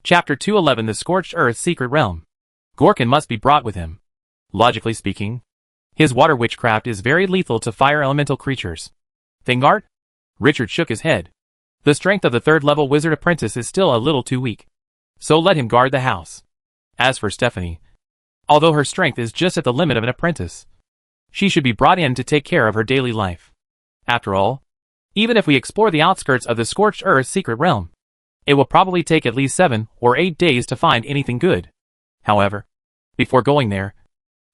Chapter 211 The Scorched Earth Secret Realm. Gorkin must be brought with him. Logically speaking, his water witchcraft is very lethal to fire elemental creatures. Thingard? Richard shook his head. The strength of the third-level wizard apprentice is still a little too weak. So let him guard the house. As for Stephanie, although her strength is just at the limit of an apprentice, she should be brought in to take care of her daily life. After all, even if we explore the outskirts of the Scorched Earth Secret Realm, it will probably take at least 7 or 8 days to find anything good. However, before going there,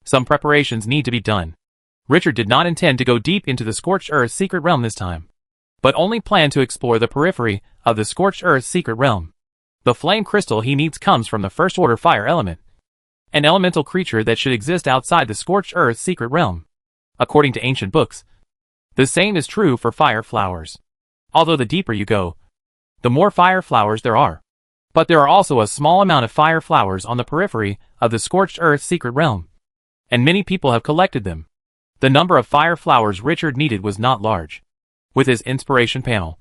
some preparations need to be done. Richard did not intend to go deep into the Scorched Earth Secret Realm this time, but only planned to explore the periphery of the Scorched Earth Secret Realm. The flame crystal he needs comes from the First Order Fire Element, an elemental creature that should exist outside the Scorched Earth Secret Realm. According to ancient books, the same is true for fire flowers. Although the deeper you go, the more fire flowers there are. But there are also a small amount of fire flowers on the periphery of the Scorched Earth Secret Realm, and many people have collected them. The number of fire flowers Richard needed was not large. With his inspiration panel,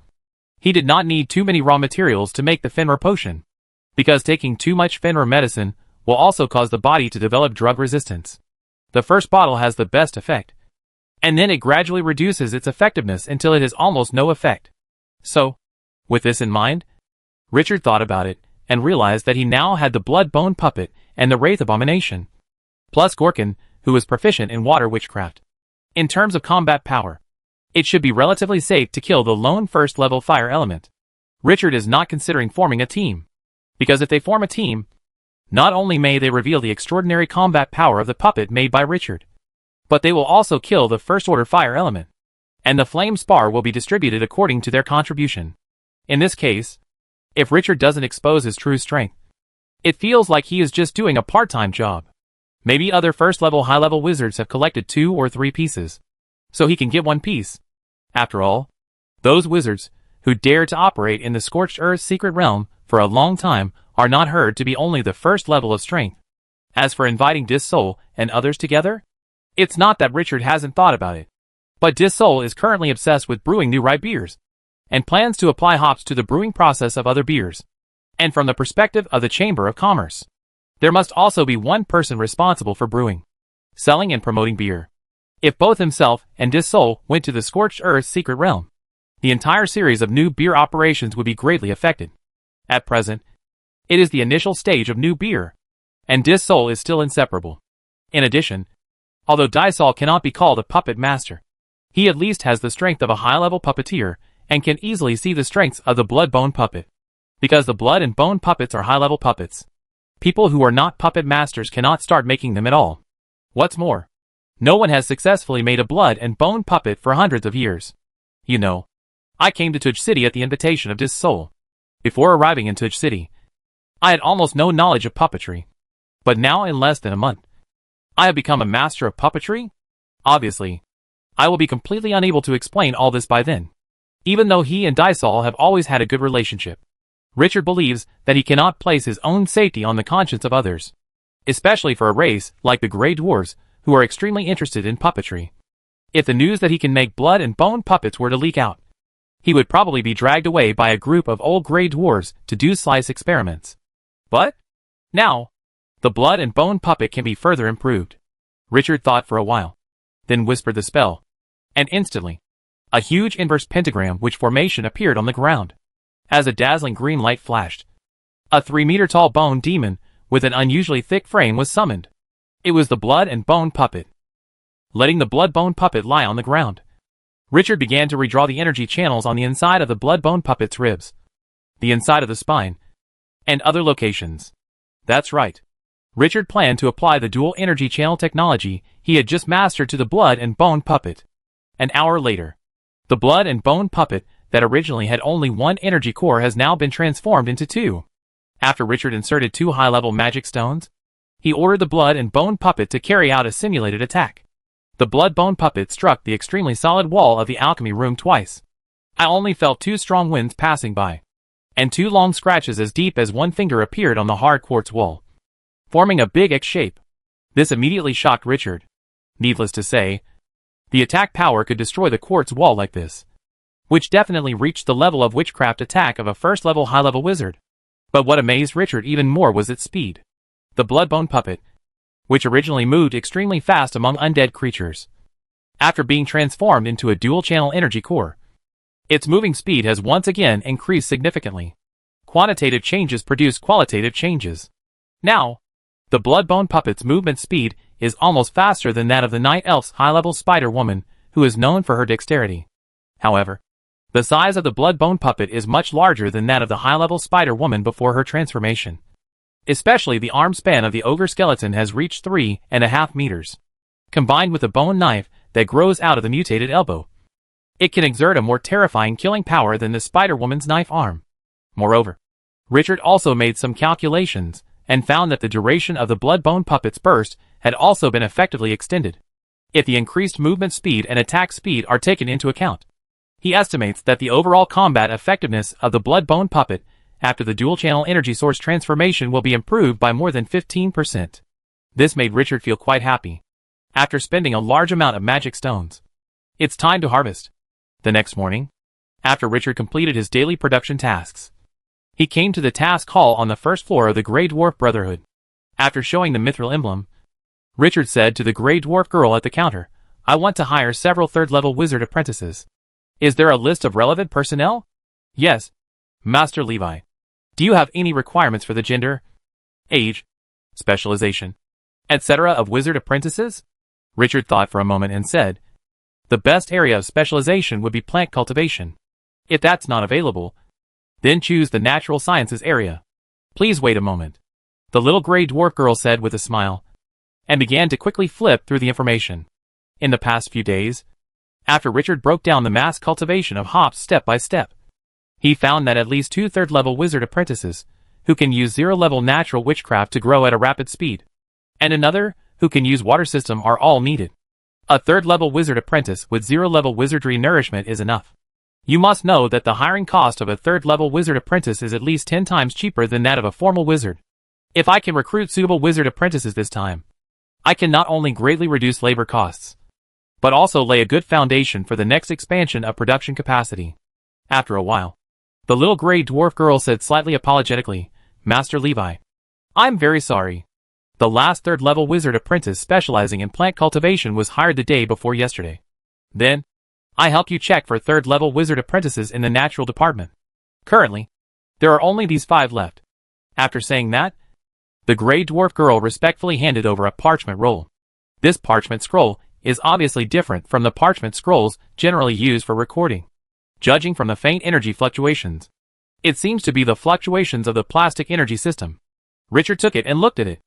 he did not need too many raw materials to make the Fenrir potion, because taking too much Fenrir medicine will also cause the body to develop drug resistance. The first bottle has the best effect, and then it gradually reduces its effectiveness until it has almost no effect. So, with this in mind, Richard thought about it, and realized that he now had the Blood Bone Puppet and the Wraith Abomination, plus Gorkin, who was proficient in water witchcraft. In terms of combat power, it should be relatively safe to kill the lone first-level fire element. Richard is not considering forming a team, because if they form a team, not only may they reveal the extraordinary combat power of the puppet made by Richard, but they will also kill the First-Order Fire Element, and the Flame Spar will be distributed according to their contribution. In this case, if Richard doesn't expose his true strength, it feels like he is just doing a part-time job. Maybe other first-level high-level wizards have collected 2 or 3 pieces, so he can get 1 piece. After all, those wizards who dare to operate in the Scorched Earth Secret Realm for a long time are not heard to be only the first level of strength. As for inviting Dis-Sol and others together, it's not that Richard hasn't thought about it, but Dis-Sol is currently obsessed with brewing new rye beers, and plans to apply hops to the brewing process of other beers. And from the perspective of the Chamber of Commerce, there must also be one person responsible for brewing, selling and promoting beer. If both himself and Dis-Sol went to the Scorched Earth Secret Realm, the entire series of new beer operations would be greatly affected. At present, it is the initial stage of new beer, and Dis-Sol is still inseparable. In addition, although Dis-Sol cannot be called a puppet master, he at least has the strength of a high-level puppeteer and can easily see the strengths of the Blood Bone Puppet. Because the Blood and Bone Puppets are high-level puppets, people who are not puppet masters cannot start making them at all. What's more, no one has successfully made a Blood and Bone Puppet for hundreds of years. You know, I came to Tuj City at the invitation of Dis-Sol. Before arriving in Tuj City, I had almost no knowledge of puppetry. But now in less than a month, I have become a master of puppetry? Obviously, I will be completely unable to explain all this by then. Even though he and Dis-Sol have always had a good relationship, Richard believes that he cannot place his own safety on the conscience of others, especially for a race like the Grey Dwarves, who are extremely interested in puppetry. If the news that he can make blood and bone puppets were to leak out, he would probably be dragged away by a group of old Grey Dwarves to do slice experiments. But now, the blood and bone puppet can be further improved. Richard thought for a while, then whispered the spell, and instantly, a huge inverse pentagram witch formation appeared on the ground. As a dazzling green light flashed, a 3-meter-tall bone demon with an unusually thick frame was summoned. It was the Blood and Bone Puppet. Letting the Blood Bone Puppet lie on the ground, Richard began to redraw the energy channels on the inside of the Blood Bone Puppet's ribs, the inside of the spine, and other locations. That's right. Richard planned to apply the dual energy channel technology he had just mastered to the Blood and Bone Puppet. An hour later, the Blood and Bone Puppet that originally had only 1 energy core has now been transformed into 2. After Richard inserted 2 high-level magic stones, he ordered the Blood and Bone Puppet to carry out a simulated attack. The Blood Bone Puppet struck the extremely solid wall of the alchemy room twice. I only felt 2 strong winds passing by, and 2 long scratches as deep as 1 finger appeared on the hard quartz wall, forming a big X shape. This immediately shocked Richard. Needless to say, the attack power could destroy the quartz wall like this, which definitely reached the level of witchcraft attack of a first-level high-level wizard. But what amazed Richard even more was its speed. The blood-bone puppet, which originally moved extremely fast among undead creatures, after being transformed into a dual-channel energy core, its moving speed has once again increased significantly. Quantitative changes produce qualitative changes. Now, the blood-bone puppet's movement speed is almost faster than that of the Night Elf's high-level spider woman, who is known for her dexterity. However, the size of the blood-bone puppet is much larger than that of the high-level spider woman before her transformation. Especially the arm span of the ogre skeleton has reached 3.5 meters. Combined with a bone knife that grows out of the mutated elbow, it can exert a more terrifying killing power than the spider woman's knife arm. Moreover, Richard also made some calculations and found that the duration of the blood-bone puppet's burst had also been effectively extended. If the increased movement speed and attack speed are taken into account, he estimates that the overall combat effectiveness of the blood-bone puppet after the dual-channel energy source transformation will be improved by more than 15%. This made Richard feel quite happy. After spending a large amount of magic stones, it's time to harvest. The next morning, after Richard completed his daily production tasks, he came to the task hall on the first floor of the Grey Dwarf Brotherhood. After showing the mithril emblem, Richard said to the Grey Dwarf girl at the counter, "I want to hire several third-level wizard apprentices. Is there a list of relevant personnel?" "Yes, Master Levi." "Do you have any requirements for the gender, age, specialization, etc. of wizard apprentices?" Richard thought for a moment and said, "The best area of specialization would be plant cultivation. If that's not available, then choose the natural sciences area." "Please wait a moment," the little Grey Dwarf girl said with a smile, and began to quickly flip through the information. In the past few days, after Richard broke down the mass cultivation of hops step by step, he found that at least 2 third-level wizard apprentices, who can use 0-level natural witchcraft to grow at a rapid speed, and another, who can use water system are all needed. A third-level wizard apprentice with 0-level wizardry nourishment is enough. You must know that the hiring cost of a third-level wizard apprentice is at least 10 times cheaper than that of a formal wizard. If I can recruit suitable wizard apprentices this time, I can not only greatly reduce labor costs, but also lay a good foundation for the next expansion of production capacity. After a while, the little Grey Dwarf girl said slightly apologetically, "Master Levi, I'm very sorry. The last third-level wizard apprentice specializing in plant cultivation was hired the day before yesterday. Then, I helped you check for third-level wizard apprentices in the natural department. Currently, there are only these 5 left." After saying that, the Grey Dwarf girl respectfully handed over a parchment roll. This parchment scroll is obviously different from the parchment scrolls generally used for recording. Judging from the faint energy fluctuations, it seems to be the fluctuations of the plastic energy system. Richard took it and looked at it,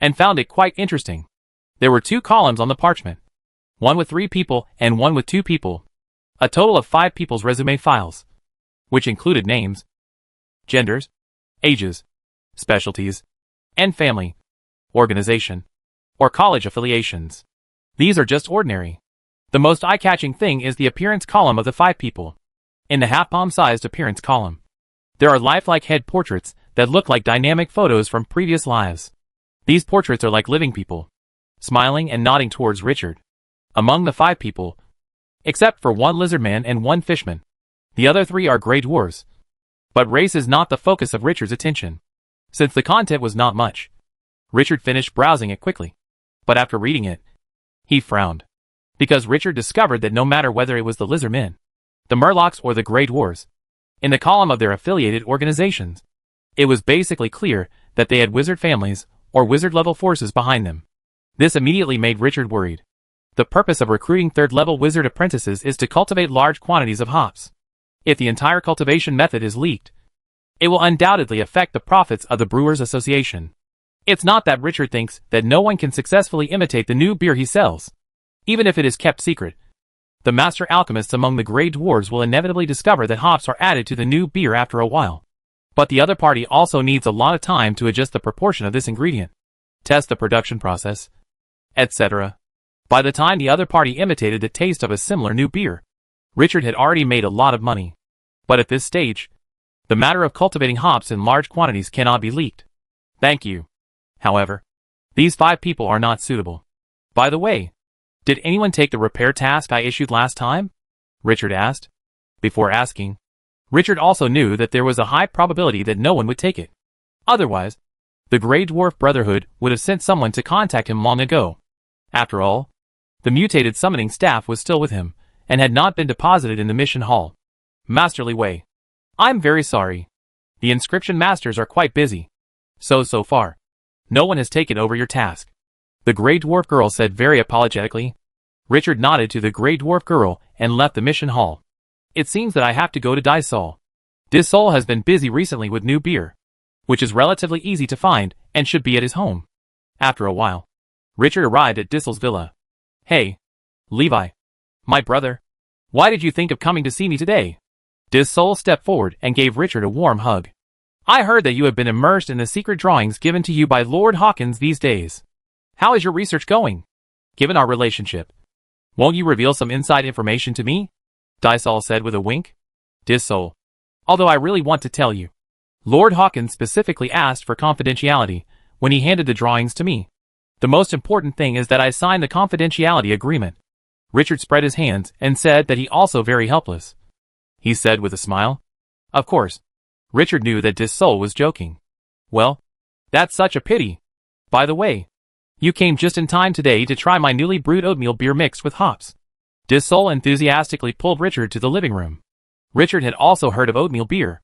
and found it quite interesting. There were 2 columns on the parchment, one with 3 people and one with 2 people, a total of 5 people's resume files, which included names, genders, ages, specialties, and family, organization, or college affiliations. These are just ordinary. The most eye-catching thing is the appearance column of the 5 people. In the half-palm-sized appearance column, there are lifelike head portraits that look like dynamic photos from previous lives. These portraits are like living people, smiling and nodding towards Richard. Among the 5 people, except for 1 lizardman and 1 fishman, the other 3 are Grey Dwarves. But race is not the focus of Richard's attention. Since the content was not much, Richard finished browsing it quickly. But after reading it, he frowned, because Richard discovered that no matter whether it was the lizardmen, the murlocs or the Grey Dwarves, in the column of their affiliated organizations, it was basically clear that they had wizard families or wizard-level forces behind them. This immediately made Richard worried. The purpose of recruiting third-level wizard apprentices is to cultivate large quantities of hops. If the entire cultivation method is leaked, it will undoubtedly affect the profits of the Brewers Association. It's not that Richard thinks that no one can successfully imitate the new beer he sells. Even if it is kept secret, the master alchemists among the Grey Dwarves will inevitably discover that hops are added to the new beer after a while. But the other party also needs a lot of time to adjust the proportion of this ingredient, test the production process, etc. By the time the other party imitated the taste of a similar new beer, Richard had already made a lot of money. But at this stage, the matter of cultivating hops in large quantities cannot be leaked. Thank you. However, these 5 people are not suitable. By the way, did anyone take the repair task I issued last time? Richard asked. Before asking, Richard also knew that there was a high probability that no one would take it. Otherwise, the Grey Dwarf Brotherhood would have sent someone to contact him long ago. After all, the mutated summoning staff was still with him, and had not been deposited in the mission hall. Master Li Wei. I'm very sorry. The inscription masters are quite busy. So far, no one has taken over your task. The Grey Dwarf girl said very apologetically. Richard nodded to the Grey Dwarf girl and left the mission hall. It seems that I have to go to Daisol. Daisol has been busy recently with new beer, which is relatively easy to find and should be at his home. After a while, Richard arrived at Dissel's villa. Hey, Levi. My brother. Why did you think of coming to see me today? Dissol stepped forward and gave Richard a warm hug. I heard that you have been immersed in the secret drawings given to you by Lord Hawkins these days. How is your research going? Given our relationship, won't you reveal some inside information to me? Dysol said with a wink. Dissol. Although I really want to tell you. Lord Hawkins specifically asked for confidentiality when he handed the drawings to me. The most important thing is that I signed the confidentiality agreement. Richard spread his hands and said that he also very helpless. He said with a smile. Of course. Richard knew that Dissol was joking. Well, that's such a pity. By the way, you came just in time today to try my newly brewed oatmeal beer mixed with hops. Dissol enthusiastically pulled Richard to the living room. Richard had also heard of oatmeal beer.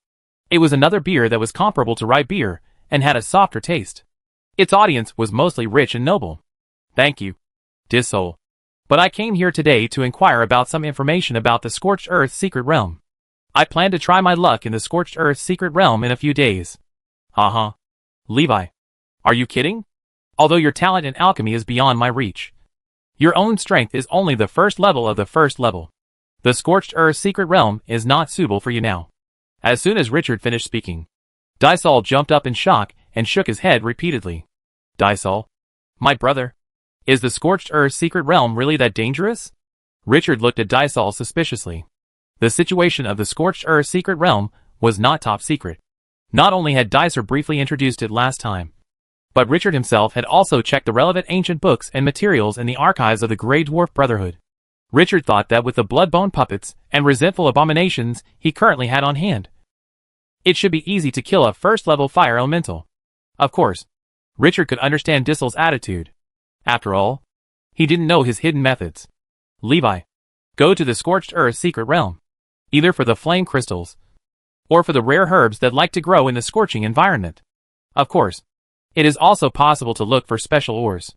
It was another beer that was comparable to rye beer and had a softer taste. Its audience was mostly rich and noble. Thank you, Dissol. But I came here today to inquire about some information about the Scorched Earth Secret Realm. I plan to try my luck in the Scorched Earth Secret Realm in a few days. Levi. Are you kidding? Although your talent in alchemy is beyond my reach. Your own strength is only the first level of the first level. The Scorched Earth Secret Realm is not suitable for you now. As soon as Richard finished speaking, Dysol jumped up in shock and shook his head repeatedly. Dysol? My brother? Is the Scorched Earth Secret Realm really that dangerous? Richard looked at Dysol suspiciously. The situation of the Scorched Earth Secret Realm was not top secret. Not only had Dicer briefly introduced it last time, but Richard himself had also checked the relevant ancient books and materials in the archives of the Grey Dwarf Brotherhood. Richard thought that with the blood-bone puppets and resentful abominations he currently had on hand, it should be easy to kill a first-level fire elemental. Of course, Richard could understand Dissel's attitude. After all, he didn't know his hidden methods. Levi, go to the Scorched Earth Secret Realm, either for the flame crystals, or for the rare herbs that like to grow in the scorching environment. Of course, it is also possible to look for special ores.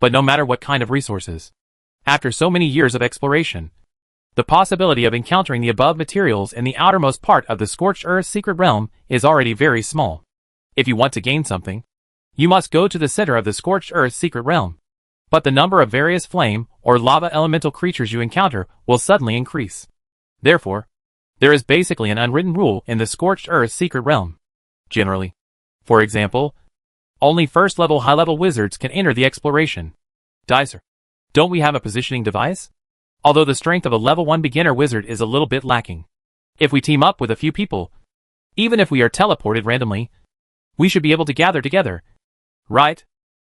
But no matter what kind of resources, after so many years of exploration, the possibility of encountering the above materials in the outermost part of the Scorched Earth Secret Realm is already very small. If you want to gain something, you must go to the center of the Scorched Earth Secret Realm. But the number of various flame or lava elemental creatures you encounter will suddenly increase. Therefore, there is basically an unwritten rule in the Scorched Earth Secret Realm. Generally, for example, only first-level high-level wizards can enter the exploration. Dicer, don't we have a positioning device? Although the strength of a level 1 beginner wizard is a little bit lacking. If we team up with a few people, even if we are teleported randomly, we should be able to gather together. Right?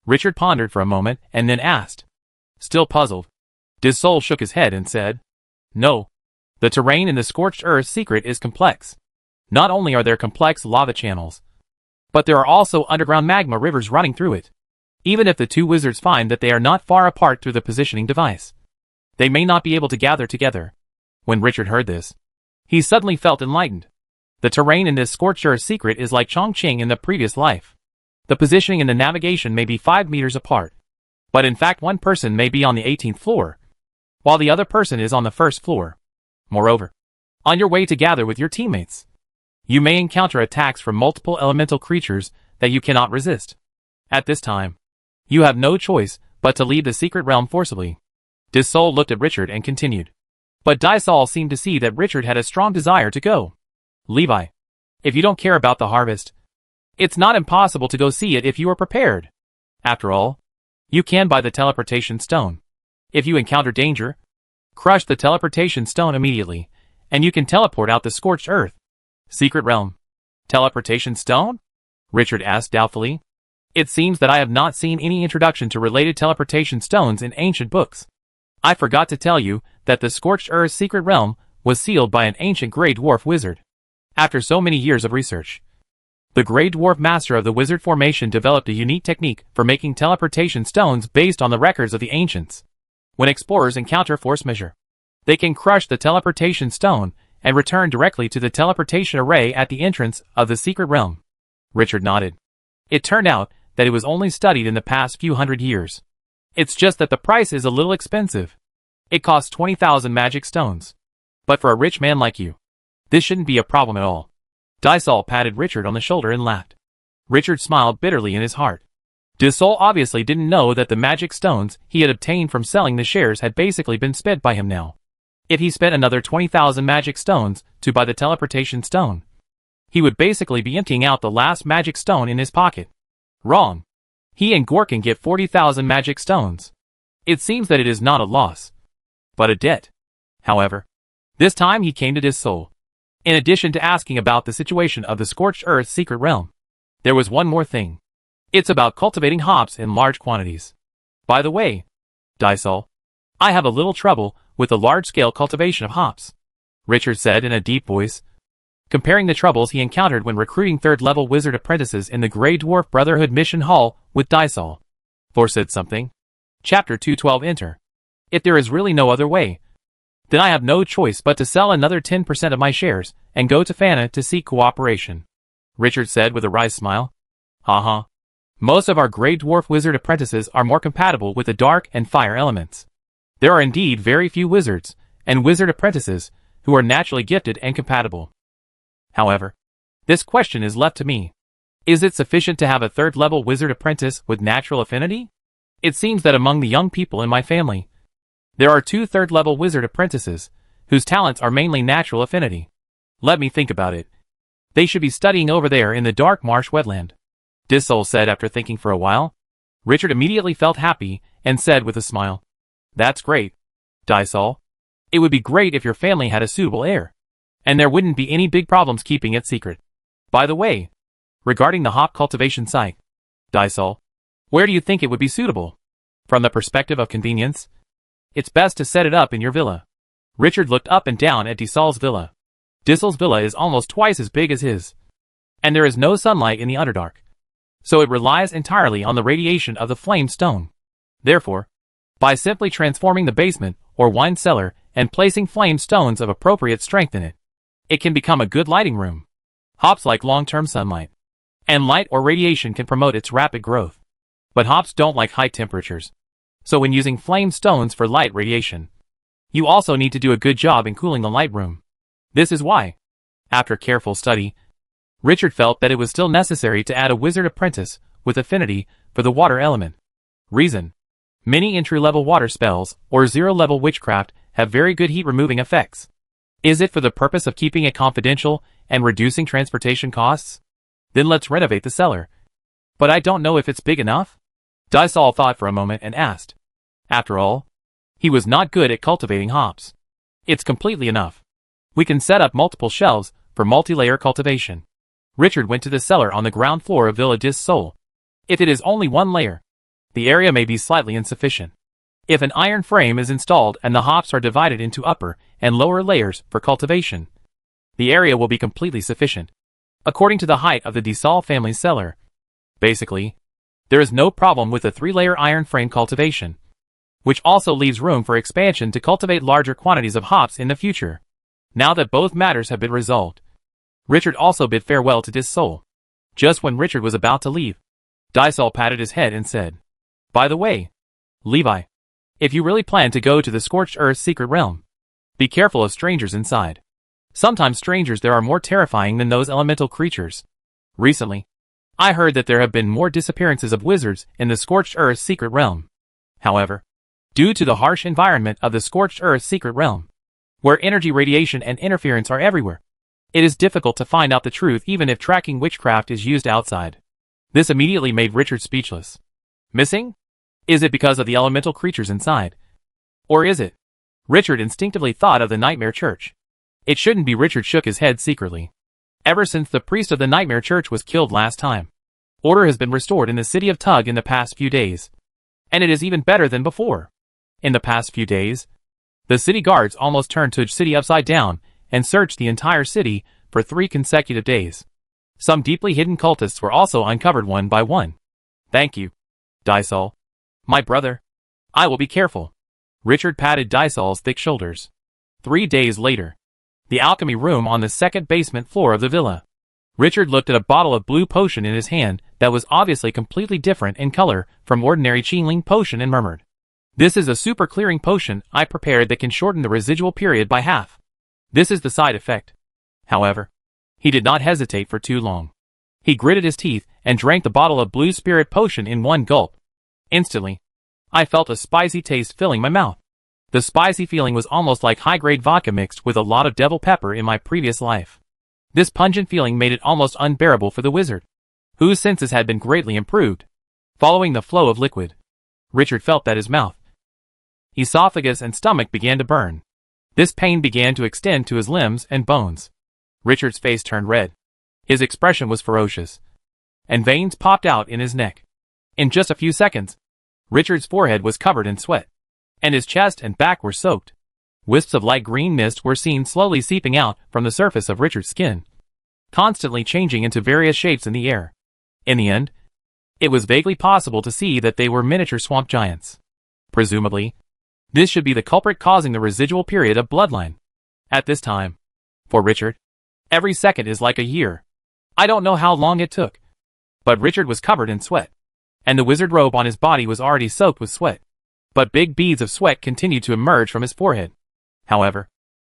Richard pondered for a moment and then asked. Still puzzled, Dissol shook his head and said, No. The terrain in the Scorched Earth Secret is complex. Not only are there complex lava channels, but there are also underground magma rivers running through it. Even if the two wizards find that they are not far apart through the positioning device, they may not be able to gather together. When Richard heard this, he suddenly felt enlightened. The terrain in this Scorched Earth Secret is like Chongqing in the previous life. The positioning and the navigation may be 5 meters apart, but in fact one person may be on the 18th floor, while the other person is on the first floor. Moreover, on your way to gather with your teammates, you may encounter attacks from multiple elemental creatures that you cannot resist. At this time, you have no choice but to leave the secret realm forcibly. Dissol looked at Richard and continued. But Dysol seemed to see that Richard had a strong desire to go. Levi, if you don't care about the harvest, it's not impossible to go see it if you are prepared. After all, you can buy the teleportation stone. If you encounter danger, crush the teleportation stone immediately, and you can teleport out the Scorched Earth Secret Realm. Teleportation stone? Richard asked doubtfully. It seems that I have not seen any introduction to related teleportation stones in ancient books. I forgot to tell you that the Scorched Earth Secret Realm was sealed by an ancient Grey Dwarf wizard. After so many years of research, The Grey Dwarf master of the wizard formation developed a unique technique for making teleportation stones based on the records of the ancients. When explorers encounter force majeure, they can crush the teleportation stone and return directly to the teleportation array at the entrance of the secret realm. Richard nodded. It turned out that it was only studied in the past few hundred years. It's just that the price is a little expensive. It costs 20,000 magic stones. But for a rich man like you, this shouldn't be a problem at all. Dysol patted Richard on the shoulder and laughed. Richard smiled bitterly in his heart. Dysol obviously didn't know that the magic stones he had obtained from selling the shares had basically been spent by him now. If he spent another 20,000 magic stones to buy the teleportation stone, he would basically be emptying out the last magic stone in his pocket. Wrong. He and Gorkin get 40,000 magic stones. It seems that it is not a loss, but a debt. However, this time he came to Dysol. In addition to asking about the situation of the Scorched Earth secret realm, there was one more thing. It's about cultivating hops in large quantities. By the way, Dysol, I have a little trouble with the large-scale cultivation of hops, Richard said in a deep voice, comparing the troubles he encountered when recruiting third-level wizard apprentices in the Grey Dwarf Brotherhood Mission Hall with Dysol. Thor said something. Chapter 212 Enter. If there is really no other way, then I have no choice but to sell another 10% of my shares and go to Fana to seek cooperation, Richard said with a wry smile. Haha. Most of our Grey Dwarf wizard apprentices are more compatible with the dark and fire elements. There are indeed very few wizards and wizard apprentices who are naturally gifted and compatible. However, this question is left to me. Is it sufficient to have a third-level wizard apprentice with natural affinity? It seems that among the young people in my family, there are 2 third-level wizard apprentices whose talents are mainly natural affinity. Let me think about it. They should be studying over there in the dark marsh wetland, Dysol said after thinking for a while. Richard immediately felt happy and said with a smile, That's great, Dysol. It would be great if your family had a suitable heir, and there wouldn't be any big problems keeping it secret. By the way, regarding the hop cultivation site, Dysol, where do you think it would be suitable? From the perspective of convenience, it's best to set it up in your villa. Richard looked up and down at Dysol's villa. Dysol's villa is almost twice as big as his, and there is no sunlight in the Underdark, so it relies entirely on the radiation of the flame stone. Therefore, by simply transforming the basement or wine cellar and placing flame stones of appropriate strength in it, it can become a good lighting room. Hops like long-term sunlight, and light or radiation can promote its rapid growth. But hops don't like high temperatures. So when using flame stones for light radiation, you also need to do a good job in cooling the light room. This is why, after careful study, Richard felt that it was still necessary to add a wizard apprentice with affinity for the water element. Reason: many entry-level water spells or zero-level witchcraft have very good heat-removing effects. Is it for the purpose of keeping it confidential and reducing transportation costs? Then let's renovate the cellar. But I don't know if it's big enough? Dysol thought for a moment and asked. After all, he was not good at cultivating hops. It's completely enough. We can set up multiple shelves for multi-layer cultivation. Richard went to the cellar on the ground floor of Villa Dysol. If it is only one layer, the area may be slightly insufficient. If an iron frame is installed and the hops are divided into upper and lower layers for cultivation, the area will be completely sufficient, according to the height of the Dysol family cellar. Basically, there is no problem with the 3-layer iron frame cultivation, which also leaves room for expansion to cultivate larger quantities of hops in the future. Now that both matters have been resolved, Richard also bid farewell to Dysol. Just when Richard was about to leave, Dysol patted his head and said, By the way, Levi, if you really plan to go to the Scorched Earth secret realm, be careful of strangers inside. Sometimes strangers there are more terrifying than those elemental creatures. Recently, I heard that there have been more disappearances of wizards in the Scorched Earth secret realm. However, due to the harsh environment of the Scorched Earth secret realm, where energy radiation and interference are everywhere, it is difficult to find out the truth even if tracking witchcraft is used outside. This immediately made Richard speechless. Missing? Is it because of the elemental creatures inside? Or is it? Richard instinctively thought of the Nightmare Church. It shouldn't be. Richard shook his head secretly. Ever since the priest of the Nightmare Church was killed last time, order has been restored in the city of Tug in the past few days. And it is even better than before. In the past few days, the city guards almost turned Tug city upside down and searched the entire city for 3 consecutive days. Some deeply hidden cultists were also uncovered one by one. Thank you, Dysol. My brother. I will be careful. Richard patted Dysol's thick shoulders. 3 days later. The alchemy room on the second basement floor of the villa. Richard looked at a bottle of blue potion in his hand that was obviously completely different in color from ordinary Qingling potion and murmured. This is a super clearing potion I prepared that can shorten the residual period by half. This is the side effect. However, he did not hesitate for too long. He gritted his teeth and drank the bottle of blue spirit potion in one gulp. Instantly, I felt a spicy taste filling my mouth. The spicy feeling was almost like high-grade vodka mixed with a lot of devil pepper in my previous life. This pungent feeling made it almost unbearable for the wizard, whose senses had been greatly improved. Following the flow of liquid, Richard felt that his mouth, esophagus and stomach began to burn. This pain began to extend to his limbs and bones. Richard's face turned red. His expression was ferocious, and veins popped out in his neck. In just a few seconds, Richard's forehead was covered in sweat, and his chest and back were soaked. Wisps of light green mist were seen slowly seeping out from the surface of Richard's skin, constantly changing into various shapes in the air. In the end, it was vaguely possible to see that they were miniature swamp giants. Presumably, this should be the culprit causing the residual period of bloodline. At this time, for Richard, every second is like a year. I don't know how long it took, but Richard was covered in sweat, and the wizard robe on his body was already soaked with sweat. But big beads of sweat continued to emerge from his forehead. However,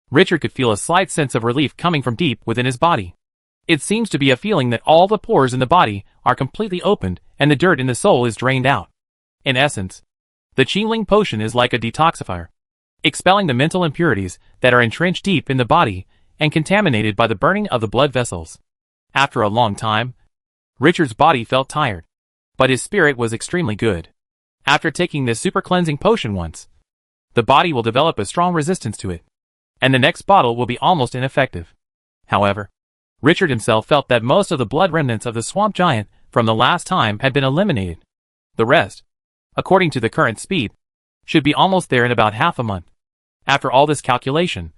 Richard could feel a slight sense of relief coming from deep within his body. It seems to be a feeling that all the pores in the body are completely opened and the dirt in the soul is drained out. In essence, the Qingling potion is like a detoxifier, expelling the mental impurities that are entrenched deep in the body and contaminated by the burning of the blood vessels. After a long time, Richard's body felt tired, but his spirit was extremely good. After taking this super cleansing potion once, the body will develop a strong resistance to it, and the next bottle will be almost ineffective. However, Richard himself felt that most of the blood remnants of the swamp giant from the last time had been eliminated. The rest, according to the current speed, should be almost there in about half a month. After all this calculation,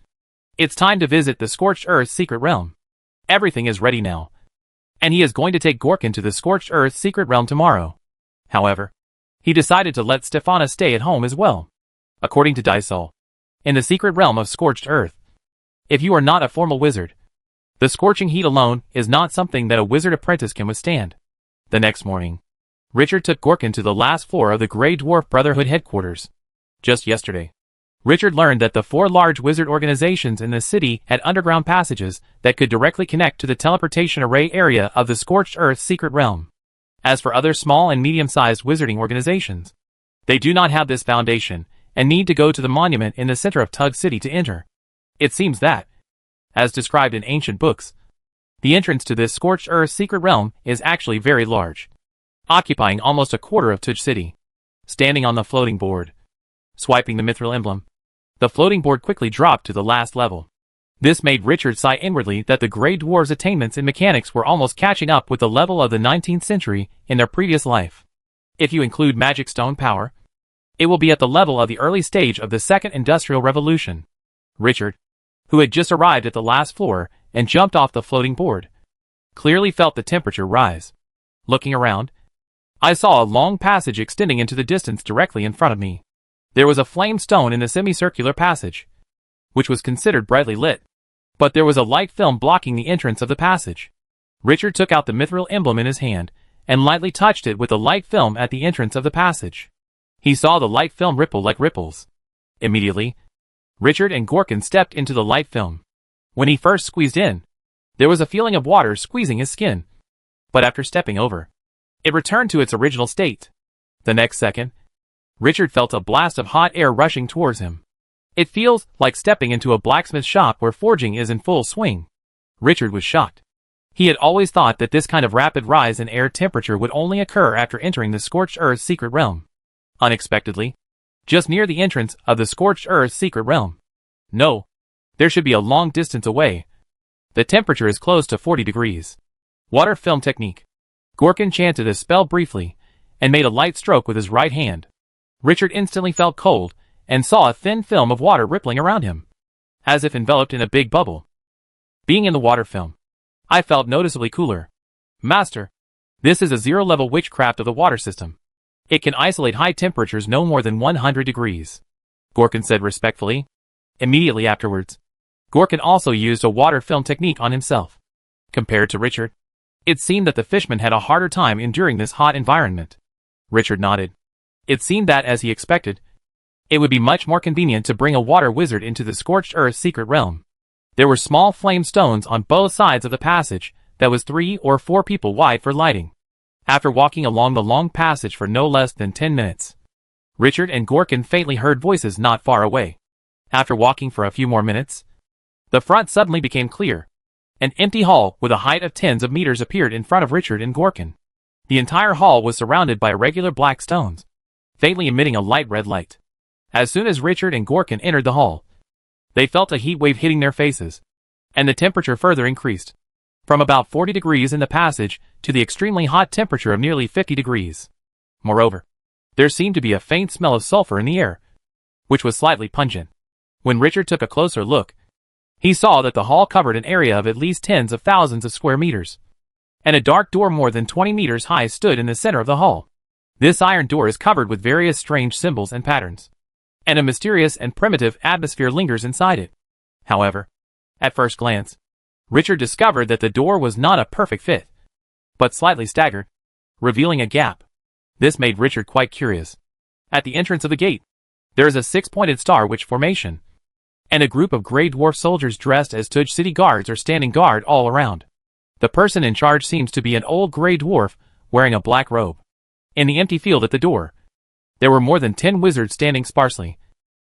it's time to visit the Scorched Earth's secret realm. Everything is ready now, and he is going to take Gorkin to the Scorched Earth's secret realm tomorrow. However, he decided to let Stefana stay at home as well. According to Dysol, in the secret realm of Scorched Earth, if you are not a formal wizard, the scorching heat alone is not something that a wizard apprentice can withstand. The next morning, Richard took Gorkin to the last floor of the Grey Dwarf Brotherhood headquarters. Just yesterday, Richard learned that the 4 large wizard organizations in the city had underground passages that could directly connect to the teleportation array area of the Scorched Earth's secret realm. As for other small and medium-sized wizarding organizations, they do not have this foundation and need to go to the monument in the center of Tug City to enter. It seems that, as described in ancient books, the entrance to this Scorched Earth's secret realm is actually very large, occupying almost a quarter of Tug City. Standing on the floating board, swiping the mithril emblem, the floating board quickly dropped to the last level. This made Richard sigh inwardly that the Grey Dwarves' attainments in mechanics were almost catching up with the level of the 19th century in their previous life. If you include magic stone power, it will be at the level of the early stage of the Second Industrial Revolution. Richard, who had just arrived at the last floor and jumped off the floating board, clearly felt the temperature rise. Looking around, I saw a long passage extending into the distance directly in front of me. There was a flame stone in the semicircular passage, which was considered brightly lit, but there was a light film blocking the entrance of the passage. Richard took out the mithril emblem in his hand and lightly touched it with the light film at the entrance of the passage. He saw the light film ripple like ripples. Immediately, Richard and Gorkin stepped into the light film. When he first squeezed in, there was a feeling of water squeezing his skin, but after stepping over, it returned to its original state. The next second, Richard felt a blast of hot air rushing towards him. It feels like stepping into a blacksmith shop where forging is in full swing. Richard was shocked. He had always thought that this kind of rapid rise in air temperature would only occur after entering the Scorched Earth's secret realm. Unexpectedly, just near the entrance of the Scorched Earth's secret realm. No, there should be a long distance away. The temperature is close to 40 degrees. Water film technique. Gorkin chanted a spell briefly and made a light stroke with his right hand. Richard instantly felt cold and saw a thin film of water rippling around him, as if enveloped in a big bubble. Being in the water film, I felt noticeably cooler. Master, this is a zero-level witchcraft of the water system. It can isolate high temperatures no more than 100 degrees. Gorkin said respectfully. Immediately afterwards, Gorkin also used a water film technique on himself. Compared to Richard, it seemed that the fishman had a harder time enduring this hot environment. Richard nodded. It seemed that, as he expected, it would be much more convenient to bring a water wizard into the scorched earth secret realm. There were small flame stones on both sides of the passage that was 3 or 4 people wide for lighting. After walking along the long passage for no less than 10 minutes, Richard and Gorkin faintly heard voices not far away. After walking for a few more minutes, the front suddenly became clear. An empty hall with a height of tens of meters appeared in front of Richard and Gorkin. The entire hall was surrounded by irregular black stones, faintly emitting a light red light. As soon as Richard and Gorkin entered the hall, they felt a heat wave hitting their faces, and the temperature further increased, from about 40 degrees in the passage to the extremely hot temperature of nearly 50 degrees. Moreover, there seemed to be a faint smell of sulfur in the air, which was slightly pungent. When Richard took a closer look, he saw that the hall covered an area of at least tens of thousands of square meters, and a dark door more than 20 meters high stood in the center of the hall. This iron door is covered with various strange symbols and patterns, and a mysterious and primitive atmosphere lingers inside it. However, at first glance, Richard discovered that the door was not a perfect fit, but slightly staggered, revealing a gap. This made Richard quite curious. At the entrance of the gate, there is a 6-pointed star witch formation, and a group of Grey Dwarf soldiers dressed as Tuj city guards are standing guard all around. The person in charge seems to be an old Grey Dwarf wearing a black robe. In the empty field at the door, there were more than 10 wizards standing sparsely,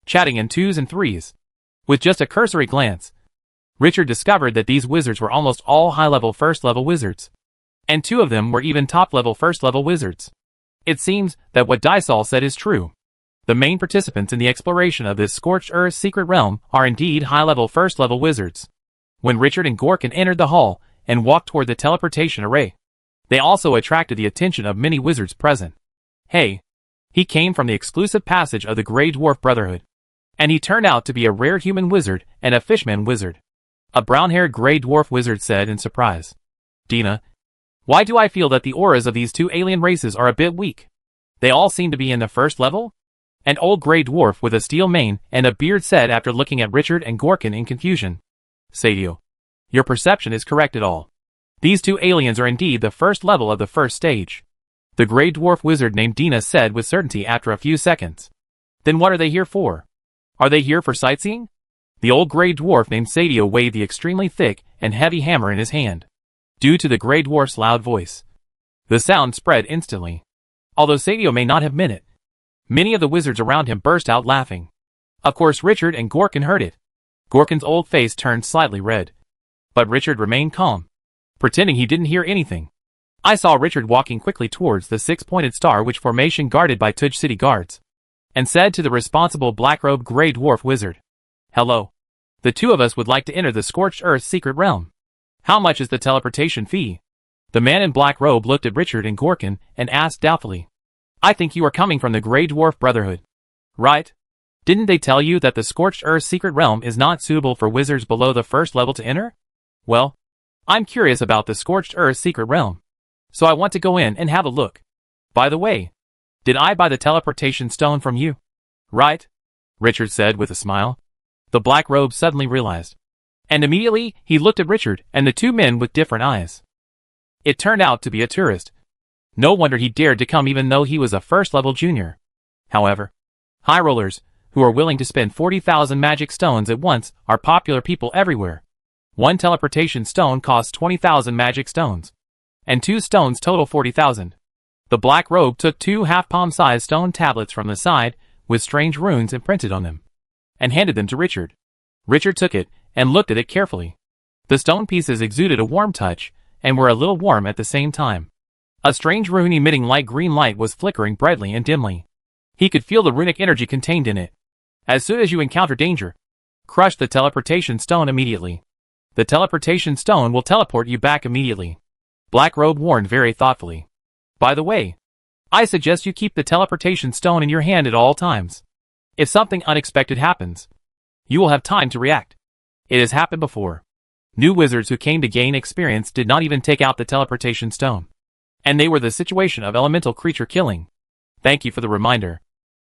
chatting in 2s and 3s. With just a cursory glance, Richard discovered that these wizards were almost all high-level first-level wizards, and 2 of them were even top-level first-level wizards. It seems that what Dysol said is true. The main participants in the exploration of this scorched earth secret realm are indeed high-level first-level wizards. When Richard and Gorkin entered the hall and walked toward the teleportation array, they also attracted the attention of many wizards present. Hey, he came from the exclusive passage of the Grey Dwarf Brotherhood, and he turned out to be a rare human wizard and a fishman wizard. A brown-haired Grey Dwarf wizard said in surprise. Dina, why do I feel that the auras of these 2 alien races are a bit weak? They all seem to be in the first level? An old Grey Dwarf with a steel mane and a beard said after looking at Richard and Gorkin in confusion. Sadio, your perception is correct at all. These 2 aliens are indeed the first level of the first stage. The Grey Dwarf wizard named Dina said with certainty after a few seconds. Then what are they here for? Are they here for sightseeing? The old Grey Dwarf named Sadio waved the extremely thick and heavy hammer in his hand. Due to the Grey Dwarf's loud voice, the sound spread instantly. Although Sadio may not have meant it, many of the wizards around him burst out laughing. Of course Richard and Gorkin heard it. Gorkin's old face turned slightly red, but Richard remained calm, pretending he didn't hear anything. I saw Richard walking quickly towards the 6-pointed star witch formation guarded by Tuj city guards, and said to the responsible black-robed Grey Dwarf wizard, "Hello. The 2 of us would like to enter the scorched earth secret realm. How much is the teleportation fee?" The man in black robe looked at Richard and Gorkin and asked doubtfully, "I think you are coming from the Grey Dwarf Brotherhood, right? Didn't they tell you that the scorched earth secret realm is not suitable for wizards below the first level to enter? Well, I'm curious about the scorched earth secret realm, so I want to go in and have a look. By the way, did I buy the teleportation stone from you? Right?" Richard said with a smile. The black robe suddenly realized, and immediately he looked at Richard and the 2 men with different eyes. It turned out to be a tourist. No wonder he dared to come even though he was a first-level junior. However, high rollers, who are willing to spend 40,000 magic stones at once, are popular people everywhere. 1 teleportation stone costs 20,000 magic stones, and 2 stones total 40,000. The black robe took 2 half-palm-sized stone tablets from the side with strange runes imprinted on them, and handed them to Richard. Richard took it and looked at it carefully. The stone pieces exuded a warm touch and were a little warm at the same time. A strange rune emitting light green light was flickering brightly and dimly. He could feel the runic energy contained in it. As soon as you encounter danger, crush the teleportation stone immediately. The teleportation stone will teleport you back immediately. Black Robe warned very thoughtfully. By the way, I suggest you keep the teleportation stone in your hand at all times. If something unexpected happens, you will have time to react. It has happened before. New wizards who came to gain experience did not even take out the teleportation stone. And they were the situation of elemental creature killing. Thank you for the reminder.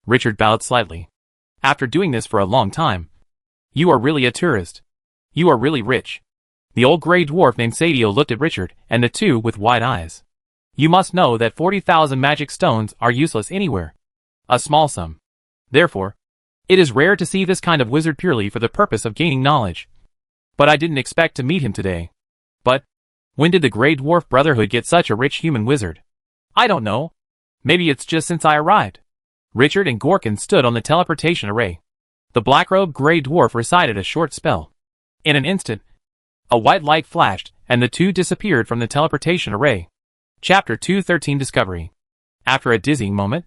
Richard bowed slightly. After doing this for a long time. You are really a tourist. You are really rich. The old grey dwarf named Sadio looked at Richard and the two with wide eyes. You must know that 40,000 magic stones are useless anywhere. A small sum. Therefore, it is rare to see this kind of wizard purely for the purpose of gaining knowledge. But I didn't expect to meet him today. But, when did the Grey Dwarf Brotherhood get such a rich human wizard? I don't know. Maybe it's just since I arrived. Richard and Gorkin stood on the teleportation array. The black-robed Grey Dwarf recited a short spell. In an instant, a white light flashed, and the two disappeared from the teleportation array. Chapter 213 Discovery. After a dizzying moment,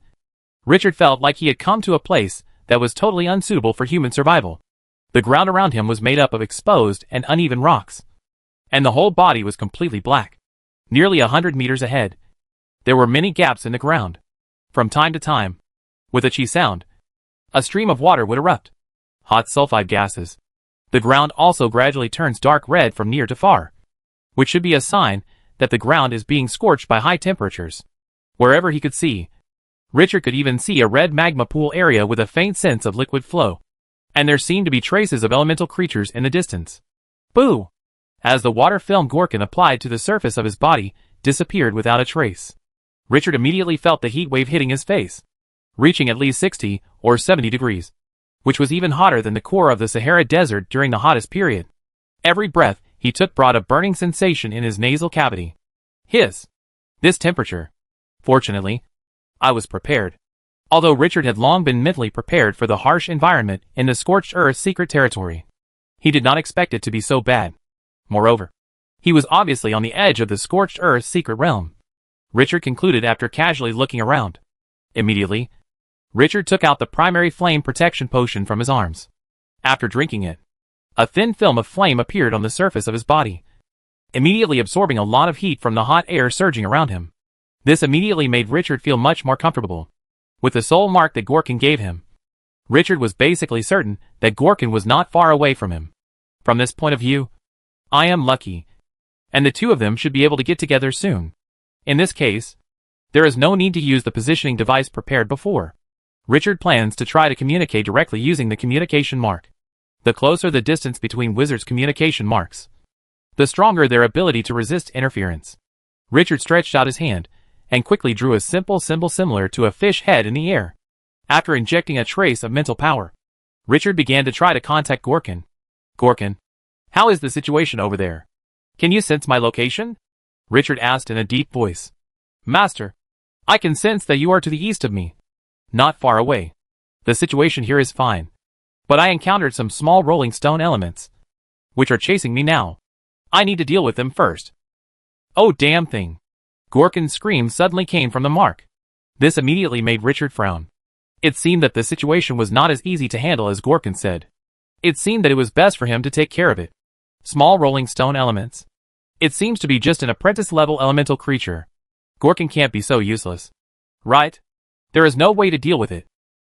Richard felt like he had come to a place that was totally unsuitable for human survival. The ground around him was made up of exposed and uneven rocks, and the whole body was completely black. Nearly 100 meters ahead, there were many gaps in the ground. From time to time, with a chi sound, a stream of water would erupt. Hot sulfide gases. The ground also gradually turns dark red from near to far, which should be a sign that the ground is being scorched by high temperatures. Wherever he could see, Richard could even see a red magma pool area with a faint sense of liquid flow. And there seemed to be traces of elemental creatures in the distance. Boo! As the water film Gorkin applied to the surface of his body disappeared without a trace. Richard immediately felt the heat wave hitting his face, reaching at least 60 or 70 degrees, which was even hotter than the core of the Sahara Desert during the hottest period. Every breath he took brought a burning sensation in his nasal cavity. This temperature. Fortunately, I was prepared. Although Richard had long been mentally prepared for the harsh environment in the scorched earth secret territory, he did not expect it to be so bad. Moreover, he was obviously on the edge of the scorched earth secret realm. Richard concluded after casually looking around. Immediately, Richard took out the primary flame protection potion from his arms. After drinking it, a thin film of flame appeared on the surface of his body, immediately absorbing a lot of heat from the hot air surging around him. This immediately made Richard feel much more comfortable. With the soul mark that Gorkin gave him, Richard was basically certain that Gorkin was not far away from him. From this point of view, I am lucky, and the two of them should be able to get together soon. In this case, there is no need to use the positioning device prepared before. Richard plans to try to communicate directly using the communication mark. The closer the distance between wizards' communication marks, the stronger their ability to resist interference. Richard stretched out his hand and quickly drew a simple symbol similar to a fish head in the air. After injecting a trace of mental power, Richard began to try to contact Gorkin. Gorkin, how is the situation over there? Can you sense my location? Richard asked in a deep voice. Master, I can sense that you are to the east of me. Not far away. The situation here is fine. But I encountered some small rolling stone elements, which are chasing me now. I need to deal with them first. Oh damn thing. Gorkin's scream suddenly came from the mark. This immediately made Richard frown. It seemed that the situation was not as easy to handle as Gorkin said. It seemed that it was best for him to take care of it. Small rolling stone elements. It seems to be just an apprentice-level elemental creature. Gorkin can't be so useless. Right? There is no way to deal with it.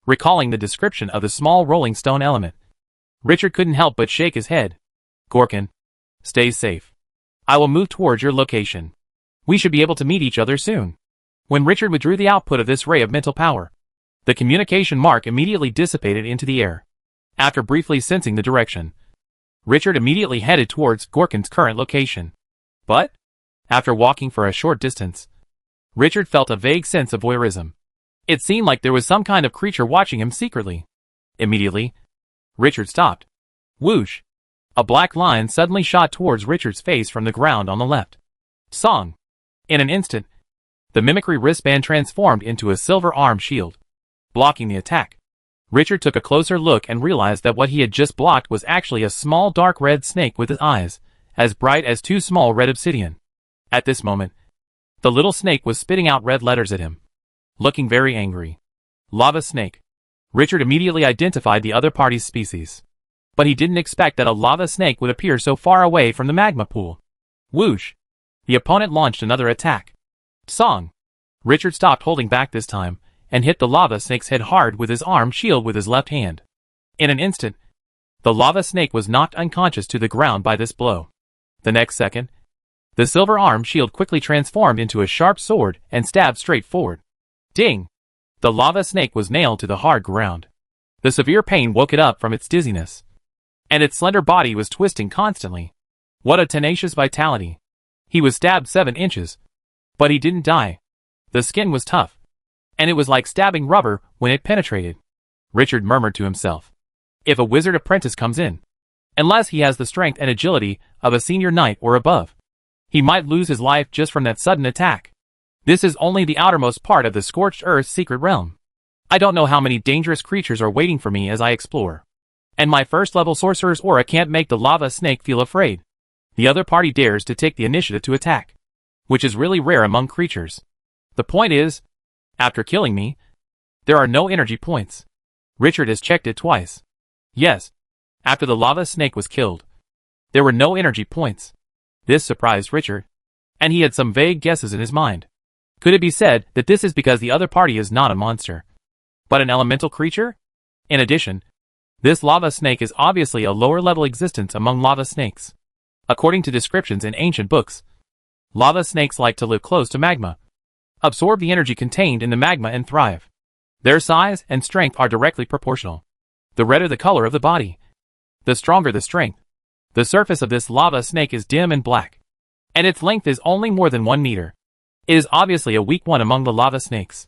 Recalling the description of the small rolling stone element, Richard couldn't help but shake his head. Gorkin, stay safe. I will move towards your location. We should be able to meet each other soon. When Richard withdrew the output of this ray of mental power, the communication mark immediately dissipated into the air. After briefly sensing the direction, Richard immediately headed towards Gorkin's current location. But, after walking for a short distance, Richard felt a vague sense of voyeurism. It seemed like there was some kind of creature watching him secretly. Immediately, Richard stopped. Whoosh! A black line suddenly shot towards Richard's face from the ground on the left. Song! In an instant, the mimicry wristband transformed into a silver arm shield, blocking the attack. Richard took a closer look and realized that what he had just blocked was actually a small dark red snake with eyes as bright as two small red obsidian. At this moment, the little snake was spitting out red letters at him, looking very angry. Lava snake. Richard immediately identified the other party's species, but he didn't expect that a lava snake would appear so far away from the magma pool. Whoosh! The opponent launched another attack. Song! Richard stopped holding back this time and hit the lava snake's head hard with his arm shield with his left hand. In an instant, the lava snake was knocked unconscious to the ground by this blow. The next second, the silver arm shield quickly transformed into a sharp sword and stabbed straight forward. Ding! The lava snake was nailed to the hard ground. The severe pain woke it up from its dizziness, and its slender body was twisting constantly. What a tenacious vitality! He was stabbed 7 inches, but he didn't die. The skin was tough, and it was like stabbing rubber when it penetrated. Richard murmured to himself, if a wizard apprentice comes in, unless he has the strength and agility of a senior knight or above, he might lose his life just from that sudden attack. This is only the outermost part of the Scorched Earth's secret realm. I don't know how many dangerous creatures are waiting for me as I explore. And my first-level sorcerer's aura can't make the lava snake feel afraid. The other party dares to take the initiative to attack, which is really rare among creatures. The point is, after killing me, there are no energy points. Richard has checked it twice. Yes, after the lava snake was killed, there were no energy points. This surprised Richard, and he had some vague guesses in his mind. Could it be said that this is because the other party is not a monster, but an elemental creature? In addition, this lava snake is obviously a lower-level existence among lava snakes. According to descriptions in ancient books, lava snakes like to live close to magma, absorb the energy contained in the magma and thrive. Their size and strength are directly proportional. The redder the color of the body, the stronger the strength. The surface of this lava snake is dim and black, and its length is only more than 1 meter. It is obviously a weak one among the lava snakes.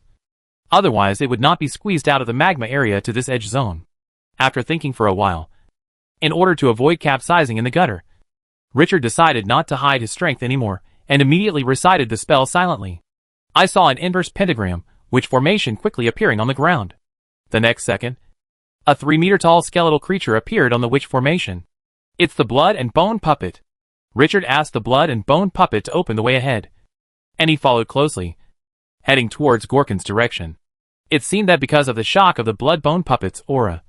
Otherwise it would not be squeezed out of the magma area to this edge zone. After thinking for a while, in order to avoid capsizing in the gutter, Richard decided not to hide his strength anymore, and immediately recited the spell silently. I saw an inverse pentagram, which formation quickly appearing on the ground. The next second, a 3-meter-tall skeletal creature appeared on the witch formation. It's the blood and bone puppet. Richard asked the blood and bone puppet to open the way ahead, and he followed closely, heading towards Gorkin's direction. It seemed that because of the shock of the blood bone puppet's aura,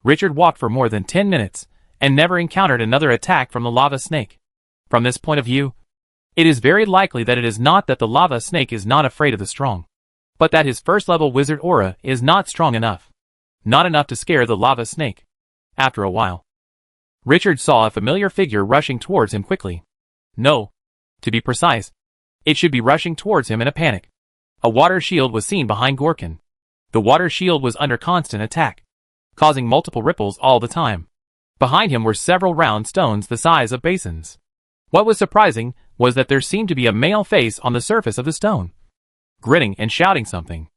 Richard walked for more than 10 minutes, and never encountered another attack from the lava snake. From this point of view, it is very likely that it is not that the lava snake is not afraid of the strong, but that his first-level wizard aura is not strong enough. Not enough to scare the lava snake. After a while, Richard saw a familiar figure rushing towards him quickly. No, to be precise, it should be rushing towards him in a panic. A water shield was seen behind Gorkin. The water shield was under constant attack, causing multiple ripples all the time. Behind him were several round stones the size of basins. What was surprising was that there seemed to be a male face on the surface of the stone, grinning and shouting something.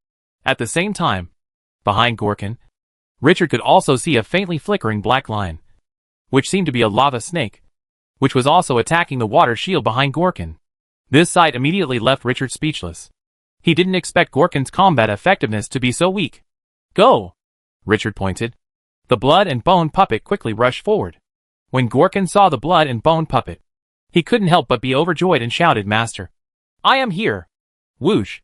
At the same time, behind Gorkin, Richard could also see a faintly flickering black line, which seemed to be a lava snake, which was also attacking the water shield behind Gorkin. This sight immediately left Richard speechless. He didn't expect Gorkin's combat effectiveness to be so weak. Go! Richard pointed. The blood and bone puppet quickly rushed forward. When Gorkin saw the blood and bone puppet, he couldn't help but be overjoyed and shouted, Master, I am here! Whoosh!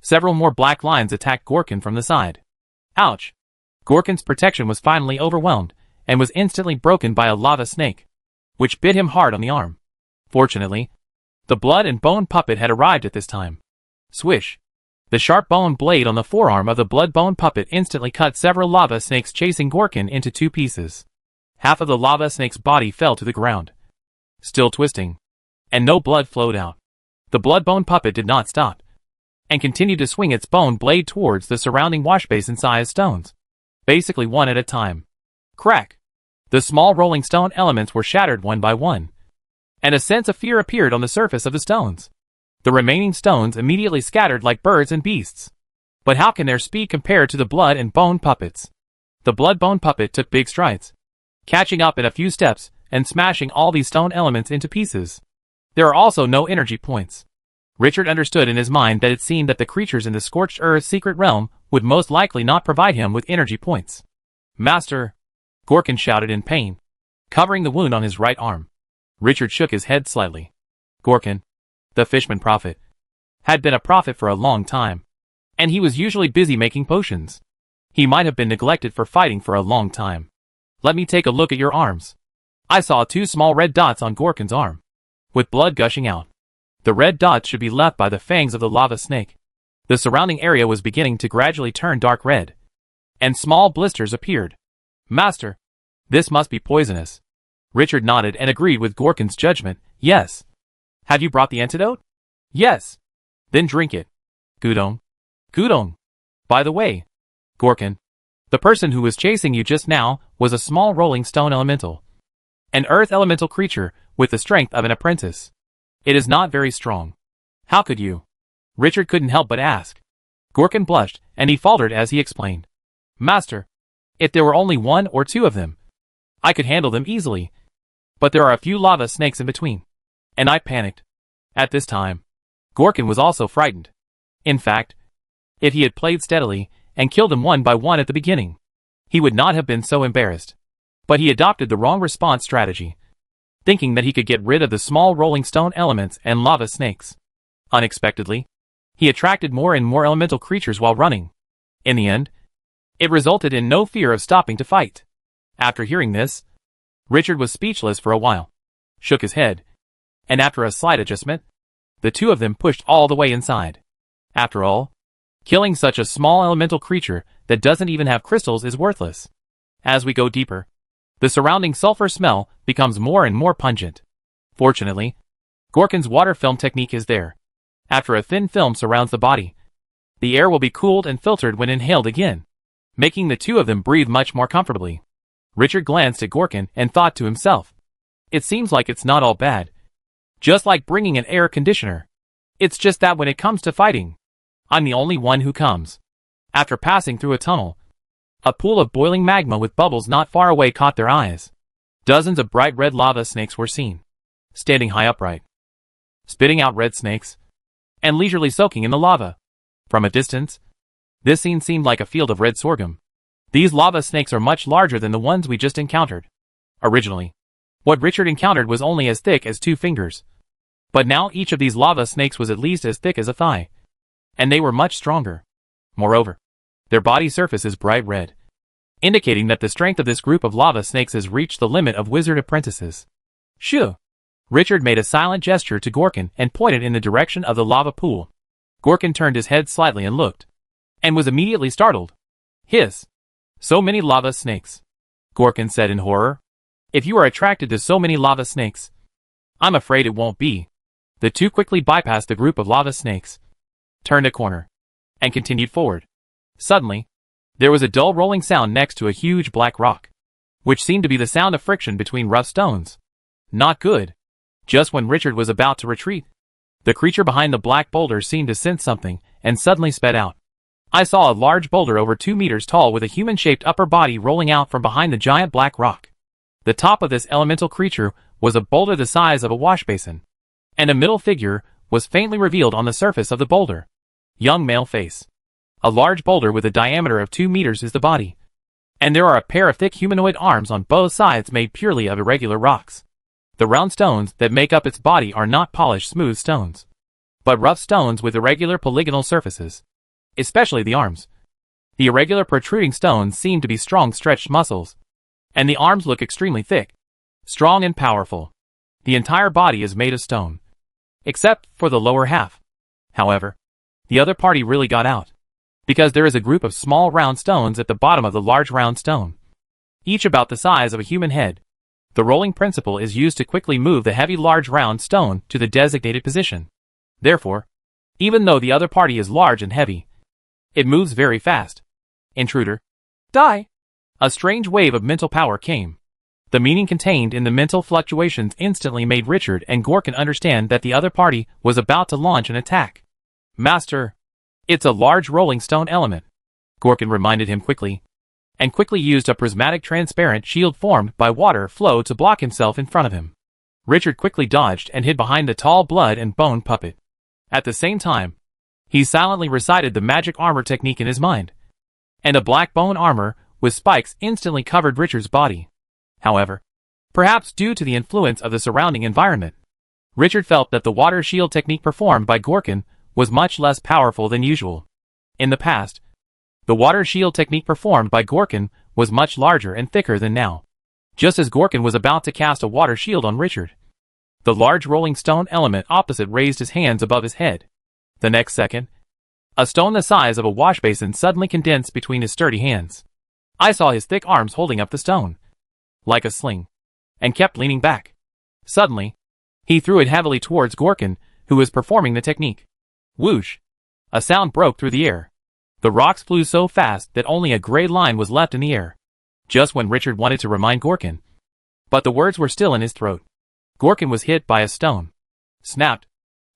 Several more black lines attacked Gorkin from the side. Ouch! Gorkin's protection was finally overwhelmed, and was instantly broken by a lava snake, which bit him hard on the arm. Fortunately, the blood and bone puppet had arrived at this time. Swish! The sharp bone blade on the forearm of the blood bone puppet instantly cut several lava snakes chasing Gorkin into 2 pieces. Half of the lava snake's body fell to the ground, still twisting, and no blood flowed out. The blood bone puppet did not stop, and continued to swing its bone blade towards the surrounding washbasin-sized stones, basically one at a time. Crack! The small rolling stone elements were shattered one by one, and a sense of fear appeared on the surface of the stones. The remaining stones immediately scattered like birds and beasts. But how can their speed compare to the blood and bone puppets? The blood bone puppet took big strides, catching up in a few steps and smashing all these stone elements into pieces. There are also no energy points. Richard understood in his mind that it seemed that the creatures in the Scorched Earth's secret realm would most likely not provide him with energy points. Master! Gorkin shouted in pain, covering the wound on his right arm. Richard shook his head slightly. Gorkin, the Fishman prophet, had been a prophet for a long time, and he was usually busy making potions. He might have been neglected for fighting for a long time. Let me take a look at your arms. I saw 2 small red dots on Gorkin's arm, with blood gushing out. The red dots should be left by the fangs of the lava snake. The surrounding area was beginning to gradually turn dark red, and small blisters appeared. Master, this must be poisonous. Richard nodded and agreed with Gorkin's judgment, Yes. Have you brought the antidote? Yes. Then drink it. Gudong. Gudong. By the way, Gorkin, the person who was chasing you just now was a small rolling stone elemental. An earth elemental creature with the strength of an apprentice. It is not very strong. How could you? Richard couldn't help but ask. Gorkin blushed, and he faltered as he explained. Master, if there were only one or two of them, I could handle them easily. But there are a few lava snakes in between. And I panicked. At this time, Gorkin was also frightened. In fact, if he had played steadily and killed them one by one at the beginning, he would not have been so embarrassed. But he adopted the wrong response strategy, thinking that he could get rid of the small rolling stone elements and lava snakes. Unexpectedly, he attracted more and more elemental creatures while running. In the end, it resulted in no fear of stopping to fight. After hearing this, Richard was speechless for a while, shook his head, and after a slight adjustment, the two of them pushed all the way inside. After all, killing such a small elemental creature that doesn't even have crystals is worthless. As we go deeper, the surrounding sulfur smell becomes more and more pungent. Fortunately, Gorkin's water film technique is there. After a thin film surrounds the body, the air will be cooled and filtered when inhaled again, making the two of them breathe much more comfortably. Richard glanced at Gorkin and thought to himself, it seems like it's not all bad. Just like bringing an air conditioner. It's just that when it comes to fighting, I'm the only one who comes. After passing through a tunnel, a pool of boiling magma with bubbles not far away caught their eyes. Dozens of bright red lava snakes were seen, standing high upright, spitting out red snakes, and leisurely soaking in the lava. From a distance, this scene seemed like a field of red sorghum. These lava snakes are much larger than the ones we just encountered. Originally, what Richard encountered was only as thick as 2 fingers. But now each of these lava snakes was at least as thick as a thigh. And they were much stronger. Moreover, their body surface is bright red, indicating that the strength of this group of lava snakes has reached the limit of wizard apprentices. Shoo! Richard made a silent gesture to Gorkin and pointed in the direction of the lava pool. Gorkin turned his head slightly and looked, and was immediately startled. Hiss! So many lava snakes, Gorkin said in horror. If you are attracted to so many lava snakes, I'm afraid it won't be. The two quickly bypassed the group of lava snakes, turned a corner, and continued forward. Suddenly, there was a dull rolling sound next to a huge black rock, which seemed to be the sound of friction between rough stones. Not good. Just when Richard was about to retreat, the creature behind the black boulder seemed to sense something and suddenly sped out. I saw a large boulder over 2 meters tall with a human-shaped upper body rolling out from behind the giant black rock. The top of this elemental creature was a boulder the size of a wash basin, and a middle figure was faintly revealed on the surface of the boulder. Young male face. A large boulder with a diameter of 2 meters is the body, and there are a pair of thick humanoid arms on both sides made purely of irregular rocks. The round stones that make up its body are not polished smooth stones, but rough stones with irregular polygonal surfaces, especially the arms. The irregular protruding stones seem to be strong stretched muscles, and the arms look extremely thick, strong and powerful. The entire body is made of stone, except for the lower half. However, the other party really got out, because there is a group of small round stones at the bottom of the large round stone, each about the size of a human head. The rolling principle is used to quickly move the heavy large round stone to the designated position. Therefore, even though the other party is large and heavy, it moves very fast. Intruder. Die! A strange wave of mental power came. The meaning contained in the mental fluctuations instantly made Richard and Gorkin understand that the other party was about to launch an attack. Master, it's a large rolling stone element, Gorkin reminded him quickly, and quickly used a prismatic transparent shield formed by water flow to block himself in front of him. Richard quickly dodged and hid behind the tall blood and bone puppet. At the same time, he silently recited the magic armor technique in his mind, and a black bone armor with spikes instantly covered Richard's body. However, perhaps due to the influence of the surrounding environment, Richard felt that the water shield technique performed by Gorkin was much less powerful than usual. In the past, the water shield technique performed by Gorkin was much larger and thicker than now. Just as Gorkin was about to cast a water shield on Richard, the large rolling stone element opposite raised his hands above his head. The next second, a stone the size of a wash basin suddenly condensed between his sturdy hands. I saw his thick arms holding up the stone, like a sling, and kept leaning back. Suddenly, He threw it heavily towards Gorkin, who was performing the technique. Whoosh! A sound broke through the air. The rocks flew so fast that only a gray line was left in the air. Just when Richard wanted to remind Gorkin. But the words were still in his throat. Gorkin was hit by a stone. Snapped.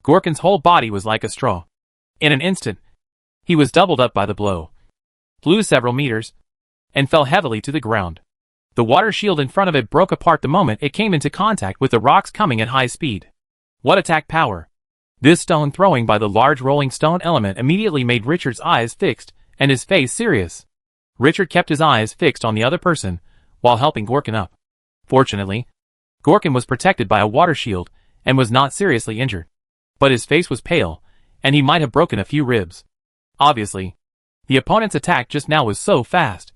Gorkin's whole body was like a straw. In an instant, he was doubled up by the blow. Flew several meters, and fell heavily to the ground. The water shield in front of it broke apart the moment it came into contact with the rocks coming at high speed. What attack power! This stone throwing by the large rolling stone element immediately made Richard's eyes fixed and his face serious. Richard kept his eyes fixed on the other person while helping Gorkin up. Fortunately, Gorkin was protected by a water shield and was not seriously injured. But his face was pale, and he might have broken a few ribs. Obviously, the opponent's attack just now was so fast.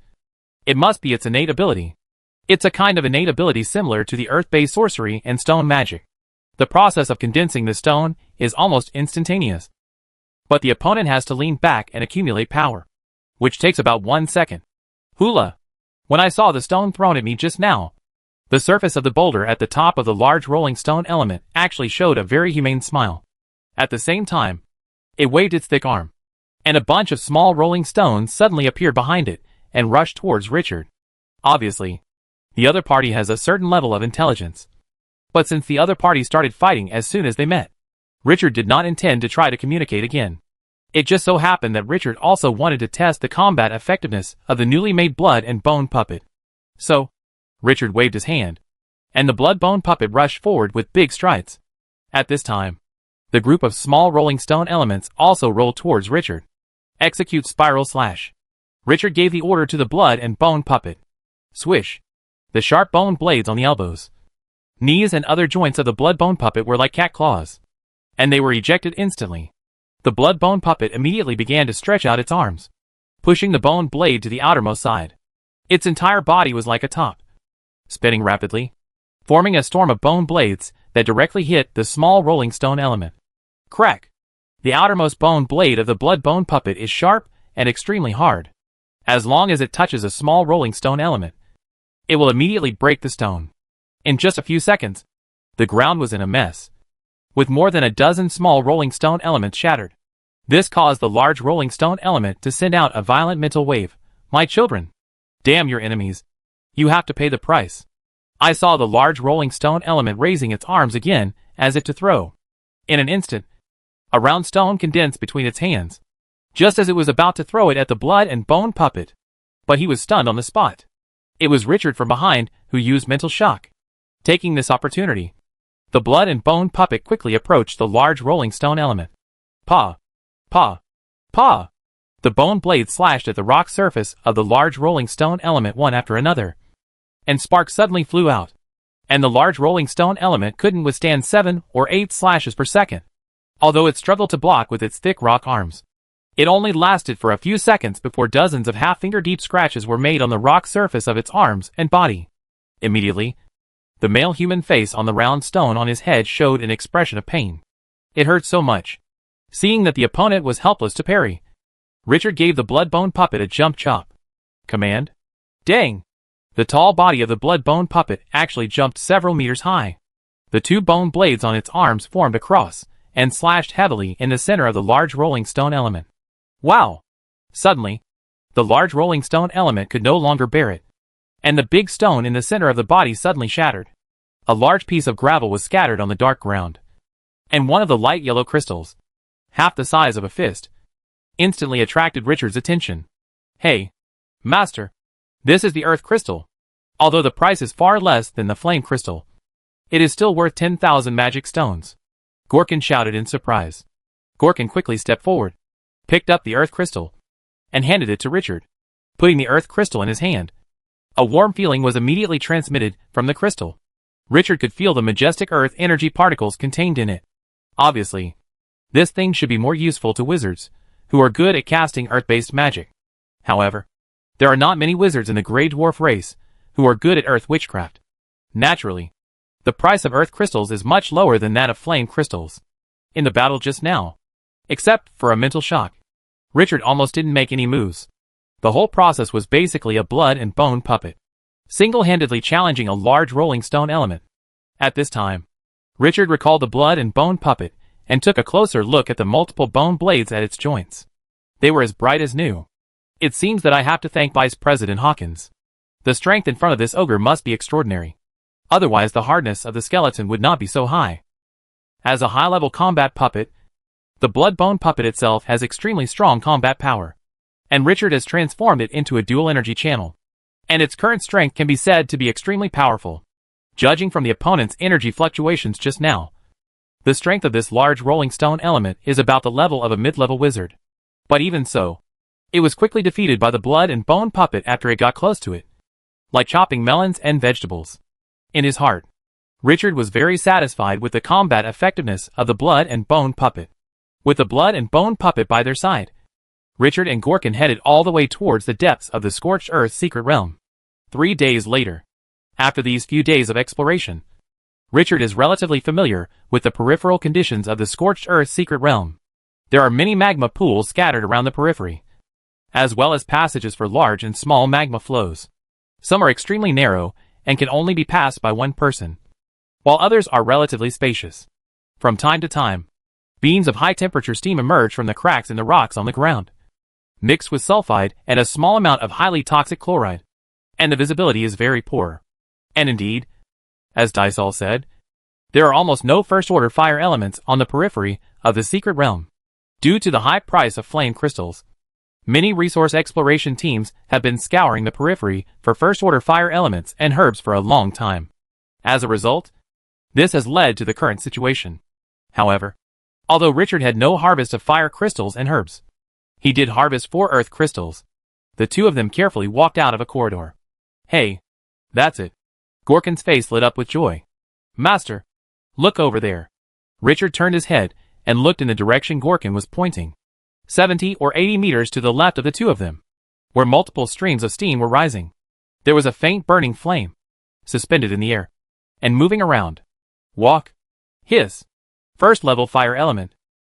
It must be its innate ability. It's a kind of innate ability similar to the earth-based sorcery and stone magic. The process of condensing the stone is almost instantaneous. But the opponent has to lean back and accumulate power, which takes about 1 second. Hula! When I saw the stone thrown at me just now, the surface of the boulder at the top of the large rolling stone element actually showed a very humane smile. At the same time, it waved its thick arm, and a bunch of small rolling stones suddenly appeared behind it and rushed towards Richard. Obviously, the other party has a certain level of intelligence. But since the other party started fighting as soon as they met, Richard did not intend to try to communicate again. It just so happened that Richard also wanted to test the combat effectiveness of the newly made blood and bone puppet. So, Richard waved his hand, and the blood bone puppet rushed forward with big strides. At this time, the group of small rolling stone elements also rolled towards Richard. Execute spiral slash. Richard gave the order to the blood and bone puppet. Swish. The sharp bone blades on the elbows, knees and other joints of the blood bone puppet were like cat claws, and they were ejected instantly. The blood bone puppet immediately began to stretch out its arms, pushing the bone blade to the outermost side. Its entire body was like a top, spinning rapidly, forming a storm of bone blades that directly hit the small rolling stone element. Crack! The outermost bone blade of the blood bone puppet is sharp and extremely hard. As long as it touches a small rolling stone element, it will immediately break the stone. In just a few seconds, the ground was in a mess, with more than a dozen small rolling stone elements shattered. This caused the large rolling stone element to send out a violent mental wave. My children! Damn your enemies! You have to pay the price. I saw the large rolling stone element raising its arms again as if to throw. In an instant, a round stone condensed between its hands, just as it was about to throw it at the blood and bone puppet. But he was stunned on the spot. It was Richard from behind who used mental shock. Taking this opportunity, the blood and bone puppet quickly approached the large rolling stone element. Paw! Paw! Paw! The bone blade slashed at the rock surface of the large rolling stone element one after another, and sparks suddenly flew out, and the large rolling stone element couldn't withstand 7 or 8 slashes per second. Although it struggled to block with its thick rock arms, it only lasted for a few seconds before dozens of half-finger-deep scratches were made on the rock surface of its arms and body. Immediately, the male human face on the round stone on his head showed an expression of pain. It hurt so much. Seeing that the opponent was helpless to parry, Richard gave the blood bone puppet a jump chop. Command? Dang! The tall body of the blood bone puppet actually jumped several meters high. The 2 bone blades on its arms formed a cross and slashed heavily in the center of the large rolling stone element. Wow! Suddenly, the large rolling stone element could no longer bear it, and the big stone in the center of the body suddenly shattered. A large piece of gravel was scattered on the dark ground, and one of the light yellow crystals, half the size of a fist, instantly attracted Richard's attention. Hey, Master, this is the earth crystal. Although the price is far less than the flame crystal, it is still worth 10,000 magic stones. Gorkin shouted in surprise. Gorkin quickly stepped forward, picked up the earth crystal, and handed it to Richard. Putting the earth crystal in his hand, a warm feeling was immediately transmitted from the crystal. Richard could feel the majestic earth energy particles contained in it. Obviously, this thing should be more useful to wizards, who are good at casting earth-based magic. However, there are not many wizards in the Grey Dwarf race who are good at earth witchcraft. Naturally, the price of earth crystals is much lower than that of flame crystals. In the battle just now, except for a mental shock, Richard almost didn't make any moves. The whole process was basically a blood and bone puppet, single-handedly challenging a large rolling stone element. At this time, Richard recalled the blood and bone puppet, and took a closer look at the multiple bone blades at its joints. They were as bright as new. It seems that I have to thank Vice President Hawkins. The strength in front of this ogre must be extraordinary. Otherwise the hardness of the skeleton would not be so high. As a high-level combat puppet, the blood-bone puppet itself has extremely strong combat power, and Richard has transformed it into a dual-energy channel, and its current strength can be said to be extremely powerful. Judging from the opponent's energy fluctuations just now, the strength of this large rolling stone element is about the level of a mid-level wizard. But even so, it was quickly defeated by the blood and bone puppet after it got close to it, like chopping melons and vegetables. In his heart, Richard was very satisfied with the combat effectiveness of the blood and bone puppet. With the blood and bone puppet by their side, Richard and Gorkin headed all the way towards the depths of the Scorched Earth secret realm. 3 days later, after these few days of exploration, Richard is relatively familiar with the peripheral conditions of the Scorched Earth secret realm. There are many magma pools scattered around the periphery, as well as passages for large and small magma flows. Some are extremely narrow and can only be passed by one person, while others are relatively spacious. From time to time, beams of high-temperature steam emerge from the cracks in the rocks on the ground, mixed with sulfide and a small amount of highly toxic chloride, and the visibility is very poor. And indeed, as Dysol said, there are almost no first-order fire elements on the periphery of the secret realm. Due to the high price of flame crystals, many resource exploration teams have been scouring the periphery for first-order fire elements and herbs for a long time. As a result, this has led to the current situation. However, although Richard had no harvest of fire crystals and herbs, he did harvest 4 earth crystals. The two of them carefully walked out of a corridor. Hey, that's it. Gorkin's face lit up with joy. Master, look over there. Richard turned his head and looked in the direction Gorkin was pointing. 70 or 80 meters to the left of the two of them, where multiple streams of steam were rising. There was a faint burning flame, suspended in the air, and moving around. Walk. Hiss. First-level fire element.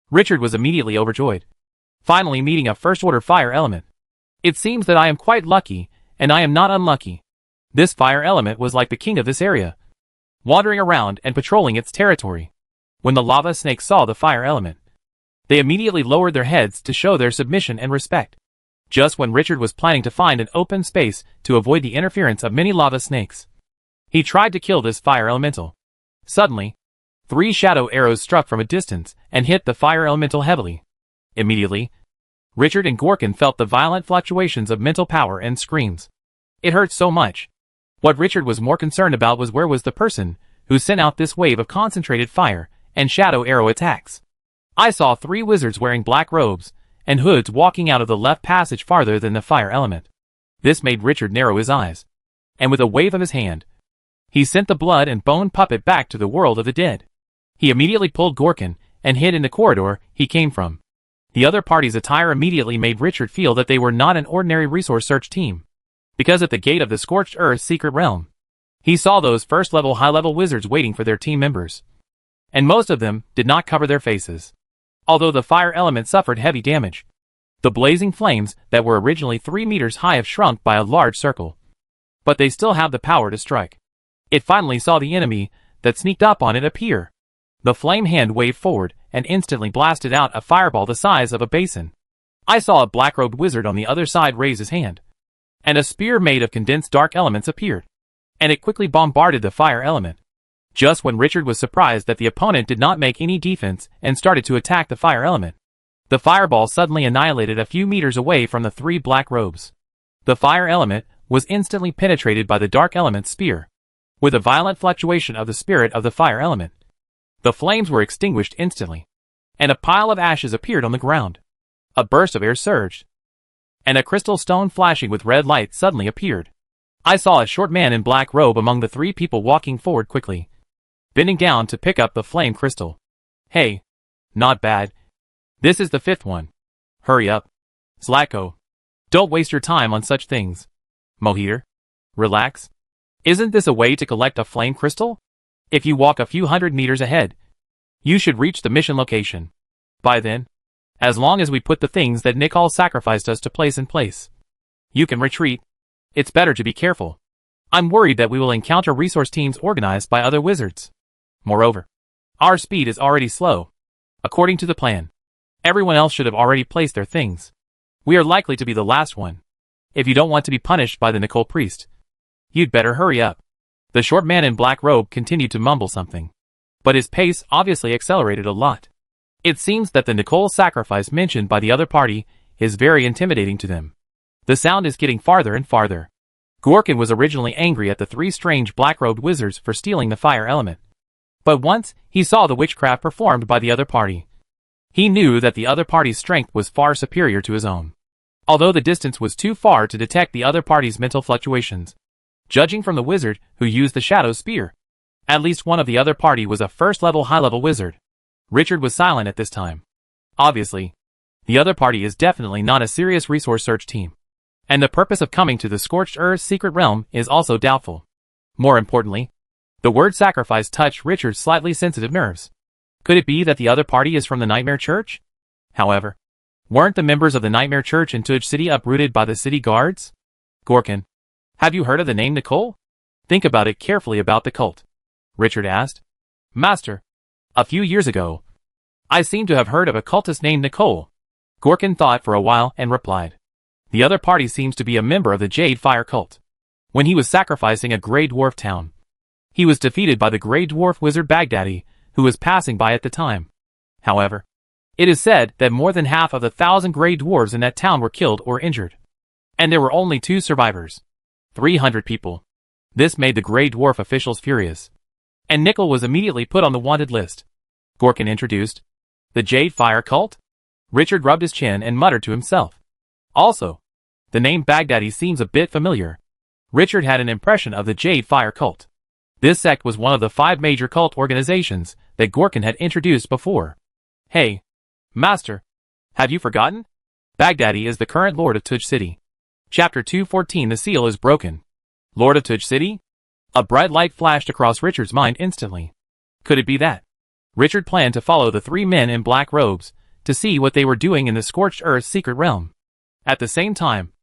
Richard was immediately overjoyed. Finally meeting a first-order fire element. It seems that I am quite lucky, and I am not unlucky. This fire element was like the king of this area, wandering around and patrolling its territory. When the lava snakes saw the fire element, they immediately lowered their heads to show their submission and respect. Just when Richard was planning to find an open space to avoid the interference of many lava snakes, he tried to kill this fire elemental. Suddenly, 3 shadow arrows struck from a distance and hit the fire elemental heavily. Immediately, Richard and Gorkin felt the violent fluctuations of mental power and screams. It hurt so much. What Richard was more concerned about was where was the person who sent out this wave of concentrated fire and shadow arrow attacks. I saw 3 wizards wearing black robes and hoods walking out of the left passage farther than the fire element. This made Richard narrow his eyes, and with a wave of his hand, he sent the blood and bone puppet back to the world of the dead. He immediately pulled Gorkin and hid in the corridor he came from. The other party's attire immediately made Richard feel that they were not an ordinary resource search team, because at the gate of the Scorched Earth secret realm, he saw those first-level high-level wizards waiting for their team members, and most of them did not cover their faces. Although the fire element suffered heavy damage, the blazing flames that were originally 3 meters high have shrunk by a large circle, but they still have the power to strike. It finally saw the enemy that sneaked up on it appear. The flame hand waved forward and instantly blasted out a fireball the size of a basin. I saw a black-robed wizard on the other side raise his hand, and a spear made of condensed dark elements appeared, and it quickly bombarded the fire element. Just when Richard was surprised that the opponent did not make any defense and started to attack the fire element, the fireball suddenly annihilated a few meters away from the 3 black robes. The fire element was instantly penetrated by the dark element's spear. With a violent fluctuation of the spirit of the fire element, the flames were extinguished instantly, and a pile of ashes appeared on the ground. A burst of air surged, and a crystal stone flashing with red light suddenly appeared. I saw a short man in black robe among the 3 people walking forward quickly, bending down to pick up the flame crystal. Hey, not bad. This is the 5th one. Hurry up. Zlatko. Don't waste your time on such things. Mohider. Relax. Isn't this a way to collect a flame crystal? If you walk a few hundred meters ahead, you should reach the mission location. By then, as long as we put the things that Nicole sacrificed us to place in place, you can retreat. It's better to be careful. I'm worried that we will encounter resource teams organized by other wizards. Moreover, Our speed is already slow. According to the plan, everyone else should have already placed their things. We are likely to be the last one. If you don't want to be punished by the Nicole priest, you'd better hurry up. The short man in black robe continued to mumble something, but his pace obviously accelerated a lot. It seems that the Nicole sacrifice mentioned by the other party is very intimidating to them. The sound is getting farther and farther. Gorkin was originally angry at the three strange black-robed wizards for stealing the fire element. But once he saw the witchcraft performed by the other party, he knew that the other party's strength was far superior to his own. Although the distance was too far to detect the other party's mental fluctuations, judging from the wizard who used the shadow spear, at least one of the other party was a first-level high-level wizard. Richard was silent at this time. Obviously, the other party is definitely not a serious resource search team, and the purpose of coming to the Scorched Earth secret realm is also doubtful. More importantly, the word sacrifice touched Richard's slightly sensitive nerves. Could it be that the other party is from the Nightmare Church? However, weren't the members of the Nightmare Church in Tudge City uprooted by the city guards? Gorkin, have you heard of the name Nicole? Think about it carefully about the cult, Richard asked. Master, a few years ago, I seem to have heard of a cultist named Nicole. Gorkin thought for a while and replied. The other party seems to be a member of the Jade Fire cult. When he was sacrificing a Grey Dwarf town, he was defeated by the Grey Dwarf wizard Baghdadi, who was passing by at the time. However, it is said that more than half of the 1,000 Grey Dwarves in that town were killed or injured. And there were only 2 survivors. 300 people. This made the Grey Dwarf officials furious. And Nicole was immediately put on the wanted list. Gorkin introduced. The Jade Fire cult? Richard rubbed his chin and muttered to himself. Also, the name Baghdadi seems a bit familiar. Richard had an impression of the Jade Fire cult. This sect was one of the 5 major cult organizations that Gorkin had introduced before. Hey, Master, have you forgotten? Baghdadi is the current Lord of Tudge City. Chapter 214 The Seal is Broken. Lord of Tudge City? A bright light flashed across Richard's mind instantly. Could it be that? Richard planned to follow the 3 men in black robes to see what they were doing in the Scorched Earth secret realm. At the same time,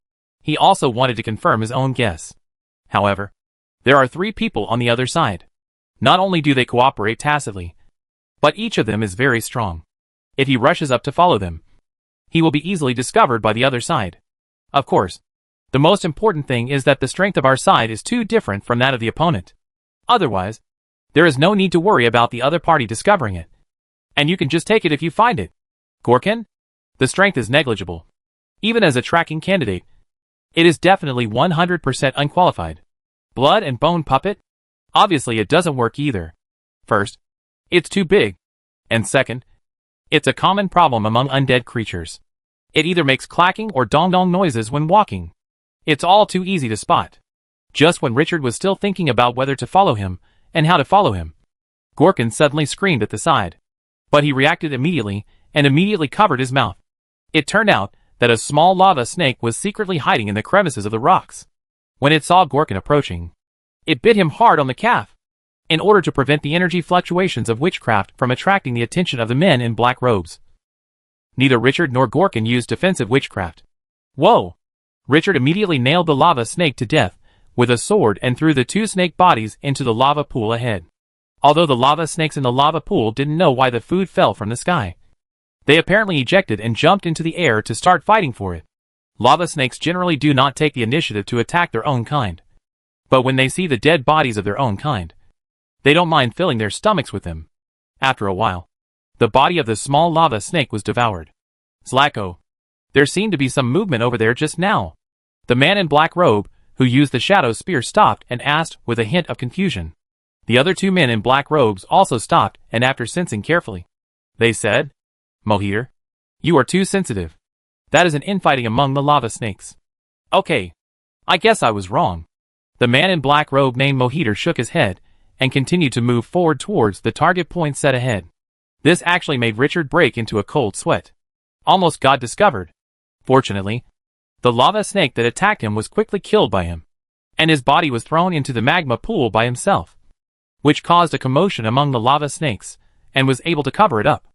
he also wanted to confirm his own guess. However, there are 3 people on the other side. Not only do they cooperate tacitly, but each of them is very strong. If he rushes up to follow them, he will be easily discovered by the other side. Of course, the most important thing is that the strength of our side is too different from that of the opponent. Otherwise, there is no need to worry about the other party discovering it. And you can just take it if you find it. Gorkin? The strength is negligible. Even as a tracking candidate, it is definitely 100% unqualified. Blood and bone puppet? Obviously it doesn't work either. First, it's too big. And second, it's a common problem among undead creatures. It either makes clacking or dong-dong noises when walking. It's all too easy to spot. Just when Richard was still thinking about whether to follow him and how to follow him, Gorkin suddenly screamed at the side. But he reacted immediately and immediately covered his mouth. It turned out that a small lava snake was secretly hiding in the crevices of the rocks. When it saw Gorkin approaching, it bit him hard on the calf, in order to prevent the energy fluctuations of witchcraft from attracting the attention of the men in black robes. Neither Richard nor Gorkin used defensive witchcraft. Whoa! Richard immediately nailed the lava snake to death with a sword and threw the 2 snake bodies into the lava pool ahead. Although the lava snakes in the lava pool didn't know why the food fell from the sky, they apparently ejected and jumped into the air to start fighting for it. Lava snakes generally do not take the initiative to attack their own kind. But when they see the dead bodies of their own kind, they don't mind filling their stomachs with them. After a while, the body of the small lava snake was devoured. Zlako. There seemed to be some movement over there just now. The man in black robe, who used the shadow spear, stopped and asked with a hint of confusion. The other 2 men in black robes also stopped, and after sensing carefully, they said, Mohider, you are too sensitive. That is an infighting among the lava snakes. Okay. I guess I was wrong. The man in black robe named Mohider shook his head and continued to move forward towards the target point set ahead. This actually made Richard break into a cold sweat. Almost got discovered. Fortunately, the lava snake that attacked him was quickly killed by him, and his body was thrown into the magma pool by himself, which caused a commotion among the lava snakes and was able to cover it up.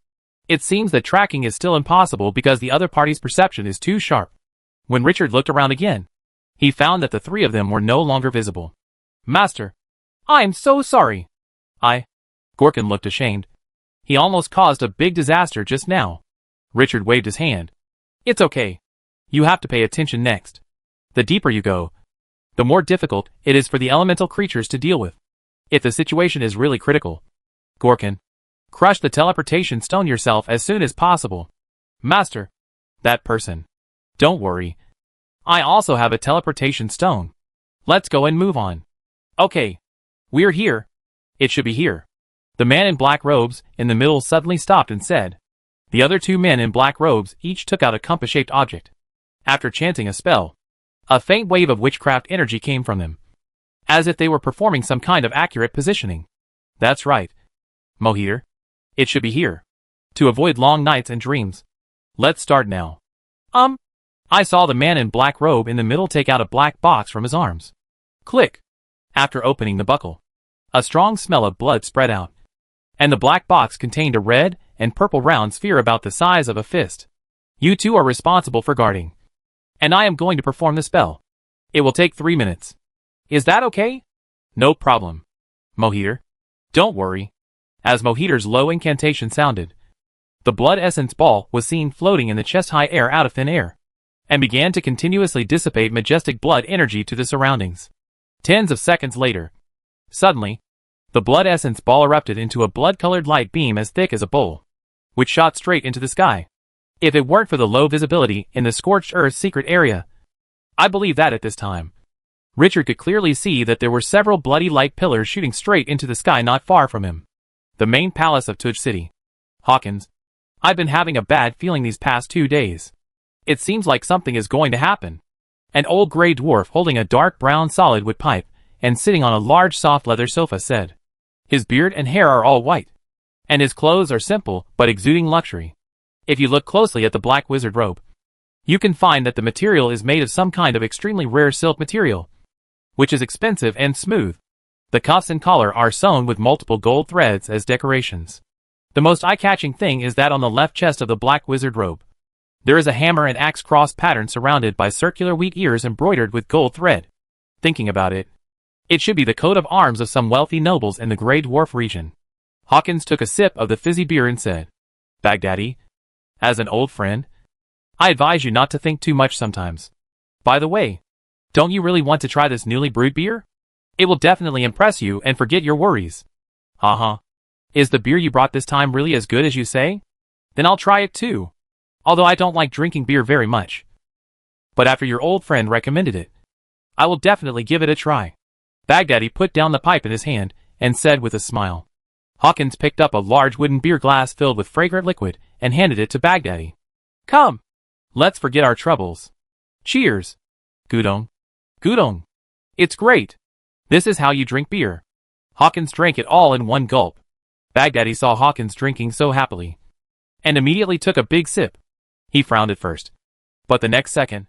It seems that tracking is still impossible because the other party's perception is too sharp. When Richard looked around again, he found that the 3 of them were no longer visible. Master, I'm so sorry. Gorkin looked ashamed. He almost caused a big disaster just now. Richard waved his hand. It's okay. You have to pay attention next. The deeper you go, the more difficult it is for the elemental creatures to deal with. If the situation is really critical, Gorkin, crush the teleportation stone yourself as soon as possible. Master, that person. Don't worry. I also have a teleportation stone. Let's go and move on. Okay. We're here. It should be here. The man in black robes in the middle suddenly stopped and said. The other two men in black robes each took out a compass-shaped object. After chanting a spell, a faint wave of witchcraft energy came from them, as if they were performing some kind of accurate positioning. That's right. Mohider. It should be here. To avoid long nights and dreams. Let's start now. I saw the man in black robe in the middle take out a black box from his arms. Click. After opening the buckle, a strong smell of blood spread out, and the black box contained a red and purple round sphere about the size of a fist. You two are responsible for guarding, and I am going to perform the spell. It will take 3 minutes. Is that okay? No problem. Mohider. Don't worry. As Mohider's low incantation sounded, the blood essence ball was seen floating in the chest-high air out of thin air, and began to continuously dissipate majestic blood energy to the surroundings. Tens of seconds later, suddenly, the blood essence ball erupted into a blood-colored light beam as thick as a bowl, which shot straight into the sky. If it weren't for the low visibility in the scorched earth secret area, I believe that at this time, Richard could clearly see that there were several bloody light pillars shooting straight into the sky not far from him. The main palace of Tudge City. Hawkins, I've been having a bad feeling these past 2 days. It seems like something is going to happen. An old gray dwarf holding a dark brown solid wood pipe and sitting on a large soft leather sofa said. His beard and hair are all white, and his clothes are simple but exuding luxury. If you look closely at the black wizard robe, you can find that the material is made of some kind of extremely rare silk material, which is expensive and smooth. The cuffs and collar are sewn with multiple gold threads as decorations. The most eye-catching thing is that on the left chest of the black wizard robe, there is a hammer and axe cross pattern surrounded by circular wheat ears embroidered with gold thread. Thinking about it, it should be the coat of arms of some wealthy nobles in the Grey Dwarf region. Hawkins took a sip of the fizzy beer and said, Baghdadi, as an old friend, I advise you not to think too much sometimes. By the way, don't you really want to try this newly brewed beer? It will definitely impress you and forget your worries. Uh-huh. Is the beer you brought this time really as good as you say? Then I'll try it too. Although I don't like drinking beer very much. But after your old friend recommended it, I will definitely give it a try. Baghdadi put down the pipe in his hand and said with a smile. Hawkins picked up a large wooden beer glass filled with fragrant liquid and handed it to Baghdadi. Come, let's forget our troubles. Cheers. Gudong. Gudong. It's great. This is how you drink beer. Hawkins drank it all in one gulp. Baghdadi saw Hawkins drinking so happily, and immediately took a big sip. He frowned at first, but the next second,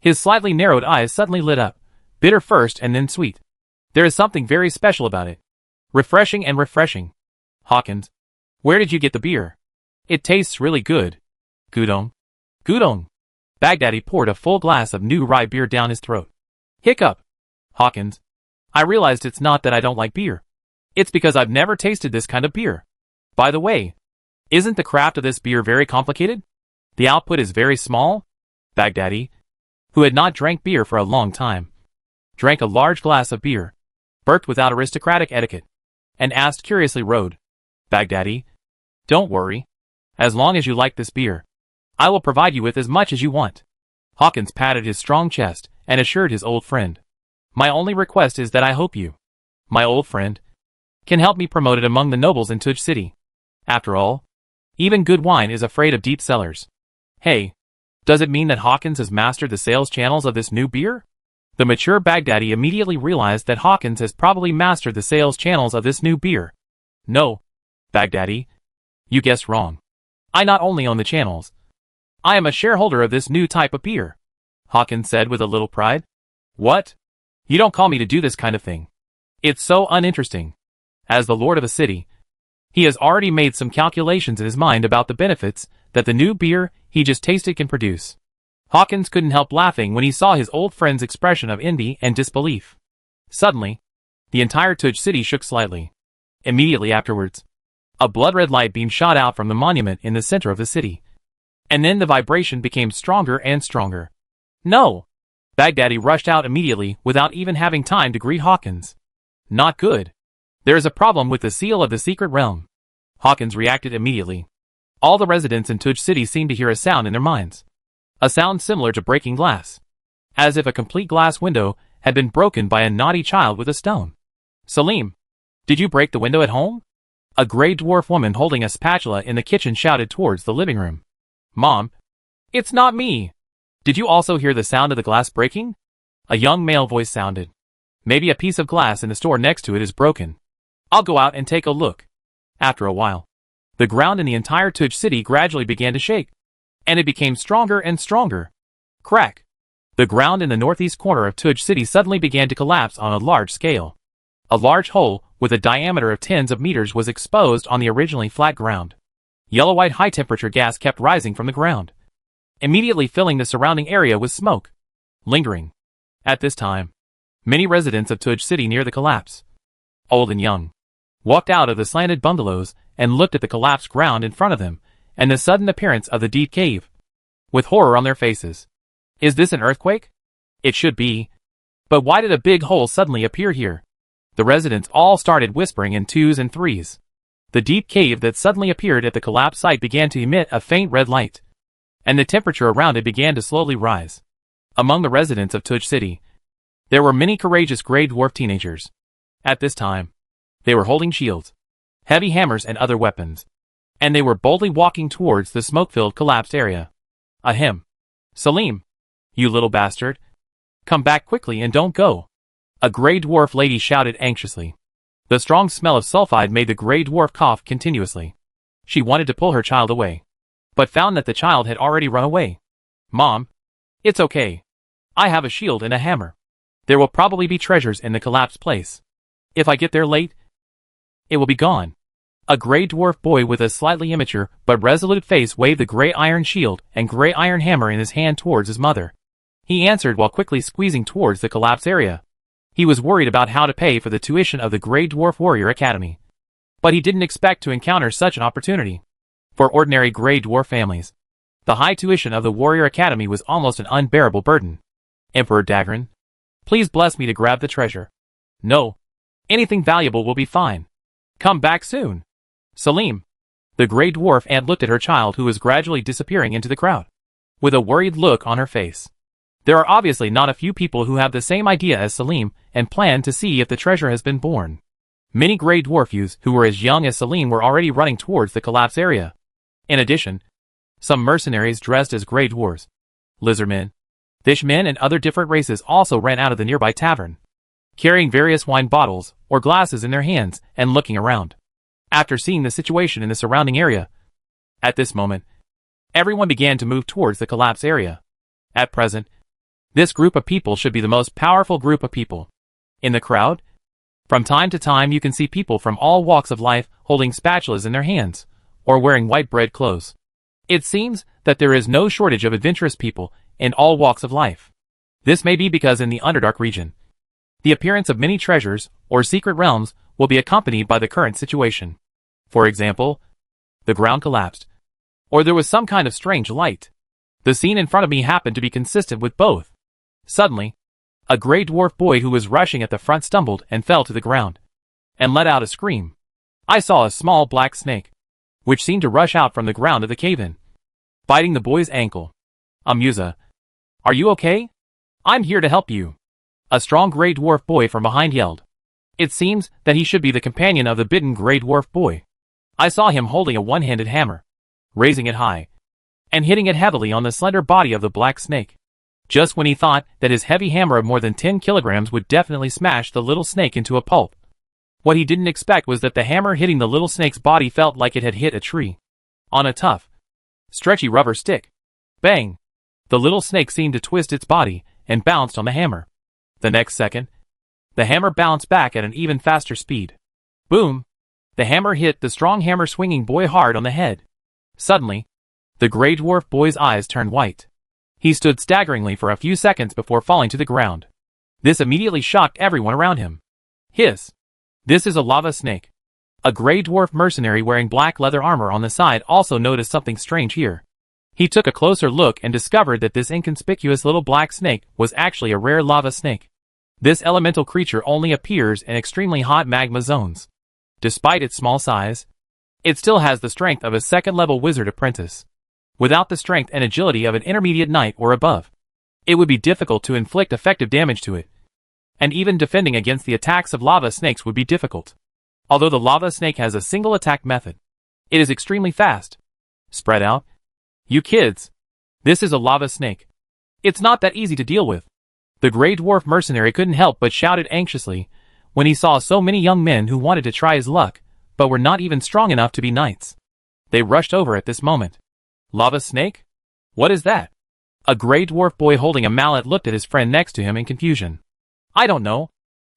his slightly narrowed eyes suddenly lit up, bitter first and then sweet. There is something very special about it. Refreshing and refreshing. Hawkins, where did you get the beer? It tastes really good. Gudong. Gudong. Baghdadi poured a full glass of new rye beer down his throat. Hiccup. Hawkins, I realized it's not that I don't like beer. It's because I've never tasted this kind of beer. By the way, isn't the craft of this beer very complicated? The output is very small. Baghdadi, who had not drank beer for a long time, drank a large glass of beer, burped without aristocratic etiquette, and asked curiously Road, Baghdadi, don't worry. As long as you like this beer, I will provide you with as much as you want. Hawkins patted his strong chest and assured his old friend. My only request is that I hope you, my old friend, can help me promote it among the nobles in Tudge City. After all, even good wine is afraid of deep cellars. Hey, does it mean that Hawkins has mastered the sales channels of this new beer? The mature Baghdadi immediately realized that Hawkins has probably mastered the sales channels of this new beer. No, Baghdadi, you guessed wrong. I not only own the channels, I am a shareholder of this new type of beer, Hawkins said with a little pride. What? You don't call me to do this kind of thing. It's so uninteresting. As the lord of a city, he has already made some calculations in his mind about the benefits that the new beer he just tasted can produce. Hawkins couldn't help laughing when he saw his old friend's expression of envy and disbelief. Suddenly, the entire Tudge City shook slightly. Immediately afterwards, A blood-red light beam shot out from the monument in the center of the city. And then the vibration became stronger and stronger. No! Baghdadi rushed out immediately without even having time to greet Hawkins. Not good. There is a problem with the seal of the secret realm. Hawkins reacted immediately. All the residents in Tuj City seemed to hear a sound in their minds. A sound similar to breaking glass. As if a complete glass window had been broken by a naughty child with a stone. Salim, did you break the window at home? A gray dwarf woman holding a spatula in the kitchen shouted towards the living room. Mom, it's not me. Did you also hear the sound of the glass breaking? A young male voice sounded. Maybe a piece of glass in the store next to it is broken. I'll go out and take a look. After a while, the ground in the entire Tuj city gradually began to shake. And it became stronger and stronger. Crack! The ground in the northeast corner of Tuj city suddenly began to collapse on a large scale. A large hole, with a diameter of tens of meters, was exposed on the originally flat ground. Yellow-white high-temperature gas kept rising from the ground, immediately filling the surrounding area with smoke. Lingering. At this time, many residents of Tuj city near the collapse, old and young, walked out of the slanted bungalows and looked at the collapsed ground in front of them and the sudden appearance of the deep cave, with horror on their faces. Is this an earthquake? It should be. But why did a big hole suddenly appear here? The residents all started whispering in twos and threes. The deep cave that suddenly appeared at the collapse site began to emit a faint red light, and the temperature around it began to slowly rise. Among the residents of Tuj city, there were many courageous gray dwarf teenagers. At this time, they were holding shields, heavy hammers and other weapons, and they were boldly walking towards the smoke-filled collapsed area. Ahem. Salim, you little bastard. Come back quickly and don't go. A gray dwarf lady shouted anxiously. The strong smell of sulfide made the gray dwarf cough continuously. She wanted to pull her child away, but found that the child had already run away. Mom, it's okay. I have a shield and a hammer. There will probably be treasures in the collapsed place. If I get there late, it will be gone. A gray dwarf boy with a slightly immature but resolute face waved the gray iron shield and gray iron hammer in his hand towards his mother. He answered while quickly squeezing towards the collapsed area. He was worried about how to pay for the tuition of the Grey Dwarf Warrior Academy. But he didn't expect to encounter such an opportunity. For ordinary Grey Dwarf families, the high tuition of the Warrior Academy was almost an unbearable burden. Emperor Dagran, please bless me to grab the treasure. No. Anything valuable will be fine. Come back soon. Salim. The Grey Dwarf aunt looked at her child who was gradually disappearing into the crowd, with a worried look on her face. There are obviously not a few people who have the same idea as Salim and plan to see if the treasure has been born. Many Grey Dwarf youths who were as young as Salim were already running towards the collapse area. In addition, some mercenaries dressed as Grey Dwarves, lizardmen, fishmen and other different races also ran out of the nearby tavern, carrying various wine bottles or glasses in their hands and looking around. After seeing the situation in the surrounding area, at this moment, everyone began to move towards the collapse area. At present, this group of people should be the most powerful group of people. In the crowd, from time to time you can see people from all walks of life holding spatulas in their hands, or wearing white bread clothes. It seems that there is no shortage of adventurous people in all walks of life. This may be because in the Underdark region, the appearance of many treasures or secret realms will be accompanied by the current situation. For example, the ground collapsed, or there was some kind of strange light. The scene in front of me happened to be consistent with both. Suddenly, a Grey Dwarf boy who was rushing at the front stumbled and fell to the ground, and let out a scream. I saw a small black snake, which seemed to rush out from the ground of the cave-in, biting the boy's ankle. Amusa, are you okay? I'm here to help you. A strong Grey Dwarf boy from behind yelled. It seems that he should be the companion of the bitten Grey Dwarf boy. I saw him holding a one-handed hammer, raising it high, and hitting it heavily on the slender body of the black snake. Just when he thought that his heavy hammer of more than 10 kilograms would definitely smash the little snake into a pulp. What he didn't expect was that the hammer hitting the little snake's body felt like it had hit a tree on a tough, stretchy rubber stick. Bang! The little snake seemed to twist its body and bounced on the hammer. The next second, the hammer bounced back at an even faster speed. Boom! The hammer hit the strong hammer-swinging boy hard on the head. Suddenly, the Grey Dwarf boy's eyes turned white. He stood staggeringly for a few seconds before falling to the ground. This immediately shocked everyone around him. Hiss! This is a lava snake. A gray dwarf mercenary wearing black leather armor on the side also noticed something strange here. He took a closer look and discovered that this inconspicuous little black snake was actually a rare lava snake. This elemental creature only appears in extremely hot magma zones. Despite its small size, it still has the strength of a second-level wizard apprentice. Without the strength and agility of an intermediate knight or above, it would be difficult to inflict effective damage to it. And even defending against the attacks of lava snakes would be difficult. Although the lava snake has a single attack method, it is extremely fast. Spread out. You kids. This is a lava snake. It's not that easy to deal with. The gray dwarf mercenary couldn't help but shouted anxiously when he saw so many young men who wanted to try his luck, but were not even strong enough to be knights. They rushed over at this moment. Lava snake? What is that? A gray dwarf boy holding a mallet looked at his friend next to him in confusion. I don't know.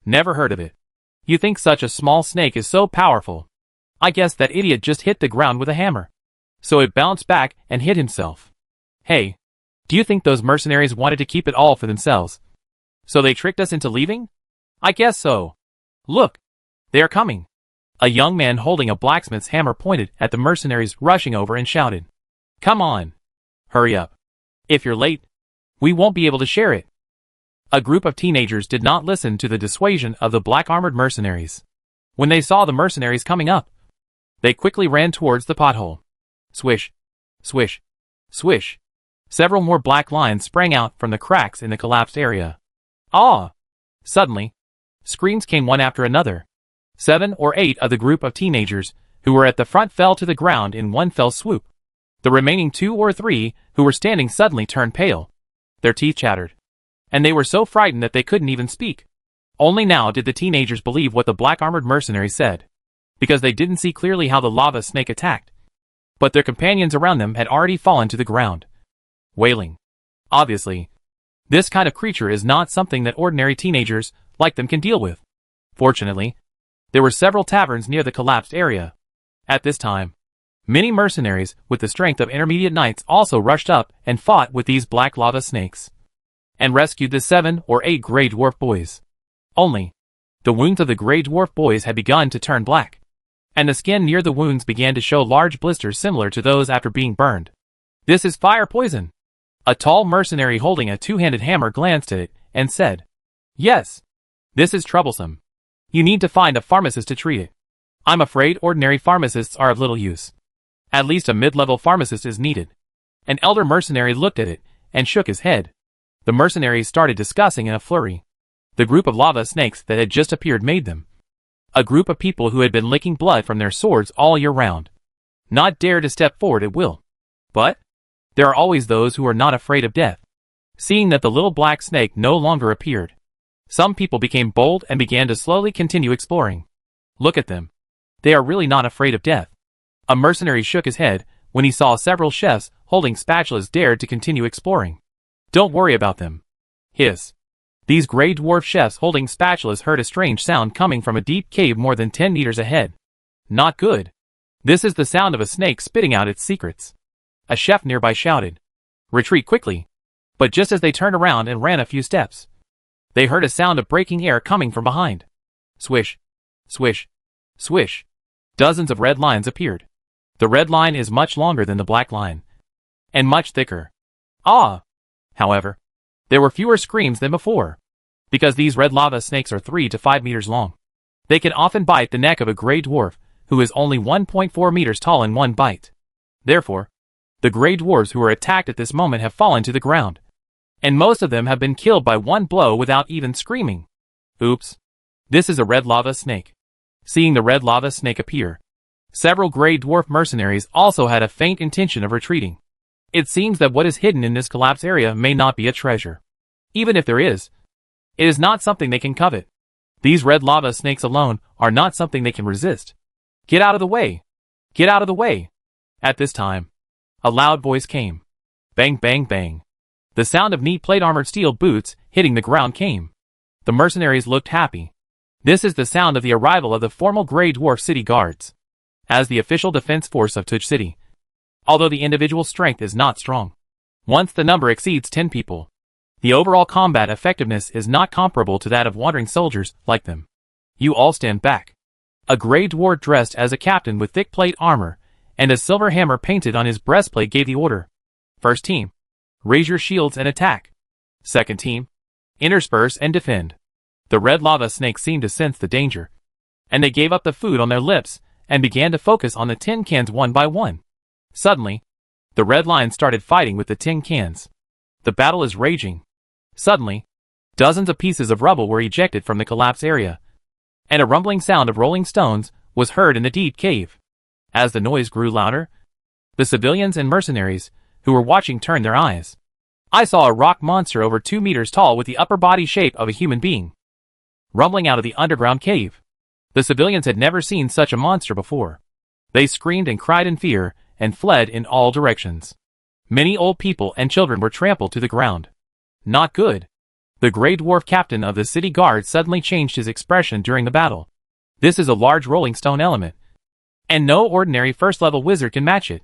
Never heard of it. You think such a small snake is so powerful? I guess that idiot just hit the ground with a hammer. So it bounced back and hit himself. Hey, do you think those mercenaries wanted to keep it all for themselves? So they tricked us into leaving? I guess so. Look, they are coming. A young man holding a blacksmith's hammer pointed at the mercenaries rushing over and shouted. Come on. Hurry up. If you're late, we won't be able to share it. A group of teenagers did not listen to the dissuasion of the black-armored mercenaries. When they saw the mercenaries coming up, they quickly ran towards the pothole. Swish, swish, swish. Several more black lines sprang out from the cracks in the collapsed area. Ah! Suddenly, screams came one after another. 7 or 8 of the group of teenagers who were at the front fell to the ground in one fell swoop. The remaining 2 or 3 who were standing suddenly turned pale. Their teeth chattered, and they were so frightened that they couldn't even speak. Only now did the teenagers believe what the black-armored mercenary said, because they didn't see clearly how the lava snake attacked. But their companions around them had already fallen to the ground, wailing. Obviously, this kind of creature is not something that ordinary teenagers like them can deal with. Fortunately, there were several taverns near the collapsed area. At this time, many mercenaries with the strength of intermediate knights also rushed up and fought with these black lava snakes, and rescued the 7 or 8 gray dwarf boys. Only, the wounds of the gray dwarf boys had begun to turn black, and the skin near the wounds began to show large blisters similar to those after being burned. This is fire poison. A tall mercenary holding a two-handed hammer glanced at it and said, Yes, this is troublesome. You need to find a pharmacist to treat it. I'm afraid ordinary pharmacists are of little use. At least a mid-level pharmacist is needed. An elder mercenary looked at it and shook his head. The mercenaries started discussing in a flurry. The group of lava snakes that had just appeared made them. A group of people who had been licking blood from their swords all year round. Not dare to step forward at will. But there are always those who are not afraid of death. Seeing that the little black snake no longer appeared, some people became bold and began to slowly continue exploring. Look at them. They are really not afraid of death. A mercenary shook his head when he saw several chefs holding spatulas dared to continue exploring. Don't worry about them. Hiss. These gray dwarf chefs holding spatulas heard a strange sound coming from a deep cave more than 10 meters ahead. Not good. This is the sound of a snake spitting out its secrets. A chef nearby shouted, Retreat quickly. But just as they turned around and ran a few steps, they heard a sound of breaking air coming from behind. Swish, swish, swish. Dozens of red lines appeared. The red line is much longer than the black line, and much thicker. Ah! However, there were fewer screams than before, because these red lava snakes are 3 to 5 meters long. They can often bite the neck of a gray dwarf, who is only 1.4 meters tall in one bite. Therefore, the gray dwarves who were attacked at this moment have fallen to the ground, and most of them have been killed by one blow without even screaming. Oops. This is a red lava snake. Seeing the red lava snake appear, several gray dwarf mercenaries also had a faint intention of retreating. It seems that what is hidden in this collapsed area may not be a treasure. Even if there is, it is not something they can covet. These red lava snakes alone are not something they can resist. Get out of the way! Get out of the way! At this time, a loud voice came. Bang, bang, bang. The sound of neat plate-armored steel boots hitting the ground came. The mercenaries looked happy. This is the sound of the arrival of the formal Grey Dwarf City Guards, as the official defense force of Tuj City. Although the individual strength is not strong, once the number exceeds 10 people, the overall combat effectiveness is not comparable to that of wandering soldiers like them. You all stand back. A gray dwarf dressed as a captain with thick plate armor and a silver hammer painted on his breastplate gave the order. First team, raise your shields and attack. Second team, intersperse and defend. The red lava snakes seemed to sense the danger, and they gave up the food on their lips and began to focus on the tin cans one by one. Suddenly, the red lion started fighting with the tin cans. The battle is raging. Suddenly, dozens of pieces of rubble were ejected from the collapse area, and a rumbling sound of rolling stones was heard in the deep cave. As the noise grew louder, the civilians and mercenaries who were watching turned their eyes. I saw a rock monster over 2 meters tall with the upper body shape of a human being, rumbling out of the underground cave. The civilians had never seen such a monster before. They screamed and cried in fear and fled in all directions. Many old people and children were trampled to the ground. Not good. The gray dwarf captain of the city guard suddenly changed his expression during the battle. This is a large rolling stone element, and no ordinary first-level wizard can match it.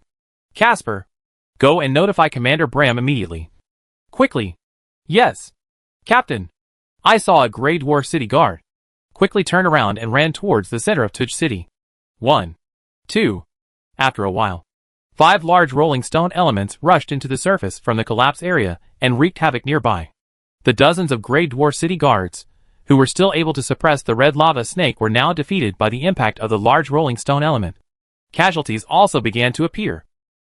Casper, go and notify Commander Bram immediately. Quickly. Yes. Captain. I saw a gray dwarf city guard quickly turn around and ran towards the center of Tuj City. 1. 2. After a while, 5 large rolling stone elements rushed into the surface from the collapse area and wreaked havoc nearby. The dozens of gray dwarf city guards, who were still able to suppress the red lava snake, were now defeated by the impact of the large rolling stone element. Casualties also began to appear.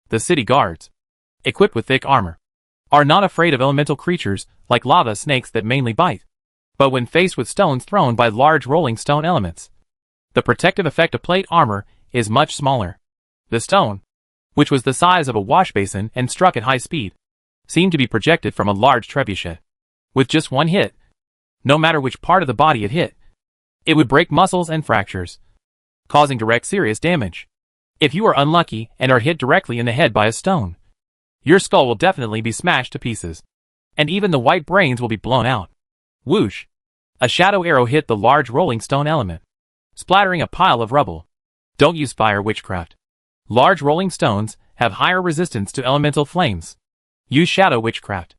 The city guards, equipped with thick armor, are not afraid of elemental creatures like lava snakes that mainly bite. But when faced with stones thrown by large rolling stone elements, the protective effect of plate armor is much smaller. The stone, which was the size of a wash basin and struck at high speed, seemed to be projected from a large trebuchet. With just one hit, no matter which part of the body it hit, it would break muscles and fractures, causing direct serious damage. If you are unlucky and are hit directly in the head by a stone, your skull will definitely be smashed to pieces, and even the white brains will be blown out. Whoosh! A shadow arrow hit the large rolling stone element, splattering a pile of rubble. Don't use fire witchcraft. Large rolling stones have higher resistance to elemental flames. Use shadow witchcraft,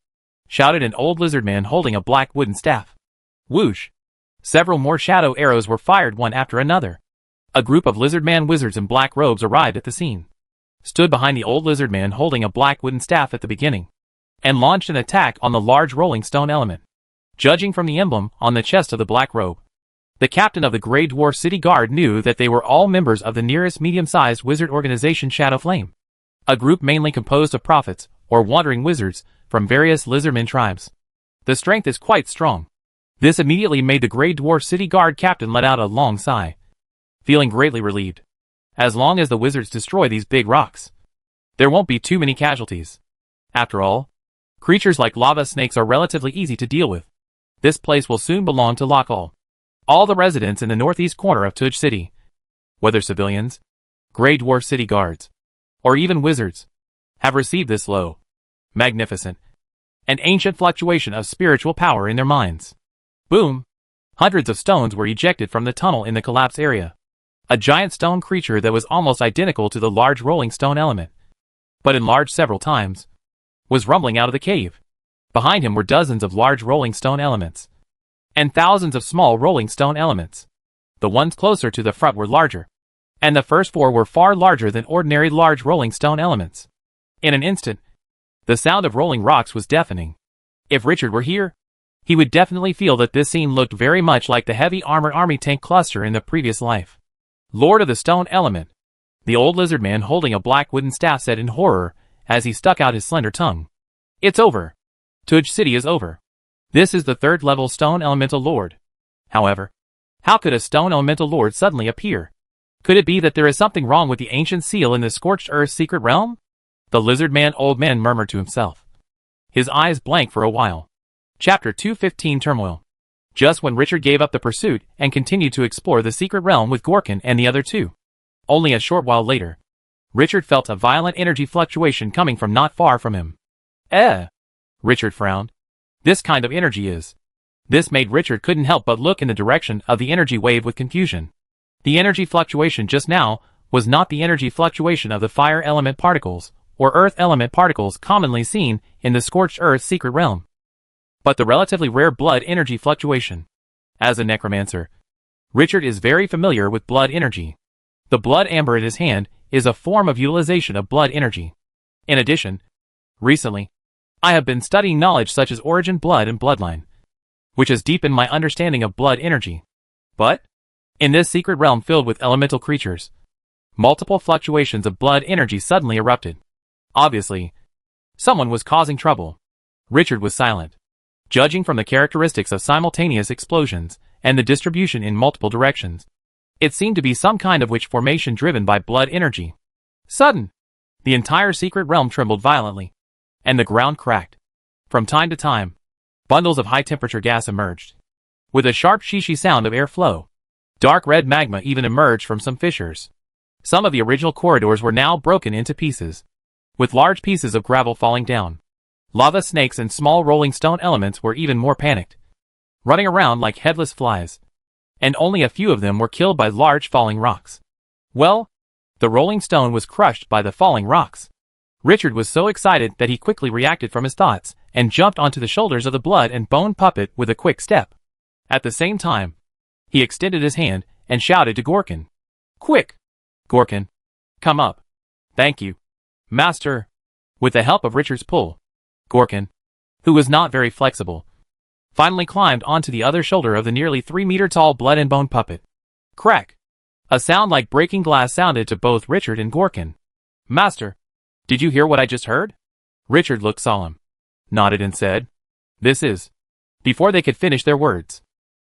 shouted an old lizard man holding a black wooden staff. Whoosh! Several more shadow arrows were fired one after another. A group of lizard man wizards in black robes arrived at the scene, stood behind the old lizard man holding a black wooden staff at the beginning, and launched an attack on the large rolling stone element. Judging from the emblem on the chest of the black robe, the captain of the Grey Dwarf City Guard knew that they were all members of the nearest medium-sized wizard organization Shadow Flame, a group mainly composed of prophets or wandering wizards from various lizardmen tribes. The strength is quite strong. This immediately made the Grey Dwarf City Guard captain let out a long sigh, feeling greatly relieved. As long as the wizards destroy these big rocks, there won't be too many casualties. After all, creatures like lava snakes are relatively easy to deal with. This place will soon belong to Lockall. All the residents in the northeast corner of Tuj City, whether civilians, Grey Dwarf City Guards, or even wizards, have received this low, magnificent, and ancient fluctuation of spiritual power in their minds. Boom! Hundreds of stones were ejected from the tunnel in the collapse area. A giant stone creature that was almost identical to the large rolling stone element, but enlarged several times, was rumbling out of the cave. Behind him were dozens of large rolling stone elements, and thousands of small rolling stone elements. The ones closer to the front were larger, and the first 4 were far larger than ordinary large rolling stone elements. In an instant, the sound of rolling rocks was deafening. If Richard were here, he would definitely feel that this scene looked very much like the heavy armored army tank cluster in the previous life. Lord of the Stone Element, the old lizard man holding a black wooden staff said in horror as he stuck out his slender tongue. It's over. Tuj City is over. This is the 3rd level Stone Elemental Lord. However, how could a Stone Elemental Lord suddenly appear? Could it be that there is something wrong with the ancient seal in the Scorched Earth secret realm? The lizard man old man murmured to himself, his eyes blank for a while. Chapter 215 Turmoil. Just when Richard gave up the pursuit and continued to explore the secret realm with Gorkin and the other 2. Only a short while later, Richard felt a violent energy fluctuation coming from not far from him. Richard frowned. This kind of energy is. This made Richard couldn't help but look in the direction of the energy wave with confusion. The energy fluctuation just now was not the energy fluctuation of the fire element particles or earth element particles commonly seen in the Scorched Earth secret realm, but the relatively rare blood energy fluctuation. As a necromancer, Richard is very familiar with blood energy. The blood amber in his hand is a form of utilization of blood energy. In addition, recently, I have been studying knowledge such as origin blood and bloodline, which has deepened my understanding of blood energy. But, in this secret realm filled with elemental creatures, multiple fluctuations of blood energy suddenly erupted. Obviously, someone was causing trouble. Richard was silent, judging from the characteristics of simultaneous explosions and the distribution in multiple directions. It seemed to be some kind of witch formation driven by blood energy. Sudden, the entire secret realm trembled violently, and the ground cracked. From time to time, bundles of high-temperature gas emerged. With a sharp sheeshy sound of airflow, dark red magma even emerged from some fissures. Some of the original corridors were now broken into pieces, with large pieces of gravel falling down. Lava snakes and small rolling stone elements were even more panicked, running around like headless flies, and only a few of them were killed by large falling rocks. Well, the rolling stone was crushed by the falling rocks. Richard was so excited that he quickly reacted from his thoughts and jumped onto the shoulders of the blood and bone puppet with a quick step. At the same time, he extended his hand and shouted to Gorkin. "Quick! Gorkin! Come up! Thank you, Master!" With the help of Richard's pull, Gorkin, who was not very flexible, finally climbed onto the other shoulder of the nearly 3-meter-tall blood and bone puppet. Crack! A sound like breaking glass sounded to both Richard and Gorkin. "Master, did you hear what I just heard?" Richard looked solemn, nodded and said, "This is..." Before they could finish their words,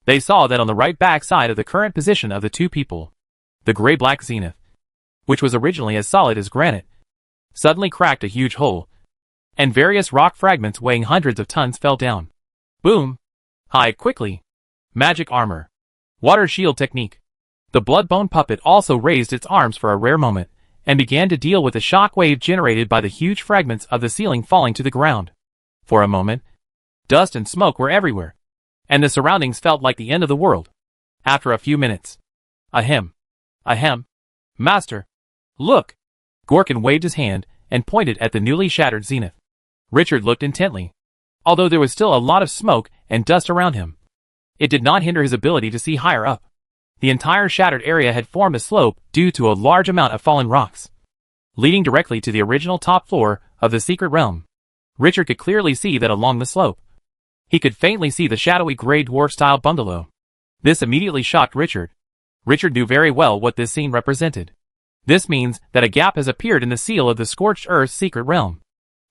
they saw that on the right back side of the current position of the two people, the gray-black zenith, which was originally as solid as granite, suddenly cracked a huge hole, and various rock fragments weighing hundreds of tons fell down. Boom! Hide quickly! Magic armor. Water shield technique. The blood-bone puppet also raised its arms for a rare moment, and began to deal with the shock wave generated by the huge fragments of the ceiling falling to the ground. For a moment, dust and smoke were everywhere, and the surroundings felt like the end of the world. After a few minutes, ahem, Master, look! Gorkin waved his hand and pointed at the newly shattered zenith. Richard looked intently. Although there was still a lot of smoke and dust around him, it did not hinder his ability to see higher up. The entire shattered area had formed a slope due to a large amount of fallen rocks, leading directly to the original top floor of the secret realm. Richard could clearly see that along the slope, he could faintly see the shadowy gray dwarf-style bungalow. This immediately shocked Richard. Richard knew very well what this scene represented. This means that a gap has appeared in the seal of the Scorched Earth's secret realm.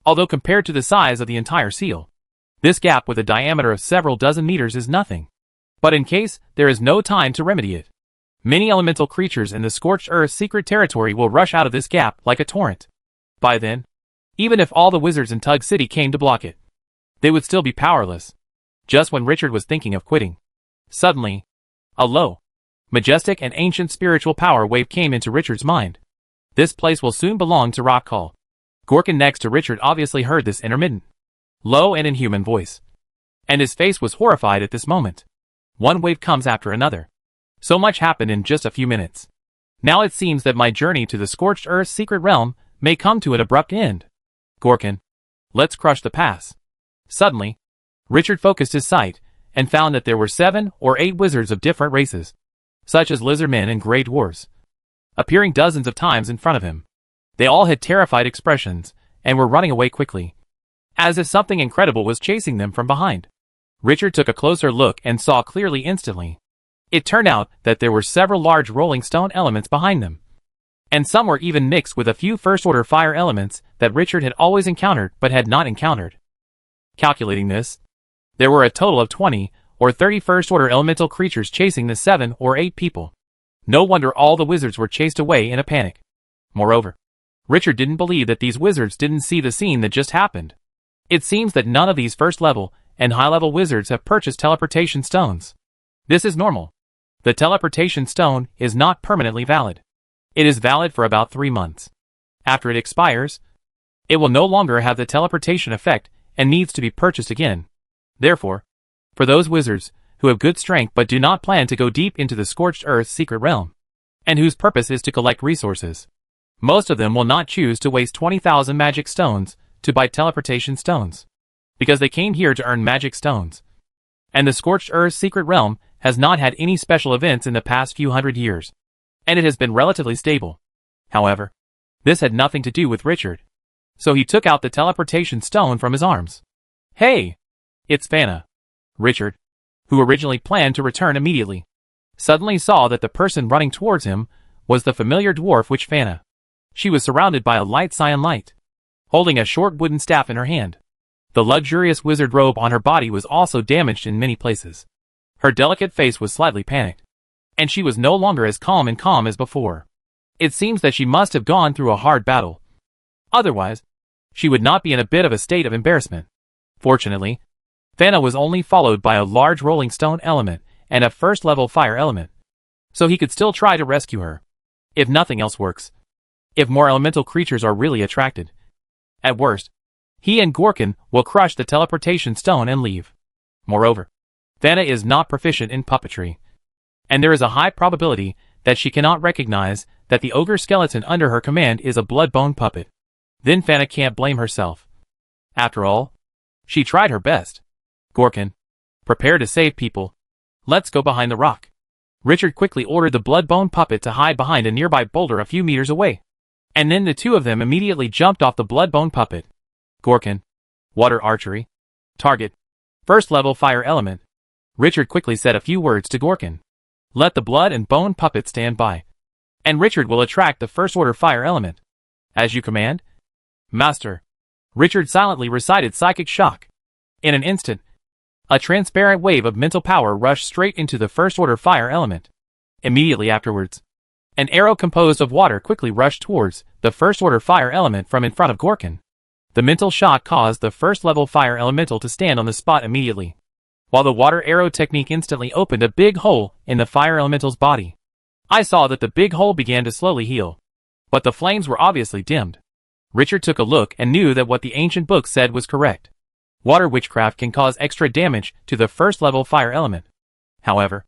Although compared to the size of the entire seal, this gap with a diameter of several dozen meters is nothing. But in case there is no time to remedy it, many elemental creatures in the Scorched Earth's secret territory will rush out of this gap like a torrent. By then, even if all the wizards in Tug City came to block it, they would still be powerless. Just when Richard was thinking of quitting, suddenly, a low, majestic and ancient spiritual power wave came into Richard's mind. This place will soon belong to Rockhall. Gorkin next to Richard obviously heard this intermittent, low and inhuman voice, and his face was horrified at this moment. One wave comes after another. So much happened in just a few minutes. Now it seems that my journey to the Scorched Earth's secret realm may come to an abrupt end. Gorkin, let's crush the pass. Suddenly, Richard focused his sight and found that there were 7 or 8 wizards of different races, such as lizardmen and gray dwarves, appearing dozens of times in front of him. They all had terrified expressions and were running away quickly, as if something incredible was chasing them from behind. Richard took a closer look and saw clearly instantly. It turned out that there were several large rolling stone elements behind them, and some were even mixed with a few first-order fire elements that Richard had always encountered but had not encountered. Calculating this, there were a total of 20 or 30 first-order elemental creatures chasing the 7 or 8 people. No wonder all the wizards were chased away in a panic. Moreover, Richard didn't believe that these wizards didn't see the scene that just happened. It seems that none of these first-level and high-level wizards have purchased teleportation stones. This is normal. The teleportation stone is not permanently valid. It is valid for about 3 months. After it expires, it will no longer have the teleportation effect and needs to be purchased again. Therefore, for those wizards who have good strength but do not plan to go deep into the Scorched Earth's secret realm, and whose purpose is to collect resources, most of them will not choose to waste 20,000 magic stones to buy teleportation stones, because they came here to earn magic stones. And the Scorched Earth's secret realm has not had any special events in the past few hundred years, and it has been relatively stable. However, this had nothing to do with Richard. So he took out the teleportation stone from his arms. Hey! It's Fana. Richard, who originally planned to return immediately, suddenly saw that the person running towards him was the familiar dwarf witch Fana. She was surrounded by a light cyan light, holding a short wooden staff in her hand. The luxurious wizard robe on her body was also damaged in many places. Her delicate face was slightly panicked, and she was no longer as calm as before. It seems that she must have gone through a hard battle. Otherwise, she would not be in a bit of a state of embarrassment. Fortunately, Fana was only followed by a large rolling stone element and a first-level fire element, so he could still try to rescue her, if nothing else works. If more elemental creatures are really attracted. At worst, he and Gorkin will crush the teleportation stone and leave. Moreover, Fana is not proficient in puppetry, and there is a high probability that she cannot recognize that the ogre skeleton under her command is a blood-bone puppet. Then Fana can't blame herself. After all, she tried her best. Gorkin, prepare to save people. Let's go behind the rock. Richard quickly ordered the blood-bone puppet to hide behind a nearby boulder a few meters away. And then the two of them immediately jumped off the blood-bone puppet. Gorkin, water archery. Target, first-level fire element. Richard quickly said a few words to Gorkin. Let the blood and bone puppet stand by, and Richard will attract the first-order fire element. As you command. Master. Richard silently recited Psychic Shock. In an instant, a transparent wave of mental power rushed straight into the first-order fire element. Immediately afterwards, an arrow composed of water quickly rushed towards the first-order fire element from in front of Gorkin. The mental shock caused the first-level fire elemental to stand on the spot immediately, while the water arrow technique instantly opened a big hole in the fire elemental's body. I saw that the big hole began to slowly heal, but the flames were obviously dimmed. Richard took a look and knew that what the ancient book said was correct. Water witchcraft can cause extra damage to the first-level fire element. However,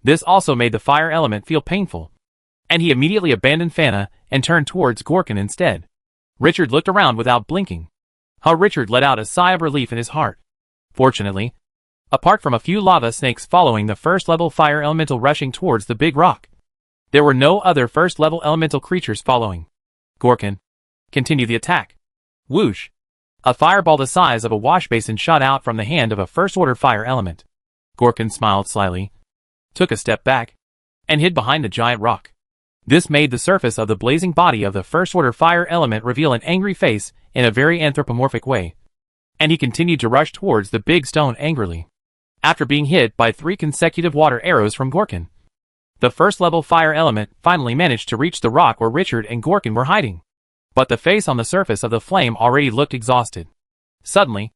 this also made the fire element feel painful, and he immediately abandoned Fana and turned towards Gorkin instead. Richard looked around without blinking. Richard let out a sigh of relief in his heart. Fortunately, apart from a few lava snakes following the first-level fire elemental rushing towards the big rock, there were no other first-level elemental creatures following. Gorkin, continue the attack. Whoosh! A fireball the size of a wash basin shot out from the hand of a first-order fire element. Gorkin smiled slyly, took a step back, and hid behind the giant rock. This made the surface of the blazing body of the first-order fire element reveal an angry face in a very anthropomorphic way, and he continued to rush towards the big stone angrily. After being hit by 3 consecutive water arrows from Gorkin, the first-level fire element finally managed to reach the rock where Richard and Gorkin were hiding. But the face on the surface of the flame already looked exhausted. Suddenly,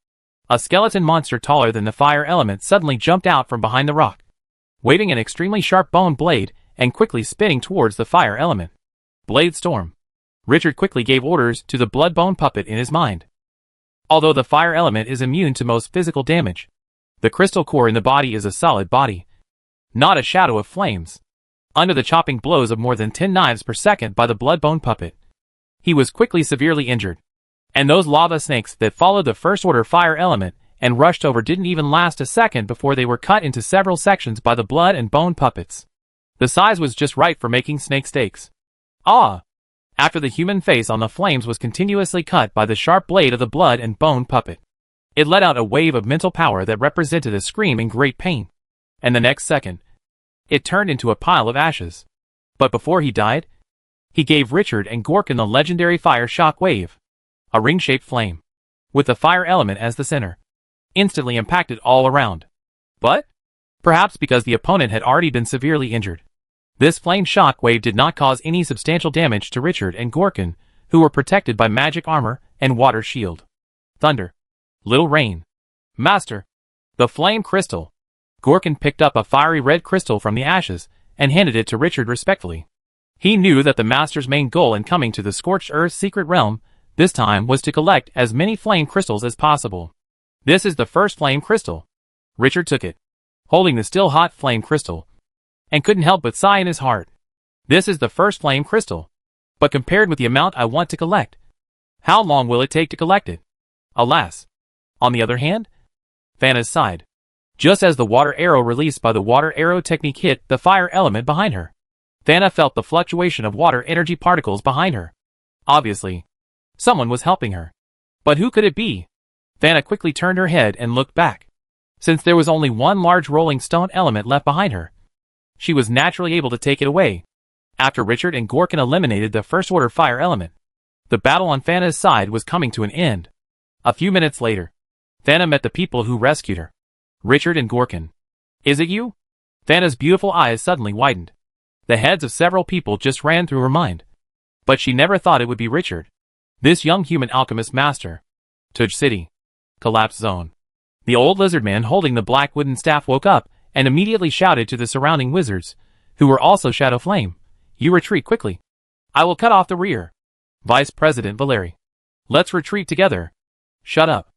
a skeleton monster taller than the fire element suddenly jumped out from behind the rock, waving an extremely sharp bone blade and quickly spinning towards the fire element. Blade Storm. Richard quickly gave orders to the blood-bone puppet in his mind. Although the fire element is immune to most physical damage, the crystal core in the body is a solid body, not a shadow of flames. Under the chopping blows of more than 10 knives per second by the blood-bone puppet, he was quickly severely injured, and those lava snakes that followed the first-order fire element and rushed over didn't even last a second before they were cut into several sections by the blood and bone puppets. The size was just right for making snake steaks. Ah! After the human face on the flames was continuously cut by the sharp blade of the blood and bone puppet, it let out a wave of mental power that represented a scream in great pain, and the next second, it turned into a pile of ashes. But before he died, he gave Richard and Gorkin the legendary fire shock wave, a ring-shaped flame, with the fire element as the center, instantly impacted all around. But, perhaps because the opponent had already been severely injured, this flame shock wave did not cause any substantial damage to Richard and Gorkin, who were protected by magic armor and water shield. Thunder. Little rain. Master. The flame crystal. Gorkin picked up a fiery red crystal from the ashes and handed it to Richard respectfully. He knew that the Master's main goal in coming to the Scorched Earth's secret realm this time was to collect as many flame crystals as possible. This is the first flame crystal. Richard took it, holding the still hot flame crystal, and couldn't help but sigh in his heart. This is the first flame crystal, but compared with the amount I want to collect, how long will it take to collect it? Alas. On the other hand, Fana sighed. Just as the water arrow released by the water arrow technique hit the fire element behind her, Thana felt the fluctuation of water energy particles behind her. Obviously, someone was helping her. But who could it be? Thana quickly turned her head and looked back. Since there was only one large rolling stone element left behind her, she was naturally able to take it away. After Richard and Gorkin eliminated the first order fire element, the battle on Thana's side was coming to an end. A few minutes later, Thana met the people who rescued her. Richard and Gorkin. Is it you? Thana's beautiful eyes suddenly widened. The heads of several people just ran through her mind. But she never thought it would be Richard. This young human alchemist master. Tuj City. Collapse zone. The old lizard man holding the black wooden staff woke up and immediately shouted to the surrounding wizards, who were also Shadow Flame. You retreat quickly. I will cut off the rear. Vice President Valeri. Let's retreat together. Shut up.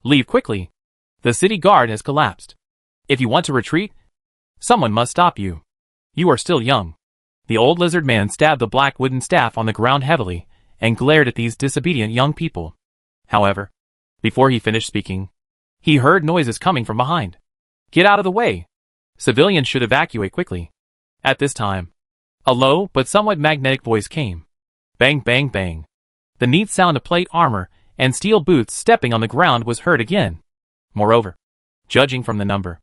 Leave quickly. The city guard has collapsed. If you want to retreat, someone must stop you. You are still young. The old lizard man stabbed the black wooden staff on the ground heavily and glared at these disobedient young people. However, before he finished speaking, he heard noises coming from behind. Get out of the way. Civilians should evacuate quickly. At this time, a low but somewhat magnetic voice came. Bang, bang, bang. The neat sound of plate armor and steel boots stepping on the ground was heard again. Moreover, judging from the number,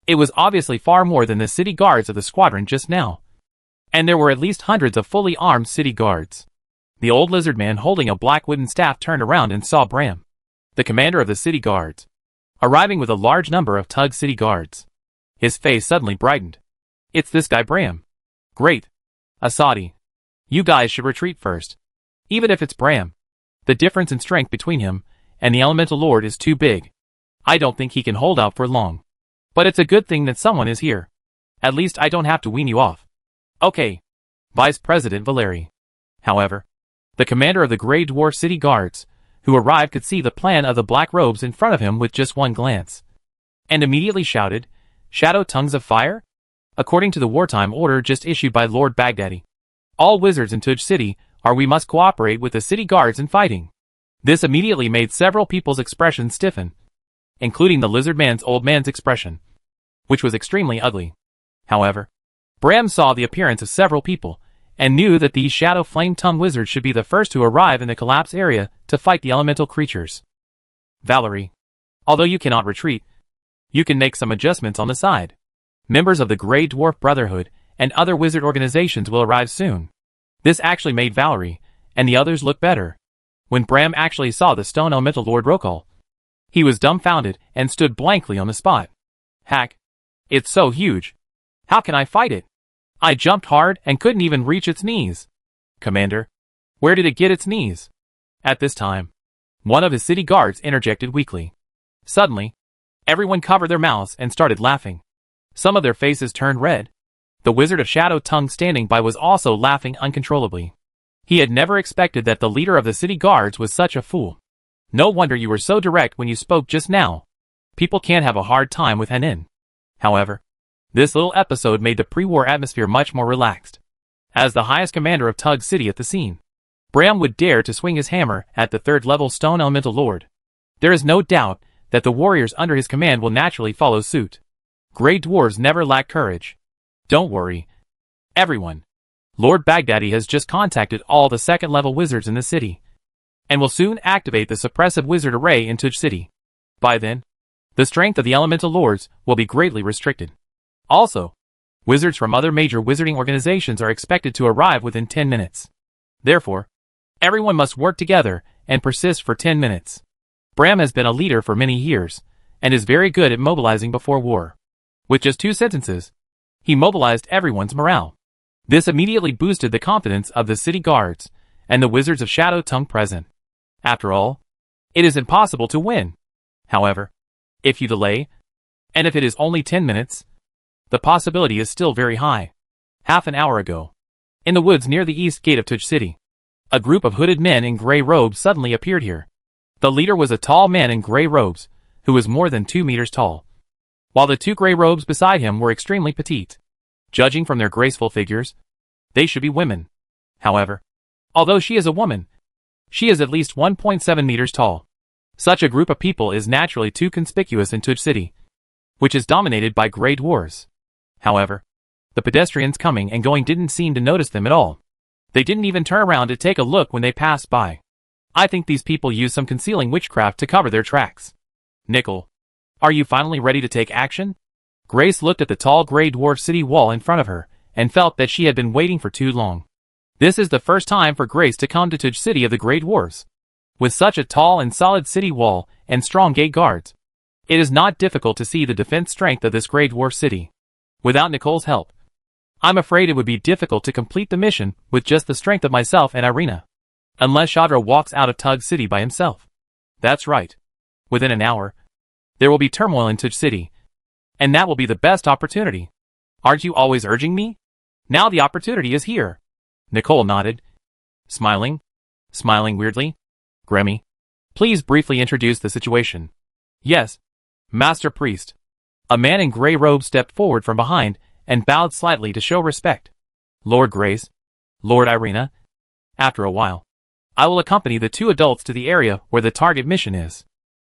it was obviously far more than the city guards of the squadron just now. And there were at least hundreds of fully armed city guards. The old lizard man holding a black wooden staff turned around and saw Bram, the commander of the city guards, arriving with a large number of Tug city guards. His face suddenly brightened. It's this guy Bram. Great. Asadi. You guys should retreat first. Even if it's Bram, the difference in strength between him and the elemental lord is too big. I don't think he can hold out for long. But it's a good thing that someone is here. At least I don't have to wean you off. Okay. Vice President Valeri. However, the commander of the Grey Dwarf City Guards, who arrived, could see the plan of the black robes in front of him with just one glance, and immediately shouted, Shadow Tongues of Fire? According to the wartime order just issued by Lord Baghdadi, all wizards in Tuj City we must cooperate with the city guards in fighting. This immediately made several people's expressions stiffen, including the lizard man's old man's expression, which was extremely ugly. However, Bram saw the appearance of several people, and knew that these Shadow Flame Tongue wizards should be the first to arrive in the collapse area to fight the elemental creatures. Valerie. Although you cannot retreat, you can make some adjustments on the side. Members of the Grey Dwarf Brotherhood and other wizard organizations will arrive soon. This actually made Valerie and the others look better. When Bram actually saw the stone elemental Lord Rokal, he was dumbfounded and stood blankly on the spot. Hack. It's so huge. How can I fight it? I jumped hard and couldn't even reach its knees. Commander, where did it get its knees? At this time, one of his city guards interjected weakly. Suddenly, everyone covered their mouths and started laughing. Some of their faces turned red. The Wizard of Shadow Tongue standing by was also laughing uncontrollably. He had never expected that the leader of the city guards was such a fool. No wonder you were so direct when you spoke just now. People can't have a hard time with Hanin. However, this little episode made the pre-war atmosphere much more relaxed. As the highest commander of Tug City at the scene, Bram would dare to swing his hammer at the third-level Stone Elemental Lord. There is no doubt that the warriors under his command will naturally follow suit. Grey dwarves never lack courage. Don't worry, everyone. Lord Baghdadi has just contacted all the second-level wizards in the city, and will soon activate the suppressive wizard array in Tuj City. By then, the strength of the elemental lords will be greatly restricted. Also, wizards from other major wizarding organizations are expected to arrive within 10 minutes. Therefore, everyone must work together and persist for 10 minutes. Bram has been a leader for many years, and is very good at mobilizing before war. With just 2 sentences, he mobilized everyone's morale. This immediately boosted the confidence of the city guards and the wizards of Shadow Tongue present. After all, it is impossible to win. However, if you delay, and if it is only 10 minutes, the possibility is still very high. Half an hour ago, in the woods near the east gate of Tuj City, a group of hooded men in gray robes suddenly appeared here. The leader was a tall man in gray robes, who was more than 2 meters tall, while the 2 gray robes beside him were extremely petite. Judging from their graceful figures, they should be women. However, although she is a woman, she is at least 1.7 meters tall. Such a group of people is naturally too conspicuous in Tuj City. which is dominated by grey dwarves. However, the pedestrians coming and going didn't seem to notice them at all. They didn't even turn around to take a look when they passed by. I think these people use some concealing witchcraft to cover their tracks. Nickel, are you finally ready to take action? Grace looked at the tall grey dwarf city wall in front of her, and felt that she had been waiting for too long. This is the first time for Grace to come to Tudge City of the Grey Dwarves. With such a tall and solid city wall, and strong gate guards, it is not difficult to see the defense strength of this Grey Dwarf city. Without Nicole's help, I'm afraid it would be difficult to complete the mission with just the strength of myself and Irina. Unless Chandra walks out of Tudge City by himself. That's right. Within an hour, there will be turmoil in Tudge City. And that will be the best opportunity. Aren't you always urging me? Now the opportunity is here. Nicole nodded, smiling weirdly. Grammy, please briefly introduce the situation. Yes, Master Priest. A man in grey robe stepped forward from behind and bowed slightly to show respect. Lord Grace, Lord Irina. After a while, I will accompany the two adults to the area where the target mission is.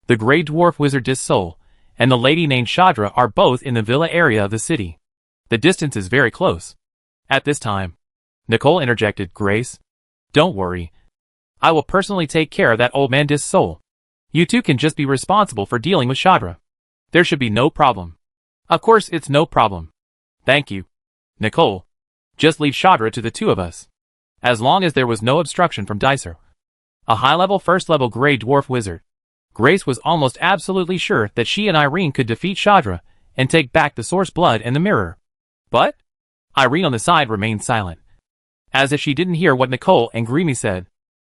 The Grey Dwarf Wizard Dis-Sol and the lady named Chandra are both in the villa area of the city. The distance is very close. At this time, Nicole interjected, Grace, don't worry. I will personally take care of that old man Dis-Sol. You two can just be responsible for dealing with Chandra. There should be no problem. Of course it's no problem. Thank you. Nicole, just leave Chandra to the two of us. As long as there was no obstruction from Dicer, a high-level first-level Grey Dwarf Wizard. Grace was almost absolutely sure that she and Irene could defeat Chandra and take back the Source Blood and the Mirror. But Irene on the side remained silent, as if she didn't hear what Nicole and Grammy said,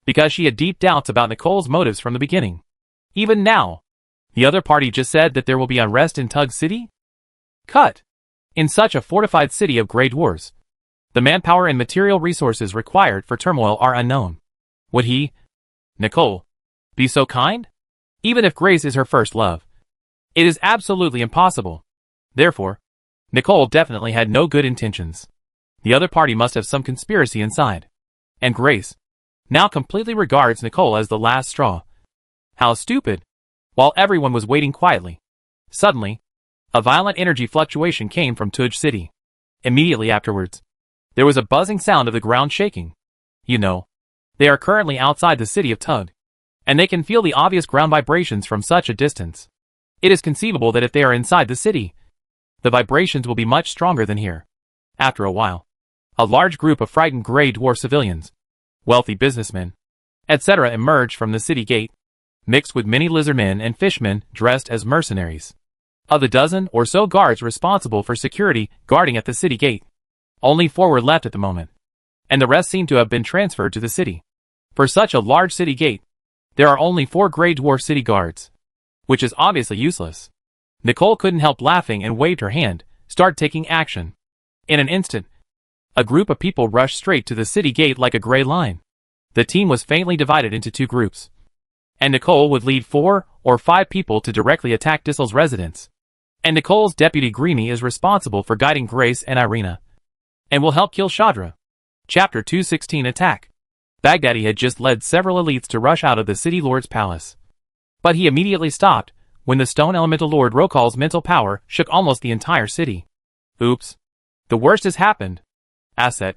because she had deep doubts about Nicole's motives from the beginning. Even now, the other party just said that there will be unrest in Tudge City? Cut! In such a fortified city of Grey Dwarves, the manpower and material resources required for turmoil are unknown. Would he, Nicole, be so kind? Even if Grace is her first love, it is absolutely impossible. Therefore, Nicole definitely had no good intentions. The other party must have some conspiracy inside. And Grace now completely regards Nicole as the last straw. How stupid! While everyone was waiting quietly, suddenly, a violent energy fluctuation came from Tudge City. Immediately afterwards, there was a buzzing sound of the ground shaking. You know, they are currently outside the city of Tudge, and they can feel the obvious ground vibrations from such a distance. It is conceivable that if they are inside the city, the vibrations will be much stronger than here. After a while, a large group of frightened Grey Dwarf civilians, wealthy businessmen, etc. emerged from the city gate, mixed with many lizardmen and fishmen dressed as mercenaries. Of the dozen or so guards responsible for security guarding at the city gate, only 4 were left at the moment, and the rest seem to have been transferred to the city. For such a large city gate, there are only 4 Grey Dwarf city guards, which is obviously useless. Nicole couldn't help laughing and waved her hand, start taking action. In an instant, a group of people rushed straight to the city gate like a gray line. The team was faintly divided into 2 groups, and Nicole would lead 4 or 5 people to directly attack Dissel's residence. And Nicole's deputy Greeny is responsible for guiding Grace and Irina, and will help kill Chandra. Chapter 216 Attack. Baghdadi had just led several elites to rush out of the city lord's palace. But he immediately stopped when the stone elemental lord Rokal's mental power shook almost the entire city. Oops. The worst has happened. Asset,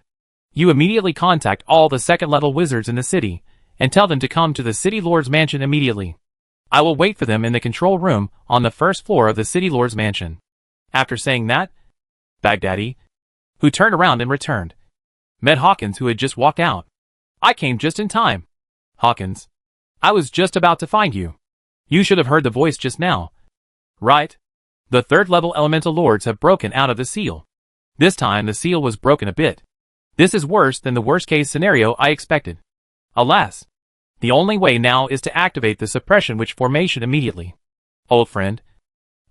you immediately contact all the second-level wizards in the city and tell them to come to the city lord's mansion immediately. I will wait for them in the control room on the first floor of the city lord's mansion. After saying that, Baghdadi, who turned around and returned, met Hawkins, who had just walked out. I came just in time. Hawkins, I was just about to find you. You should have heard the voice just now. Right? The third-level elemental lords have broken out of the seal. This time the seal was broken a bit. This is worse than the worst-case scenario I expected. Alas, the only way now is to activate the suppression witch formation immediately. Old friend,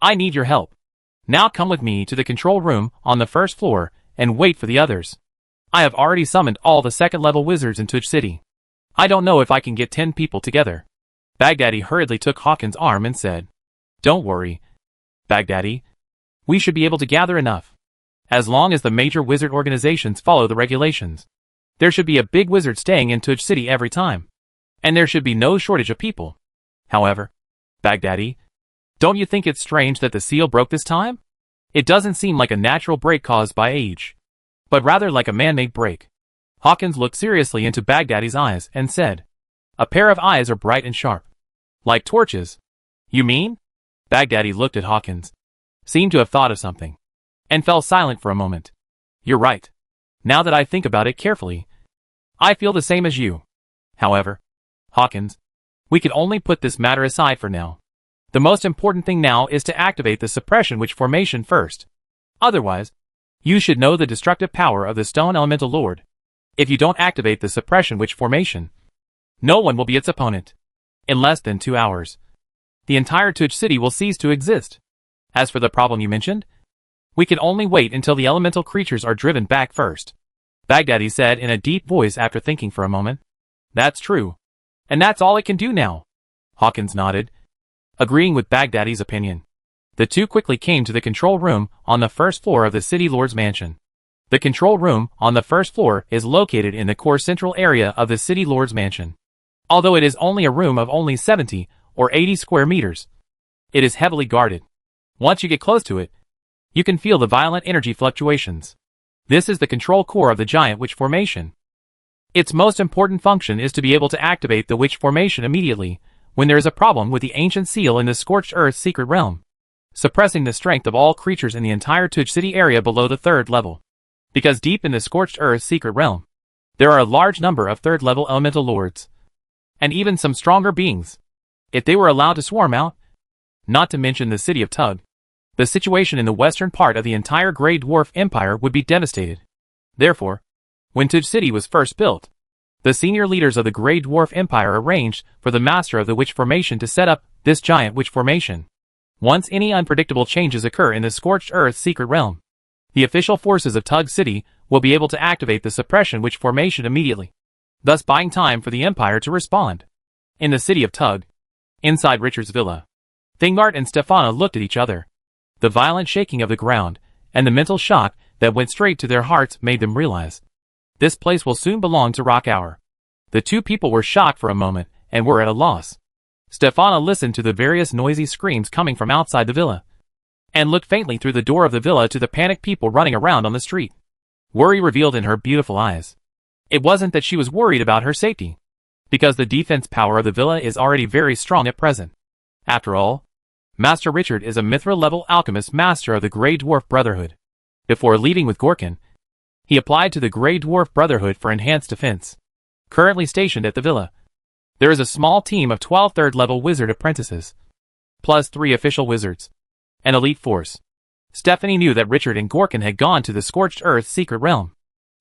I need your help. Now come with me to the control room on the first floor and wait for the others. I have already summoned all the second-level wizards in Tudge City. I don't know if I can get 10 people together. Baghdadi hurriedly took Hawkins' arm and said, Don't worry, Baghdadi. We should be able to gather enough. As long as the major wizard organizations follow the regulations. There should be a big wizard staying in Tudge City every time. And there should be no shortage of people. However, Baghdadi, Don't you think it's strange that the seal broke this time? It doesn't seem like a natural break caused by age, but rather like a man-made break. Hawkins looked seriously into Baghdadi's eyes and said, "A pair of eyes are bright and sharp. Like torches." "You mean?" Baghdadi looked at Hawkins, seemed to have thought of something, and fell silent for a moment. "You're right. Now that I think about it carefully, I feel the same as you. However, Hawkins, we can only put this matter aside for now. The most important thing now is to activate the suppression witch formation first. Otherwise, you should know the destructive power of the Stone Elemental Lord. If you don't activate the suppression witch formation, no one will be its opponent. In less than 2 hours, the entire Tuj city will cease to exist. As for the problem you mentioned, we can only wait until the elemental creatures are driven back first," Baghdadi said in a deep voice after thinking for a moment. "That's true. And that's all it can do now." Hawkins nodded, agreeing with Baghdadi's opinion. The two quickly came to the control room on the first floor of the city lord's mansion. The control room on the first floor is located in the core central area of the city lord's mansion. Although it is only a room of only 70 or 80 square meters, it is heavily guarded. Once you get close to it, you can feel the violent energy fluctuations. This is the control core of the giant witch formation. Its most important function is to be able to activate the witch formation immediately when there is a problem with the ancient seal in the scorched earth secret realm, suppressing the strength of all creatures in the entire Tuj city area below the 3rd level. Because deep in the scorched earth secret realm, there are a large number of 3rd level elemental lords, and even some stronger beings. If they were allowed to swarm out, not to mention the city of Tug, the situation in the western part of the entire Grey Dwarf Empire would be devastated. Therefore, when Tuj City was first built, the senior leaders of the Grey Dwarf Empire arranged for the master of the witch formation to set up this giant witch formation. Once any unpredictable changes occur in the scorched earth secret realm, the official forces of Tug City will be able to activate the suppression witch formation immediately, thus buying time for the Empire to respond. In the city of Tug, inside Richard's villa, Thingart and Stefana looked at each other. The violent shaking of the ground and the mental shock that went straight to their hearts made them realize this place will soon belong to Rock Hour. The two people were shocked for a moment and were at a loss. Stefana listened to the various noisy screams coming from outside the villa, and looked faintly through the door of the villa to the panicked people running around on the street. Worry revealed in her beautiful eyes. It wasn't that she was worried about her safety, because the defense power of the villa is already very strong at present. After all, Master Richard is a Mithra-level alchemist master of the Grey Dwarf Brotherhood. Before leaving with Gorkin, he applied to the Grey Dwarf Brotherhood for enhanced defense. Currently stationed at the villa, there is a small team of 12 3rd-level wizard apprentices, plus 3 official wizards, an elite force. Stephanie knew that Richard and Gorkin had gone to the Scorched Earth secret realm,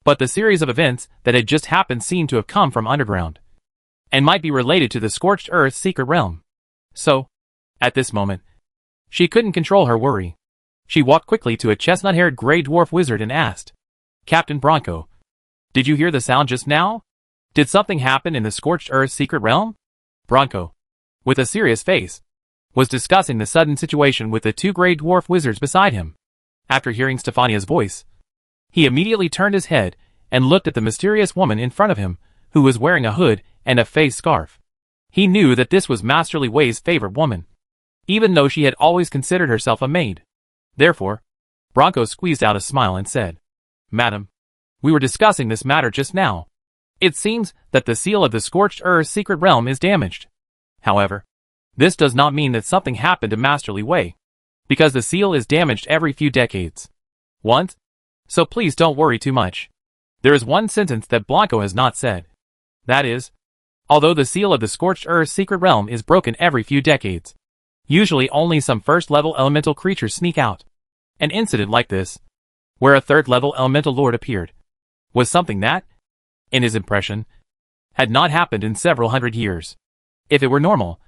but the series of events that had just happened seemed to have come from underground, and might be related to the Scorched Earth secret realm. So, at this moment, she couldn't control her worry. She walked quickly to a chestnut-haired Grey Dwarf wizard and asked, "Captain Bronco, did you hear the sound just now? Did something happen in the Scorched Earth secret realm?" Bronco, with a serious face, was discussing the sudden situation with the 2 Grey Dwarf wizards beside him. After hearing Stefania's voice, he immediately turned his head and looked at the mysterious woman in front of him, who was wearing a hood and a face scarf. He knew that this was Masterly Way's favorite woman, even though she had always considered herself a maid. Therefore, Bronco squeezed out a smile and said, "Madam, we were discussing this matter just now. It seems that the seal of the Scorched Earth secret realm is damaged. However, this does not mean that something happened to Masterly Way, because the seal is damaged every few decades. Once, so please don't worry too much. There is one sentence that Blanco has not said. That is, although the seal of the Scorched Earth secret realm is broken every few decades, usually only some 1st-level elemental creatures sneak out. An incident like this, where a 3rd-level elemental lord appeared, was something that, in his impression, had not happened in several hundred years. If it were normal,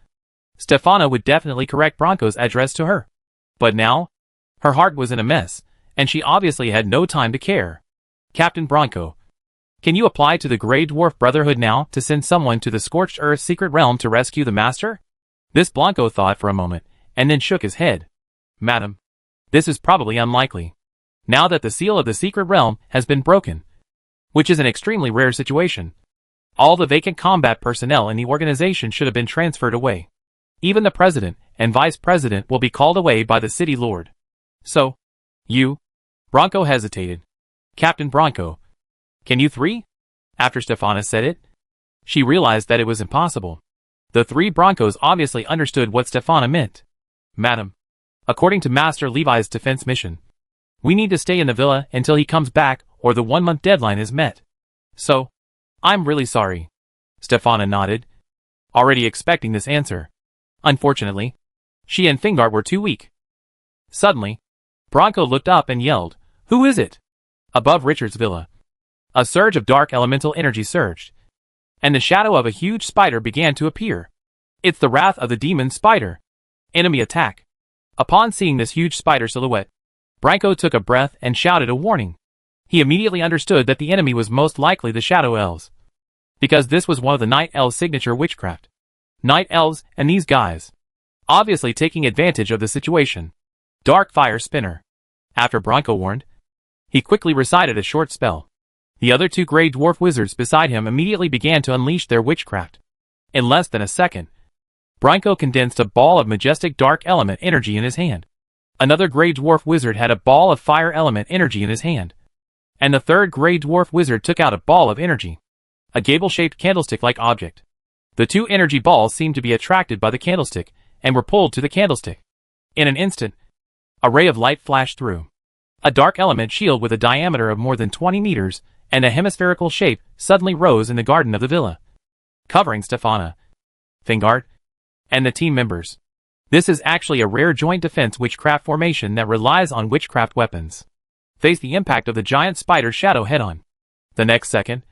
Stefana would definitely correct Bronco's address to her. But now, her heart was in a mess, and she obviously had no time to care. "Captain Bronco, can you apply to the Grey Dwarf Brotherhood now to send someone to the Scorched Earth secret realm to rescue the Master?" This Blanco thought for a moment, and then shook his head. "Madam, this is probably unlikely, now that the seal of the secret realm has been broken, which is an extremely rare situation. All the vacant combat personnel in the organization should have been transferred away. Even the president and vice president will be called away by the city lord. So, you? Bronco hesitated. Captain Bronco. Can you three? After Stefana said it, she realized that it was impossible. The three Broncos obviously understood what Stefana meant. Madam, according to Master Levi's defense mission, we need to stay in the villa until he comes back or the 1-month deadline is met. So, I'm really sorry. Stefana nodded, already expecting this answer. Unfortunately, she and Fingart were too weak. Suddenly, Bronco looked up and yelled, "Who is it?" Above Richard's villa, a surge of dark elemental energy surged, and the shadow of a huge spider began to appear. It's the wrath of the demon spider. Enemy attack. Upon seeing this huge spider silhouette, Bronco took a breath and shouted a warning. He immediately understood that the enemy was most likely the Shadow Elves, because this was one of the Night Elves' signature witchcraft. Night Elves and these guys, obviously taking advantage of the situation. Dark Fire Spinner. After Bronco warned, he quickly recited a short spell. The other two Grey Dwarf wizards beside him immediately began to unleash their witchcraft. In less than a second, Bronco condensed a ball of majestic dark element energy in his hand. Another Grey Dwarf wizard had a ball of fire element energy in his hand. And the third Grey Dwarf wizard took out a ball of energy, a gable-shaped candlestick-like object. The two energy balls seemed to be attracted by the candlestick and were pulled to the candlestick. In an instant, a ray of light flashed through. A dark element shield with a diameter of more than 20 meters and a hemispherical shape suddenly rose in the garden of the villa, covering Stefana, Fingart, and the team members. This is actually a rare joint defense witchcraft formation that relies on witchcraft weapons. Face the impact of the giant spider shadow head-on. The next second,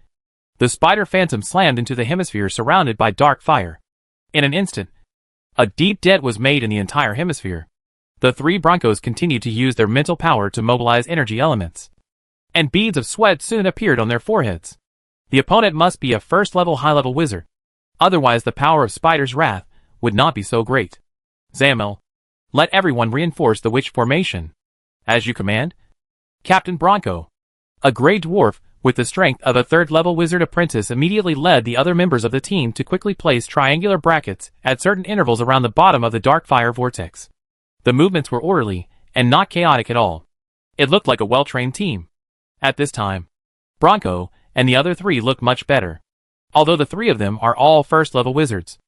the spider phantom slammed into the hemisphere surrounded by dark fire. In an instant, a deep dent was made in the entire hemisphere. The three Broncos continued to use their mental power to mobilize energy elements, and beads of sweat soon appeared on their foreheads. The opponent must be a first-level high-level wizard, otherwise the power of Spider's wrath would not be so great. Zamel, let everyone reinforce the witch formation. As you command. Captain Bronco, a Grey Dwarf with the strength of a third-level wizard apprentice, immediately led the other members of the team to quickly place triangular brackets at certain intervals around the bottom of the dark fire vortex. The movements were orderly and not chaotic at all. It looked like a well-trained team. At this time, Bronco and the other three looked much better. Although the three of them are all first-level wizards,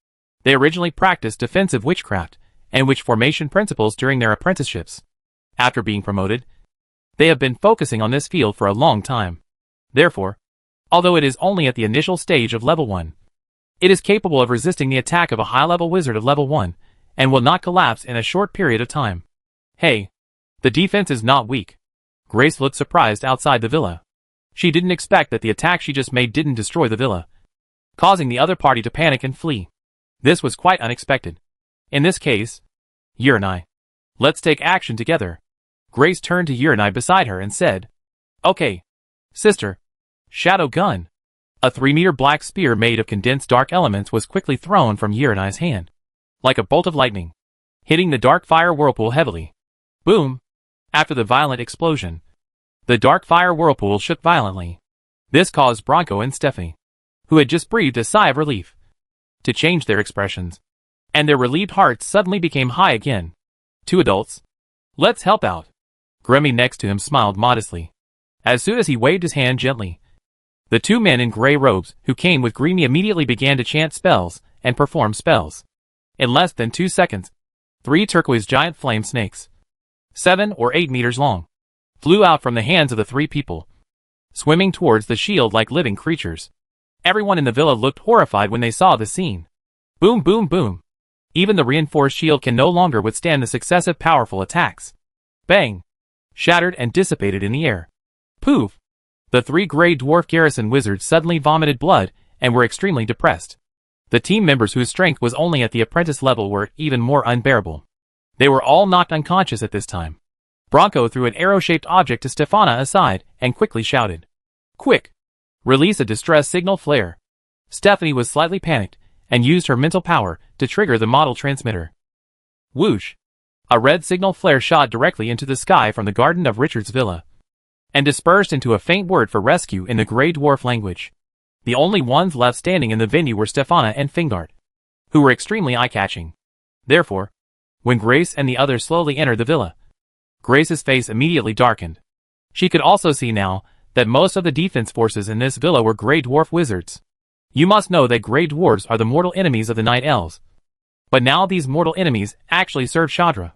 they originally practiced defensive witchcraft and witch formation principles during their apprenticeships. After being promoted, they have been focusing on this field for a long time. Therefore, although it is only at the initial stage of level 1, it is capable of resisting the attack of a high-level wizard of level 1 and will not collapse in a short period of time. Hey, the defense is not weak. Grace looked surprised outside the villa. She didn't expect that the attack she just made didn't destroy the villa, causing the other party to panic and flee. This was quite unexpected. In this case, Uranai, let's take action together. Grace turned to Uranai beside her and said, "Okay, sister." Shadow gun. A 3-meter black spear made of condensed dark elements was quickly thrown from Uranai's hand, like a bolt of lightning, hitting the dark fire whirlpool heavily. Boom! After the violent explosion, the dark fire whirlpool shook violently. This caused Bronco and Stephanie, who had just breathed a sigh of relief, to change their expressions, and their relieved hearts suddenly became high again. Two adults. Let's help out. Grimmy next to him smiled modestly. As soon as he waved his hand gently, the two men in gray robes who came with Greeny immediately began to chant spells and perform spells. In less than 2 seconds, 3 turquoise giant flame snakes, 7 or 8 meters long, flew out from the hands of the 3 people, swimming towards the shield like living creatures. Everyone in the villa looked horrified when they saw the scene. Boom, boom, boom. Even the reinforced shield can no longer withstand the successive powerful attacks. Bang! Shattered and dissipated in the air. Poof! The 3 Grey Dwarf garrison wizards suddenly vomited blood and were extremely depressed. The team members whose strength was only at the apprentice level were even more unbearable. They were all knocked unconscious at this time. Bronco threw an arrow-shaped object to Stefana aside and quickly shouted, "Quick! Release a distress signal flare." Stephanie was slightly panicked and used her mental power to trigger the model transmitter. Whoosh! A red signal flare shot directly into the sky from the garden of Richard's villa, and dispersed into a faint word for rescue in the Grey Dwarf language. The only ones left standing in the venue were Stefana and Fingart, who were extremely eye-catching. Therefore, when Grace and the others slowly entered the villa. Grace's face immediately darkened. She could also see now that most of the defense forces in this villa were Grey Dwarf wizards. You must know that Grey Dwarves are the mortal enemies of the Night Elves. But now these mortal enemies actually serve Shadra.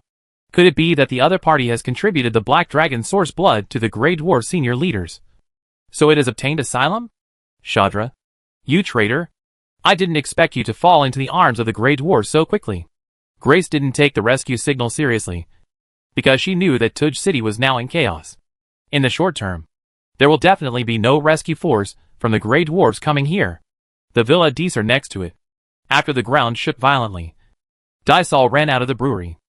Could it be that the other party has contributed the Black Dragon source blood to the Grey Dwarf senior leaders? So it has obtained asylum? Shadra? You traitor! I didn't expect you to fall into the arms of the Grey Dwarves so quickly. Grace didn't take the rescue signal seriously, because she knew that Tuj City was now in chaos. In the short term, there will definitely be no rescue force from the Grey Dwarves coming here. The Villa Deeser next to it. After the ground shook violently, Dysol ran out of the brewery.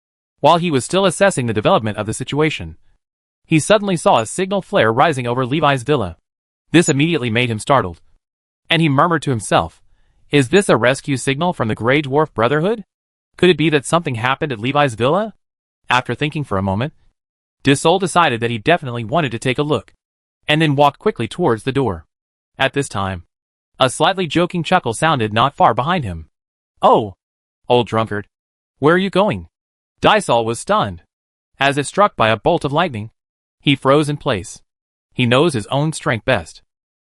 While he was still assessing the development of the situation, he suddenly saw a signal flare rising over Levi's villa. This immediately made him startled, and he murmured to himself, "Is this a rescue signal from the Grey Dwarf Brotherhood? Could it be that something happened at Levi's villa?" After thinking for a moment, Dysol decided that he definitely wanted to take a look, and then walked quickly towards the door. At this time, a slightly joking chuckle sounded not far behind him. "Oh, old drunkard, where are you going?" Dysol was stunned. As if struck by a bolt of lightning, he froze in place. He knows his own strength best.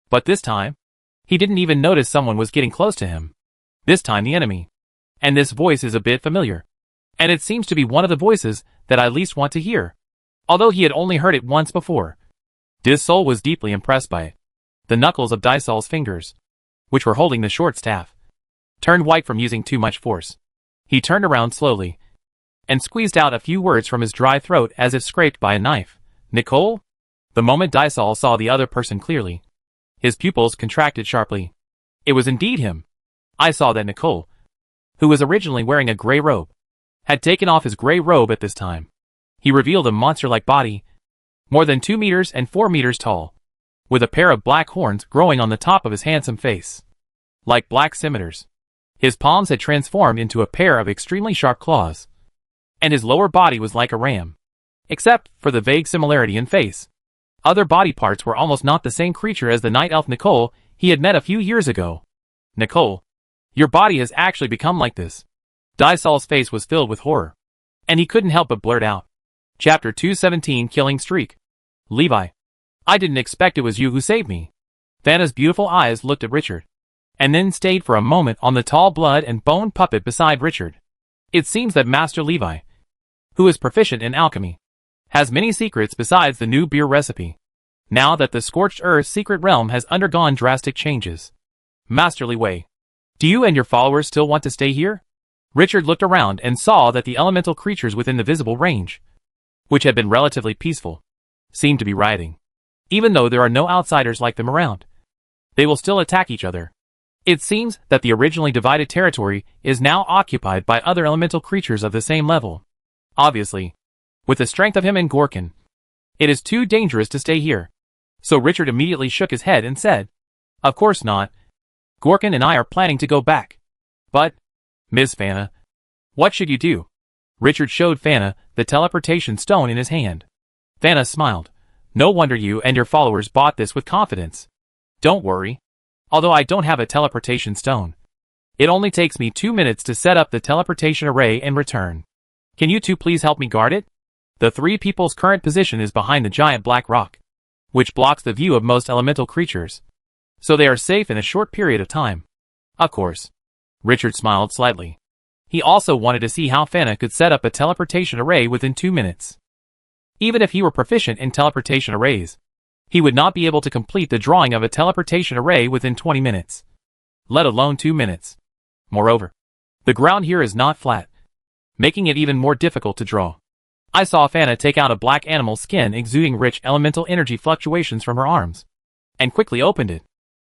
But this time, he didn't even notice someone was getting close to him. This time the enemy. And this voice is a bit familiar. And it seems to be one of the voices that I least want to hear. Although he had only heard it once before. Dysol was deeply impressed by it. The knuckles of Dysol's fingers, which were holding the short staff, turned white from using too much force. He turned around slowly, and squeezed out a few words from his dry throat as if scraped by a knife. "Nicole?" The moment Dysol saw the other person clearly, his pupils contracted sharply. It was indeed him. I saw that Nicole, who was originally wearing a grey robe, had taken off his grey robe at this time. He revealed a monster-like body, more than 2 meters and 4 meters tall, with a pair of black horns growing on the top of his handsome face. Like black scimitars, his palms had transformed into a pair of extremely sharp claws, and his lower body was like a ram, except for the vague similarity in face. Other body parts were almost not the same creature as the night elf Nicole he had met a few years ago. "Nicole, your body has actually become like this." Dysol's face was filled with horror, and he couldn't help but blurt out. Chapter 217 Killing Streak. "Levi, I didn't expect it was you who saved me." Vanna's beautiful eyes looked at Richard, and then stayed for a moment on the tall blood and bone puppet beside Richard. It seems that Master Levi, who is proficient in alchemy, has many secrets besides the new beer recipe, now that the Scorched Earth secret realm has undergone drastic changes. "Master Levi, do you and your followers still want to stay here?" Richard looked around and saw that the elemental creatures within the visible range, which had been relatively peaceful, seemed to be rioting. Even though there are no outsiders like them around, they will still attack each other. It seems that the originally divided territory is now occupied by other elemental creatures of the same level. Obviously, with the strength of him and Gorkin, it is too dangerous to stay here. So Richard immediately shook his head and said, "Of course not. Gorkin and I are planning to go back. But, Miss Vanna, what should you do?" Richard showed Vanna the teleportation stone in his hand. Vanna smiled. "No wonder you and your followers bought this with confidence. Don't worry. Although I don't have a teleportation stone, it only takes me 2 minutes to set up the teleportation array and return. Can you two please help me guard it?" The three people's current position is behind the giant black rock, which blocks the view of most elemental creatures, so they are safe in a short period of time. Of course. Richard smiled slightly. He also wanted to see how Vanna could set up a teleportation array within 2 minutes. Even if he were proficient in teleportation arrays, he would not be able to complete the drawing of a teleportation array within 20 minutes, let alone 2 minutes. Moreover, the ground here is not flat, making it even more difficult to draw. I saw Vanna take out a black animal skin exuding rich elemental energy fluctuations from her arms, and quickly opened it.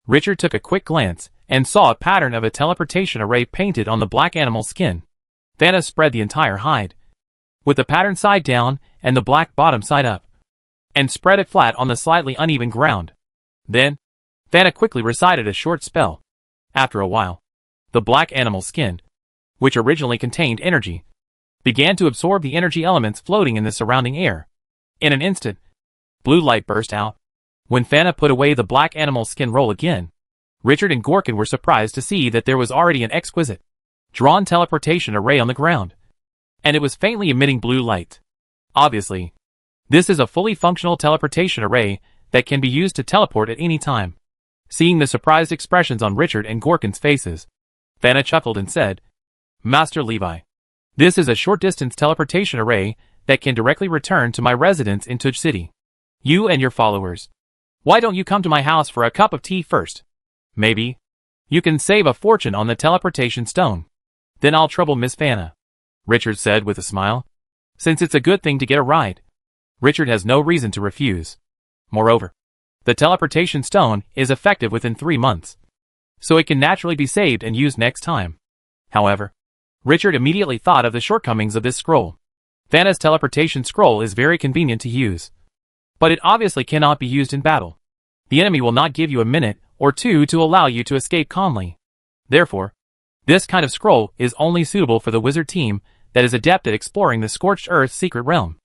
Richard took a quick glance and saw a pattern of a teleportation array painted on the black animal skin. Vanna spread the entire hide, with the pattern side down and the black bottom side up, and spread it flat on the slightly uneven ground. Then, Vanna quickly recited a short spell. After a while, the black animal skin, which originally contained energy, began to absorb the energy elements floating in the surrounding air. In an instant, blue light burst out. When Vanna put away the black animal skin roll again, Richard and Gorkin were surprised to see that there was already an exquisite, drawn teleportation array on the ground. and it was faintly emitting blue light. Obviously, this is a fully functional teleportation array that can be used to teleport at any time. Seeing the surprised expressions on Richard and Gorkin's faces, Vanna chuckled and said, "Master Levi, this is a short-distance teleportation array that can directly return to my residence in Tuj City. You and your followers, why don't you come to my house for a cup of tea first? Maybe you can save a fortune on the teleportation stone. Then I'll trouble Miss Vanna," Richard said with a smile. Since it's a good thing to get a ride, Richard has no reason to refuse. Moreover, the teleportation stone is effective within 3 months, so it can naturally be saved and used next time. However, Richard immediately thought of the shortcomings of this scroll. Vanna's teleportation scroll is very convenient to use, but it obviously cannot be used in battle. The enemy will not give you a minute or two to allow you to escape calmly. Therefore, this kind of scroll is only suitable for the wizard team that is adept at exploring the Scorched Earth's secret realm,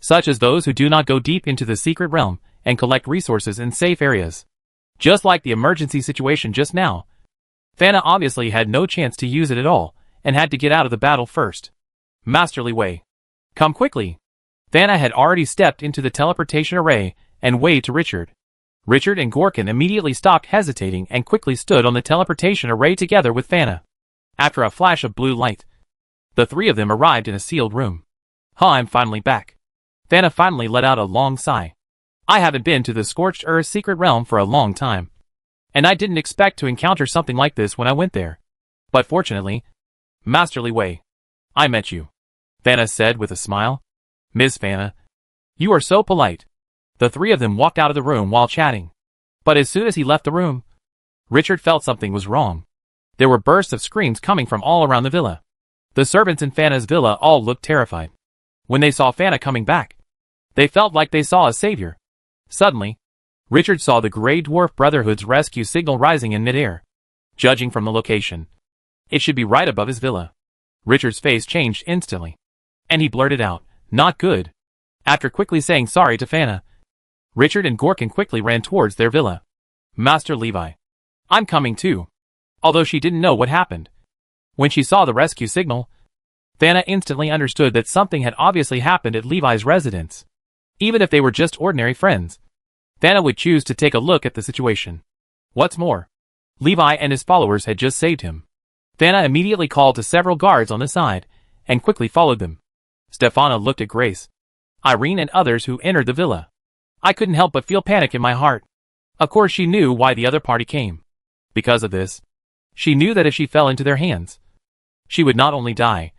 such as those who do not go deep into the secret realm and collect resources in safe areas. Just like the emergency situation just now, Vanna obviously had no chance to use it at all and had to get out of the battle first. Masterly Wei, come quickly. Vanna had already stepped into the teleportation array and waved to Richard. Richard and Gorkin immediately stopped hesitating and quickly stood on the teleportation array together with Vanna. After a flash of blue light, the three of them arrived in a sealed room. I'm finally back. Vanna finally let out a long sigh. I haven't been to the Scorched Earth's secret realm for a long time, and I didn't expect to encounter something like this when I went there. But fortunately, Masterly Wei, I met you, Vanna said with a smile. Miss Vanna, you are so polite. The three of them walked out of the room while chatting. But as soon as he left the room, Richard felt something was wrong. There were bursts of screams coming from all around the villa. The servants in Vanna's villa all looked terrified. When they saw Vanna coming back, they felt like they saw a savior. Suddenly, Richard saw the Grey Dwarf Brotherhood's rescue signal rising in midair. Judging from the location, it should be right above his villa. Richard's face changed instantly, and he blurted out, "Not good." After quickly saying sorry to Vanna, Richard and Gorkin quickly ran towards their villa. Master Levi, I'm coming too. Although she didn't know what happened. When she saw the rescue signal, Vanna instantly understood that something had obviously happened at Levi's residence. Even if they were just ordinary friends, Vanna would choose to take a look at the situation. What's more, Levi and his followers had just saved him. Vanna immediately called to several guards on the side, and quickly followed them. Stefana looked at Grace, Irene and others who entered the villa. I couldn't help but feel panic in my heart. Of course she knew why the other party came. Because of this, she knew that if she fell into their hands, she would not only die,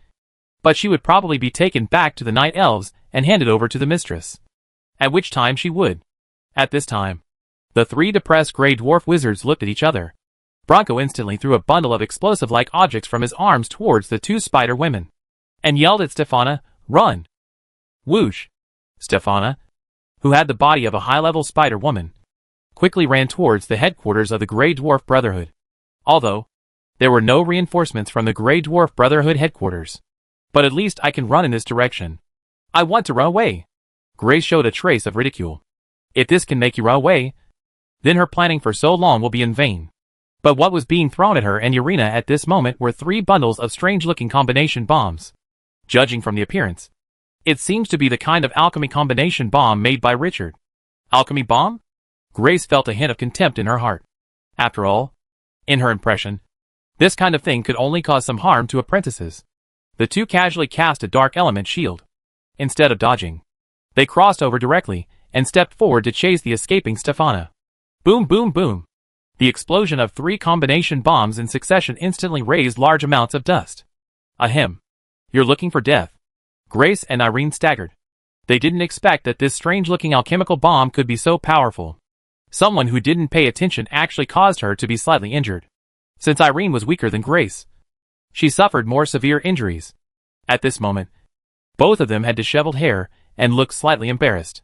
but she would probably be taken back to the Night Elves and handed over to the mistress. At which time she would. At this time, the three depressed Grey Dwarf wizards looked at each other. Bronco instantly threw a bundle of explosive-like objects from his arms towards the two spider women, and yelled at Stefana, "Run!" Whoosh! Stefana, who had the body of a high-level spider woman, quickly ran towards the headquarters of the Grey Dwarf Brotherhood. Although there were no reinforcements from the Grey Dwarf Brotherhood headquarters, but at least I can run in this direction. I want to run away. Grace showed a trace of ridicule. If this can make you run away, then her planning for so long will be in vain. But what was being thrown at her and Urena at this moment were 3 bundles of strange-looking combination bombs. Judging from the appearance, it seems to be the kind of alchemy combination bomb made by Richard. Alchemy bomb? Grace felt a hint of contempt in her heart. After all, in her impression, this kind of thing could only cause some harm to apprentices. The two casually cast a dark element shield. Instead of dodging, they crossed over directly and stepped forward to chase the escaping Stefana. Boom, boom, boom. The explosion of 3 combination bombs in succession instantly raised large amounts of dust. Ahem. You're looking for death. Grace and Irene staggered. They didn't expect that this strange-looking alchemical bomb could be so powerful. Someone who didn't pay attention actually caused her to be slightly injured. Since Irene was weaker than Grace, she suffered more severe injuries. At this moment, both of them had disheveled hair and looked slightly embarrassed.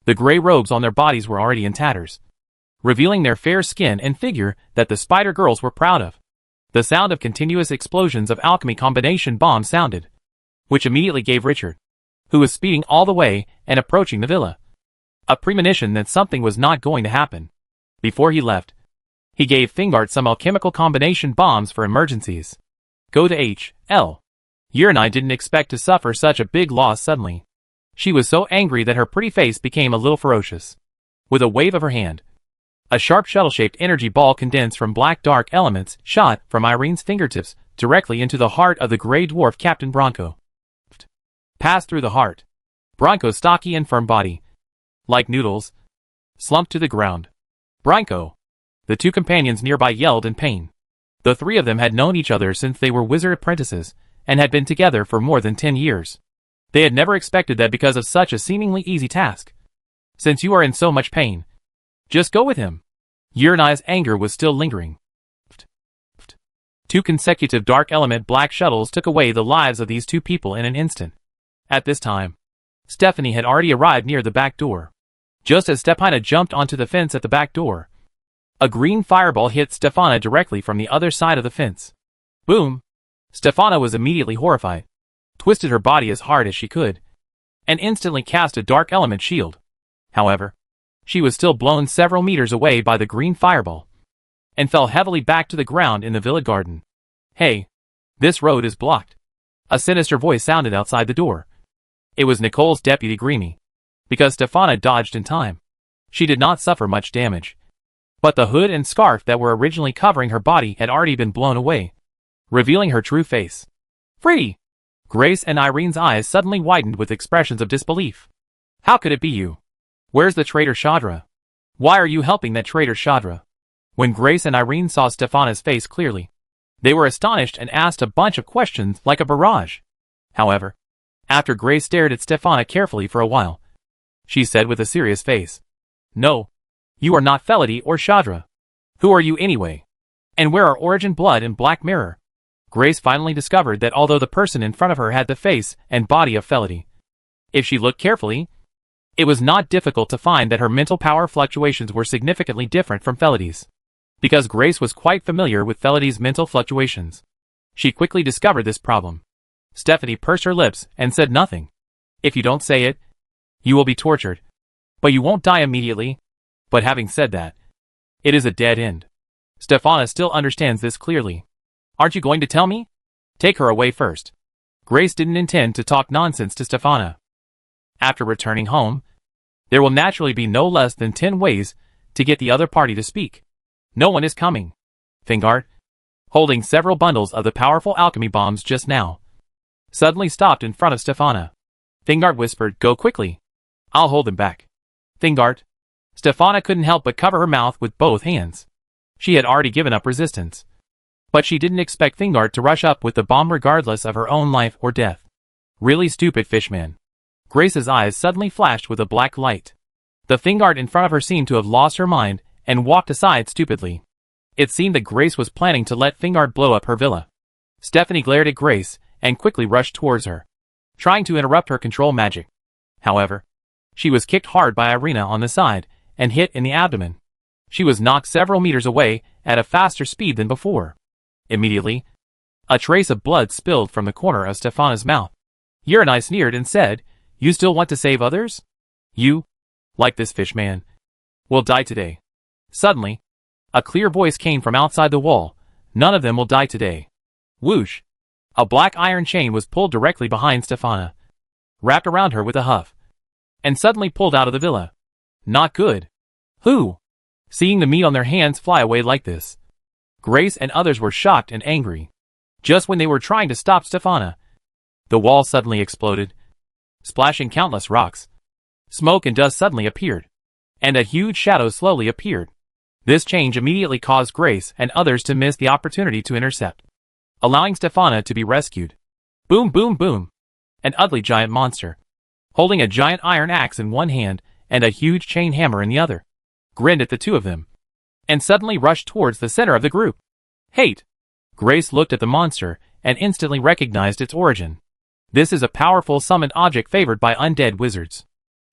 The gray robes on their bodies were already in tatters, revealing their fair skin and figure that the spider girls were proud of. The sound of continuous explosions of alchemy combination bombs sounded, which immediately gave Richard, who was speeding all the way and approaching the villa, a premonition that something was not going to happen. Before he left, he gave Fingart some alchemical combination bombs for emergencies. Go to H.L. Uranai didn't expect to suffer such a big loss suddenly. She was so angry that her pretty face became a little ferocious. With a wave of her hand, a sharp shuttle-shaped energy ball condensed from black dark elements shot from Irene's fingertips directly into the heart of the gray dwarf Captain Bronco. Passed through the heart. Bronco's stocky and firm body, like noodles, slumped to the ground. Bronco! The two companions nearby yelled in pain. The three of them had known each other since they were wizard apprentices, and had been together for more than 10 years. They had never expected that because of such a seemingly easy task. Since you are in so much pain, just go with him. Uranai's anger was still lingering. Two consecutive dark element black shuttles took away the lives of these two people in an instant. At this time, Stephanie had already arrived near the back door. Just as Stefana jumped onto the fence at the back door, a green fireball hit Stefana directly from the other side of the fence. Boom! Stefana was immediately horrified, twisted her body as hard as she could, and instantly cast a dark element shield. However, she was still blown several meters away by the green fireball, and fell heavily back to the ground in the villa garden. Hey! This road is blocked. A sinister voice sounded outside the door. It was Nicole's deputy Greeny. Because Stefana dodged in time, she did not suffer much damage. But the hood and scarf that were originally covering her body had already been blown away, revealing her true face. Free! Grace and Irene's eyes suddenly widened with expressions of disbelief. How could it be you? Where's the traitor Shadra? Why are you helping that traitor Shadra? When Grace and Irene saw Stefana's face clearly, they were astonished and asked a bunch of questions like a barrage. However, after Grace stared at Stefana carefully for a while, she said with a serious face, No, you are not Felity or Shadra. Who are you anyway? And where are Origin Blood and Black Mirror? Grace finally discovered that although the person in front of her had the face and body of Felity, if she looked carefully, it was not difficult to find that her mental power fluctuations were significantly different from Felity's. Because Grace was quite familiar with Felity's mental fluctuations, she quickly discovered this problem. Stephanie pursed her lips and said nothing. If you don't say it, you will be tortured. But you won't die immediately. But having said that, it is a dead end. Stefana still understands this clearly. Aren't you going to tell me? Take her away first. Grace didn't intend to talk nonsense to Stefana. After returning home, there will naturally be no less than 10 ways to get the other party to speak. No one is coming. Fingard, holding several bundles of the powerful alchemy bombs just now, suddenly stopped in front of Stefana. Fingard whispered, Go quickly. I'll hold them back. Fingard. Stefana couldn't help but cover her mouth with both hands. She had already given up resistance. But she didn't expect Fingard to rush up with the bomb regardless of her own life or death. Really stupid fishman. Grace's eyes suddenly flashed with a black light. The Fingard in front of her seemed to have lost her mind and walked aside stupidly. It seemed that Grace was planning to let Fingard blow up her villa. Stephanie glared at Grace and quickly rushed towards her, trying to interrupt her control magic. However, she was kicked hard by Irina on the side and hit in the abdomen. She was knocked several meters away at a faster speed than before. Immediately, a trace of blood spilled from the corner of Stefana's mouth. Uranai sneered and said, You still want to save others? You, like this fishman, will die today. Suddenly, a clear voice came from outside the wall. None of them will die today. Whoosh! A black iron chain was pulled directly behind Stefana, wrapped around her with a huff, and suddenly pulled out of the villa. Not good. Who? Seeing the meat on their hands fly away like this, Grace and others were shocked and angry. Just when they were trying to stop Stefana, the wall suddenly exploded, splashing countless rocks. Smoke and dust suddenly appeared, and a huge shadow slowly appeared. This change immediately caused Grace and others to miss the opportunity to intercept, allowing Stefana to be rescued. Boom, boom, boom! An ugly giant monster, holding a giant iron axe in one hand and a huge chain hammer in the other, grinned at the two of them, and suddenly rushed towards the center of the group. Hate! Grace looked at the monster and instantly recognized its origin. This is a powerful summoned object favored by undead wizards.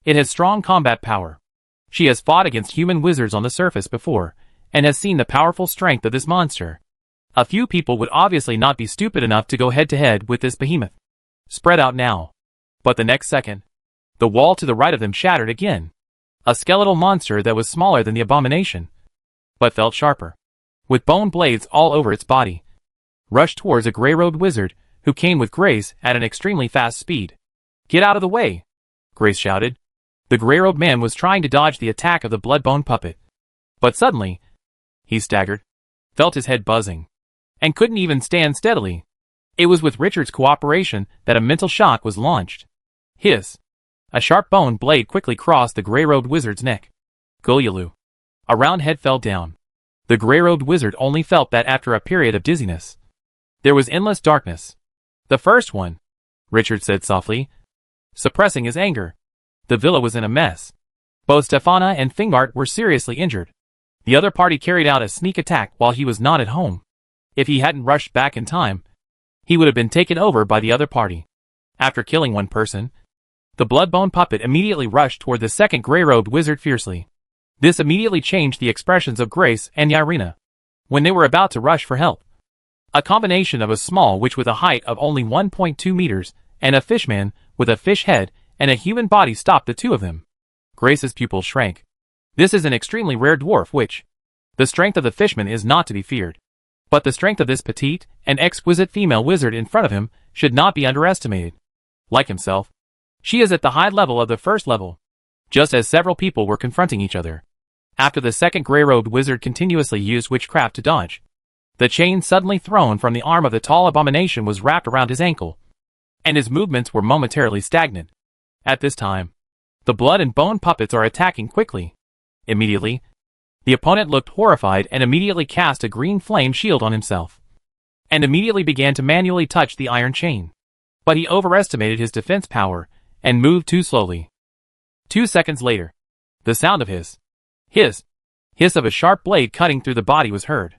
It has strong combat power. She has fought against human wizards on the surface before, and has seen the powerful strength of this monster. A few people would obviously not be stupid enough to go head-to-head with this behemoth. Spread out now. But the next second, the wall to the right of them shattered again. A skeletal monster that was smaller than the abomination, but felt sharper, with bone blades all over its body, rushed towards a grey-robed wizard who came with Grace at an extremely fast speed. "Get out of the way!" Grace shouted. The gray-robed man was trying to dodge the attack of the blood-bone puppet. But suddenly, he staggered, felt his head buzzing, and couldn't even stand steadily. It was with Richard's cooperation that a mental shock was launched. Hiss! A sharp bone blade quickly crossed the gray-robed wizard's neck. Gulyalu! A round head fell down. The gray-robed wizard only felt that after a period of dizziness. There was endless darkness. "The first one," Richard said softly, suppressing his anger. The villa was in a mess. Both Stefana and Fingart were seriously injured. The other party carried out a sneak attack while he was not at home. If he hadn't rushed back in time, he would have been taken over by the other party. After killing one person, the blood-bone puppet immediately rushed toward the second gray-robed wizard fiercely. This immediately changed the expressions of Grace and Irina when they were about to rush for help. A combination of a small witch with a height of only 1.2 meters and a fishman with a fish head and a human body stopped the two of them. Grace's pupils shrank. This is an extremely rare dwarf witch. The strength of the fishman is not to be feared. But the strength of this petite and exquisite female wizard in front of him should not be underestimated. Like himself, she is at the high level of the first level. Just as several people were confronting each other. After the second gray-robed wizard continuously used witchcraft to dodge, the chain suddenly thrown from the arm of the tall abomination was wrapped around his ankle, and his movements were momentarily stagnant. At this time, the blood and bone puppets are attacking quickly. Immediately, the opponent looked horrified and immediately cast a green flame shield on himself, and immediately began to manually touch the iron chain. But he overestimated his defense power and moved too slowly. 2 seconds later, the sound of hiss of a sharp blade cutting through the body was heard.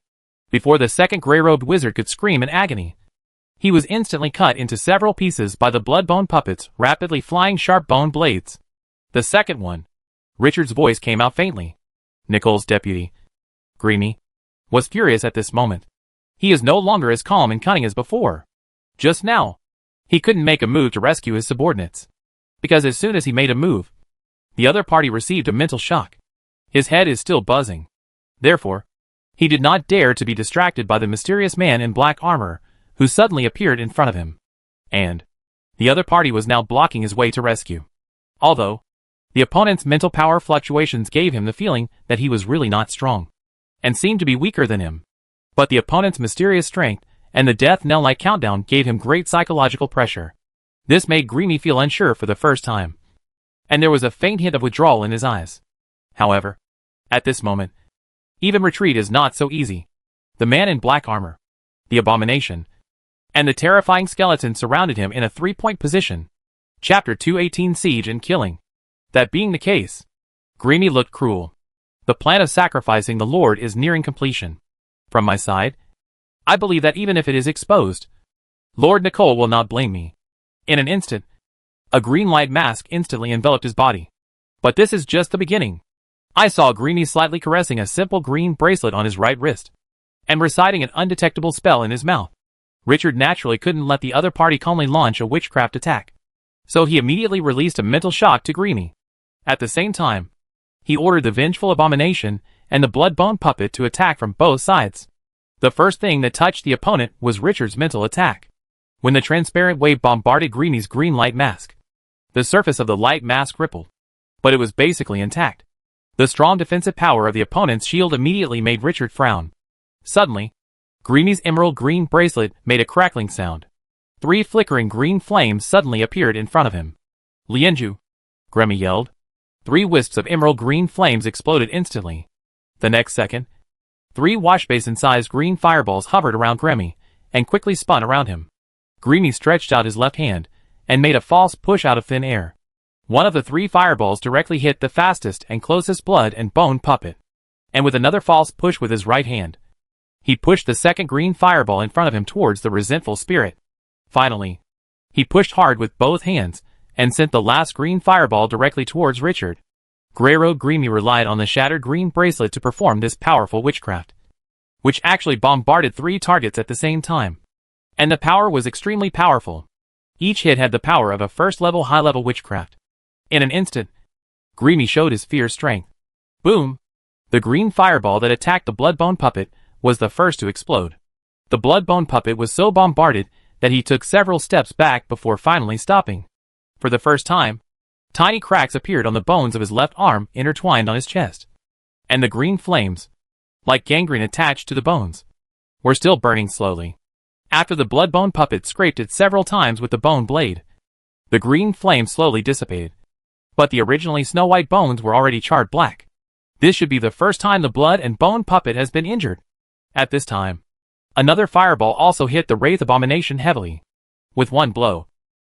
Before the second gray-robed wizard could scream in agony, he was instantly cut into several pieces by the blood-bone puppet's rapidly flying sharp bone blades. The second one, Richard's voice came out faintly. Nicole's deputy, Greeny, was furious at this moment. He is no longer as calm and cunning as before. Just now, he couldn't make a move to rescue his subordinates, because as soon as he made a move, the other party received a mental shock. His head is still buzzing. Therefore, he did not dare to be distracted by the mysterious man in black armor, who suddenly appeared in front of him. And the other party was now blocking his way to rescue. Although, the opponent's mental power fluctuations gave him the feeling that he was really not strong, and seemed to be weaker than him. But the opponent's mysterious strength and the death knell-like countdown gave him great psychological pressure. This made Greeny feel unsure for the first time, and there was a faint hint of withdrawal in his eyes. However, at this moment, even retreat is not so easy. The man in black armor, the abomination, and the terrifying skeleton surrounded him in a three-point position. Chapter 218 Siege and Killing. That being the case, Greeny looked cruel. The plan of sacrificing the Lord is nearing completion. From my side, I believe that even if it is exposed, Lord Nicole will not blame me. In an instant, a green light mask instantly enveloped his body. But this is just the beginning. I saw Greeny slightly caressing a simple green bracelet on his right wrist, and reciting an undetectable spell in his mouth. Richard naturally couldn't let the other party calmly launch a witchcraft attack, so he immediately released a mental shock to Greeny. At the same time, he ordered the vengeful abomination and the blood-bone puppet to attack from both sides. The first thing that touched the opponent was Richard's mental attack. When the transparent wave bombarded Greeny's green light mask, the surface of the light mask rippled, but it was basically intact. The strong defensive power of the opponent's shield immediately made Richard frown. Suddenly, Greeny's emerald green bracelet made a crackling sound. 3 flickering green flames suddenly appeared in front of him. "Lienju!" Gremy yelled. 3 wisps of emerald green flames exploded instantly. The next second, 3 washbasin-sized green fireballs hovered around Gremy and quickly spun around him. Greeny stretched out his left hand and made a false push out of thin air. One of the 3 fireballs directly hit the fastest and closest blood and bone puppet, and with another false push with his right hand, he pushed the second green fireball in front of him towards the resentful spirit. Finally, he pushed hard with both hands and sent the last green fireball directly towards Richard. Grey-Road Greeny relied on the shattered green bracelet to perform this powerful witchcraft, which actually bombarded 3 targets at the same time. And the power was extremely powerful. Each hit had the power of a first-level high-level witchcraft. In an instant, Greeny showed his fierce strength. Boom! The green fireball that attacked the blood-bone puppet was the first to explode. The blood-bone puppet was so bombarded that he took several steps back before finally stopping. For the first time, tiny cracks appeared on the bones of his left arm intertwined on his chest. And the green flames, like gangrene attached to the bones, were still burning slowly. After the blood-bone puppet scraped it several times with the bone blade, the green flame slowly dissipated. But the originally snow-white bones were already charred black. This should be the first time the blood and bone puppet has been injured. At this time, another fireball also hit the wraith abomination heavily. With one blow,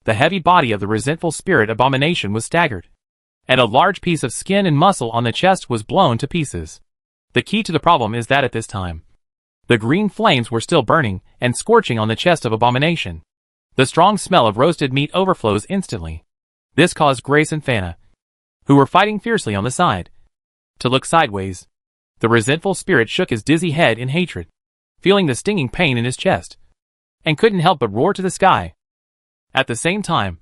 the heavy body of the resentful spirit abomination was staggered, and a large piece of skin and muscle on the chest was blown to pieces. The key to the problem is that at this time, the green flames were still burning and scorching on the chest of abomination. The strong smell of roasted meat overflows instantly. This caused Grace and Fana, who were fighting fiercely on the side, to look sideways. The resentful spirit shook his dizzy head in hatred, feeling the stinging pain in his chest, and couldn't help but roar to the sky. At the same time,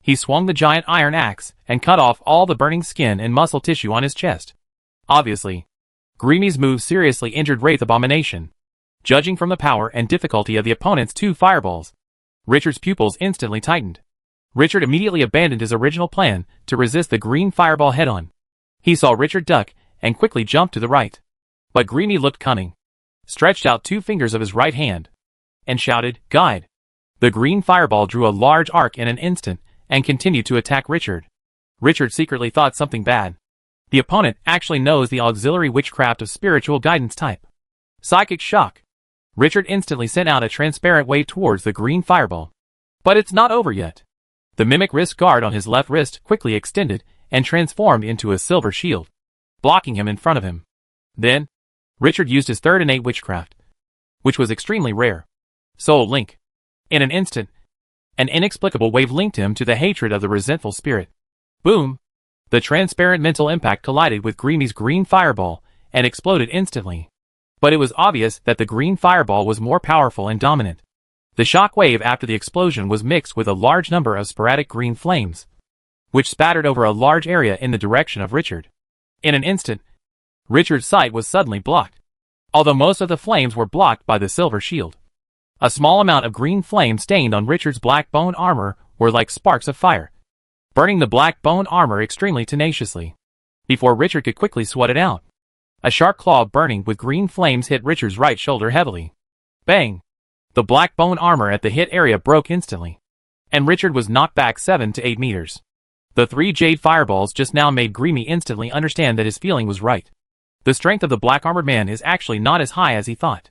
he swung the giant iron axe and cut off all the burning skin and muscle tissue on his chest. Obviously, Greemy's move seriously injured Wraith Abomination. Judging from the power and difficulty of the opponent's two fireballs, Richard's pupils instantly tightened. Richard immediately abandoned his original plan to resist the green fireball head-on. He saw Richard duck and quickly jumped to the right. But Greemy looked cunning, stretched out two fingers of his right hand, and shouted, "Guide!" The green fireball drew a large arc in an instant and continued to attack Richard. Richard secretly thought something bad. The opponent actually knows the auxiliary witchcraft of spiritual guidance type. Psychic shock. Richard instantly sent out a transparent wave towards the green fireball. But it's not over yet. The mimic wrist guard on his left wrist quickly extended and transformed into a silver shield, blocking him in front of him. Then, Richard used his third innate witchcraft, which was extremely rare. Soul Link. In an instant, an inexplicable wave linked him to the hatred of the resentful spirit. Boom! The transparent mental impact collided with Greemy's green fireball and exploded instantly. But it was obvious that the green fireball was more powerful and dominant. The shock wave after the explosion was mixed with a large number of sporadic green flames, which spattered over a large area in the direction of Richard. In an instant, Richard's sight was suddenly blocked, although most of the flames were blocked by the silver shield. A small amount of green flame stained on Richard's black bone armor were like sparks of fire, burning the black bone armor extremely tenaciously. Before Richard could quickly sweat it out, a sharp claw burning with green flames hit Richard's right shoulder heavily. Bang! The black bone armor at the hit area broke instantly, and Richard was knocked back 7 to 8 meters. The 3 jade fireballs just now made Greemy instantly understand that his feeling was right. The strength of the black-armored man is actually not as high as he thought.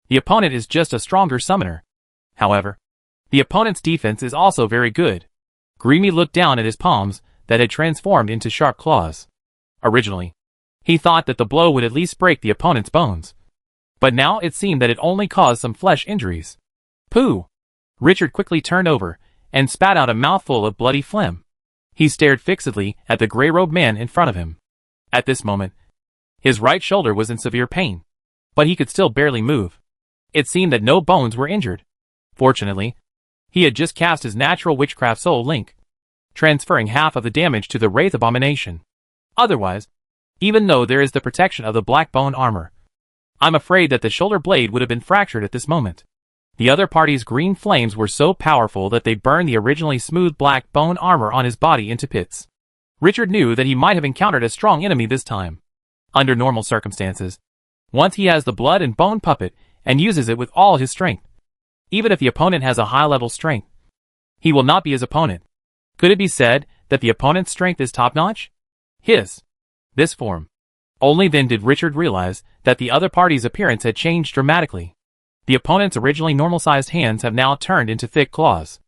The opponent is just a stronger summoner. However, the opponent's defense is also very good. Greemy looked down at his palms that had transformed into sharp claws. Originally, he thought that the blow would at least break the opponent's bones. But now it seemed that it only caused some flesh injuries. Pooh! Richard quickly turned over and spat out a mouthful of bloody phlegm. He stared fixedly at the gray-robed man in front of him. At this moment, his right shoulder was in severe pain, but he could still barely move. It seemed that no bones were injured. Fortunately, he had just cast his natural witchcraft Soul Link, transferring half of the damage to the Wraith Abomination. Otherwise, even though there is the protection of the black bone armor, I'm afraid that the shoulder blade would have been fractured at this moment. The other party's green flames were so powerful that they burned the originally smooth black bone armor on his body into pits. Richard knew that he might have encountered a strong enemy this time. Under normal circumstances, once he has the blood and bone puppet and uses it with all his strength, even if the opponent has a high-level strength, he will not be his opponent. Could it be said that the opponent's strength is top-notch? This form. Only then did Richard realize that the other party's appearance had changed dramatically. The opponent's originally normal-sized hands have now turned into thick claws.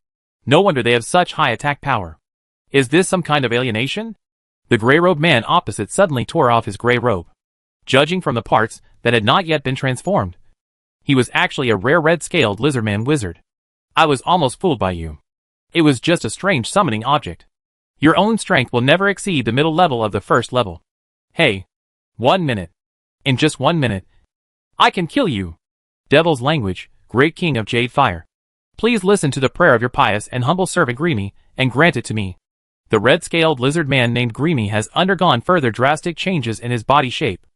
No wonder they have such high attack power. Is this some kind of alienation? The gray-robed man opposite suddenly tore off his gray robe. Judging from the parts that had not yet been transformed, he was actually a rare red-scaled lizardman wizard. I was almost fooled by you. It was just a strange summoning object. Your own strength will never exceed the middle level of the first level. Hey. 1 minute. In just 1 minute, I can kill you. Devil's language, great king of jade fire. Please listen to the prayer of your pious and humble servant Greemy, and grant it to me. The red-scaled lizard man named Greemy has undergone further drastic changes in his body shape.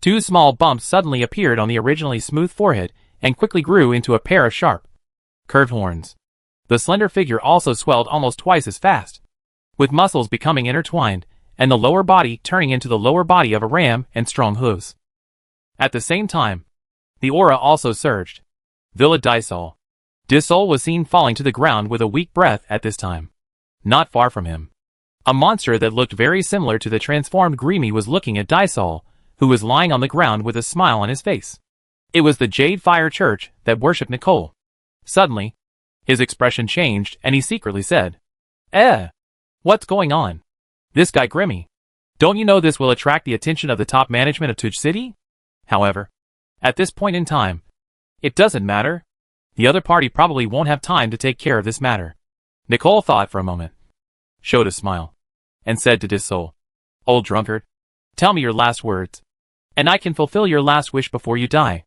2 small bumps suddenly appeared on the originally smooth forehead and quickly grew into a pair of sharp, curved horns. The slender figure also swelled almost twice as fast, with muscles becoming intertwined, and the lower body turning into the lower body of a ram and strong hooves. At the same time, the aura also surged. Villa Disol. Disol was seen falling to the ground with a weak breath at this time. Not far from him, a monster that looked very similar to the transformed Greemy was looking at Disol, who was lying on the ground with a smile on his face. It was the Jade Fire Church that worshipped Nicole. Suddenly, his expression changed and he secretly said, What's going on? This guy Grimmy. Don't you know this will attract the attention of the top management of Tuj City? However, at this point in time, it doesn't matter. The other party probably won't have time to take care of this matter. Nicole thought for a moment, showed a smile, and said to Disol, Old drunkard, tell me your last words, and I can fulfill your last wish before you die.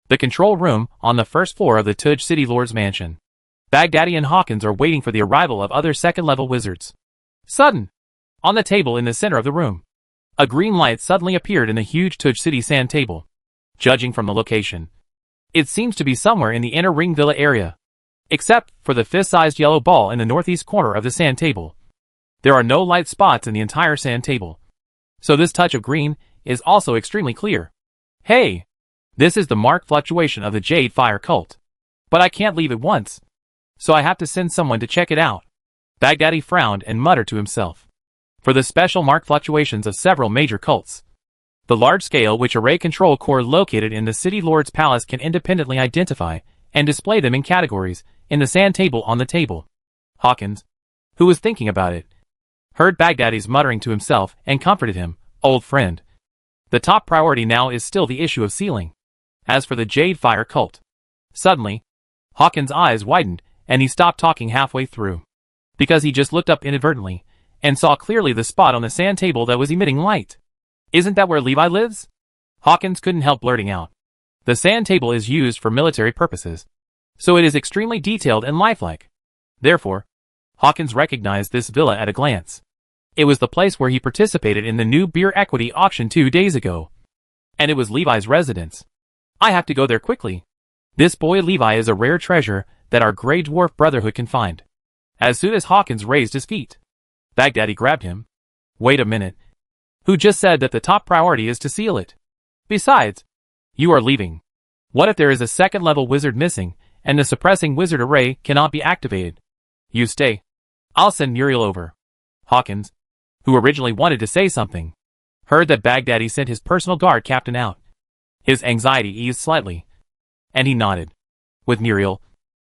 The control room on the first floor of the Tuj City Lord's mansion. Baghdadi and Hawkins are waiting for the arrival of other second-level wizards. Sudden! On the table in the center of the room, a green light suddenly appeared in the huge Tuj City sand table. Judging from the location, it seems to be somewhere in the inner ring villa area. Except for the fist-sized yellow ball in the northeast corner of the sand table. There are no light spots in the entire sand table. So this touch of green is also extremely clear. Hey! This is the marked fluctuation of the Jade Fire cult. But I can't leave it once. So I have to send someone to check it out. Baghdadi frowned and muttered to himself. For the special marked fluctuations of several major cults, the large scale which array control core located in the City Lord's palace can independently identify and display them in categories in the sand table on the table. Hawkins, who was thinking about it, heard Baghdadi's muttering to himself and comforted him, Old friend. The top priority now is still the issue of sealing. As for the Jade Fire cult. Suddenly, Hawkins' eyes widened and he stopped talking halfway through. Because he just looked up inadvertently and saw clearly the spot on the sand table that was emitting light. Isn't that where Levi lives? Hawkins couldn't help blurting out. The sand table is used for military purposes, so it is extremely detailed and lifelike. Therefore, Hawkins recognized this villa at a glance. It was the place where he participated in the new beer equity auction 2 days ago. And it was Levi's residence. I have to go there quickly. This boy Levi is a rare treasure that our Grey Dwarf Brotherhood can find. As soon as Hawkins raised his feet, Baghdadi grabbed him. Wait a minute. Who just said that the top priority is to seal it? Besides, you are leaving. What if there is a second-level wizard missing, and the suppressing wizard array cannot be activated? You stay. I'll send Muriel over. Hawkins, who originally wanted to say something, heard that Baghdadi sent his personal guard captain out. His anxiety eased slightly, and he nodded. With Muriel,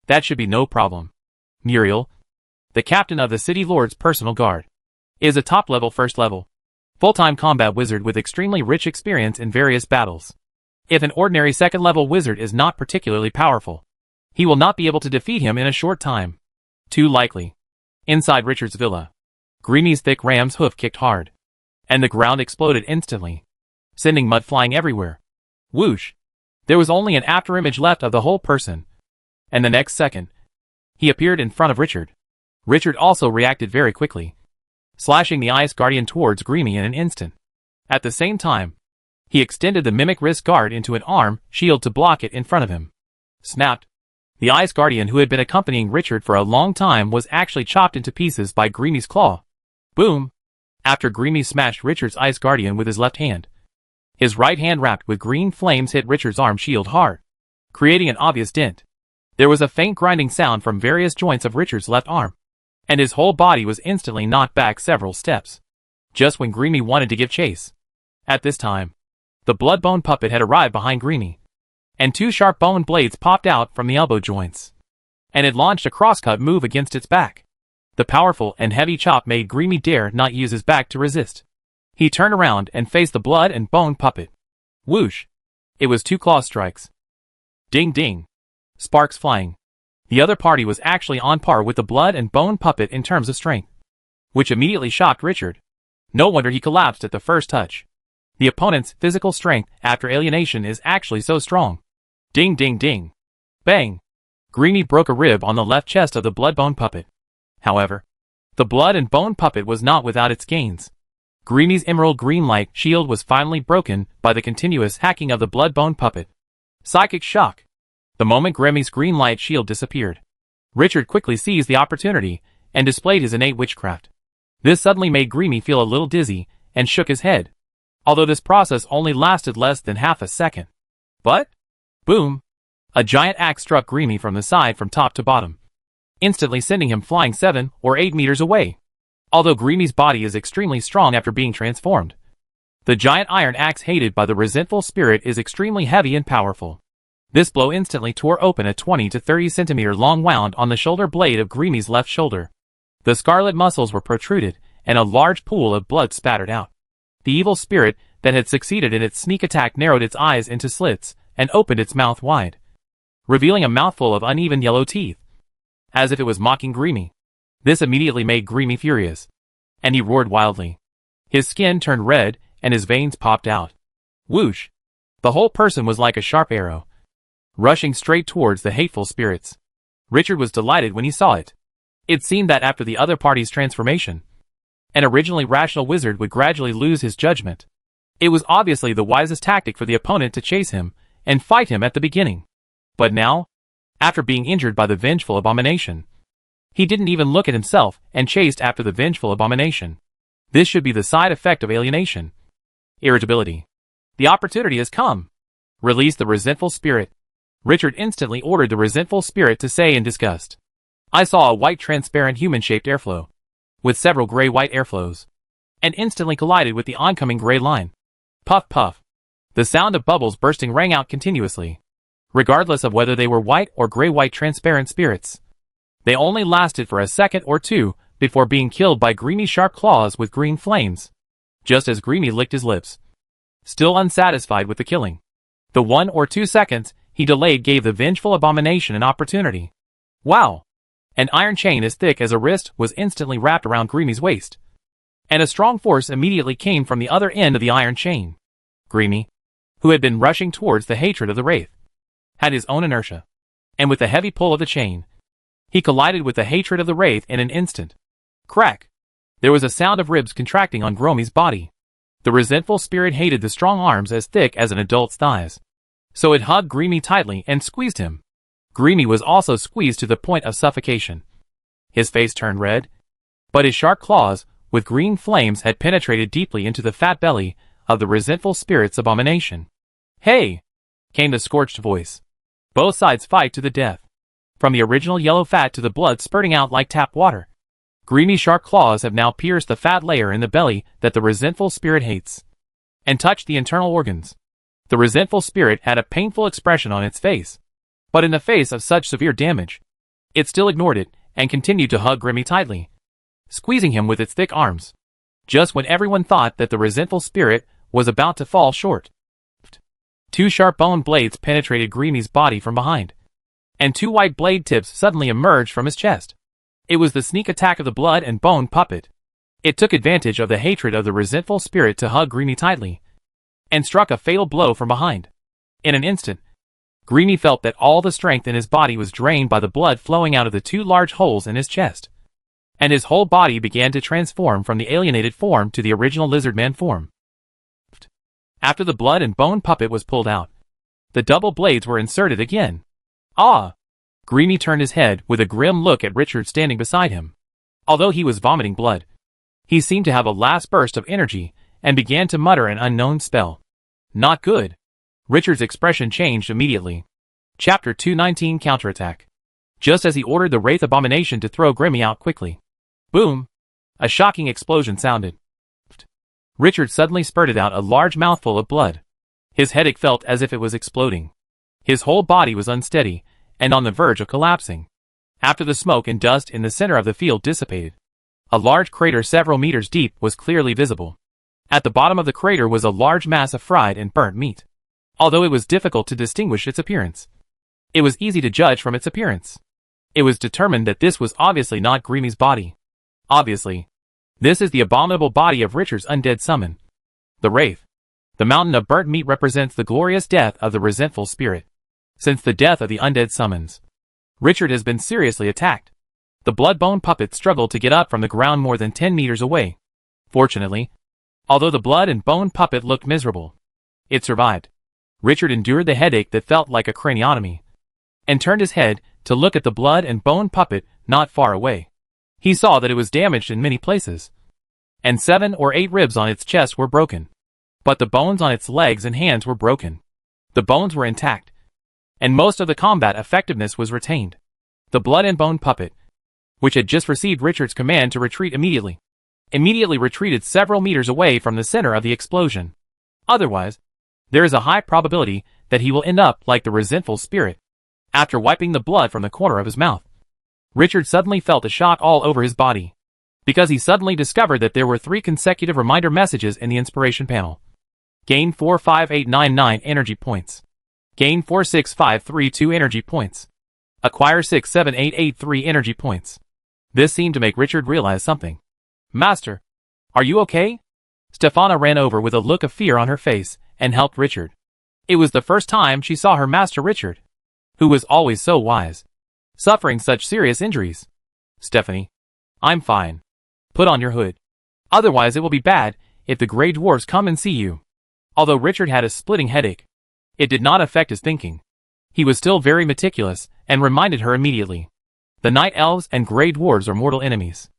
that should be no problem. Muriel, the captain of the City Lord's personal guard, is a top-level first-level, full-time combat wizard with extremely rich experience in various battles. If an ordinary second-level wizard is not particularly powerful, he will not be able to defeat him in a short time. Too likely. Inside Richard's villa, Greeny's thick ram's hoof kicked hard, and the ground exploded instantly, sending mud flying everywhere. Whoosh! There was only an afterimage left of the whole person, and the next second, he appeared in front of Richard. Richard also reacted very quickly, slashing the Ice Guardian towards Greemy in an instant. At the same time, he extended the Mimic Wrist Guard into an arm shield to block it in front of him. Snapped! The Ice Guardian who had been accompanying Richard for a long time was actually chopped into pieces by Greemy's claw. Boom! After Greemy smashed Richard's Ice Guardian with his left hand, his right hand wrapped with green flames hit Richard's arm shield hard, creating an obvious dent. There was a faint grinding sound from various joints of Richard's left arm, and his whole body was instantly knocked back several steps, just when Greemy wanted to give chase. At this time, the blood-bone puppet had arrived behind Greemy, and 2 sharp bone blades popped out from the elbow joints, and it launched a crosscut move against its back. The powerful and heavy chop made Greemy dare not use his back to resist. He turned around and faced the blood and bone puppet. Whoosh! It was 2 claw strikes. Ding ding! Sparks flying. The other party was actually on par with the blood and bone puppet in terms of strength, which immediately shocked Richard. No wonder he collapsed at the first touch. The opponent's physical strength after alienation is actually so strong. Ding ding ding! Bang! Greemy broke a rib on the left chest of the blood-bone puppet. However, the blood and bone puppet was not without its gains. Greemy's emerald green light shield was finally broken by the continuous hacking of the blood-bone puppet. Psychic shock! The moment Greemy's green light shield disappeared, Richard quickly seized the opportunity and displayed his innate witchcraft. This suddenly made Greamy feel a little dizzy and shook his head, although this process only lasted less than half a second. But, boom! A giant axe struck Greamy from the side from top to bottom, instantly sending him flying 7 or 8 meters away. Although Greamy's body is extremely strong after being transformed, the giant iron axe hated by the resentful spirit is extremely heavy and powerful. This blow instantly tore open a 20 to 30 centimeter long wound on the shoulder blade of Greamy's left shoulder. The scarlet muscles were protruded, and a large pool of blood spattered out. The evil spirit that had succeeded in its sneak attack narrowed its eyes into slits and opened its mouth wide, revealing a mouthful of uneven yellow teeth, as if it was mocking Greamy. This immediately made Greamy furious, and he roared wildly. His skin turned red, and his veins popped out. Whoosh! The whole person was like a sharp arrow, rushing straight towards the hateful spirits. Richard was delighted when he saw it. It seemed that after the other party's transformation, an originally rational wizard would gradually lose his judgment. It was obviously the wisest tactic for the opponent to chase him and fight him at the beginning. But now, after being injured by the vengeful abomination, he didn't even look at himself and chased after the vengeful abomination. This should be the side effect of alienation. Irritability. The opportunity has come. Release the resentful spirit. Richard instantly ordered the resentful spirit to say in disgust, "I saw a white transparent human-shaped airflow, with several gray-white airflows, and instantly collided with the oncoming gray line. Puff puff. The sound of bubbles bursting rang out continuously, regardless of whether they were white or gray-white transparent spirits. They only lasted for a second or two before being killed by Greamy's sharp claws with green flames, just as Greamy licked his lips, still unsatisfied with the killing. The 1 or 2 seconds he delayed gave the vengeful abomination an opportunity. Wow! An iron chain as thick as a wrist was instantly wrapped around Greamy's waist, and a strong force immediately came from the other end of the iron chain. Greamy, who had been rushing towards the hatred of the wraith, had his own inertia, and with the heavy pull of the chain, he collided with the hatred of the wraith in an instant. Crack! There was a sound of ribs contracting on Greamy's body. The resentful spirit hated the strong arms as thick as an adult's thighs, so it hugged Greamy tightly and squeezed him. Greamy was also squeezed to the point of suffocation. His face turned red, but his sharp claws, with green flames, had penetrated deeply into the fat belly of the resentful spirit's abomination. "Hey!" came the scorched voice. "Both sides fight to the death. From the original yellow fat to the blood spurting out like tap water. Greamy's sharp claws have now pierced the fat layer in the belly that the resentful spirit hates, and touched the internal organs." The resentful spirit had a painful expression on its face, but in the face of such severe damage, it still ignored it and continued to hug Greamy tightly, squeezing him with its thick arms, just when everyone thought that the resentful spirit was about to fall short. 2 sharp bone blades penetrated Greamy's body from behind, and 2 white blade tips suddenly emerged from his chest. It was the sneak attack of the blood and bone puppet. It took advantage of the hatred of the resentful spirit to hug Greamy tightly, and struck a fatal blow from behind. In an instant, Greamy felt that all the strength in his body was drained by the blood flowing out of the 2 large holes in his chest, and his whole body began to transform from the alienated form to the original lizard-man form. After the blood and bone puppet was pulled out, the double blades were inserted again. Ah! Greamy turned his head with a grim look at Richard standing beside him. Although he was vomiting blood, he seemed to have a last burst of energy and began to mutter an unknown spell. Not good. Richard's expression changed immediately. Chapter 219 Counterattack. Just as he ordered the Wraith Abomination to throw Greamy out quickly. Boom! A shocking explosion sounded. Richard suddenly spurted out a large mouthful of blood. His headache felt as if it was exploding. His whole body was unsteady and on the verge of collapsing. After the smoke and dust in the center of the field dissipated, a large crater several meters deep was clearly visible. At the bottom of the crater was a large mass of fried and burnt meat. Although it was difficult to distinguish its appearance, it was easy to judge from its appearance. It was determined that this was obviously not Greamy's body. Obviously, this is the abominable body of Richard's undead summon, the Wraith. The mountain of burnt meat represents the glorious death of the resentful spirit. Since the death of the undead summons, Richard has been seriously attacked. The blood-bone puppet struggled to get up from the ground more than 10 meters away. Fortunately, although the blood and bone puppet looked miserable, it survived. Richard endured the headache that felt like a craniotomy, and turned his head to look at the blood and bone puppet not far away. He saw that it was damaged in many places, and 7 or 8 ribs on its chest were broken. But the bones on its legs and hands were broken. The bones were intact, and most of the combat effectiveness was retained. The blood and bone puppet, which had just received Richard's command to retreat immediately retreated several meters away from the center of the explosion. Otherwise, there is a high probability that he will end up like the resentful spirit. After wiping the blood from the corner of his mouth, Richard suddenly felt a shock all over his body, because he suddenly discovered that there were 3 consecutive reminder messages in the inspiration panel. Gain 45899 energy points. Gain 46532 energy points. Acquire 67883 energy points. This seemed to make Richard realize something. Master, are you okay? Stefana ran over with a look of fear on her face and helped Richard. It was the first time she saw her master Richard, who was always so wise, suffering such serious injuries. Stephanie, I'm fine. Put on your hood. Otherwise it will be bad if the Grey Dwarfs come and see you. Although Richard had a splitting headache, it did not affect his thinking. He was still very meticulous and reminded her immediately. The Night Elves and Grey Dwarves are mortal enemies.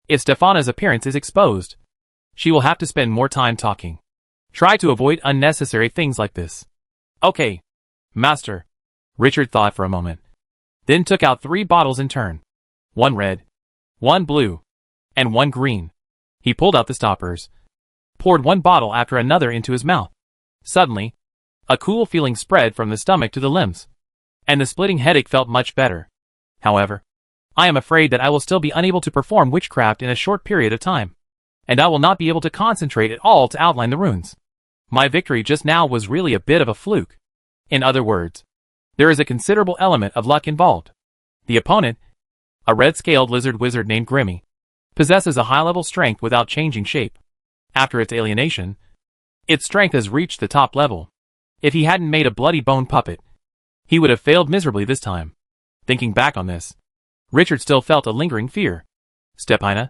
If Stefana's appearance is exposed, she will have to spend more time talking. Try to avoid unnecessary things like this. Okay, Master. Richard thought for a moment, then took out 3 bottles in turn. 1 red, 1 blue, and 1 green. He pulled out the stoppers, poured 1 bottle after another into his mouth. Suddenly, a cool feeling spread from the stomach to the limbs, and the splitting headache felt much better. However, I am afraid that I will still be unable to perform witchcraft in a short period of time, and I will not be able to concentrate at all to outline the runes. My victory just now was really a bit of a fluke. In other words, there is a considerable element of luck involved. The opponent, a red-scaled lizard wizard named Grimmy, possesses a high-level strength without changing shape. After its alienation, its strength has reached the top level. If he hadn't made a bloody bone puppet, he would have failed miserably this time. Thinking back on this, Richard still felt a lingering fear. Stepina,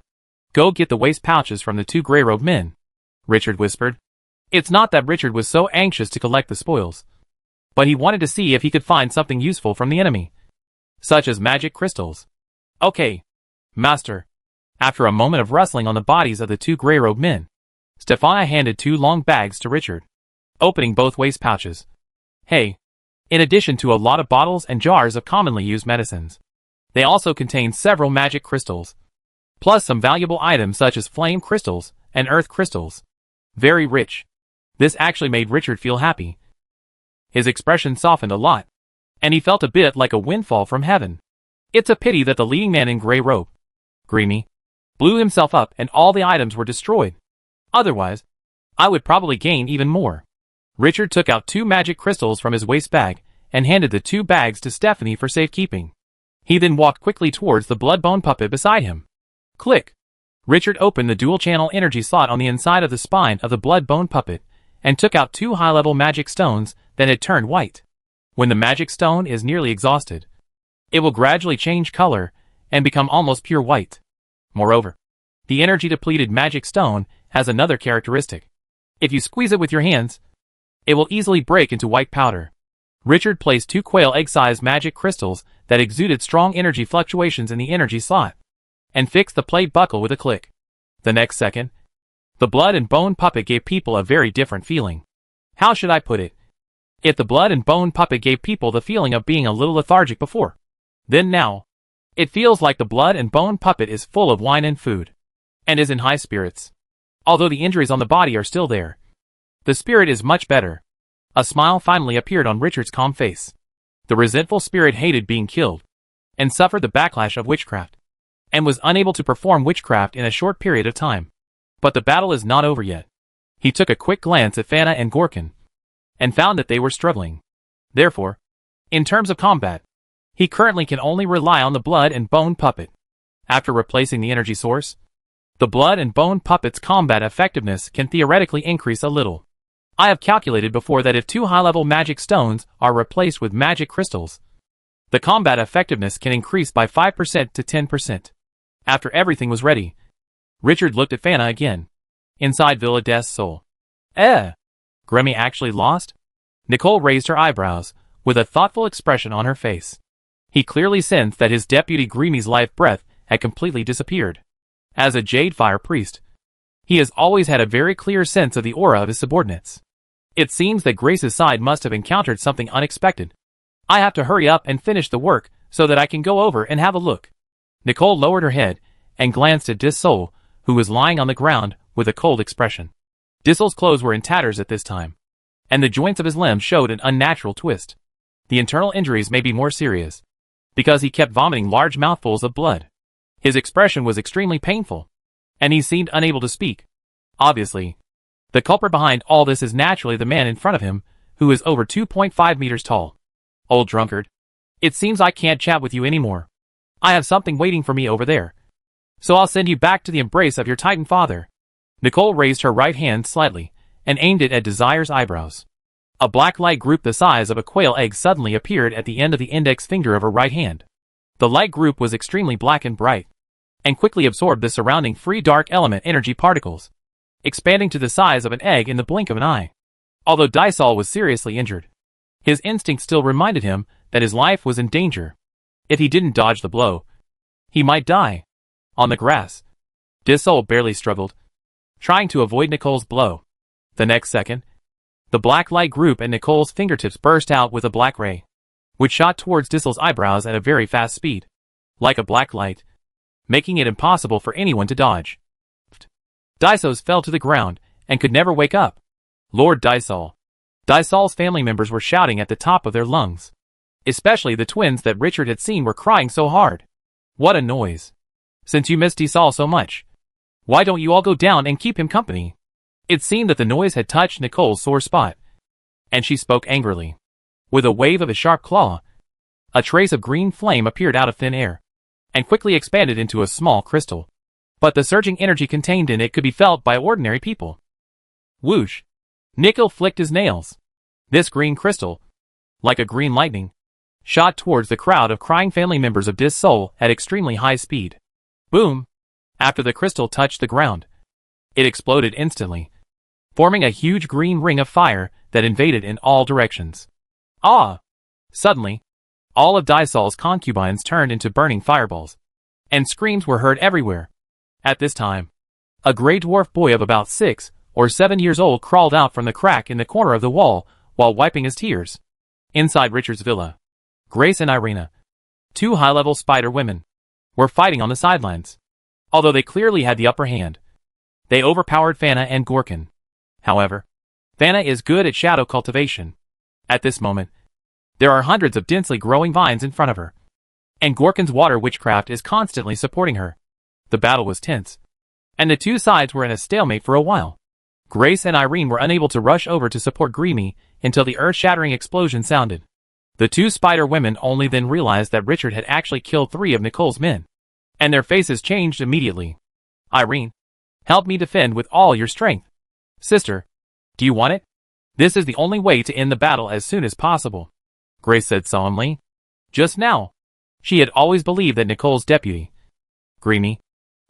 go get the waste pouches from the 2 grey-robed men, Richard whispered. It's not that Richard was so anxious to collect the spoils, but he wanted to see if he could find something useful from the enemy, such as magic crystals. Okay, Master. After a moment of wrestling on the bodies of the 2 grey-robed men, Stefana handed 2 long bags to Richard, opening both waste pouches. Hey, in addition to a lot of bottles and jars of commonly used medicines, they also contain several magic crystals, plus some valuable items such as flame crystals and earth crystals. Very rich. This actually made Richard feel happy. His expression softened a lot, and he felt a bit like a windfall from heaven. It's a pity that the leading man in grey robe, Greeny, blew himself up and all the items were destroyed. Otherwise, I would probably gain even more. Richard took out 2 magic crystals from his waist bag and handed the 2 bags to Stephanie for safekeeping. He then walked quickly towards the blood-bone puppet beside him. Click! Richard opened the dual-channel energy slot on the inside of the spine of the blood-bone puppet and took out 2 high-level magic stones that had turned white. When the magic stone is nearly exhausted, it will gradually change color and become almost pure white. Moreover, the energy-depleted magic stone has another characteristic. If you squeeze it with your hands, it will easily break into white powder. Richard placed 2 quail egg-sized magic crystals that exuded strong energy fluctuations in the energy slot, and fixed the plate buckle with a click. The next second, the blood and bone puppet gave people a very different feeling. How should I put it? If the blood and bone puppet gave people the feeling of being a little lethargic before, then now, it feels like the blood and bone puppet is full of wine and food, and is in high spirits. Although the injuries on the body are still there, the spirit is much better. A smile finally appeared on Richard's calm face. The resentful spirit hated being killed, and suffered the backlash of witchcraft, and was unable to perform witchcraft in a short period of time. But the battle is not over yet. He took a quick glance at Fana and Gorkin, and found that they were struggling. Therefore, in terms of combat, he currently can only rely on the blood and bone puppet. After replacing the energy source, the blood and bone puppet's combat effectiveness can theoretically increase a little. I have calculated before that if 2 high-level magic stones are replaced with magic crystals, the combat effectiveness can increase by 5% to 10%. After everything was ready, Richard looked at Fana again. Inside Villa des Soul. Grimmy actually lost? Nicole raised her eyebrows, with a thoughtful expression on her face. He clearly sensed that his deputy Greemy's life breath had completely disappeared. As a Jade Fire priest, he has always had a very clear sense of the aura of his subordinates. It seems that Grace's side must have encountered something unexpected. I have to hurry up and finish the work so that I can go over and have a look. Nicole lowered her head and glanced at Dis-Sol, who was lying on the ground with a cold expression. Dis-Sol's clothes were in tatters at this time, and the joints of his limbs showed an unnatural twist. The internal injuries may be more serious, because he kept vomiting large mouthfuls of blood. His expression was extremely painful, and he seemed unable to speak. Obviously, the culprit behind all this is naturally the man in front of him, who is over 2.5 meters tall. Old drunkard. It seems I can't chat with you anymore. I have something waiting for me over there. So I'll send you back to the embrace of your Titan father. Nicole raised her right hand slightly, and aimed it at Desire's eyebrows. A black light group the size of a quail egg suddenly appeared at the end of the index finger of her right hand. The light group was extremely black and bright, and quickly absorbed the surrounding free dark element energy particles, expanding to the size of an egg in the blink of an eye. Although Dis-Sol was seriously injured, his instinct still reminded him that his life was in danger. If he didn't dodge the blow, he might die. On the grass, Dis-Sol barely struggled, trying to avoid Nicole's blow. The next second, the black light group at Nicole's fingertips burst out with a black ray, which shot towards Dis-Sol's eyebrows at a very fast speed, like a black light, making it impossible for anyone to dodge. Dis-Sol fell to the ground and could never wake up. Lord Dis-Sol. Dis-Sol's family members were shouting at the top of their lungs. Especially the twins that Richard had seen were crying so hard. What a noise. Since you miss Dis-Sol so much, why don't you all go down and keep him company? It seemed that the noise had touched Nicole's sore spot, and she spoke angrily. With a wave of a sharp claw, a trace of green flame appeared out of thin air, and quickly expanded into a small crystal. But the surging energy contained in it could be felt by ordinary people. Whoosh! Nicole flicked his nails. This green crystal, like a green lightning, shot towards the crowd of crying family members of Dis-Sol at extremely high speed. Boom! After the crystal touched the ground, it exploded instantly, forming a huge green ring of fire that invaded in all directions. Ah! Suddenly, all of Dis-Sol's concubines turned into burning fireballs, and screams were heard everywhere. At this time, a gray dwarf boy of about 6 or 7 years old crawled out from the crack in the corner of the wall while wiping his tears. Inside Richard's villa, Grace and Irina, 2 high-level spider women, were fighting on the sidelines. Although they clearly had the upper hand, they overpowered Fana and Gorkin. However, Fana is good at shadow cultivation. At this moment, there are hundreds of densely growing vines in front of her, and Gorkin's water witchcraft is constantly supporting her. The battle was tense, and the two sides were in a stalemate for a while. Grace and Irene were unable to rush over to support Greemy until the earth-shattering explosion sounded. The 2 spider women only then realized that Richard had actually killed 3 of Nicole's men, and their faces changed immediately. Irene, help me defend with all your strength. Sister, do you want it? This is the only way to end the battle as soon as possible, Grace said solemnly. Just now, she had always believed that Nicole's deputy, Greemy,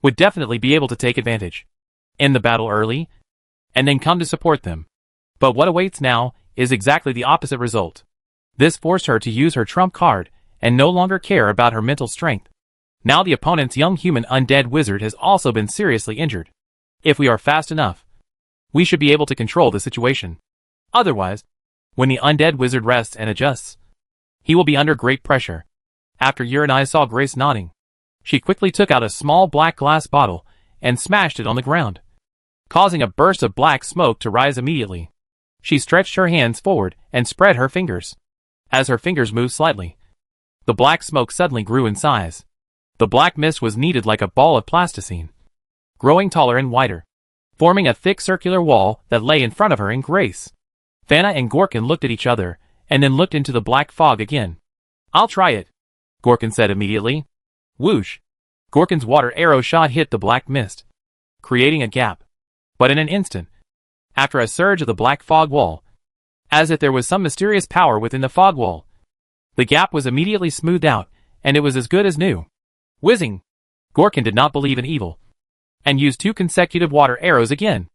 would definitely be able to take advantage, end the battle early, and then come to support them. But what awaits now is exactly the opposite result. This forced her to use her trump card and no longer care about her mental strength. Now the opponent's young human undead wizard has also been seriously injured. If we are fast enough, we should be able to control the situation. Otherwise, when the undead wizard rests and adjusts, he will be under great pressure. After Uri saw Grace nodding, she quickly took out a small black glass bottle and smashed it on the ground, causing a burst of black smoke to rise immediately. She stretched her hands forward and spread her fingers. As her fingers moved slightly, the black smoke suddenly grew in size. The black mist was kneaded like a ball of plasticine, growing taller and wider, forming a thick circular wall that lay in front of her and Grace. Fana and Gorkin looked at each other, and then looked into the black fog again. I'll try it, Gorkin said immediately. Whoosh! Gorkin's water arrow shot hit the black mist, creating a gap. But in an instant, after a surge of the black fog wall, as if there was some mysterious power within the fog wall, the gap was immediately smoothed out, and it was as good as new. Whizzing! Gorkin did not believe in evil, and used 2 consecutive water arrows again.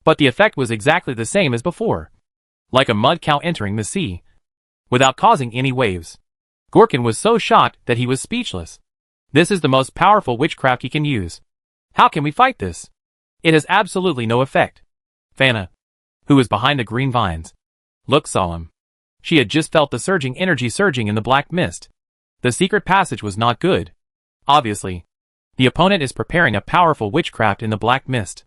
But the effect was exactly the same as before, like a mud cow entering the sea, without causing any waves. Gorkin was so shocked that he was speechless. This is the most powerful witchcraft he can use. How can we fight this? It has absolutely no effect. Fana, who was behind the green vines, looked solemn. She had just felt the surging energy surging in the black mist. The secret passage was not good. Obviously, the opponent is preparing a powerful witchcraft in the black mist.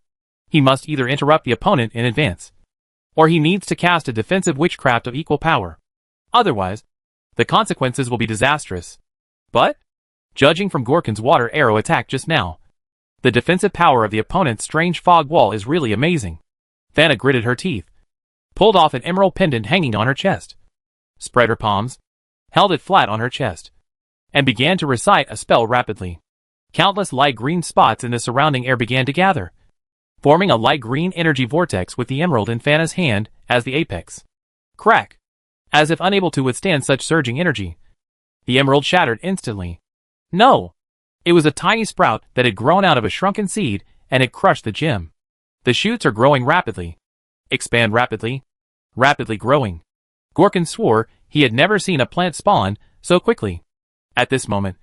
He must either interrupt the opponent in advance, or he needs to cast a defensive witchcraft of equal power. Otherwise, the consequences will be disastrous. But, judging from Gorkin's water arrow attack just now, the defensive power of the opponent's strange fog wall is really amazing. Fana gritted her teeth, pulled off an emerald pendant hanging on her chest, spread her palms, held it flat on her chest, and began to recite a spell rapidly. Countless light green spots in the surrounding air began to gather, forming a light green energy vortex with the emerald in Fana's hand as the apex. Crack! As if unable to withstand such surging energy, the emerald shattered instantly. No! It was a tiny sprout that had grown out of a shrunken seed and had crushed the gem. The shoots are growing rapidly. Expand rapidly. Rapidly growing. Gorkin swore he had never seen a plant spawn so quickly. At this moment,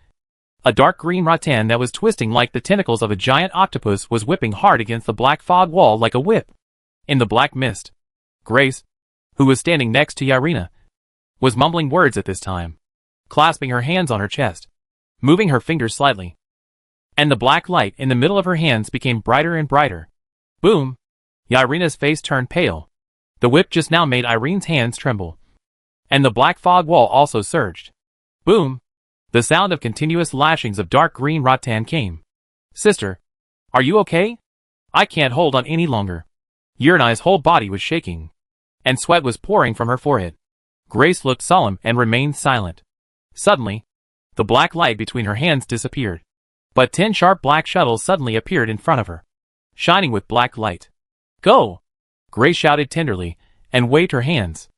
a dark green rattan that was twisting like the tentacles of a giant octopus was whipping hard against the black fog wall like a whip. In the black mist, Grace, who was standing next to Yarina, was mumbling words at this time, clasping her hands on her chest, moving her fingers slightly. And the black light in the middle of her hands became brighter and brighter. Boom! Yarina's face turned pale. The whip just now made Irene's hands tremble. And the black fog wall also surged. Boom! The sound of continuous lashings of dark green rattan came. Sister, are you okay? I can't hold on any longer. Yarina's whole body was shaking, and sweat was pouring from her forehead. Grace looked solemn and remained silent. Suddenly, the black light between her hands disappeared. But 10 sharp black shuttles suddenly appeared in front of her, shining with black light. Go! Grace shouted tenderly, and waved her hands.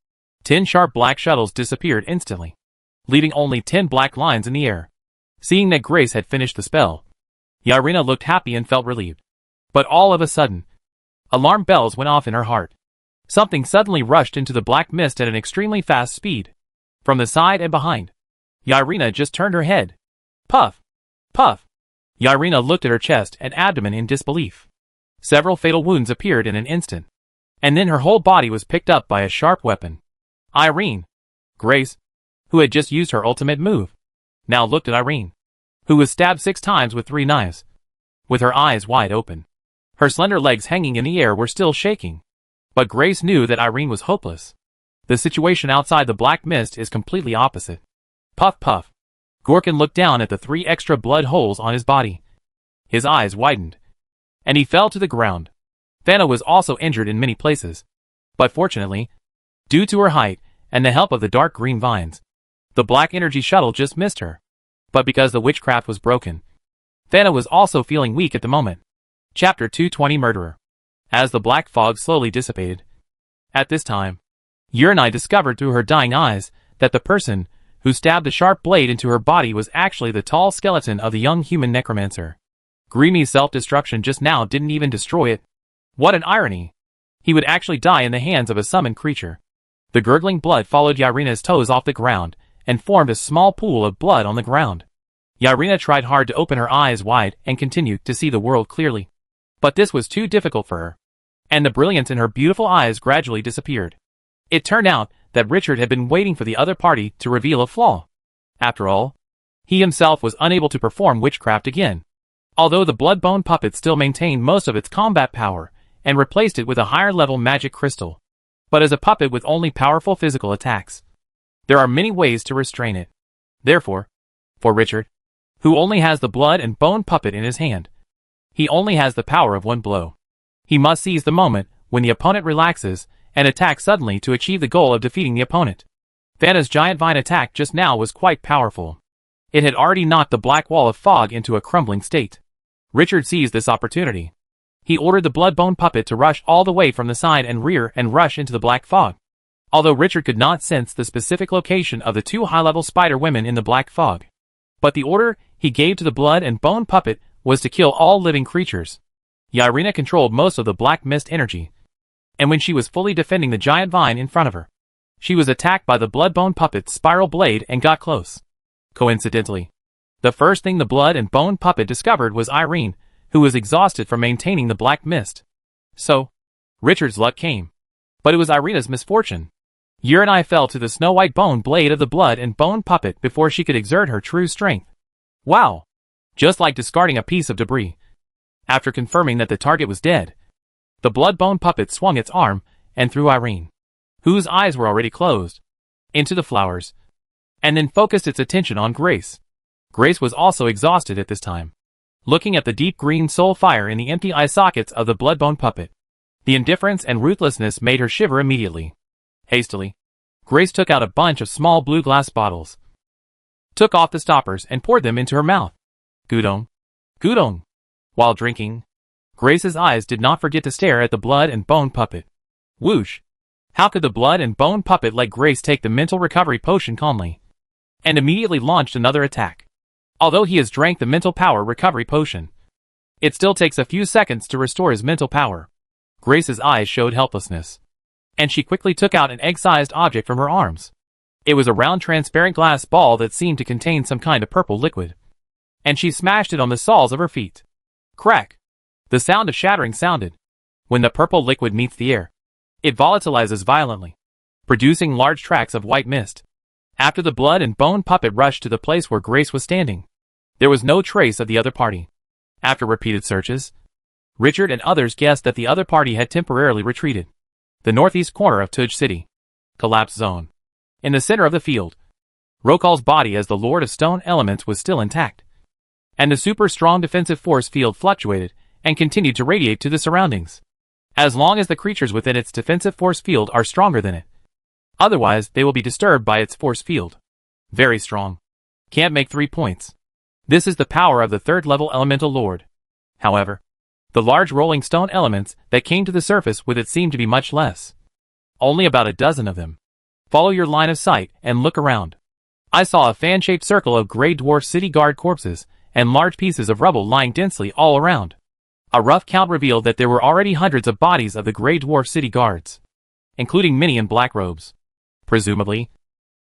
10 sharp black shuttles disappeared instantly, leaving only 10 black lines in the air. Seeing that Grace had finished the spell, Yarina looked happy and felt relieved. But all of a sudden, alarm bells went off in her heart. Something suddenly rushed into the black mist at an extremely fast speed. From the side and behind, Yarina just turned her head. Puff! Puff! Yarina looked at her chest and abdomen in disbelief. Several fatal wounds appeared in an instant, and then her whole body was picked up by a sharp weapon. Irene, Grace, who had just used her ultimate move, now looked at Irene, who was stabbed 6 times with 3 knives, with her eyes wide open. Her slender legs hanging in the air were still shaking. But Grace knew that Irene was hopeless. The situation outside the black mist is completely opposite. Puff puff. Gorkin looked down at the 3 extra blood holes on his body. His eyes widened, and he fell to the ground. Fana was also injured in many places, but fortunately, due to her height and the help of the dark green vines, the black energy shuttle just missed her. But because the witchcraft was broken, Fana was also feeling weak at the moment. Chapter 220 Murderer. As the black fog slowly dissipated, at this time, Yarina discovered through her dying eyes that the person who stabbed the sharp blade into her body was actually the tall skeleton of the young human necromancer. Greemy's self-destruction just now didn't even destroy it. What an irony! He would actually die in the hands of a summoned creature. The gurgling blood followed Yarina's toes off the ground and formed a small pool of blood on the ground. Yarina tried hard to open her eyes wide and continued to see the world clearly. But this was too difficult for her, and the brilliance in her beautiful eyes gradually disappeared. It turned out that Richard had been waiting for the other party to reveal a flaw. After all, he himself was unable to perform witchcraft again. Although the blood-bone puppet still maintained most of its combat power and replaced it with a higher-level magic crystal, but as a puppet with only powerful physical attacks, there are many ways to restrain it. Therefore, for Richard, who only has the blood and bone puppet in his hand, he only has the power of 1 blow. He must seize the moment when the opponent relaxes and attack suddenly to achieve the goal of defeating the opponent. Fana's giant vine attack just now was quite powerful. It had already knocked the black wall of fog into a crumbling state. Richard seized this opportunity. He ordered the blood-bone puppet to rush all the way from the side and rear and rush into the black fog. Although Richard could not sense the specific location of the 2 high-level spider women in the black fog, but the order he gave to the blood and bone puppet was to kill all living creatures. Yarina controlled most of the black mist energy, and when she was fully defending the giant vine in front of her, she was attacked by the blood-bone puppet's spiral blade and got close. Coincidentally, the first thing the blood and bone puppet discovered was Irene, who was exhausted from maintaining the black mist. So, Richard's luck came. But it was Irene's misfortune. Urirai fell to the snow-white bone blade of the blood and bone puppet before she could exert her true strength. Wow! Just like discarding a piece of debris. After confirming that the target was dead, the blood bone puppet swung its arm and threw Irene, whose eyes were already closed, into the flowers, and then focused its attention on Grace. Grace was also exhausted at this time, looking at the deep green soul fire in the empty eye sockets of the blood bone puppet. The indifference and ruthlessness made her shiver immediately. Hastily, Grace took out a bunch of small blue glass bottles, took off the stoppers and poured them into her mouth. Gudong. Gudong. While drinking, Grace's eyes did not forget to stare at the blood and bone puppet. Whoosh! How could the blood and bone puppet let Grace take the mental recovery potion calmly? And immediately launched another attack. Although he has drank the mental power recovery potion, it still takes a few seconds to restore his mental power. Grace's eyes showed helplessness, and she quickly took out an egg-sized object from her arms. It was a round transparent glass ball that seemed to contain some kind of purple liquid, and she smashed it on the soles of her feet. Crack! The sound of shattering sounded. When the purple liquid meets the air, it volatilizes violently, producing large tracts of white mist. After the blood and bone puppet rushed to the place where Grace was standing, there was no trace of the other party. After repeated searches, Richard and others guessed that the other party had temporarily retreated. The northeast corner of Tuj City. Collapse zone. In the center of the field, Rokal's body as the Lord of Stone Elements was still intact, and the super strong defensive force field fluctuated and continued to radiate to the surroundings. As long as the creatures within its defensive force field are stronger than it. Otherwise, they will be disturbed by its force field. Very strong. Can't make 3 points. This is the power of the third-level elemental lord. However, the large rolling stone elements that came to the surface with it seemed to be much less. Only about a dozen of them. Follow your line of sight and look around. I saw a fan-shaped circle of gray dwarf city guard corpses and large pieces of rubble lying densely all around. A rough count revealed that there were already hundreds of bodies of the gray dwarf city guards, including many in black robes. Presumably,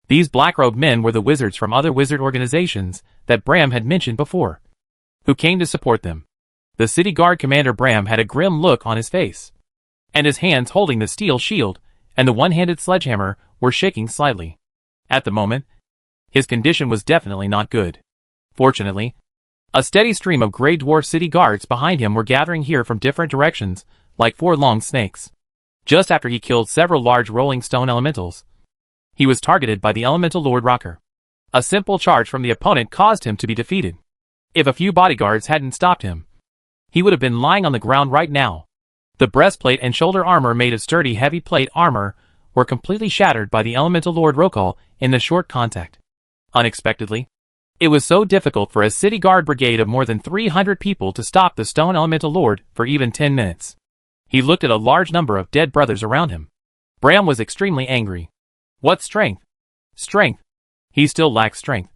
these black-robed men were the wizards from other wizard organizations that Bram had mentioned before, who came to support them. The city guard commander Bram had a grim look on his face, and his hands holding the steel shield and the one-handed sledgehammer were shaking slightly. At the moment, his condition was definitely not good. Fortunately, a steady stream of gray dwarf city guards behind him were gathering here from different directions, like 4 long snakes. Just after he killed several large rolling stone elementals, he was targeted by the elemental Lord Rocker. A simple charge from the opponent caused him to be defeated. If a few bodyguards hadn't stopped him, he would have been lying on the ground right now. The breastplate and shoulder armor made of sturdy heavy plate armor were completely shattered by the elemental Lord Rokal in the short contact. Unexpectedly, it was so difficult for a city guard brigade of more than 300 people to stop the stone elemental lord for even 10 minutes. He looked at a large number of dead brothers around him. Bram was extremely angry. What strength? Strength. He still lacks strength.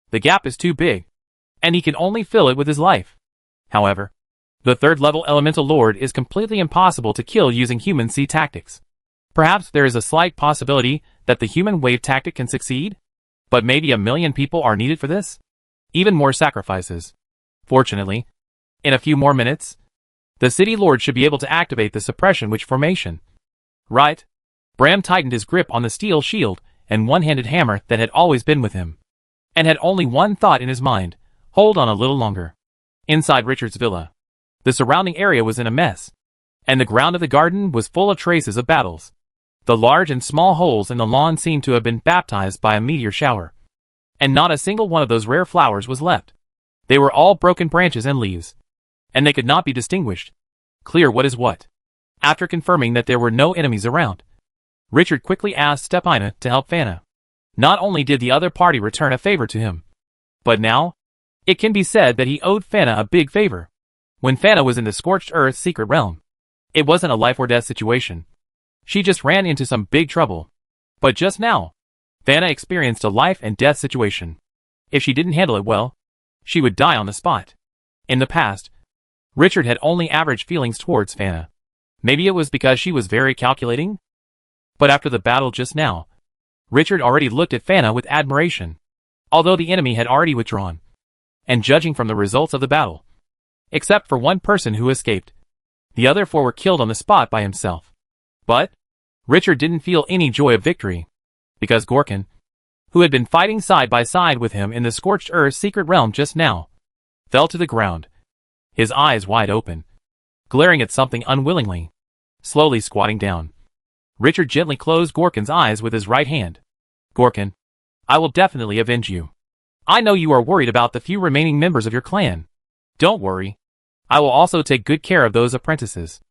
The gap is too big, and he can only fill it with his life. However, the third-level elemental lord is completely impossible to kill using human sea tactics. Perhaps there is a slight possibility that the human wave tactic can succeed? But maybe 1,000,000 people are needed for this? Even more sacrifices. Fortunately, in a few more minutes, the city lord should be able to activate the suppression witch formation. Right? Bram tightened his grip on the steel shield and one-handed hammer that had always been with him, and had only one thought in his mind: hold on a little longer. Inside Richard's villa, the surrounding area was in a mess, and the ground of the garden was full of traces of battles. The large and small holes in the lawn seemed to have been baptized by a meteor shower, and not a single one of those rare flowers was left. They were all broken branches and leaves, and they could not be distinguished. Clear what is what. After confirming that there were no enemies around, Richard quickly asked Stepina to help Fana. Not only did the other party return a favor to him, but now, it can be said that he owed Fana a big favor. When Fana was in the Scorched Earth secret realm, it wasn't a life or death situation. She just ran into some big trouble. But just now, Fana experienced a life and death situation. If she didn't handle it well, she would die on the spot. In the past, Richard had only average feelings towards Fana. Maybe it was because she was very calculating? But after the battle just now, Richard already looked at Fana with admiration. although the enemy had already withdrawn. And judging from the results of the battle, except for one person who escaped, the other 4 were killed on the spot by himself. But Richard didn't feel any joy of victory, because Gorkin, who had been fighting side by side with him in the Scorched Earth secret realm just now, fell to the ground, his eyes wide open, glaring at something unwillingly. Slowly squatting down, Richard gently closed Gorkin's eyes with his right hand. Gorkin, I will definitely avenge you. I know you are worried about the few remaining members of your clan. Don't worry. I will also take good care of those apprentices.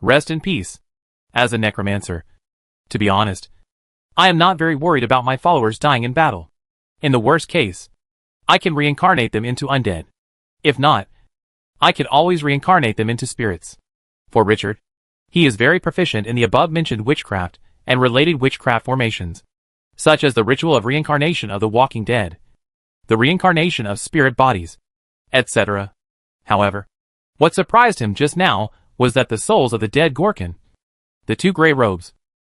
Rest in peace. As a necromancer, to be honest, I am not very worried about my followers dying in battle. In the worst case, I can reincarnate them into undead. If not, I can always reincarnate them into spirits. For Richard, he is very proficient in the above-mentioned witchcraft and related witchcraft formations, such as the ritual of reincarnation of the walking dead, the reincarnation of spirit bodies, etc. However, what surprised him just now was that the souls of the dead Gorkin, the 2 gray robes,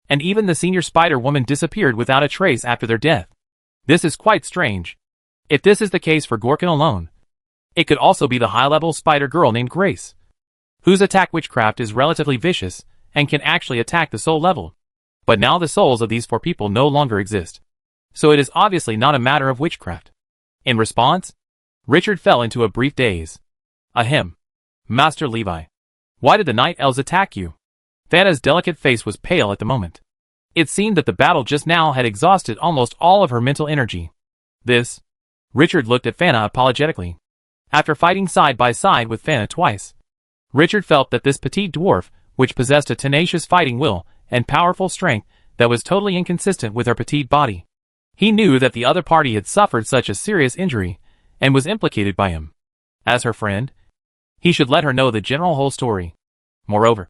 and even the senior spider woman disappeared without a trace after their death. This is quite strange. If this is the case for Gorkin alone, it could also be the high-level spider girl named Grace, whose attack witchcraft is relatively vicious and can actually attack the soul level. But now the souls of these 4 people no longer exist, so it is obviously not a matter of witchcraft. In response, Richard fell into a brief daze. Ahem. Master Levi, why did the night elves attack you? Thana's delicate face was pale at the moment. It seemed that the battle just now had exhausted almost all of her mental energy. Richard looked at Thana apologetically. After fighting side by side with Thana twice, Richard felt that this petite dwarf, which possessed a tenacious fighting will and powerful strength that was totally inconsistent with her petite body. He knew that the other party had suffered such a serious injury and was implicated by him. As her friend, he should let her know the general whole story. Moreover,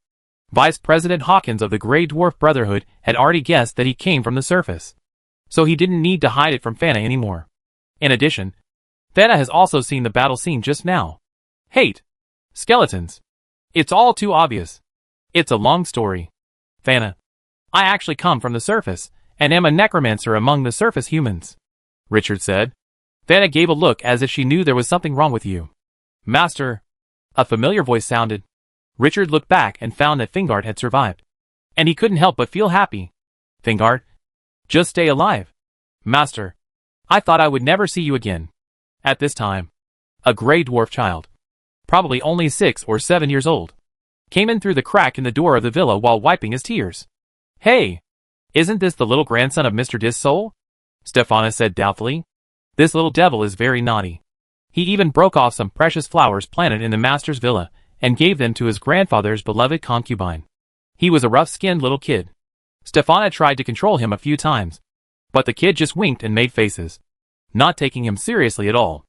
Vice President Hawkins of the Grey Dwarf Brotherhood had already guessed that he came from the surface, so he didn't need to hide it from Thana anymore. In addition, Thana has also seen the battle scene just now. Hate. Skeletons. It's all too obvious. It's a long story. Thana, I actually come from the surface, and am a necromancer among the surface humans, Richard said. Thana gave a look as if she knew there was something wrong with you. Master. A familiar voice sounded. Richard looked back and found that Thingard had survived, and he couldn't help but feel happy. Thingard? Just stay alive. Master. I thought I would never see you again. At this time, a grey dwarf child, probably only 6 or 7 years old, came in through the crack in the door of the villa while wiping his tears. Hey! Isn't this the little grandson of Mr. Dis-Soul? Stefana said doubtfully. This little devil is very naughty. He even broke off some precious flowers planted in the master's villa and gave them to his grandfather's beloved concubine. He was a rough-skinned little kid. Stefana tried to control him a few times, but the kid just winked and made faces, not taking him seriously at all.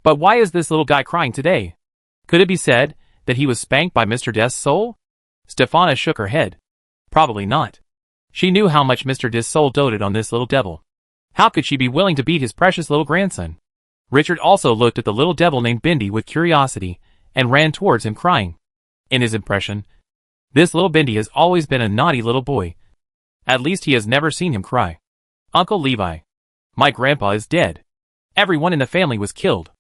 But why is this little guy crying today? Could it be said that he was spanked by Mr. Dis-Soul? Stefana shook her head. Probably not. She knew how much Mr. Dis-Soul doted on this little devil. How could she be willing to beat his precious little grandson? Richard also looked at the little devil named Bindi with curiosity and ran towards him crying. In his impression, this little Bindi has always been a naughty little boy. At least he has never seen him cry. Uncle Levi, my grandpa is dead. Everyone in the family was killed,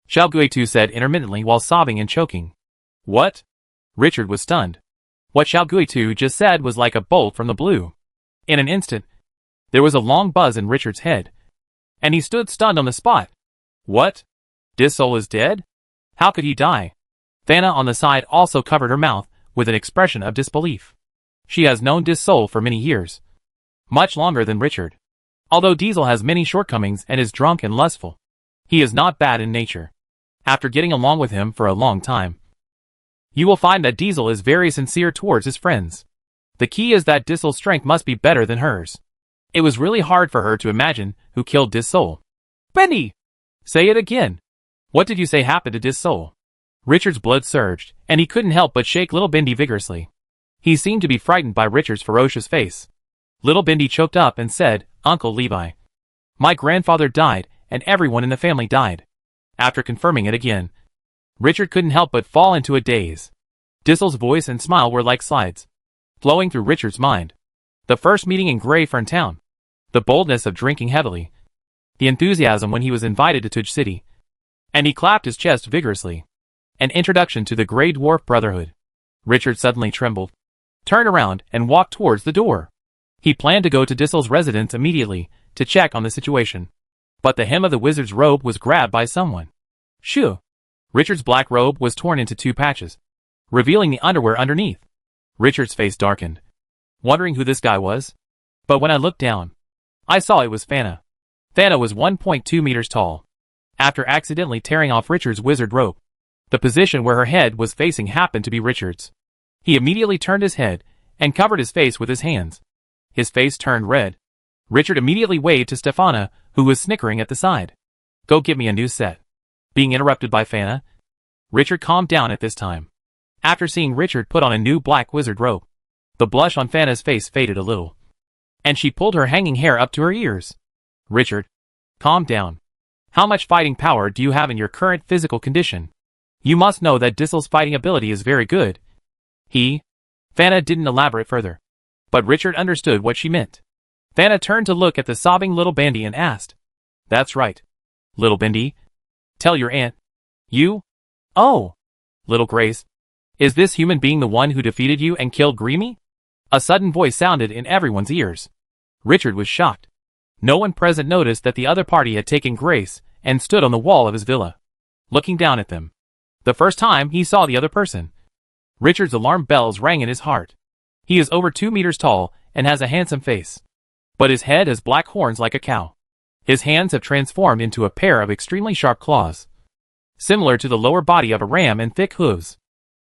Xiaoguitu said intermittently while sobbing and choking. What? Richard was stunned. What Xiaoguitu just said was like a bolt from the blue. In an instant, there was a long buzz in Richard's head, and he stood stunned on the spot. What? Dis-Soul is dead? How could he die? Thana on the side also covered her mouth with an expression of disbelief. She has known Dis-Soul for many years, much longer than Richard. Although Diesel has many shortcomings and is drunk and lustful, he is not bad in nature. After getting along with him for a long time, you will find that Diesel is very sincere towards his friends. The key is that Dis-Soul's strength must be better than hers. It was really hard for her to imagine who killed Dis-Soul. Benny! Say it again. What did you say happened to Dis-Soul? Richard's blood surged, and he couldn't help but shake little Bindi vigorously. He seemed to be frightened by Richard's ferocious face. Little Bindi choked up and said, Uncle Levi, my grandfather died, and everyone in the family died. After confirming it again, Richard couldn't help but fall into a daze. Dis-Soul's voice and smile were like slides, flowing through Richard's mind. The first meeting in Greyfern Town. The boldness of drinking heavily. the enthusiasm when he was invited to Tudge City. And he clapped his chest vigorously. An introduction to the Grey Dwarf Brotherhood. Richard suddenly trembled, turned around, and walked towards the door. He planned to go to Dissel's residence immediately to check on the situation. But the hem of the wizard's robe was grabbed by someone. Shoo! Richard's black robe was torn into 2 patches, revealing the underwear underneath. Richard's face darkened, wondering who this guy was. But when I looked down, I saw it was Fana. Fana was 1.2 meters tall. After accidentally tearing off Richard's wizard robe, the position where her head was facing happened to be Richard's. He immediately turned his head and covered his face with his hands. His face turned red. Richard immediately waved to Stefana, who was snickering at the side. Go get me a new set. Being interrupted by Fana, Richard calmed down at this time. After seeing Richard put on a new black wizard robe, the blush on Fana's face faded a little, and she pulled her hanging hair up to her ears. Richard, calm down. How much fighting power do you have in your current physical condition? You must know that Dissel's fighting ability is very good. Fana didn't elaborate further, but Richard understood what she meant. Fana turned to look at the sobbing little Bandy and asked, That's right. Little Bandy, tell your aunt. You? Oh, little Grace. Is this human being the one who defeated you and killed Greemy? A sudden voice sounded in everyone's ears. Richard was shocked. No one present noticed that the other party had taken Grace and stood on the wall of his villa, looking down at them. The first time he saw the other person, Richard's alarm bells rang in his heart. He is over 2 meters tall and has a handsome face, but his head has black horns like a cow. His hands have transformed into a pair of extremely sharp claws, similar to the lower body of a ram, and thick hooves.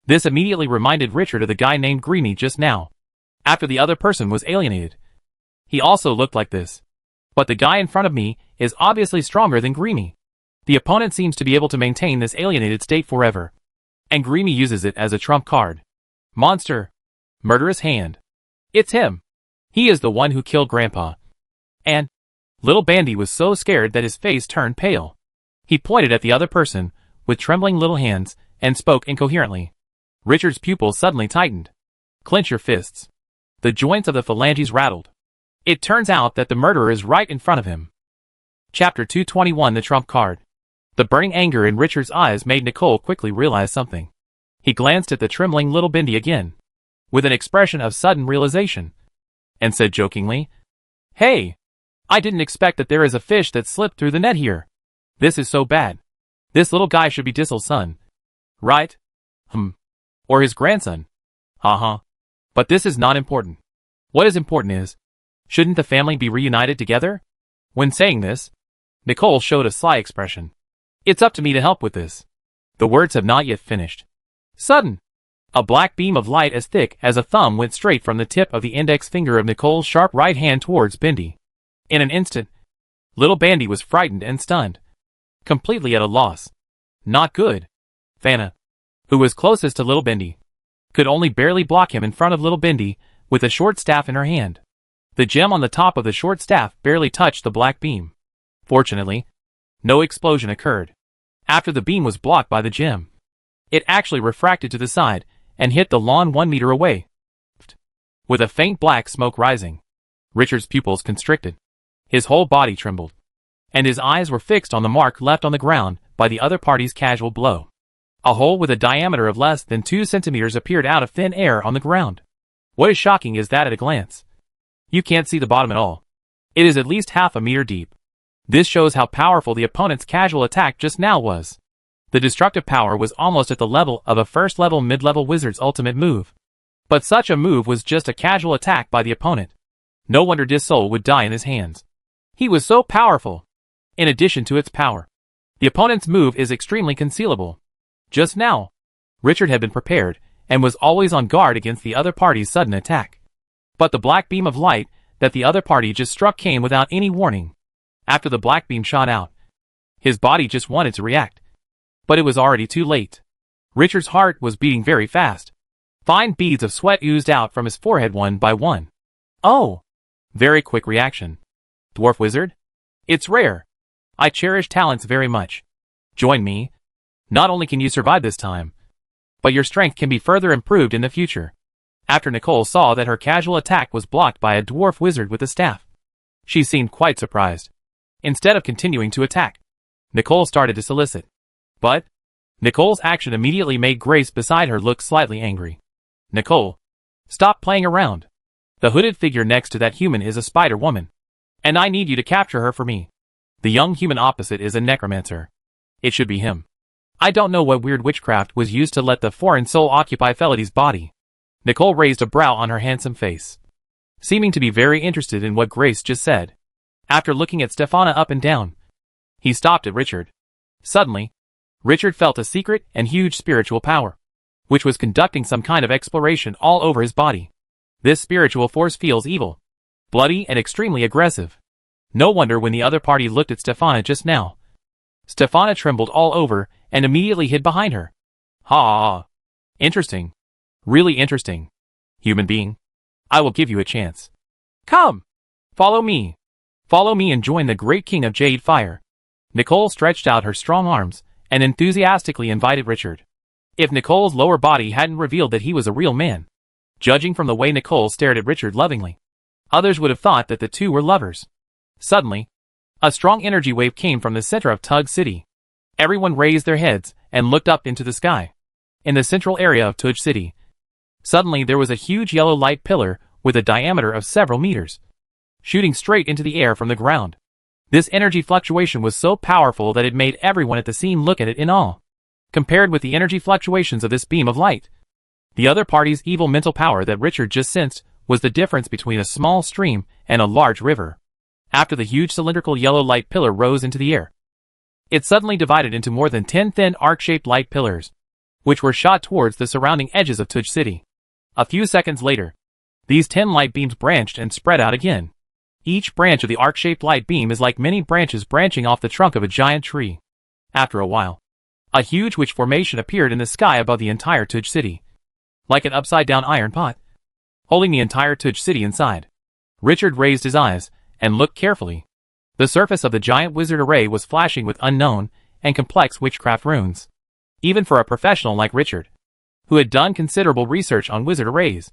This immediately reminded Richard of the guy named Greemy just now, after the other person was alienated. He also looked like this. But the guy in front of me is obviously stronger than Greemy. The opponent seems to be able to maintain this alienated state forever, and Greemy uses it as a trump card. Monster. Murderous hand. It's him. He is the one who killed Grandpa. And little Bandy was so scared that his face turned pale. He pointed at the other person with trembling little hands and spoke incoherently. Richard's pupils suddenly tightened. Clench your fists. The joints of the phalanges rattled. It turns out that the murderer is right in front of him. Chapter 221, the trump card. The burning anger in Richard's eyes made Nicole quickly realize something. He glanced at the trembling little Bindi again, with an expression of sudden realization, and said jokingly, Hey! I didn't expect that there is a fish that slipped through the net here. This is so bad. This little guy should be Dissel's son. Right? Or his grandson. But this is not important. What is important is, shouldn't the family be reunited together? When saying this, Nicole showed a sly expression. It's up to me to help with this. The words have not yet finished. Sudden! A black beam of light as thick as a thumb went straight from the tip of the index finger of Nicole's sharp right hand towards Bindi. In an instant, little Bandy was frightened and stunned, completely at a loss. Not good. Fana, who was closest to little Bindi, could only barely block him in front of little Bindi with a short staff in her hand. The gem on the top of the short staff barely touched the black beam. Fortunately, no explosion occurred. After the beam was blocked by the gem, it actually refracted to the side and hit the lawn 1 meter away, with a faint black smoke rising. Richard's pupils constricted. His whole body trembled, and his eyes were fixed on the mark left on the ground by the other party's casual blow. A hole with a diameter of less than 2 centimeters appeared out of thin air on the ground. What is shocking is that at a glance, you can't see the bottom at all. It is at least half a meter deep. This shows how powerful the opponent's casual attack just now was. The destructive power was almost at the level of a first-level mid-level wizard's ultimate move. But such a move was just a casual attack by the opponent. No wonder Dissol would die in his hands. He was so powerful. In addition to its power, the opponent's move is extremely concealable. Just now, Richard had been prepared and was always on guard against the other party's sudden attack. But the black beam of light that the other party just struck came without any warning. After the black beam shot out, his body just wanted to react. But it was already too late. Richard's heart was beating very fast. Fine beads of sweat oozed out from his forehead one by one. Oh! Very quick reaction. Dwarf wizard? It's rare. I cherish talents very much. Join me. Not only can you survive this time, but your strength can be further improved in the future. After Nicole saw that her casual attack was blocked by a dwarf wizard with a staff, she seemed quite surprised. Instead of continuing to attack, Nicole started to solicit. But Nicole's action immediately made Grace beside her look slightly angry. Nicole, stop playing around. The hooded figure next to that human is a spider woman, and I need you to capture her for me. The young human opposite is a necromancer. It should be him. I don't know what weird witchcraft was used to let the foreign soul occupy Felidy's body. Nicole raised a brow on her handsome face, seeming to be very interested in what Grace just said. After looking at Stefana up and down, he stopped at Richard. Suddenly, Richard felt a secret and huge spiritual power, which was conducting some kind of exploration all over his body. This spiritual force feels evil, bloody, and extremely aggressive. No wonder when the other party looked at Stefana just now, Stefana trembled all over and immediately hid behind her. Ha! Interesting. Really interesting. Human being. I will give you a chance. Come! Follow me. Follow me and join the great king of Jade Fire. Nicole stretched out her strong arms and enthusiastically invited Richard. If Nicole's lower body hadn't revealed that he was a real man, judging from the way Nicole stared at Richard lovingly, others would have thought that the two were lovers. Suddenly, a strong energy wave came from the center of Tug City. Everyone raised their heads and looked up into the sky. In the central area of Tug City, suddenly there was a huge yellow light pillar with a diameter of several meters, shooting straight into the air from the ground. This energy fluctuation was so powerful that it made everyone at the scene look at it in awe. Compared with the energy fluctuations of this beam of light, the other party's evil mental power that Richard just sensed was the difference between a small stream and a large river. After the huge cylindrical yellow light pillar rose into the air, it suddenly divided into more than 10 thin arc-shaped light pillars, which were shot towards the surrounding edges of Tug City. A few seconds later, these 10 light beams branched and spread out again. Each branch of the arc-shaped light beam is like many branches branching off the trunk of a giant tree. After a while, a huge witch formation appeared in the sky above the entire Tug City, like an upside-down iron pot, holding the entire Tug City inside. Richard raised his eyes and looked carefully. The surface of the giant wizard array was flashing with unknown and complex witchcraft runes. Even for a professional like Richard, who had done considerable research on wizard arrays,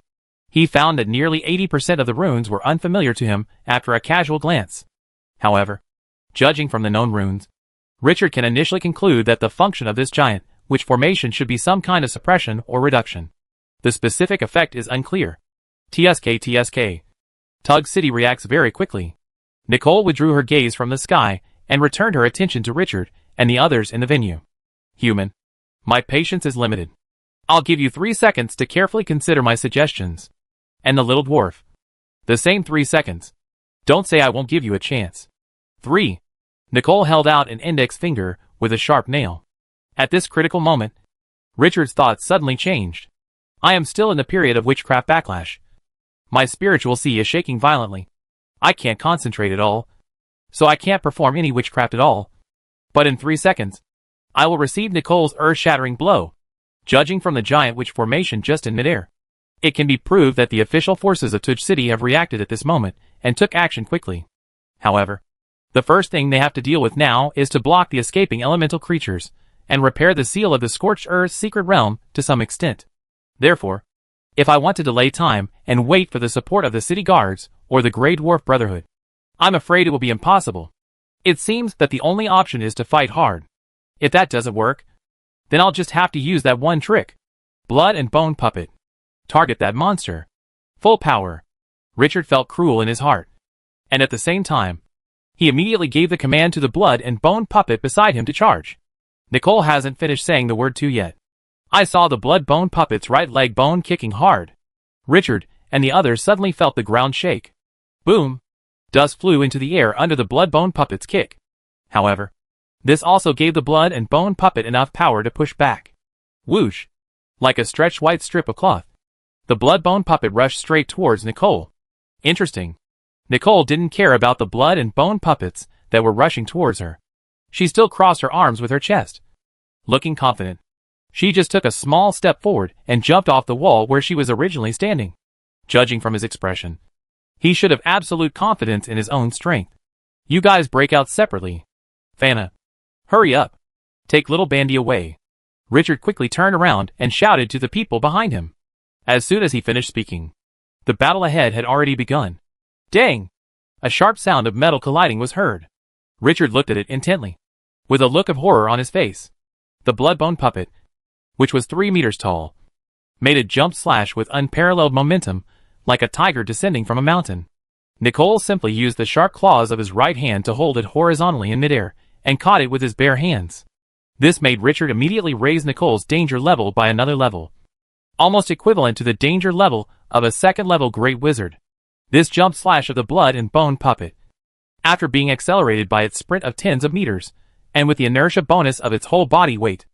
he found that nearly 80% of the runes were unfamiliar to him after a casual glance. However, judging from the known runes, Richard can initially conclude that the function of this giant witch formation should be some kind of suppression or reduction. The specific effect is unclear. TSK. Tug City reacts very quickly. Nicole withdrew her gaze from the sky and returned her attention to Richard and the others in the venue. Human, my patience is limited. I'll give you 3 seconds to carefully consider my suggestions. And the little dwarf. The same 3 seconds. Don't say I won't give you a chance. 3. Nicole held out an index finger with a sharp nail. At this critical moment, Richard's thoughts suddenly changed. I am still in the period of witchcraft backlash. My spiritual sea is shaking violently. I can't concentrate at all, so I can't perform any witchcraft at all. But in 3 seconds, I will receive Nicole's earth-shattering blow. Judging from the giant witch formation just in midair, it can be proved that the official forces of Tug City have reacted at this moment and took action quickly. However, the first thing they have to deal with now is to block the escaping elemental creatures and repair the seal of the Scorched Earth's secret realm to some extent. Therefore, if I want to delay time and wait for the support of the city guards or the Grey Dwarf Brotherhood, I'm afraid it will be impossible. It seems that the only option is to fight hard. If that doesn't work, then I'll just have to use that one trick. Blood and bone puppet. Target that monster. Full power. Richard felt cruel in his heart. And at the same time, he immediately gave the command to the blood and bone puppet beside him to charge. Nicole hasn't finished saying the word 2 yet. I saw the blood bone puppet's right leg bone kicking hard. Richard and the others suddenly felt the ground shake. Boom! Dust flew into the air under the blood bone puppet's kick. However, this also gave the blood and bone puppet enough power to push back. Whoosh! Like a stretched white strip of cloth, the blood bone puppet rushed straight towards Nicole. Interesting. Nicole didn't care about the blood and bone puppets that were rushing towards her. She still crossed her arms with her chest. Looking confident, she just took a small step forward and jumped off the wall where she was originally standing. Judging from his expression, he should have absolute confidence in his own strength. You guys break out separately. Fana, hurry up. Take little Bandy away. Richard quickly turned around and shouted to the people behind him. As soon as he finished speaking, the battle ahead had already begun. Dang! A sharp sound of metal colliding was heard. Richard looked at it intently, with a look of horror on his face. The blood-bone puppet, which was 3 meters tall, made a jump slash with unparalleled momentum, like a tiger descending from a mountain. Nicole simply used the sharp claws of his right hand to hold it horizontally in midair, and caught it with his bare hands. This made Richard immediately raise Nicole's danger level by another level, almost equivalent to the danger level of a second-level Great Wizard. This jump slash of the blood and bone puppet, after being accelerated by its sprint of tens of meters, and with the inertia bonus of its whole body weight,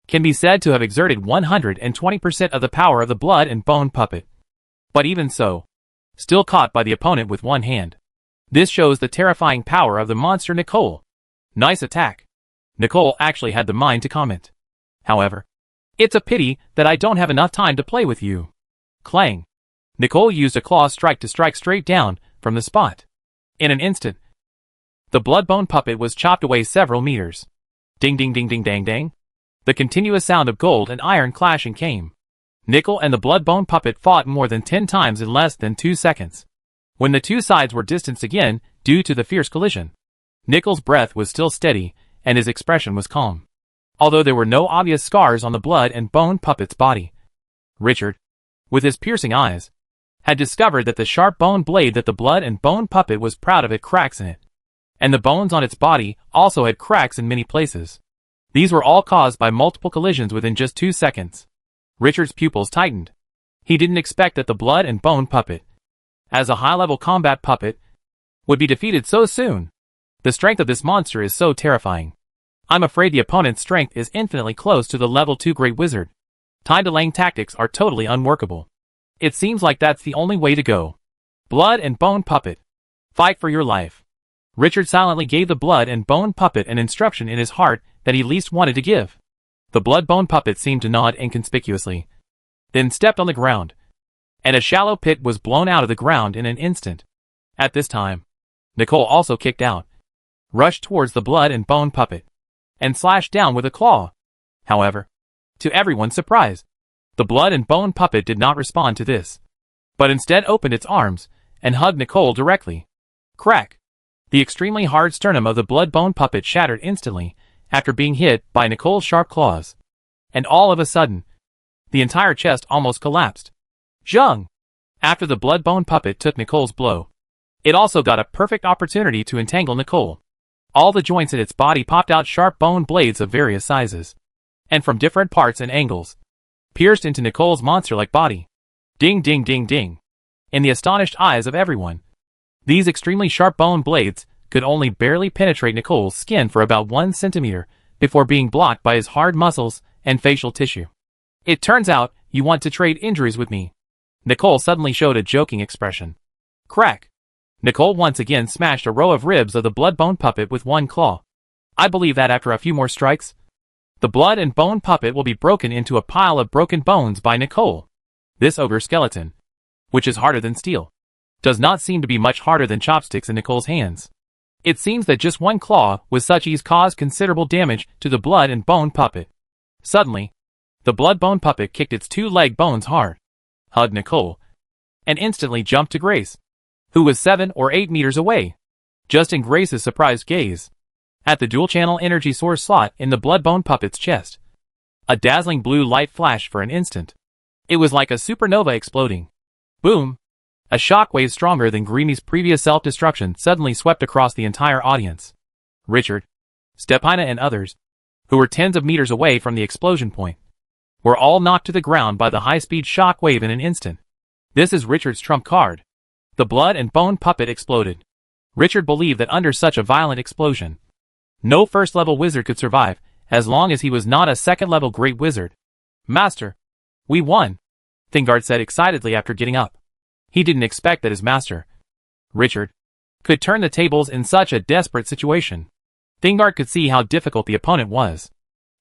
can be said to have exerted 120% of the power of the blood and bone puppet. But even so, still caught by the opponent with one hand. This shows the terrifying power of the monster Nicole. Nice attack. Nicole actually had the mind to comment. However, it's a pity that I don't have enough time to play with you. Clang. Nicole used a claw strike to strike straight down from the spot. In an instant, the blood-bone puppet was chopped away several meters. Ding ding ding ding dang dang. The continuous sound of gold and iron clashing came. Nicole and the blood-bone puppet fought more than 10 times in less than 2 seconds. When the two sides were distanced again due to the fierce collision, Nicole's breath was still steady and his expression was calm. Although there were no obvious scars on the blood and bone puppet's body, Richard, with his piercing eyes, had discovered that the sharp bone blade that the blood and bone puppet was proud of had cracks in it, and the bones on its body also had cracks in many places. These were all caused by multiple collisions within just 2 seconds. Richard's pupils tightened. He didn't expect that the blood and bone puppet, as a high-level combat puppet, would be defeated so soon. The strength of this monster is so terrifying. I'm afraid the opponent's strength is infinitely close to the level 2 Great Wizard. Time delaying tactics are totally unworkable. It seems like that's the only way to go. Blood and bone puppet, fight for your life. Richard silently gave the blood and bone puppet an instruction in his heart that he least wanted to give. The blood-bone puppet seemed to nod inconspicuously, then stepped on the ground, and a shallow pit was blown out of the ground in an instant. At this time, Nicole also kicked out, rushed towards the blood and bone puppet, and slashed down with a claw. However, to everyone's surprise, the blood and bone puppet did not respond to this, but instead opened its arms and hugged Nicole directly. Crack! The extremely hard sternum of the blood-bone puppet shattered instantly after being hit by Nicole's sharp claws, and all of a sudden, the entire chest almost collapsed. Zhung! After the blood-bone puppet took Nicole's blow, it also got a perfect opportunity to entangle Nicole. All the joints in its body popped out sharp bone blades of various sizes, and from different parts and angles, pierced into Nicole's monster-like body. Ding ding ding ding. In the astonished eyes of everyone, these extremely sharp bone blades could only barely penetrate Nicole's skin for about 1 centimeter before being blocked by his hard muscles and facial tissue. It turns out you want to trade injuries with me. Nicole suddenly showed a joking expression. Crack! Nicole once again smashed a row of ribs of the blood-bone puppet with one claw. I believe that after a few more strikes, the blood and bone puppet will be broken into a pile of broken bones by Nicole. This ogre skeleton, which is harder than steel, does not seem to be much harder than chopsticks in Nicole's hands. It seems that just one claw with such ease caused considerable damage to the blood and bone puppet. Suddenly, the blood-bone puppet kicked its 2 leg bones hard, hugged Nicole, and instantly jumped to Grace, who was 7 or 8 meters away, just in Grace's surprised gaze, at the dual-channel energy source slot in the blood-bone puppet's chest. A dazzling blue light flashed for an instant. It was like a supernova exploding. Boom! A shockwave stronger than Greemy's previous self-destruction suddenly swept across the entire audience. Richard, Stepina and others, who were tens of meters away from the explosion point, were all knocked to the ground by the high-speed shockwave in an instant. This is Richard's trump card. The blood and bone puppet exploded. Richard believed that under such a violent explosion, no first-level wizard could survive, as long as he was not a second-level Great Wizard. Master, we won, Thingard said excitedly after getting up. He didn't expect that his master, Richard, could turn the tables in such a desperate situation. Thingard could see how difficult the opponent was.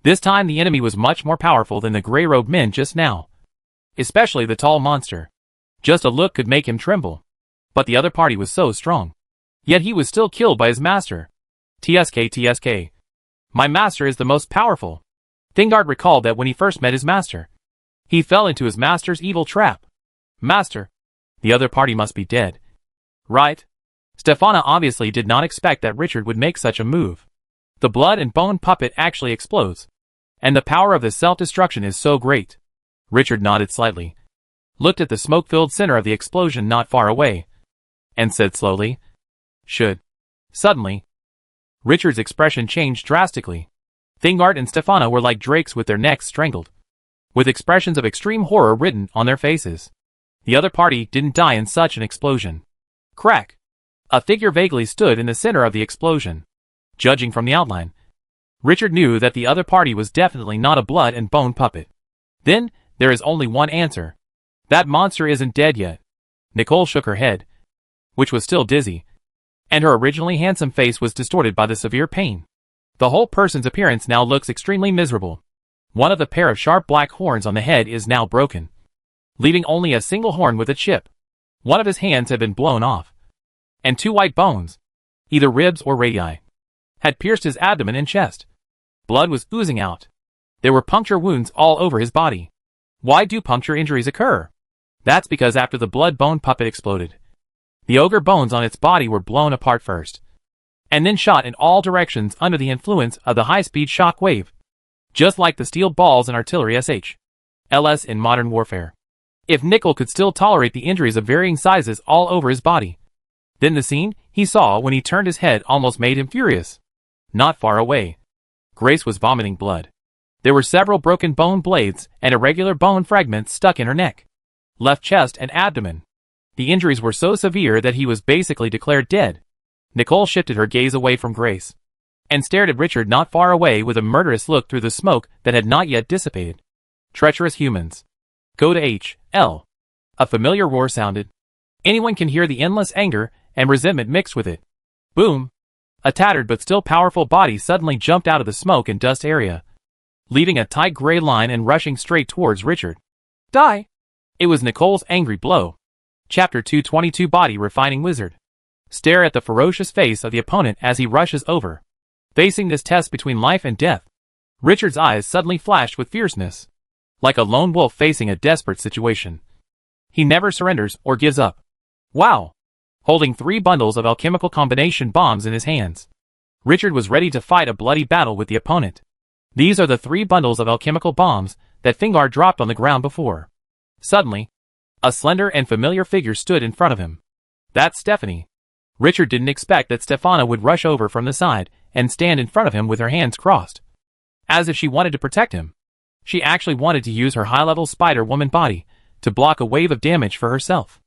This time the enemy was much more powerful than the gray-robed men just now, especially the tall monster. Just a look could make him tremble. But the other party was so strong. Yet he was still killed by his master. TSK. My master is the most powerful. Thingard recalled that when he first met his master, he fell into his master's evil trap. Master, the other party must be dead. Right? Stefana obviously did not expect that Richard would make such a move. The blood and bone puppet actually explodes. And the power of this self-destruction is so great. Richard nodded slightly, looked at the smoke-filled center of the explosion not far away, and said slowly, "Should." Suddenly, Richard's expression changed drastically. Thingard and Stefana were like drakes with their necks strangled, with expressions of extreme horror written on their faces. The other party didn't die in such an explosion. Crack! A figure vaguely stood in the center of the explosion. Judging from the outline, Richard knew that the other party was definitely not a blood and bone puppet. Then, there is only one answer. That monster isn't dead yet. Nicole shook her head, which was still dizzy, and her originally handsome face was distorted by the severe pain. The whole person's appearance now looks extremely miserable. One of the pair of sharp black horns on the head is now broken, leaving only a single horn with a chip. One of his hands had been blown off, and two white bones, either ribs or radii, had pierced his abdomen and chest. Blood was oozing out. There were puncture wounds all over his body. Why do puncture injuries occur? That's because after the blood bone puppet exploded, the ogre bones on its body were blown apart first, and then shot in all directions under the influence of the high-speed shock wave, just like the steel balls in artillery SH/LS in modern warfare. If Nickel could still tolerate the injuries of varying sizes all over his body, then the scene he saw when he turned his head almost made him furious. Not far away, Grace was vomiting blood. There were several broken bone blades and irregular bone fragments stuck in her neck, left chest and abdomen. The injuries were so severe that he was basically declared dead. Nicole shifted her gaze away from Grace, and stared at Richard not far away with a murderous look through the smoke that had not yet dissipated. Treacherous humans. Go to H.L. A familiar roar sounded. Anyone can hear the endless anger and resentment mixed with it. Boom! A tattered but still powerful body suddenly jumped out of the smoke and dust area, leaving a tight gray line and rushing straight towards Richard. Die! It was Nicole's angry blow. Chapter 222 Body Refining Wizard. Stare at the ferocious face of the opponent as he rushes over. Facing this test between life and death, Richard's eyes suddenly flashed with fierceness, like a lone wolf facing a desperate situation. He never surrenders or gives up. Wow! Holding 3 bundles of alchemical combination bombs in his hands, Richard was ready to fight a bloody battle with the opponent. These are the 3 bundles of alchemical bombs that Thingard dropped on the ground before. Suddenly, a slender and familiar figure stood in front of him. That's Stephanie. Richard didn't expect that Stefana would rush over from the side and stand in front of him with her hands crossed, as if she wanted to protect him. She actually wanted to use her high-level Spider-Woman body to block a wave of damage for herself.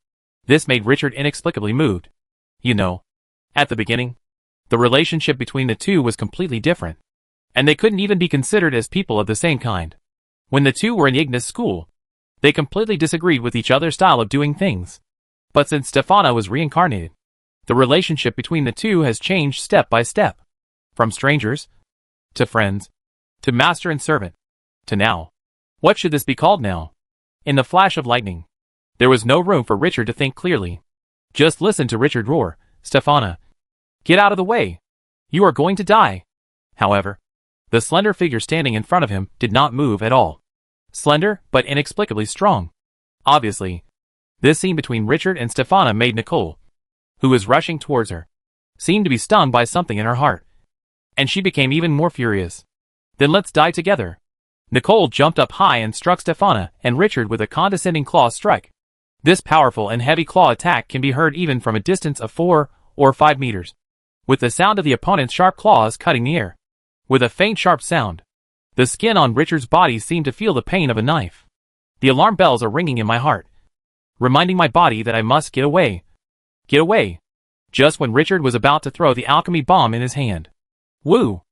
This made Richard inexplicably moved. You know, at the beginning, the relationship between the two was completely different, and they couldn't even be considered as people of the same kind. When the two were in Ignis school, they completely disagreed with each other's style of doing things. But since Stefana was reincarnated, the relationship between the two has changed step by step. From strangers, to friends, to master and servant, to now. What should this be called now? In the flash of lightning, there was no room for Richard to think clearly. Just listen to Richard roar, "Stefana, get out of the way! You are going to die!" However, the slender figure standing in front of him did not move at all. Slender, but inexplicably strong. Obviously, this scene between Richard and Stefana made Nicole, who was rushing towards her, seem to be stung by something in her heart, and she became even more furious. Then let's die together. Nicole jumped up high and struck Stefana and Richard with a condescending claw strike. This powerful and heavy claw attack can be heard even from a distance of 4 or 5 meters, with the sound of the opponent's sharp claws cutting the air. With a faint sharp sound, the skin on Richard's body seemed to feel the pain of a knife. The alarm bells are ringing in my heart, reminding my body that I must get away. Get away! Just when Richard was about to throw the alchemy bomb in his hand. Woo!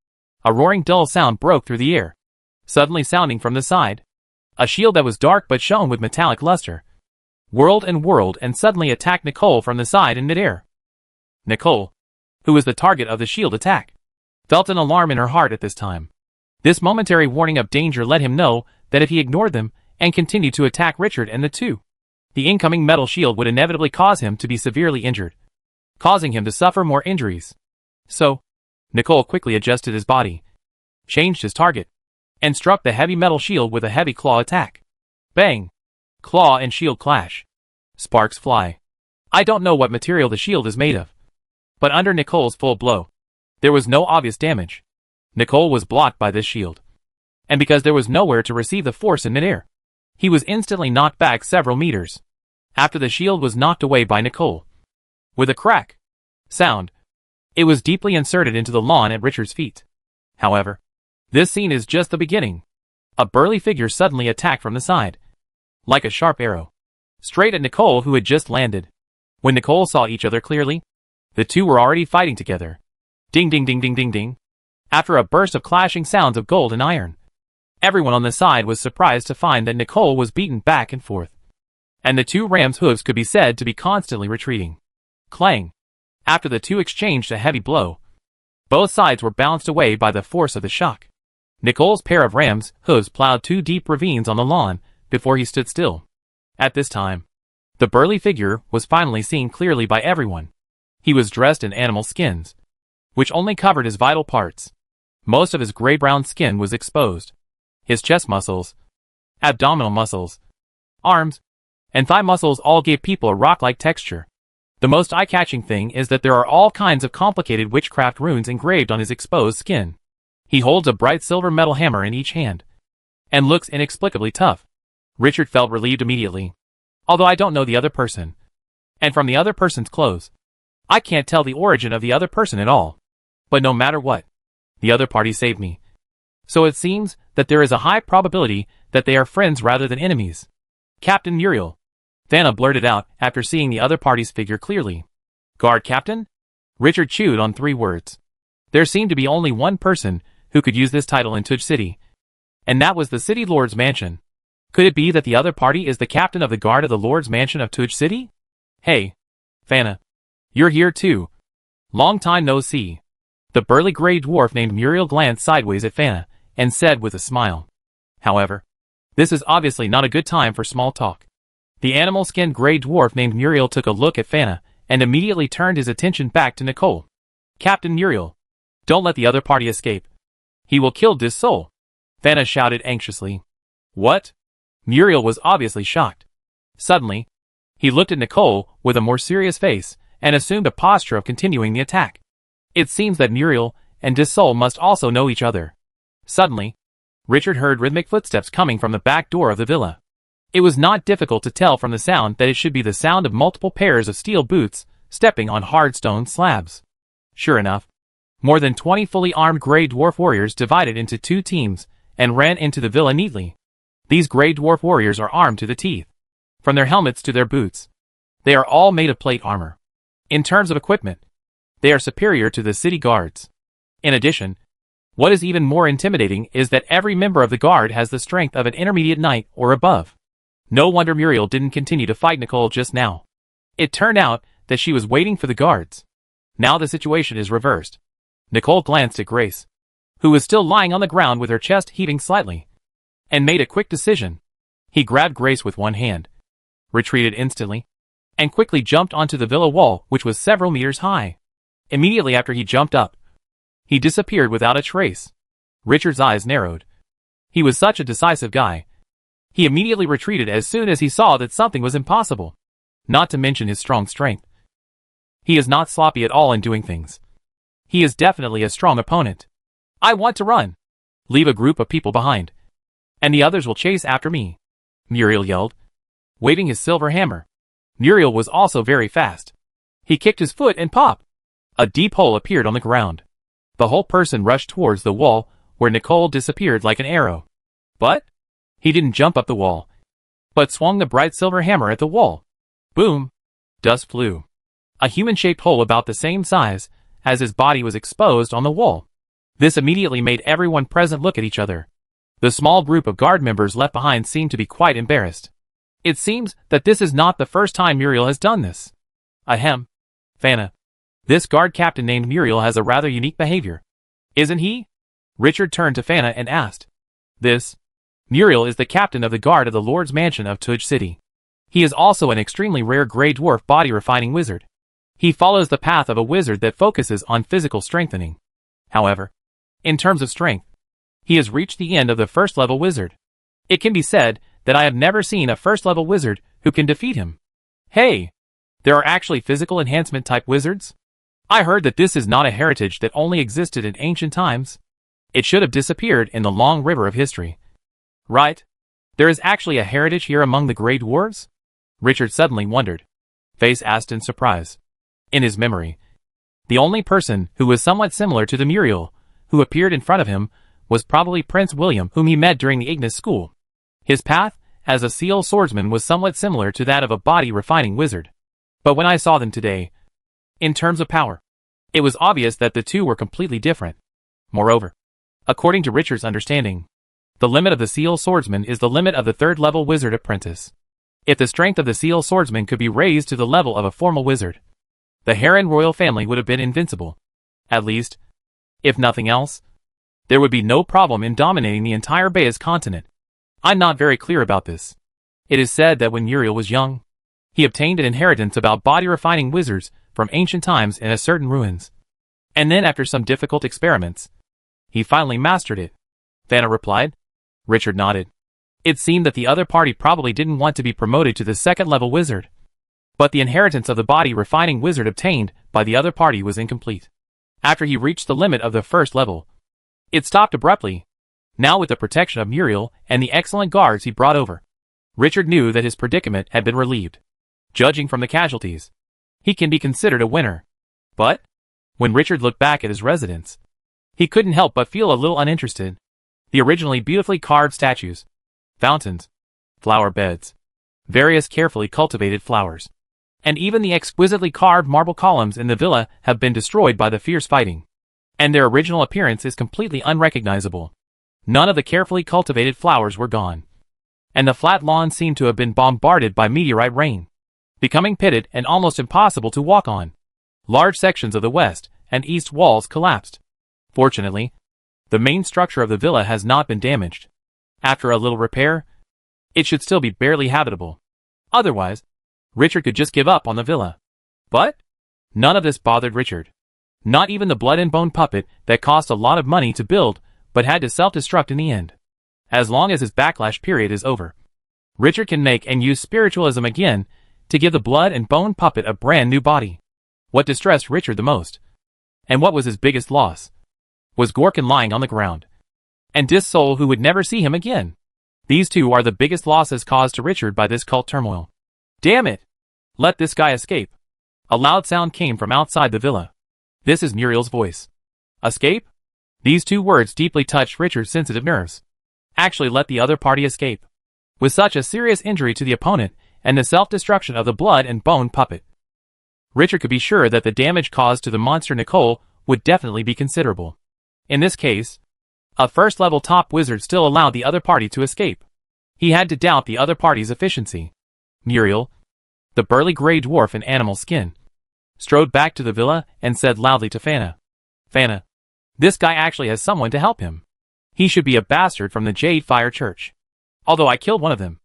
A roaring dull sound broke through the air, suddenly sounding from the side. A shield that was dark but shone with metallic luster whirled and suddenly attacked Nicole from the side in midair. Nicole, who was the target of the shield attack, felt an alarm in her heart at this time. This momentary warning of danger let him know that if he ignored them and continued to attack Richard and the two, the incoming metal shield would inevitably cause him to be severely injured, causing him to suffer more injuries. So, Nicole quickly adjusted his body, changed his target, and struck the heavy metal shield with a heavy claw attack. Bang! Claw and shield clash. Sparks fly. I don't know what material the shield is made of, But under Nicole's full blow, there was no obvious damage. Nicole was blocked by this shield. And because there was nowhere to receive the force in midair, he was instantly knocked back several meters. After the shield was knocked away by Nicole, with a crack sound, it was deeply inserted into the lawn at Richard's feet. However, this scene is just the beginning. A burly figure suddenly attacked from the side, like a sharp arrow, straight at Nicole, who had just landed. When Nicole saw each other clearly, the two were already fighting together. Ding ding ding ding ding ding. After a burst of clashing sounds of gold and iron, everyone on the side was surprised to find that Nicole was beaten back and forth, and the two rams' hooves could be said to be constantly retreating. Clang! After the two exchanged a heavy blow, both sides were bounced away by the force of the shock. Nicole's pair of rams' hooves plowed two deep ravines on the lawn before he stood still. At this time, the burly figure was finally seen clearly by everyone. He was dressed in animal skins, which only covered his vital parts. Most of his gray-brown skin was exposed. His chest muscles, abdominal muscles, arms, and thigh muscles all gave people a rock-like texture. The most eye-catching thing is that there are all kinds of complicated witchcraft runes engraved on his exposed skin. He holds a bright silver metal hammer in each hand, and looks inexplicably tough. Richard felt relieved immediately. Although I don't know the other person, and from the other person's clothes, I can't tell the origin of the other person at all. But no matter what, the other party saved me. So it seems that there is a high probability that they are friends rather than enemies. Captain Muriel, Vanna blurted out after seeing the other party's figure clearly. Guard Captain? Richard chewed on 3 words. There seemed to be only one person who could use this title in Tudge City, and that was the City Lord's mansion. Could it be that the other party is the captain of the guard of the Lord's mansion of Tudge City? Hey, Vanna. You're here too. Long time no see. The burly gray dwarf named Muriel glanced sideways at Vanna and said with a smile. However, this is obviously not a good time for small talk. The animal-skinned gray dwarf named Muriel took a look at Vanna and immediately turned his attention back to Nicole. Captain Muriel, don't let the other party escape. He will kill this soul. Vanna shouted anxiously. What? Muriel was obviously shocked. Suddenly, he looked at Nicole with a more serious face and assumed a posture of continuing the attack. It seems that Muriel and Dissol must also know each other. Suddenly, Richard heard rhythmic footsteps coming from the back door of the villa. It was not difficult to tell from the sound that it should be the sound of multiple pairs of steel boots stepping on hard stone slabs. Sure enough, more than 20 fully armed gray dwarf warriors divided into 2 teams and ran into the villa neatly. These gray dwarf warriors are armed to the teeth, from their helmets to their boots. They are all made of plate armor. In terms of equipment, they are superior to the city guards. In addition, what is even more intimidating is that every member of the guard has the strength of an intermediate knight or above. No wonder Muriel didn't continue to fight Nicole just now. It turned out that she was waiting for the guards. Now the situation is reversed. Nicole glanced at Grace, who was still lying on the ground with her chest heaving slightly, and made a quick decision. He grabbed Grace with one hand, retreated instantly, and quickly jumped onto the villa wall, which was several meters high. Immediately after he jumped up, he disappeared without a trace. Richard's eyes narrowed. He was such a decisive guy. He immediately retreated as soon as he saw that something was impossible, not to mention his strong strength. He is not sloppy at all in doing things. He is definitely a strong opponent. I want to run. Leave a group of people behind, and the others will chase after me, Muriel yelled, waving his silver hammer. Muriel was also very fast. He kicked his foot and pop! A deep hole appeared on the ground. The whole person rushed towards the wall, where Nicole disappeared like an arrow. But he didn't jump up the wall, but swung the bright silver hammer at the wall. Boom! Dust flew. A human-shaped hole about the same size as his body was exposed on the wall. This immediately made everyone present look at each other. The small group of guard members left behind seemed to be quite embarrassed. It seems that this is not the first time Muriel has done this. Ahem. Vanna. This guard captain named Muriel has a rather unique behavior. Isn't he? Richard turned to Vanna and asked. This Muriel is the captain of the guard of the Lord's mansion of Tudge City. He is also an extremely rare gray dwarf body refining wizard. He follows the path of a wizard that focuses on physical strengthening. However, in terms of strength, he has reached the end of the first-level wizard. It can be said that I have never seen a first-level wizard who can defeat him. Hey! There are actually physical enhancement-type wizards? I heard that this is not a heritage that only existed in ancient times. It should have disappeared in the long river of history. Right? There is actually a heritage here among the Grey Dwarves? Richard suddenly wondered. Face asked in surprise. In his memory, the only person who was somewhat similar to the Muriel who appeared in front of him was probably Prince William, whom he met during the Ignis School. His path as a seal swordsman was somewhat similar to that of a body-refining wizard. But when I saw them today, in terms of power, it was obvious that the two were completely different. Moreover, according to Richard's understanding, the limit of the seal swordsman is the limit of the third-level wizard apprentice. If the strength of the seal swordsman could be raised to the level of a formal wizard, the Heron royal family would have been invincible. At least, if nothing else, there would be no problem in dominating the entire Baez continent. I'm not very clear about this. It is said that when Muriel was young, he obtained an inheritance about body-refining wizards from ancient times in a certain ruins. And then after some difficult experiments, he finally mastered it. Vanna replied. Richard nodded. It seemed that the other party probably didn't want to be promoted to the second-level wizard. But the inheritance of the body-refining wizard obtained by the other party was incomplete. After he reached the limit of the first level, it stopped abruptly. Now with the protection of Muriel and the excellent guards he brought over, Richard knew that his predicament had been relieved. Judging from the casualties, he can be considered a winner. But, when Richard looked back at his residence, he couldn't help but feel a little uninterested. The originally beautifully carved statues, fountains, flower beds, various carefully cultivated flowers, and even the exquisitely carved marble columns in the villa have been destroyed by the fierce fighting, and their original appearance is completely unrecognizable. None of the carefully cultivated flowers were gone, and the flat lawn seemed to have been bombarded by meteorite rain, becoming pitted and almost impossible to walk on. Large sections of the west and east walls collapsed. Fortunately, the main structure of the villa has not been damaged. After a little repair, it should still be barely habitable. Otherwise, Richard could just give up on the villa. But none of this bothered Richard. Not even the blood and bone puppet that cost a lot of money to build but had to self-destruct in the end. As long as his backlash period is over, Richard can make and use spiritualism again to give the blood and bone puppet a brand new body. What distressed Richard the most, and what was his biggest loss, was Gorkin lying on the ground, and Dis Soul, who would never see him again. These two are the biggest losses caused to Richard by this cult turmoil. Damn it! Let this guy escape. A loud sound came from outside the villa. This is Muriel's voice. Escape? These two words deeply touched Richard's sensitive nerves. Actually let the other party escape. With such a serious injury to the opponent and the self-destruction of the blood and bone puppet, Richard could be sure that the damage caused to the monster Nicole would definitely be considerable. In this case, a first-level top wizard still allowed the other party to escape. He had to doubt the other party's efficiency. Muriel, the burly gray dwarf in animal skin, strode back to the villa and said loudly to Fanna, Fanna, this guy actually has someone to help him. He should be a bastard from the Jade Fire Church. Although I killed one of them,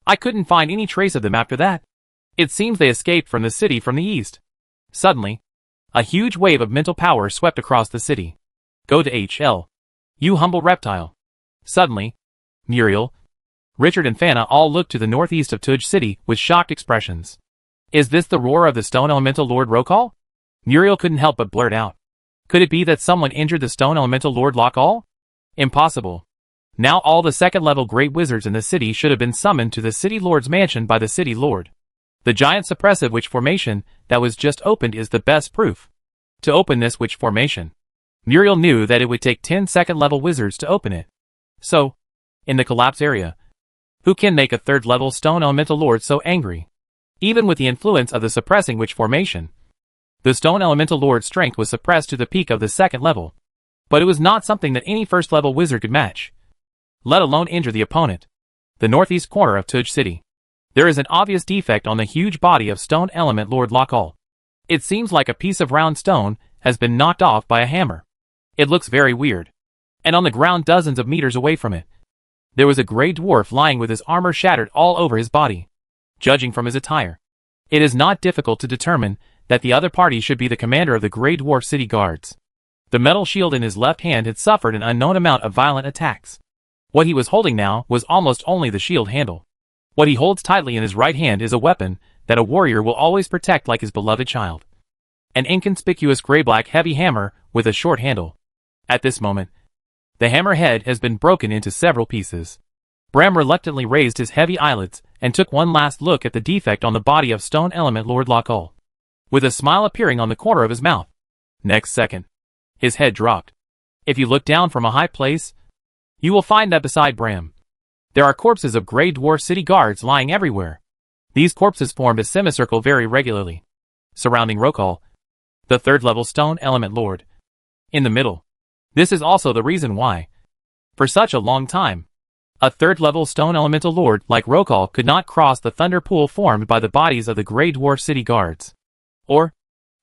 I couldn't find any trace of them after that. It seems they escaped from the city from the east. Suddenly, a huge wave of mental power swept across the city. Go to HL. You humble reptile. Suddenly, Muriel, Richard and Fanna all looked to the northeast of Tudge City with shocked expressions. Is this the roar of the Stone Elemental Lord Rokal? Muriel couldn't help but blurt out. Could it be that someone injured the Stone Elemental Lord Lokal? Impossible. Now all the second-level great wizards in the city should have been summoned to the City Lord's mansion by the City Lord. The giant suppressive witch formation that was just opened is the best proof. To open this witch formation, Muriel knew that it would take 10 second-level wizards to open it. So, in the collapse area, who can make a third-level Stone Elemental Lord so angry? Even with the influence of the suppressing witch formation, the Stone Elemental Lord's strength was suppressed to the peak of the second level. But it was not something that any first-level wizard could match, let alone injure the opponent. The northeast corner of Tudge City. There is an obvious defect on the huge body of Stone Element Lord Lokal. It seems like a piece of round stone has been knocked off by a hammer. It looks very weird. And on the ground dozens of meters away from it, there was a gray dwarf lying with his armor shattered all over his body. Judging from his attire, it is not difficult to determine that the other party should be the commander of the Grey Dwarf City Guards. The metal shield in his left hand had suffered an unknown amount of violent attacks. What he was holding now was almost only the shield handle. What he holds tightly in his right hand is a weapon that a warrior will always protect like his beloved child. an inconspicuous gray-black heavy hammer with a short handle. At this moment, the hammer head has been broken into several pieces. Bram reluctantly raised his heavy eyelids and took one last look at the defect on the body of Stone Element Lord Lockall, with a smile appearing on the corner of his mouth. Next second, his head dropped. If you look down from a high place, you will find that beside Bram, there are corpses of Grey Dwarf city guards lying everywhere. These corpses formed a semicircle very regularly, surrounding Lockall, the third-level Stone Element Lord. In the middle. This is also the reason why, for such a long time, a third-level Stone Elemental Lord like Lockall could not cross the thunder pool formed by the bodies of the Grey Dwarf city guards. Or,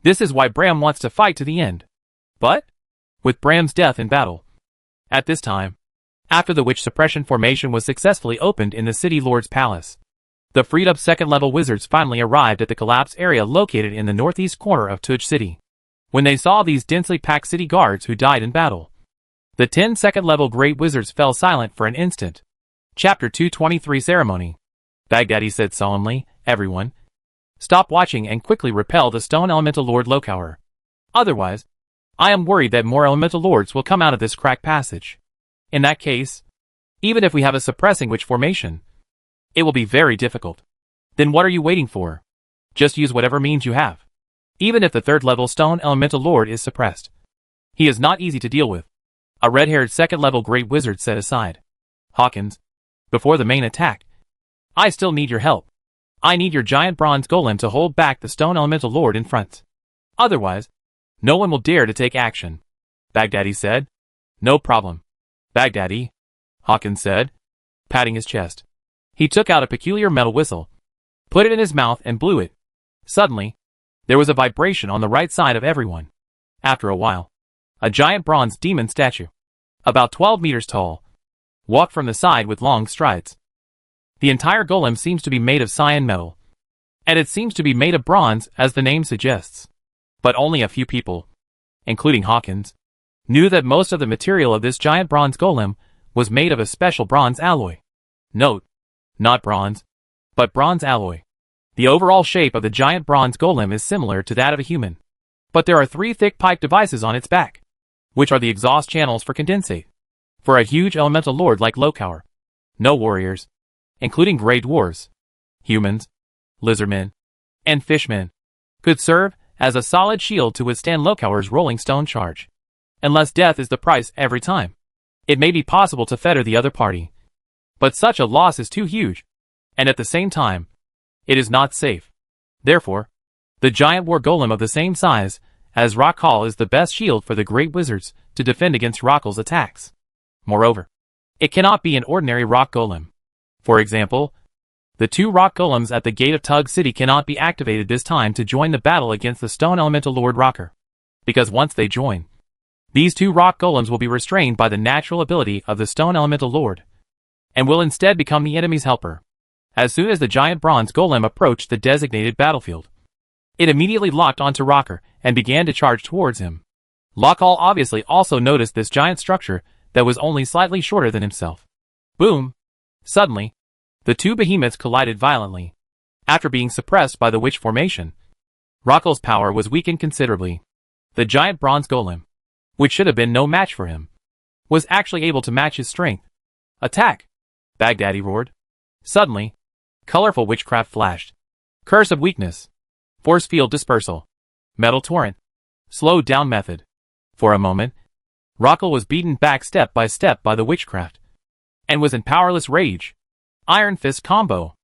this is why Bram wants to fight to the end. But, with Bram's death in battle, at this time, after the witch suppression formation was successfully opened in the City Lord's Palace, the freed-up second-level wizards finally arrived at the collapse area located in the northeast corner of Tuj City. When they saw these densely packed city guards who died in battle, the 10 second-level great wizards fell silent for an instant. Chapter 223 Ceremony. Baghdadi said solemnly, "Everyone, stop watching and quickly repel the Stone Elemental Lord Lockall. Otherwise, I am worried that more Elemental Lords will come out of this crack passage. In that case, even if we have a suppressing witch formation, it will be very difficult. Then what are you waiting for? Just use whatever means you have. Even if the third-level Stone Elemental Lord is suppressed, he is not easy to deal with," a red-haired second-level great wizard said aside. "Hawkins, before the main attack, I still need your help. I need your giant bronze golem to hold back the Stone Elemental Lord in front. Otherwise, no one will dare to take action," Baghdadi said. "No problem, Baghdadi," Hawkins said, patting his chest. He took out a peculiar metal whistle, put it in his mouth and blew it. Suddenly, there was a vibration on the right side of everyone. After a while, a giant bronze demon statue, about 12 meters tall, walked from the side with long strides. The entire golem seems to be made of cyan metal, and it seems to be made of bronze as the name suggests. But only a few people, including Hawkins, knew that most of the material of this giant bronze golem was made of a special bronze alloy. Note, not bronze, but bronze alloy. The overall shape of the giant bronze golem is similar to that of a human, but there are 3 thick pipe devices on its back, which are the exhaust channels for condensate. For a huge elemental lord like Lockall, no warriors, including Grey Dwarves, humans, lizardmen, and fishmen, could serve as a solid shield to withstand Lockall's rolling stone charge. Unless death is the price every time, it may be possible to fetter the other party. But such a loss is too huge, and at the same time, it is not safe. Therefore, the giant war golem of the same size as Lockall is the best shield for the great wizards to defend against Lockall's attacks. Moreover, it cannot be an ordinary rock golem. For example, the 2 rock golems at the gate of Tug City cannot be activated this time to join the battle against the Stone Elemental Lord Rocker, because once they join, these 2 rock golems will be restrained by the natural ability of the Stone Elemental Lord, and will instead become the enemy's helper. As soon as the giant bronze golem approached the designated battlefield, it immediately locked onto Rocker and began to charge towards him. Lockall obviously also noticed this giant structure that was only slightly shorter than himself. Boom! Suddenly, the 2 behemoths collided violently. After being suppressed by the witch formation, Lockall's power was weakened considerably. The giant bronze golem, which should have been no match for him, was actually able to match his strength. "Attack!" Baghdadi roared. Suddenly, colorful witchcraft flashed. Curse of weakness. Force field dispersal. Metal torrent. Slowed down method. For a moment, Lockall was beaten back step by step by the witchcraft, and was in powerless rage. Iron Fist combo.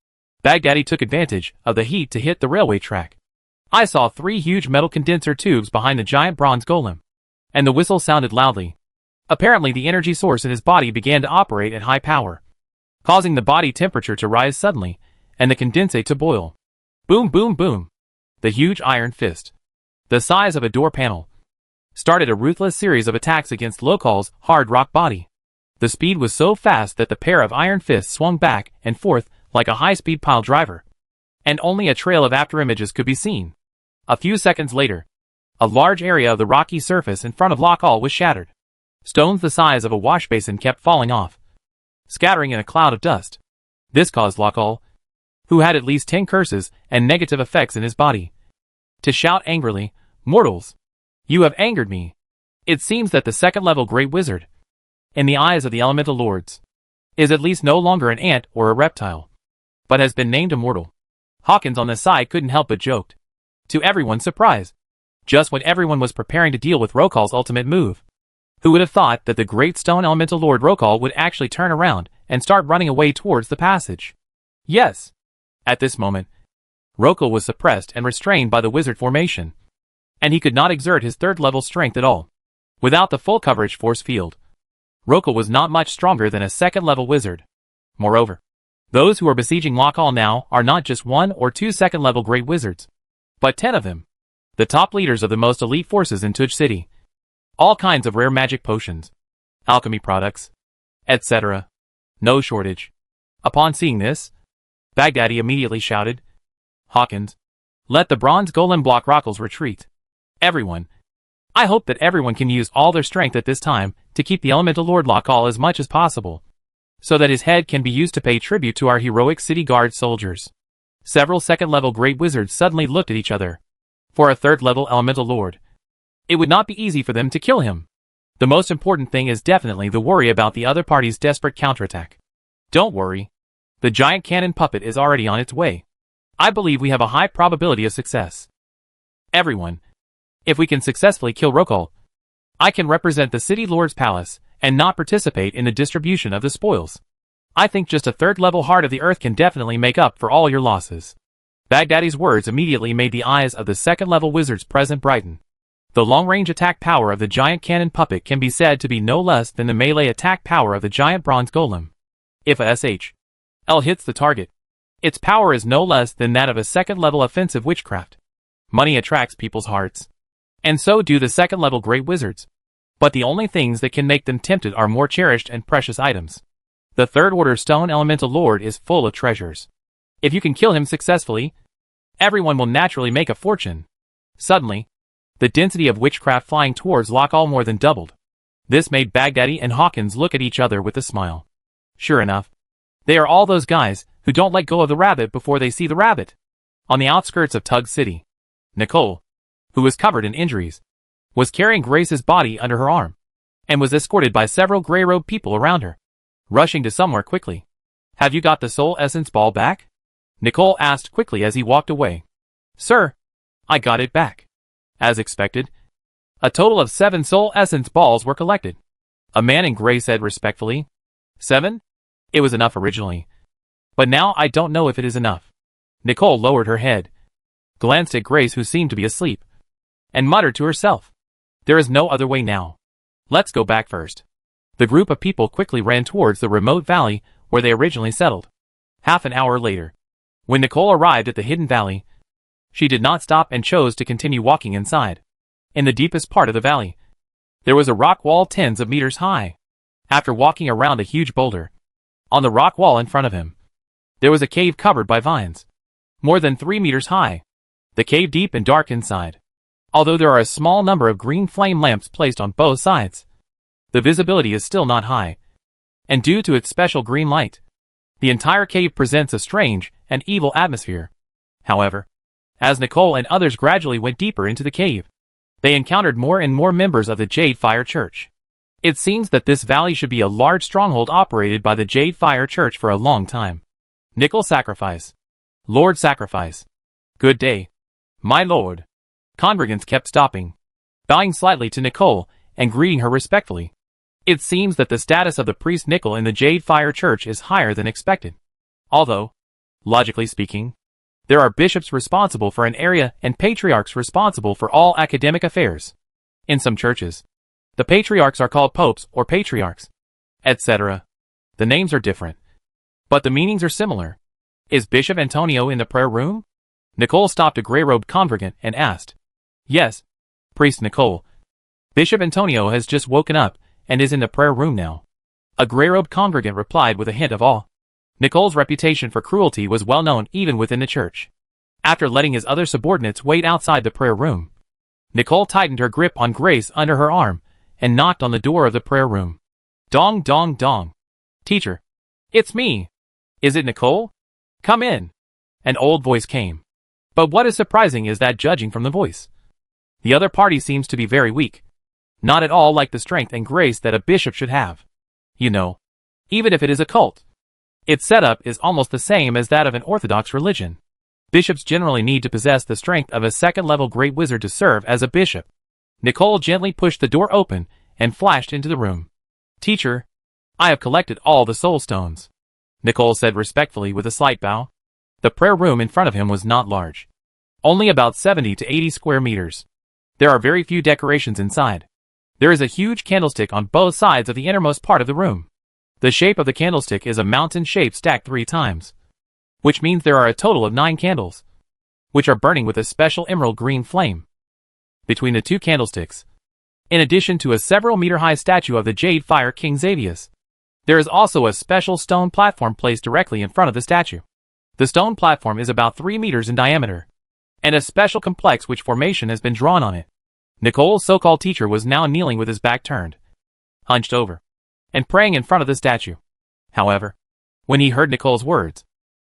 Baghdadi took advantage of the heat to hit the railway track. I saw 3 huge metal condenser tubes behind the giant bronze golem, and the whistle sounded loudly. Apparently the energy source in his body began to operate at high power, causing the body temperature to rise suddenly, and the condensate to boil. Boom boom boom. The huge iron fist, the size of a door panel, started a ruthless series of attacks against Lockall's hard rock body. The speed was so fast that the pair of iron fists swung back and forth like a high-speed pile driver, and only a trail of afterimages could be seen. A few seconds later, a large area of the rocky surface in front of Lockall was shattered. Stones the size of a wash basin kept falling off, scattering in a cloud of dust. This caused Lockall, who had at least 10 curses and negative effects in his body, to shout angrily, Mortals, you have angered me. It seems that the second-level Great Wizard, in the eyes of the Elemental Lords, is at least no longer an ant or a reptile, but has been named immortal. Hawkins on the side couldn't help but joked. To everyone's surprise, just when everyone was preparing to deal with Rokal's ultimate move. Who would have thought that the great stone elemental lord Rokal would actually turn around and start running away towards the passage? Yes. At this moment, Rokal was suppressed and restrained by the wizard formation, and he could not exert his third-level strength at all. Without the full coverage force field, Rokal was not much stronger than a second-level wizard. Moreover, those who are besieging Lochal now are not just 1 or 2 second-level great wizards, but 10 of them. The top leaders of the most elite forces in Tuj City. All kinds of rare magic potions, alchemy products, etc. No shortage. Upon seeing this, Baghdadi immediately shouted, Hawkins, let the bronze golem block Rokal's retreat. Everyone. I hope that everyone can use all their strength at this time to keep the elemental lord Lochal as much as possible, so that his head can be used to pay tribute to our heroic city guard soldiers. Several second-level great wizards suddenly looked at each other. For a third-level elemental lord, it would not be easy for them to kill him. The most important thing is definitely the worry about the other party's desperate counterattack. Don't worry. The giant cannon puppet is already on its way. I believe we have a high probability of success. Everyone, if we can successfully kill Rokal, I can represent the city lord's palace and not participate in the distribution of the spoils. I think just a third-level heart of the earth can definitely make up for all your losses. Baghdadi's words immediately made the eyes of the second-level wizards present brighten. The long-range attack power of the giant cannon puppet can be said to be no less than the melee attack power of the giant bronze golem. If a SHL hits the target, its power is no less than that of a second-level offensive witchcraft. Money attracts people's hearts, and so do the second-level great wizards. But the only things that can make them tempted are more cherished and precious items. The third-order stone elemental lord is full of treasures. If you can kill him successfully, everyone will naturally make a fortune. Suddenly, the density of witchcraft flying towards Lochal more than doubled. This made Baghdadi and Hawkins look at each other with a smile. Sure enough, they are all those guys who don't let go of the rabbit before they see the rabbit. On the outskirts of Tug City, Nicole, who was covered in injuries, was carrying Grace's body under her arm, and was escorted by several gray-robed people around her, rushing to somewhere quickly. Have you got the soul essence ball back? Nicole asked quickly as he walked away. Sir, I got it back. As expected, a total of 7 soul essence balls were collected. A man in gray said respectfully. 7? It was enough originally, but now I don't know if it is enough. Nicole lowered her head, glanced at Grace who seemed to be asleep, and muttered to herself. There is no other way now. Let's go back first. The group of people quickly ran towards the remote valley where they originally settled. Half an hour later, when Nicole arrived at the hidden valley, she did not stop and chose to continue walking inside. In the deepest part of the valley, there was a rock wall tens of meters high. After walking around a huge boulder, on the rock wall in front of him, there was a cave covered by vines, more than 3 meters high. The cave deep and dark inside. Although there are a small number of green flame lamps placed on both sides, the visibility is still not high, and due to its special green light, the entire cave presents a strange and evil atmosphere. However, as Nicole and others gradually went deeper into the cave, they encountered more and more members of the Jade Fire Church. It seems that this valley should be a large stronghold operated by the Jade Fire Church for a long time. Nickel Sacrifice. Lord Sacrifice. Good day, my lord. Congregants kept stopping, bowing slightly to Nicole and greeting her respectfully. It seems that the status of the priest Nickel in the Jade Fire Church is higher than expected. Although, logically speaking, there are bishops responsible for an area and patriarchs responsible for all academic affairs. In some churches, the patriarchs are called popes or patriarchs, etc. The names are different, but the meanings are similar. Is Bishop Antonio in the prayer room? Nicole stopped a gray-robed congregant and asked. Yes, Priest Nicole. Bishop Antonio has just woken up and is in the prayer room now. A gray-robed congregant replied with a hint of awe. Nicole's reputation for cruelty was well known even within the church. After letting his other subordinates wait outside the prayer room, Nicole tightened her grip on Grace under her arm and knocked on the door of the prayer room. Dong dong dong. Teacher. It's me. Is it Nicole? Come in. An old voice came. But what is surprising is that judging from the voice, The other party seems to be very weak. Not at all like the strength and grace that a bishop should have. You know, even if it is a cult, its setup is almost the same as that of an orthodox religion. Bishops generally need to possess the strength of a second-level great wizard to serve as a bishop. Nicole gently pushed the door open and flashed into the room. Teacher, I have collected all the soul stones, Nicole said respectfully with a slight bow. The prayer room in front of him was not large. Only about 70 to 80 square meters. There are very few decorations inside. There is a huge candlestick on both sides of the innermost part of the room. The shape of the candlestick is a mountain shape stacked 3 times, which means there are a total of 9 candles, which are burning with a special emerald green flame. Between the 2 candlesticks, in addition to a several meter high statue of the Jade Fire King Xavius, there is also a special stone platform placed directly in front of the statue. The stone platform is about 3 meters in diameter, and a special complex witch formation has been drawn on it. Nicole's so-called teacher was now kneeling with his back turned, hunched over, and praying in front of the statue. However, when he heard Nicole's words,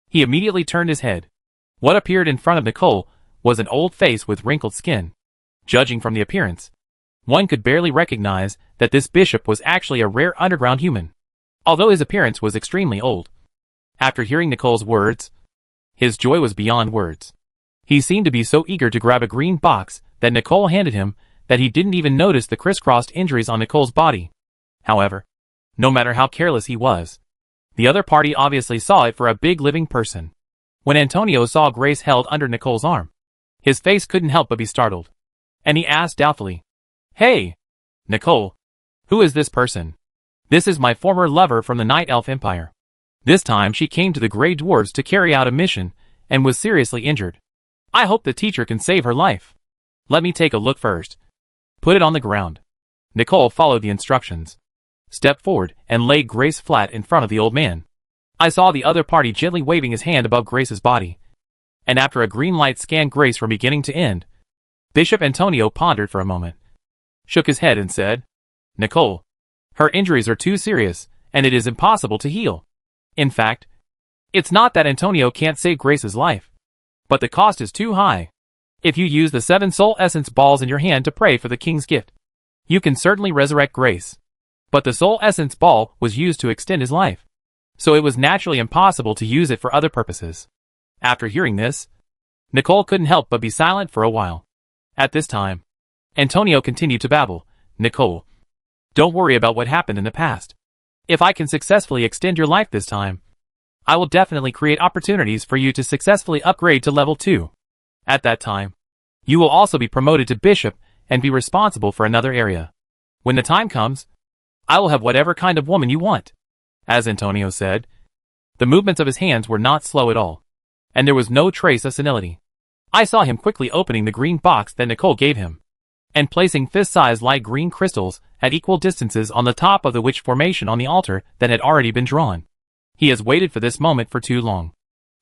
he immediately turned his head. What appeared in front of Nicole was an old face with wrinkled skin. Judging from the appearance, one could barely recognize that this bishop was actually a rare underground human, although his appearance was extremely old. After hearing Nicole's words, his joy was beyond words. He seemed to be so eager to grab a green box that Nicole handed him that he didn't even notice the crisscrossed injuries on Nicole's body. However, no matter how careless he was, the other party obviously saw it for a big living person. When Antonio saw Grace held under Nicole's arm, his face couldn't help but be startled, and he asked doubtfully, "Hey, Nicole, who is this person?" "This is my former lover from the Night Elf Empire. This time she came to the Grey Dwarves to carry out a mission and was seriously injured. I hope the teacher can save her life. Let me take a look first. Put it on the ground." Nicole followed the instructions, stepped forward, and laid Grace flat in front of the old man. I saw the other party gently waving his hand above Grace's body, and after a green light scanned Grace from beginning to end, Bishop Antonio pondered for a moment, shook his head and said, "Nicole, her injuries are too serious, and it is impossible to heal. In fact, it's not that Antonio can't save Grace's life, but the cost is too high. If you use the 7 soul essence balls in your hand to pray for the king's gift, you can certainly resurrect Grace. But the soul essence ball was used to extend his life, so it was naturally impossible to use it for other purposes." After hearing this, Nicole couldn't help but be silent for a while. At this time, Antonio continued to babble, "Nicole, don't worry about what happened in the past. If I can successfully extend your life this time, I will definitely create opportunities for you to successfully upgrade to level 2. At that time, you will also be promoted to bishop and be responsible for another area. When the time comes, I will have whatever kind of woman you want." As Antonio said, the movements of his hands were not slow at all, and there was no trace of senility. I saw him quickly opening the green box that Nicole gave him, and placing fist-sized light green crystals at equal distances on the top of the witch formation on the altar that had already been drawn. He has waited for this moment for too long.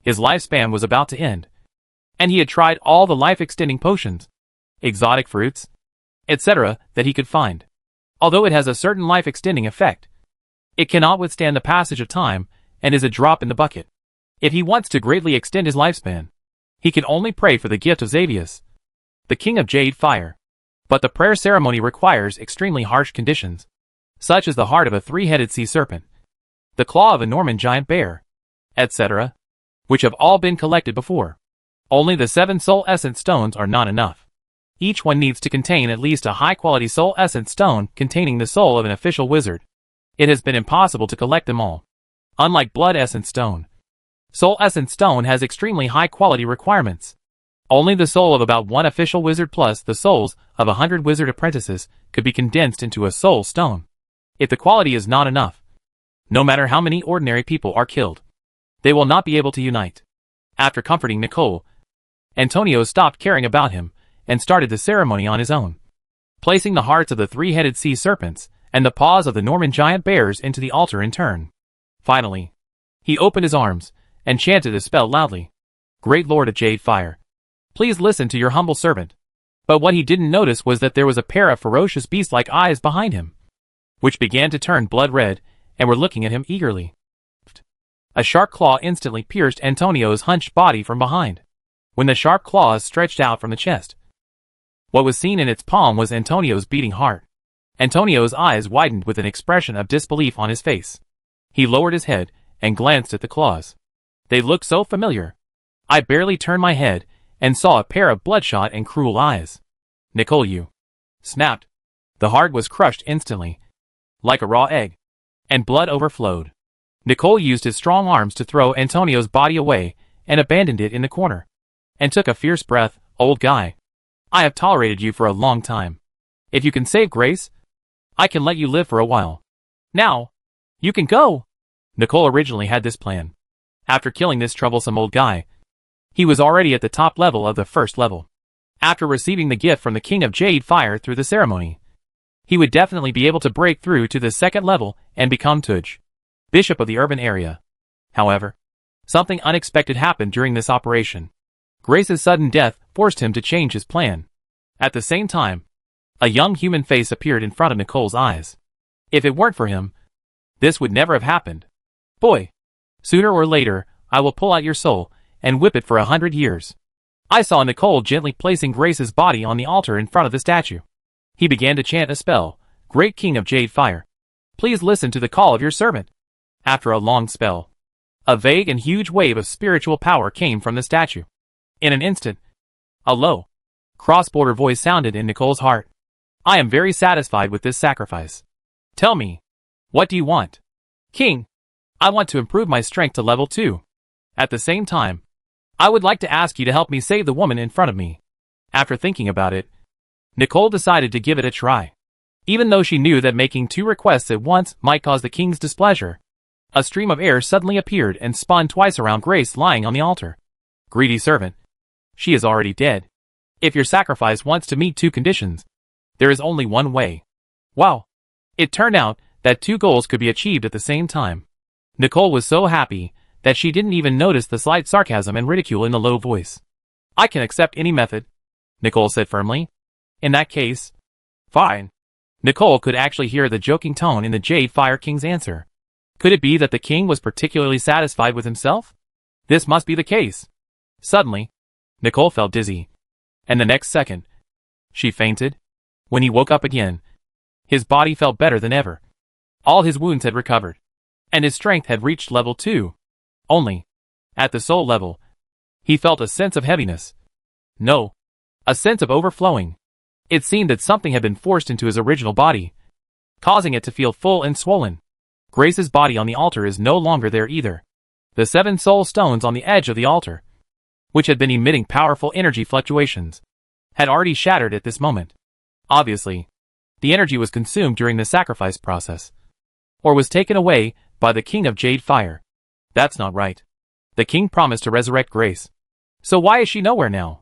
His lifespan was about to end, and he had tried all the life-extending potions, exotic fruits, etc. that he could find. Although it has a certain life-extending effect, it cannot withstand the passage of time and is a drop in the bucket. If he wants to greatly extend his lifespan, he can only pray for the gift of Xavius, the King of Jade Fire. But the prayer ceremony requires extremely harsh conditions, such as the heart of a 3-headed sea serpent, the claw of a Norman giant bear, etc., which have all been collected before. Only the 7 soul essence stones are not enough. Each one needs to contain at least a high-quality soul essence stone containing the soul of an official wizard. It has been impossible to collect them all. Unlike blood essence stone, soul essence stone has extremely high-quality requirements. Only the soul of about 1 official wizard plus the souls of 100 wizard apprentices could be condensed into a soul stone. If the quality is not enough, no matter how many ordinary people are killed, they will not be able to unite. After comforting Nicole, Antonio stopped caring about him and started the ceremony on his own, placing the hearts of the 3-headed sea serpents and the paws of the Norman giant bears into the altar in turn. Finally, he opened his arms and chanted a spell loudly. "Great Lord of Jade Fire, please listen to your humble servant." But what he didn't notice was that there was a pair of ferocious beast-like eyes behind him, which began to turn blood red and were looking at him eagerly. A sharp claw instantly pierced Antonio's hunched body from behind. When the sharp claws stretched out from the chest, What was seen in its palm was Antonio's beating heart. Antonio's eyes widened with an expression of disbelief on his face. He lowered his head and glanced at the claws. They looked so familiar. I barely turned my head and saw a pair of bloodshot and cruel eyes. Nicole, you snapped. The heart was crushed instantly, like a raw egg, and blood overflowed. Nicole used his strong arms to throw Antonio's body away and abandoned it in the corner, and took a fierce breath. Old guy, I have tolerated you for a long time. If you can save Grace, I can let you live for a while. Now, you can go. Nicole originally had this plan. After killing this troublesome old guy, he was already at the top level of the first level. After receiving the gift from the King of Jade Fire through the ceremony, he would definitely be able to break through to the second level and become Tuj, Bishop of the urban area. However, something unexpected happened during this operation. Grace's sudden death forced him to change his plan. At the same time, a young human face appeared in front of Nicole's eyes. If it weren't for him, this would never have happened. Boy, sooner or later, I will pull out your soul and whip it for 100 years. I saw Nicole gently placing Grace's body on the altar in front of the statue. He began to chant a spell. Great King of Jade Fire, please listen to the call of your servant. After a long spell, a vague and huge wave of spiritual power came from the statue. In an instant, a low, cross-border voice sounded in Nicole's heart. I am very satisfied with this sacrifice. Tell me, what do you want? King, I want to improve my strength to level 2. At the same time, I would like to ask you to help me save the woman in front of me. After thinking about it, Nicole decided to give it a try. Even though she knew that making 2 requests at once might cause the king's displeasure, a stream of air suddenly appeared and spun twice around Grace lying on the altar. Greedy servant. She is already dead. If your sacrifice wants to meet 2 conditions, there is only one way. Wow. It turned out that 2 goals could be achieved at the same time. Nicole was so happy that she didn't even notice the slight sarcasm and ridicule in the low voice. I can accept any method, Nicole said firmly. In that case, fine. Nicole could actually hear the joking tone in the Jade Fire King's answer. Could it be that the king was particularly satisfied with himself? This must be the case. Suddenly, Nicole felt dizzy, and the next second, she fainted. When he woke up again, his body felt better than ever. All his wounds had recovered, and his strength had reached level 2. Only, at the soul level, he felt a sense of heaviness. No, a sense of overflowing. It seemed that something had been forced into his original body, causing it to feel full and swollen. Grace's body on the altar is no longer there either. The 7 soul stones on the edge of the altar, which had been emitting powerful energy fluctuations, had already shattered at this moment. Obviously, the energy was consumed during the sacrifice process, or was taken away by the King of Jade Fire. That's not right. The king promised to resurrect Grace. So why is she nowhere now?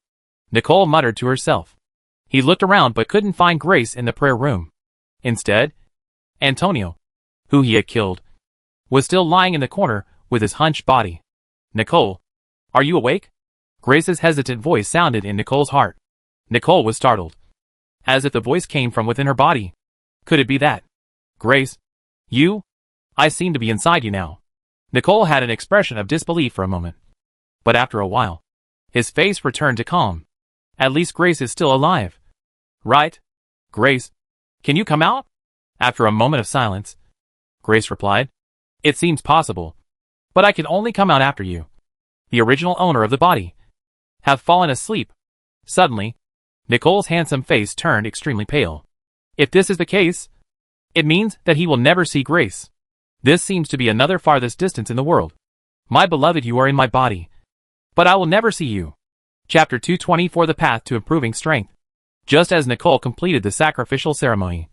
Nicole muttered to herself. He looked around but couldn't find Grace in the prayer room. Instead, Antonio, who he had killed, was still lying in the corner with his hunched body. Nicole, are you awake? Grace's hesitant voice sounded in Nicole's heart. Nicole was startled, as if the voice came from within her body. Could it be that? Grace, you? I seem to be inside you now. Nicole had an expression of disbelief for a moment, but after a while, his face returned to calm. At least Grace is still alive. Right? Grace, can you come out? After a moment of silence, Grace replied, it seems possible, but I can only come out after you, the original owner of the body, have fallen asleep. Suddenly, Nicole's handsome face turned extremely pale. If this is the case, it means that he will never see Grace. This seems to be another farthest distance in the world. My beloved, you are in my body, but I will never see you. Chapter 224, The Path to Improving Strength. Just as Nicole completed the sacrificial ceremony,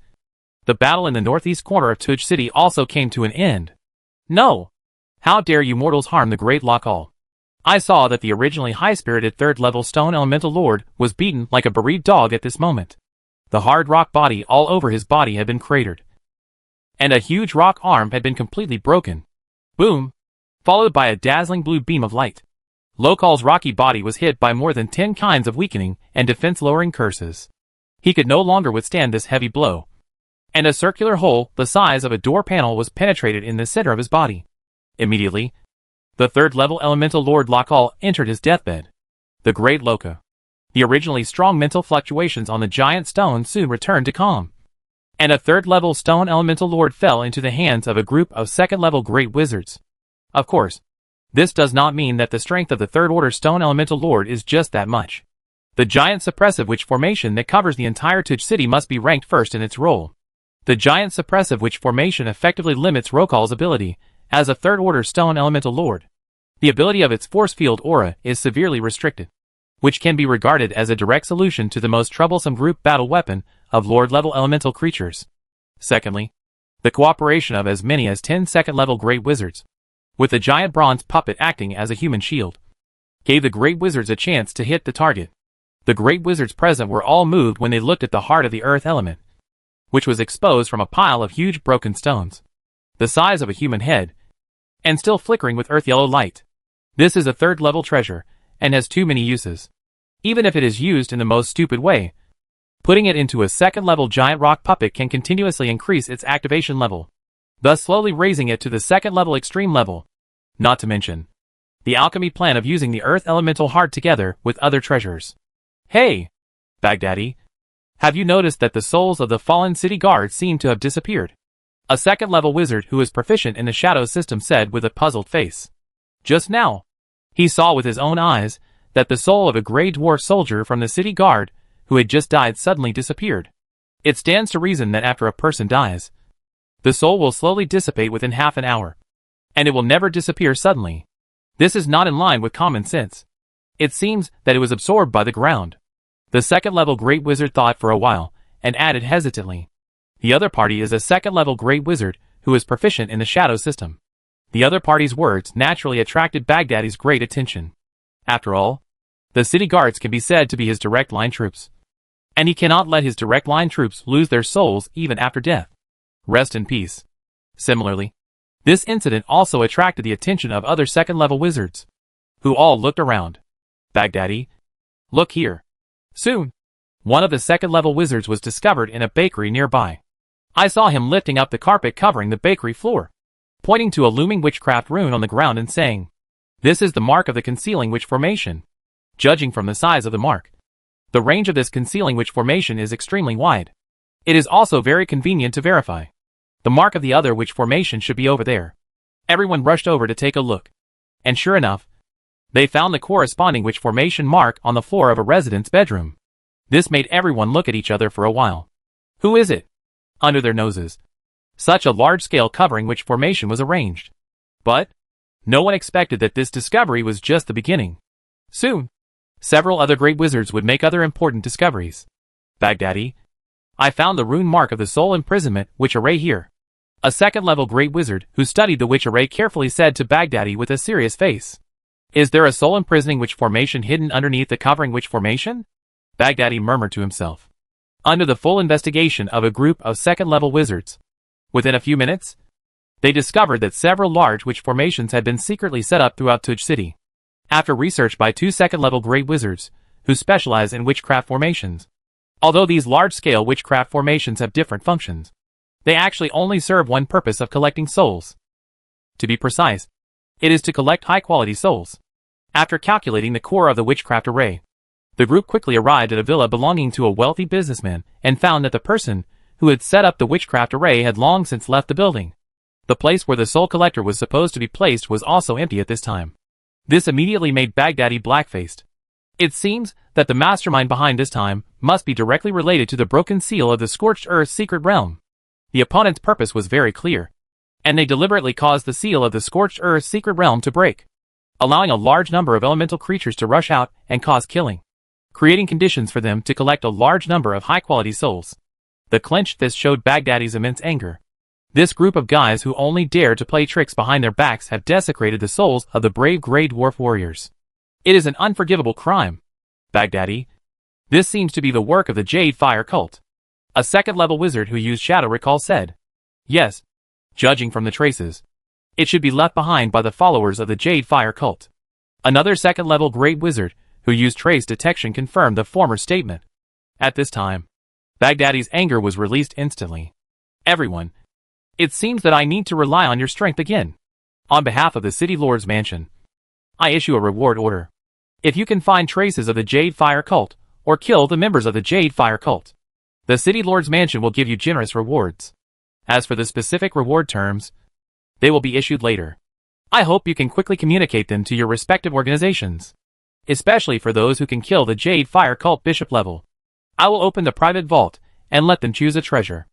the battle in the northeast corner of Tuj City also came to an end. No! How dare you mortals harm the great Lokal? I saw that the originally high-spirited 3rd level stone elemental lord was beaten like a bereaved dog at this moment. The hard rock body all over his body had been cratered, and a huge rock arm had been completely broken. Boom! Followed by a dazzling blue beam of light. Lokal's rocky body was hit by more than 10 kinds of weakening and defense-lowering curses. He could no longer withstand this heavy blow, and a circular hole the size of a door panel was penetrated in the center of his body. Immediately, the 3rd level elemental lord Lokal entered his deathbed. The great Loka, The originally strong mental fluctuations on the giant stone soon returned to calm. And a third-level stone elemental lord fell into the hands of a group of second-level great wizards. Of course, this does not mean that the strength of the third-order stone elemental lord is just that much. The giant suppressive witch formation that covers the entire Tuj city must be ranked first in its role. The giant suppressive witch formation effectively limits Rokal's ability as a third-order stone elemental lord. The ability of its force field aura is severely restricted, which can be regarded as a direct solution to the most troublesome group battle weapon of Lord-level elemental creatures. Secondly, the cooperation of as many as 10 second-level great wizards, with the giant bronze puppet acting as a human shield, gave the great wizards a chance to hit the target. The great wizards present were all moved when they looked at the heart of the earth element, which was exposed from a pile of huge broken stones, the size of a human head, and still flickering with earth-yellow light. This is a third-level treasure, and has too many uses. Even if it is used in the most stupid way, putting it into a second-level giant rock puppet can continuously increase its activation level, thus slowly raising it to the second-level extreme level. Not to mention the alchemy plan of using the earth elemental heart together with other treasures. Hey, Baghdadi, have you noticed that the souls of the fallen city guards seem to have disappeared? A second-level wizard who is proficient in the shadow system said with a puzzled face. Just now, he saw with his own eyes that the soul of a grey dwarf soldier from the city guard who had just died suddenly disappeared. It stands to reason that after a person dies, the soul will slowly dissipate within half an hour, and it will never disappear suddenly. This is not in line with common sense. It seems that it was absorbed by the ground. The second-level great wizard thought for a while, and added hesitantly. The other party is a second-level great wizard who is proficient in the shadow system. The other party's words naturally attracted Baghdadi's great attention. After all, the city guards can be said to be his direct line troops, and he cannot let his direct line troops lose their souls even after death. Rest in peace. Similarly, this incident also attracted the attention of other second-level wizards, who all looked around. Baghdadi, look here. Soon, one of the second-level wizards was discovered in a bakery nearby. I saw him lifting up the carpet covering the bakery floor, pointing to a looming witchcraft rune on the ground and saying, "This is the mark of the concealing witch formation." Judging from the size of the mark, the range of this concealing witch formation is extremely wide. It is also very convenient to verify. The mark of the other witch formation should be over there. Everyone rushed over to take a look, and sure enough, they found the corresponding witch formation mark on the floor of a resident's bedroom. This made everyone look at each other for a while. Who is it? Under their noses, such a large-scale covering witch formation was arranged. But no one expected that this discovery was just the beginning. Soon, several other great wizards would make other important discoveries. Baghdadi, I found the rune mark of the soul imprisonment witch array here. A second-level great wizard who studied the witch array carefully said to Baghdadi with a serious face. Is there a soul imprisoning witch formation hidden underneath the covering witch formation? Baghdadi murmured to himself. Under the full investigation of a group of second-level wizards, within a few minutes, they discovered that several large witch formations had been secretly set up throughout Tuj City. After research by 2 second-level great wizards, who specialize in witchcraft formations. Although these large-scale witchcraft formations have different functions, they actually only serve one purpose of collecting souls. To be precise, it is to collect high-quality souls. After calculating the core of the witchcraft array, the group quickly arrived at a villa belonging to a wealthy businessman and found that the person who had set up the witchcraft array had long since left the building. The place where the soul collector was supposed to be placed was also empty at this time. This immediately made Baghdadi black-faced. It seems that the mastermind behind this time must be directly related to the broken seal of the Scorched Earth secret realm. The opponent's purpose was very clear, and they deliberately caused the seal of the Scorched Earth secret realm to break, allowing a large number of elemental creatures to rush out and cause killing, creating conditions for them to collect a large number of high-quality souls. The clenched fist showed Baghdadi's immense anger. This group of guys who only dare to play tricks behind their backs have desecrated the souls of the brave Grey Dwarf warriors. It is an unforgivable crime. Baghdadi, this seems to be the work of the Jade Fire cult. A second-level wizard who used Shadow Recall said. Yes, judging from the traces, it should be left behind by the followers of the Jade Fire cult. Another second-level great wizard who used trace detection confirmed the former statement. At this time, Baghdadi's anger was released instantly. Everyone, it seems that I need to rely on your strength again. On behalf of the City Lord's mansion, I issue a reward order. If you can find traces of the Jade Fire cult, or kill the members of the Jade Fire cult. The City Lord's mansion will give you generous rewards. As for the specific reward terms, they will be issued later. I hope you can quickly communicate them to your respective organizations, especially for those who can kill the Jade Fire cult bishop level. I will open the private vault and let them choose a treasure.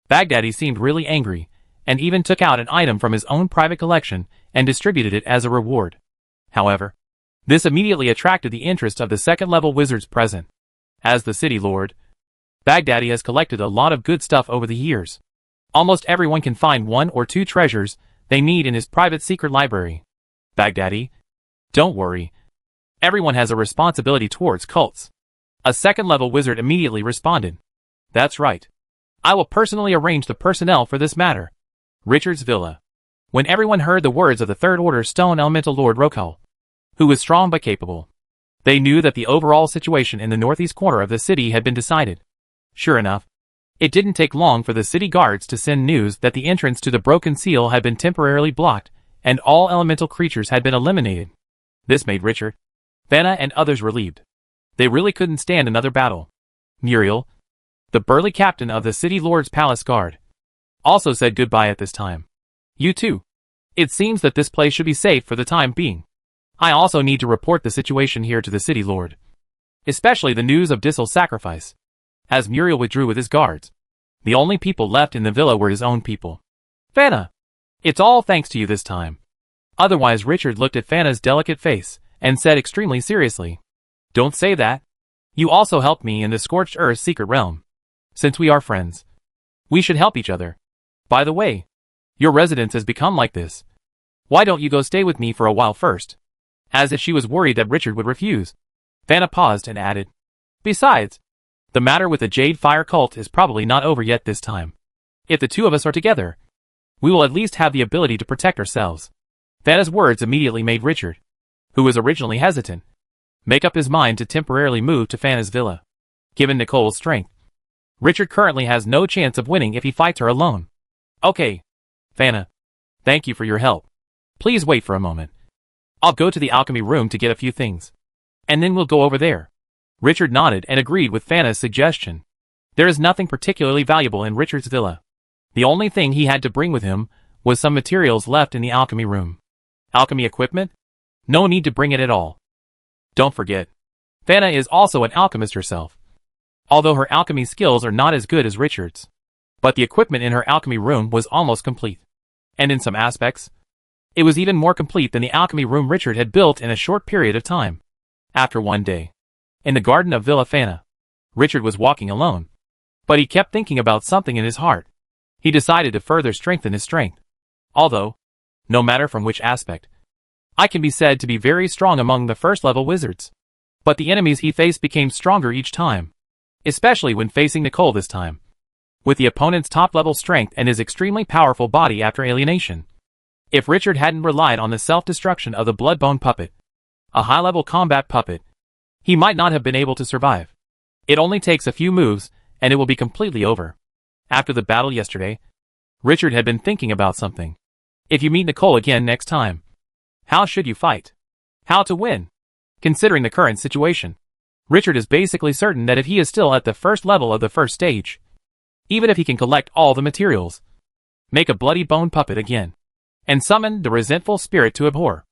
Baghdadi seemed really angry, and even took out an item from his own private collection and distributed it as a reward. However, this immediately attracted the interest of the second-level wizards present. As the city lord, Baghdadi has collected a lot of good stuff over the years. Almost everyone can find 1 or 2 treasures they need in his private secret library. Baghdadi, don't worry. Everyone has a responsibility towards cults. A second-level wizard immediately responded. That's right. I will personally arrange the personnel for this matter. Richard's Villa. When everyone heard the words of the Third Order Stone Elemental Lord Rokal, who was strong but capable, they knew that the overall situation in the northeast corner of the city had been decided. Sure enough, it didn't take long for the city guards to send news that the entrance to the Broken Seal had been temporarily blocked, and all elemental creatures had been eliminated. This made Richard, Vanna and others relieved. They really couldn't stand another battle. Muriel, the burly captain of the City Lord's Palace Guard, also said goodbye at this time. You too. It seems that this place should be safe for the time being. I also need to report the situation here to the City Lord, especially the news of Dissel's sacrifice. As Muriel withdrew with his guards, the only people left in the villa were his own people. Vanna, it's all thanks to you this time. Otherwise, Richard looked at Vanna's delicate face and said extremely seriously, don't say that. You also helped me in the Scorched Earth secret realm. Since we are friends, we should help each other. By the way, your residence has become like this. Why don't you go stay with me for a while first? As if she was worried that Richard would refuse. Vanna paused and added, besides, the matter with the Jade Fire cult is probably not over yet this time. If the two of us are together, we will at least have the ability to protect ourselves. Vanna's words immediately made Richard, who was originally hesitant, make up his mind to temporarily move to Vanna's villa. Given Nicole's strength, Richard currently has no chance of winning if he fights her alone. Okay, Vanna, thank you for your help. Please wait for a moment. I'll go to the alchemy room to get a few things, and then we'll go over there. Richard nodded and agreed with Vanna's suggestion. There is nothing particularly valuable in Richard's villa. The only thing he had to bring with him was some materials left in the alchemy room. Alchemy equipment? No need to bring it at all. Don't forget, Vanna is also an alchemist herself, although her alchemy skills are not as good as Richard's. But the equipment in her alchemy room was almost complete. And in some aspects, it was even more complete than the alchemy room Richard had built in a short period of time. After one day, in the garden of Villa Vanna, Richard was walking alone, but he kept thinking about something in his heart. He decided to further strengthen his strength. Although, no matter from which aspect, I can be said to be very strong among the first-level wizards. But the enemies he faced became stronger each time, especially when facing Nicole this time. With the opponent's top-level strength and his extremely powerful body after alienation. If Richard hadn't relied on the self-destruction of the Bloodbone puppet, a high-level combat puppet, he might not have been able to survive. It only takes a few moves, and it will be completely over. After the battle yesterday, Richard had been thinking about something. If you meet Nicole again next time, how should you fight? How to win? Considering the current situation, Richard is basically certain that if he is still at the first level of the first stage, even if he can collect all the materials, make a bloody bone puppet again, and summon the resentful spirit to abhor.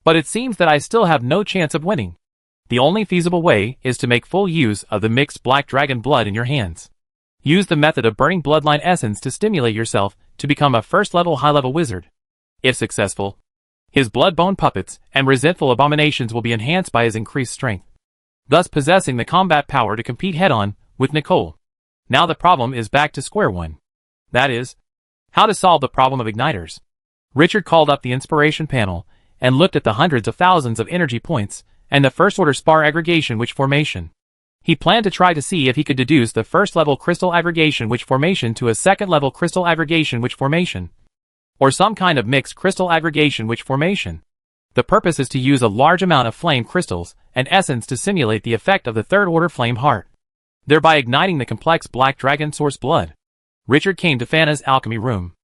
But it seems that I still have no chance of winning. The only feasible way is to make full use of the mixed black dragon blood in your hands. Use the method of burning bloodline essence to stimulate yourself to become a first-level high-level wizard. If successful, his blood-bone puppets and resentful abominations will be enhanced by his increased strength, thus possessing the combat power to compete head-on with Nicole. Now the problem is back to square one. That is, how to solve the problem of igniters. Richard called up the inspiration panel and looked at the hundreds of thousands of energy points and the first-order spar aggregation witch formation. He planned to try to see if he could deduce the first-level crystal aggregation witch formation to a second-level crystal aggregation witch formation, or some kind of mixed crystal aggregation witch formation. The purpose is to use a large amount of flame crystals and essence to simulate the effect of the third-order flame heart, thereby igniting the complex black dragon source blood. Richard came to Vanna's alchemy room.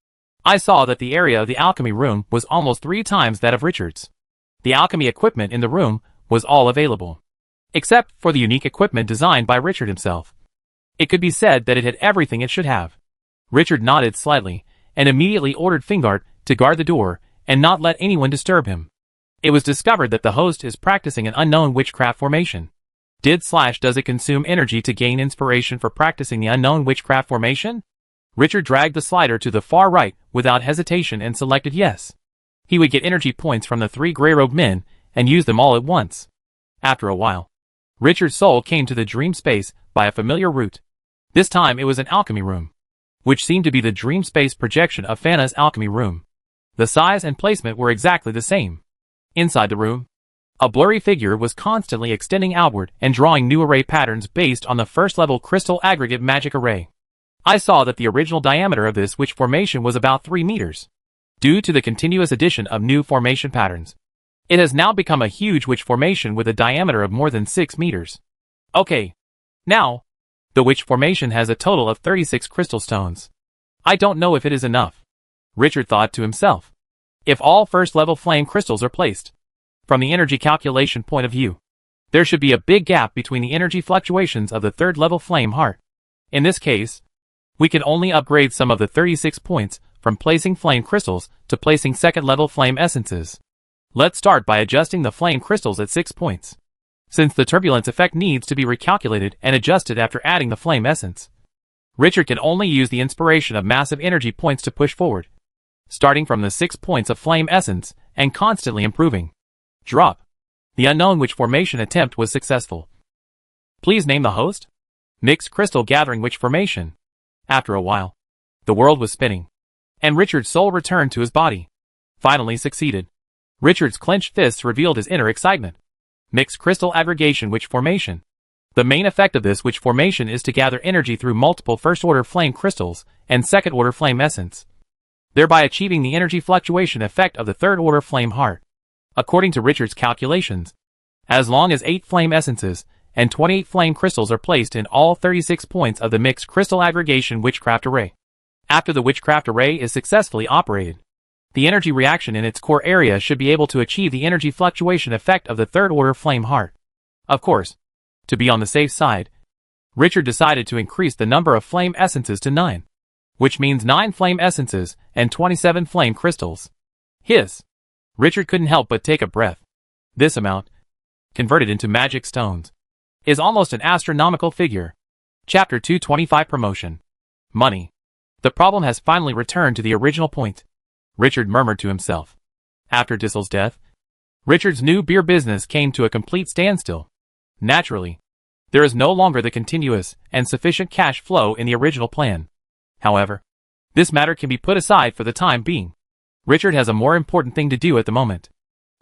I saw that the area of the alchemy room was almost 3 times that of Richard's. The alchemy equipment in the room was all available. except for the unique equipment designed by Richard himself. It could be said that it had everything it should have. Richard nodded slightly, and immediately ordered Fingart to guard the door and not let anyone disturb him. It was discovered that the host is practicing an unknown witchcraft formation. Does it consume energy to gain inspiration for practicing the unknown witchcraft formation? Richard dragged the slider to the far right without hesitation and selected yes. He would get energy points from the 3 gray-robed men and use them all at once. After a while, Richard's soul came to the dream space by a familiar route. This time it was an alchemy room, which seemed to be the dream space projection of Fana's alchemy room. The size and placement were exactly the same. Inside the room, a blurry figure was constantly extending outward and drawing new array patterns based on the first-level crystal aggregate magic array. I saw that the original diameter of this witch formation was about 3 meters. Due to the continuous addition of new formation patterns, it has now become a huge witch formation with a diameter of more than 6 meters. Okay. Now, the witch formation has a total of 36 crystal stones. I don't know if it is enough, Richard thought to himself. If all first-level flame crystals are placed, from the energy calculation point of view, there should be a big gap between the energy fluctuations of the third-level flame heart. In this case, we can only upgrade some of the 36 points from placing flame crystals to placing second-level flame essences. Let's start by adjusting the flame crystals at 6 points, since the turbulence effect needs to be recalculated and adjusted after adding the flame essence. Richard can only use the inspiration of massive energy points to push forward, starting from the 6 points of flame essence and constantly improving. Drop. The unknown witch formation attempt was successful. Please name the host? Mixed crystal gathering witch formation. After a while, the world was spinning, and Richard's soul returned to his body. Finally succeeded. Richard's clenched fists revealed his inner excitement. Mixed crystal aggregation witch formation. The main effect of this witch formation is to gather energy through multiple first-order flame crystals and second-order flame essence, thereby achieving the energy fluctuation effect of the third-order flame heart. According to Richard's calculations, as long as 8 flame essences and 28 flame crystals are placed in all 36 points of the mixed crystal aggregation witchcraft array. After the witchcraft array is successfully operated, the energy reaction in its core area should be able to achieve the energy fluctuation effect of the third-order flame heart. Of course, to be on the safe side, Richard decided to increase the number of flame essences to 9, which means 9 flame essences and 27 flame crystals. Richard couldn't help but take a breath. This amount, converted into magic stones, is almost an astronomical figure. Chapter 225 Promotion. Money. The problem has finally returned to the original point, Richard murmured to himself. After Dissel's death, Richard's new beer business came to a complete standstill. Naturally, there is no longer the continuous and sufficient cash flow in the original plan. However, this matter can be put aside for the time being. Richard has a more important thing to do at the moment.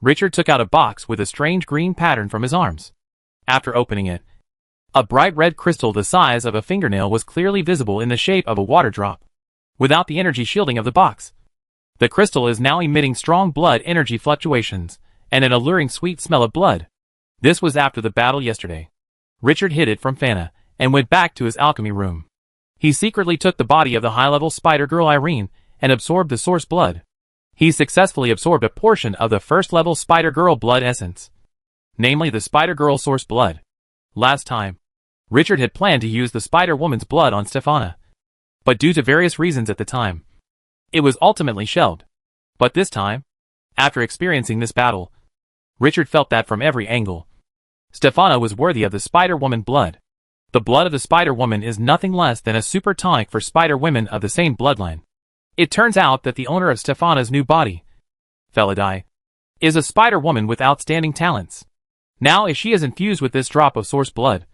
Richard took out a box with a strange green pattern from his arms. After opening it, a bright red crystal the size of a fingernail was clearly visible in the shape of a water drop. Without the energy shielding of the box, the crystal is now emitting strong blood energy fluctuations and an alluring sweet smell of blood. This was after the battle yesterday. Richard hid it from Fana and went back to his alchemy room. He secretly took the body of the high-level spider girl Irene and absorbed the source blood. He successfully absorbed a portion of the first-level Spider Girl blood essence, namely the Spider Girl source blood. Last time, Richard had planned to use the Spider Woman's blood on Stefana, but due to various reasons at the time, it was ultimately shelved. But this time, after experiencing this battle, Richard felt that from every angle, Stefana was worthy of the Spider Woman blood. The blood of the Spider Woman is nothing less than a super tonic for Spider Women of the same bloodline. It turns out that the owner of Stefana's new body, Felidai, is a Spider Woman with outstanding talents. Now if she is infused with this drop of source blood,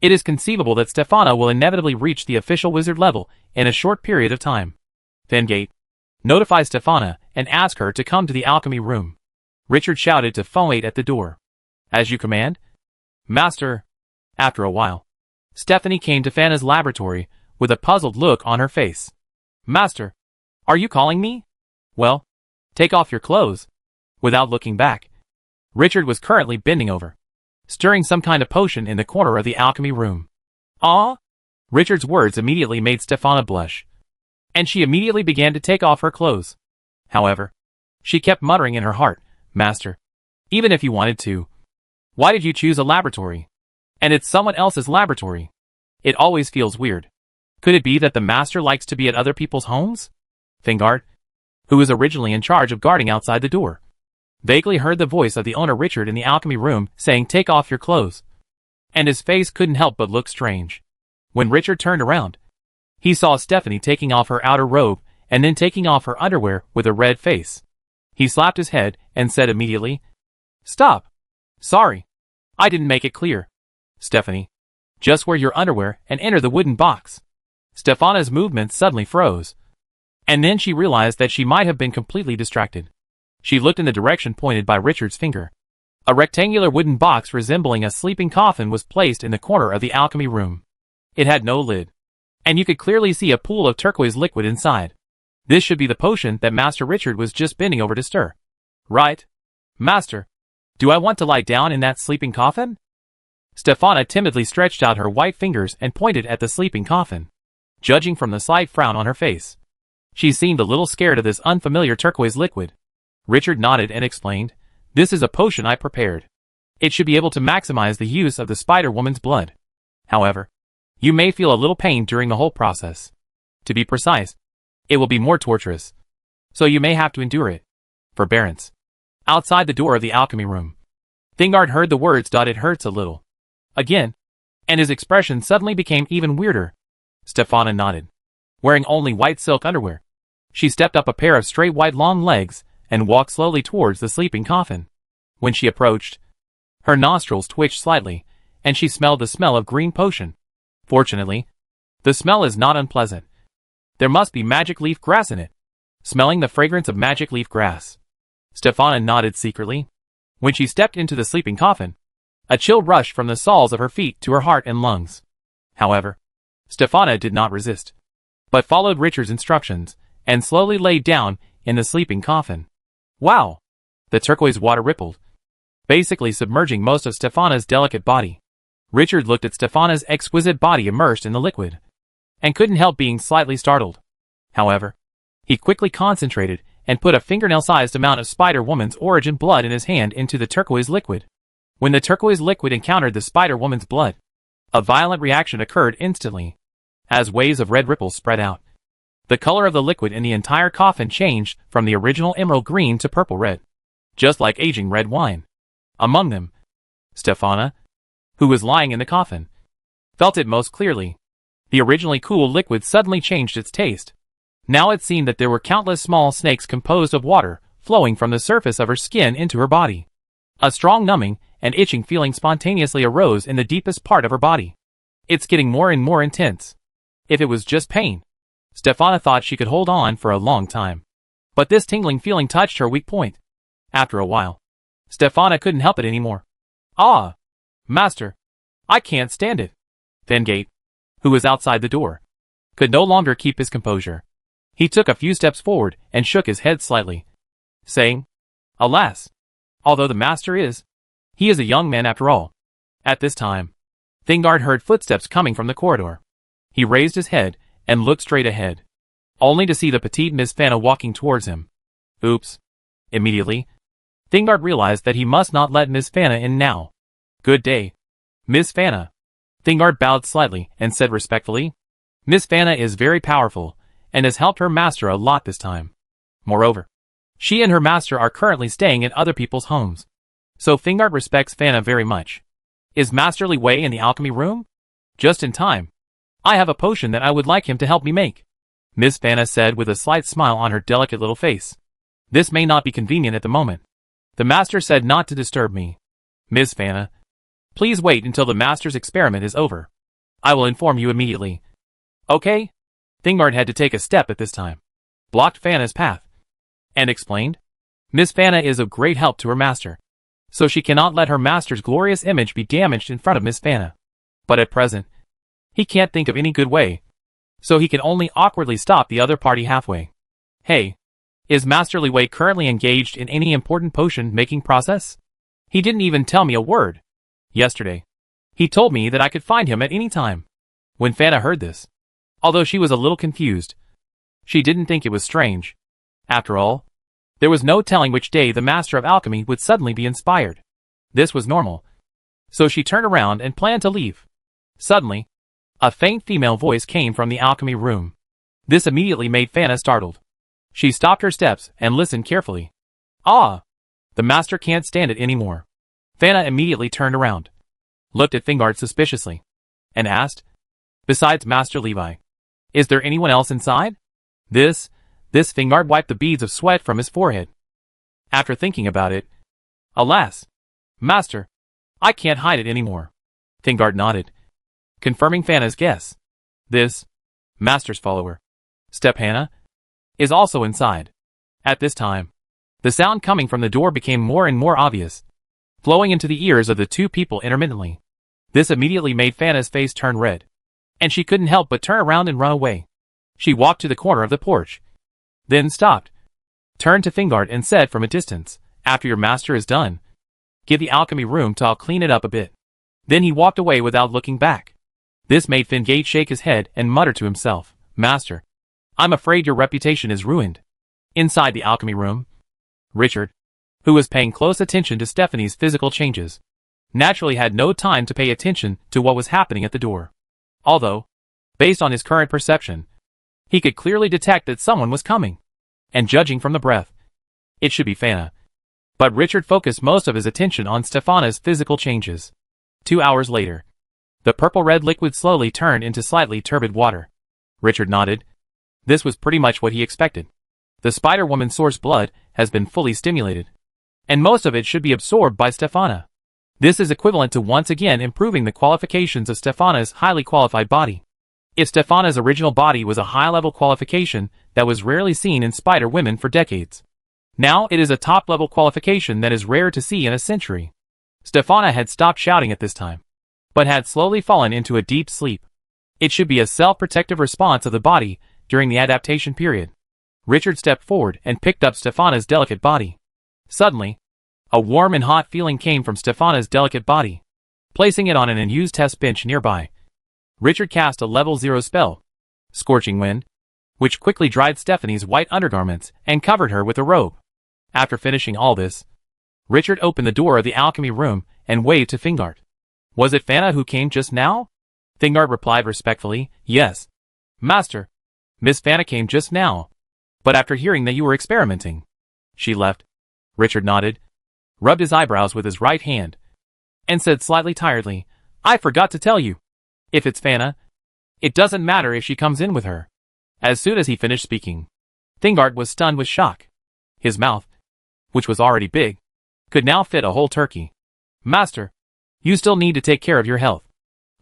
it is conceivable that Stefana will inevitably reach the official wizard level in a short period of time. Fengate, notify Stefana and ask her to come to the alchemy room. Richard shouted to Fengate at the door. As you command, Master. After a while, Stephanie came to Fana's laboratory with a puzzled look on her face. Master, are you calling me? Well, take off your clothes. Without looking back, Richard was currently bending over, stirring some kind of potion in the corner of the alchemy room. Ah! Richard's words immediately made Stefana blush, and she immediately began to take off her clothes. However, she kept muttering in her heart, Master, even if you wanted to, Why did you choose a laboratory? And it's someone else's laboratory. It always feels weird. Could it be that the master likes to be at other people's homes? Thingard, who was originally in charge of guarding outside the door, vaguely heard the voice of the owner Richard in the alchemy room saying, "Take off your clothes." And his face couldn't help but look strange. When Richard turned around, he saw Stephanie taking off her outer robe and then taking off her underwear with a red face. He slapped his head and said immediately, "Stop. Sorry. I didn't make it clear. Stephanie, just wear your underwear and enter the wooden box." Stefana's movements suddenly froze. And then she realized that she might have been completely distracted. She looked in the direction pointed by Richard's finger. A rectangular wooden box resembling a sleeping coffin was placed in the corner of the alchemy room. It had no lid, and you could clearly see a pool of turquoise liquid inside. This should be the potion that Master Richard was just bending over to stir. Right? Master, do I want to lie down in that sleeping coffin? Stefana timidly stretched out her white fingers and pointed at the sleeping coffin. Judging from the slight frown on her face, she seemed a little scared of this unfamiliar turquoise liquid. Richard nodded and explained, "This is a potion I prepared. It should be able to maximize the use of the Spider-Woman's blood. However, you may feel a little pain during the whole process. To be precise, it will be more torturous. So you may have to endure it. Forbearance." Outside the door of the alchemy room, Thingard heard the words, "It hurts a little." Again, and his expression suddenly became even weirder. Stefana nodded. Wearing only white silk underwear, she stepped up a pair of straight white long legs and walked slowly towards the sleeping coffin. When she approached, her nostrils twitched slightly, and she smelled the smell of green potion. Fortunately, the smell is not unpleasant. There must be magic leaf grass in it. Smelling the fragrance of magic leaf grass, Stefana nodded secretly. When she stepped into the sleeping coffin, a chill rushed from the soles of her feet to her heart and lungs. However, Stefana did not resist, but followed Richard's instructions and slowly laid down in the sleeping coffin. Wow! The turquoise water rippled, basically submerging most of Stefana's delicate body. Richard looked at Stefana's exquisite body immersed in the liquid, and couldn't help being slightly startled. However, he quickly concentrated and put a fingernail-sized amount of Spider-Woman's origin blood in his hand into the turquoise liquid. When the turquoise liquid encountered the Spider-Woman's blood, a violent reaction occurred instantly, as waves of red ripples spread out. The color of the liquid in the entire coffin changed from the original emerald green to purple red, just like aging red wine. Among them, Stefana, who was lying in the coffin, felt it most clearly. The originally cool liquid suddenly changed its taste. Now it seemed that there were countless small snakes composed of water flowing from the surface of her skin into her body. A strong numbing and itching feeling spontaneously arose in the deepest part of her body. "It's getting more and more intense." If it was just pain, Stefana thought she could hold on for a long time. But this tingling feeling touched her weak point. After a while, Stefana couldn't help it anymore. "Ah! Master, I can't stand it." Fengate, who was outside the door, could no longer keep his composure. He took a few steps forward and shook his head slightly, saying, "Alas! Although the master he is a young man after all." At this time, Thingard heard footsteps coming from the corridor. He raised his head and looked straight ahead, only to see the petite Miss Fana walking towards him. Oops. Immediately, Thingard realized that he must not let Miss Fana in now. "Good day, Miss Fana." Thingard bowed slightly and said respectfully, "Miss Fana is very powerful and has helped her master a lot this time. Moreover, she and her master are currently staying in other people's homes. So Thingard respects Fana very much. Is Master Li Wei in the alchemy room?" "Just in time. I have a potion that I would like him to help me make," Miss Fana said with a slight smile on her delicate little face. "This may not be convenient at the moment. The master said not to disturb me. Miss Fana, please wait until the master's experiment is over. I will inform you immediately." "Okay." Thingard had to take a step at this time, blocked Fana's path, and explained, "Miss Fana is of great help to her master, so she cannot let her master's glorious image be damaged in front of Miss Fana. But at present, he can't think of any good way, so he can only awkwardly stop the other party halfway. Hey, is Master Li Wei currently engaged in any important potion-making process? He didn't even tell me a word. Yesterday, he told me that I could find him at any time." When Fana heard this, although she was a little confused, she didn't think it was strange. After all, there was no telling which day the Master of Alchemy would suddenly be inspired. This was normal. so she turned around and planned to leave. Suddenly, a faint female voice came from the alchemy room. This immediately made Fana startled. She stopped her steps and listened carefully. Ah! The master can't stand it anymore. Fana immediately turned around, looked at Fingard suspiciously, and asked, "Besides Master Levi, is there anyone else inside?" This Fingard wiped the beads of sweat from his forehead. After thinking about it, "Alas, Master, I can't hide it anymore." Fingard nodded, confirming Fana's guess. This Master's follower, Stephana, is also inside. At this time, the sound coming from the door became more and more obvious, flowing into the ears of the two people intermittently. This immediately made Fana's face turn red, and she couldn't help but turn around and run away. She walked to the corner of the porch, then stopped, turned to Fingard and said from a distance, "After your master is done, give the alchemy room till I'll clean it up a bit." Then he walked away without looking back. This made Fingate shake his head and mutter to himself, "Master, I'm afraid your reputation is ruined." Inside the alchemy room, Richard, who was paying close attention to Stephanie's physical changes, naturally had no time to pay attention to what was happening at the door. Although, based on his current perception, he could clearly detect that someone was coming, and judging from the breath, it should be Fana. But Richard focused most of his attention on Stephana's physical changes. 2 hours later, the purple-red liquid slowly turned into slightly turbid water. Richard nodded. This was pretty much what he expected. The Spider-Woman's source blood has been fully stimulated, and most of it should be absorbed by Stephana. This is equivalent to once again improving the qualifications of Stephana's highly qualified body. If Stephana's original body was a high-level qualification that was rarely seen in Spider-Women for decades, now it is a top-level qualification that is rare to see in a century. Stephana had stopped shouting at this time, but had slowly fallen into a deep sleep. It should be a self-protective response of the body during the adaptation period. Richard stepped forward and picked up Stephana's delicate body. Suddenly, a warm and hot feeling came from Stephana's delicate body. Placing it on an unused test bench nearby, Richard cast a level 0 spell, Scorching Wind, which quickly dried Stephanie's white undergarments and covered her with a robe. After finishing all this, Richard opened the door of the alchemy room and waved to Fingard. "Was it Fana who came just now?" Fingard replied respectfully, "Yes, Master. Miss Fana came just now, but after hearing that you were experimenting, she left." Richard nodded, rubbed his eyebrows with his right hand, and said slightly tiredly, "I forgot to tell you. If it's Fana, it doesn't matter if she comes in with her." As soon as he finished speaking, Fingard was stunned with shock. His mouth, which was already big, could now fit a whole turkey. "Master, you still need to take care of your health."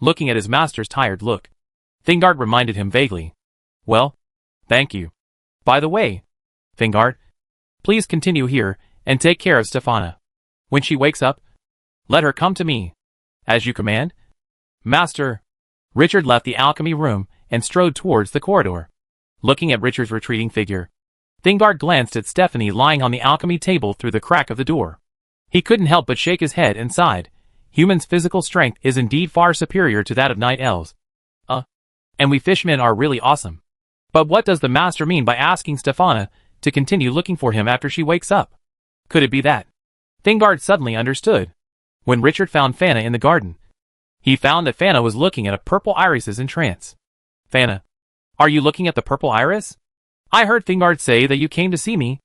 Looking at his master's tired look, Fingard reminded him vaguely, "Well, thank you. By the way, Fingard, please continue here and take care of Stephana. When she wakes up, let her come to me. As you command." "Master." Richard left the alchemy room and strode towards the corridor. Looking at Richard's retreating figure, Fingard glanced at Stephanie lying on the alchemy table through the crack of the door. He couldn't help but shake his head and sighed. Humans' physical strength is indeed far superior to that of night elves. And we fishmen are really awesome. But what does the master mean by asking Stephana to continue looking for him after she wakes up? Could it be that? Fingard suddenly understood. When Richard found Fana in the garden, he found that Fana was looking at a purple iris in trance. "Fana, are you looking at the purple iris? I heard Fingard say that you came to see me."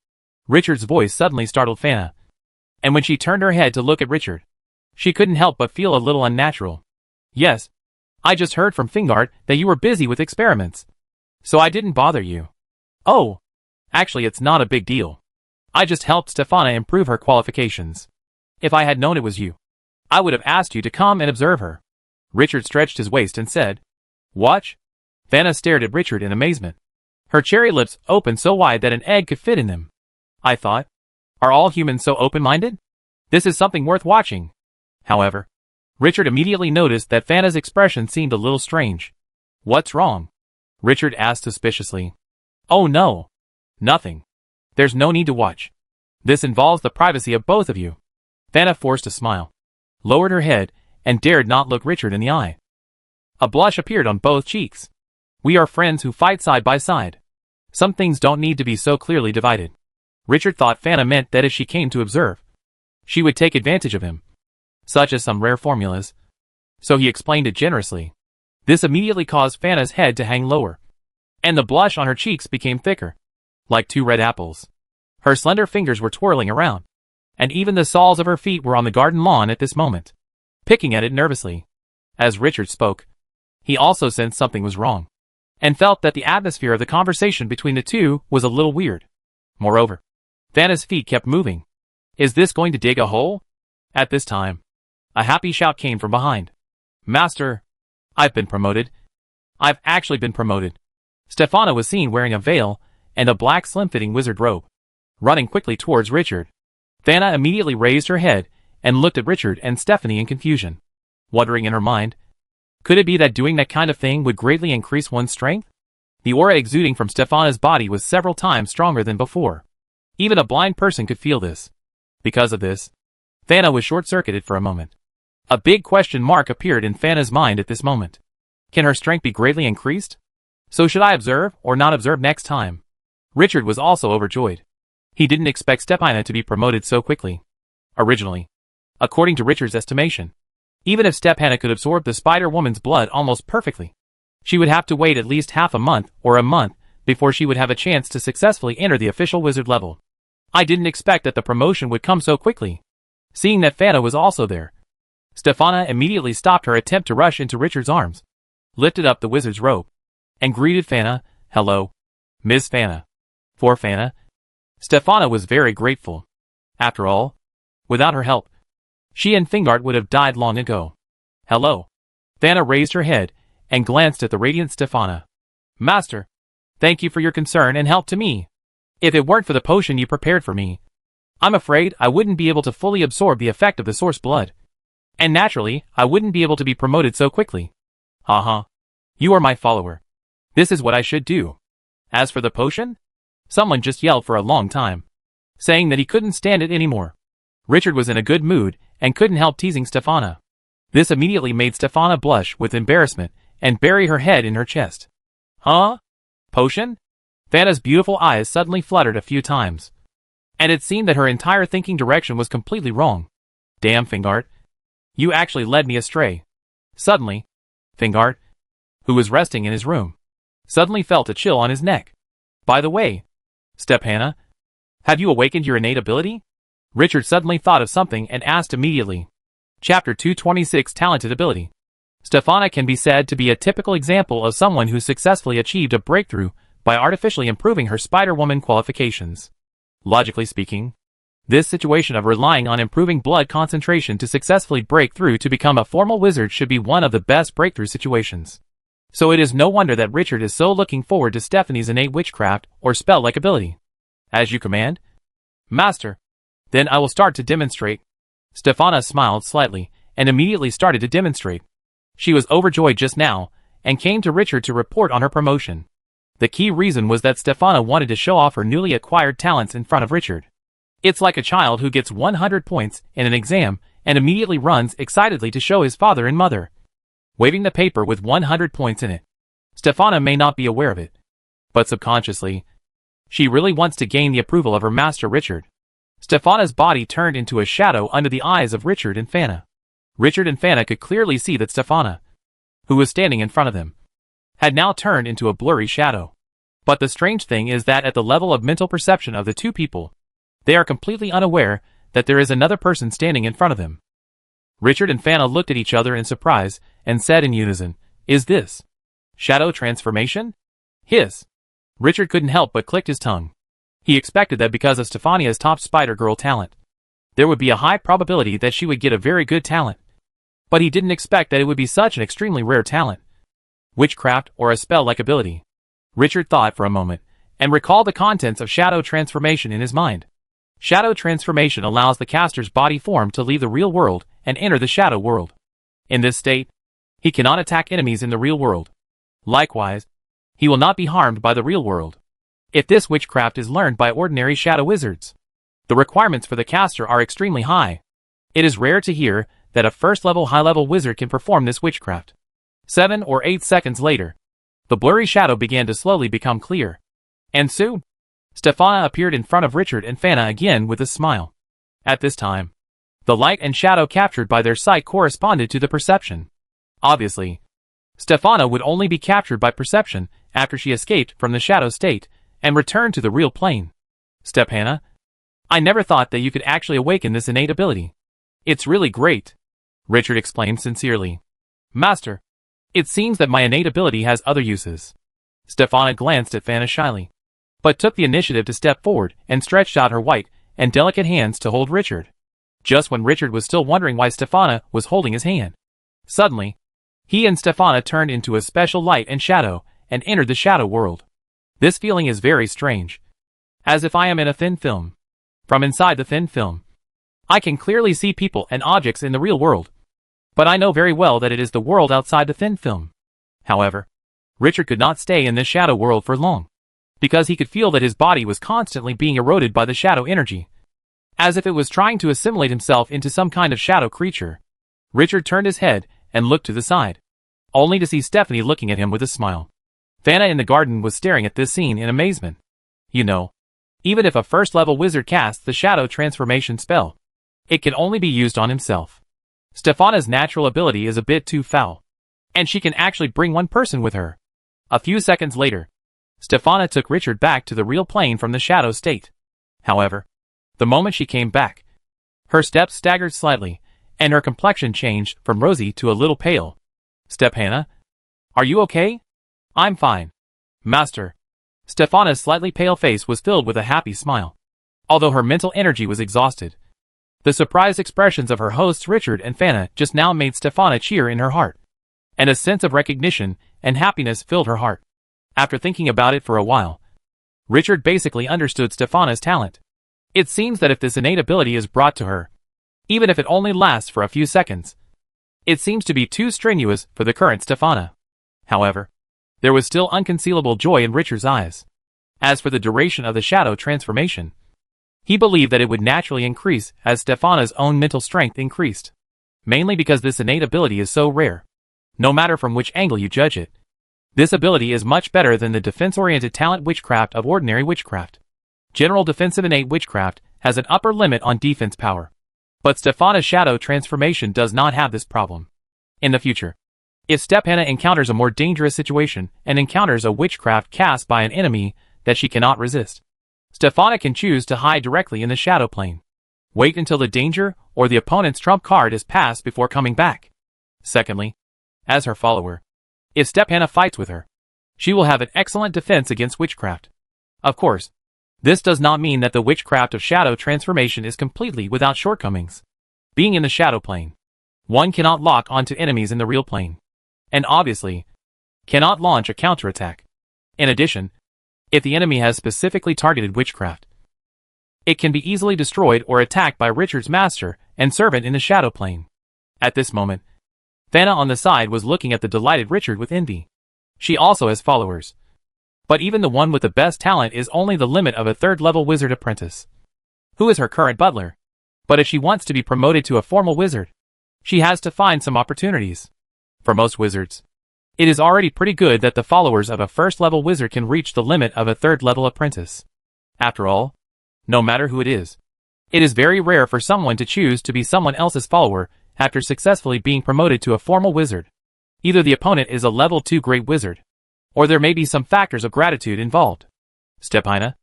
Richard's voice suddenly startled Fana, and when she turned her head to look at Richard, she couldn't help but feel a little unnatural. "Yes, I just heard from Fingard that you were busy with experiments, so I didn't bother you." "Oh, actually it's not a big deal. I just helped Stephana improve her qualifications. If I had known it was you, I would have asked you to come and observe her." Richard stretched his waist and said, "Watch?" Fana stared at Richard in amazement. Her cherry lips opened so wide that an egg could fit in them. "I thought, are all humans so open-minded? This is something worth watching." However, Richard immediately noticed that Fana's expression seemed a little strange. "What's wrong?" Richard asked suspiciously. "Oh no. Nothing. There's no need to watch. This involves the privacy of both of you." Fana forced a smile, lowered her head, and dared not look Richard in the eye. A blush appeared on both cheeks. "We are friends who fight side by side. Some things don't need to be so clearly divided." Richard thought Fana meant that if she came to observe, she would take advantage of him. such as some rare formulas. So he explained it generously. This immediately caused Fana's head to hang lower, and the blush on her cheeks became thicker, like 2 red apples. Her slender fingers were twirling around, and even the soles of her feet were on the garden lawn at this moment, picking at it nervously. As Richard spoke, he also sensed something was wrong, and felt that the atmosphere of the conversation between the two was a little weird. Moreover, Fana's feet kept moving. Is this going to dig a hole? At this time, a happy shout came from behind. Master, I've been promoted. I've actually been promoted. Stefana was seen wearing a veil and a black slim-fitting wizard robe, running quickly towards Richard. Fana immediately raised her head and looked at Richard and Stephanie in confusion, wondering in her mind, could it be that doing that kind of thing would greatly increase one's strength? The aura exuding from Stefana's body was several times stronger than before. Even a blind person could feel this. Because of this, Fana was short-circuited for a moment. A big question mark appeared in Fana's mind at this moment. Can her strength be greatly increased? So should I observe or not observe next time? Richard was also overjoyed. He didn't expect Stefana to be promoted so quickly. Originally, according to Richard's estimation, even if Stefana could absorb the Spider-Woman's blood almost perfectly, she would have to wait at least half a month or a month before she would have a chance to successfully enter the official wizard level. I didn't expect that the promotion would come so quickly. Seeing that Fana was also there, Stefana immediately stopped her attempt to rush into Richard's arms, lifted up the wizard's robe, and greeted Fana. Hello, Miss Fana. For Fana, Stefana was very grateful. After all, without her help, she and Fingart would have died long ago. Hello. Fana raised her head and glanced at the radiant Stefana. Master, thank you for your concern and help to me. If it weren't for the potion you prepared for me, I'm afraid I wouldn't be able to fully absorb the effect of the source blood. And naturally, I wouldn't be able to be promoted so quickly. Haha. You are my follower. This is what I should do. As for the potion, someone just yelled for a long time, saying that he couldn't stand it anymore. Richard was in a good mood and couldn't help teasing Stefana. This immediately made Stefana blush with embarrassment and bury her head in her chest. Huh? Potion? Fana's beautiful eyes suddenly fluttered a few times, and it seemed that her entire thinking direction was completely wrong. Damn, Fingart. You actually led me astray. Suddenly, Fingart, who was resting in his room, suddenly felt a chill on his neck. By the way, Stefana, have you awakened your innate ability? Richard suddenly thought of something and asked immediately. Chapter 226 Talented Ability. Stefana can be said to be a typical example of someone who successfully achieved a breakthrough by artificially improving her Spider-Woman qualifications. Logically speaking, this situation of relying on improving blood concentration to successfully break through to become a formal wizard should be one of the best breakthrough situations. So it is no wonder that Richard is so looking forward to Stephanie's innate witchcraft or spell-like ability. As you command, Master. Then I will start to demonstrate. Stefana smiled slightly and immediately started to demonstrate. She was overjoyed just now and came to Richard to report on her promotion. The key reason was that Stefana wanted to show off her newly acquired talents in front of Richard. It's like a child who gets 100 points in an exam and immediately runs excitedly to show his father and mother, waving the paper with 100 points in it. Stefana may not be aware of it, but subconsciously, she really wants to gain the approval of her master Richard. Stefana's body turned into a shadow under the eyes of Richard and Fana. Richard and Fana could clearly see that Stefana, who was standing in front of them, had now turned into a blurry shadow. But the strange thing is that at the level of mental perception of the two people, they are completely unaware that there is another person standing in front of them. Richard and Fana looked at each other in surprise and said in unison, "Is this shadow transformation?" His. Richard couldn't help but clicked his tongue. He expected that because of Stefania's top Spider-Girl talent, there would be a high probability that she would get a very good talent. But he didn't expect that it would be such an extremely rare talent. Witchcraft or a spell-like ability. Richard thought for a moment and recalled the contents of Shadow Transformation in his mind. Shadow Transformation allows the caster's body form to leave the real world and enter the shadow world. In this state, he cannot attack enemies in the real world. Likewise, he will not be harmed by the real world. If this witchcraft is learned by ordinary shadow wizards, the requirements for the caster are extremely high. It is rare to hear that a first-level high-level wizard can perform this witchcraft. 7 or 8 seconds later, the blurry shadow began to slowly become clear. And soon, Stefana appeared in front of Richard and Fana again with a smile. At this time, The light and shadow captured by their sight corresponded to the perception. Obviously, Stefana would only be captured by perception after she escaped from the shadow state and returned to the real plane. Stefana, I never thought that you could actually awaken this innate ability. It's really great, Richard exclaimed sincerely. Master, it seems that my innate ability has other uses. Stefana glanced at Fana shyly, but took the initiative to step forward and stretched out her white and delicate hands to hold Richard. Just when Richard was still wondering why Stefana was holding his hand, suddenly, he and Stefana turned into a special light and shadow and entered the shadow world. This feeling is very strange, as if I am in a thin film. From inside the thin film, I can clearly see people and objects in the real world, but I know very well that it is the world outside the thin film. However, Richard could not stay in this shadow world for long, because he could feel that his body was constantly being eroded by the shadow energy, as if it was trying to assimilate himself into some kind of shadow creature. Richard turned his head and looked to the side, only to see Stephanie looking at him with a smile. Fana in the garden was staring at this scene in amazement. You know, even if a first-level wizard casts the shadow transformation spell, it can only be used on himself. Stefana's natural ability is a bit too foul, and she can actually bring one person with her. A few seconds later, Stefana took Richard back to the real plane from the shadow state. However, the moment she came back, her steps staggered slightly, and her complexion changed from rosy to a little pale. Stefana, are you okay? I'm fine, Master. Stefana's slightly pale face was filled with a happy smile, although her mental energy was exhausted. The surprised expressions of her hosts Richard and Fana just now made Stefana cheer in her heart, and a sense of recognition and happiness filled her heart. After thinking about it for a while, Richard basically understood Stefana's talent. It seems that if this innate ability is brought to her, even if it only lasts for a few seconds, it seems to be too strenuous for the current Stefana. However, there was still unconcealable joy in Richard's eyes. As for the duration of the shadow transformation, he believed that it would naturally increase as Stefana's own mental strength increased, mainly because this innate ability is so rare. No matter from which angle you judge it, this ability is much better than the defense-oriented talent witchcraft of ordinary witchcraft. General defensive innate witchcraft has an upper limit on defense power, but Stefana's shadow transformation does not have this problem. In the future, if Stefana encounters a more dangerous situation and encounters a witchcraft cast by an enemy that she cannot resist, Stefana can choose to hide directly in the shadow plane. Wait until the danger or the opponent's trump card is passed before coming back. Secondly, as her follower, if Stefana fights with her, she will have an excellent defense against witchcraft. Of course, this does not mean that the witchcraft of shadow transformation is completely without shortcomings. Being in the shadow plane, one cannot lock onto enemies in the real plane, and obviously, cannot launch a counterattack. In addition, if the enemy has specifically targeted witchcraft, it can be easily destroyed or attacked by Richard's master and servant in the shadow plane. At this moment, Fana on the side was looking at the delighted Richard with envy. She also has followers, but even the one with the best talent is only the limit of a third-level wizard apprentice, who is her current butler. But if she wants to be promoted to a formal wizard, she has to find some opportunities. For most wizards, it is already pretty good that the followers of a first-level wizard can reach the limit of a third-level apprentice. After all, no matter who it is very rare for someone to choose to be someone else's follower after successfully being promoted to a formal wizard. Either the opponent is a level 2 great wizard, or there may be some factors of gratitude involved. Stefana,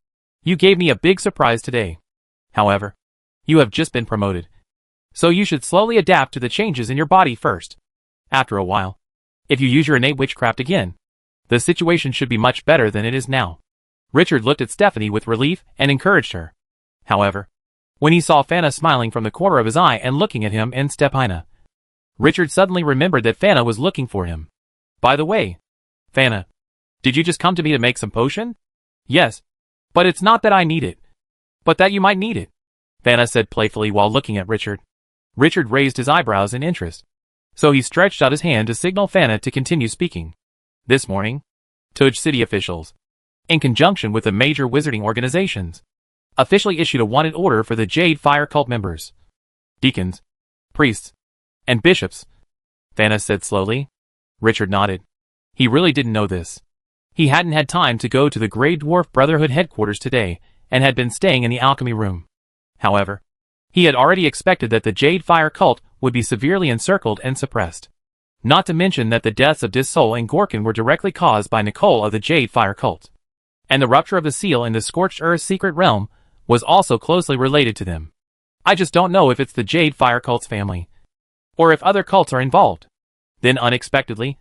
you gave me a big surprise today. However, you have just been promoted, so you should slowly adapt to the changes in your body first. After a while, if you use your innate witchcraft again, the situation should be much better than it is now. Richard looked at Stephanie with relief and encouraged her. However, when he saw Fana smiling from the corner of his eye and looking at him and Stefana, Richard suddenly remembered that Fana was looking for him. By the way, Fana, did you just come to me to make some potion? Yes, but it's not that I need it, but that you might need it, Fana said playfully while looking at Richard. Richard raised his eyebrows in interest, so he stretched out his hand to signal Fana to continue speaking. This morning, Tuj city officials, in conjunction with the major wizarding organizations, officially issued a wanted order for the Jade Fire cult members, deacons, priests, and bishops, Fana said slowly. Richard nodded. He really didn't know this. He hadn't had time to go to the Grey Dwarf Brotherhood headquarters today and had been staying in the alchemy room. However, He had already expected that the Jade Fire cult would be severely encircled and suppressed. Not to mention that the deaths of Dis-Sol and Gorkin were directly caused by Nicole of the Jade Fire cult. And the rupture of the seal in the Scorched Earth secret realm was also closely related to them. I just don't know if it's the Jade Fire cult's family, or if other cults are involved. Then unexpectedly,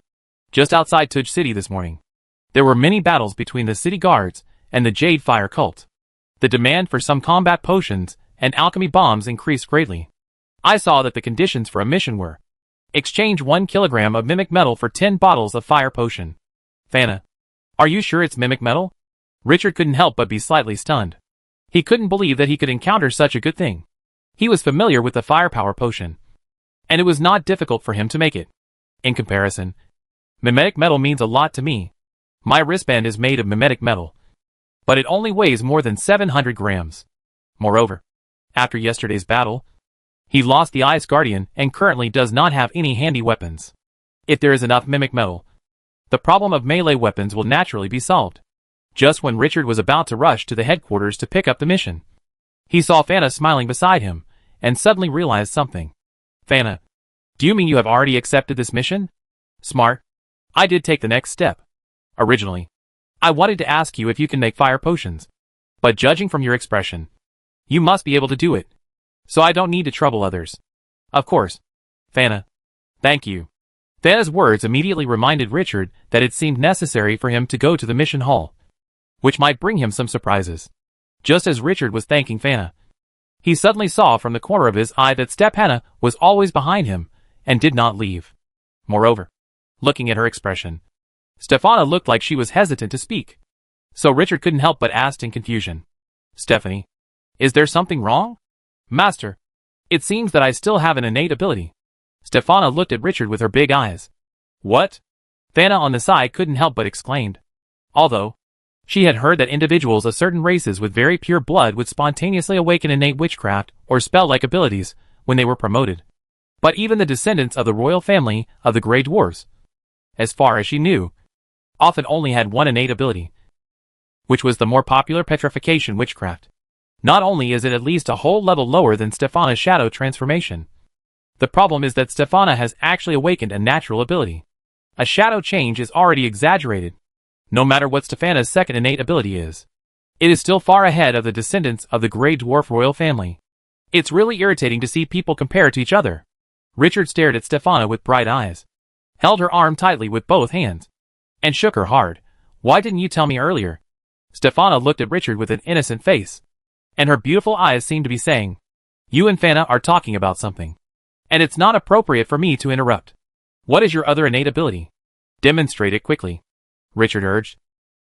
just outside Tuj City this morning, there were many battles between the city guards and the Jade Fire cult. The demand for some combat potions and alchemy bombs increased greatly. I saw that the conditions for a mission were: exchange 1 kilogram of mimic metal for 10 bottles of fire potion. Fana, are you sure it's mimic metal? Richard couldn't help but be slightly stunned. He couldn't believe that he could encounter such a good thing. He was familiar with the firepower potion, and it was not difficult for him to make it. In comparison, mimetic metal means a lot to me. My wristband is made of mimetic metal, but it only weighs more than 700 grams. Moreover, after yesterday's battle, he lost the Ice Guardian and currently does not have any handy weapons. If there is enough mimic metal, the problem of melee weapons will naturally be solved. Just when Richard was about to rush to the headquarters to pick up the mission, he saw Fana smiling beside him, and suddenly realized something. Fana, do you mean you have already accepted this mission? Smart. I did take the next step. Originally, I wanted to ask you if you can make fire potions, but judging from your expression, you must be able to do it, so I don't need to trouble others. Of course. Fana. Thank you. Fana's words immediately reminded Richard that it seemed necessary for him to go to the mission hall, which might bring him some surprises. Just as Richard was thanking Fana, he suddenly saw from the corner of his eye that Stefana was always behind him and did not leave. Moreover, looking at her expression, Stefana looked like she was hesitant to speak. So Richard couldn't help but ask in confusion, Stephanie, is there something wrong? Master, it seems that I still have an innate ability. Stefana looked at Richard with her big eyes. What? Fana on the side couldn't help but exclaimed. Although she had heard that individuals of certain races with very pure blood would spontaneously awaken innate witchcraft or spell-like abilities when they were promoted. But even the descendants of the royal family of the Grey Dwarfs, as far as she knew, often only had one innate ability, which was the more popular petrification witchcraft. Not only is it at least a whole level lower than Stefana's shadow transformation, the problem is that Stefana has actually awakened a natural ability. A shadow change is already exaggerated. No matter what Stefana's second innate ability is, it is still far ahead of the descendants of the Grey Dwarf royal family. It's really irritating to see people compare to each other. Richard stared at Stefana with bright eyes, held her arm tightly with both hands, and shook her hard. Why didn't you tell me earlier? Stefana looked at Richard with an innocent face, and her beautiful eyes seemed to be saying, you and Fana are talking about something, and it's not appropriate for me to interrupt. What is your other innate ability? Demonstrate it quickly, Richard urged,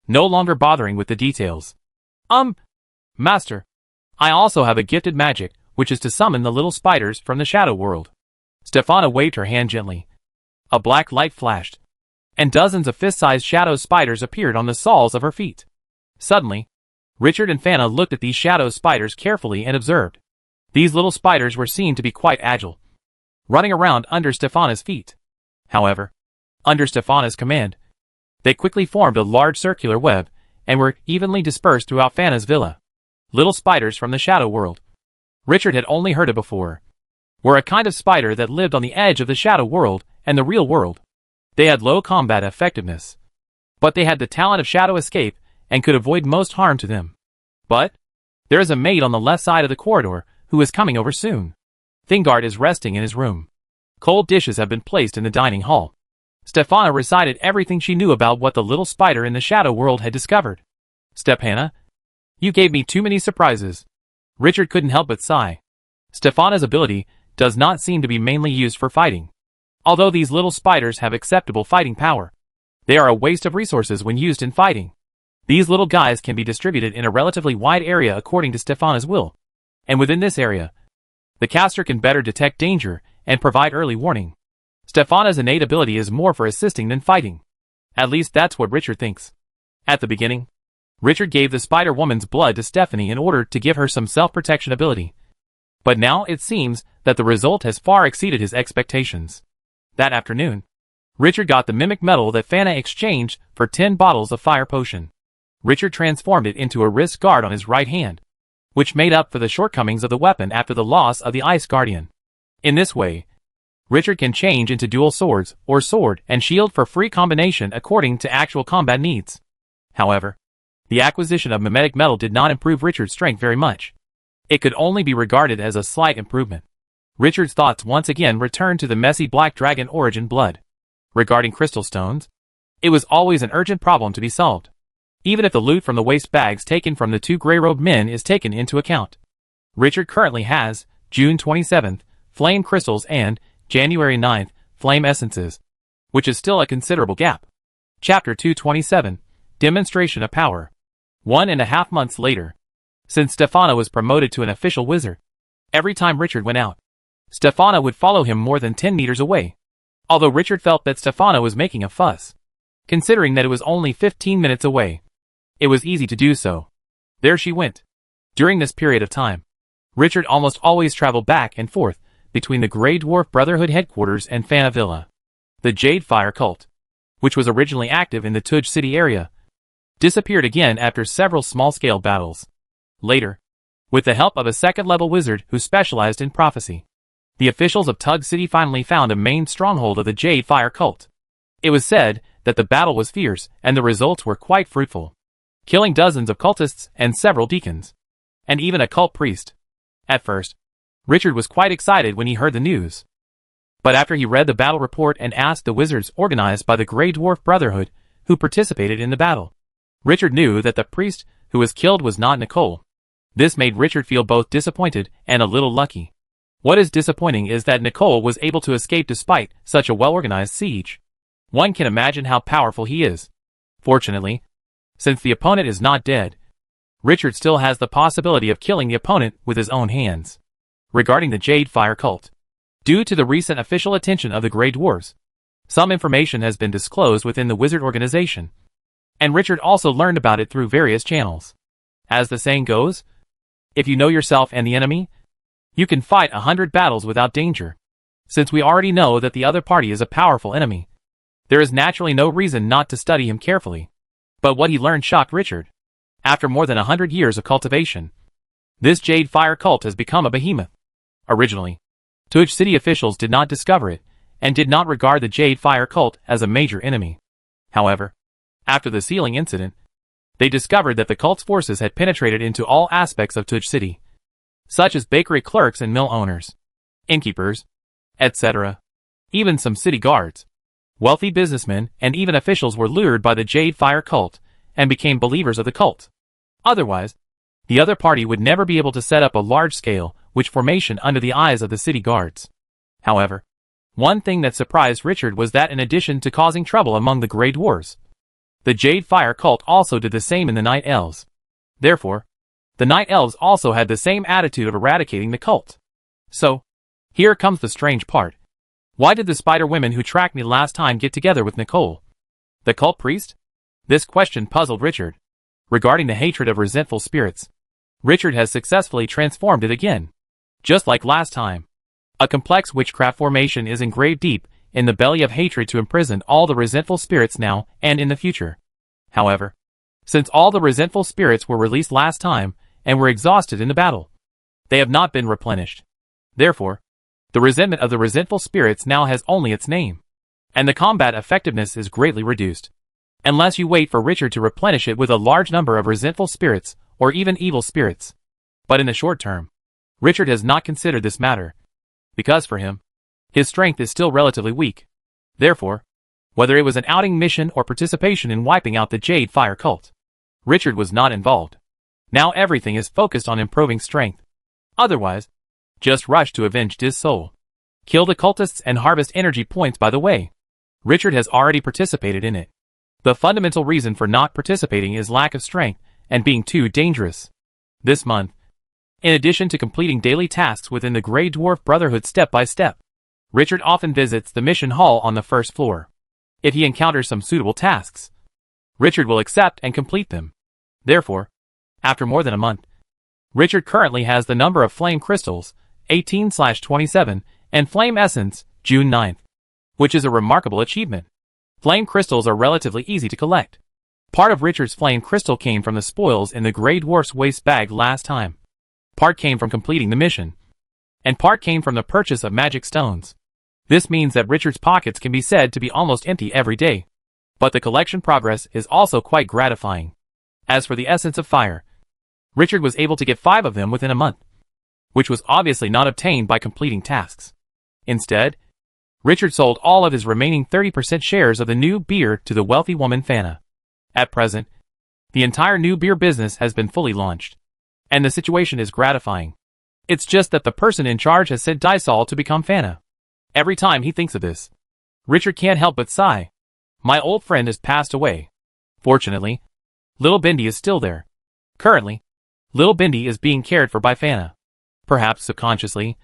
no longer bothering with the details. Master, I also have a gifted magic, which is to summon the little spiders from the shadow world. Stefana waved her hand gently. A black light flashed, and dozens of fist-sized shadow spiders appeared on the soles of her feet. Suddenly, Richard and Fana looked at these shadow spiders carefully and observed. These little spiders were seen to be quite agile, running around under Stefana's feet. However, under Stefana's command, they quickly formed a large circular web and were evenly dispersed throughout Fana's villa. Little spiders from the shadow world, Richard had only heard of before, were a kind of spider that lived on the edge of the shadow world and the real world. They had low combat effectiveness, but they had the talent of shadow escape and could avoid most harm to them. But there is a maid on the left side of the corridor who is coming over soon. Thingard is resting in his room. Cold dishes have been placed in the dining hall. Stefana recited everything she knew about what the little spider in the shadow world had discovered. Stefana, you gave me too many surprises. Richard couldn't help but sigh. Stefana's ability does not seem to be mainly used for fighting. Although these little spiders have acceptable fighting power, they are a waste of resources when used in fighting. These little guys can be distributed in a relatively wide area according to Stefana's will, and within this area, the caster can better detect danger and provide early warning. Stefana's innate ability is more for assisting than fighting. At least that's what Richard thinks. At the beginning, Richard gave the Spider-Woman's blood to Stephanie in order to give her some self-protection ability. But now it seems that the result has far exceeded his expectations. That afternoon, Richard got the mimic metal that Fana exchanged for 10 bottles of fire potion. Richard transformed it into a wrist guard on his right hand, which made up for the shortcomings of the weapon after the loss of the Ice Guardian. In this way, Richard can change into dual swords, or sword and shield for free combination according to actual combat needs. However, the acquisition of mimetic metal did not improve Richard's strength very much. It could only be regarded as a slight improvement. Richard's thoughts once again returned to the messy black dragon origin blood. Regarding crystal stones, it was always an urgent problem to be solved, even if the loot from the waste bags taken from the two gray-robed men is taken into account. Richard currently has, June 27th, flame crystals and, January 9th, flame essences, which is still a considerable gap. Chapter 227, Demonstration of Power. 1.5 months later. Since Stefano was promoted to an official wizard, every time Richard went out, Stefano would follow him more than 10 meters away. Although Richard felt that Stefano was making a fuss, considering that it was only 15 minutes away, it was easy to do so. There she went. During this period of time, Richard almost always traveled back and forth between the Grey Dwarf Brotherhood headquarters and Fana Villa. The Jade Fire cult, which was originally active in the Tudge City area, disappeared again after several small-scale battles. Later, with the help of a second-level wizard who specialized in prophecy, the officials of Tudge City finally found a main stronghold of the Jade Fire cult. It was said that the battle was fierce and the results were quite fruitful, killing dozens of cultists and several deacons, and even a cult priest. At first, Richard was quite excited when he heard the news. But after he read the battle report and asked the wizards organized by the Grey Dwarf Brotherhood who participated in the battle, Richard knew that the priest who was killed was not Nicole. This made Richard feel both disappointed and a little lucky. What is disappointing is that Nicole was able to escape despite such a well-organized siege. One can imagine how powerful he is. Fortunately, since the opponent is not dead, Richard still has the possibility of killing the opponent with his own hands. Regarding the Jade Fire cult, due to the recent official attention of the Grey Dwarves, some information has been disclosed within the wizard organization, and Richard also learned about it through various channels. As the saying goes, if you know yourself and the enemy, you can fight 100 battles without danger. Since we already know that the other party is a powerful enemy, there is naturally no reason not to study him carefully. But what he learned shocked Richard. After more than 100 years of cultivation, this Jade Fire cult has become a behemoth. Originally, Tudge City officials did not discover it, and did not regard the Jade Fire cult as a major enemy. However, after the sealing incident, they discovered that the cult's forces had penetrated into all aspects of Tudge City, such as bakery clerks and mill owners, innkeepers, etc. Even some city guards, wealthy businessmen, and even officials were lured by the Jade Fire cult and became believers of the cult. Otherwise, the other party would never be able to set up a large-scale witch formation under the eyes of the city guards. However, one thing that surprised Richard was that in addition to causing trouble among the Grey Dwarves, the Jade Fire cult also did the same in the Night Elves. Therefore, the Night Elves also had the same attitude of eradicating the cult. So, here comes the strange part. Why did the spider women who tracked me last time get together with Nicole? The cult priest? This question puzzled Richard. Regarding the hatred of resentful spirits, Richard has successfully transformed it again. Just like last time, a complex witchcraft formation is engraved deep in the belly of hatred to imprison all the resentful spirits now and in the future. However, since all the resentful spirits were released last time and were exhausted in the battle, they have not been replenished. Therefore, the resentment of the resentful spirits now has only its name, and the combat effectiveness is greatly reduced. Unless you wait for Richard to replenish it with a large number of resentful spirits, or even evil spirits. But in the short term, Richard has not considered this matter, because for him, his strength is still relatively weak. Therefore, whether it was an outing mission or participation in wiping out the Jade Fire cult, Richard was not involved. Now everything is focused on improving strength. Otherwise, just rush to avenge his soul. Kill the cultists and harvest energy points by the way. Richard has already participated in it. The fundamental reason for not participating is lack of strength and being too dangerous. This month, in addition to completing daily tasks within the Grey Dwarf Brotherhood step by step, Richard often visits the mission hall on the first floor. If he encounters some suitable tasks, Richard will accept and complete them. Therefore, after more than a month, Richard currently has the number of flame crystals, 18/27, and flame essence, June 9th, which is a remarkable achievement. Flame crystals are relatively easy to collect. Part of Richard's flame crystal came from the spoils in the Grey Dwarf's waste bag last time. Part came from completing the mission, and part came from the purchase of magic stones. This means that Richard's pockets can be said to be almost empty every day. But the collection progress is also quite gratifying. As for the essence of fire, Richard was able to get 5 of them within a month, which was obviously not obtained by completing tasks. Instead, Richard sold all of his remaining 30% shares of the new beer to the wealthy woman Fana. At present, the entire new beer business has been fully launched, and the situation is gratifying. It's just that the person in charge has sent Dysol to become Fana. Every time he thinks of this, Richard can't help but sigh. My old friend has passed away. Fortunately, little Bindi is still there. Currently, little Bindi is being cared for by Fana. Perhaps subconsciously,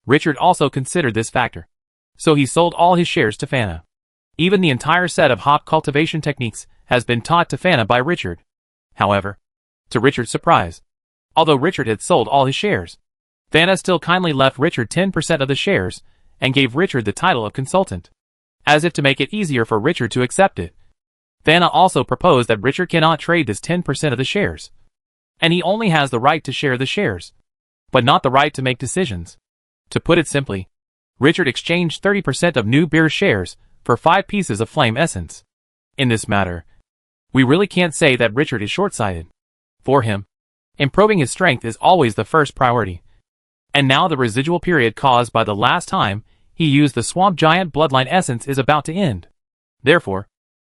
Richard also considered this factor. So he sold all his shares to Fana. Even the entire set of hop cultivation techniques has been taught to Fana by Richard. However, to Richard's surprise, although Richard had sold all his shares, Fana still kindly left Richard 10% of the shares and gave Richard the title of consultant, as if to make it easier for Richard to accept it. Fana also proposed that Richard cannot trade this 10% of the shares, and he only has the right to share the shares, but not the right to make decisions. To put it simply, Richard exchanged 30% of new beer shares for 5 pieces of flame essence. In this matter, we really can't say that Richard is short-sighted. For him, improving his strength is always the first priority. And now the residual period caused by the last time he used the Swamp Giant Bloodline Essence is about to end. Therefore,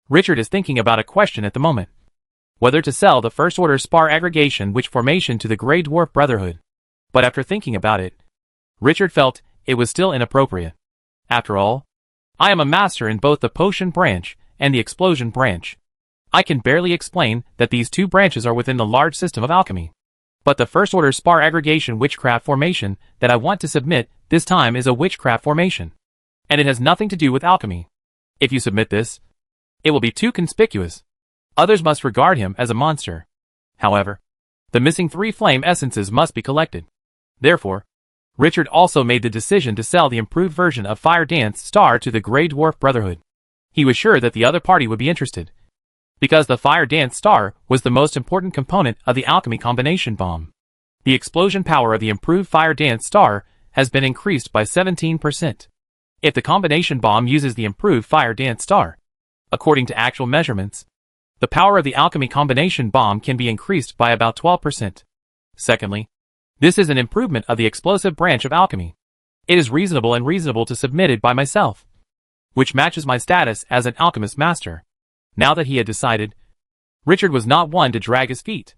Richard is thinking about a question at the moment. Whether to sell the First Order Spar Aggregation Witch Formation to the Grey Dwarf Brotherhood. But after thinking about it, Richard felt it was still inappropriate. After all, I am a master in both the Potion Branch and the Explosion Branch. I can barely explain that these 2 branches are within the large system of alchemy. But the First Order Spar Aggregation Witchcraft Formation that I want to submit this time is a Witchcraft Formation, and it has nothing to do with alchemy. If you submit this, it will be too conspicuous. Others must regard him as a monster. However, the missing 3 flame essences must be collected. Therefore, Richard also made the decision to sell the improved version of Fire Dance Star to the Grey Dwarf Brotherhood. He was sure that the other party would be interested, because the Fire Dance Star was the most important component of the alchemy combination bomb. The explosion power of the improved Fire Dance Star has been increased by 17%. If the combination bomb uses the improved Fire Dance Star, according to actual measurements, the power of the alchemy combination bomb can be increased by about 12%. Secondly, this is an improvement of the explosive branch of alchemy. It is reasonable to submit it by myself, which matches my status as an alchemist master. Now that he had decided, Richard was not one to drag his feet,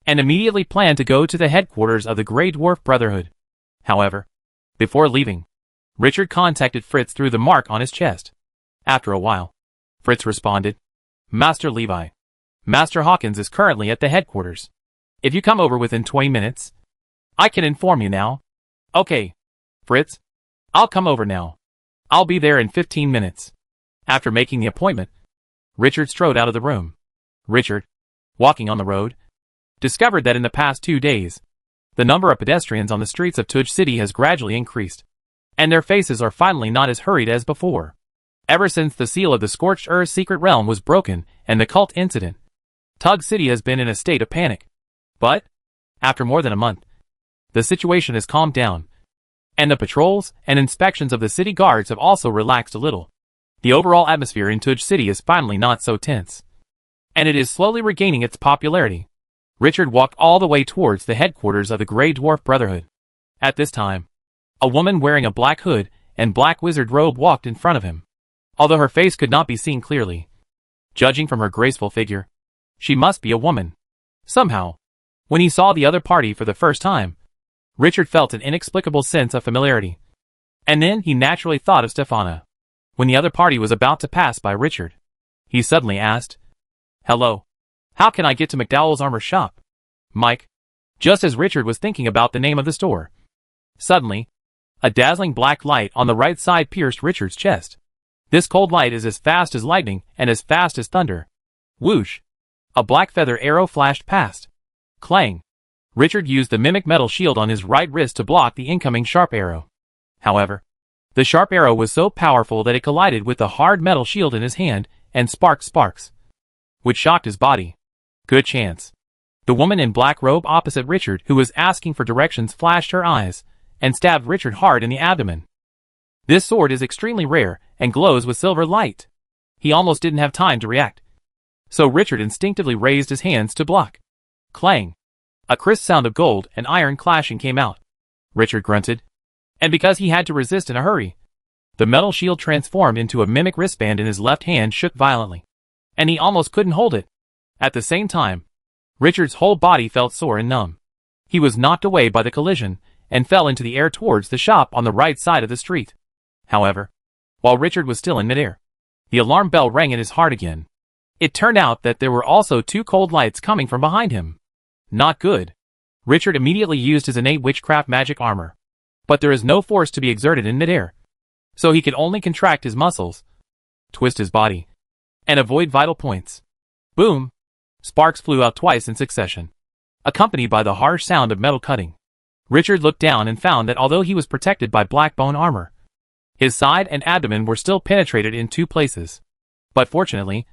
and immediately planned to go to the headquarters of the Grey Dwarf Brotherhood. However, before leaving, Richard contacted Fritz through the mark on his chest. After a while, Fritz responded, Master Levi, Master Hawkins is currently at the headquarters. If you come over within 20 minutes, I can inform you now. Okay, Fritz, I'll come over now. I'll be there in 15 minutes. After making the appointment, Richard strode out of the room. Richard, walking on the road, discovered that in the past 2 days, the number of pedestrians on the streets of Tudge City has gradually increased, and their faces are finally not as hurried as before. Ever since the seal of the Scorched Earth Secret Realm was broken and the cult incident, Tudge City has been in a state of panic. But, after more than a month, the situation has calmed down, and the patrols and inspections of the city guards have also relaxed a little. The overall atmosphere in Tudge City is finally not so tense, and it is slowly regaining its popularity. Richard walked all the way towards the headquarters of the Grey Dwarf Brotherhood. At this time, a woman wearing a black hood and black wizard robe walked in front of him. Although her face could not be seen clearly, judging from her graceful figure, she must be a woman. Somehow, when he saw the other party for the first time, Richard felt an inexplicable sense of familiarity. And then he naturally thought of Stefana. When the other party was about to pass by Richard, he suddenly asked, Hello, how can I get to McDowell's Armor Shop? Mike, just as Richard was thinking about the name of the store. Suddenly, a dazzling black light on the right side pierced Richard's chest. This cold light is as fast as lightning and as fast as thunder. Whoosh! A black feather arrow flashed past. Clang! Richard used the mimic metal shield on his right wrist to block the incoming sharp arrow. However, the sharp arrow was so powerful that it collided with the hard metal shield in his hand and sparked sparks, which shocked his body. Good chance. The woman in black robe opposite Richard, who was asking for directions, flashed her eyes and stabbed Richard hard in the abdomen. This sword is extremely rare and glows with silver light. He almost didn't have time to react, so Richard instinctively raised his hands to block. Clang! A crisp sound of gold and iron clashing came out. Richard grunted, and because he had to resist in a hurry, the metal shield transformed into a mimic wristband in his left hand shook violently, and he almost couldn't hold it. At the same time, Richard's whole body felt sore and numb. He was knocked away by the collision and fell into the air towards the shop on the right side of the street. However, while Richard was still in midair, the alarm bell rang in his heart again. It turned out that there were also two cold lights coming from behind him. Not good. Richard immediately used his innate witchcraft magic armor, but there is no force to be exerted in midair, so he could only contract his muscles, twist his body, and avoid vital points. Boom! Sparks flew out twice in succession, accompanied by the harsh sound of metal cutting. Richard looked down and found that although he was protected by black bone armor, his side and abdomen were still penetrated in two places. But fortunately,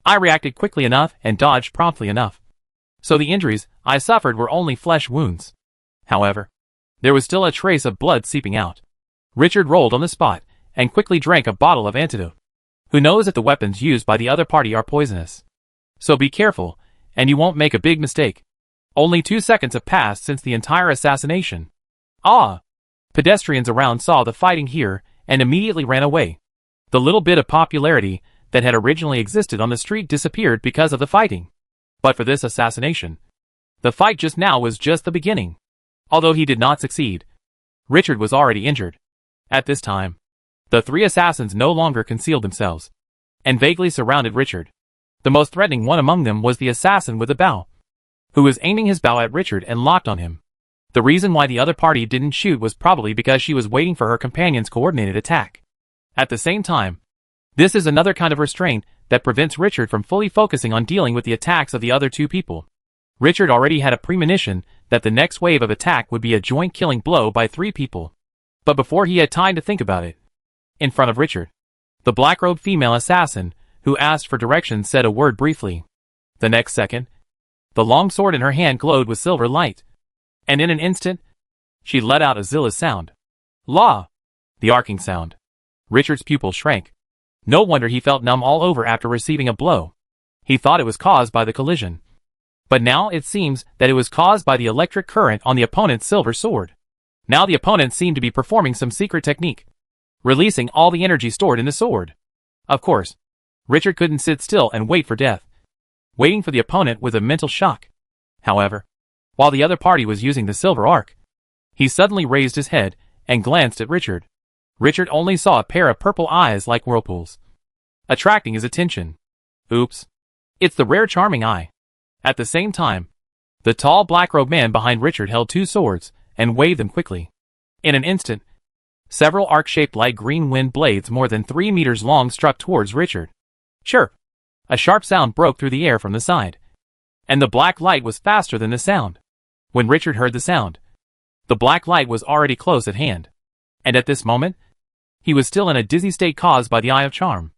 I reacted quickly enough and dodged promptly enough, so the injuries I suffered were only flesh wounds. However, there was still a trace of blood seeping out. Richard rolled on the spot and quickly drank a bottle of antidote. Who knows if the weapons used by the other party are poisonous? So be careful, and you won't make a big mistake. Only 2 seconds have passed since the entire assassination. Ah! Pedestrians around saw the fighting here and immediately ran away. The little bit of popularity that had originally existed on the street disappeared because of the fighting. But for this assassination, the fight just now was just the beginning. Although he did not succeed, Richard was already injured. At this time, the three assassins no longer concealed themselves and vaguely surrounded Richard. The most threatening one among them was the assassin with the bow, who was aiming his bow at Richard and locked on him. The reason why the other party didn't shoot was probably because she was waiting for her companion's coordinated attack. At the same time, this is another kind of restraint that prevents Richard from fully focusing on dealing with the attacks of the other two people. Richard already had a premonition that the next wave of attack would be a joint killing blow by 3 people. But before he had time to think about it, in front of Richard, the black-robed female assassin, who asked for directions, said a word briefly. The next second, the long sword in her hand glowed with silver light, and in an instant, she let out a Zilla's sound. La! The arcing sound. Richard's pupils shrank. No wonder he felt numb all over after receiving a blow. He thought it was caused by the collision, but now it seems that it was caused by the electric current on the opponent's silver sword. Now the opponent seemed to be performing some secret technique, releasing all the energy stored in the sword. Of course, Richard couldn't sit still and wait for death. Waiting for the opponent was a mental shock. However, while the other party was using the silver arc, he suddenly raised his head and glanced at Richard. Richard only saw a pair of purple eyes like whirlpools, attracting his attention. Oops. It's the rare charming eye. At the same time, the tall black-robed man behind Richard held 2 swords and waved them quickly. In an instant, several arc-shaped light green wind blades more than 3 meters long struck towards Richard. Chirp! A sharp sound broke through the air from the side, and the black light was faster than the sound. When Richard heard the sound, the black light was already close at hand, and at this moment, he was still in a dizzy state caused by the Eye of Charm.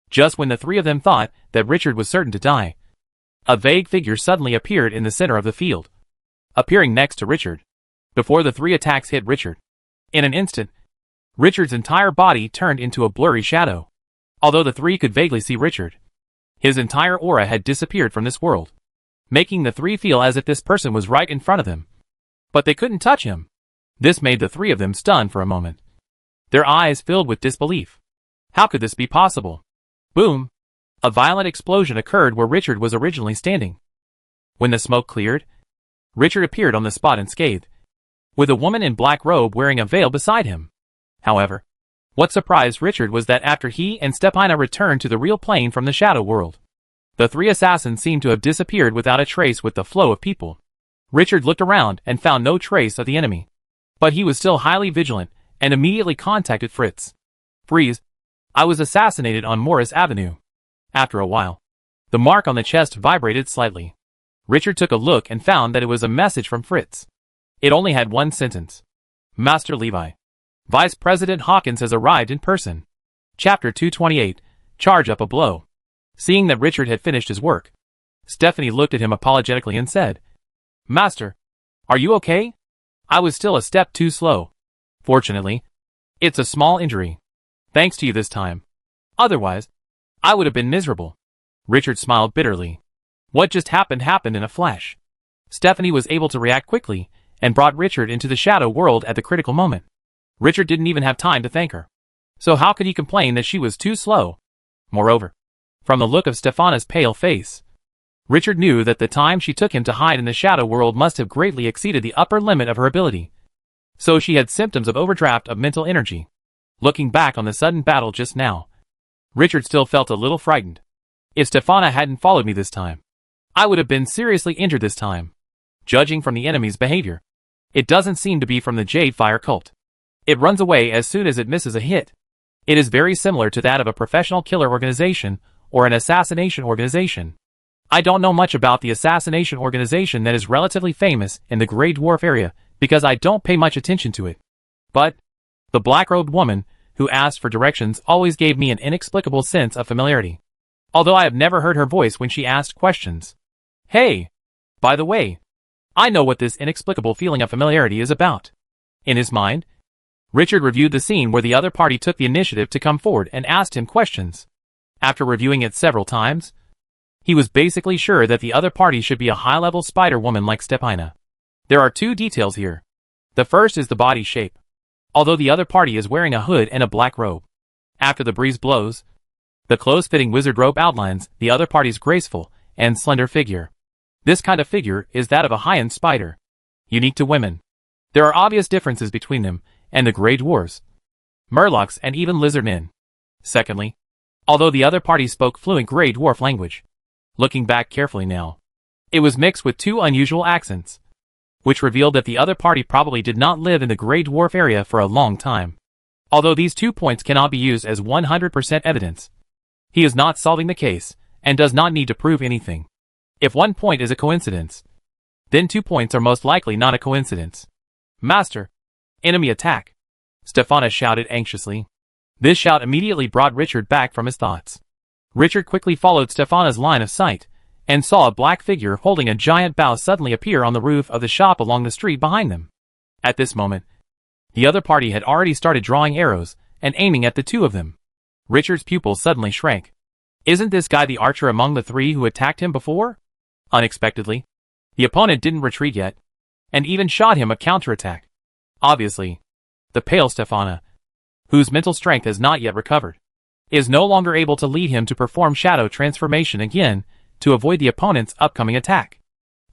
Just when the 3 of them thought that Richard was certain to die, a vague figure suddenly appeared in the center of the field, appearing next to Richard. Before the 3 attacks hit Richard, in an instant, Richard's entire body turned into a blurry shadow. Although the 3 could vaguely see Richard, his entire aura had disappeared from this world, making the 3 feel as if this person was right in front of them. But they couldn't touch him. This made the 3 of them stunned for a moment, their eyes filled with disbelief. How could this be possible? Boom! A violent explosion occurred where Richard was originally standing. When the smoke cleared, Richard appeared on the spot unscathed, with a woman in black robe wearing a veil beside him. However, what surprised Richard was that after he and Stepina returned to the real plane from the shadow world, the 3 assassins seemed to have disappeared without a trace with the flow of people. Richard looked around and found no trace of the enemy, but he was still highly vigilant and immediately contacted Fritz. Freeze! I was assassinated on Morris Avenue. After a while, the mark on the chest vibrated slightly. Richard took a look and found that it was a message from Fritz. It only had 1 sentence. Master Levi, Vice President Hawkins has arrived in person. Chapter 228, Charge Up a Blow. Seeing that Richard had finished his work, Stephanie looked at him apologetically and said, Master, are you okay? I was still a step too slow. Fortunately, it's a small injury. Thanks to you this time. Otherwise, I would have been miserable. Richard smiled bitterly. What just happened in a flash. Stephanie was able to react quickly and brought Richard into the shadow world at the critical moment. Richard didn't even have time to thank her. So how could he complain that she was too slow? Moreover, from the look of Stephana's pale face, Richard knew that the time she took him to hide in the shadow world must have greatly exceeded the upper limit of her ability. So she had symptoms of overdraft of mental energy. Looking back on the sudden battle just now, Richard still felt a little frightened. If Stephana hadn't followed me this time, I would have been seriously injured this time. Judging from the enemy's behavior, it doesn't seem to be from the Jade Fire cult. It runs away as soon as it misses a hit. It is very similar to that of a professional killer organization or an assassination organization. I don't know much about the assassination organization that is relatively famous in the Grey Dwarf area because I don't pay much attention to it. But the black-robed woman who asked for directions always gave me an inexplicable sense of familiarity, although I have never heard her voice when she asked questions. Hey, by the way, I know what this inexplicable feeling of familiarity is about. In his mind, Richard reviewed the scene where the other party took the initiative to come forward and asked him questions. After reviewing it several times, he was basically sure that the other party should be a high-level spider woman like Stephana. There are two details here. The first is the body shape. Although the other party is wearing a hood and a black robe. After the breeze blows, the close-fitting wizard robe outlines the other party's graceful and slender figure. This kind of figure is that of a high-end spider, unique to women. There are obvious differences between them and the Grey Dwarves, Murlocs, and even Lizardmen. Secondly, although the other party spoke fluent Grey Dwarf language, looking back carefully now, it was mixed with two unusual accents, which revealed that the other party probably did not live in the Grey Dwarf area for a long time. Although these 2 points cannot be used as 100% evidence, he is not solving the case and does not need to prove anything. If 1 point is a coincidence, then 2 points are most likely not a coincidence. Master, enemy attack, Stephana shouted anxiously. This shout immediately brought Richard back from his thoughts. Richard quickly followed Stephana's line of sight and saw a black figure holding a giant bow suddenly appear on the roof of the shop along the street behind them. At this moment, the other party had already started drawing arrows and aiming at the two of them. Richard's pupils suddenly shrank. Isn't this guy the archer among the 3 who attacked him before? Unexpectedly, the opponent didn't retreat yet, and even shot him a counterattack. Obviously, the pale Stephana, whose mental strength has not yet recovered, is no longer able to lead him to perform shadow transformation again to avoid the opponent's upcoming attack.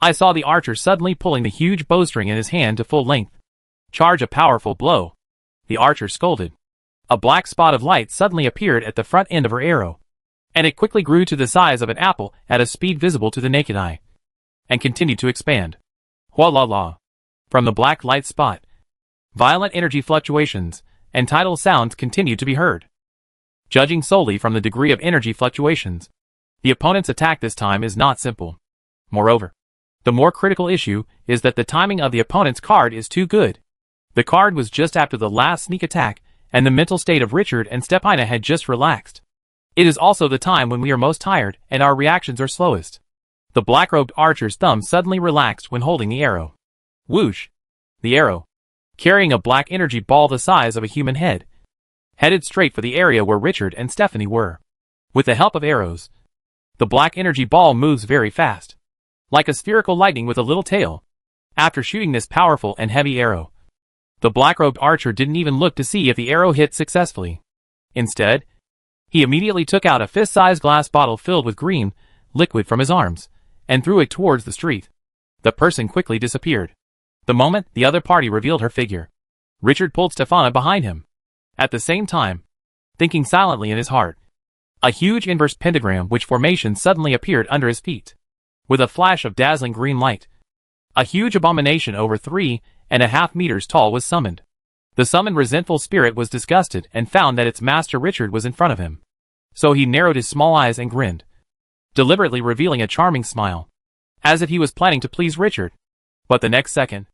I saw the archer suddenly pulling the huge bowstring in his hand to full length. Charge a powerful blow. The archer scolded. A black spot of light suddenly appeared at the front end of her arrow, and it quickly grew to the size of an apple at a speed visible to the naked eye, and continued to expand. Hua-la-la. From the black light spot, violent energy fluctuations and tidal sounds continued to be heard. Judging solely from the degree of energy fluctuations, the opponent's attack this time is not simple. Moreover, the more critical issue is that the timing of the opponent's card is too good. The card was just after the last sneak attack, and the mental state of Richard and Stephana had just relaxed. It is also the time when we are most tired and our reactions are slowest. The black-robed archer's thumb suddenly relaxed when holding the arrow. Whoosh! The arrow, carrying a black energy ball the size of a human head, headed straight for the area where Richard and Stephanie were. With the help of arrows, the black energy ball moves very fast, like a spherical lightning with a little tail. After shooting this powerful and heavy arrow, the black-robed archer didn't even look to see if the arrow hit successfully. Instead, he immediately took out a fist-sized glass bottle filled with green liquid from his arms and threw it towards the street. The person quickly disappeared. The moment the other party revealed her figure, Richard pulled Stephana behind him. At the same time, thinking silently in his heart, a huge inverse pentagram which formation suddenly appeared under his feet. With a flash of dazzling green light, a huge abomination over 3.5 meters tall was summoned. The summoned resentful spirit was disgusted and found that its master Richard was in front of him. So he narrowed his small eyes and grinned, deliberately revealing a charming smile, as if he was planning to please Richard. But the next second,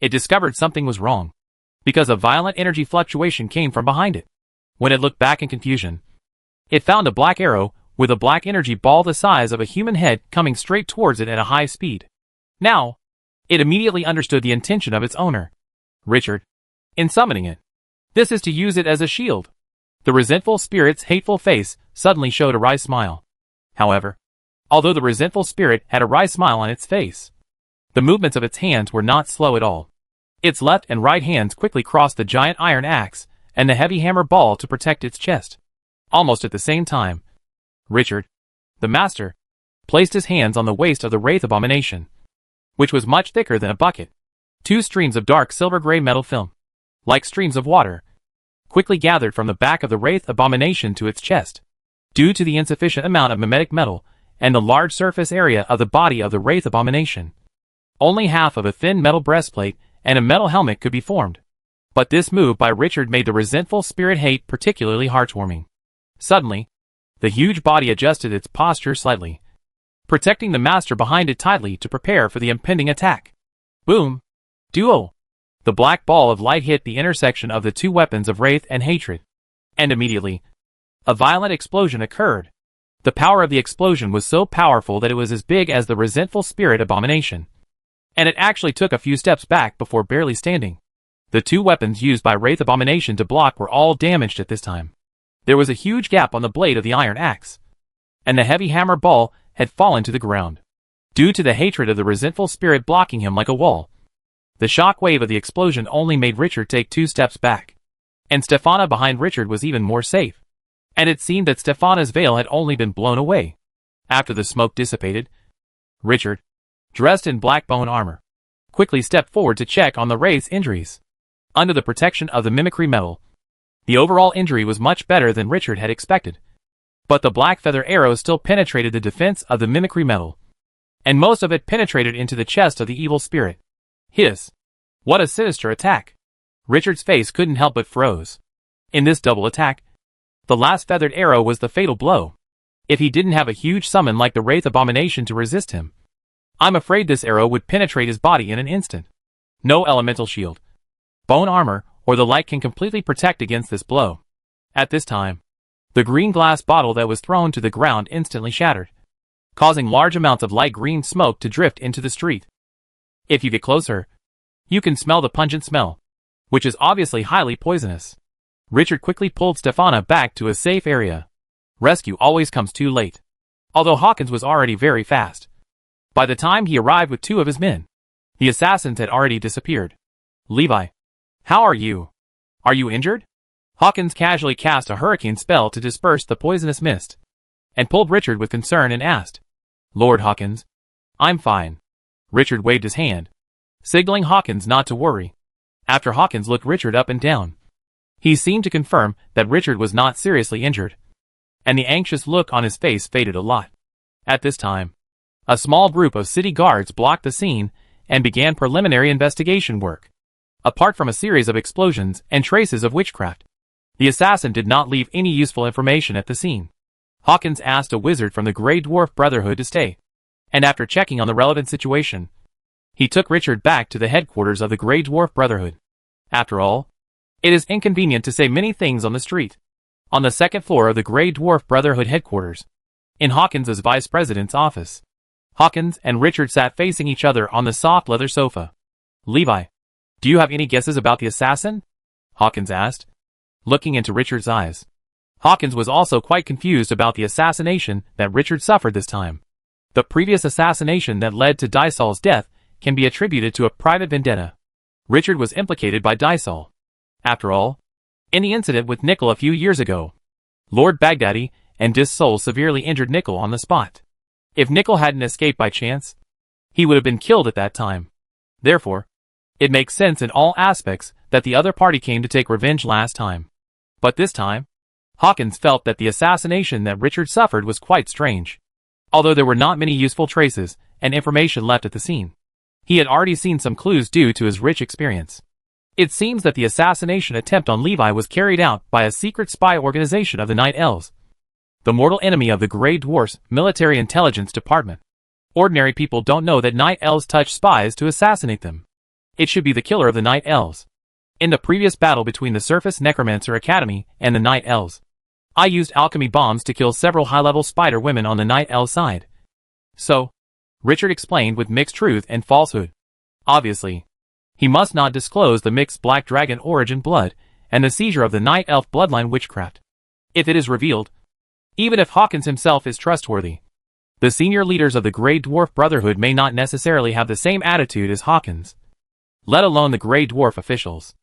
it discovered something was wrong, because a violent energy fluctuation came from behind it. When it looked back in confusion, it found a black arrow with a black energy ball the size of a human head coming straight towards it at a high speed. Now, It immediately understood the intention of its owner, Richard, in summoning it. This is to use it as a shield. The resentful spirit's hateful face suddenly showed a wry smile. However, although the resentful spirit had a wry smile on its face, the movements of its hands were not slow at all. Its left and right hands quickly crossed the giant iron axe and the heavy hammer ball to protect its chest. Almost at the same time, Richard, the master, placed his hands on the waist of the wraith abomination, which was much thicker than a bucket. 2 streams of dark silver-gray metal film, like streams of water, quickly gathered from the back of the wraith abomination to its chest. Due to the insufficient amount of mimetic metal and the large surface area of the body of the wraith abomination, only half of a thin metal breastplate and a metal helmet could be formed. But this move by Richard made the resentful spirit hate particularly heartwarming. Suddenly, the huge body adjusted its posture slightly, protecting the master behind it tightly to prepare for the impending attack. Boom! Duo! The black ball of light hit the intersection of the 2 weapons of wraith and hatred. And immediately, a violent explosion occurred. The power of the explosion was so powerful that it was as big as the resentful spirit abomination, and it actually took a few steps back before barely standing. The 2 weapons used by wraith abomination to block were all damaged at this time. There was a huge gap on the blade of the iron axe, and the heavy hammer ball had fallen to the ground, due to the hatred of the resentful spirit blocking him like a wall. The shock wave of the explosion only made Richard take 2 steps back, and Stefana behind Richard was even more safe. And it seemed that Stefana's veil had only been blown away. After the smoke dissipated, Richard, dressed in black bone armor, quickly stepped forward to check on the wraith's injuries. Under the protection of the mimicry metal, the overall injury was much better than Richard had expected. But the black feather arrow still penetrated the defense of the mimicry metal, and most of it penetrated into the chest of the evil spirit. Hiss! What a sinister attack! Richard's face couldn't help but froze. In this double attack, the last feathered arrow was the fatal blow. If he didn't have a huge summon like the wraith abomination to resist him, I'm afraid this arrow would penetrate his body in an instant. No elemental shield, bone armor, or the like can completely protect against this blow. At this time, the green glass bottle that was thrown to the ground instantly shattered, causing large amounts of light green smoke to drift into the street. If you get closer, you can smell the pungent smell, which is obviously highly poisonous. Richard quickly pulled Stefana back to a safe area. Rescue always comes too late. Although Hawkins was already very fast, by the time he arrived with 2 of his men, the assassins had already disappeared. Levi, how are you? Are you injured? Hawkins casually cast a hurricane spell to disperse the poisonous mist, and pulled Richard with concern and asked, Lord Hawkins, I'm fine. Richard waved his hand, signaling Hawkins not to worry. After Hawkins looked Richard up and down, he seemed to confirm that Richard was not seriously injured, and the anxious look on his face faded a lot. At this time, a small group of city guards blocked the scene and began preliminary investigation work. Apart from a series of explosions and traces of witchcraft, the assassin did not leave any useful information at the scene. Hawkins asked a wizard from the Grey Dwarf Brotherhood to stay, and after checking on the relevant situation, he took Richard back to the headquarters of the Grey Dwarf Brotherhood. After all, it is inconvenient to say many things on the street. On the 2nd floor of the Grey Dwarf Brotherhood headquarters, in Hawkins's vice president's office, Hawkins and Richard sat facing each other on the soft leather sofa. Levi, do you have any guesses about the assassin? Hawkins asked, looking into Richard's eyes. Hawkins was also quite confused about the assassination that Richard suffered this time. The previous assassination that led to Dysol's death can be attributed to a private vendetta. Richard was implicated by Dysol. After all, in the incident with Nickel a few years ago, Lord Baghdadi and Dysol severely injured Nickel on the spot. If Nickel hadn't escaped by chance, he would have been killed at that time. Therefore, it makes sense in all aspects that the other party came to take revenge last time. But this time, Hawkins felt that the assassination that Richard suffered was quite strange. Although there were not many useful traces and information left at the scene, he had already seen some clues due to his rich experience. It seems that the assassination attempt on Levi was carried out by a secret spy organization of the Night Elves, the mortal enemy of the Grey Dwarf's military intelligence department. Ordinary people don't know that Night Elves touch spies to assassinate them. It should be the killer of the Night Elves. In the previous battle between the Surface Necromancer Academy and the Night Elves, I used alchemy bombs to kill several high-level spider women on the Night Elves side. So, Richard explained with mixed truth and falsehood. Obviously, he must not disclose the mixed black dragon origin blood and the seizure of the night elf bloodline witchcraft. If it is revealed, even if Hawkins himself is trustworthy, the senior leaders of the Grey Dwarf Brotherhood may not necessarily have the same attitude as Hawkins, let alone the Grey Dwarf officials.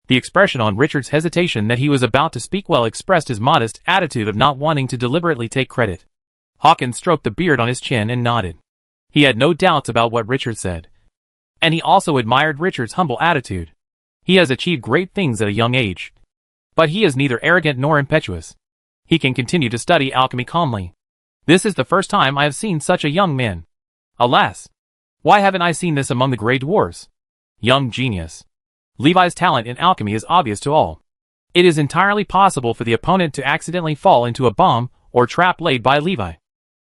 The expression on Richard's hesitation that he was about to speak well expressed his modest attitude of not wanting to deliberately take credit. Hawkins stroked the beard on his chin and nodded. He had no doubts about what Richard said. And he also admired Richard's humble attitude. He has achieved great things at a young age. But he is neither arrogant nor impetuous. He can continue to study alchemy calmly. This is the first time I have seen such a young man. Alas! Why haven't I seen this among the Grey Dwarves? Young genius. Levi's talent in alchemy is obvious to all. It is entirely possible for the opponent to accidentally fall into a bomb or trap laid by Levi,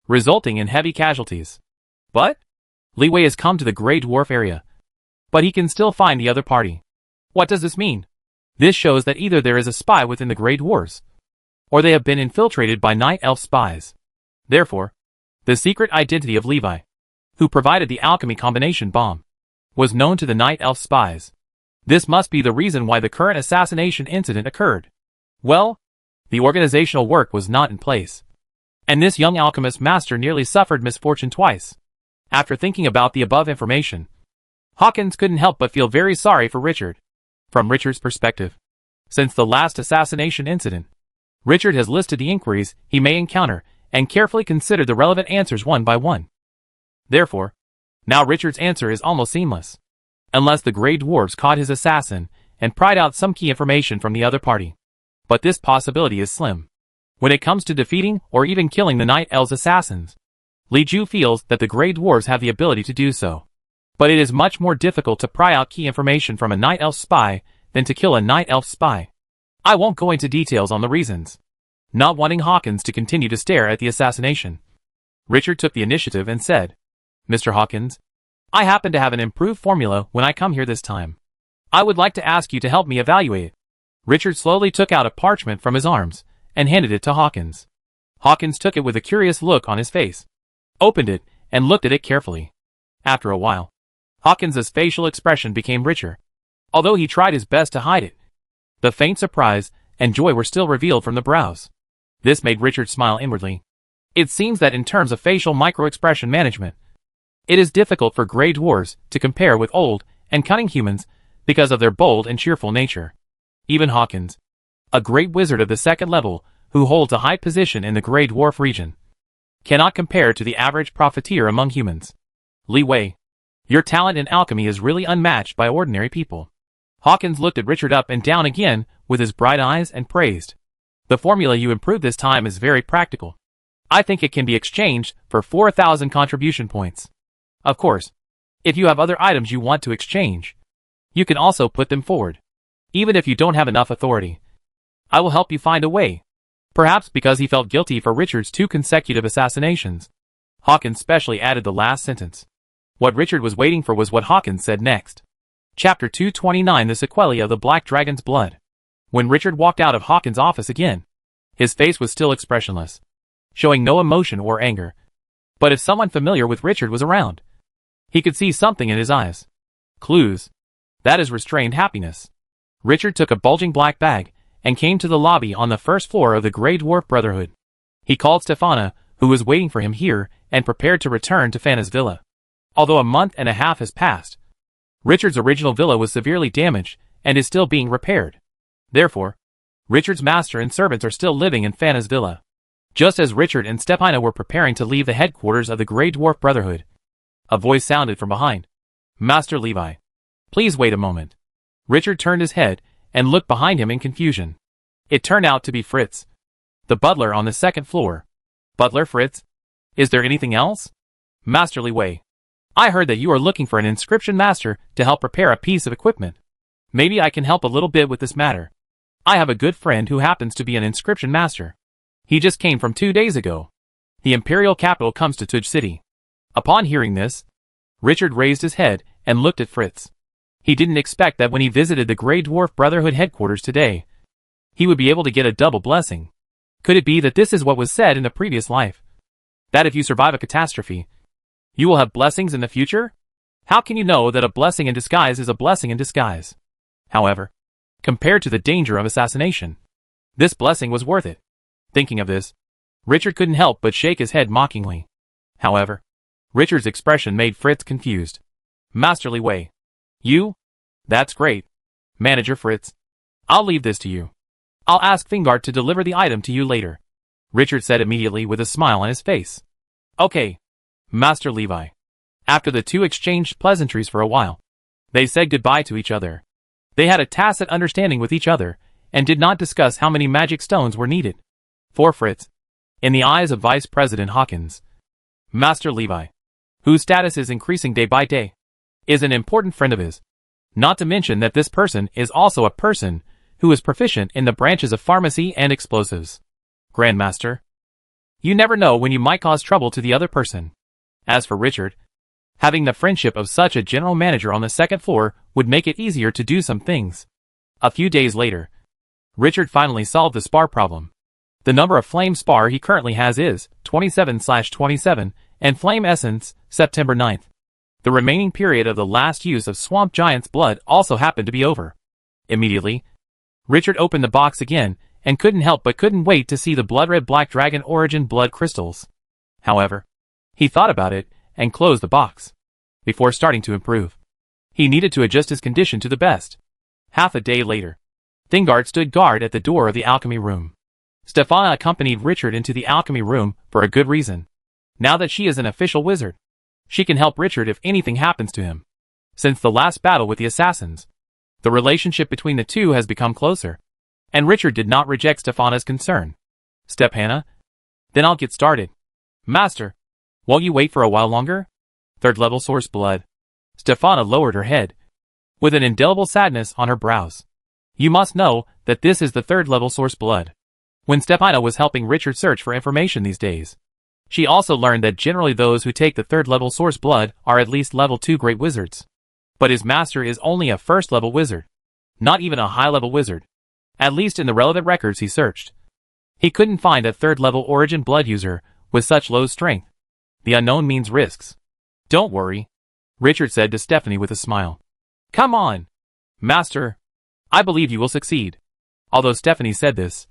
resulting in heavy casualties. But Leeway has come to the Grey Dwarf area, but he can still find the other party. What does this mean? This shows that either there is a spy within the Grey Dwarves, or they have been infiltrated by Night Elf spies. Therefore, the secret identity of Levi, who provided the alchemy combination bomb, was known to the Night Elf spies. This must be the reason why the current assassination incident occurred. Well, the organizational work was not in place, and this young alchemist master nearly suffered misfortune twice. After thinking about the above information, Hawkins couldn't help but feel very sorry for Richard. From Richard's perspective, since the last assassination incident, Richard has listed the inquiries he may encounter and carefully considered the relevant answers one by one. Therefore, now Richard's answer is almost seamless, unless the Grey Dwarves caught his assassin and pried out some key information from the other party. But this possibility is slim. When it comes to defeating or even killing the Night Elves assassins, Li Ju feels that the Grey Dwarves have the ability to do so. But it is much more difficult to pry out key information from a Night Elf spy than to kill a Night Elf spy. I won't go into details on the reasons. Not wanting Hawkins to continue to stare at the assassination, Richard took the initiative and said, "Mr. Hawkins, I happen to have an improved formula when I come here this time. I would like to ask you to help me evaluate it." Richard slowly took out a parchment from his arms and handed it to Hawkins. Hawkins took it with a curious look on his face, opened it, and looked at it carefully. After a while, Hawkins's facial expression became richer, although he tried his best to hide it. The faint surprise and joy were still revealed from the brows. This made Richard smile inwardly. It seems that in terms of facial micro-expression management, it is difficult for Grey Dwarves to compare with old and cunning humans because of their bold and cheerful nature. Even Hawkins, a great wizard of the second level who holds a high position in the Grey Dwarf region, cannot compare to the average profiteer among humans. Li Wei, your talent in alchemy is really unmatched by ordinary people. Hawkins looked at Richard up and down again with his bright eyes and praised. The formula you improved this time is very practical. I think it can be exchanged for 4,000 contribution points. Of course, if you have other items you want to exchange, you can also put them forward, even if you don't have enough authority. I will help you find a way. Perhaps because he felt guilty for Richard's 2 consecutive assassinations, Hawkins specially added the last sentence. What Richard was waiting for was what Hawkins said next. Chapter 229: The Sequelae of the Black Dragon's Blood. When Richard walked out of Hawkins' office again, his face was still expressionless, showing no emotion or anger. But if someone familiar with Richard was around, he could see something in his eyes. Clues. That is restrained happiness. Richard took a bulging black bag and came to the lobby on the first floor of the Grey Dwarf Brotherhood. He called Stefana, who was waiting for him here, and prepared to return to Fana's villa. Although a month and a half has passed, Richard's original villa was severely damaged and is still being repaired. Therefore, Richard's master and servants are still living in Fana's villa. Just as Richard and Stefana were preparing to leave the headquarters of the Grey Dwarf Brotherhood, a voice sounded from behind. "Master Levi, please wait a moment." Richard turned his head and looked behind him in confusion. It turned out to be Fritz, the butler on the second floor. "Butler Fritz? Is there anything else?" "Master Levi, I heard that you are looking for an inscription master to help prepare a piece of equipment. Maybe I can help a little bit with this matter. I have a good friend who happens to be an inscription master. He just came from 2 days ago. The imperial capital comes to Tuj City." Upon hearing this, Richard raised his head and looked at Fritz. He didn't expect that when he visited the Grey Dwarf Brotherhood headquarters today, he would be able to get a double blessing. Could it be that this is what was said in the previous life? That if you survive a catastrophe, you will have blessings in the future? How can you know that a blessing in disguise is a blessing in disguise? However, compared to the danger of assassination, this blessing was worth it. Thinking of this, Richard couldn't help but shake his head mockingly. However, Richard's expression made Fritz confused. Masterly way. You? That's great. Manager Fritz. I'll leave this to you. I'll ask Fingard to deliver the item to you later, Richard said immediately with a smile on his face. Okay, Master Levi. After the two exchanged pleasantries for a while, they said goodbye to each other. They had a tacit understanding with each other, and did not discuss how many magic stones were needed. For Fritz, in the eyes of Vice President Hawkins, Master Levi, whose status is increasing day by day, is an important friend of his. Not to mention that this person is also a person who is proficient in the branches of pharmacy and explosives. Grandmaster, you never know when you might cause trouble to the other person. As for Richard, having the friendship of such a general manager on the second floor would make it easier to do some things. A few days later, Richard finally solved the spar problem. The number of flame spar he currently has is 27/27, and flame essence, September 9th. The remaining period of the last use of Swamp Giant's blood also happened to be over. Immediately, Richard opened the box again, and couldn't wait to see the blood-red Black Dragon Origin blood crystals. However, he thought about it, and closed the box. Before starting to improve, he needed to adjust his condition to the best. Half a day later, Thingard stood guard at the door of the alchemy room. Stefana accompanied Richard into the alchemy room for a good reason. Now that she is an official wizard, she can help Richard if anything happens to him. Since the last battle with the assassins, the relationship between the two has become closer, and Richard did not reject Stefana's concern. Stefana? Then I'll get started. Master, won't you wait for a while longer? Third level source blood. Stefana lowered her head, with an indelible sadness on her brows. You must know that this is the third level source blood. When Stefana was helping Richard search for information these days, she also learned that generally those who take the third level source blood are at least level 2 great wizards. But his master is only a first level wizard, not even a high level wizard. At least in the relevant records he searched, he couldn't find a third level origin blood user with such low strength. The unknown means risks. Don't worry, Richard said to Stephanie with a smile. Come on, Master. I believe you will succeed. Although Stephanie said this,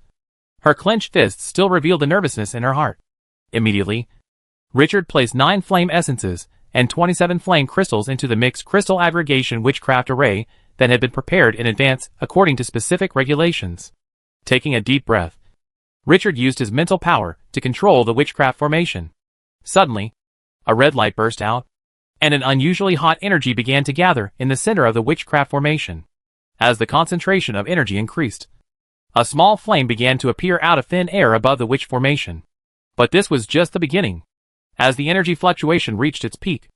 her clenched fists still revealed the nervousness in her heart. Immediately, Richard placed 9 flame essences and 27 flame crystals into the mixed crystal aggregation witchcraft array that had been prepared in advance according to specific regulations. Taking a deep breath, Richard used his mental power to control the witchcraft formation. Suddenly, a red light burst out, and an unusually hot energy began to gather in the center of the witchcraft formation. As the concentration of energy increased, a small flame began to appear out of thin air above the witch formation. But this was just the beginning. As the energy fluctuation reached its peak,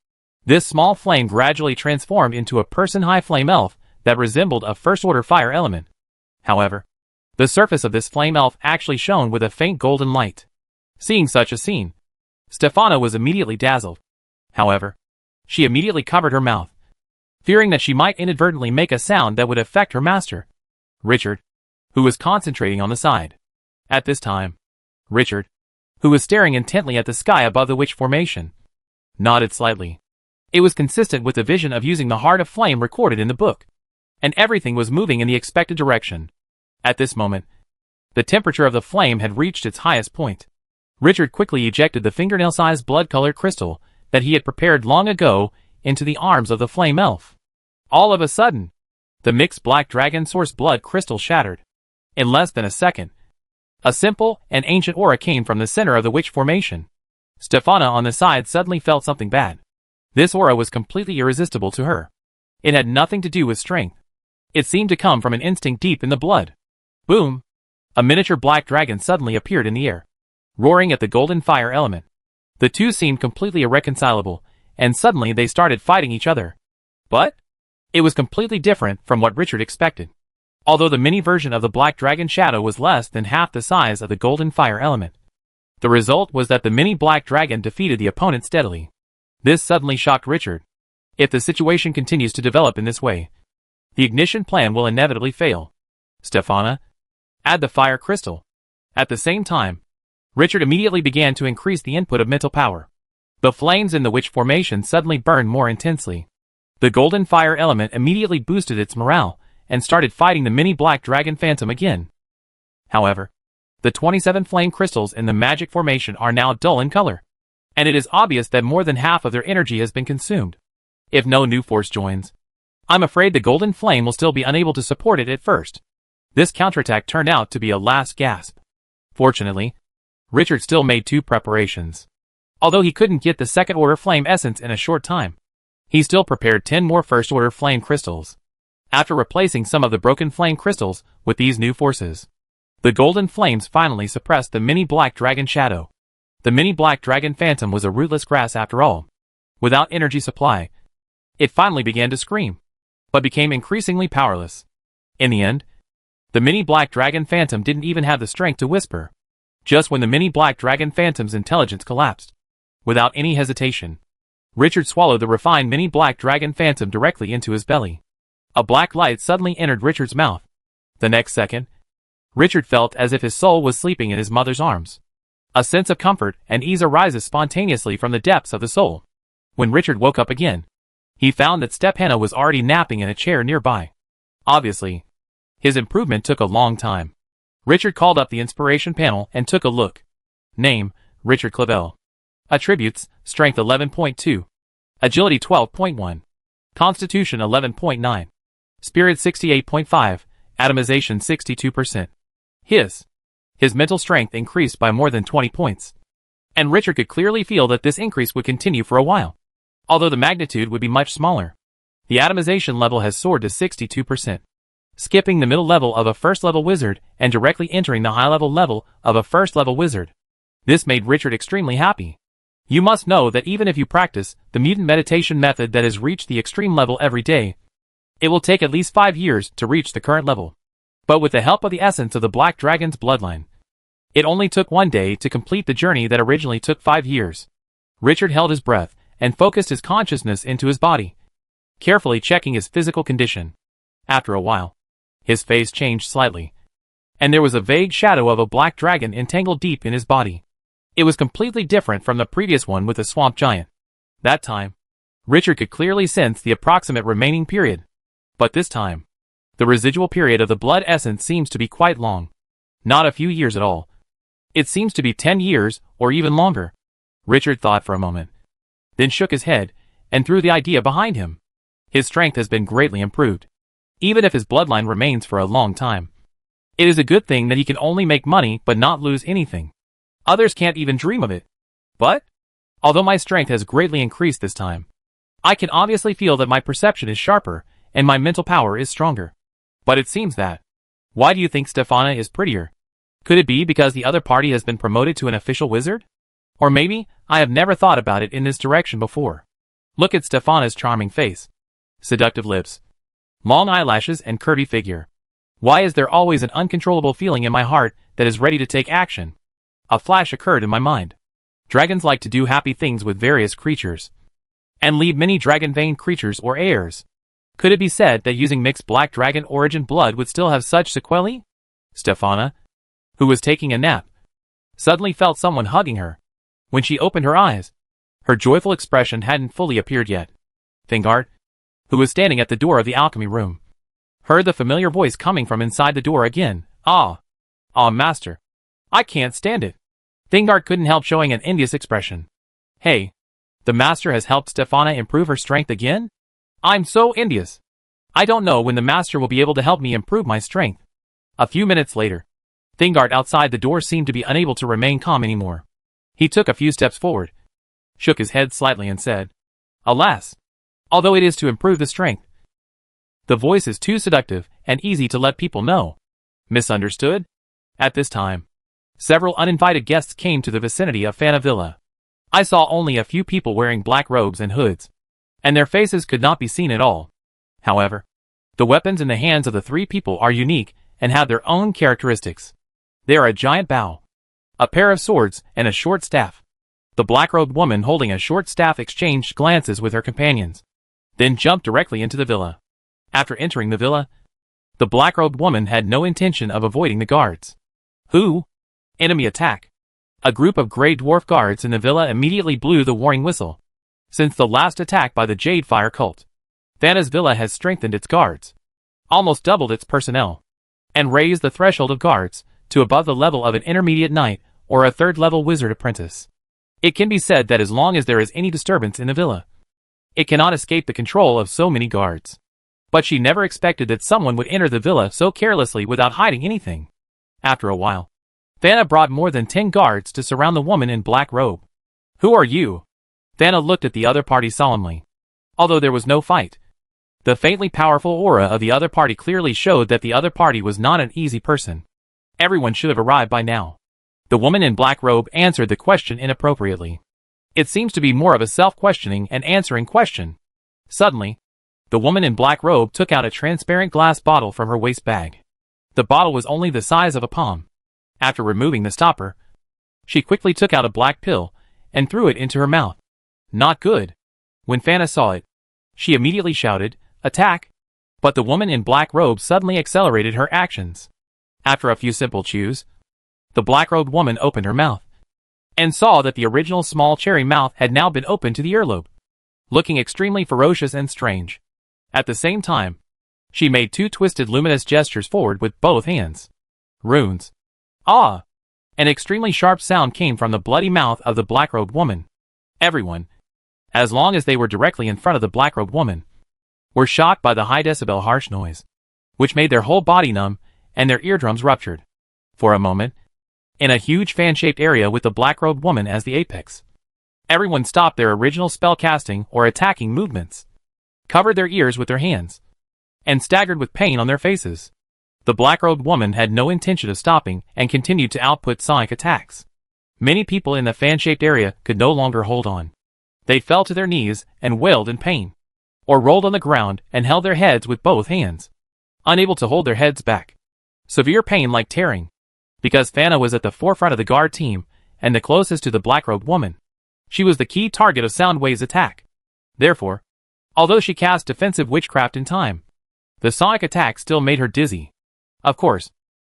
this small flame gradually transformed into a person-high flame elf that resembled a first-order fire element. However, the surface of this flame elf actually shone with a faint golden light. Seeing such a scene, Stefana was immediately dazzled. However, she immediately covered her mouth, fearing that she might inadvertently make a sound that would affect her master, Richard, who was concentrating on the side. At this time, Richard, who was staring intently at the sky above the witch formation, nodded slightly. It was consistent with the vision of using the heart of flame recorded in the book, and everything was moving in the expected direction. At this moment, the temperature of the flame had reached its highest point. Richard quickly ejected the fingernail-sized blood-colored crystal that he had prepared long ago into the arms of the flame elf. All of a sudden, the mixed black dragon source blood crystal shattered. In less than a second, a simple and ancient aura came from the center of the witch formation. Stefana on the side suddenly felt something bad. This aura was completely irresistible to her. It had nothing to do with strength. It seemed to come from an instinct deep in the blood. Boom! A miniature black dragon suddenly appeared in the air, roaring at the golden fire element. The two seemed completely irreconcilable, and suddenly they started fighting each other. But it was completely different from what Richard expected. Although the mini version of the black dragon shadow was less than half the size of the golden fire element, the result was that the mini black dragon defeated the opponent steadily. This suddenly shocked Richard. If the situation continues to develop in this way, the ignition plan will inevitably fail. Stefana, add the fire crystal. At the same time, Richard immediately began to increase the input of mental power. The flames in the witch formation suddenly burned more intensely. The golden fire element immediately boosted its morale and started fighting the mini black dragon phantom again. However, the 27 flame crystals in the magic formation are now dull in color, and it is obvious that more than half of their energy has been consumed. If no new force joins, I'm afraid the golden flame will still be unable to support it at first. This counterattack turned out to be a last gasp. Fortunately, Richard still made 2 preparations. Although he couldn't get the second-order flame essence in a short time, he still prepared 10 more first-order flame crystals. After replacing some of the broken flame crystals with these new forces, the golden flames finally suppressed the mini black dragon shadow. The mini black dragon phantom was a rootless grass after all. Without energy supply, it finally began to scream, but became increasingly powerless. In the end, the mini black dragon phantom didn't even have the strength to whisper. Just when the mini black dragon phantom's intelligence collapsed, without any hesitation, Richard swallowed the refined mini black dragon phantom directly into his belly. A black light suddenly entered Richard's mouth. The next second, Richard felt as if his soul was sleeping in his mother's arms. A sense of comfort and ease arises spontaneously from the depths of the soul. When Richard woke up again, he found that Stephana was already napping in a chair nearby. Obviously, his improvement took a long time. Richard called up the inspiration panel and took a look. Name, Richard Clavel. Attributes, Strength 11.2. Agility 12.1. Constitution 11.9. Spirit 68.5. Atomization 62%. His mental strength increased by more than 20 points. And Richard could clearly feel that this increase would continue for a while, although the magnitude would be much smaller. The atomization level has soared to 62%. Skipping the middle level of a first-level wizard and directly entering the high-level level of a first-level wizard. This made Richard extremely happy. You must know that even if you practice the mutant meditation method that has reached the extreme level every day, it will take at least 5 years to reach the current level. But with the help of the essence of the Black Dragon's bloodline, it only took 1 day to complete the journey that originally took 5 years. Richard held his breath and focused his consciousness into his body, carefully checking his physical condition. After a while, his face changed slightly, and there was a vague shadow of a black dragon entangled deep in his body. It was completely different from the previous one with the swamp giant. That time, Richard could clearly sense the approximate remaining period. But this time, the residual period of the blood essence seems to be quite long. Not a few years at all. It seems to be 10 years, or even longer. Richard thought for a moment, then shook his head, and threw the idea behind him. His strength has been greatly improved, even if his bloodline remains for a long time. It is a good thing that he can only make money but not lose anything. Others can't even dream of it. But, although my strength has greatly increased this time, I can obviously feel that my perception is sharper, and my mental power is stronger. But it seems that. Why do you think Stephana is prettier? Could it be because the other party has been promoted to an official wizard? Or maybe, I have never thought about it in this direction before. Look at Stephana's charming face, seductive lips, long eyelashes and curvy figure. Why is there always an uncontrollable feeling in my heart that is ready to take action? A flash occurred in my mind. Dragons like to do happy things with various creatures, and leave many dragon-veined creatures or heirs. Could it be said that using mixed black dragon origin blood would still have such sequelae? Stephana, who was taking a nap, suddenly felt someone hugging her. When she opened her eyes, her joyful expression hadn't fully appeared yet. Thingard, who was standing at the door of the alchemy room, heard the familiar voice coming from inside the door again. Ah, master. I can't stand it. Thingard couldn't help showing an envious expression. Hey, the master has helped Stephana improve her strength again? I'm so envious. I don't know when the master will be able to help me improve my strength. A few minutes later, Thingard outside the door seemed to be unable to remain calm anymore. He took a few steps forward, shook his head slightly and said, Alas, although it is to improve the strength, the voice is too seductive and easy to let people know. Misunderstood? At this time, several uninvited guests came to the vicinity of Fana Villa. I saw only a few people wearing black robes and hoods, and their faces could not be seen at all. However, the weapons in the hands of the 3 people are unique and have their own characteristics. They are a giant bow, a pair of swords, and a short staff. The black-robed woman holding a short staff exchanged glances with her companions, then jumped directly into the villa. After entering the villa, the black-robed woman had no intention of avoiding the guards. Who? Enemy attack. A group of grey dwarf guards in the villa immediately blew the warning whistle. Since the last attack by the Jade Fire cult, Thana's villa has strengthened its guards, almost doubled its personnel, and raised the threshold of guards to above the level of an intermediate knight or a third-level wizard apprentice. It can be said that as long as there is any disturbance in the villa, it cannot escape the control of so many guards. But she never expected that someone would enter the villa so carelessly without hiding anything. After a while, Thana brought more than 10 guards to surround the woman in black robe. "Who are you?" Thana looked at the other party solemnly. Although there was no fight, the faintly powerful aura of the other party clearly showed that the other party was not an easy person. Everyone should have arrived by now. The woman in black robe answered the question inappropriately. It seems to be more of a self-questioning and answering question. Suddenly, the woman in black robe took out a transparent glass bottle from her waist bag. The bottle was only the size of a palm. After removing the stopper, she quickly took out a black pill and threw it into her mouth. Not good. When Thana saw it, she immediately shouted, "Attack!" But the woman in black robe suddenly accelerated her actions. After a few simple chews, the black-robed woman opened her mouth and saw that the original small cherry mouth had now been opened to the earlobe, looking extremely ferocious and strange. At the same time, she made 2 twisted luminous gestures forward with both hands. Runes. Ah! An extremely sharp sound came from the bloody mouth of the black-robed woman. Everyone, as long as they were directly in front of the black-robed woman, were shocked by the high decibel harsh noise, which made their whole body numb and their eardrums ruptured. For a moment, in a huge fan-shaped area with the black-robed woman as the apex, everyone stopped their original spell-casting or attacking movements, covered their ears with their hands, and staggered with pain on their faces. The black-robed woman had no intention of stopping and continued to output sonic attacks. Many people in the fan-shaped area could no longer hold on. They fell to their knees and wailed in pain, or rolled on the ground and held their heads with both hands, unable to hold their heads back. Severe pain like tearing, because Thana was at the forefront of the guard team and the closest to the black-robed woman. She was the key target of Soundwave's attack. Therefore, although she cast defensive witchcraft in time, the sonic attack still made her dizzy. Of course,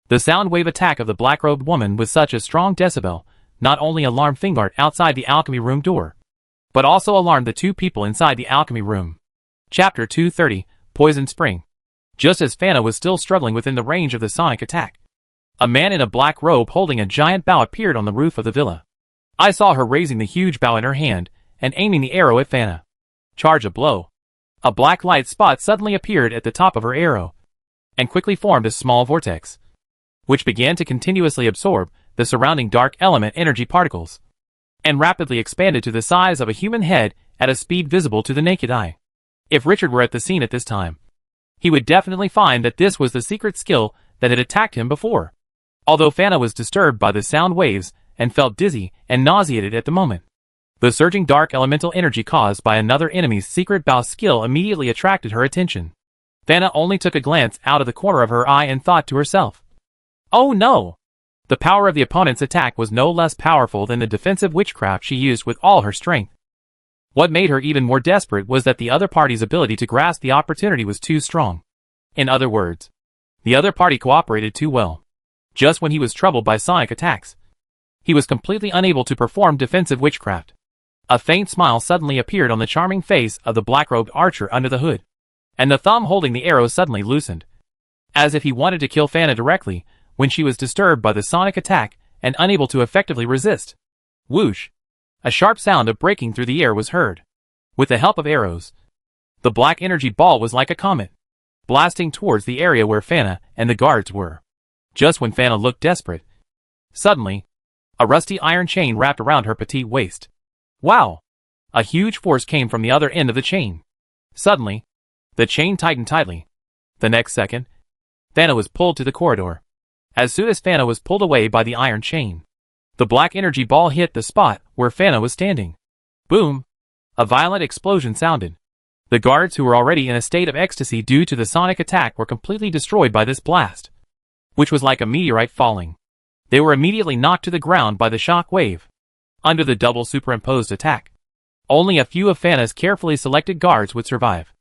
the Soundwave attack of the black-robed woman with such a strong decibel not only alarmed Thingart outside the alchemy room door, but also alarmed the 2 people inside the alchemy room. Chapter 230, Poison Spring. Just as Thana was still struggling within the range of the sonic attack, a man in a black robe holding a giant bow appeared on the roof of the villa. I saw her raising the huge bow in her hand and aiming the arrow at Thana. Charge a blow. A black light spot suddenly appeared at the top of her arrow, and quickly formed a small vortex, which began to continuously absorb the surrounding dark element energy particles, and rapidly expanded to the size of a human head at a speed visible to the naked eye. If Richard were at the scene at this time, he would definitely find that this was the secret skill that had attacked him before. Although Thana was disturbed by the sound waves and felt dizzy and nauseated at the moment, the surging dark elemental energy caused by another enemy's secret bow skill immediately attracted her attention. Thana only took a glance out of the corner of her eye and thought to herself, "Oh no!" The power of the opponent's attack was no less powerful than the defensive witchcraft she used with all her strength. What made her even more desperate was that the other party's ability to grasp the opportunity was too strong. In other words, the other party cooperated too well. Just when he was troubled by sonic attacks, he was completely unable to perform defensive witchcraft. A faint smile suddenly appeared on the charming face of the black-robed archer under the hood, and the thumb holding the arrow suddenly loosened, as if he wanted to kill Thana directly when she was disturbed by the sonic attack and unable to effectively resist. Whoosh! A sharp sound of breaking through the air was heard. With the help of arrows, the black energy ball was like a comet, blasting towards the area where Thana and the guards were. Just when Thana looked desperate, suddenly, a rusty iron chain wrapped around her petite waist. Wow! A huge force came from the other end of the chain. Suddenly, the chain tightened tightly. The next second, Thana was pulled to the corridor. As soon as Thana was pulled away by the iron chain, the black energy ball hit the spot where Thana was standing. Boom! A violent explosion sounded. The guards who were already in a state of ecstasy due to the sonic attack were completely destroyed by this blast, which was like a meteorite falling. They were immediately knocked to the ground by the shock wave. Under the double superimposed attack, only a few of Thana's carefully selected guards would survive.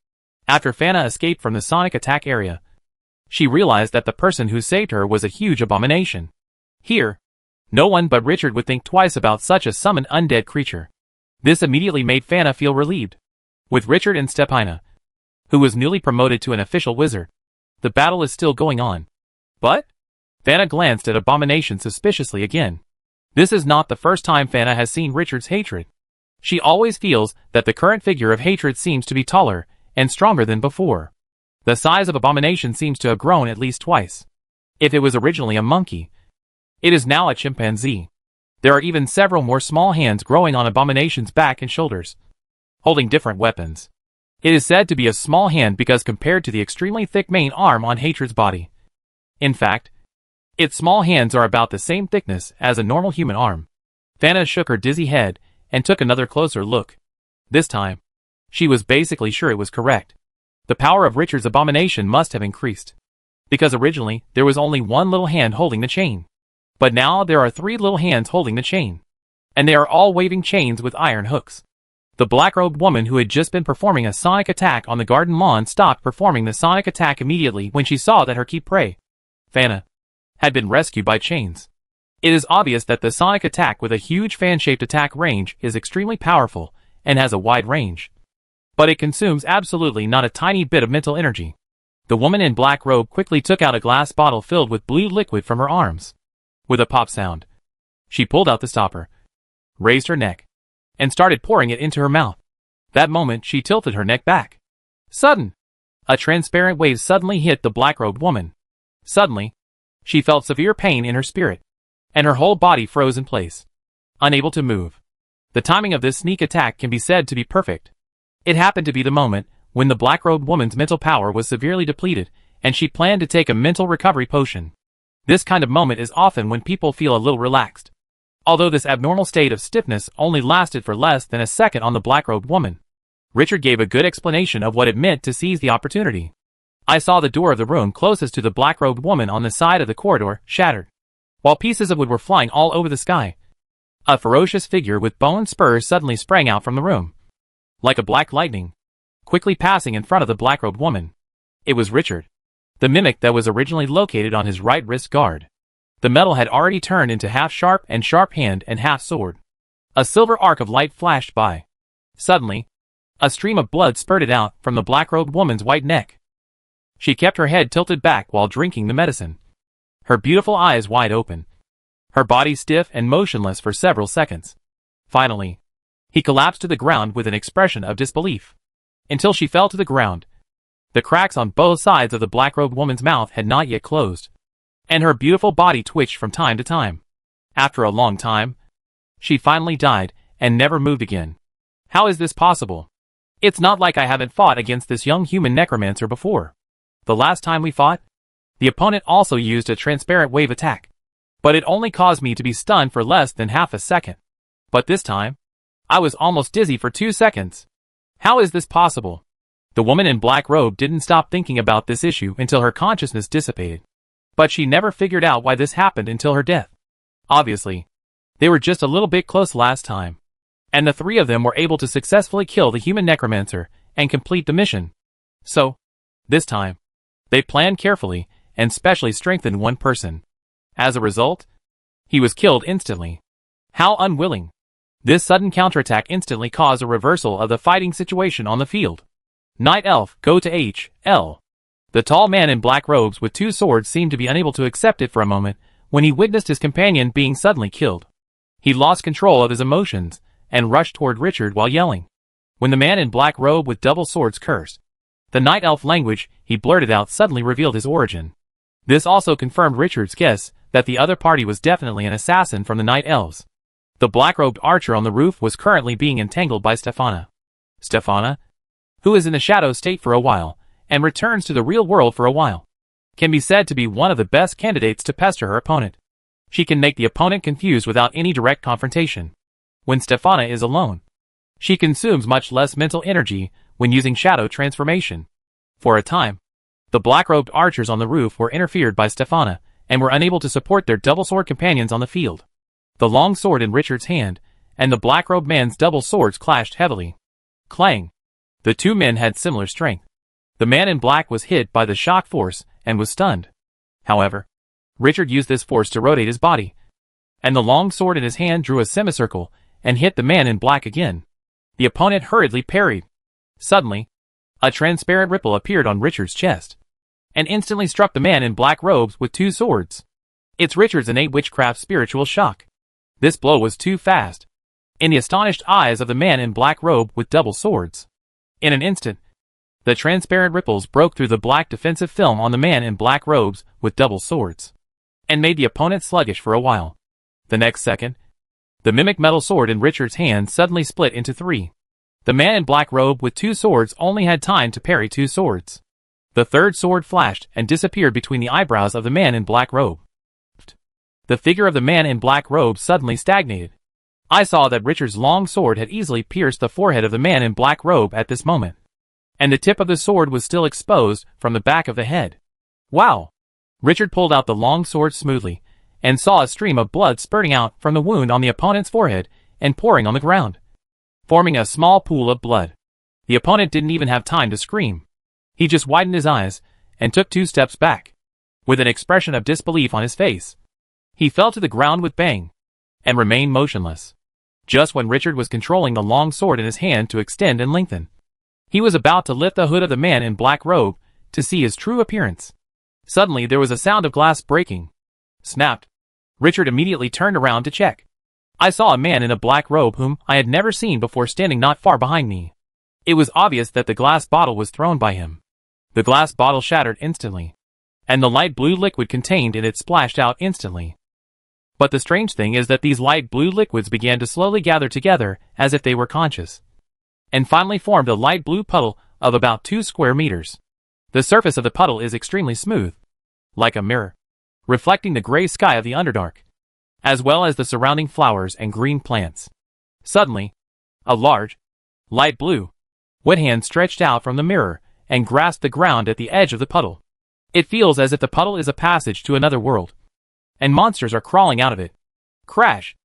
After Thana escaped from the sonic attack area, she realized that the person who saved her was a huge abomination. Here, no one but Richard would think twice about such a summoned undead creature. This immediately made Thana feel relieved. With Richard and Stepina, who was newly promoted to an official wizard. The battle is still going on. But? Fana glanced at Abomination suspiciously again. This is not the first time Fana has seen Richard's hatred. She always feels that the current figure of hatred seems to be taller and stronger than before. The size of Abomination seems to have grown at least twice. If it was originally a monkey, it is now a chimpanzee. There are even several more small hands growing on Abomination's back and shoulders, holding different weapons. It is said to be a small hand because compared to the extremely thick main arm on Hatred's body. In fact, its small hands are about the same thickness as a normal human arm. Fana shook her dizzy head and took another closer look. This time, she was basically sure it was correct. The power of Richard's Abomination must have increased. Because originally, there was only one little hand holding the chain. But now there are 3 little hands holding the chain. And they are all waving chains with iron hooks. The black-robed woman who had just been performing a sonic attack on the garden lawn stopped performing the sonic attack immediately when she saw that her key prey, Fana, had been rescued by chains. It is obvious that the sonic attack with a huge fan-shaped attack range is extremely powerful and has a wide range. But it consumes absolutely not a tiny bit of mental energy. The woman in black robe quickly took out a glass bottle filled with blue liquid from her arms. With a pop sound, she pulled out the stopper, raised her neck, and started pouring it into her mouth. That moment she tilted her neck back. Sudden! A transparent wave suddenly hit the black-robed woman. Suddenly, she felt severe pain in her spirit, and her whole body froze in place, unable to move. The timing of this sneak attack can be said to be perfect. It happened to be the moment when the black-robed woman's mental power was severely depleted, and she planned to take a mental recovery potion. This kind of moment is often when people feel a little relaxed. Although this abnormal state of stiffness only lasted for less than a second on the black-robed woman, Richard gave a good explanation of what it meant to seize the opportunity. I saw the door of the room closest to the black-robed woman on the side of the corridor shattered, while pieces of wood were flying all over the sky. A ferocious figure with bone spurs suddenly sprang out from the room, like a black lightning, quickly passing in front of the black-robed woman. It was Richard, the mimic that was originally located on his right wrist guard. The metal had already turned into half sharp hand and half sword. A silver arc of light flashed by. Suddenly, a stream of blood spurted out from the black-robed woman's white neck. She kept her head tilted back while drinking the medicine, her beautiful eyes wide open, her body stiff and motionless for several seconds. Finally, he collapsed to the ground with an expression of disbelief. Until she fell to the ground, the cracks on both sides of the black-robed woman's mouth had not yet closed, and her beautiful body twitched from time to time. After a long time, she finally died and never moved again. How is this possible? It's not like I haven't fought against this young human necromancer before. The last time we fought, the opponent also used a transparent wave attack, but it only caused me to be stunned for less than half a second. But this time, I was almost dizzy for 2 seconds. How is this possible? The woman in black robe didn't stop thinking about this issue until her consciousness dissipated. But she never figured out why this happened until her death. Obviously, they were just a little bit close last time, and the 3 of them were able to successfully kill the human necromancer and complete the mission. So, this time, they planned carefully and specially strengthened one person. As a result, he was killed instantly. How unwilling. This sudden counterattack instantly caused a reversal of the fighting situation on the field. Night Elf, go to H.L. The tall man in black robes with 2 swords seemed to be unable to accept it for a moment when he witnessed his companion being suddenly killed. He lost control of his emotions and rushed toward Richard while yelling. When the man in black robe with double swords cursed, the Night Elf language he blurted out suddenly revealed his origin. This also confirmed Richard's guess that the other party was definitely an assassin from the Night Elves. The black-robed archer on the roof was currently being entangled by Stefana. Stefana, who is in the shadow state for a while, and returns to the real world for a while, can be said to be one of the best candidates to pester her opponent. She can make the opponent confused without any direct confrontation. When Stefana is alone, she consumes much less mental energy when using shadow transformation. For a time, the black-robed archers on the roof were interfered by Stefana, and were unable to support their double-sword companions on the field. The long sword in Richard's hand, and the black-robed man's double swords clashed heavily. Clang! The 2 men had similar strength. The man in black was hit by the shock force, and was stunned. However, Richard used this force to rotate his body, and the long sword in his hand drew a semicircle, and hit the man in black again. The opponent hurriedly parried. Suddenly, A transparent ripple appeared on Richard's chest, and instantly struck the man in black robes with 2 swords. It's Richard's innate witchcraft spiritual shock. This blow was too fast. In the astonished eyes of the man in black robe with double swords, in an instant, the transparent ripples broke through the black defensive film on the man in black robes with double swords, and made the opponent sluggish for a while. The next second, the mimic metal sword in Richard's hand suddenly split into 3. The man in black robe with 2 swords only had time to parry 2 swords. The third sword flashed and disappeared between the eyebrows of the man in black robe. The figure of the man in black robe suddenly stagnated. I saw that Richard's long sword had easily pierced the forehead of the man in black robe at this moment, and the tip of the sword was still exposed from the back of the head. Wow! Richard pulled out the long sword smoothly, and saw a stream of blood spurting out from the wound on the opponent's forehead and pouring on the ground, forming a small pool of blood. The opponent didn't even have time to scream. He just widened his eyes and took 2 steps back, with an expression of disbelief on his face. He fell to the ground with bang, and remained motionless. Just when Richard was controlling the long sword in his hand to extend and lengthen, he was about to lift the hood of the man in black robe to see his true appearance. Suddenly there was a sound of glass breaking. Snapped. Richard immediately turned around to check. I saw a man in a black robe whom I had never seen before standing not far behind me. It was obvious that the glass bottle was thrown by him. The glass bottle shattered instantly, and the light blue liquid contained in it splashed out instantly. But the strange thing is that these light blue liquids began to slowly gather together as if they were conscious, and finally formed a light blue puddle of about 2 square meters. The surface of the puddle is extremely smooth, like a mirror, reflecting the gray sky of the Underdark, as well as the surrounding flowers and green plants. Suddenly, a large, light blue, wet hand stretched out from the mirror and grasped the ground at the edge of the puddle. It feels as if the puddle is a passage to another world, and monsters are crawling out of it. Crash!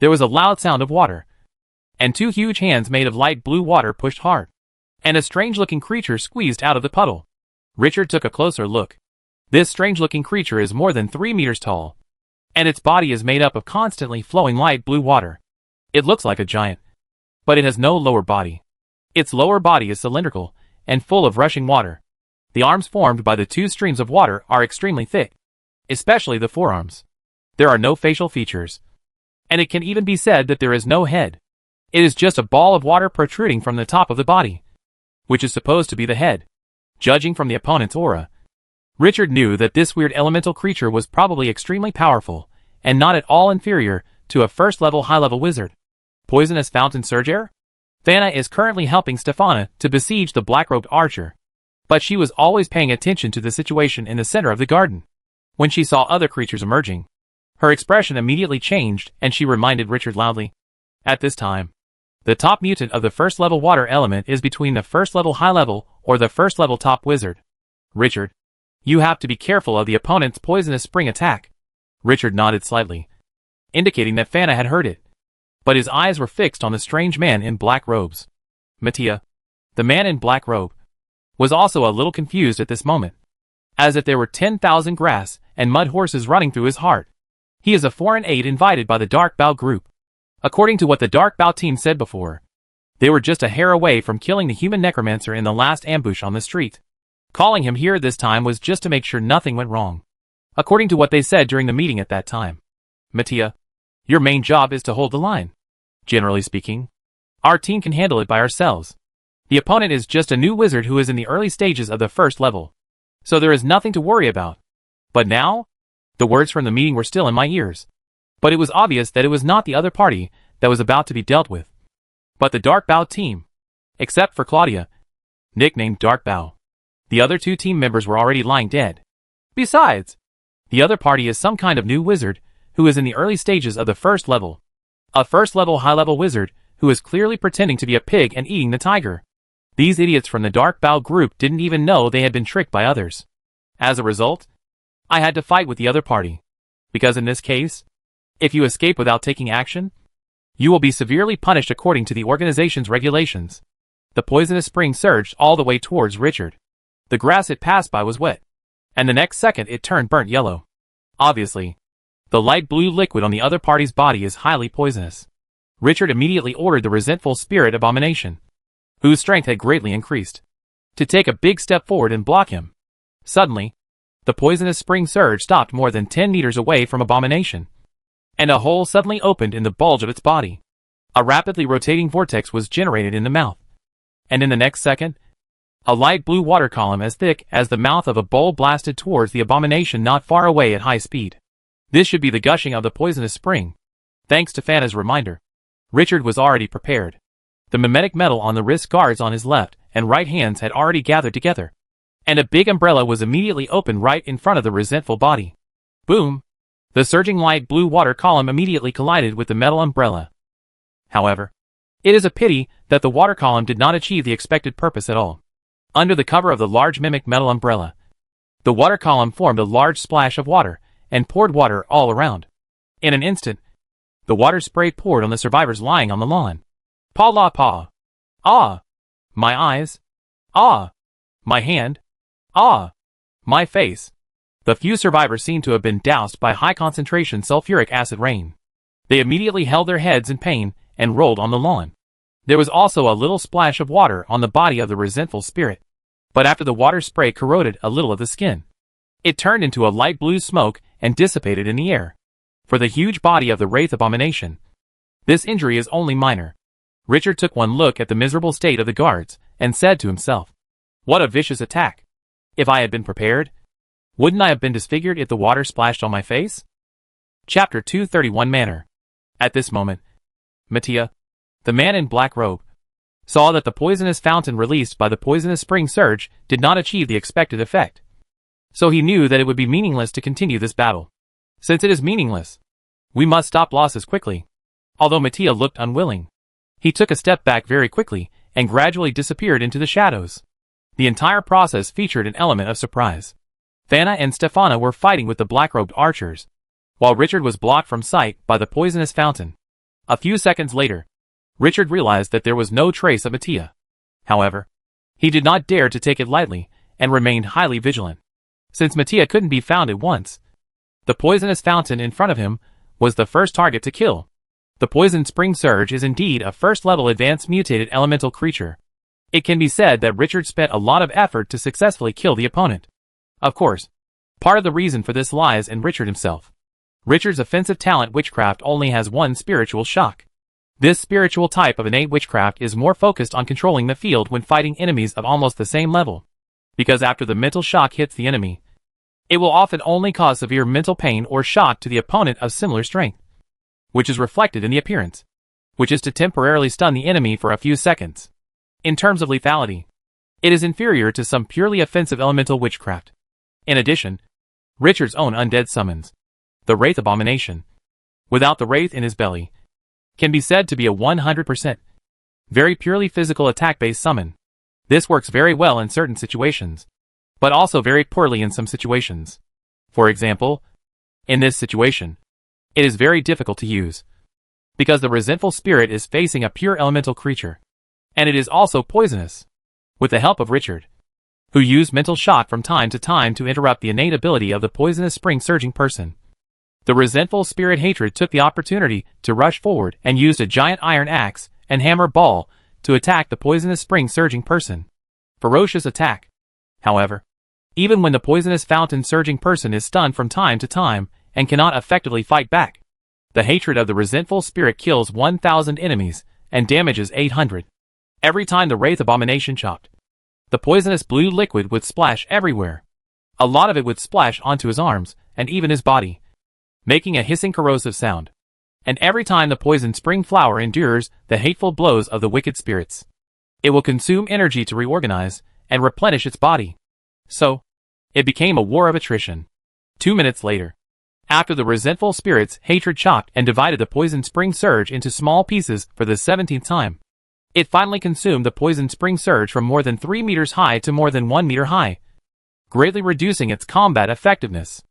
There was a loud sound of water, and 2 huge hands made of light blue water pushed hard, and a strange-looking creature squeezed out of the puddle. Richard took a closer look. This strange-looking creature is more than 3 meters tall, and its body is made up of constantly flowing light blue water. It looks like a giant, but it has no lower body. Its lower body is cylindrical and full of rushing water. The arms formed by the 2 streams of water are extremely thick, especially the forearms. There are no facial features, and it can even be said that there is no head. It is just a ball of water protruding from the top of the body, which is supposed to be the head. Judging from the opponent's aura, Richard knew that this weird elemental creature was probably extremely powerful, and not at all inferior to a first-level high-level wizard. Poisonous Fountain Surger? Vanna is currently helping Stefana to besiege the black-robed archer, but she was always paying attention to the situation in the center of the garden. When she saw other creatures emerging, her expression immediately changed and she reminded Richard loudly. At this time, the top mutant of the first-level water element is between the first-level high-level or the first-level top wizard. Richard, you have to be careful of the opponent's poisonous spring attack. Richard nodded slightly, indicating that Vanna had heard it, but his eyes were fixed on the strange man in black robes. Mattia, the man in black robe, was also a little confused at this moment, as if there were 10,000 grass and mud horses running through his heart. He is a foreign aide invited by the Dark Bow group. According to what the Dark Bow team said before, they were just a hair away from killing the human necromancer in the last ambush on the street. Calling him here this time was just to make sure nothing went wrong, according to what they said during the meeting at that time. Mattia, your main job is to hold the line. Generally speaking, our team can handle it by ourselves. The opponent is just a new wizard who is in the early stages of the first level, so there is nothing to worry about. But now, the words from the meeting were still in my ears, but it was obvious that it was not the other party that was about to be dealt with, but the Dark Bow team, except for Claudia, nicknamed Dark Bow. The other 2 team members were already lying dead. Besides, the other party is some kind of new wizard who is in the early stages of the first level. A first-level high-level wizard who is clearly pretending to be a pig and eating the tiger. These idiots from the Dark Bow group didn't even know they had been tricked by others. As a result, I had to fight with the other party, because in this case, if you escape without taking action, you will be severely punished according to the organization's regulations. The poisonous spring surged all the way towards Richard. The grass it passed by was wet, and the next second it turned burnt yellow. Obviously, the light blue liquid on the other party's body is highly poisonous. Richard immediately ordered the resentful spirit abomination, whose strength had greatly increased, to take a big step forward and block him. Suddenly, the poisonous spring surge stopped more than 10 meters away from Abomination, and a hole suddenly opened in the bulge of its body. A rapidly rotating vortex was generated in the mouth, and in the next second, a light blue water column as thick as the mouth of a bowl blasted towards the Abomination not far away at high speed. This should be the gushing of the poisonous spring. Thanks to Fana's reminder, Richard was already prepared. The mimetic metal on the wrist guards on his left and right hands had already gathered together, and a big umbrella was immediately opened right in front of the resentful body. Boom! The surging light blue water column immediately collided with the metal umbrella. However, it is a pity that the water column did not achieve the expected purpose at all. Under the cover of the large mimic metal umbrella, the water column formed a large splash of water and poured water all around. In an instant, the water spray poured on the survivors lying on the lawn. Pa la pa. Ah! My eyes. Ah! My hand. Ah! My face. The few survivors seemed to have been doused by high-concentration sulfuric acid rain. They immediately held their heads in pain and rolled on the lawn. There was also a little splash of water on the body of the resentful spirit, but after the water spray corroded a little of the skin, it turned into a light blue smoke and dissipated in the air. For the huge body of the Wraith Abomination, this injury is only minor. Richard took one look at the miserable state of the guards and said to himself, "What a vicious attack! If I had been prepared, wouldn't I have been disfigured if the water splashed on my face?" Chapter 231 Manner. At this moment, Mattia, the man in black robe, saw that the poisonous fountain released by the poisonous spring surge did not achieve the expected effect. So he knew that it would be meaningless to continue this battle. Since it is meaningless, we must stop losses quickly. Although Mattia looked unwilling, he took a step back very quickly and gradually disappeared into the shadows. The entire process featured an element of surprise. Fana and Stefana were fighting with the black-robed archers, while Richard was blocked from sight by the poisonous fountain. A few seconds later, Richard realized that there was no trace of Mattia. However, he did not dare to take it lightly and remained highly vigilant. Since Mattia couldn't be found at once, the poisonous fountain in front of him was the first target to kill. The poison spring surge is indeed a first-level advanced mutated elemental creature. It can be said that Richard spent a lot of effort to successfully kill the opponent. Of course, part of the reason for this lies in Richard himself. Richard's offensive talent witchcraft only has one spiritual shock. This spiritual type of innate witchcraft is more focused on controlling the field when fighting enemies of almost the same level, because after the mental shock hits the enemy, it will often only cause severe mental pain or shock to the opponent of similar strength, which is reflected in the appearance, which is to temporarily stun the enemy for a few seconds. In terms of lethality, it is inferior to some purely offensive elemental witchcraft. In addition, Richard's own undead summons, the Wraith Abomination, without the Wraith in his belly, can be said to be a 100% very purely physical attack-based summon. This works very well in certain situations, but also very poorly in some situations. For example, in this situation, it is very difficult to use, because the resentful spirit is facing a pure elemental creature, and it is also poisonous. With the help of Richard, who used mental shock from time to time to interrupt the innate ability of the poisonous spring surging person, the resentful spirit hatred took the opportunity to rush forward and used a giant iron axe and hammer ball to attack the poisonous spring surging person. Ferocious attack. However, even when the poisonous fountain surging person is stunned from time to time and cannot effectively fight back, the hatred of the resentful spirit kills 1,000 enemies and damages 800. Every time the Wraith Abomination chopped, the poisonous blue liquid would splash everywhere. A lot of it would splash onto his arms and even his body, making a hissing corrosive sound. And every time the poison spring flower endures the hateful blows of the wicked spirits, it will consume energy to reorganize and replenish its body. So, it became a war of attrition. 2 minutes later, after the resentful spirit's hatred chopped and divided the poison spring surge into small pieces for the 17th time, it finally consumed the poison spring surge from more than 3 meters high to more than 1 meter high, greatly reducing its combat effectiveness.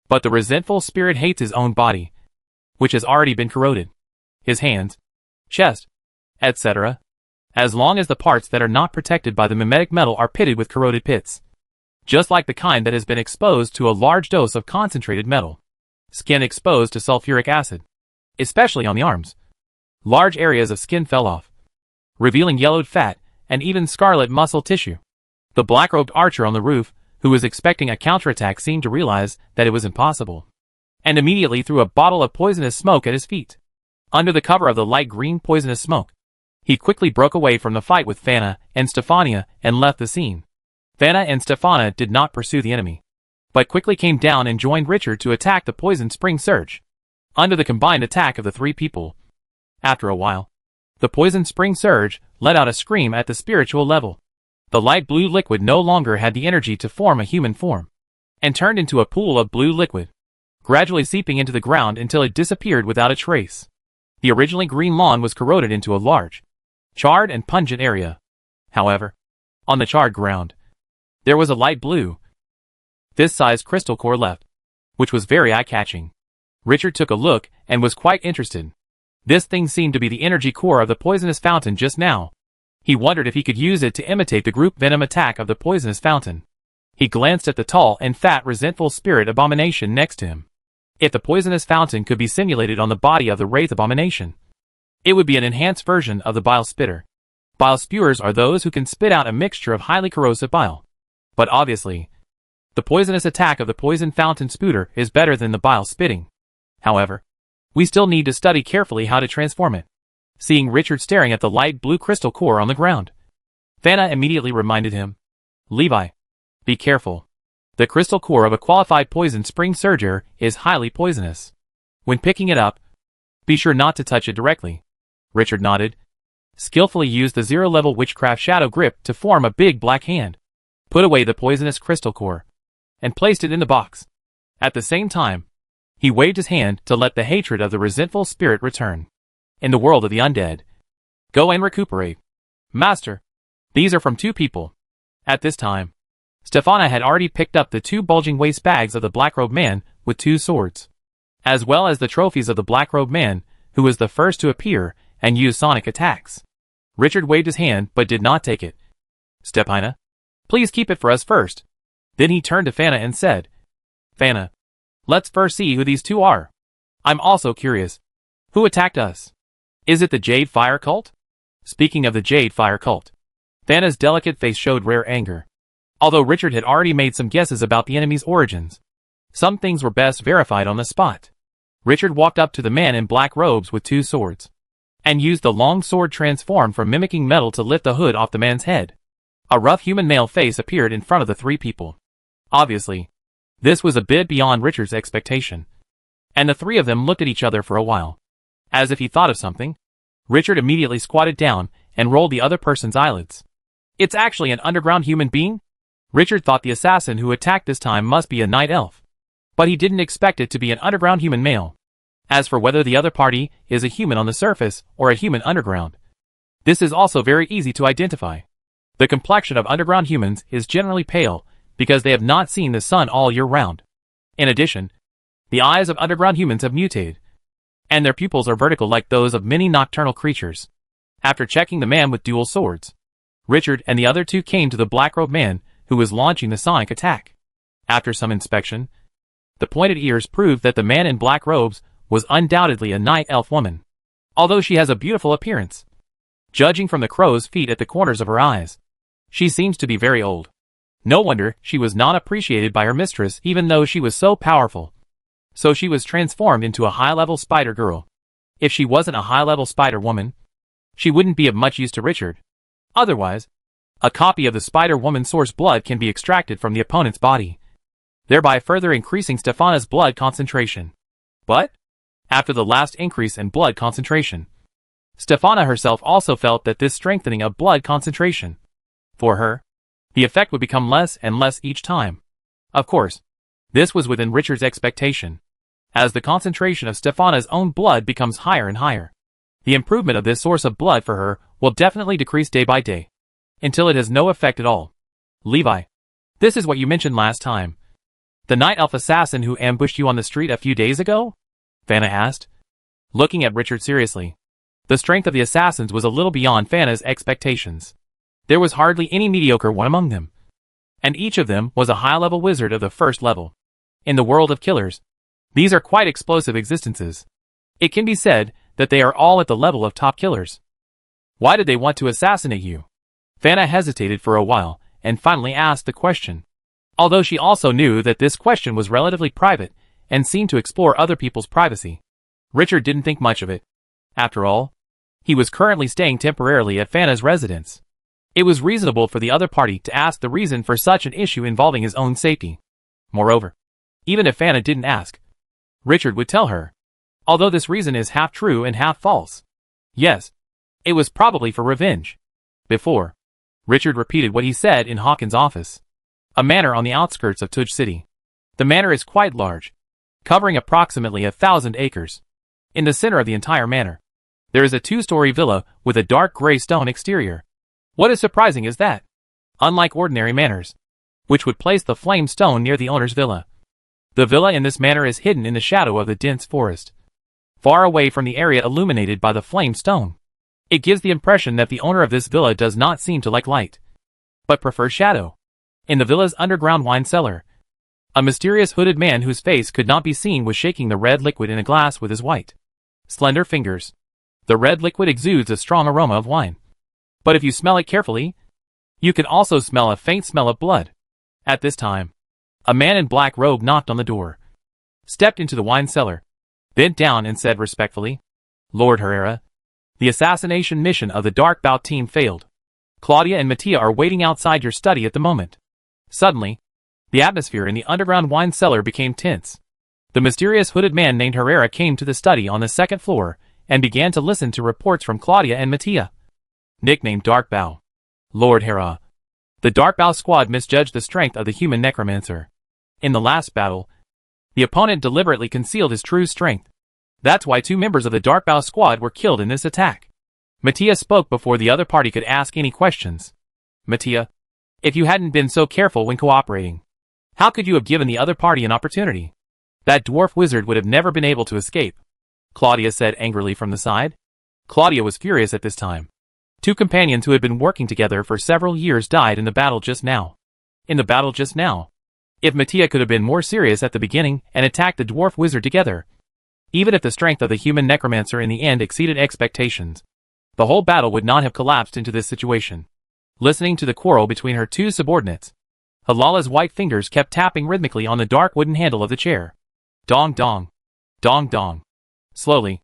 But the resentful spirit hates his own body, which has already been corroded. His hands, chest, etc., as long as the parts that are not protected by the mimetic metal are pitted with corroded pits, just like the kind that has been exposed to a large dose of concentrated metal. Skin exposed to sulfuric acid, especially on the arms. Large areas of skin fell off, revealing yellowed fat and even scarlet muscle tissue. The black-robed archer on the roof, who was expecting a counterattack, seemed to realize that it was impossible, and immediately threw a bottle of poisonous smoke at his feet. Under the cover of the light green poisonous smoke, he quickly broke away from the fight with Fana and Stefania and left the scene. Fana and Stefana did not pursue the enemy, but quickly came down and joined Richard to attack the poison spring surge. Under the combined attack of the three people, after a while, the poison spring surge let out a scream at the spiritual level. The light blue liquid no longer had the energy to form a human form, and turned into a pool of blue liquid, gradually seeping into the ground until it disappeared without a trace. The originally green lawn was corroded into a large, charred and pungent area. However, on the charred ground, there was a light blue, fist-sized crystal core left, which was very eye-catching. Richard took a look and was quite interested. This thing seemed to be the energy core of the poisonous fountain just now. He wondered if he could use it to imitate the group venom attack of the poisonous fountain. He glanced at the tall and fat resentful spirit abomination next to him. If the poisonous fountain could be simulated on the body of the wraith abomination, it would be an enhanced version of the bile spitter. Bile spewers are those who can spit out a mixture of highly corrosive bile. But obviously, the poisonous attack of the poison fountain spouter is better than the bile spitting. However, we still need to study carefully how to transform it. Seeing Richard staring at the light blue crystal core on the ground, Fana immediately reminded him, "Levi, be careful. The crystal core of a qualified poison spring surger is highly poisonous. When picking it up, be sure not to touch it directly." Richard nodded, skillfully used the zero-level witchcraft shadow grip to form a big black hand, put away the poisonous crystal core, and placed it in the box. At the same time, he waved his hand to let the hatred of the resentful spirit return. In the world of the undead, go and recuperate. Master, these are from two people. At this time, Stefana had already picked up the two bulging waist bags of the black-robed man with two swords, as well as the trophies of the black-robed man, who was the first to appear and use sonic attacks. Richard waved his hand but did not take it. "Stefana, please keep it for us first." Then he turned to Fana and said, "Fana, let's first see who these two are. I'm also curious. Who attacked us? Is it the Jade Fire Cult?" Speaking of the Jade Fire Cult, Fana's delicate face showed rare anger. Although Richard had already made some guesses about the enemy's origins, some things were best verified on the spot. Richard walked up to the man in black robes with two swords, and used the long sword transformed from mimicking metal to lift the hood off the man's head. A rough human male face appeared in front of the three people. Obviously, this was a bit beyond Richard's expectation, and the three of them looked at each other for a while. As if he thought of something, Richard immediately squatted down and rolled the other person's eyelids. "It's actually an underground human being?" Richard thought the assassin who attacked this time must be a night elf, but he didn't expect it to be an underground human male. As for whether the other party is a human on the surface or a human underground, this is also very easy to identify. The complexion of underground humans is generally pale because they have not seen the sun all year round. In addition, the eyes of underground humans have mutated, and their pupils are vertical like those of many nocturnal creatures. After checking the man with dual swords, Richard and the other two came to the black-robed man who was launching the sonic attack. After some inspection, the pointed ears proved that the man in black robes was undoubtedly a night elf woman, although she has a beautiful appearance. Judging from the crow's feet at the corners of her eyes, she seems to be very old. No wonder she was not appreciated by her mistress even though she was so powerful. So she was transformed into a high-level spider girl. If she wasn't a high-level spider woman, she wouldn't be of much use to Richard. Otherwise, a copy of the spider woman's source blood can be extracted from the opponent's body, thereby further increasing Stefana's blood concentration. But, after the last increase in blood concentration, Stefana herself also felt that this strengthening of blood concentration, for her, the effect would become less and less each time. Of course, this was within Richard's expectation. As the concentration of Stefana's own blood becomes higher and higher, the improvement of this source of blood for her will definitely decrease day by day, until it has no effect at all. "Levi, this is what you mentioned last time. The night elf assassin who ambushed you on the street a few days ago?" Fana asked, looking at Richard seriously. The strength of the assassins was a little beyond Fana's expectations. There was hardly any mediocre one among them, and each of them was a high-level wizard of the first level. In the world of killers, these are quite explosive existences. It can be said that they are all at the level of top killers. "Why did they want to assassinate you?" Fana hesitated for a while, and finally asked the question. Although she also knew that this question was relatively private and seemed to explore other people's privacy. Richard didn't think much of it. After all, he was currently staying temporarily at Fana's residence. It was reasonable for the other party to ask the reason for such an issue involving his own safety. Moreover, even if Fana didn't ask, Richard would tell her. Although this reason is half true and half false. Yes, it was probably for revenge. Before, Richard repeated what he said in Hawkins' office. A manor on the outskirts of Tudge City. The manor is quite large, covering approximately 1,000 acres. In the center of the entire manor, there is a 2-story villa with a dark gray stone exterior. What is surprising is that, unlike ordinary manors, which would place the flame stone near the owner's villa, the villa in this manor is hidden in the shadow of the dense forest, far away from the area illuminated by the flame stone. It gives the impression that the owner of this villa does not seem to like light, but prefers shadow. In the villa's underground wine cellar, a mysterious hooded man whose face could not be seen was shaking the red liquid in a glass with his white, slender fingers. The red liquid exudes a strong aroma of wine. But if you smell it carefully, you can also smell a faint smell of blood. At this time, a man in black robe knocked on the door, stepped into the wine cellar, bent down and said respectfully, "Lord Herrera, the assassination mission of the Dark Bout team failed. Claudia and Mattia are waiting outside your study at the moment." Suddenly, the atmosphere in the underground wine cellar became tense. The mysterious hooded man named Herrera came to the study on the second floor and began to listen to reports from Claudia and Mattia. Nicknamed Dark Bow. "Lord Herrera, the Dark Bow squad misjudged the strength of the human necromancer. In the last battle, the opponent deliberately concealed his true strength. That's why 2 members of the Dark Bow squad were killed in this attack." Mattia spoke before the other party could ask any questions. "Mattia, if you hadn't been so careful when cooperating, how could you have given the other party an opportunity? That dwarf wizard would have never been able to escape," Claudia said angrily from the side. Claudia was furious at this time. 2 companions who had been working together for several years died in the battle just now. In the battle just now. If Mattia could have been more serious at the beginning and attacked the dwarf wizard together, even if the strength of the human necromancer in the end exceeded expectations, the whole battle would not have collapsed into this situation. Listening to the quarrel between her 2 subordinates, Halala's white fingers kept tapping rhythmically on the dark wooden handle of the chair. Dong dong. Dong dong. Slowly,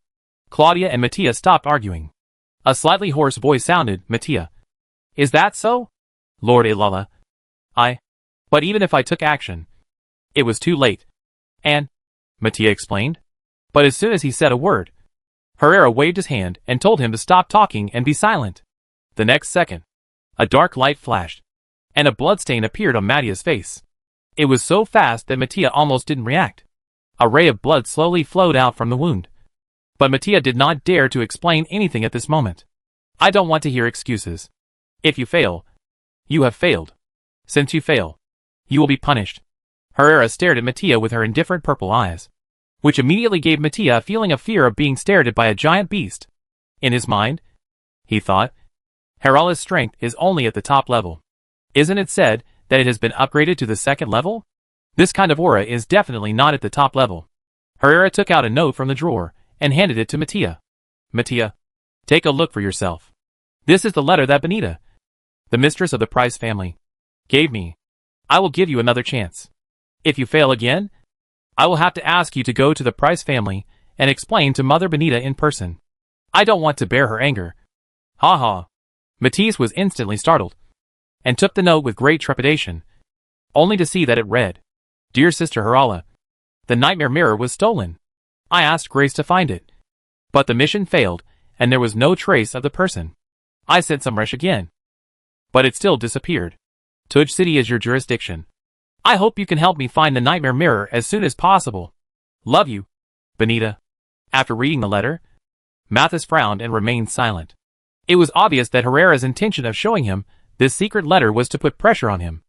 Claudia and Mattia stopped arguing. A slightly hoarse voice sounded, "Mattia. Is that so? Lord Ilala. But even if I took action, it was too late." And, Mattia explained. But as soon as he said a word, Herrera waved his hand and told him to stop talking and be silent. The next second, a dark light flashed, and a bloodstain appeared on Mattia's face. It was so fast that Mattia almost didn't react. A ray of blood slowly flowed out from the wound. But Mattia did not dare to explain anything at this moment. "I don't want to hear excuses. If you fail, you have failed. Since you fail, you will be punished." Herrera stared at Mattia with her indifferent purple eyes, which immediately gave Mattia a feeling of fear of being stared at by a giant beast. In his mind, he thought, Herrera's strength is only at the top level. Isn't it said that it has been upgraded to the 2nd level? This kind of aura is definitely not at the top level. Herrera took out a note from the drawer and handed it to Mattia. "Mattia, take a look for yourself. This is the letter that Benita, the mistress of the Price family, gave me. I will give you another chance. If you fail again, I will have to ask you to go to the Price family and explain to Mother Benita in person. I don't want to bear her anger." "Ha ha." Matisse was instantly startled, and took the note with great trepidation, only to see that it read, "Dear Sister Herala, the nightmare mirror was stolen. I asked Grace to find it, but the mission failed, and there was no trace of the person. I sent some rush again, but it still disappeared. Tudge City is your jurisdiction. I hope you can help me find the nightmare mirror as soon as possible. Love you, Benita." After reading the letter, Mathis frowned and remained silent. It was obvious that Herrera's intention of showing him this secret letter was to put pressure on him.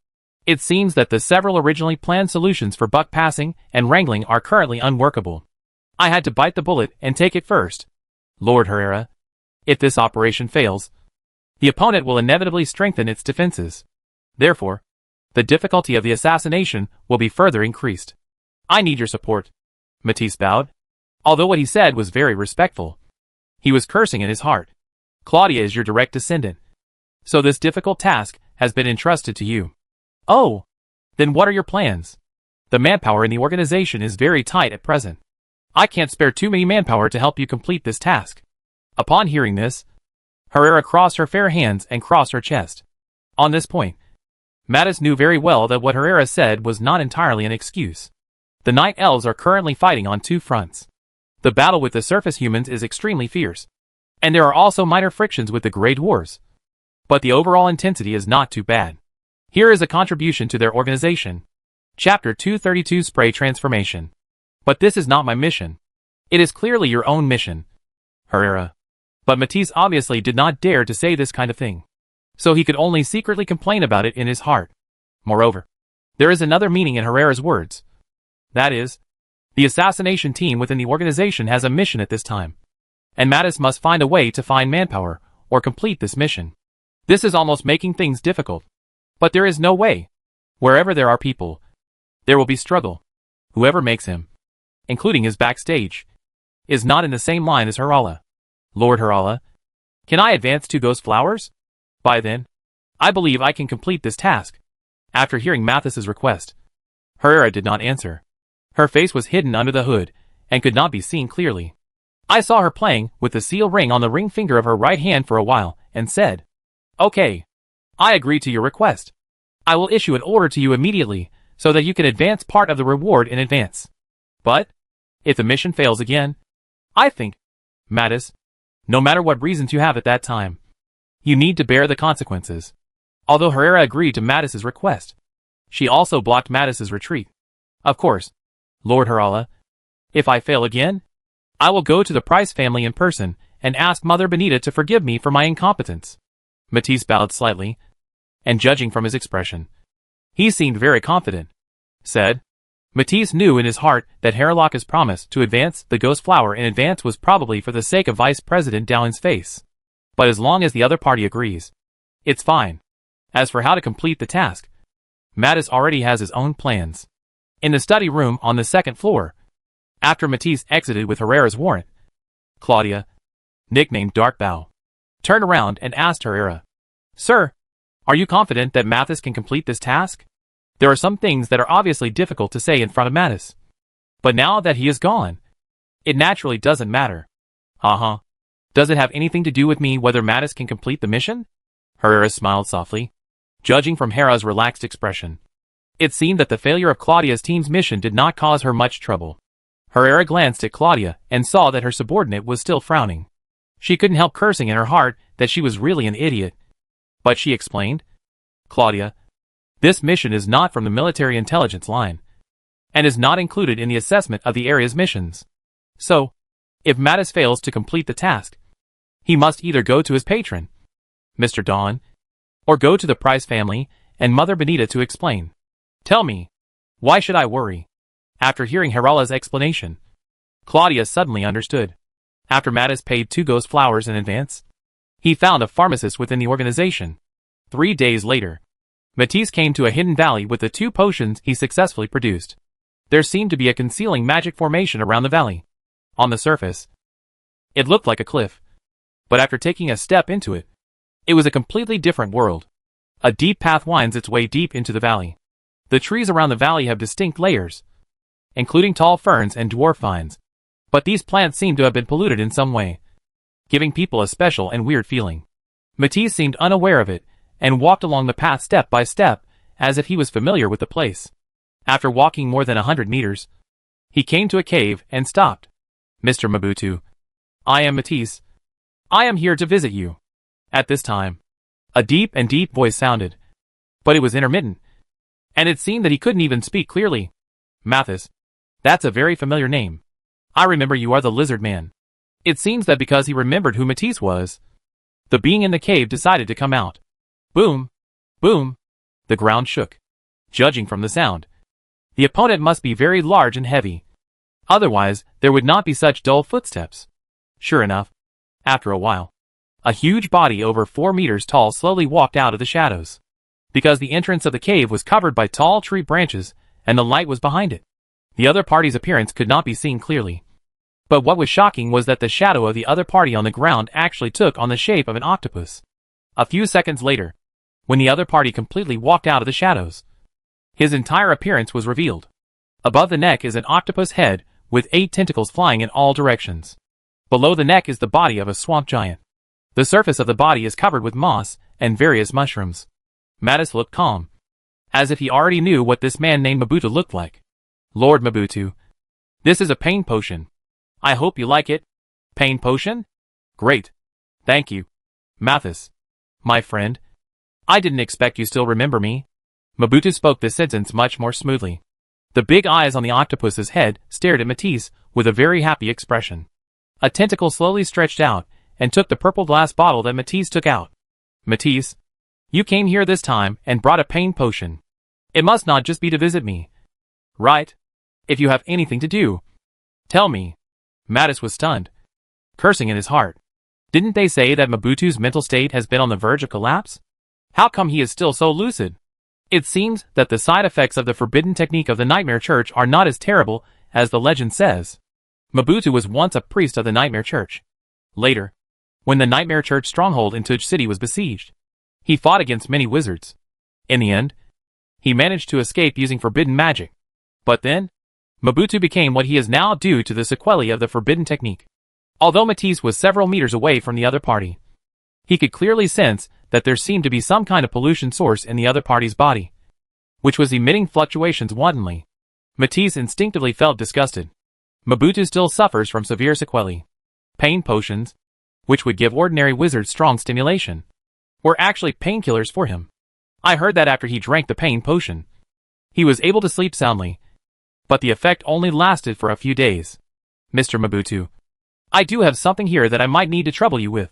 It seems that the several originally planned solutions for buck passing and wrangling are currently unworkable. I had to bite the bullet and take it first. Lord Herrera, if this operation fails, the opponent will inevitably strengthen its defenses. Therefore, the difficulty of the assassination will be further increased. I need your support." Matisse bowed. Although what he said was very respectful, he was cursing in his heart. "Claudia is your direct descendant, so this difficult task has been entrusted to you. Oh! Then what are your plans? The manpower in the organization is very tight at present. I can't spare too many manpower to help you complete this task. Upon hearing this, Herrera crossed her fair hands and crossed her chest. On this point, Mattis knew very well that what Herrera said was not entirely an excuse. The Night Elves are currently fighting on two fronts. The battle with the surface humans is extremely fierce, and there are also minor frictions with the Grey Dwarves. But the overall intensity is not too bad. Here is a contribution to their organization. Chapter 232 Spray Transformation. But this is not my mission. It is clearly your own mission, Herrera. But Matisse obviously did not dare to say this kind of thing. So he could only secretly complain about it in his heart. Moreover, there is another meaning in Herrera's words. That is, the assassination team within the organization has a mission at this time. And Mattis must find a way to find manpower, or complete this mission. This is almost making things difficult. But there is no way. Wherever there are people, there will be struggle. Whoever makes him, including his backstage, is not in the same line as Herrera. Lord Herrera, can I advance 2 ghost flowers? By then, I believe I can complete this task. After hearing Mathis's request, Herrera did not answer. Her face was hidden under the hood, and could not be seen clearly. I saw her playing with the seal ring on the ring finger of her right hand for a while, and said, "Okay. I agree to your request. I will issue an order to you immediately, so that you can advance part of the reward in advance. But, if the mission fails again, I think, Mattis, no matter what reasons you have at that time, you need to bear the consequences." Although Herrera agreed to Mattis's request, she also blocked Mattis's retreat. "Of course, Lord Herrera, if I fail again, I will go to the Price family in person and ask Mother Benita to forgive me for my incompetence." Matisse bowed slightly, and judging from his expression, he seemed very confident. Said, Matisse knew in his heart that Herrelocke's promise to advance the ghost flower in advance was probably for the sake of Vice President Dowling's face. But as long as the other party agrees, it's fine. As for how to complete the task, Mattis already has his own plans. In the study room on the 2nd floor, after Matisse exited with Herrera's warrant, Claudia, nicknamed Darkbow, turned around and asked Herrera, "Sir, are you confident that Mattis can complete this task? There are some things that are obviously difficult to say in front of Mattis. But now that he is gone, it naturally doesn't matter." "Uh-huh. Does it have anything to do with me whether Mattis can complete the mission?" Herrera smiled softly, judging from Hera's relaxed expression. It seemed that the failure of Claudia's team's mission did not cause her much trouble. Herrera glanced at Claudia and saw that her subordinate was still frowning. She couldn't help cursing in her heart that she was really an idiot. But she explained, "Claudia, this mission is not from the military intelligence line, and is not included in the assessment of the area's missions. So, if Mattis fails to complete the task, he must either go to his patron, Mr. Dawn, or go to the Price family and Mother Benita to explain. Tell me, why should I worry?" After hearing Herrera's explanation, Claudia suddenly understood. After Mattis paid 2 ghost flowers in advance, he found a pharmacist within the organization. 3 days later, Matisse came to a hidden valley with the 2 potions he successfully produced. There seemed to be a concealing magic formation around the valley. On the surface, it looked like a cliff. But after taking a step into it, it was a completely different world. A deep path winds its way deep into the valley. The trees around the valley have distinct layers, including tall ferns and dwarf vines. But these plants seem to have been polluted in some way, giving people a special and weird feeling. Matisse seemed unaware of it, and walked along the path step by step, as if he was familiar with the place. After walking more than 100 meters, he came to a cave and stopped. "Mr. Mobutu, I am Matisse. I am here to visit you." At this time, a deep voice sounded, but it was intermittent, and it seemed that he couldn't even speak clearly. "Mathis, that's a very familiar name. I remember you are the lizard man." It seems that because he remembered who Matisse was, the being in the cave decided to come out. Boom! Boom! The ground shook. Judging from the sound, the opponent must be very large and heavy. Otherwise, there would not be such dull footsteps. Sure enough, after a while, a huge body over 4 meters tall slowly walked out of the shadows. Because the entrance of the cave was covered by tall tree branches, and the light was behind it, the other party's appearance could not be seen clearly. But what was shocking was that the shadow of the other party on the ground actually took on the shape of an octopus. A few seconds later, when the other party completely walked out of the shadows. His entire appearance was revealed. Above the neck is an octopus head, with 8 tentacles flying in all directions. Below the neck is the body of a swamp giant. The surface of the body is covered with moss and various mushrooms. Mattis looked calm, as if he already knew what this man named Mobutu looked like. Lord Mobutu, this is a pain potion. I hope you like it. Pain potion? Great. Thank you. Mathis. My friend. I didn't expect you still remember me. Mobutu spoke this sentence much more smoothly. The big eyes on the octopus's head stared at Matisse with a very happy expression. A tentacle slowly stretched out and took the purple glass bottle that Matisse took out. Matisse, you came here this time and brought a pain potion. It must not just be to visit me. Right? If you have anything to do, tell me. Mattis was stunned, cursing in his heart. Didn't they say that Mobutu's mental state has been on the verge of collapse? How come he is still so lucid? It seems that the side effects of the forbidden technique of the Nightmare Church are not as terrible as the legend says. Mobutu was once a priest of the Nightmare Church. Later, when the Nightmare Church stronghold in Tuj City was besieged, he fought against many wizards. In the end, he managed to escape using forbidden magic. But then, Mobutu became what he is now due to the sequelae of the forbidden technique. Although Matisse was several meters away from the other party, he could clearly sense that there seemed to be some kind of pollution source in the other party's body, which was emitting fluctuations wantonly. Matisse instinctively felt disgusted. Mobutu still suffers from severe sequelae. Pain potions, which would give ordinary wizards strong stimulation, were actually painkillers for him. I heard that after he drank the pain potion, he was able to sleep soundly, but the effect only lasted for a few days. Mr. Mobutu, I do have something here that I might need to trouble you with,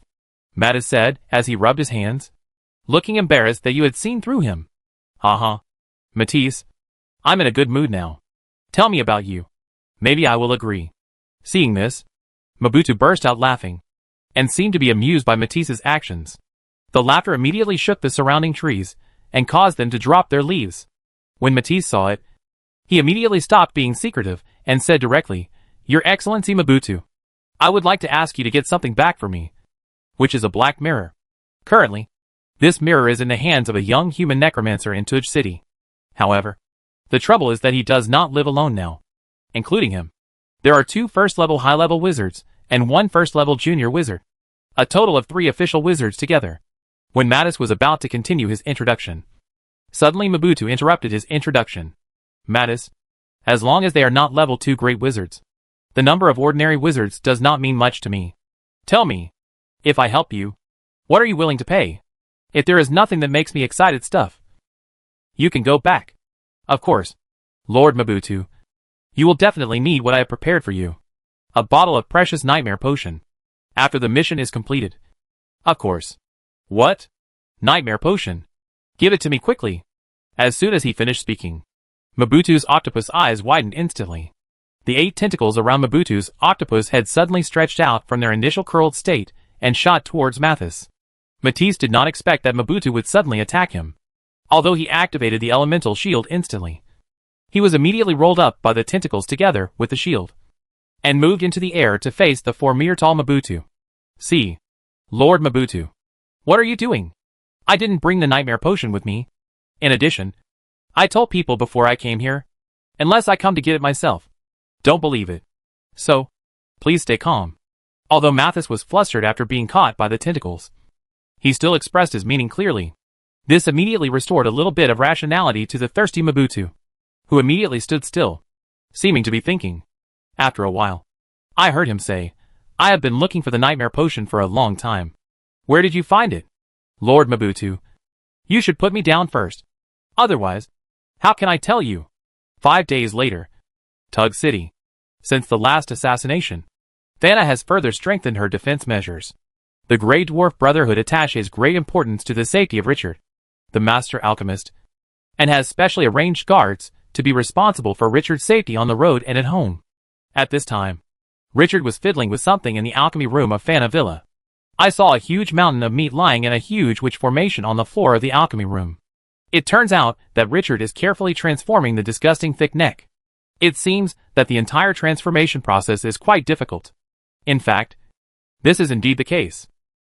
Mattis said as he rubbed his hands, looking embarrassed that you had seen through him. Haha. Matisse, I'm in a good mood now. Tell me about you. Maybe I will agree. Seeing this, Mobutu burst out laughing, and seemed to be amused by Matisse's actions. The laughter immediately shook the surrounding trees, and caused them to drop their leaves. When Matisse saw it, he immediately stopped being secretive, and said directly, Your Excellency Mobutu, I would like to ask you to get something back for me, which is a black mirror. Currently, this mirror is in the hands of a young human necromancer in Tuj City. However, the trouble is that he does not live alone now. Including him, there are 2 first-level high-level wizards, and 1 first-level junior wizard. A total of 3 official wizards together. When Mattis was about to continue his introduction, suddenly Mobutu interrupted his introduction. Mattis, as long as they are not level 2 great wizards, the number of ordinary wizards does not mean much to me. Tell me, if I help you, what are you willing to pay? If there is nothing that makes me excited stuff, you can go back. Of course, Lord Mobutu, you will definitely need what I have prepared for you. A bottle of precious nightmare potion. After the mission is completed. Of course. What? Nightmare potion? Give it to me quickly. As soon as he finished speaking, Mobutu's octopus eyes widened instantly. The 8 tentacles around Mobutu's octopus head suddenly stretched out from their initial curled state and shot towards Mathis. Matisse did not expect that Mobutu would suddenly attack him. Although he activated the elemental shield instantly, he was immediately rolled up by the tentacles together with the shield, and moved into the air to face the 4-meter-tall Mobutu. See, Lord Mobutu, what are you doing? I didn't bring the nightmare potion with me. In addition, I told people before I came here, unless I come to get it myself, don't believe it. So, please stay calm. Although Mathis was flustered after being caught by the tentacles, he still expressed his meaning clearly. This immediately restored a little bit of rationality to the thirsty Mobutu, who immediately stood still, seeming to be thinking. After a while, I heard him say, I have been looking for the nightmare potion for a long time. Where did you find it? Lord Mobutu, you should put me down first. Otherwise, how can I tell you? 5 days later, Tuj City. Since the last assassination, Thana has further strengthened her defense measures. The Grey Dwarf Brotherhood attaches great importance to the safety of Richard, the Master Alchemist, and has specially arranged guards to be responsible for Richard's safety on the road and at home. At this time, Richard was fiddling with something in the alchemy room of Thana Villa. I saw a huge mountain of meat lying in a huge witch formation on the floor of the alchemy room. It turns out that Richard is carefully transforming the disgusting thick neck. It seems that the entire transformation process is quite difficult. In fact, this is indeed the case.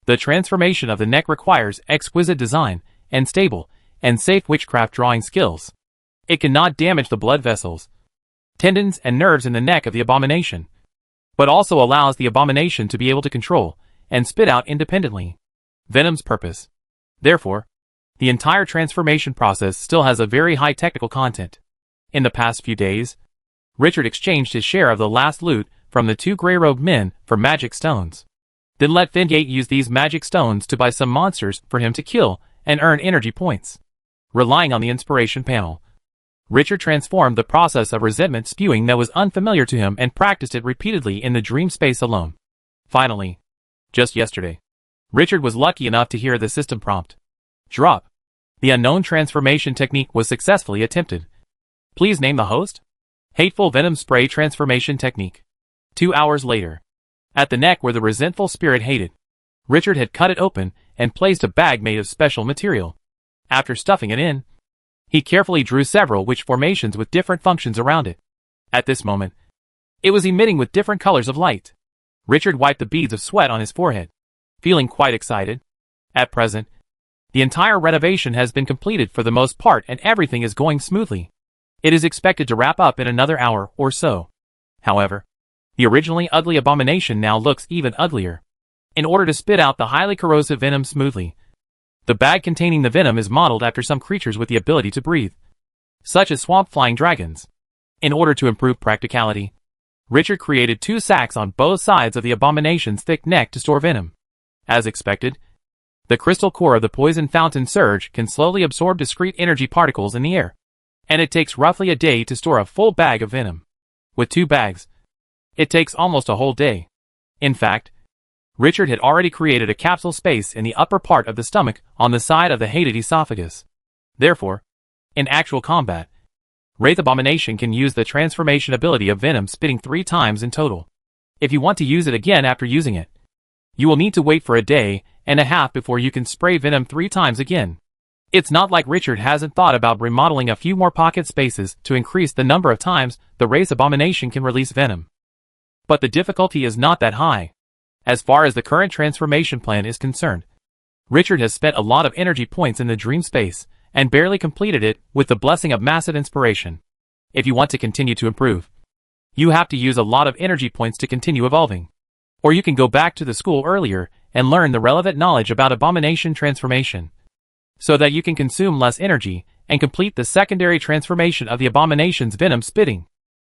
The transformation of the neck requires exquisite design and stable, and safe witchcraft drawing skills. It cannot damage the blood vessels, tendons, and nerves in the neck of the abomination, but also allows the abomination to be able to control and spit out independently venom's purpose. Therefore, the entire transformation process still has a very high technical content. In the past few days, Richard exchanged his share of the last loot from the 2 gray-robed men for magic stones. Then let Fingate use these magic stones to buy some monsters for him to kill and earn energy points. Relying on the inspiration panel, Richard transformed the process of resentment spewing that was unfamiliar to him and practiced it repeatedly in the dream space alone. Finally, just yesterday, Richard was lucky enough to hear the system prompt. Drop. The unknown transformation technique was successfully attempted. Please name the host? Hateful Venom Spray Transformation Technique. 2 hours later, at the neck where the resentful spirit hated, Richard had cut it open and placed a bag made of special material. After stuffing it in, he carefully drew several witch formations with different functions around it. At this moment, it was emitting with different colors of light. Richard wiped the beads of sweat on his forehead, feeling quite excited. At present, the entire renovation has been completed for the most part and everything is going smoothly. It is expected to wrap up in another hour or so. However, the originally ugly abomination now looks even uglier. In order to spit out the highly corrosive venom smoothly, the bag containing the venom is modeled after some creatures with the ability to breathe, such as swamp-flying dragons. In order to improve practicality, Richard created 2 sacks on both sides of the abomination's thick neck to store venom. As expected, the crystal core of the poison fountain surge can slowly absorb discrete energy particles in the air, and it takes roughly a day to store a full bag of venom. With 2 bags, it takes almost a whole day. In fact, Richard had already created a capsule space in the upper part of the stomach on the side of the hated esophagus. Therefore, in actual combat, Wraith Abomination can use the transformation ability of venom spitting 3 times in total. If you want to use it again after using it, you will need to wait for a day and a half before you can spray venom 3 times again. It's not like Richard hasn't thought about remodeling a few more pocket spaces to increase the number of times the Wraith Abomination can release venom. But the difficulty is not that high. As far as the current transformation plan is concerned, Richard has spent a lot of energy points in the dream space and barely completed it with the blessing of massive inspiration. If you want to continue to improve, you have to use a lot of energy points to continue evolving. Or you can go back to the school earlier and learn the relevant knowledge about abomination transformation, so that you can consume less energy and complete the secondary transformation of the abomination's venom spitting.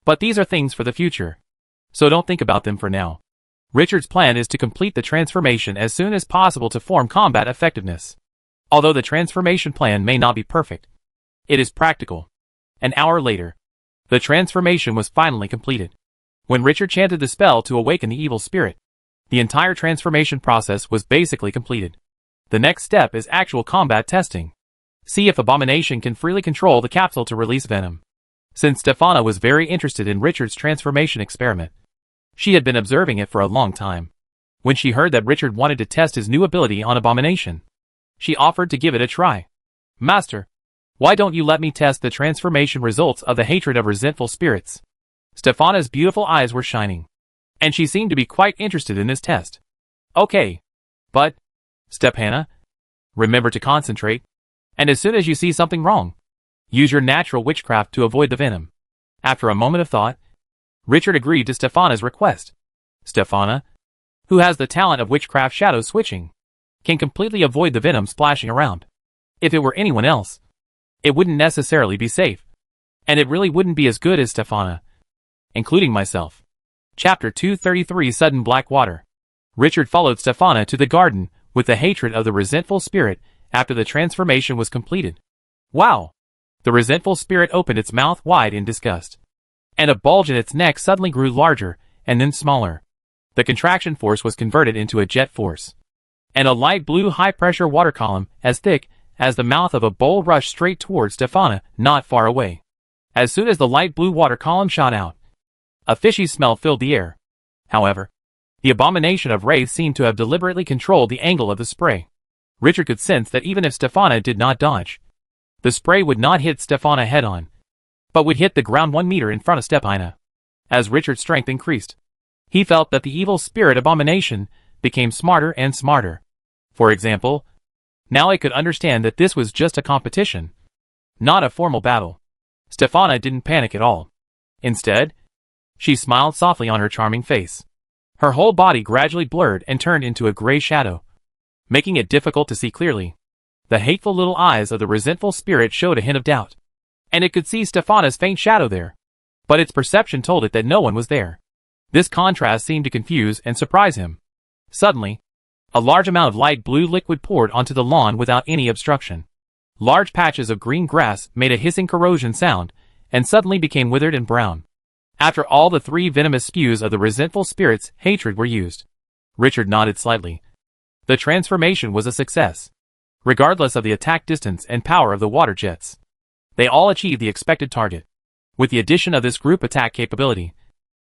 But these are things for the future, so don't think about them for now. Richard's plan is to complete the transformation as soon as possible to form combat effectiveness. Although the transformation plan may not be perfect, it is practical. An hour later, the transformation was finally completed. When Richard chanted the spell to awaken the evil spirit, the entire transformation process was basically completed. The next step is actual combat testing. See if Abomination can freely control the capsule to release venom. Since Stefana was very interested in Richard's transformation experiment, she had been observing it for a long time. When she heard that Richard wanted to test his new ability on Abomination, she offered to give it a try. Master, why don't you let me test the transformation results of the hatred of resentful spirits? Stefana's beautiful eyes were shining, and she seemed to be quite interested in this test. Okay, but, Stefana, remember to concentrate, and as soon as you see something wrong, use your natural witchcraft to avoid the venom. After a moment of thought, Richard agreed to Stefana's request. Stefana, who has the talent of witchcraft shadow switching, can completely avoid the venom splashing around. If it were anyone else, it wouldn't necessarily be safe, and it really wouldn't be as good as Stefana, including myself. Chapter 233 Sudden Black Water. Richard followed Stefana to the garden with the hatred of the resentful spirit after the transformation was completed. Wow! The resentful spirit opened its mouth wide in disgust, and a bulge in its neck suddenly grew larger and then smaller. The contraction force was converted into a jet force, and a light blue high-pressure water column as thick as the mouth of a bowl rushed straight towards Stefana not far away. As soon as the light blue water column shot out, a fishy smell filled the air. However, the abomination of Wraith seemed to have deliberately controlled the angle of the spray. Richard could sense that even if Stefana did not dodge, the spray would not hit Stefana head-on, but would hit the ground 1 meter in front of Stefana. As Richard's strength increased, he felt that the evil spirit abomination became smarter and smarter. For example, Now I could understand that this was just a competition, not a formal battle. Stefana didn't panic at all. Instead, she smiled softly on her charming face. Her whole body gradually blurred and turned into a gray shadow, making it difficult to see clearly. The hateful little eyes of the resentful spirit showed a hint of doubt, and it could see Stefana's faint shadow there, but its perception told it that no one was there. This contrast seemed to confuse and surprise him. Suddenly, a large amount of light blue liquid poured onto the lawn without any obstruction. Large patches of green grass made a hissing corrosion sound, and suddenly became withered and brown. After all the 3 venomous spews of the resentful spirit's hatred were used. Richard nodded slightly. The transformation was a success, regardless of the attack distance and power of the water jets. They all achieved the expected target. With the addition of this group attack capability,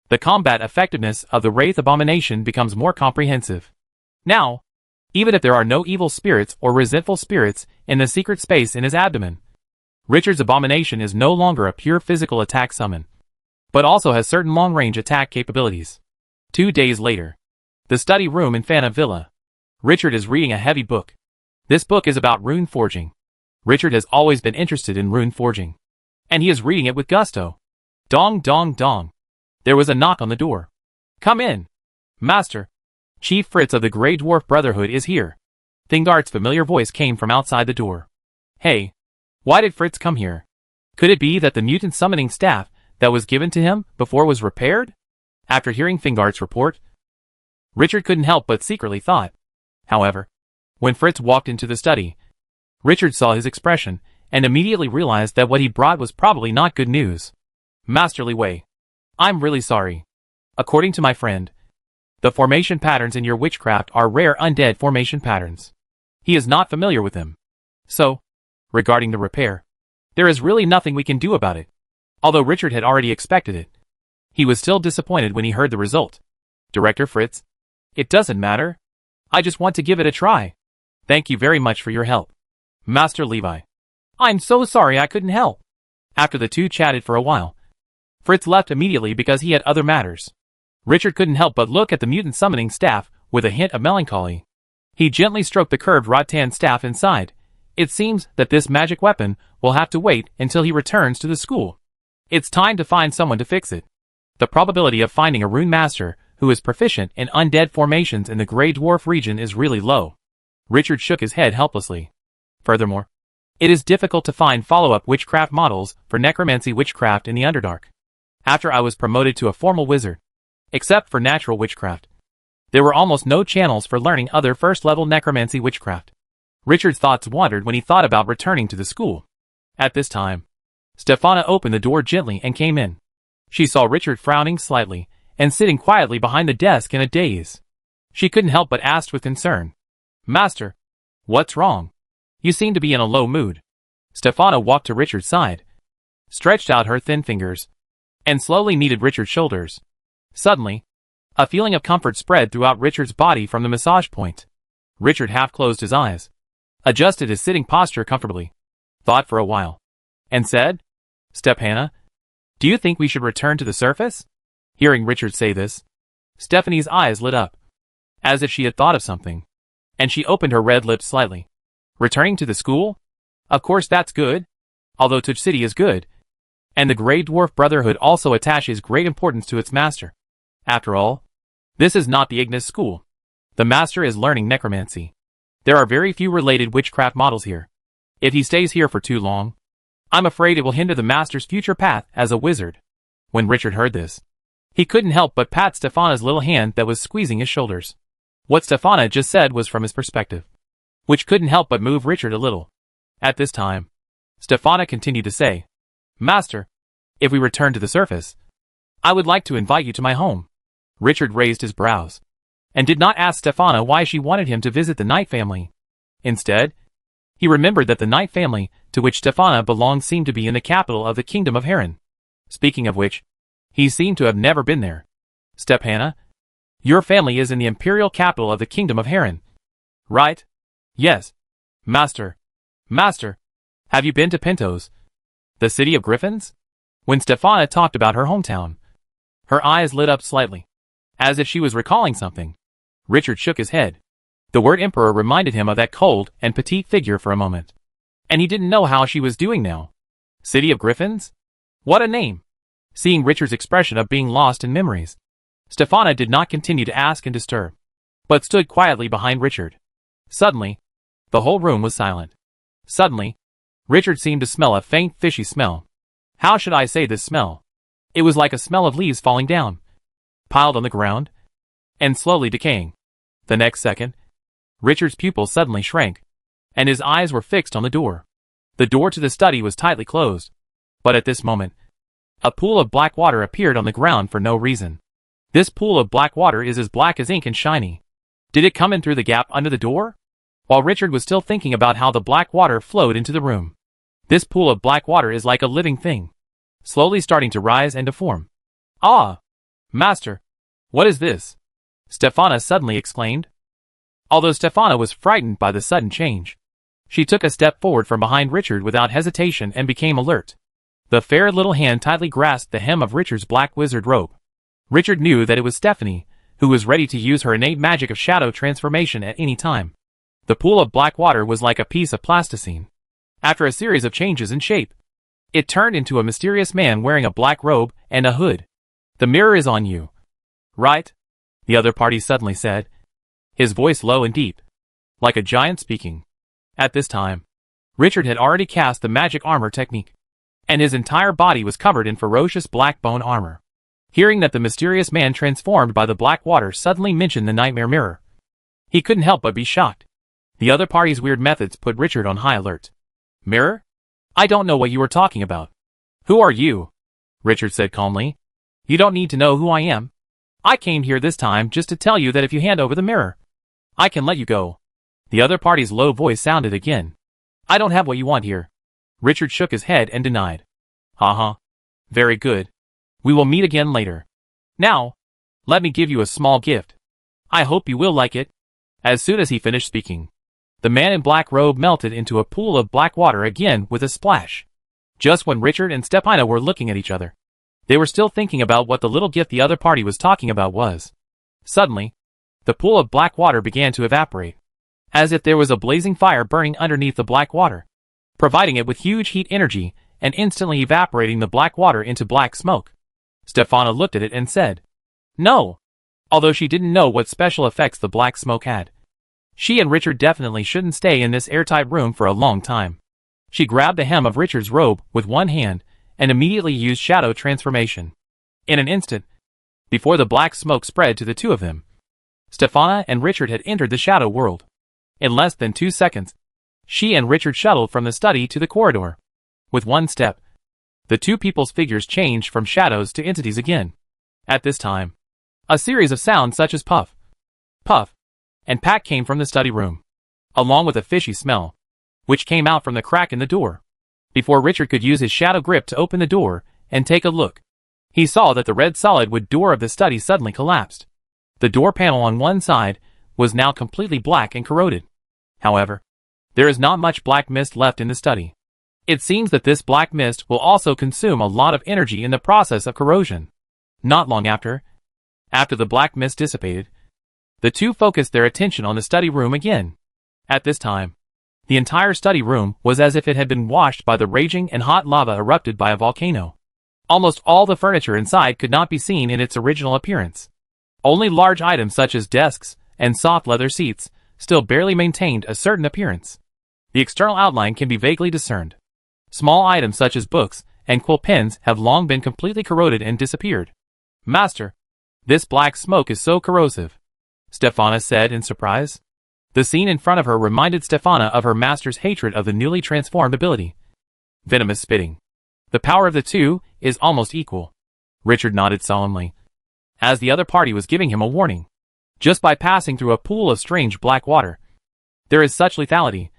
the combat effectiveness of the Wraith Abomination becomes more comprehensive. Now, even if there are no evil spirits or resentful spirits in the secret space in his abdomen, Richard's Abomination is no longer a pure physical attack summon, but also has certain long-range attack capabilities. 2 days later, the study room in Fana Villa. Richard is reading a heavy book. This book is about rune forging. Richard has always been interested in rune forging, and he is reading it with gusto. Dong dong dong. There was a knock on the door. Come in, Master. Chief Fritz of the Grey Dwarf Brotherhood is here. Thingart's familiar voice came from outside the door. Hey, why did Fritz come here? Could it be that the mutant summoning staff that was given to him before was repaired? After hearing Thingart's report, Richard couldn't help but secretly thought. However, when Fritz walked into the study, Richard saw his expression and immediately realized that what he brought was probably not good news. Masterly Wei, I'm really sorry. According to my friend, the formation patterns in your witchcraft are rare undead formation patterns. He is not familiar with them. So, regarding the repair, there is really nothing we can do about it. Although Richard had already expected it, he was still disappointed when he heard the result. Director Fritz, it doesn't matter. I just want to give it a try. Thank you very much for your help. Master Levi, I'm so sorry I couldn't help. After the two chatted for a while, Fritz left immediately because he had other matters. Richard couldn't help but look at the mutant summoning staff with a hint of melancholy. He gently stroked the curved rattan staff inside. It seems that this magic weapon will have to wait until he returns to the school. It's time to find someone to fix it. The probability of finding a rune master who is proficient in undead formations in the Grey Dwarf region is really low. Richard shook his head helplessly. Furthermore, it is difficult to find follow-up witchcraft models for necromancy witchcraft in the Underdark. After I was promoted to a formal wizard, except for natural witchcraft, there were almost no channels for learning other first-level necromancy witchcraft. Richard's thoughts wandered when he thought about returning to the school. At this time, Stefana opened the door gently and came in. She saw Richard frowning slightly and sitting quietly behind the desk in a daze. She couldn't help but ask with concern, Master, what's wrong? You seem to be in a low mood. Stefana walked to Richard's side, stretched out her thin fingers, and slowly kneaded Richard's shoulders. Suddenly, a feeling of comfort spread throughout Richard's body from the massage point. Richard half closed his eyes, adjusted his sitting posture comfortably, thought for a while, and said, Stefana, do you think we should return to the surface? Hearing Richard say this, Stephanie's eyes lit up, as if she had thought of something, and she opened her red lips slightly. Returning to the school? Of course that's good, although Tuch City is good, and the Grey Dwarf Brotherhood also attaches great importance to its master. After all, this is not the Ignis school. The master is learning necromancy. There are very few related witchcraft models here. If he stays here for too long, I'm afraid it will hinder the master's future path as a wizard. When Richard heard this, he couldn't help but pat Stefana's little hand that was squeezing his shoulders. What Stefana just said was from his perspective, which couldn't help but move Richard a little. At this time, Stefana continued to say, Master, if we return to the surface, I would like to invite you to my home. Richard raised his brows, and did not ask Stefana why she wanted him to visit the Knight family. Instead, he remembered that the Knight family to which Stefana belonged seemed to be in the capital of the Kingdom of Heron. Speaking of which, he seemed to have never been there. Stefana, your family is in the imperial capital of the Kingdom of Heron, right? Yes. Master. Master, have you been to Pintos, the city of griffins? When Stefana talked about her hometown, her eyes lit up slightly, as if she was recalling something. Richard shook his head. The word emperor reminded him of that cold and petite figure for a moment. And he didn't know how she was doing now. City of Griffins? What a name! Seeing Richard's expression of being lost in memories, Stefana did not continue to ask and disturb, but stood quietly behind Richard. Suddenly, the whole room was silent. Suddenly, Richard seemed to smell a faint fishy smell. How should I say this smell? It was like a smell of leaves falling down, piled on the ground, and slowly decaying. The next second, Richard's pupils suddenly shrank, and his eyes were fixed on the door. The door to the study was tightly closed, but at this moment, a pool of black water appeared on the ground for no reason. This pool of black water is as black as ink and shiny. Did it come in through the gap under the door? While Richard was still thinking about how the black water flowed into the room, this pool of black water is like a living thing, slowly starting to rise and to form. Ah! Master! What is this? Stefana suddenly exclaimed. Although Stefana was frightened by the sudden change, she took a step forward from behind Richard without hesitation and became alert. The fair little hand tightly grasped the hem of Richard's black wizard robe. Richard knew that it was Stephanie, who was ready to use her innate magic of shadow transformation at any time. The pool of black water was like a piece of plasticine. After a series of changes in shape, it turned into a mysterious man wearing a black robe and a hood. The mirror is on you. Right? The other party suddenly said, his voice low and deep, like a giant speaking. At this time, Richard had already cast the magic armor technique, and his entire body was covered in ferocious black bone armor. Hearing that the mysterious man transformed by the black water suddenly mentioned the nightmare mirror, he couldn't help but be shocked. The other party's weird methods put Richard on high alert. Mirror? I don't know what you are talking about. Who are you? Richard said calmly. You don't need to know who I am. I came here this time just to tell you that if you hand over the mirror, I can let you go. The other party's low voice sounded again. I don't have what you want here. Richard shook his head and denied. Haha. Very good. We will meet again later. Now, let me give you a small gift. I hope you will like it. As soon as he finished speaking, the man in black robe melted into a pool of black water again with a splash. Just when Richard and Stefana were looking at each other, they were still thinking about what the little gift the other party was talking about was. Suddenly, the pool of black water began to evaporate, as if there was a blazing fire burning underneath the black water, providing it with huge heat energy and instantly evaporating the black water into black smoke. Stefana looked at it and said, No! Although she didn't know what special effects the black smoke had. She and Richard definitely shouldn't stay in this airtight room for a long time. She grabbed the hem of Richard's robe with one hand and immediately used shadow transformation. In an instant, before the black smoke spread to the two of them, Stefana and Richard had entered the shadow world. In less than 2 seconds, she and Richard shuttled from the study to the corridor. With one step, the two people's figures changed from shadows to entities again. At this time, a series of sounds such as puff, puff, and pack came from the study room, along with a fishy smell, which came out from the crack in the door. Before Richard could use his shadow grip to open the door and take a look, he saw that the red solid wood door of the study suddenly collapsed. The door panel on one side was now completely black and corroded. However, there is not much black mist left in the study. It seems that this black mist will also consume a lot of energy in the process of corrosion. Not long after the black mist dissipated, the two focused their attention on the study room again. At this time, the entire study room was as if it had been washed by the raging and hot lava erupted by a volcano. Almost all the furniture inside could not be seen in its original appearance. Only large items such as desks and soft leather seats still barely maintained a certain appearance. The external outline can be vaguely discerned. Small items such as books and quill pens have long been completely corroded and disappeared. Master, this black smoke is so corrosive, Stefana said in surprise. The scene in front of her reminded Stefana of her master's hatred of the newly transformed ability, venomous spitting. The power of the two is almost equal. Richard nodded solemnly, as the other party was giving him a warning. Just by passing through a pool of strange black water, there is such lethality,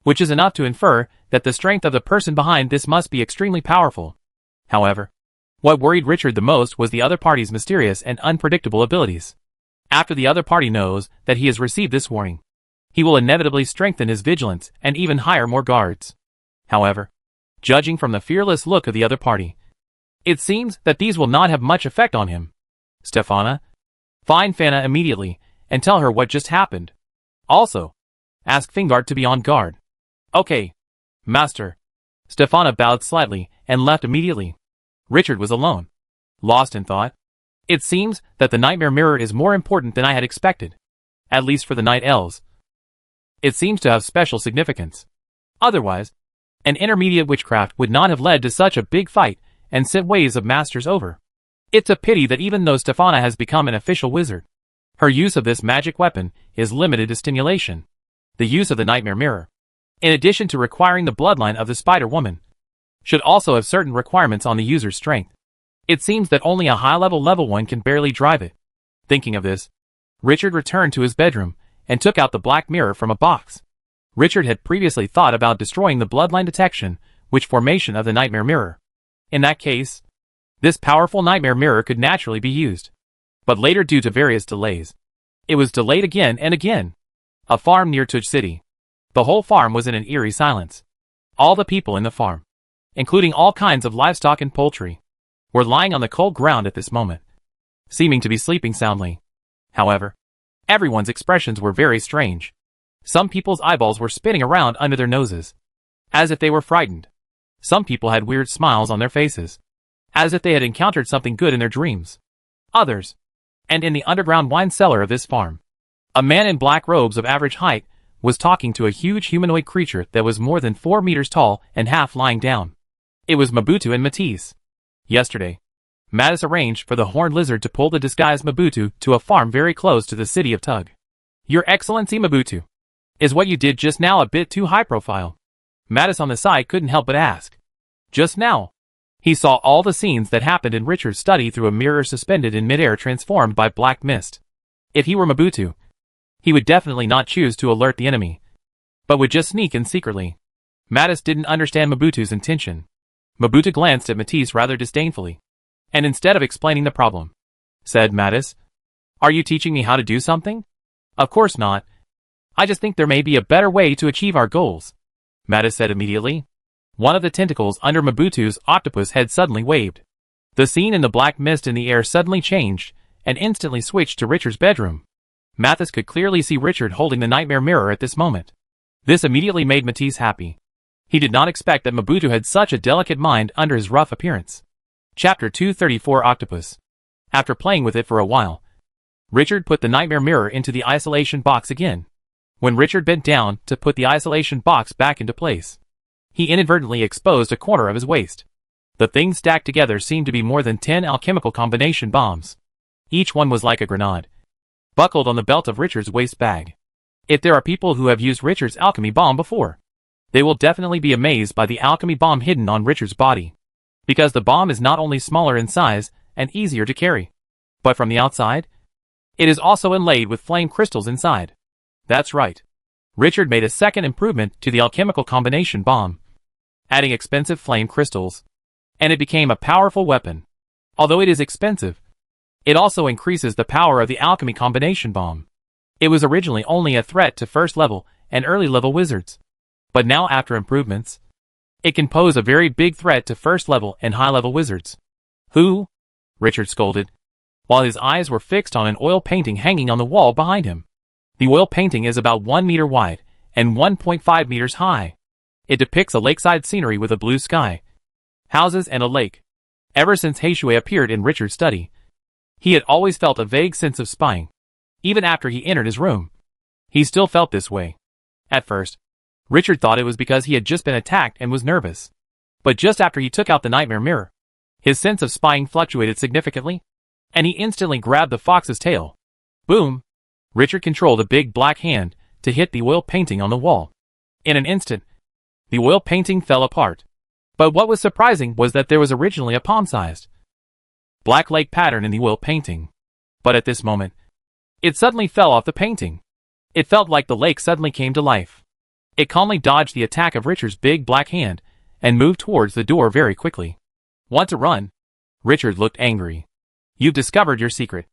which is enough to infer that the strength of the person behind this must be extremely powerful. However, what worried Richard the most was the other party's mysterious and unpredictable abilities. After the other party knows that he has received this warning, he will inevitably strengthen his vigilance and even hire more guards. However, judging from the fearless look of the other party, it seems that these will not have much effect on him. Stefana, find Fana immediately and tell her what just happened. Also, ask Fingard to be on guard. Okay, master. Stefana bowed slightly and left immediately. Richard was alone, lost in thought. It seems that the nightmare mirror is more important than I had expected. At least for the night elves. It seems to have special significance. Otherwise, an intermediate witchcraft would not have led to such a big fight and sent waves of masters over. It's a pity that even though Stefana has become an official wizard, her use of this magic weapon is limited to stimulation. The use of the nightmare mirror, in addition to requiring the bloodline of the Spider Woman, should also have certain requirements on the user's strength. It seems that only a high-level level 1 can barely drive it. Thinking of this, Richard returned to his bedroom and took out the black mirror from a box. Richard had previously thought about destroying the bloodline detection, which formation of the nightmare mirror. In that case, this powerful nightmare mirror could naturally be used. But later, due to various delays, it was delayed again and again. A farm near Tuj City. The whole farm was in an eerie silence. All the people in the farm, including all kinds of livestock and poultry, were lying on the cold ground at this moment, seeming to be sleeping soundly. However, everyone's expressions were very strange. Some people's eyeballs were spinning around under their noses, as if they were frightened. Some people had weird smiles on their faces, as if they had encountered something good in their dreams. Others, and in the underground wine cellar of this farm, a man in black robes of average height was talking to a huge humanoid creature that was more than 4 meters tall and half lying down. It was Mobutu and Matisse. Yesterday, Mattis arranged for the horned lizard to pull the disguised Mobutu to a farm very close to the city of Tug. Your Excellency Mobutu, is what you did just now a bit too high profile? Mattis on the side couldn't help but ask. Just now, he saw all the scenes that happened in Richard's study through a mirror suspended in midair transformed by black mist. If he were Mobutu, he would definitely not choose to alert the enemy, but would just sneak in secretly. Mattis didn't understand Mobutu's intention. Mobutu glanced at Matisse rather disdainfully, and instead of explaining the problem, said Mattis, "Are you teaching me how to do something?" "Of course not. I just think there may be a better way to achieve our goals," Mattis said immediately. One of the tentacles under Mobutu's octopus head suddenly waved. The scene in the black mist in the air suddenly changed, and instantly switched to Richard's bedroom. Mattis could clearly see Richard holding the nightmare mirror at this moment. This immediately made Matisse happy. He did not expect that Mobutu had such a delicate mind under his rough appearance. Chapter 234 Octopus. After playing with it for a while, Richard put the nightmare mirror into the isolation box again. When Richard bent down to put the isolation box back into place, he inadvertently exposed a corner of his waist. The things stacked together seemed to be more than 10 alchemical combination bombs. Each one was like a grenade, buckled on the belt of Richard's waist bag. If there are people who have used Richard's alchemy bomb before, they will definitely be amazed by the alchemy bomb hidden on Richard's body, because the bomb is not only smaller in size and easier to carry, but from the outside, it is also inlaid with flame crystals inside. That's right. Richard made a second improvement to the alchemical combination bomb, adding expensive flame crystals, and it became a powerful weapon. Although it is expensive, it also increases the power of the alchemy combination bomb. It was originally only a threat to first level and early level wizards, but now after improvements, it can pose a very big threat to first level and high level wizards. Who? Richard scolded, while his eyes were fixed on an oil painting hanging on the wall behind him. The oil painting is about 1 meter wide and 1.5 meters high. It depicts a lakeside scenery with a blue sky, houses and a lake. Ever since Heishui appeared in Richard's study, he had always felt a vague sense of spying. Even after he entered his room, he still felt this way. At first, Richard thought it was because he had just been attacked and was nervous. But just after he took out the nightmare mirror, his sense of spying fluctuated significantly, and he instantly grabbed the fox's tail. Boom! Richard controlled a big black hand to hit the oil painting on the wall. In an instant, the oil painting fell apart. But what was surprising was that there was originally a palm-sized black lake pattern in the oil painting. But at this moment, it suddenly fell off the painting. It felt like the lake suddenly came to life. It calmly dodged the attack of Richard's big black hand and moved towards the door very quickly. Want to run? Richard looked angry. You've discovered your secret,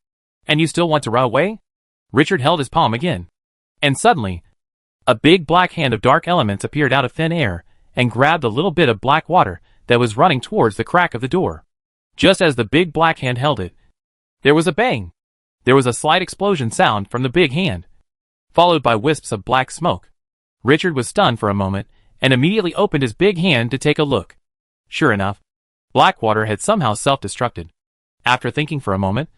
and you still want to run away? Richard held his palm again, and suddenly, a big black hand of dark elements appeared out of thin air and grabbed a little bit of black water that was running towards the crack of the door. Just as the big black hand held it, there was a bang. There was a slight explosion sound from the big hand. followed by wisps of black smoke. Richard was stunned for a moment, and immediately opened his big hand to take a look. Sure enough, Blackwater had somehow self-destructed. After thinking for a moment,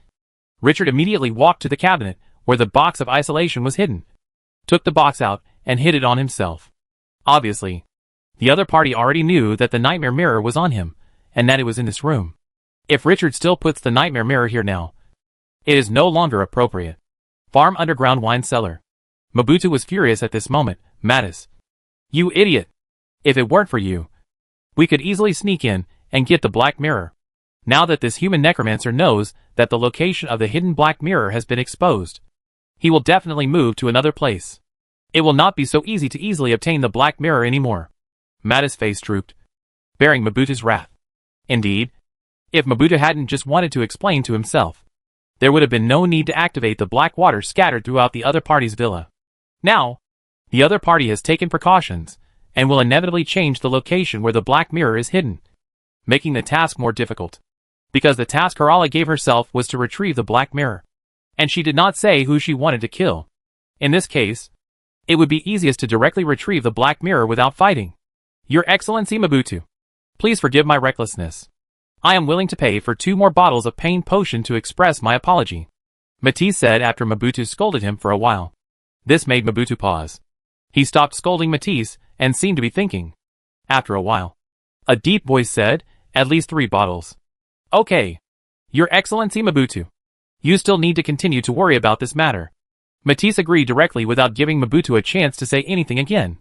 Richard immediately walked to the cabinet where the box of isolation was hidden, took the box out, and hid it on himself. Obviously, the other party already knew that the nightmare mirror was on him, and that it was in this room. If Richard still puts the nightmare mirror here now, it is no longer appropriate. Farm underground wine cellar. Mobutu was furious at this moment. Mattis, you idiot! If it weren't for you, we could easily sneak in and get the black mirror. Now that this human necromancer knows that the location of the hidden black mirror has been exposed, he will definitely move to another place. It will not be so easy to easily obtain the black mirror anymore. Mattis' face drooped, bearing Mobutu's wrath. Indeed, if Mobutu hadn't just wanted to explain to himself, there would have been no need to activate the black water scattered throughout the other party's villa. Now, the other party has taken precautions, and will inevitably change the location where the black mirror is hidden, making the task more difficult. Because the task Harala gave herself was to retrieve the black mirror, and she did not say who she wanted to kill. In this case, it would be easiest to directly retrieve the black mirror without fighting. Your Excellency Mobutu, please forgive my recklessness. I am willing to pay for 2 more bottles of pain potion to express my apology, Matisse said after Mobutu scolded him for a while. This made Mobutu pause. He stopped scolding Matisse and seemed to be thinking. After a while, a deep voice said, at least 3 bottles. Okay. Your Excellency Mobutu, you still need to continue to worry about this matter. Matisse agreed directly without giving Mobutu a chance to say anything again.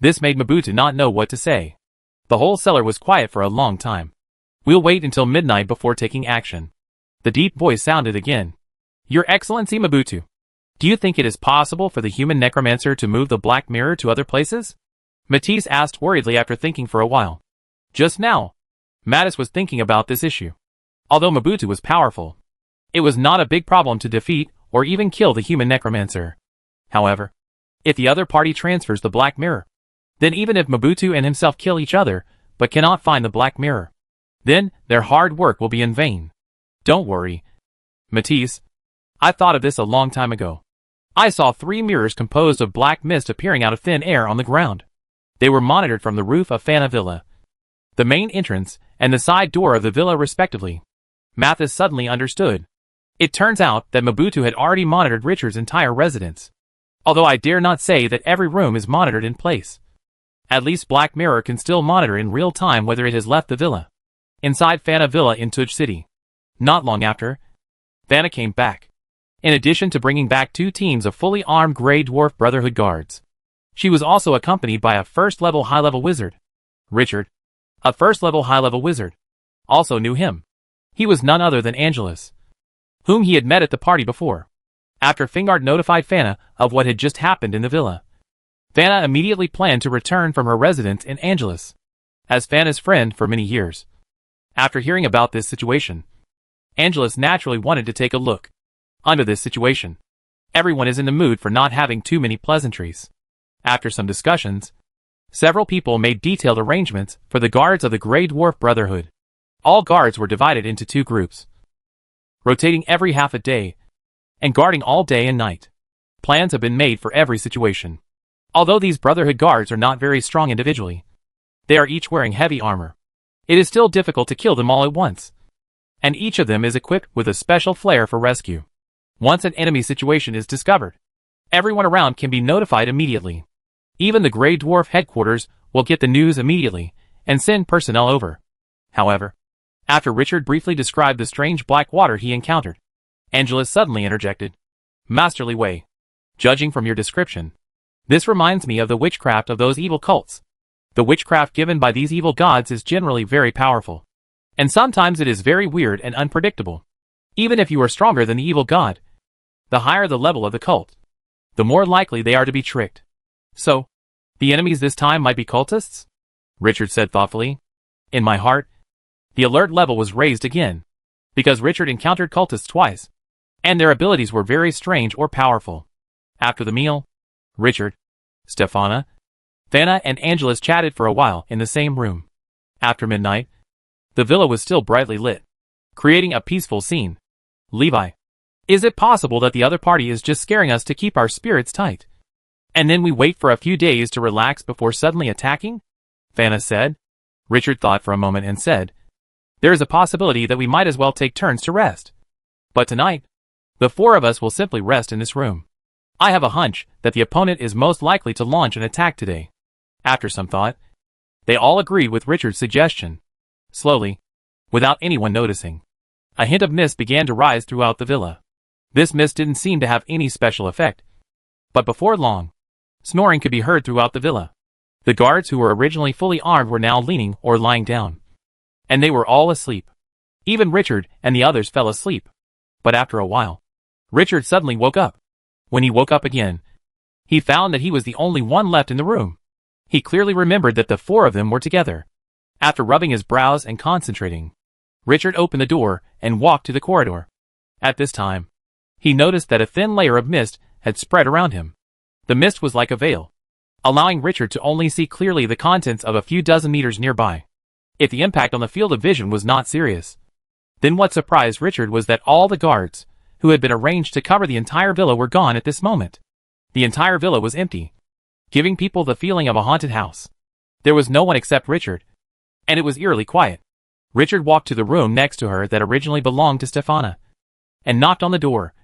This made Mobutu not know what to say. The whole cellar was quiet for a long time. We'll wait until midnight before taking action. The deep voice sounded again. Your Excellency Mobutu, do you think it is possible for the human necromancer to move the black mirror to other places? Matisse asked worriedly after thinking for a while. Just now, Mattis was thinking about this issue. Although Mobutu was powerful, it was not a big problem to defeat or even kill the human necromancer. However, if the other party transfers the black mirror, then even if Mobutu and himself kill each other but cannot find the black mirror, then their hard work will be in vain. Don't worry, Matisse. I thought of this a long time ago. I saw 3 mirrors composed of black mist appearing out of thin air on the ground. They were monitored from the roof of Fana Villa, the main entrance, and the side door of the villa respectively. Mathis suddenly understood. It turns out that Mobutu had already monitored Richard's entire residence. Although I dare not say that every room is monitored in place. At least Black Mirror can still monitor in real time whether it has left the villa. Inside Fana Villa in Tuj City. Not long after, Fana came back. In addition to bringing back 2 teams of fully armed Grey Dwarf Brotherhood guards, she was also accompanied by a first-level high-level wizard. Richard, a first-level high-level wizard, also knew him. He was none other than Angelus, whom he had met at the party before. After Fingard notified Fana of what had just happened in the villa, Fana immediately planned to return from her residence in Angelus, as Fana's friend for many years. After hearing about this situation, Angelus naturally wanted to take a look. Under this situation, everyone is in the mood for not having too many pleasantries. After some discussions, several people made detailed arrangements for the guards of the Grey Dwarf Brotherhood. All guards were divided into 2 groups, rotating every half a day, and guarding all day and night. Plans have been made for every situation. Although these Brotherhood guards are not very strong individually, they are each wearing heavy armor. It is still difficult to kill them all at once, and each of them is equipped with a special flair for rescue. Once an enemy situation is discovered, everyone around can be notified immediately. Even the Grey Dwarf headquarters will get the news immediately and send personnel over. However, after Richard briefly described the strange black water he encountered, Angelus suddenly interjected. Masterly way. Judging from your description, this reminds me of the witchcraft of those evil cults. The witchcraft given by these evil gods is generally very powerful, and sometimes it is very weird and unpredictable. Even if you are stronger than the evil god, the higher the level of the cult, the more likely they are to be tricked. So, the enemies this time might be cultists? Richard said thoughtfully. In my heart, the alert level was raised again, because Richard encountered cultists twice, and their abilities were very strange or powerful. After the meal, Richard, Stefana, Fana and Angelus chatted for a while in the same room. After midnight, the villa was still brightly lit, creating a peaceful scene. Levi, Is it possible that the other party is just scaring us to keep our spirits tight? And then we wait for a few days to relax before suddenly attacking? Vanna said. Richard thought for a moment and said, there is a possibility that we might as well take turns to rest. But tonight, the four of us will simply rest in this room. I have a hunch that the opponent is most likely to launch an attack today. After some thought, they all agreed with Richard's suggestion. Slowly, without anyone noticing, a hint of mist began to rise throughout the villa. This mist didn't seem to have any special effect. But before long, snoring could be heard throughout the villa. The guards who were originally fully armed were now leaning or lying down. And they were all asleep. Even Richard and the others fell asleep. But after a while, Richard suddenly woke up. When he woke up again, he found that he was the only one left in the room. He clearly remembered that the four of them were together. After rubbing his brows and concentrating, Richard opened the door and walked to the corridor. At this time, he noticed that a thin layer of mist had spread around him. The mist was like a veil, allowing Richard to only see clearly the contents of a few dozen meters nearby. If the impact on the field of vision was not serious, then what surprised Richard was that all the guards, who had been arranged to cover the entire villa, were gone at this moment. The entire villa was empty, giving people the feeling of a haunted house. There was no one except Richard, and it was eerily quiet. Richard walked to the room next to her that originally belonged to Stefana, and knocked on the door,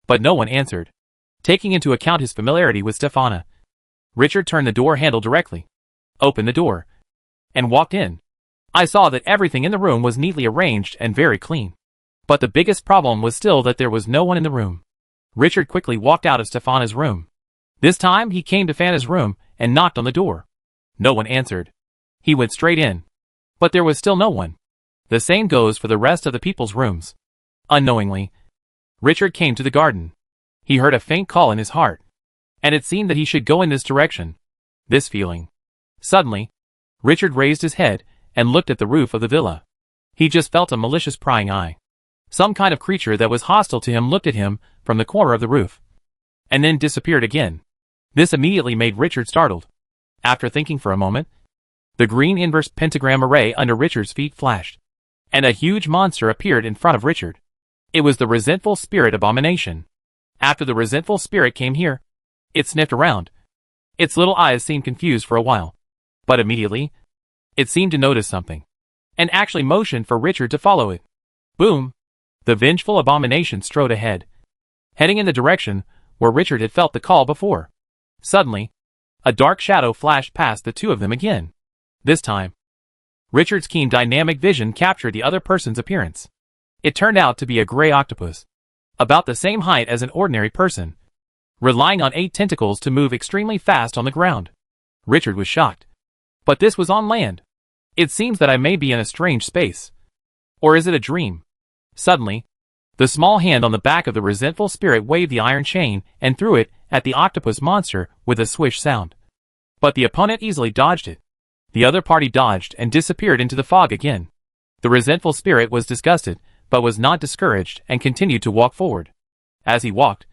but no one answered. Taking into account his familiarity with Stefana, Richard turned the door handle directly, opened the door, and walked in. I saw that everything in the room was neatly arranged and very clean. But the biggest problem was still that there was no one in the room. Richard quickly walked out of Stefana's room. This time he came to Fanna's room and knocked on the door. No one answered. He went straight in. But there was still no one. The same goes for the rest of the people's rooms. Unknowingly, Richard came to the garden. He heard a faint call in his heart, and it seemed that he should go in this direction. This feeling. Suddenly, Richard raised his head and looked at the roof of the villa. He just felt a malicious prying eye. Some kind of creature that was hostile to him looked at him from the corner of the roof, and then disappeared again. This immediately made Richard startled. After thinking for a moment, the green inverse pentagram array under Richard's feet flashed, and a huge monster appeared in front of Richard. It was the resentful spirit abomination. After the resentful spirit came here, it sniffed around. Its little eyes seemed confused for a while, but immediately, it seemed to notice something, and actually motioned for Richard to follow it. Boom! The vengeful abomination strode ahead, heading in the direction where Richard had felt the call before. Suddenly, a dark shadow flashed past the two of them again. This time, Richard's keen dynamic vision captured the other person's appearance. It turned out to be a gray octopus, about the same height as an ordinary person, relying on 8 tentacles to move extremely fast on the ground. Richard was shocked. But this was on land. It seems that I may be in a strange space. Or is it a dream? Suddenly, the small hand on the back of the resentful spirit waved the iron chain and threw it at the octopus monster with a swish sound. But the opponent easily dodged it. The other party dodged and disappeared into the fog again. The resentful spirit was disgusted, but was not discouraged and continued to walk forward. As he walked,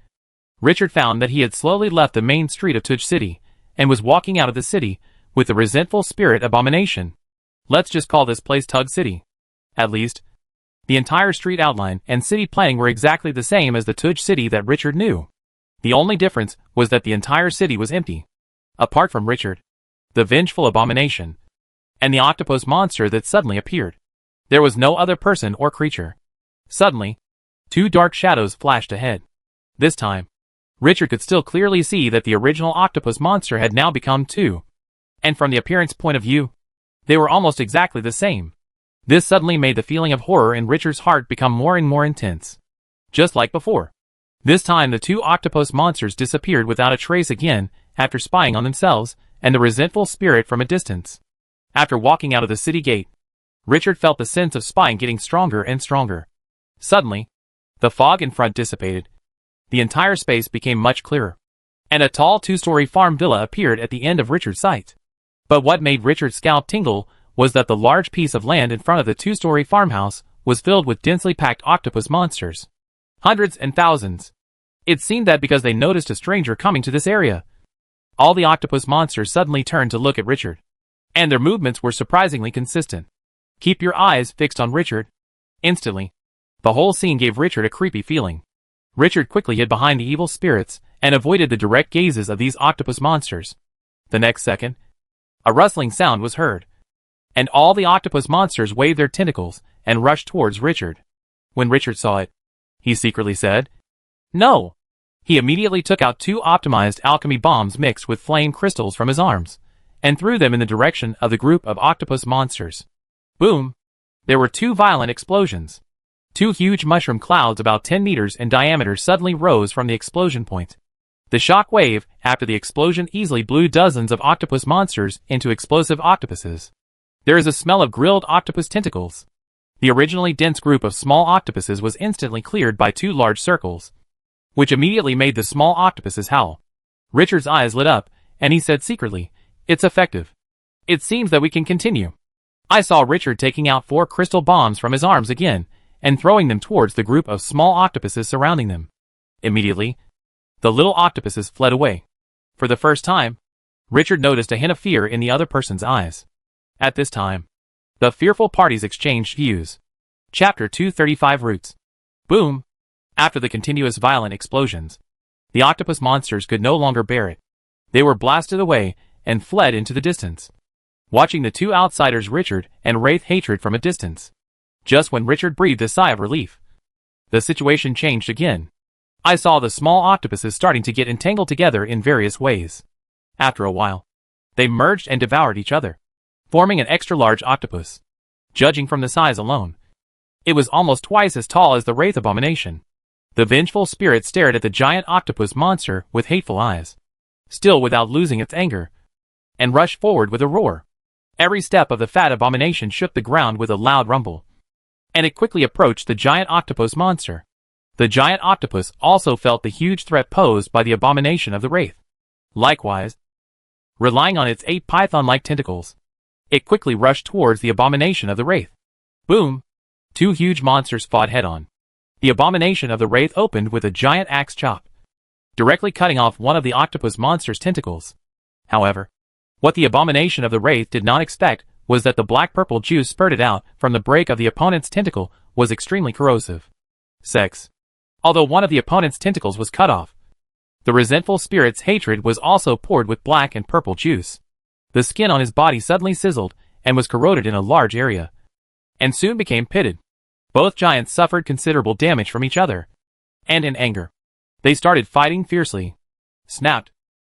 Richard found that he had slowly left the main street of Tuj City and was walking out of the city with the resentful spirit abomination. Let's just call this place Tug City. At least, the entire street outline and city planning were exactly the same as the Tuj City that Richard knew. The only difference was that the entire city was empty. Apart from Richard, the vengeful abomination, and the octopus monster that suddenly appeared, there was no other person or creature. Suddenly, 2 dark shadows flashed ahead. This time, Richard could still clearly see that the original octopus monster had now become 2. And from the appearance point of view, they were almost exactly the same. This suddenly made the feeling of horror in Richard's heart become more and more intense. Just like before. This time the 2 octopus monsters disappeared without a trace again after spying on themselves and the resentful spirit from a distance. After walking out of the city gate, Richard felt the sense of spying getting stronger and stronger. Suddenly, the fog in front dissipated. The entire space became much clearer, and a tall 2-story farm villa appeared at the end of Richard's sight. But what made Richard's scalp tingle was that the large piece of land in front of the 2-story farmhouse was filled with densely packed octopus monsters. Hundreds and thousands. It seemed that because they noticed a stranger coming to this area, all the octopus monsters suddenly turned to look at Richard. And their movements were surprisingly consistent. Keep your eyes fixed on Richard. Instantly, the whole scene gave Richard a creepy feeling. Richard quickly hid behind the evil spirits and avoided the direct gazes of these octopus monsters. The next second, a rustling sound was heard, and all the octopus monsters waved their tentacles and rushed towards Richard. When Richard saw it, he secretly said, "No!" He immediately took out 2 optimized alchemy bombs mixed with flame crystals from his arms, and threw them in the direction of the group of octopus monsters. Boom! There were 2 violent explosions. 2 huge mushroom clouds about 10 meters in diameter suddenly rose from the explosion point. The shock wave after the explosion easily blew dozens of octopus monsters into explosive octopuses. There is a smell of grilled octopus tentacles. The originally dense group of small octopuses was instantly cleared by 2 large circles, which immediately made the small octopuses howl. Richard's eyes lit up, and he said secretly, "It's effective. It seems that we can continue." I saw Richard taking out 4 crystal bombs from his arms again, and throwing them towards the group of small octopuses surrounding them. Immediately, the little octopuses fled away. For the first time, Richard noticed a hint of fear in the other person's eyes. At this time, the fearful parties exchanged views. Chapter 235 Roots. Boom! After the continuous violent explosions, the octopus monsters could no longer bear it. They were blasted away and fled into the distance, watching the 2 outsiders Richard and Wraith hatred from a distance. Just when Richard breathed a sigh of relief, the situation changed again. I saw the small octopuses starting to get entangled together in various ways. After a while, they merged and devoured each other, forming an extra-large octopus. Judging from the size alone, it was almost twice as tall as the Wraith abomination. The vengeful spirit stared at the giant octopus monster with hateful eyes, still without losing its anger, and rushed forward with a roar. Every step of the fat abomination shook the ground with a loud rumble, and it quickly approached the giant octopus monster. The giant octopus also felt the huge threat posed by the abomination of the Wraith. Likewise, relying on its 8 python-like tentacles, it quickly rushed towards the abomination of the Wraith. Boom! 2 huge monsters fought head-on. The abomination of the Wraith opened with a giant axe chop, directly cutting off one of the octopus monster's tentacles. However, what the abomination of the Wraith did not expect was that the black-purple juice spurted out from the break of the opponent's tentacle was extremely corrosive. Although one of the opponent's tentacles was cut off, the resentful spirit's hatred was also poured with black and purple juice. The skin on his body suddenly sizzled and was corroded in a large area, and soon became pitted. Both giants suffered considerable damage from each other, and in anger, they started fighting fiercely. Snapped!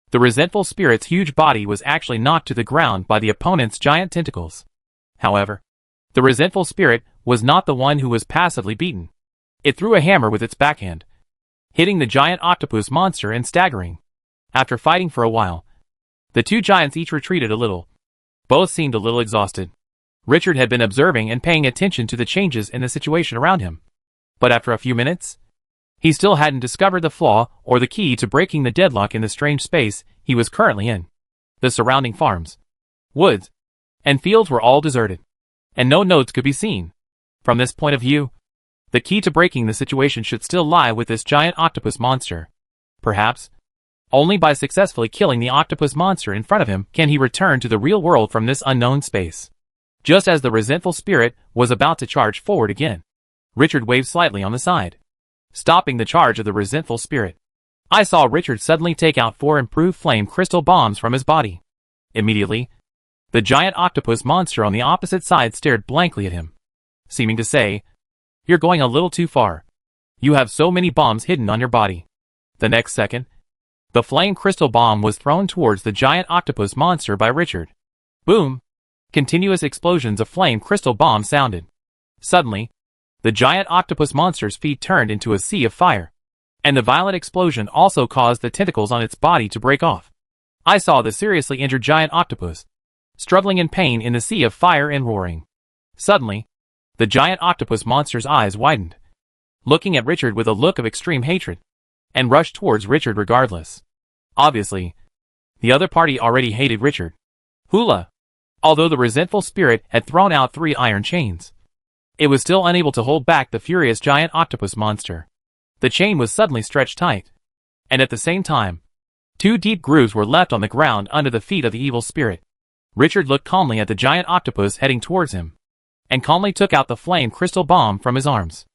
The resentful spirit's huge body was actually knocked to the ground by the opponent's giant tentacles. However, the resentful spirit was not the one who was passively beaten. It threw a hammer with its backhand, hitting the giant octopus monster and staggering. After fighting for a while, the 2 giants each retreated a little. Both seemed a little exhausted. Richard had been observing and paying attention to the changes in the situation around him. But after a few minutes, he still hadn't discovered the flaw or the key to breaking the deadlock in the strange space he was currently in. The surrounding farms, woods, and fields were all deserted, and no notes could be seen. From this point of view, the key to breaking the situation should still lie with this giant octopus monster. Perhaps, only by successfully killing the octopus monster in front of him can he return to the real world from this unknown space. Just as the resentful spirit was about to charge forward again, Richard waved slightly on the side, stopping the charge of the resentful spirit. I saw Richard suddenly take out 4 improved flame crystal bombs from his body. Immediately, the giant octopus monster on the opposite side stared blankly at him, seeming to say, "You're going a little too far. You have so many bombs hidden on your body." The next second, the flame crystal bomb was thrown towards the giant octopus monster by Richard. Boom! Continuous explosions of flame crystal bombs sounded. Suddenly, the giant octopus monster's feet turned into a sea of fire, and the violent explosion also caused the tentacles on its body to break off. I saw the seriously injured giant octopus, struggling in pain in the sea of fire and roaring. Suddenly, the giant octopus monster's eyes widened, looking at Richard with a look of extreme hatred, and rushed towards Richard regardless. Obviously, the other party already hated Richard. Hula! Although the resentful spirit had thrown out 3 iron chains, it was still unable to hold back the furious giant octopus monster. The chain was suddenly stretched tight, and at the same time, 2 deep grooves were left on the ground under the feet of the evil spirit. Richard looked calmly at the giant octopus heading towards him, and calmly took out the flame crystal bomb from his arms.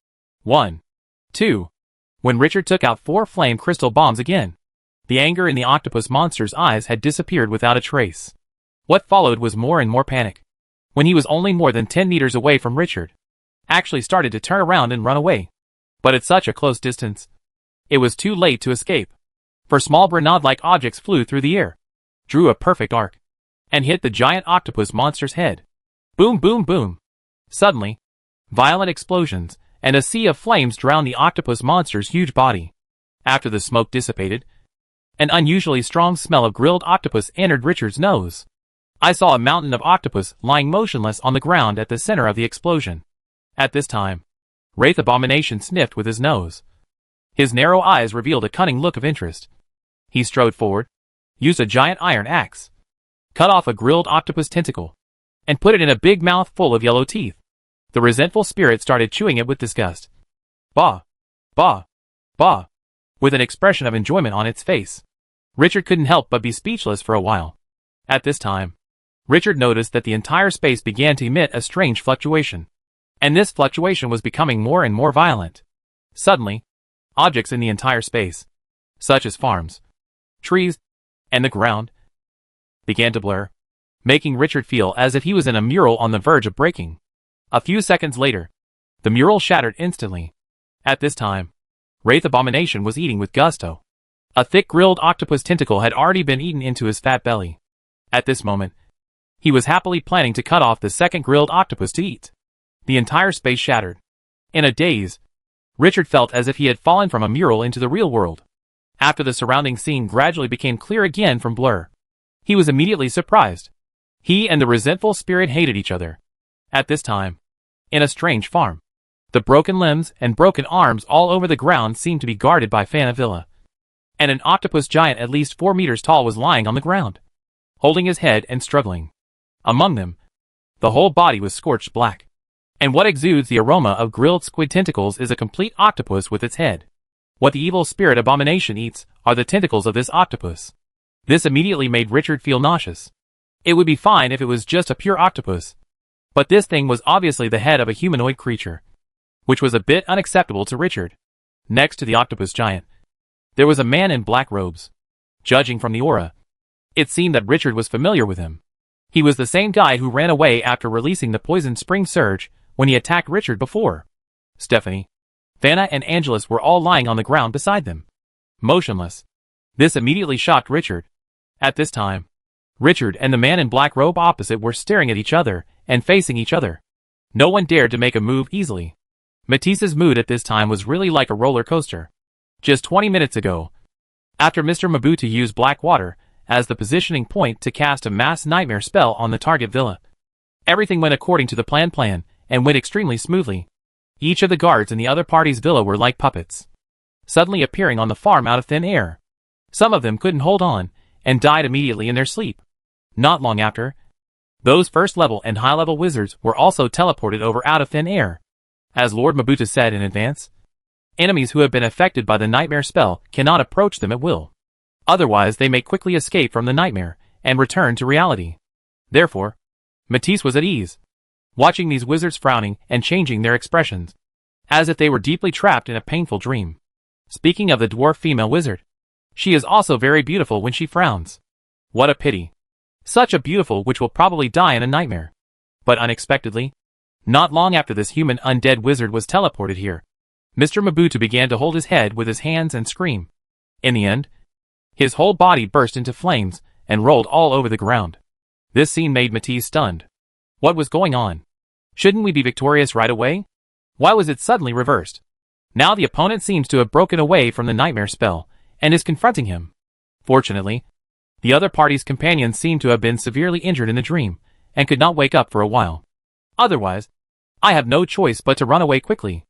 1, 2. when Richard took out 4 flame crystal bombs again. The anger in the octopus monster's eyes had disappeared without a trace. What followed was more and more panic. When he was only more than 10 meters away from Richard, actually started to turn around and run away. But at such a close distance, it was too late to escape. For small grenade-like objects flew through the air, drew a perfect arc, and hit the giant octopus monster's head. Boom, boom, boom. Suddenly, violent explosions and a sea of flames drowned the octopus monster's huge body. After the smoke dissipated, an unusually strong smell of grilled octopus entered Richard's nose. I saw a mountain of octopus lying motionless on the ground at the center of the explosion. At this time, Wraith Abomination sniffed with his nose. His narrow eyes revealed a cunning look of interest. He strode forward, used a giant iron axe, cut off a grilled octopus tentacle, and put it in a big mouth full of yellow teeth. The resentful spirit started chewing it with disgust. Bah! Bah! Bah! With an expression of enjoyment on its face. Richard couldn't help but be speechless for a while. At this time, Richard noticed that the entire space began to emit a strange fluctuation. And this fluctuation was becoming more and more violent. Suddenly, objects in the entire space, such as farms, trees, and the ground, began to blur, making Richard feel as if he was in a mural on the verge of breaking. A few seconds later, the mural shattered instantly. At this time, Wraith Abomination was eating with gusto. A thick grilled octopus tentacle had already been eaten into his fat belly. At this moment, he was happily planning to cut off the second grilled octopus to eat. The entire space shattered. In a daze, Richard felt as if he had fallen from a mural into the real world. After the surrounding scene gradually became clear again from blur, he was immediately surprised. He and the resentful spirit hated each other. At this time, in a strange farm, the broken limbs and broken arms all over the ground seemed to be guarded by Fanavilla. And an octopus giant at least 4 meters tall was lying on the ground, holding his head and struggling. Among them, the whole body was scorched black. And what exudes the aroma of grilled squid tentacles is a complete octopus with its head. What the evil spirit Abomination eats are the tentacles of this octopus. This immediately made Richard feel nauseous. It would be fine if it was just a pure octopus, but this thing was obviously the head of a humanoid creature, which was a bit unacceptable to Richard. Next to the octopus giant, there was a man in black robes. Judging from the aura, it seemed that Richard was familiar with him. He was the same guy who ran away after releasing the poison spring surge when he attacked Richard before. Stephanie, Vanna and Angelus were all lying on the ground beside them, motionless. This immediately shocked Richard. At this time, Richard and the man in black robe opposite were staring at each other and facing each other. No one dared to make a move easily. Matisse's mood at this time was really like a roller coaster. Just 20 minutes ago, after Mr. Mobutu used black water as the positioning point to cast a mass nightmare spell on the target villa, everything went according to the plan and went extremely smoothly. Each of the guards in the other party's villa were like puppets, suddenly appearing on the farm out of thin air. Some of them couldn't hold on and died immediately in their sleep. Not long after, those first-level and high-level wizards were also teleported over out of thin air. As Lord Mobutu said in advance, enemies who have been affected by the nightmare spell cannot approach them at will. Otherwise they may quickly escape from the nightmare and return to reality. Therefore, Matisse was at ease, watching these wizards frowning and changing their expressions, as if they were deeply trapped in a painful dream. Speaking of the dwarf female wizard, she is also very beautiful when she frowns. What a pity. Such a beautiful which will probably die in a nightmare. But unexpectedly, not long after this human undead wizard was teleported here, Mr. Mobutu began to hold his head with his hands and scream. In the end, his whole body burst into flames and rolled all over the ground. This scene made Matisse stunned. What was going on? Shouldn't we be victorious right away? Why was it suddenly reversed? Now the opponent seems to have broken away from the nightmare spell and is confronting him. Fortunately, the other party's companions seemed to have been severely injured in the dream and could not wake up for a while. Otherwise, I have no choice but to run away quickly.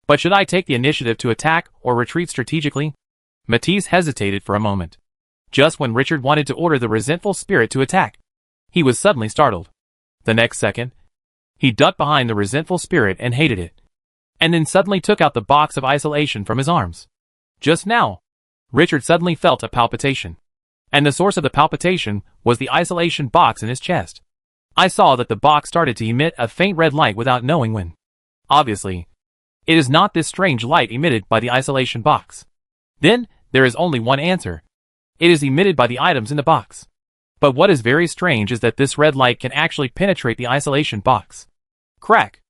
But should I take the initiative to attack or retreat strategically? Matisse hesitated for a moment. Just when Richard wanted to order the resentful spirit to attack, he was suddenly startled. The next second, he ducked behind the resentful spirit and hated it, and then suddenly took out the box of isolation from his arms. Just now, Richard suddenly felt a palpitation, and the source of the palpitation was the isolation box in his chest. I saw that the box started to emit a faint red light without knowing when. Obviously, It is not this strange light emitted by the isolation box. Then, there is only one answer. It is emitted by the items in the box. But what is very strange is that this red light can actually penetrate the isolation box. Crack!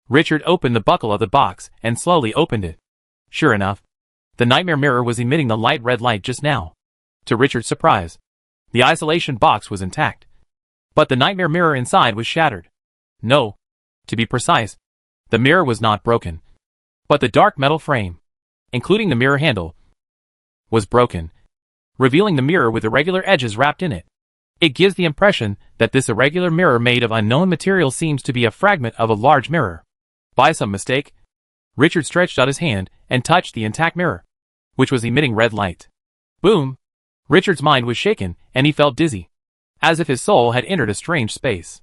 Richard opened the buckle of the box and slowly opened it. Sure enough, the nightmare mirror was emitting the light red light just now. To Richard's surprise, the isolation box was intact. But the nightmare mirror inside was shattered. No, to be precise, the mirror was not broken. But the dark metal frame, including the mirror handle, was broken, revealing the mirror with irregular edges wrapped in it. It gives the impression that this irregular mirror made of unknown material seems to be a fragment of a large mirror. By some mistake, Richard stretched out his hand and touched the intact mirror, which was emitting red light. Boom! Richard's mind was shaken and he felt dizzy, as if his soul had entered a strange space.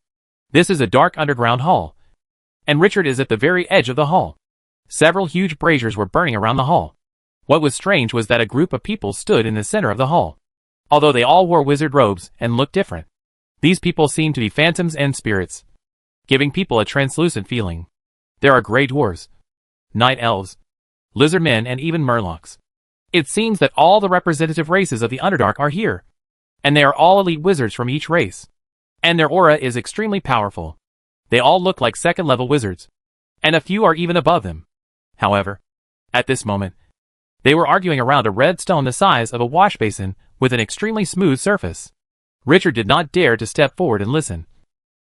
This is a dark underground hall, and Richard is at the very edge of the hall. Several huge braziers were burning around the hall. What was strange was that a group of people stood in the center of the hall. Although they all wore wizard robes and looked different, these people seemed to be phantoms and spirits, giving people a translucent feeling. There are gray dwarves, night elves, lizard men, and even murlocs. It seems that all the representative races of the Underdark are here, and they are all elite wizards from each race. And their aura is extremely powerful. They all look like second-level wizards, and a few are even above them. However, at this moment, they were arguing around a red stone the size of a wash basin with an extremely smooth surface. Richard did not dare to step forward and listen,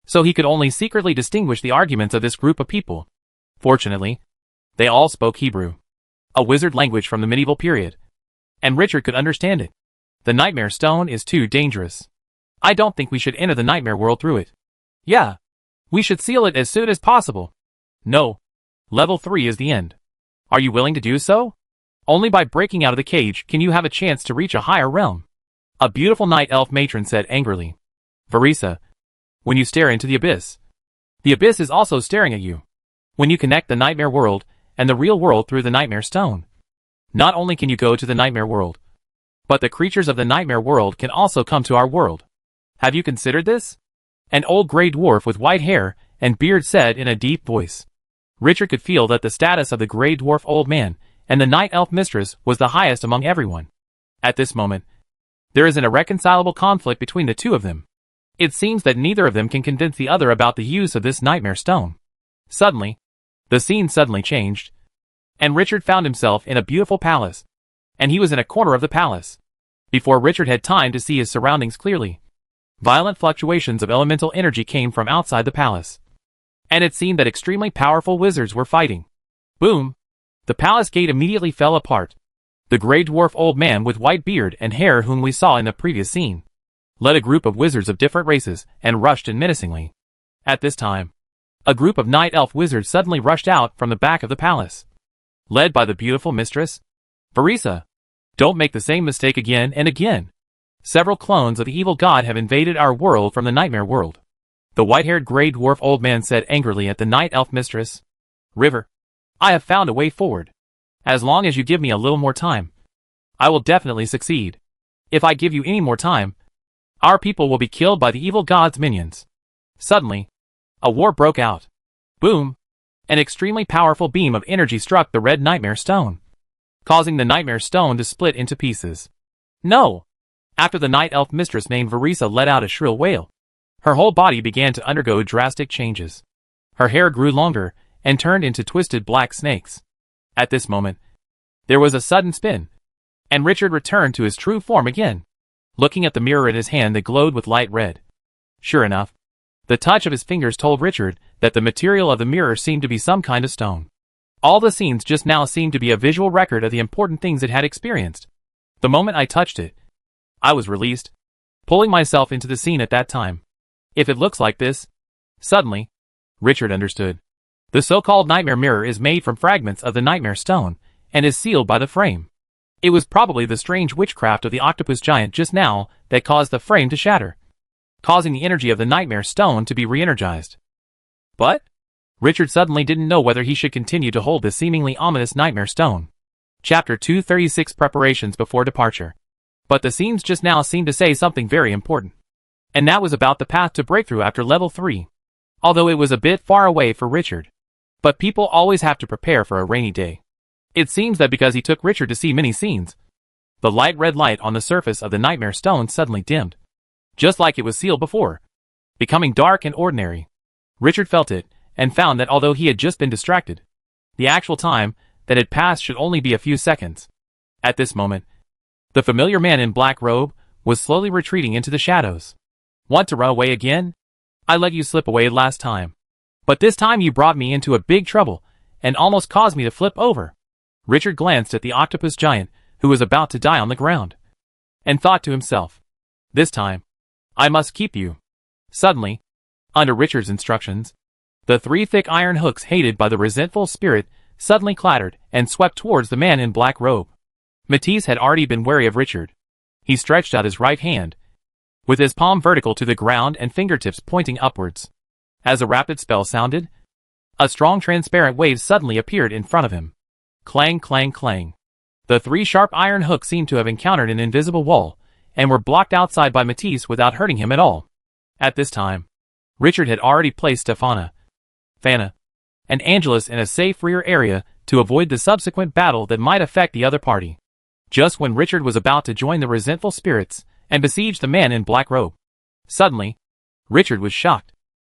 so he could only secretly distinguish the arguments of this group of people. Fortunately, they all spoke Hebrew, a wizard language from the medieval period, and Richard could understand it. The nightmare stone is too dangerous. I don't think we should enter the nightmare world through it. Yeah, we should seal it as soon as possible. No, level 3 is the end. Are you willing to do so? Only by breaking out of the cage can you have a chance to reach a higher realm. A beautiful night elf matron said angrily. Verisa, when you stare into the abyss is also staring at you. When you connect the nightmare world and the real world through the nightmare stone, not only can you go to the nightmare world, but the creatures of the nightmare world can also come to our world. Have you considered this? An old gray dwarf with white hair and beard said in a deep voice. Richard could feel that the status of the gray dwarf old man and the night elf mistress was the highest among everyone. At this moment, there is an irreconcilable conflict between the two of them. It seems that neither of them can convince the other about the use of this nightmare stone. Suddenly, the scene suddenly changed, and Richard found himself in a beautiful palace, and he was in a corner of the palace. Before Richard had time to see his surroundings clearly, violent fluctuations of elemental energy came from outside the palace, and it seemed that extremely powerful wizards were fighting. Boom! The palace gate immediately fell apart. The gray dwarf old man with white beard and hair whom we saw in the previous scene led a group of wizards of different races and rushed in menacingly. At this time, a group of night elf wizards suddenly rushed out from the back of the palace, led by the beautiful mistress, Verisa. Don't make the same mistake again and again. Several clones of the evil god have invaded our world from the nightmare world. The white-haired gray dwarf old man said angrily at the night elf mistress. River, I have found a way forward. As long as you give me a little more time, I will definitely succeed. If I give you any more time, our people will be killed by the evil god's minions. Suddenly, a war broke out. Boom! An extremely powerful beam of energy struck the red nightmare stone, causing the nightmare stone to split into pieces. No! After the night elf mistress named Verisa let out a shrill wail, her whole body began to undergo drastic changes. Her hair grew longer and turned into twisted black snakes. At this moment, there was a sudden spin, and Richard returned to his true form again, looking at the mirror in his hand that glowed with light red. Sure enough, the touch of his fingers told Richard that the material of the mirror seemed to be some kind of stone. All the scenes just now seemed to be a visual record of the important things it had experienced. The moment I touched it, I was released, pulling myself into the scene at that time. If it looks like this, suddenly, Richard understood. The so-called nightmare mirror is made from fragments of the nightmare stone, and is sealed by the frame. It was probably the strange witchcraft of the octopus giant just now that caused the frame to shatter, causing the energy of the nightmare stone to be re-energized. But Richard suddenly didn't know whether he should continue to hold this seemingly ominous nightmare stone. Chapter 236 Preparations Before Departure. But the scenes just now seemed to say something very important. And that was about the path to breakthrough after level 3. Although it was a bit far away for Richard, But people always have to prepare for a rainy day. It seems that because he took Richard to see many scenes, the light red light on the surface of the nightmare stone suddenly dimmed, just like it was sealed before, becoming dark and ordinary. Richard felt it, and found that although he had just been distracted, the actual time that had passed should only be a few seconds. At this moment, the familiar man in black robe was slowly retreating into the shadows. Want to run away again? I let you slip away last time. But this time you brought me into a big trouble, and almost caused me to flip over. Richard glanced at the octopus giant, who was about to die on the ground, and thought to himself, this time, I must keep you. Suddenly, under Richard's instructions, the 3 thick iron hooks hated by the resentful spirit suddenly clattered and swept towards the man in black robe. Matisse had already been wary of Richard. He stretched out his right hand, with his palm vertical to the ground and fingertips pointing upwards. As a rapid spell sounded, a strong transparent wave suddenly appeared in front of him. Clang, clang, clang. The 3 sharp iron hooks seemed to have encountered an invisible wall, and were blocked outside by Matisse without hurting him at all. At this time, Richard had already placed Stefana, Fana, and Angelus in a safe rear area to avoid the subsequent battle that might affect the other party. Just when Richard was about to join the resentful spirits and besiege the man in black robe, suddenly, Richard was shocked,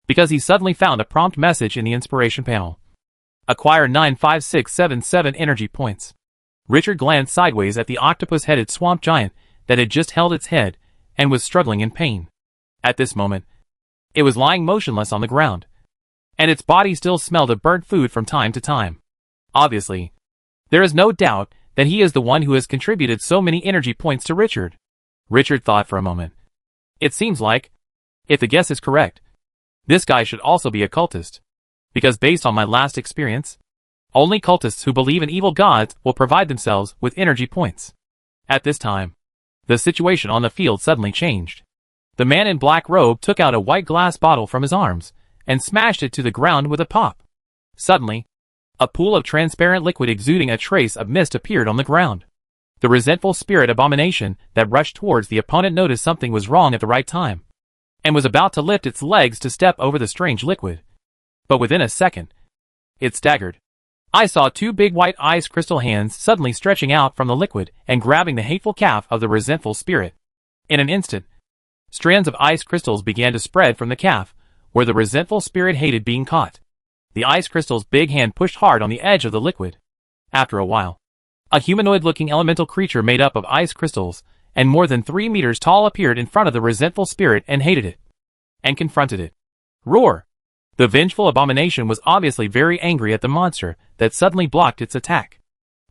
because he suddenly found a prompt message in the inspiration panel. Acquire 95677 energy points. Richard glanced sideways at the octopus-headed swamp giant that had just held its head and was struggling in pain. At this moment, it was lying motionless on the ground, and its body still smelled of burnt food from time to time. Obviously, there is no doubt that he is the one who has contributed so many energy points to Richard. Richard thought for a moment. It seems like, if the guess is correct, this guy should also be a cultist, because based on my last experience, only cultists who believe in evil gods will provide themselves with energy points. At this time, the situation on the field suddenly changed. The man in black robe took out a white glass bottle from his arms and smashed it to the ground with a pop. Suddenly, a pool of transparent liquid exuding a trace of mist appeared on the ground. The resentful spirit abomination that rushed towards the opponent noticed something was wrong at the right time, and was about to lift its legs to step over the strange liquid. But within a second, it staggered. I saw 2 big white ice crystal hands suddenly stretching out from the liquid and grabbing the hateful calf of the resentful spirit. In an instant, strands of ice crystals began to spread from the calf, where the resentful spirit hated being caught. The ice crystal's big hand pushed hard on the edge of the liquid. After a while, a humanoid-looking elemental creature made up of ice crystals and more than 3 meters tall appeared in front of the resentful spirit and hated it, and confronted it. Roar! The vengeful abomination was obviously very angry at the monster that suddenly blocked its attack.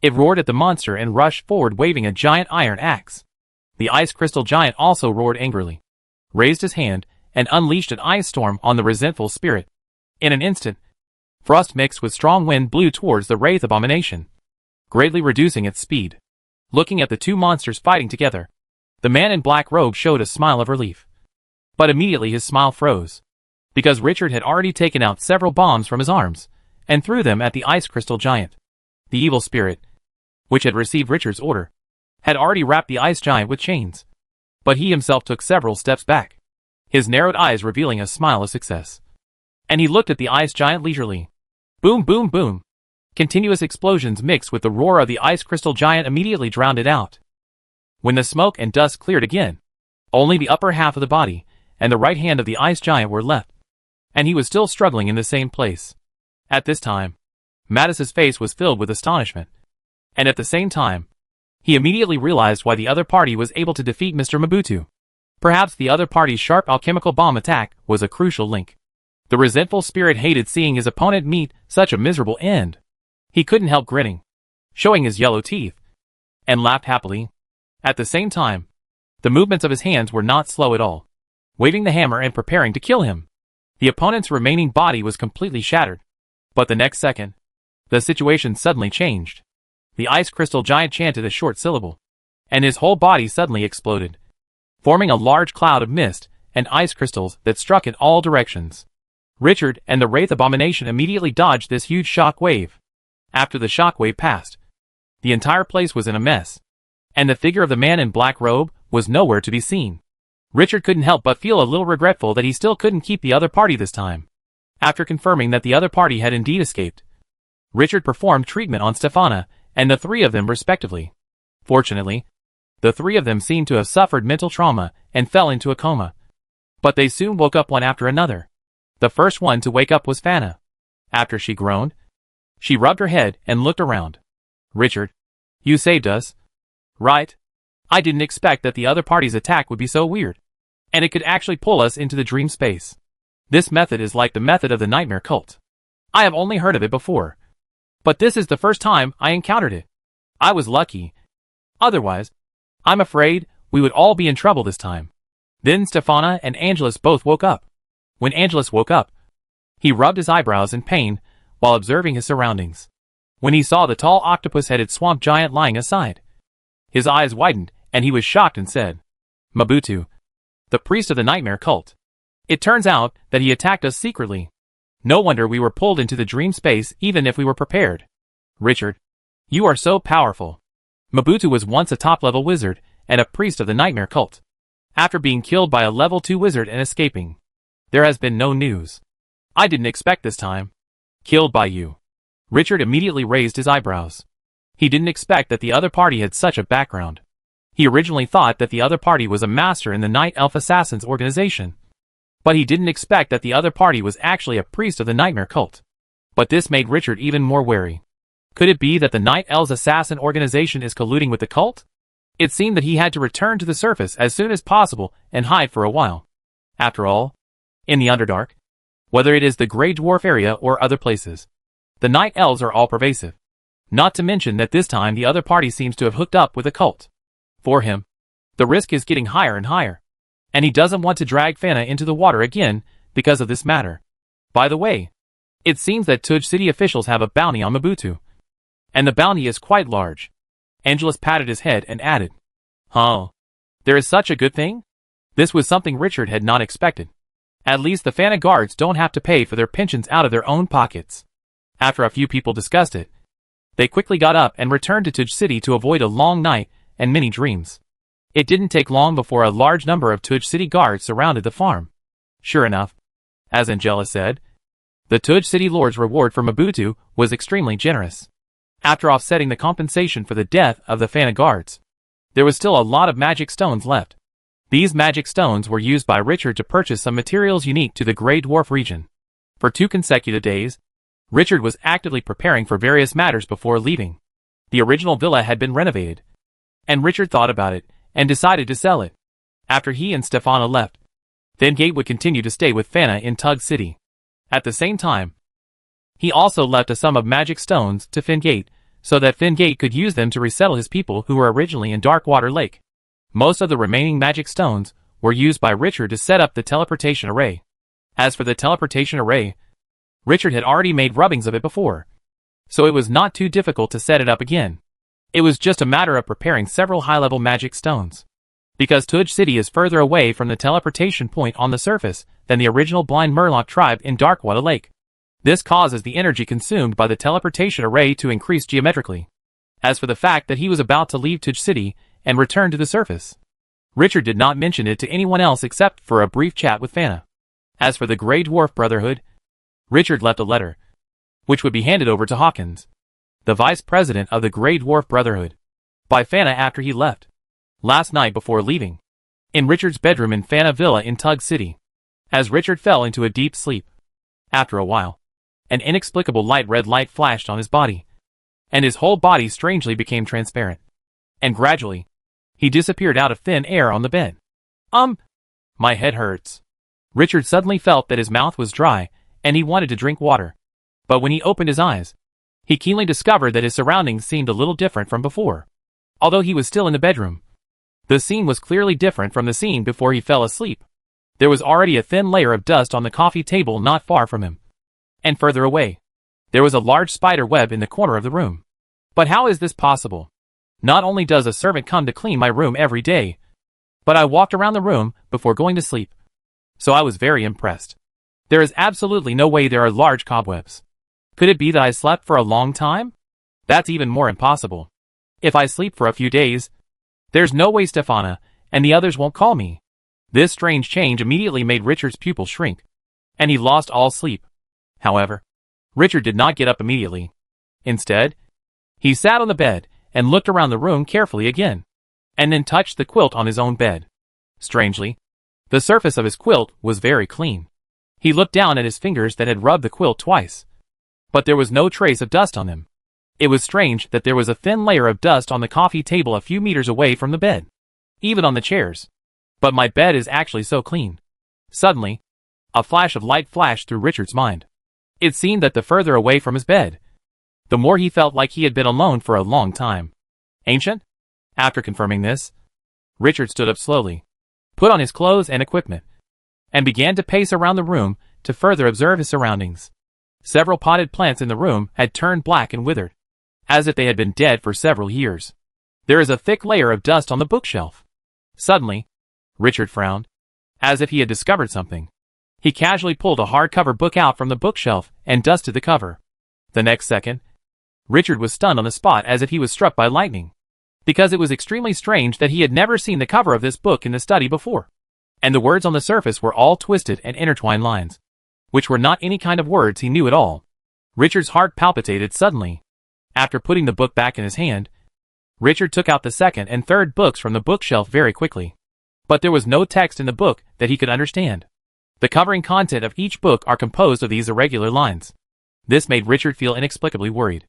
It roared at the monster and rushed forward waving a giant iron axe. The ice crystal giant also roared angrily, raised his hand, and unleashed an ice storm on the resentful spirit. In an instant, frost mixed with strong wind blew towards the wraith abomination, greatly reducing its speed. Looking at the 2 monsters fighting together, the man in black robe showed a smile of relief. But immediately his smile froze, because Richard had already taken out several bombs from his arms, and threw them at the ice crystal giant. The evil spirit, which had received Richard's order, had already wrapped the ice giant with chains. But he himself took several steps back, his narrowed eyes revealing a smile of success. And he looked at the ice giant leisurely. Boom, boom, boom. Continuous explosions mixed with the roar of the ice crystal giant immediately drowned it out. When the smoke and dust cleared again, only the upper half of the body and the right hand of the ice giant were left, and he was still struggling in the same place. At this time, Mattis's face was filled with astonishment, and at the same time, he immediately realized why the other party was able to defeat Mr. Mobutu. Perhaps the other party's sharp alchemical bomb attack was a crucial link. The resentful spirit hated seeing his opponent meet such a miserable end. He couldn't help grinning, showing his yellow teeth, and laughed happily. At the same time, the movements of his hands were not slow at all, waving the hammer and preparing to kill him. The opponent's remaining body was completely shattered. But the next second, the situation suddenly changed. The ice crystal giant chanted a short syllable, and his whole body suddenly exploded, forming a large cloud of mist and ice crystals that struck in all directions. Richard and the Wraith Abomination immediately dodged this huge shock wave. After the shock wave passed, the entire place was in a mess, and the figure of the man in black robe was nowhere to be seen. Richard couldn't help but feel a little regretful that he still couldn't keep the other party this time. After confirming that the other party had indeed escaped, Richard performed treatment on Stefana and the three of them respectively. Fortunately, the three of them seemed to have suffered mental trauma and fell into a coma. But they soon woke up one after another. The first one to wake up was Fana. After she groaned, she rubbed her head and looked around. "Richard, you saved us." "Right. I didn't expect that the other party's attack would be so weird. And it could actually pull us into the dream space. This method is like the method of the nightmare cult. I have only heard of it before. But this is the first time I encountered it. I was lucky. Otherwise, I'm afraid we would all be in trouble this time." Then Stefana and Angelus both woke up. When Angelus woke up, he rubbed his eyebrows in pain while observing his surroundings. When he saw the tall octopus-headed swamp giant lying aside, his eyes widened and he was shocked and said, "Mobutu, the priest of the nightmare cult. It turns out that he attacked us secretly. No wonder we were pulled into the dream space even if we were prepared. Richard, you are so powerful." Mobutu was once a top-level wizard and a priest of the nightmare cult. After being killed by a level 2 wizard and escaping, there has been no news. I didn't expect this time. Killed by you. Richard immediately raised his eyebrows. He didn't expect that the other party had such a background. He originally thought that the other party was a master in the Night Elf Assassins organization. But he didn't expect that the other party was actually a priest of the nightmare cult. But this made Richard even more wary. Could it be that the Night Elves Assassin organization is colluding with the cult? It seemed that he had to return to the surface as soon as possible and hide for a while. After all, in the Underdark, whether it is the Grey Dwarf area or other places, the Night Elves are all pervasive. Not to mention that this time the other party seems to have hooked up with a cult. For him, the risk is getting higher and higher. And he doesn't want to drag Fana into the water again because of this matter. By the way, it seems that Tuj City officials have a bounty on Mobutu. And the bounty is quite large. Angelus patted his head and added, "Huh. There is such a good thing?" This was something Richard had not expected. At least the Fana guards don't have to pay for their pensions out of their own pockets. After a few people discussed it, they quickly got up and returned to Tuj City to avoid a long night and many dreams. It didn't take long before a large number of Tuj City guards surrounded the farm. Sure enough, as Angela said, the Tuj City Lord's reward for Mobutu was extremely generous. After offsetting the compensation for the death of the Fana guards, there was still a lot of magic stones left. These magic stones were used by Richard to purchase some materials unique to the Grey Dwarf region. For 2 consecutive days, Richard was actively preparing for various matters before leaving. The original villa had been renovated, and Richard thought about it and decided to sell it. After he and Stefana left, Fingate would continue to stay with Fana in Tug City. At the same time, he also left a sum of magic stones to Fingate, so that Fingate could use them to resettle his people who were originally in Darkwater Lake. Most of the remaining magic stones were used by Richard to set up the teleportation array. As for the teleportation array, Richard had already made rubbings of it before, so it was not too difficult to set it up again. It was just a matter of preparing several high-level magic stones. Because Tuj City is further away from the teleportation point on the surface than the original Blind Murloc tribe in Darkwater Lake. This causes the energy consumed by the teleportation array to increase geometrically. As for the fact that he was about to leave Tuj City and return to the surface, Richard did not mention it to anyone else except for a brief chat with Fana. As for the Grey Dwarf Brotherhood, Richard left a letter, which would be handed over to Hawkins, the vice president of the Grey Dwarf Brotherhood, by Fana after he left. Last night before leaving, in Richard's bedroom in Fana Villa in Tug City, as Richard fell into a deep sleep. After a while, an inexplicable light red light flashed on his body, and his whole body strangely became transparent. And gradually, he disappeared out of thin air on the bed. My head hurts. Richard suddenly felt that his mouth was dry, and he wanted to drink water. But when he opened his eyes, he keenly discovered that his surroundings seemed a little different from before. Although he was still in the bedroom, the scene was clearly different from the scene before he fell asleep. There was already a thin layer of dust on the coffee table not far from him. And further away, there was a large spider web in the corner of the room. But how is this possible? Not only does a servant come to clean my room every day, but I walked around the room before going to sleep. So I was very impressed. There is absolutely no way there are large cobwebs. Could it be that I slept for a long time? That's even more impossible. If I sleep for a few days, there's no way Stefana and the others won't call me. This strange change immediately made Richard's pupil shrink, and he lost all sleep. However, Richard did not get up immediately. Instead, he sat on the bed and looked around the room carefully again, and then touched the quilt on his own bed. Strangely, the surface of his quilt was very clean. He looked down at his fingers that had rubbed the quilt twice, but there was no trace of dust on them. It was strange that there was a thin layer of dust on the coffee table a few meters away from the bed, even on the chairs. But my bed is actually so clean. Suddenly, a flash of light flashed through Richard's mind. It seemed that the further away from his bed, the more he felt like he had been alone for a long time. Ancient? After confirming this, Richard stood up slowly, put on his clothes and equipment, and began to pace around the room to further observe his surroundings. Several potted plants in the room had turned black and withered, as if they had been dead for several years. There is a thick layer of dust on the bookshelf. Suddenly, Richard frowned, as if he had discovered something. He casually pulled a hardcover book out from the bookshelf and dusted the cover. The next second, Richard was stunned on the spot as if he was struck by lightning, because it was extremely strange that he had never seen the cover of this book in the study before, and the words on the surface were all twisted and intertwined lines, which were not any kind of words he knew at all. Richard's heart palpitated suddenly. After putting the book back in his hand, Richard took out the second and third books from the bookshelf very quickly. But there was no text in the book that he could understand. The covering content of each book are composed of these irregular lines. This made Richard feel inexplicably worried.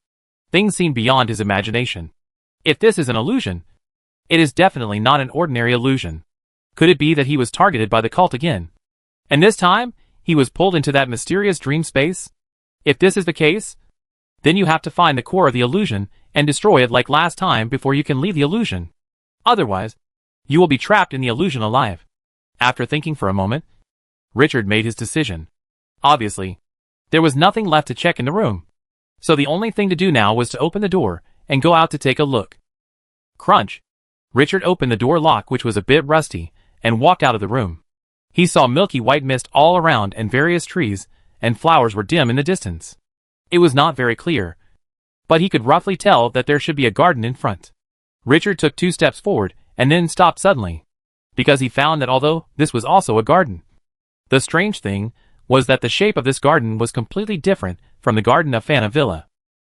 Things seemed beyond his imagination. If this is an illusion, it is definitely not an ordinary illusion. Could it be that he was targeted by the cult again? And this time, he was pulled into that mysterious dream space? If this is the case, then you have to find the core of the illusion and destroy it like last time before you can leave the illusion. Otherwise, you will be trapped in the illusion alive. After thinking for a moment, Richard made his decision. Obviously, there was nothing left to check in the room, so the only thing to do now was to open the door and go out to take a look. Crunch! Richard opened the door lock, which was a bit rusty, and walked out of the room. He saw milky white mist all around and various trees and flowers were dim in the distance. It was not very clear, but he could roughly tell that there should be a garden in front. Richard took 2 steps forward and then stopped suddenly, because he found that although this was also a garden, the strange thing was that the shape of this garden was completely different from the garden of Fana Villa.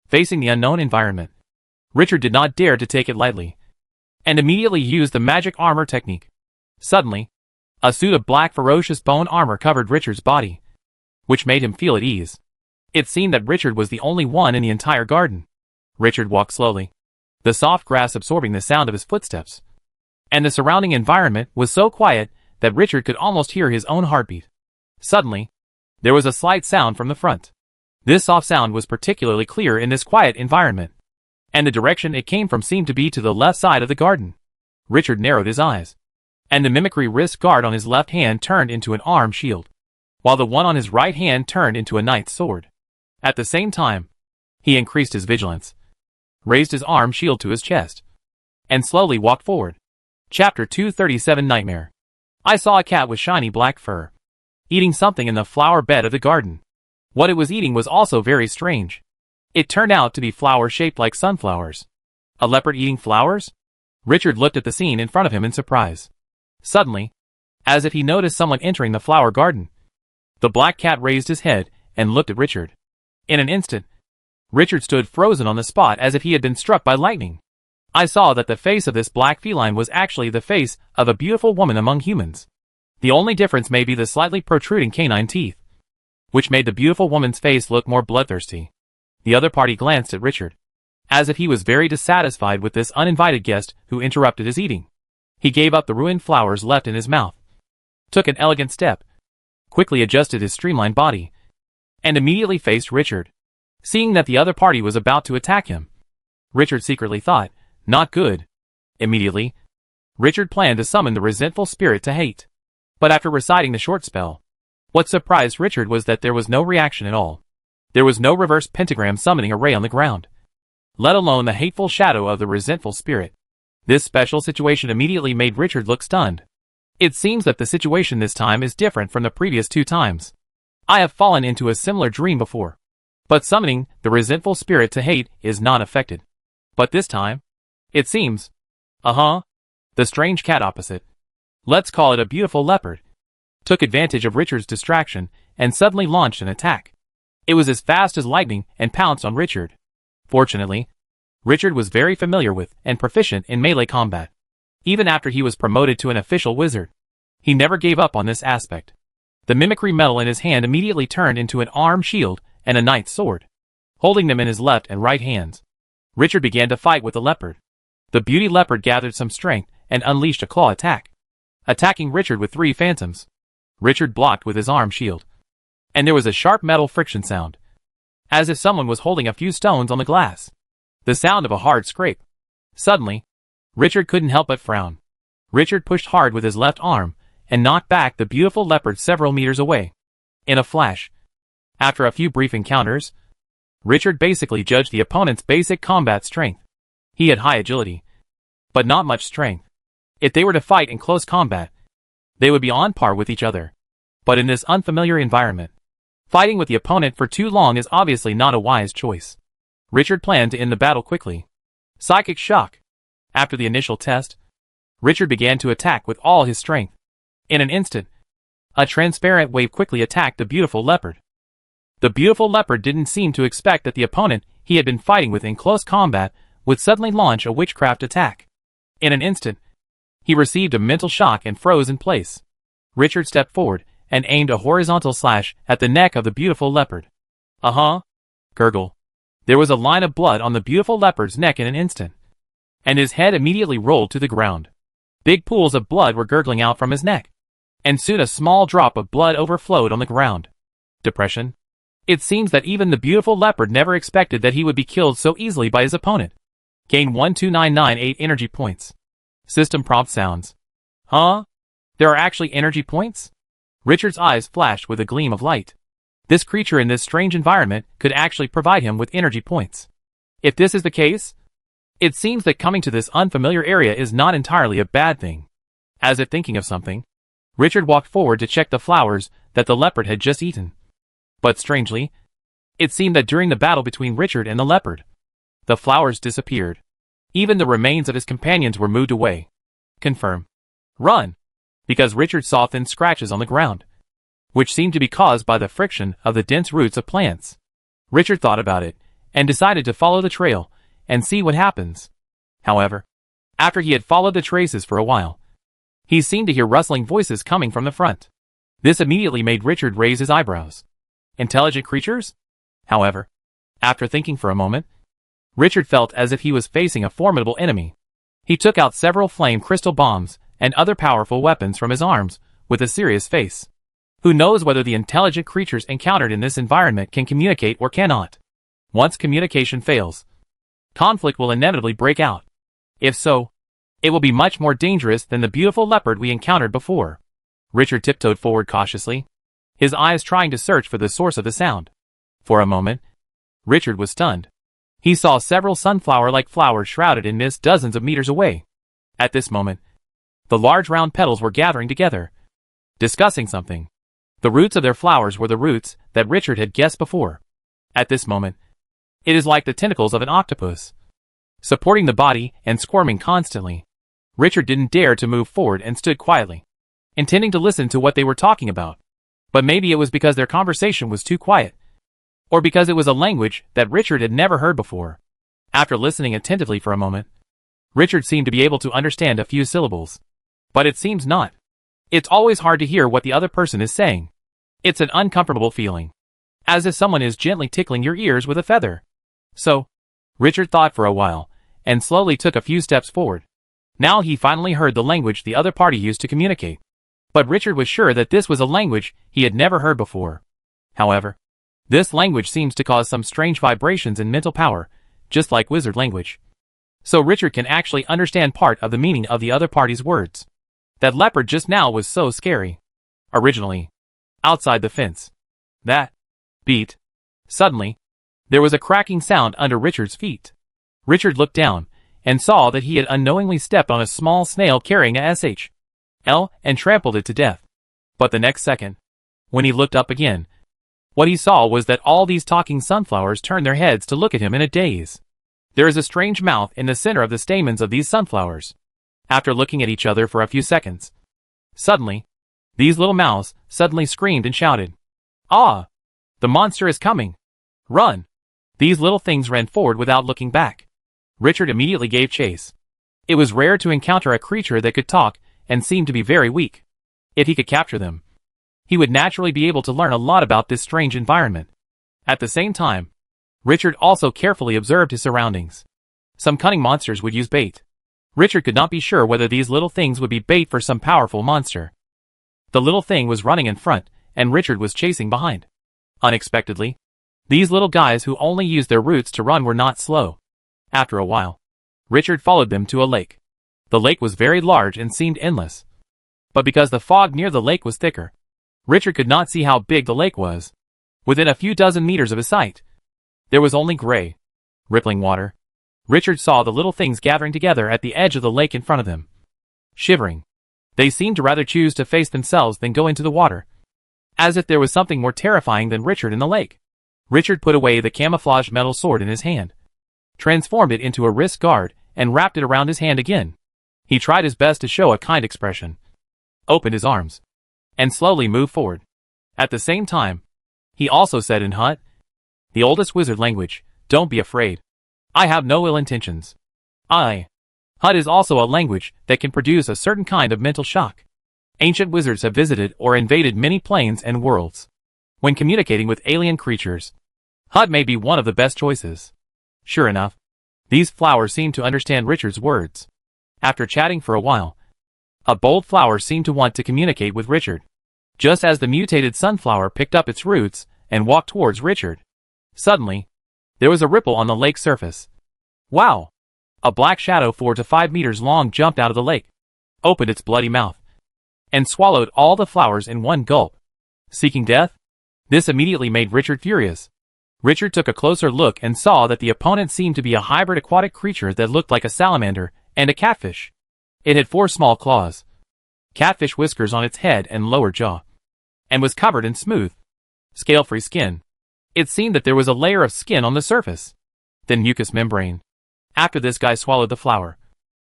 Facing the unknown environment, Richard did not dare to take it lightly, and immediately used the magic armor technique. Suddenly, a suit of black ferocious bone armor covered Richard's body, which made him feel at ease. It seemed that Richard was the only one in the entire garden. Richard walked slowly, the soft grass absorbing the sound of his footsteps, and the surrounding environment was so quiet that Richard could almost hear his own heartbeat. Suddenly, there was a slight sound from the front. This soft sound was particularly clear in this quiet environment, and the direction it came from seemed to be to the left side of the garden. Richard narrowed his eyes, and the mimicry wrist guard on his left hand turned into an arm shield, while the one on his right hand turned into a knight's sword. At the same time, he increased his vigilance, raised his arm shield to his chest, and slowly walked forward. Chapter 237 Nightmare. I saw a cat with shiny black fur, eating something in the flower bed of the garden. What it was eating was also very strange. It turned out to be flowers shaped like sunflowers. A leopard eating flowers? Richard looked at the scene in front of him in surprise. Suddenly, as if he noticed someone entering the flower garden, the black cat raised his head and looked at Richard. In an instant, Richard stood frozen on the spot as if he had been struck by lightning. I saw that the face of this black feline was actually the face of a beautiful woman among humans. The only difference may be the slightly protruding canine teeth, which made the beautiful woman's face look more bloodthirsty. The other party glanced at Richard, as if he was very dissatisfied with this uninvited guest who interrupted his eating. He gave up the ruined flowers left in his mouth, took an elegant step, quickly adjusted his streamlined body, and immediately faced Richard. Seeing that the other party was about to attack him, Richard secretly thought, not good. Immediately, Richard planned to summon the resentful spirit to hate. But after reciting the short spell, what surprised Richard was that there was no reaction at all. There was no reverse pentagram summoning a ray on the ground, let alone the hateful shadow of the resentful spirit. This special situation immediately made Richard look stunned. It seems that the situation this time is different from the previous 2 times. I have fallen into a similar dream before, but summoning the resentful spirit to hate is not affected. But this time, it seems, the strange cat opposite, let's call it a beautiful leopard, took advantage of Richard's distraction and suddenly launched an attack. It was as fast as lightning and pounced on Richard. Fortunately, Richard was very familiar with and proficient in melee combat. Even after he was promoted to an official wizard, he never gave up on this aspect. The mimicry metal in his hand immediately turned into an arm shield and a knight's sword. Holding them in his left and right hands, Richard began to fight with the leopard. The beauty leopard gathered some strength and unleashed a claw attack, attacking Richard with 3 phantoms. Richard blocked with his arm shield, and there was a sharp metal friction sound, as if someone was holding a few stones on the glass. The sound of a hard scrape. Suddenly, Richard couldn't help but frown. Richard pushed hard with his left arm and knocked back the beautiful leopard several meters away. In a flash, after a few brief encounters, Richard basically judged the opponent's basic combat strength. He had high agility, but not much strength. If they were to fight in close combat, they would be on par with each other. But in this unfamiliar environment, fighting with the opponent for too long is obviously not a wise choice. Richard planned to end the battle quickly. Psychic shock. After the initial test, Richard began to attack with all his strength. In an instant, a transparent wave quickly attacked the beautiful leopard. The beautiful leopard didn't seem to expect that the opponent he had been fighting with in close combat would suddenly launch a witchcraft attack. In an instant, he received a mental shock and froze in place. Richard stepped forward and aimed a horizontal slash at the neck of the beautiful leopard. Gurgle. There was a line of blood on the beautiful leopard's neck in an instant, and his head immediately rolled to the ground. Big pools of blood were gurgling out from his neck, and soon a small drop of blood overflowed on the ground. Depression. It seems that even the beautiful leopard never expected that he would be killed so easily by his opponent. Gain 12998 energy points. System prompt sounds. Huh? There are actually energy points? Richard's eyes flashed with a gleam of light. This creature in this strange environment could actually provide him with energy points. If this is the case, it seems that coming to this unfamiliar area is not entirely a bad thing. As if thinking of something, Richard walked forward to check the flowers that the leopard had just eaten. But strangely, it seemed that during the battle between Richard and the leopard, the flowers disappeared. Even the remains of his companions were moved away. Confirm. Run! Because Richard saw thin scratches on the ground, which seemed to be caused by the friction of the dense roots of plants. Richard thought about it, and decided to follow the trail, and see what happens. However, after he had followed the traces for a while, he seemed to hear rustling voices coming from the front. This immediately made Richard raise his eyebrows. Intelligent creatures? However, after thinking for a moment, Richard felt as if he was facing a formidable enemy. He took out several flame crystal bombs and other powerful weapons from his arms with a serious face. Who knows whether the intelligent creatures encountered in this environment can communicate or cannot? Once communication fails, conflict will inevitably break out. If so, it will be much more dangerous than the beautiful leopard we encountered before. Richard tiptoed forward cautiously, his eyes trying to search for the source of the sound. For a moment, Richard was stunned. He saw several sunflower-like flowers shrouded in mist dozens of meters away. At this moment, the large round petals were gathering together, discussing something. The roots of their flowers were the roots that Richard had guessed before. At this moment, it is like the tentacles of an octopus, supporting the body and squirming constantly. Richard didn't dare to move forward and stood quietly, intending to listen to what they were talking about. But maybe it was because their conversation was too quiet, or because it was a language that Richard had never heard before. After listening attentively for a moment, Richard seemed to be able to understand a few syllables. But it seems not. It's always hard to hear what the other person is saying. It's an uncomfortable feeling, as if someone is gently tickling your ears with a feather. So, Richard thought for a while, and slowly took a few steps forward. Now he finally heard the language the other party used to communicate. But Richard was sure that this was a language he had never heard before. However, this language seems to cause some strange vibrations in mental power, just like wizard language. So Richard can actually understand part of the meaning of the other party's words. That leopard just now was so scary. Originally, outside the fence. That beat. Suddenly, there was a cracking sound under Richard's feet. Richard looked down, and saw that he had unknowingly stepped on a small snail carrying a SHL and trampled it to death. But the next second, when he looked up again, what he saw was that all these talking sunflowers turned their heads to look at him in a daze. There is a strange mouth in the center of the stamens of these sunflowers. After looking at each other for a few seconds, suddenly, these little mouths suddenly screamed and shouted. Ah! The monster is coming! Run! These little things ran forward without looking back. Richard immediately gave chase. It was rare to encounter a creature that could talk and seemed to be very weak. If he could capture them, he would naturally be able to learn a lot about this strange environment. At the same time, Richard also carefully observed his surroundings. Some cunning monsters would use bait. Richard could not be sure whether these little things would be bait for some powerful monster. The little thing was running in front, and Richard was chasing behind. Unexpectedly, these little guys who only used their roots to run were not slow. After a while, Richard followed them to a lake. The lake was very large and seemed endless. But because the fog near the lake was thicker, Richard could not see how big the lake was. Within a few dozen meters of his sight, there was only gray, rippling water. Richard saw the little things gathering together at the edge of the lake in front of them. Shivering, they seemed to rather choose to face themselves than go into the water. As if there was something more terrifying than Richard in the lake. Richard put away the camouflaged metal sword in his hand, transformed it into a wrist guard, and wrapped it around his hand again. He tried his best to show a kind expression, opened his arms, and slowly moved forward. At the same time, he also said in Hut, the oldest wizard language, "Don't be afraid. I have no ill intentions." Hut is also a language that can produce a certain kind of mental shock. Ancient wizards have visited or invaded many planes and worlds. When communicating with alien creatures, Hut may be one of the best choices. Sure enough, these flowers seemed to understand Richard's words. After chatting for a while, a bold flower seemed to want to communicate with Richard. Just as the mutated sunflower picked up its roots and walked towards Richard, suddenly, there was a ripple on the lake surface. Wow! A black shadow 4 to 5 meters long jumped out of the lake, opened its bloody mouth, and swallowed all the flowers in one gulp. Seeking death? This immediately made Richard furious. Richard took a closer look and saw that the opponent seemed to be a hybrid aquatic creature that looked like a salamander and a catfish. It had 4 small claws, catfish whiskers on its head and lower jaw, and was covered in smooth, scale-free skin. It seemed that there was a layer of skin on the surface, then mucous membrane. After this guy swallowed the flower,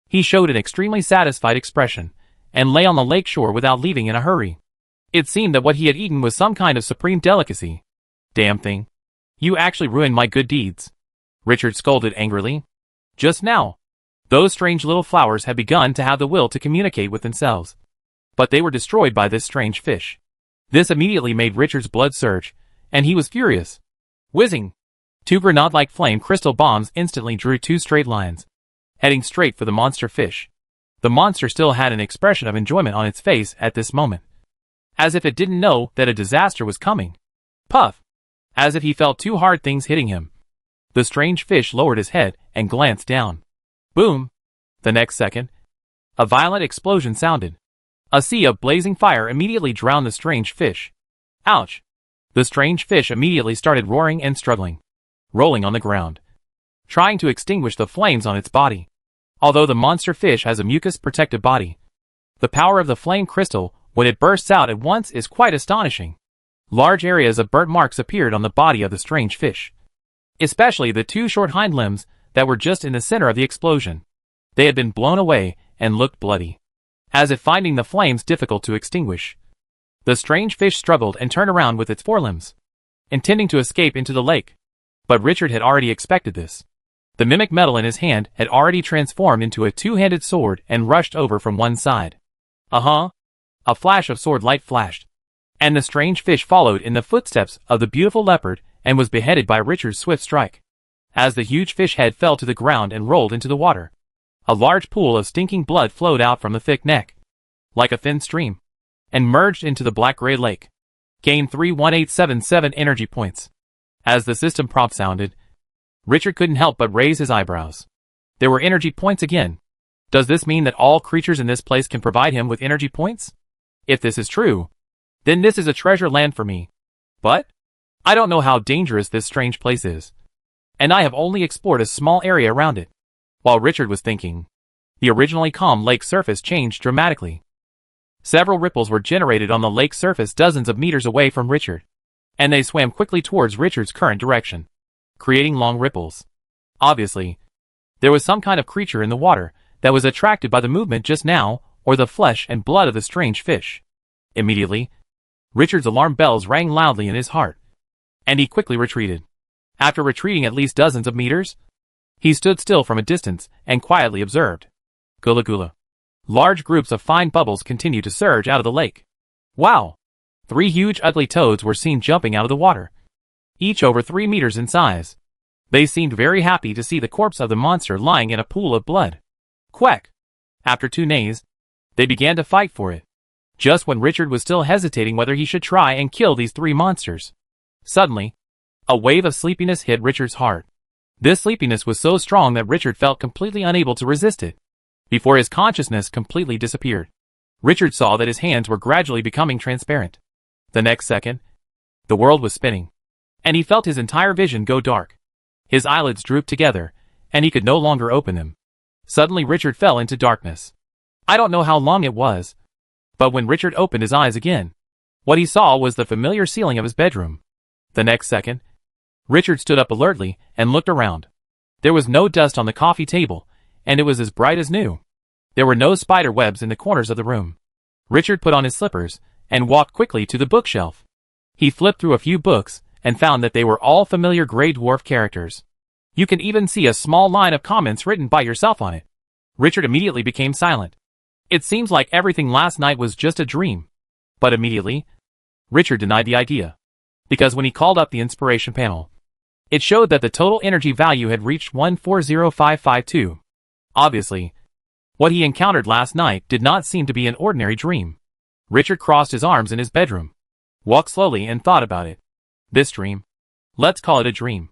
he showed an extremely satisfied expression, and lay on the lake shore without leaving in a hurry. It seemed that what he had eaten was some kind of supreme delicacy. Damn thing. You actually ruined my good deeds, Richard scolded angrily. Just now, those strange little flowers had begun to have the will to communicate with themselves. But they were destroyed by this strange fish. This immediately made Richard's blood surge, and he was furious. Whizzing! 2 grenade-like flame crystal bombs instantly drew 2 straight lines, heading straight for the monster fish. The monster still had an expression of enjoyment on its face at this moment, as if it didn't know that a disaster was coming. Puff! As if he felt 2 hard things hitting him. The strange fish lowered his head and glanced down. Boom! The next second, a violent explosion sounded. A sea of blazing fire immediately drowned the strange fish. Ouch! The strange fish immediately started roaring and struggling, rolling on the ground, trying to extinguish the flames on its body. Although the monster fish has a mucus-protected body, the power of the flame crystal when it bursts out at once is quite astonishing. Large areas of burnt marks appeared on the body of the strange fish, especially the 2 short hind limbs that were just in the center of the explosion. They had been blown away and looked bloody, as if finding the flames difficult to extinguish. The strange fish struggled and turned around with its forelimbs, intending to escape into the lake. But Richard had already expected this. The mimic metal in his hand had already transformed into a 2-handed sword and rushed over from one side. A flash of sword light flashed, and the strange fish followed in the footsteps of the beautiful leopard and was beheaded by Richard's swift strike. As the huge fish head fell to the ground and rolled into the water, a large pool of stinking blood flowed out from the thick neck, like a thin stream, and merged into the black-gray lake. Gain 31877 energy points. As the system prompt sounded, Richard couldn't help but raise his eyebrows. There were energy points again. Does this mean that all creatures in this place can provide him with energy points? If this is true, then this is a treasure land for me. But I don't know how dangerous this strange place is, and I have only explored a small area around it. While Richard was thinking, the originally calm lake surface changed dramatically. Several ripples were generated on the lake surface dozens of meters away from Richard, and they swam quickly towards Richard's current direction, creating long ripples. Obviously, there was some kind of creature in the water that was attracted by the movement just now, or the flesh and blood of the strange fish. Immediately, Richard's alarm bells rang loudly in his heart. and he quickly retreated. After retreating at least dozens of meters, he stood still from a distance and quietly observed. Gula gula. Large groups of fine bubbles continued to surge out of the lake. Wow! 3 huge ugly toads were seen jumping out of the water, each over 3 meters in size. They seemed very happy to see the corpse of the monster lying in a pool of blood. Quack! After 2 neighs, they began to fight for it. Just when Richard was still hesitating whether he should try and kill these 3 monsters, suddenly, a wave of sleepiness hit Richard's heart. This sleepiness was so strong that Richard felt completely unable to resist it. Before his consciousness completely disappeared, Richard saw that his hands were gradually becoming transparent. The next second, the world was spinning, and he felt his entire vision go dark. His eyelids drooped together, and he could no longer open them. Suddenly Richard fell into darkness. I don't know how long it was, but when Richard opened his eyes again, what he saw was the familiar ceiling of his bedroom. The next second, Richard stood up alertly and looked around. There was no dust on the coffee table, and it was as bright as new. There were no spider webs in the corners of the room. Richard put on his slippers and walked quickly to the bookshelf. He flipped through a few books and found that they were all familiar Grey Dwarf characters. You can even see a small line of comments written by yourself on it. Richard immediately became silent. It seems like everything last night was just a dream. But immediately, Richard denied the idea, because when he called up the inspiration panel, it showed that the total energy value had reached 140552. Obviously, what he encountered last night did not seem to be an ordinary dream. Richard crossed his arms in his bedroom, walked slowly and thought about it. This dream, let's call it a dream,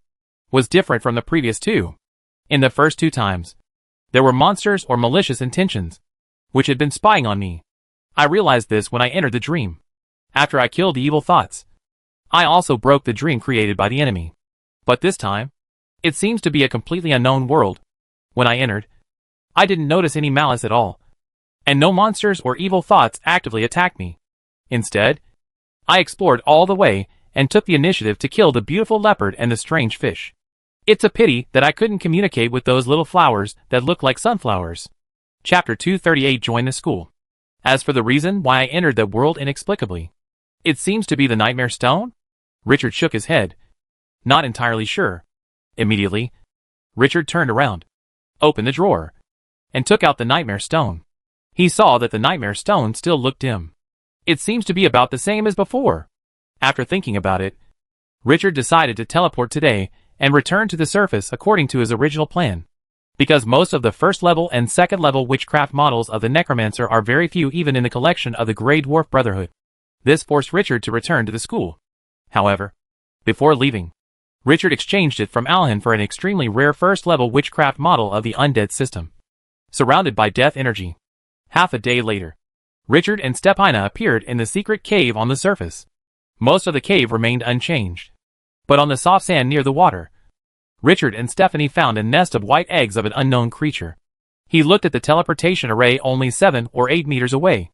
was different from the previous 2. In the first 2 times, there were monsters or malicious intentions, which had been spying on me. I realized this when I entered the dream. After I killed the evil thoughts, I also broke the dream created by the enemy. But this time, it seems to be a completely unknown world. When I entered, I didn't notice any malice at all, and no monsters or evil thoughts actively attacked me. Instead, I explored all the way and took the initiative to kill the beautiful leopard and the strange fish. It's a pity that I couldn't communicate with those little flowers that look like sunflowers. Chapter 238. Join the school. As for the reason why I entered that world inexplicably, it seems to be the Nightmare Stone? Richard shook his head, not entirely sure. Immediately, Richard turned around, opened the drawer, and took out the Nightmare Stone. He saw that the Nightmare Stone still looked dim. It seems to be about the same as before. After thinking about it, Richard decided to teleport today and return to the surface according to his original plan. Because most of the first level and second level witchcraft models of the Necromancer are very few even in the collection of the Grey Dwarf Brotherhood. This forced Richard to return to the school. However, before leaving, Richard exchanged it from Alhan for an extremely rare first-level witchcraft model of the undead system, surrounded by death energy. Half a day later, Richard and Stephina appeared in the secret cave on the surface. Most of the cave remained unchanged, but on the soft sand near the water, Richard and Stephanie found a nest of white eggs of an unknown creature. He looked at the teleportation array only 7 or 8 meters away.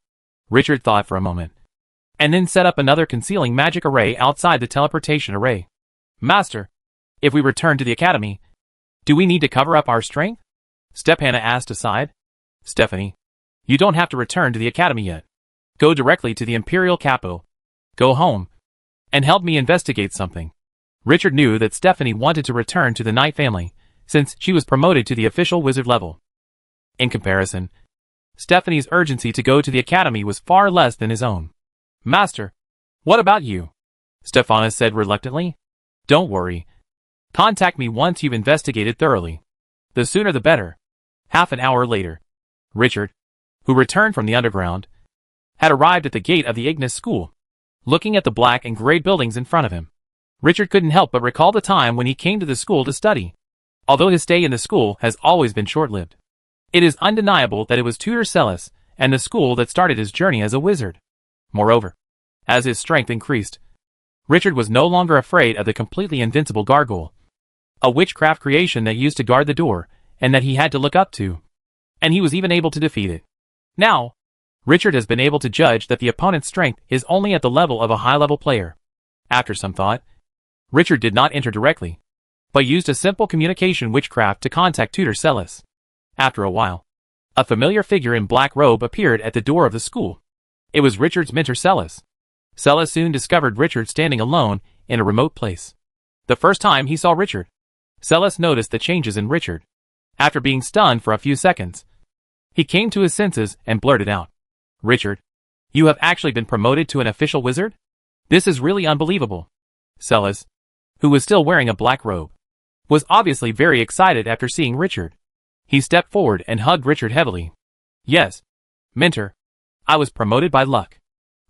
Richard thought for a moment, and then set up another concealing magic array outside the teleportation array. Master, if we return to the academy, do we need to cover up our strength? Stephina asked aside. Stephanie, you don't have to return to the academy yet. Go directly to the Imperial capital. Go home, and help me investigate something. Richard knew that Stephanie wanted to return to the Knight family, since she was promoted to the official wizard level. In comparison, Stephanie's urgency to go to the academy was far less than his own. Master, what about you? Stephina said reluctantly. Don't worry. Contact me once you've investigated thoroughly. The sooner the better. Half an hour later, Richard, who returned from the underground, had arrived at the gate of the Ignis school. Looking at the black and gray buildings in front of him, Richard couldn't help but recall the time when he came to the school to study. Although his stay in the school has always been short-lived, it is undeniable that it was Tutor Celis and the school that started his journey as a wizard. Moreover, as his strength increased, Richard was no longer afraid of the completely invincible gargoyle, a witchcraft creation that used to guard the door and that he had to look up to, and he was even able to defeat it. Now, Richard has been able to judge that the opponent's strength is only at the level of a high-level player. After some thought, Richard did not enter directly, but used a simple communication witchcraft to contact Tutor Celis. After a while, a familiar figure in black robe appeared at the door of the school. It was Richard's mentor Celis. Celes soon discovered Richard standing alone in a remote place. The first time he saw Richard, Celes noticed the changes in Richard. After being stunned for a few seconds, he came to his senses and blurted out, "Richard, you have actually been promoted to an official wizard? This is really unbelievable." Celes, who was still wearing a black robe, was obviously very excited after seeing Richard. He stepped forward and hugged Richard heavily. "Yes, Mentor, I was promoted by luck."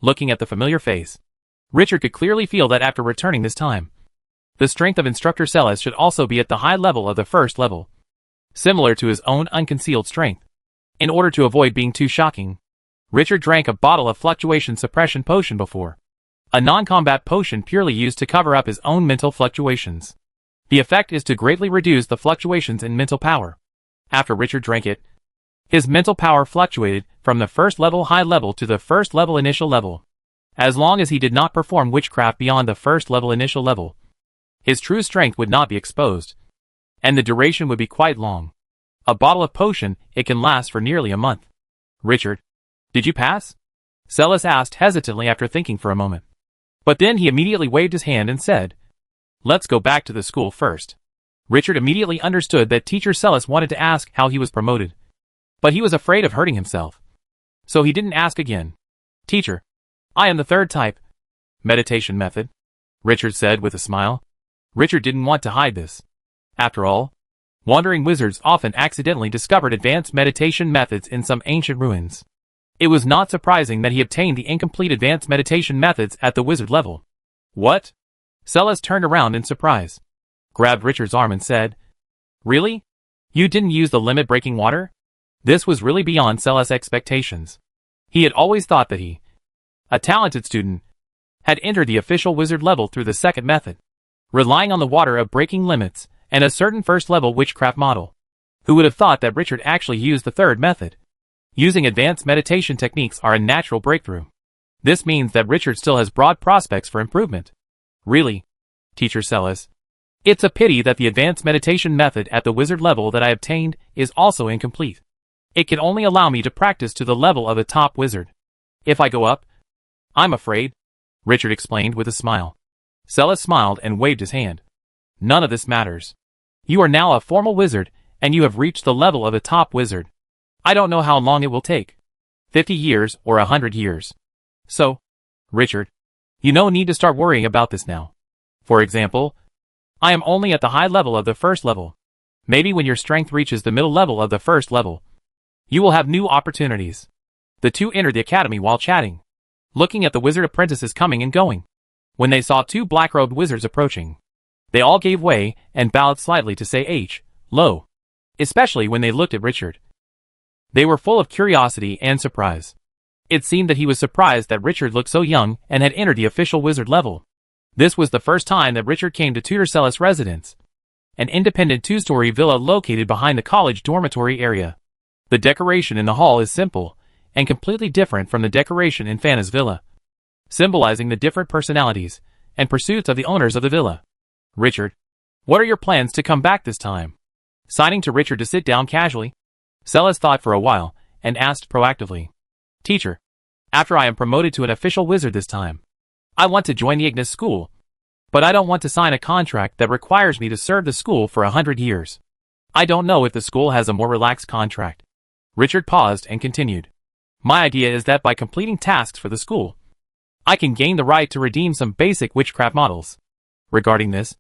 Looking at the familiar face, Richard could clearly feel that after returning this time, the strength of Instructor Celes should also be at the high level of the first level, similar to his own unconcealed strength. In order to avoid being too shocking, Richard drank a bottle of fluctuation suppression potion before, a non-combat potion purely used to cover up his own mental fluctuations. The effect is to greatly reduce the fluctuations in mental power. After Richard drank it, his mental power fluctuated from the first level high level to the first level initial level. As long as he did not perform witchcraft beyond the first level initial level, his true strength would not be exposed, and the duration would be quite long. A bottle of potion, it can last for nearly a month. "Richard, did you pass?" Celes asked hesitantly after thinking for a moment. But then he immediately waved his hand and said, "Let's go back to the school first." Richard immediately understood that Teacher Celes wanted to ask how he was promoted, but he was afraid of hurting himself, so he didn't ask again. "Teacher, I am the third type. Meditation method," Richard said with a smile. Richard didn't want to hide this. After all, wandering wizards often accidentally discovered advanced meditation methods in some ancient ruins. It was not surprising that he obtained the incomplete advanced meditation methods at the wizard level. "What?" Celes turned around in surprise, grabbed Richard's arm and said, "Really? You didn't use the limit-breaking water?" This was really beyond Celes' expectations. He had always thought that he, a talented student, had entered the official wizard level through the second method, relying on the water of breaking limits and a certain first-level witchcraft model. Who would have thought that Richard actually used the third method? Using advanced meditation techniques are a natural breakthrough. This means that Richard still has broad prospects for improvement. "Really, Teacher Celes, it's a pity that the advanced meditation method at the wizard level that I obtained is also incomplete. It can only allow me to practice to the level of a top wizard. If I go up, I'm afraid," Richard explained with a smile. Celes smiled and waved his hand. "None of this matters. You are now a formal wizard, and you have reached the level of a top wizard. I don't know how long it will take. 50 years or 100 years. So, Richard, you no need to start worrying about this now. For example, I am only at the high level of the first level. Maybe when your strength reaches the middle level of the first level, you will have new opportunities." The two entered the academy while chatting, looking at the wizard apprentices coming and going. When they saw two black-robed wizards approaching, they all gave way and bowed slightly to say "Lo," especially when they looked at Richard. They were full of curiosity and surprise. It seemed that he was surprised that Richard looked so young and had entered the official wizard level. This was the first time that Richard came to Tutor Celes' residence, an independent two-story villa located behind the college dormitory area. The decoration in the hall is simple and completely different from the decoration in Fana's villa, symbolizing the different personalities and pursuits of the owners of the villa. "Richard, what are your plans to come back this time?" Signing to Richard to sit down casually, Celes thought for a while and asked proactively, "Teacher, after I am promoted to an official wizard this time, I want to join the Ignis school, but I don't want to sign a contract that requires me to serve the school for 100 years. I don't know if the school has a more relaxed contract." Richard paused and continued, "My idea is that by completing tasks for the school, I can gain the right to redeem some basic witchcraft models. Regarding this,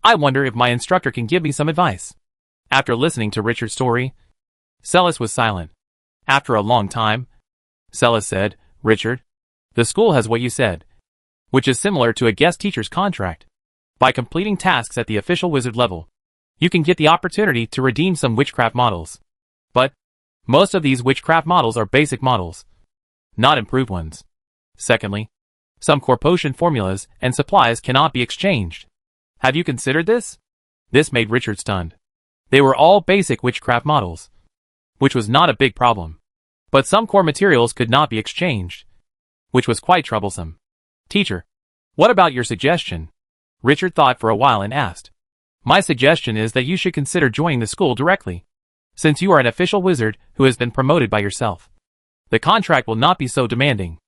I wonder if my instructor can give me some advice." After listening to Richard's story, Celes was silent. After a long time, Celes said, "Richard, the school has what you said, which is similar to a guest teacher's contract. By completing tasks at the official wizard level, you can get the opportunity to redeem some witchcraft models. But most of these witchcraft models are basic models, not improved ones. Secondly, some core potion formulas and supplies cannot be exchanged. Have you considered this?" This made Richard stunned. They were all basic witchcraft models, which was not a big problem. But some core materials could not be exchanged, which was quite troublesome. "Teacher, what about your suggestion?" Richard thought for a while and asked. "My suggestion is that you should consider joining the school directly, since you are an official wizard who has been promoted by yourself. The contract will not be so demanding.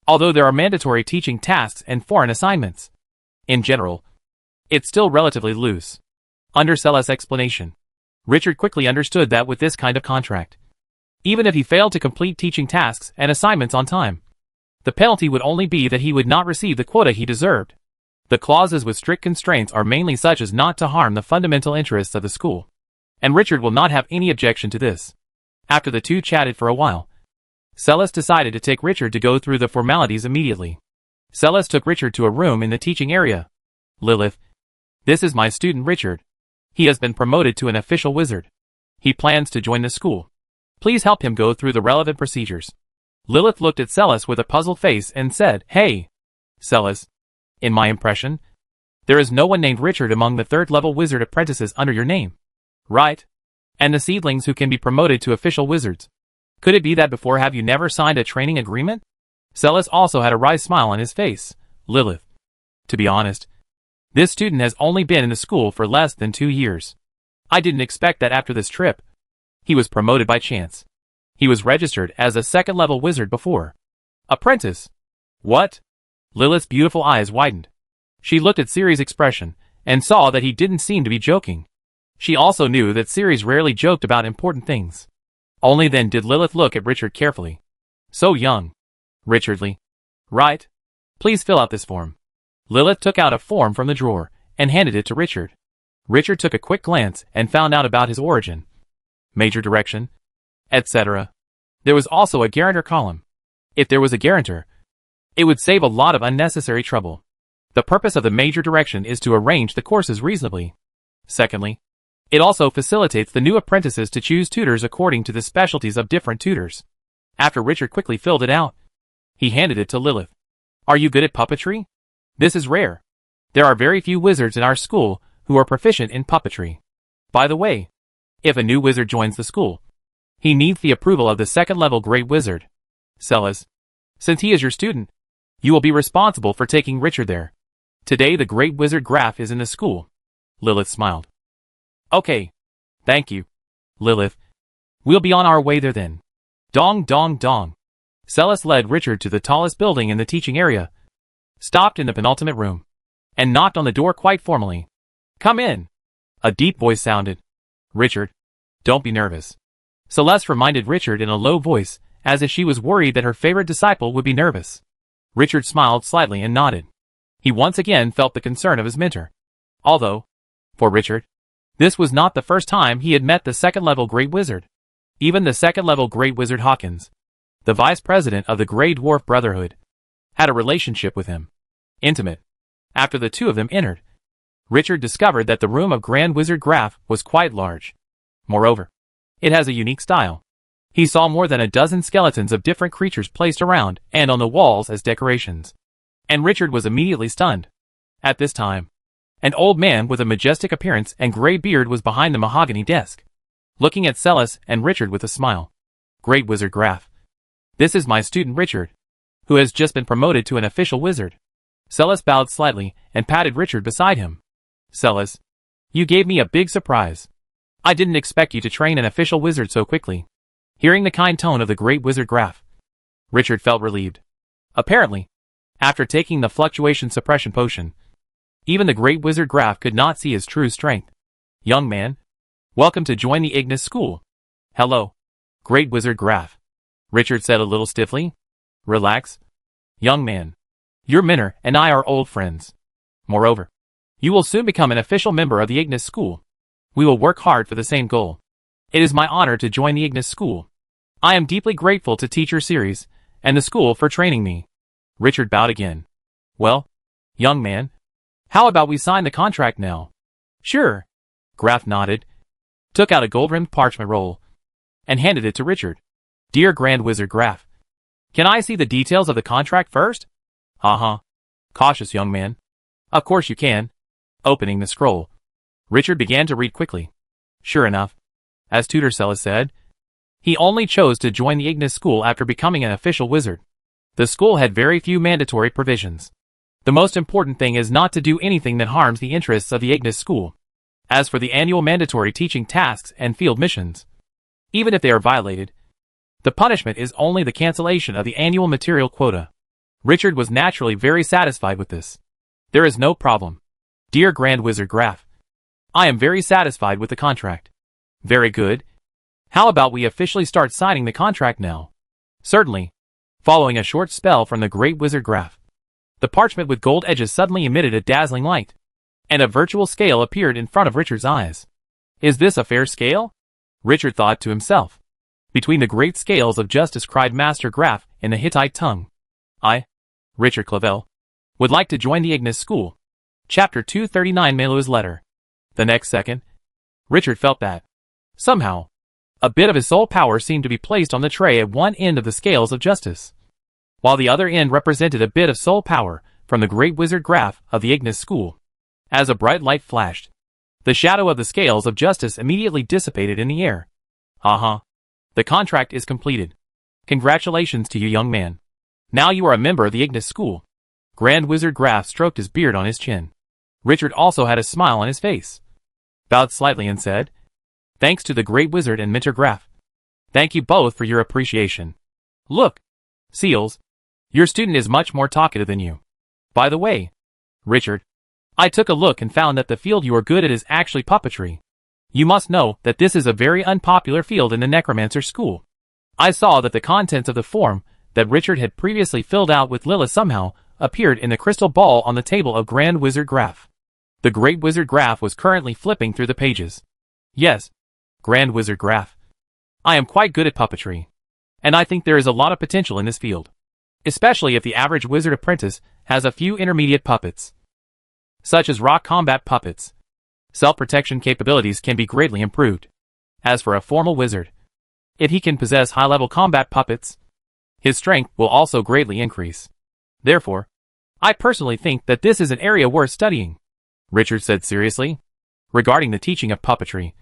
Although there are mandatory teaching tasks and foreign assignments. In general, it's still relatively loose. Under Celeste's explanation, Richard quickly understood that with this kind of contract, even if he failed to complete teaching tasks and assignments on time, the penalty would only be that he would not receive the quota he deserved. The clauses with strict constraints are mainly such as not to harm the fundamental interests of the school, and Richard will not have any objection to this. After the two chatted for a while, Celeste decided to take Richard to go through the formalities immediately. Celeste took Richard to a room in the teaching area. Lilith, this is my student Richard. He has been promoted to an official wizard. He plans to join the school. Please help him go through the relevant procedures. Lilith looked at Celeste with a puzzled face and said, Hey, Celeste, in my impression, there is no one named Richard among the third-level wizard apprentices under your name. Right? And the seedlings who can be promoted to official wizards. Could it be that before have you never signed a training agreement? Celeste also had a wry smile on his face. Lilith, to be honest, this student has only been in the school for less than 2 years. I didn't expect that after this trip. He was promoted by chance. He was registered as a second-level wizard before. Apprentice. What? Lilith's beautiful eyes widened. She looked at Siri's expression and saw that he didn't seem to be joking. She also knew that Siri's rarely joked about important things. Only then did Lilith look at Richard carefully. So young. Richardly. Right? Please fill out this form. Lilith took out a form from the drawer and handed it to Richard. Richard took a quick glance and found out about his origin, major direction, etc. There was also a guarantor column. If there was a guarantor, it would save a lot of unnecessary trouble. The purpose of the major direction is to arrange the courses reasonably. Secondly, it also facilitates the new apprentices to choose tutors according to the specialties of different tutors. After Richard quickly filled it out, he handed it to Lilith. Are you good at puppetry? This is rare. There are very few wizards in our school who are proficient in puppetry. By the way, if a new wizard joins the school, he needs the approval of the second-level Great Wizard. Celeste, since he is your student, you will be responsible for taking Richard there. Today the Great Wizard Graf is in the school. Lilith smiled. Okay. Thank you, Lilith. We'll be on our way there then. Dong dong dong. Celeste led Richard to the tallest building in the teaching area, stopped in the penultimate room, and knocked on the door quite formally. Come in. A deep voice sounded. Richard, don't be nervous. Celeste reminded Richard in a low voice, as if she was worried that her favorite disciple would be nervous. Richard smiled slightly and nodded. He once again felt the concern of his mentor. Although, for Richard, this was not the first time he had met the second-level Great Wizard. Even the second-level Great Wizard Hawkins, the vice president of the Grey Dwarf Brotherhood, had a relationship with him. Intimate. After the two of them entered, Richard discovered that the room of Grand Wizard Graf was quite large. Moreover, it has a unique style. He saw more than a dozen skeletons of different creatures placed around and on the walls as decorations. And Richard was immediately stunned. At this time, an old man with a majestic appearance and gray beard was behind the mahogany desk, looking at Celeste and Richard with a smile. Great Wizard Graf. This is my student Richard, who has just been promoted to an official wizard. Celeste bowed slightly and patted Richard beside him. Celeste, you gave me a big surprise. I didn't expect you to train an official wizard so quickly. Hearing the kind tone of the Great Wizard Graf, Richard felt relieved. Apparently, after taking the fluctuation suppression potion, even the Great Wizard Graf could not see his true strength. Young man, welcome to join the Ignis School. Hello, Great Wizard Graf, Richard said a little stiffly. Relax. Young man, your mentor and I are old friends. Moreover, you will soon become an official member of the Ignis School. We will work hard for the same goal. It is my honor to join the Ignis School. I am deeply grateful to Teacher Series and the school for training me. Richard bowed again. Well, young man, how about we sign the contract now? Sure. Graf nodded, took out a gold-rimmed parchment roll, and handed it to Richard. Dear Grand Wizard Graf, can I see the details of the contract first? Cautious young man. Of course you can. Opening the scroll, Richard began to read quickly. Sure enough, as Tutor Celeste said, he only chose to join the Ignis School after becoming an official wizard. The school had very few mandatory provisions. The most important thing is not to do anything that harms the interests of the Ignis School. As for the annual mandatory teaching tasks and field missions, even if they are violated, the punishment is only the cancellation of the annual material quota. Richard was naturally very satisfied with this. There is no problem. Dear Grand Wizard Graf, I am very satisfied with the contract. Very good. How about we officially start signing the contract now? Certainly. Following a short spell from the Great Wizard Graf, the parchment with gold edges suddenly emitted a dazzling light, and a virtual scale appeared in front of Richard's eyes. Is this a fair scale? Richard thought to himself. Between the great scales of justice, cried Master Graf in the Hittite tongue. I, Richard Clavel, would like to join the Ignis School. Chapter 239, Melua's Letter. The next second, Richard felt that, somehow, a bit of his soul power seemed to be placed on the tray at one end of the scales of justice, while the other end represented a bit of soul power from the Great Wizard Graf of the Ignis School. As a bright light flashed, the shadow of the scales of justice immediately dissipated in the air. The contract is completed. Congratulations to you, young man. Now you are a member of the Ignis School. Grand Wizard Graf stroked his beard on his chin. Richard also had a smile on his face, bowed slightly and said, Thanks to the Great Wizard and Mentor Graf. Thank you both for your appreciation. Look, Seals, your student is much more talkative than you. By the way, Richard, I took a look and found that the field you are good at is actually puppetry. You must know that this is a very unpopular field in the Necromancer School. I saw that the contents of the form that Richard had previously filled out with Lilith somehow appeared in the crystal ball on the table of Grand Wizard Graf. The Great Wizard Graf was currently flipping through the pages. Yes, Grand Wizard Graf, I am quite good at puppetry, and I think there is a lot of potential in this field, especially if the average wizard apprentice has a few intermediate puppets, such as rock combat puppets. Self-protection capabilities can be greatly improved. As for a formal wizard, if he can possess high-level combat puppets, his strength will also greatly increase. Therefore, I personally think that this is an area worth studying, Richard said seriously. Regarding the teaching of puppetry,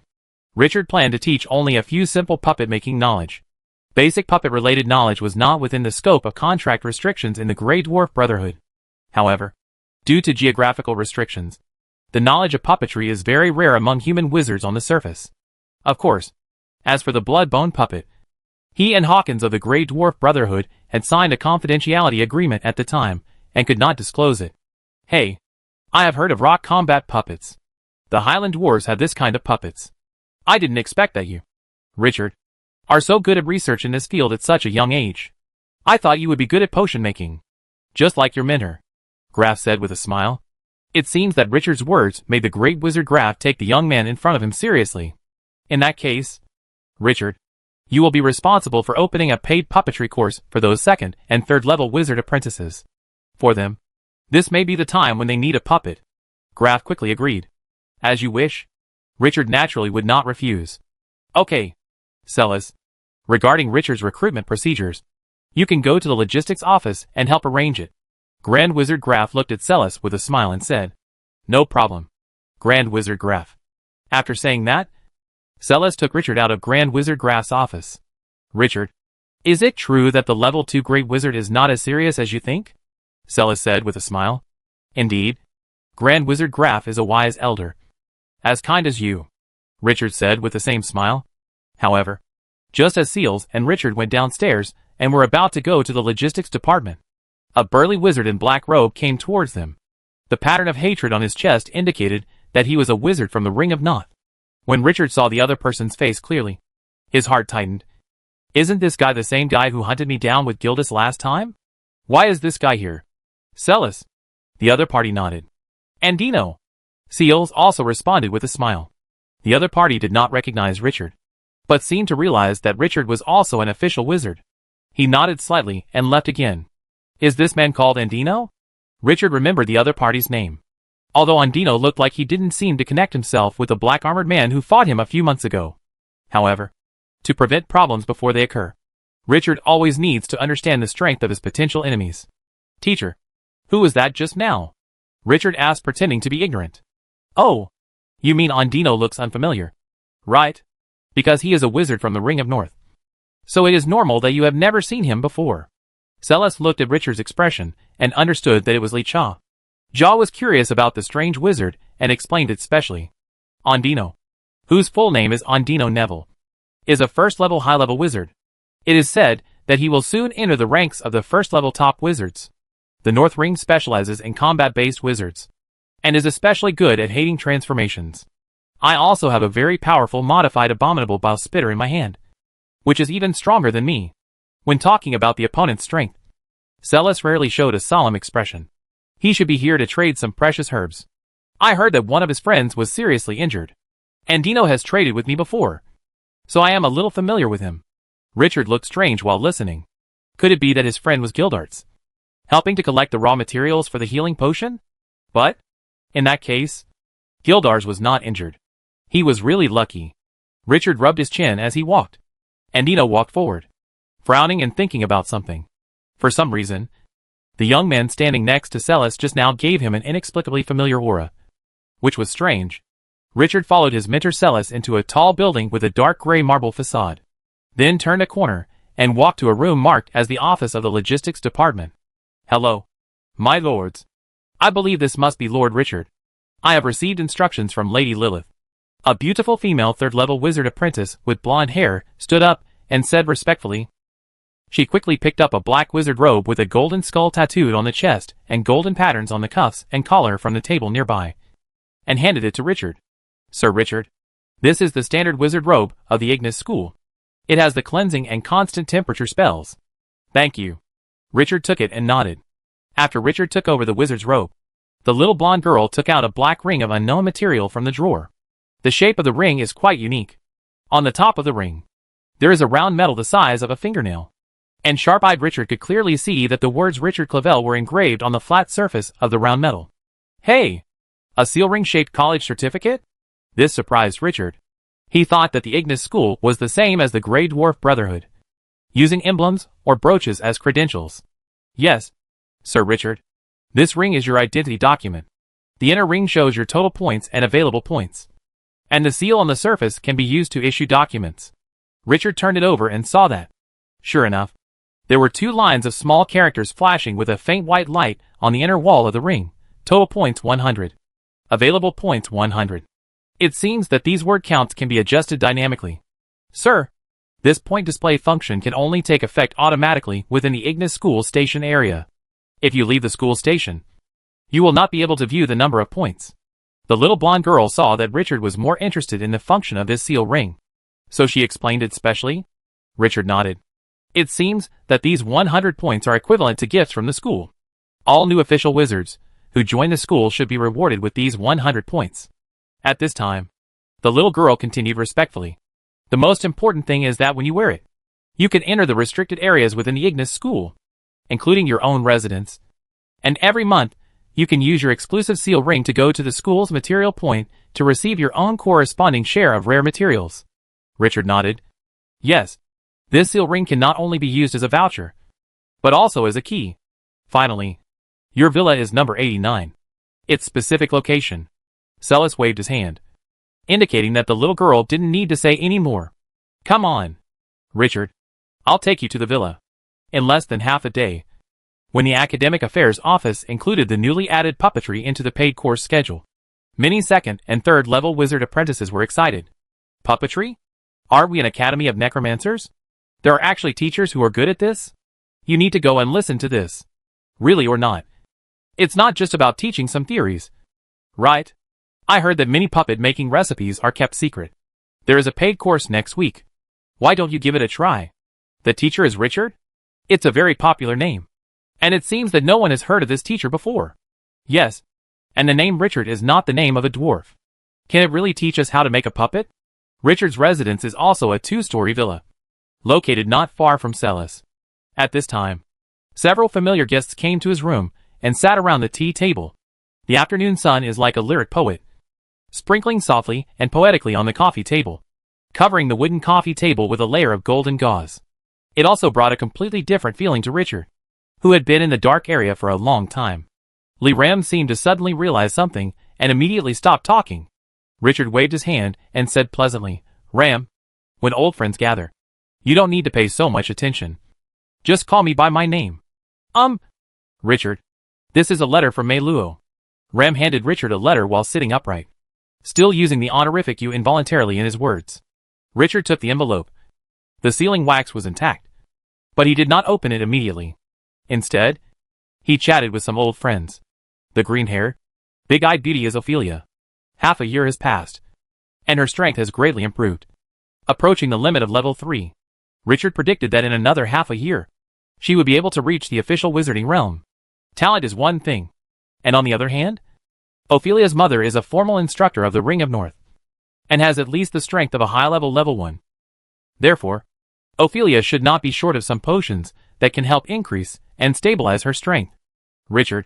Richard planned to teach only a few simple puppet-making knowledge. Basic puppet-related knowledge was not within the scope of contract restrictions in the Grey Dwarf Brotherhood. However, due to geographical restrictions, the knowledge of puppetry is very rare among human wizards on the surface. Of course, as for the Bloodbone puppet, he and Hawkins of the Grey Dwarf Brotherhood had signed a confidentiality agreement at the time, and could not disclose it. Hey, I have heard of rock combat puppets. The Highland Dwarves have this kind of puppets. I didn't expect that you, Richard, are so good at research in this field at such a young age. I thought you would be good at potion making, just like your mentor, Graf said with a smile. It seems that Richard's words made the Great Wizard Graf take the young man in front of him seriously. In that case, Richard, you will be responsible for opening a paid puppetry course for those second and third level wizard apprentices. For them, this may be the time when they need a puppet. Graf quickly agreed. As you wish. Richard naturally would not refuse. Okay, Celis. Regarding Richard's recruitment procedures, you can go to the logistics office and help arrange it. Grand Wizard Graf looked at Celis with a smile and said, No problem, Grand Wizard Graf. After saying that, Celis took Richard out of Grand Wizard Graf's office. Richard, is it true that the level 2 Great Wizard is not as serious as you think? Celis said with a smile. Indeed, Grand Wizard Graf is a wise elder. As kind as you, Richard said with the same smile. However, just as Seals and Richard went downstairs and were about to go to the logistics department, a burly wizard in black robe came towards them. The pattern of hatred on his chest indicated that he was a wizard from the Ring of Noth. When Richard saw the other person's face clearly, his heart tightened. Isn't this guy the same guy who hunted me down with Gildas last time? Why is this guy here? Celis. The other party nodded. And Dino. Seals also responded with a smile. The other party did not recognize Richard, but seemed to realize that Richard was also an official wizard. He nodded slightly and left again. Is this man called Andino? Richard remembered the other party's name, although Andino looked like he didn't seem to connect himself with the black-armored man who fought him a few months ago. However, to prevent problems before they occur, Richard always needs to understand the strength of his potential enemies. Teacher, who was that just now? Richard asked, pretending to be ignorant. Oh, you mean Andino looks unfamiliar? Right, because he is a wizard from the Ring of North. So it is normal that you have never seen him before. Celis looked at Richard's expression and understood that it was Li Cha. Jia was curious about the strange wizard and explained it specially. Andino, whose full name is Andino Neville, is a first-level high-level wizard. It is said that he will soon enter the ranks of the first-level top wizards. The North Ring specializes in combat-based wizards, and is especially good at hating transformations. I also have a very powerful modified abominable bile spitter in my hand, which is even stronger than me. When talking about the opponent's strength, Celis rarely showed a solemn expression. He should be here to trade some precious herbs. I heard that one of his friends was seriously injured, and Dino has traded with me before, so I am a little familiar with him. Richard looked strange while listening. Could it be that his friend was Gildarts, helping to collect the raw materials for the healing potion? But, in that case, Gildars was not injured. He was really lucky. Richard rubbed his chin as he walked, and Dino walked forward, frowning and thinking about something. For some reason, the young man standing next to Celis just now gave him an inexplicably familiar aura, which was strange. Richard followed his mentor Celis into a tall building with a dark gray marble facade, then turned a corner and walked to a room marked as the office of the logistics department. Hello, my lords. I believe this must be Lord Richard. I have received instructions from Lady Lilith. A beautiful female third-level wizard apprentice with blonde hair stood up and said respectfully. She quickly picked up a black wizard robe with a golden skull tattooed on the chest and golden patterns on the cuffs and collar from the table nearby, and handed it to Richard. Sir Richard, this is the standard wizard robe of the Ignis School. It has the cleansing and constant temperature spells. Thank you. Richard took it and nodded. After Richard took over the wizard's robe, the little blonde girl took out a black ring of unknown material from the drawer. The shape of the ring is quite unique. On the top of the ring, there is a round metal the size of a fingernail, and sharp-eyed Richard could clearly see that the words Richard Clavel were engraved on the flat surface of the round metal. Hey! A seal ring-shaped college certificate? This surprised Richard. He thought that the Ignis School was the same as the Grey Dwarf Brotherhood, using emblems or brooches as credentials. Yes, Sir Richard. This ring is your identity document. The inner ring shows your total points and available points, and the seal on the surface can be used to issue documents. Richard turned it over and saw that, sure enough, there were 2 lines of small characters flashing with a faint white light on the inner wall of the ring. Total points 100. Available points 100. It seems that these word counts can be adjusted dynamically. Sir, this point display function can only take effect automatically within the Ignis School station area. If you leave the school station, you will not be able to view the number of points. The little blonde girl saw that Richard was more interested in the function of this seal ring, so she explained it specially. Richard nodded. It seems that these 100 points are equivalent to gifts from the school. All new official wizards who join the school should be rewarded with these 100 points. At this time, the little girl continued respectfully. The most important thing is that when you wear it, you can enter the restricted areas within the Ignis School, including your own residence. And every month, you can use your exclusive seal ring to go to the school's material point to receive your own corresponding share of rare materials. Richard nodded. Yes, this seal ring can not only be used as a voucher, but also as a key. Finally, your villa is number 89. Its specific location. Celis waved his hand, indicating that the little girl didn't need to say any more. Come on, Richard. I'll take you to the villa. In less than half a day. When the Academic Affairs Office included the newly added puppetry into the paid course schedule, many second and third level wizard apprentices were excited. Puppetry? Aren't we an academy of necromancers? There are actually teachers who are good at this? You need to go and listen to this. Really or not? It's not just about teaching some theories. Right? I heard that many puppet making recipes are kept secret. There is a paid course next week. Why don't you give it a try? The teacher is Richard? It's a very popular name. And it seems that no one has heard of this teacher before. Yes. And the name Richard is not the name of a dwarf. Can it really teach us how to make a puppet? Richard's residence is also a 2-story villa, located not far from Celis. At this time, several familiar guests came to his room and sat around the tea table. The afternoon sun is like a lyric poet, sprinkling softly and poetically on the coffee table, covering the wooden coffee table with a layer of golden gauze. It also brought a completely different feeling to Richard, who had been in the dark area for a long time. Lee Ram seemed to suddenly realize something and immediately stopped talking. Richard waved his hand and said pleasantly, Ram, when old friends gather, you don't need to pay so much attention. Just call me by my name. Richard, this is a letter from Meiluo. Ram handed Richard a letter while sitting upright, still using the honorific you involuntarily in his words. Richard took the envelope. The sealing wax was intact, but he did not open it immediately. Instead, He chatted with some old friends. The green-haired, big-eyed beauty is Ophelia. Half a year has passed, and her strength has greatly improved. Approaching the limit of level 3, Richard predicted that in another half a year, she would be able to reach the official wizarding realm. Talent is one thing, and on the other hand, Ophelia's mother is a formal instructor of the Ring of North, and has at least the strength of a high-level level 1. Therefore, Ophelia should not be short of some potions that can help increase and stabilize her strength. Richard,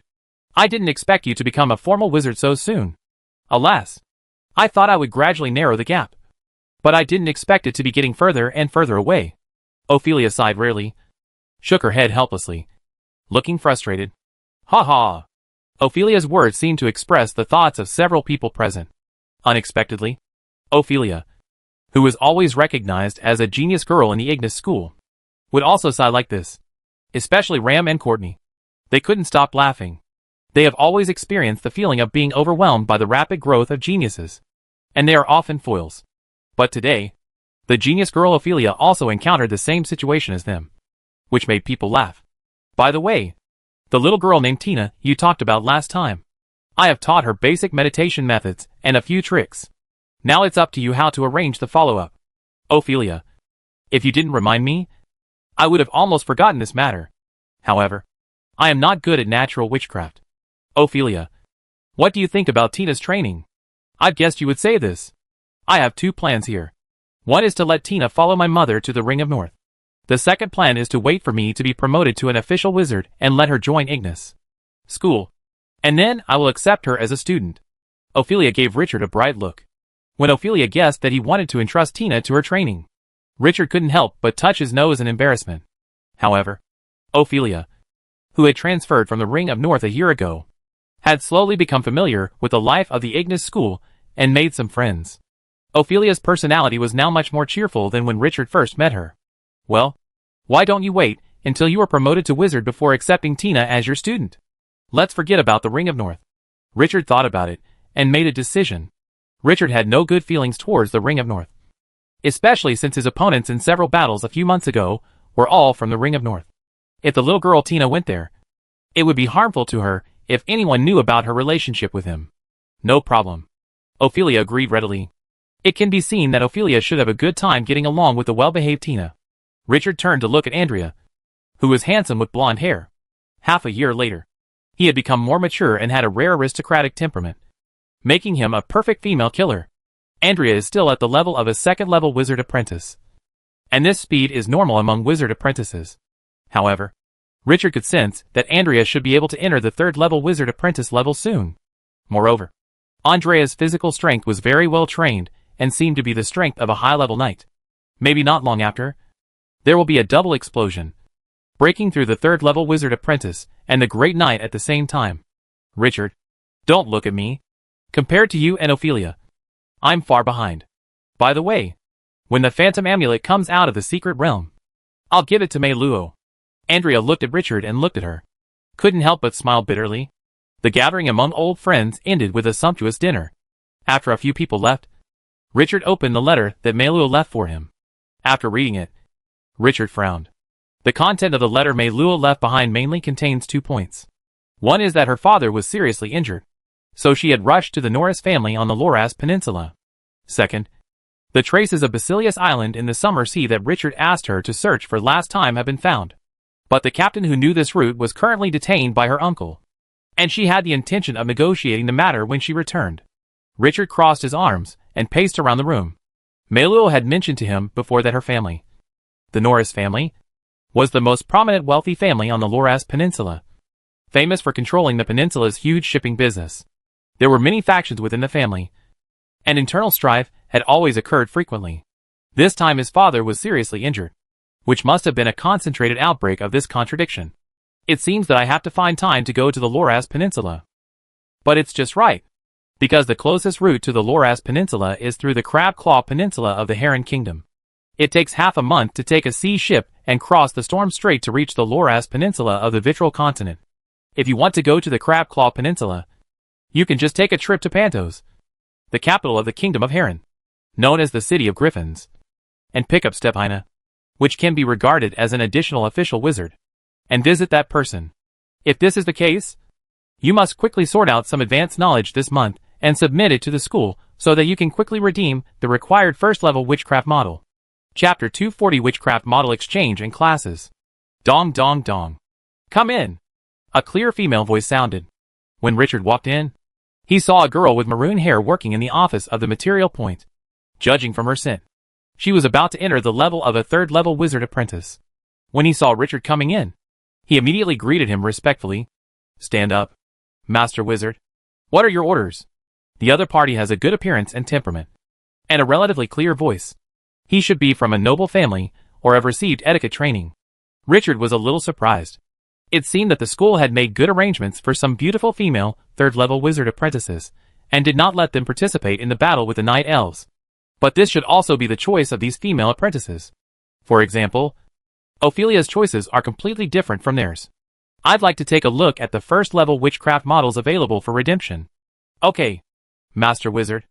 I didn't expect you to become a formal wizard so soon. Alas, I thought I would gradually narrow the gap. But I didn't expect it to be getting further and further away. Ophelia sighed rarely, shook her head helplessly, looking frustrated. Ha ha! Ophelia's words seemed to express the thoughts of several people present. Unexpectedly, Ophelia, who was always recognized as a genius girl in the Ignis school, would also sigh like this. Especially Ram and Courtney. They couldn't stop laughing. They have always experienced the feeling of being overwhelmed by the rapid growth of geniuses, and they are often foils. But today, the genius girl Ophelia also encountered the same situation as them, which made people laugh. By the way, the little girl named Tina you talked about last time, I have taught her basic meditation methods and a few tricks. Now it's up to you how to arrange the follow-up. Ophelia, if you didn't remind me, I would have almost forgotten this matter. However, I am not good at natural witchcraft. Ophelia, what do you think about Tina's training? I've guessed you would say this. I have 2 plans here. One is to let Tina follow my mother to the Ring of North. The second plan is to wait for me to be promoted to an official wizard and let her join Ignis school. And then I will accept her as a student. Ophelia gave Richard a bright look. When Ophelia guessed that he wanted to entrust Tina to her training, Richard couldn't help but touch his nose in embarrassment. However, Ophelia, who had transferred from the Ring of North a year ago, had slowly become familiar with the life of the Ignis school and made some friends. Ophelia's personality was now much more cheerful than when Richard first met her. Well, why don't you wait until you are promoted to wizard before accepting Tina as your student? Let's forget about the Ring of North. Richard thought about it and made a decision. Richard had no good feelings towards the Ring of North, especially since his opponents in several battles a few months ago were all from the Ring of North. If the little girl Tina went there, it would be harmful to her if anyone knew about her relationship with him. No problem. Ophelia agreed readily. It can be seen that Ophelia should have a good time getting along with the well-behaved Tina. Richard turned to look at Andrea, who was handsome with blonde hair. Half a year later, he had become more mature and had a rare aristocratic temperament, making him a perfect female killer. Andrea is still at the level of a second-level wizard apprentice, and this speed is normal among wizard apprentices. However, Richard could sense that Andrea should be able to enter the third-level wizard apprentice level soon. Moreover, Andrea's physical strength was very well trained and seemed to be the strength of a high-level knight. Maybe not long after, there will be a double explosion, breaking through the third-level wizard apprentice and the great knight at the same time. Richard, don't look at me. Compared to you and Ophelia, I'm far behind. By the way, when the phantom amulet comes out of the secret realm, I'll give it to Mei Luo. Andrea looked at Richard and looked at her. Couldn't help but smile bitterly. The gathering among old friends ended with a sumptuous dinner. After a few people left, Richard opened the letter that Mei Luo left for him. After reading it, Richard frowned. The content of the letter Mei Luo left behind mainly contains 2 points. One is that her father was seriously injured, so she had rushed to the Norris family on the Loras Peninsula. Second, the traces of Basilius Island in the summer sea that Richard asked her to search for last time have been found. But the captain who knew this route was currently detained by her uncle, and she had the intention of negotiating the matter when she returned. Richard crossed his arms and paced around the room. Mei Luo had mentioned to him before that her family, the Norris family, was the most prominent wealthy family on the Loras Peninsula, famous for controlling the peninsula's huge shipping business. There were many factions within the family, and internal strife had always occurred frequently. This time his father was seriously injured, which must have been a concentrated outbreak of this contradiction. It seems that I have to find time to go to the Loras Peninsula. But it's just right, because the closest route to the Loras Peninsula is through the Crab Claw Peninsula of the Heron Kingdom. It takes half a month to take a sea ship and cross the Storm Strait to reach the Loras Peninsula of the Vitrol Continent. If you want to go to the Crab Claw Peninsula, you can just take a trip to Pantos, the capital of the Kingdom of Heron, known as the City of Griffins, and pick up Stepina, which can be regarded as an additional official wizard, and visit that person. If this is the case, you must quickly sort out some advanced knowledge this month and submit it to the school so that you can quickly redeem the required first-level witchcraft model. Chapter 240 Witchcraft Model Exchange and Classes. Dong dong dong. Come in. A clear female voice sounded. When Richard walked in, he saw a girl with maroon hair working in the office of the Material Point. Judging from her scent, she was about to enter the level of a third-level wizard apprentice. When he saw Richard coming in, he immediately greeted him respectfully. Stand up, Master Wizard. What are your orders? The other party has a good appearance and temperament, and a relatively clear voice. He should be from a noble family or have received etiquette training. Richard was a little surprised. It seemed that the school had made good arrangements for some beautiful female third-level wizard apprentices, and did not let them participate in the battle with the night elves. But this should also be the choice of these female apprentices. For example, Ophelia's choices are completely different from theirs. I'd like to take a look at the first-level witchcraft models available for redemption. Okay, Master Wizard.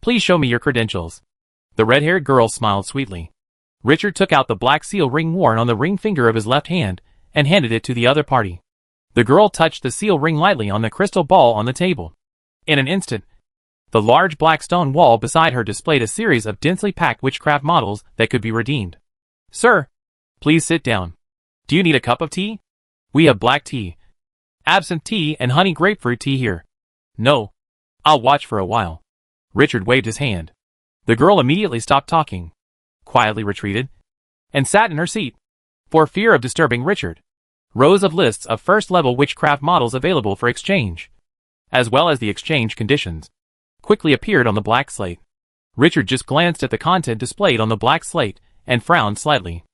Please show me your credentials. The red-haired girl smiled sweetly. Richard took out the black seal ring worn on the ring finger of his left hand and handed it to the other party. The girl touched the seal ring lightly on the crystal ball on the table. In an instant, the large black stone wall beside her displayed a series of densely packed witchcraft models that could be redeemed. Sir, please sit down. Do you need a cup of tea? We have black tea, absinthe tea, and honey grapefruit tea here. No, I'll watch for a while. Richard waved his hand. The girl immediately stopped talking, quietly retreated, and sat in her seat. For fear of disturbing Richard, rows of lists of first-level witchcraft models available for exchange, as well as the exchange conditions, quickly appeared on the black slate. Richard just glanced at the content displayed on the black slate and frowned slightly.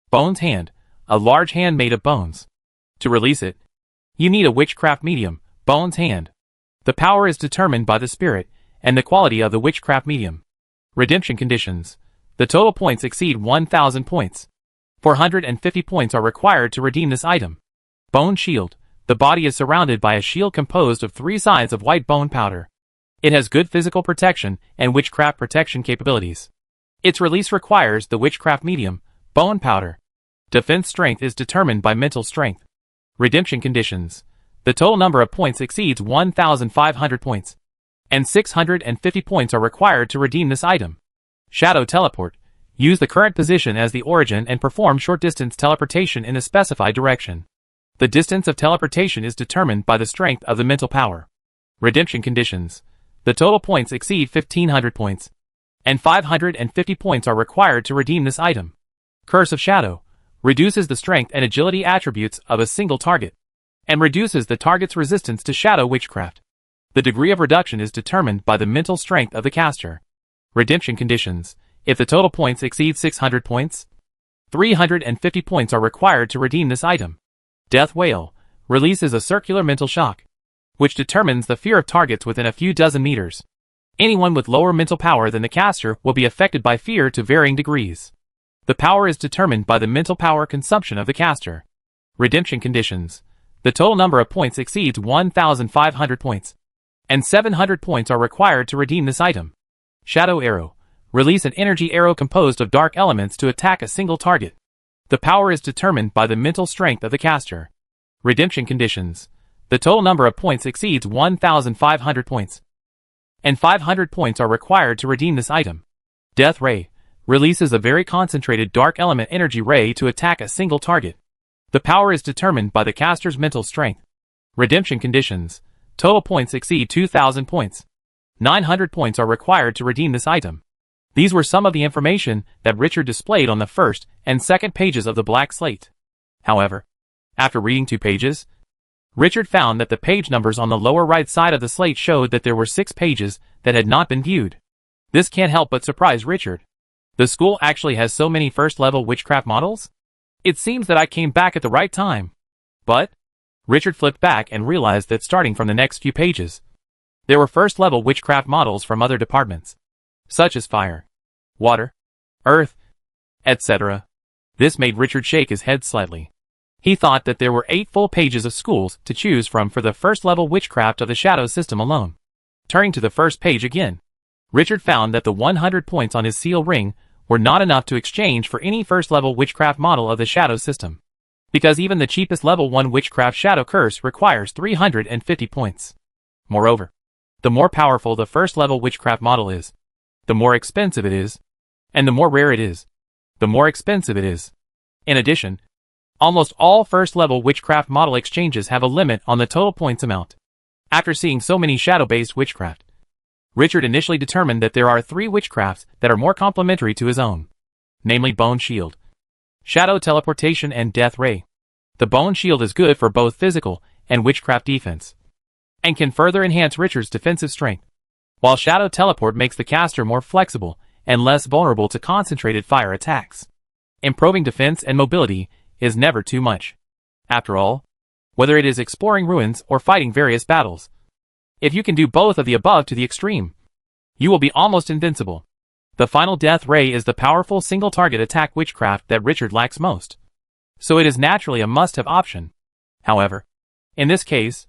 Bones hand, a large hand made of bones. To release it, you need a witchcraft medium, Bones hand. The power is determined by the spirit and the quality of the witchcraft medium. Redemption conditions. The total points exceed 1,000 points. 450 points are required to redeem this item. Bone shield. The body is surrounded by a shield composed of 3 sides of white bone powder. It has good physical protection and witchcraft protection capabilities. Its release requires the witchcraft medium, bone powder. Defense strength is determined by mental strength. Redemption conditions. The total number of points exceeds 1,500 points, and 650 points are required to redeem this item. Shadow teleport. Use the current position as the origin and perform short-distance teleportation in a specified direction. The distance of teleportation is determined by the strength of the mental power. Redemption conditions. The total points exceed 1,500 points, and 550 points are required to redeem this item. Curse of Shadow. Reduces the strength and agility attributes of a single target, and reduces the target's resistance to shadow witchcraft. The degree of reduction is determined by the mental strength of the caster. Redemption conditions. If the total points exceed 600 points, 350 points are required to redeem this item. Death Wail. Releases a circular mental shock, which determines the fear of targets within a few dozen meters. Anyone with lower mental power than the caster will be affected by fear to varying degrees. The power is determined by the mental power consumption of the caster. Redemption conditions. The total number of points exceeds 1,500 points, and 700 points are required to redeem this item. Shadow Arrow. Release an energy arrow composed of dark elements to attack a single target. The power is determined by the mental strength of the caster. Redemption conditions. The total number of points exceeds 1,500 points, and 500 points are required to redeem this item. Death Ray. Releases a very concentrated dark element energy ray to attack a single target. The power is determined by the caster's mental strength. Redemption conditions. Total points exceed 2,000 points. 900 points are required to redeem this item. These were some of the information that Richard displayed on the first and second pages of the black slate. However, after reading 2 pages, Richard found that the page numbers on the lower right side of the slate showed that there were 6 pages that had not been viewed. This can't help but surprise Richard. The school actually has so many first-level witchcraft models? It seems that I came back at the right time. But Richard flipped back and realized that starting from the next few pages, there were first-level witchcraft models from other departments, such as fire, water, earth, etc. This made Richard shake his head slightly. He thought that there were 8 full pages of schools to choose from for the first-level witchcraft of the Shadow system alone. Turning to the first page again, Richard found that the 100 points on his seal ring were not enough to exchange for any first-level witchcraft model of the Shadow system. because even the cheapest level 1 witchcraft shadow curse requires 350 points. Moreover, the more powerful the first level witchcraft model is, the more expensive it is, and the more rare it is, the more expensive it is. In addition, almost all first level witchcraft model exchanges have a limit on the total points amount. After seeing so many shadow-based witchcraft, Richard initially determined that there are 3 witchcrafts that are more complementary to his own, namely Bone Shield, Shadow Teleportation, and Death Ray. The Bone Shield is good for both physical and witchcraft defense, and can further enhance Richard's defensive strength, while Shadow Teleport makes the caster more flexible and less vulnerable to concentrated fire attacks. Improving defense and mobility is never too much. After all, whether it is exploring ruins or fighting various battles, if you can do both of the above to the extreme, you will be almost invincible. The final Death Ray is the powerful single-target attack witchcraft that Richard lacks most, so it is naturally a must-have option. However, in this case,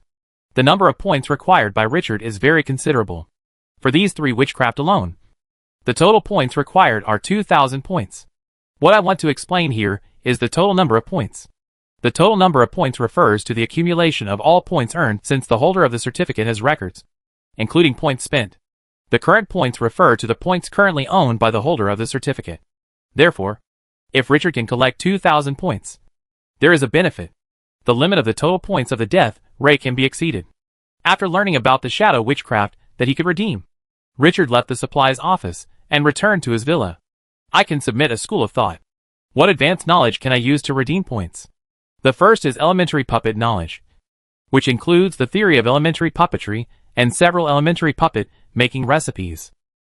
the number of points required by Richard is very considerable. For these 3 witchcraft alone, the total points required are 2,000 points. What I want to explain here is the total number of points. The total number of points refers to the accumulation of all points earned since the holder of the certificate has records, including points spent. The current points refer to the points currently owned by the holder of the certificate. Therefore, if Richard can collect 2,000 points, there is a benefit. The limit of the total points of the Death Ray can be exceeded. After learning about the shadow witchcraft that he could redeem, Richard left the supplies office and returned to his villa. I can submit a school of thought. What advanced knowledge can I use to redeem points? The first is elementary puppet knowledge, which includes the theory of elementary puppetry and several elementary puppet making recipes.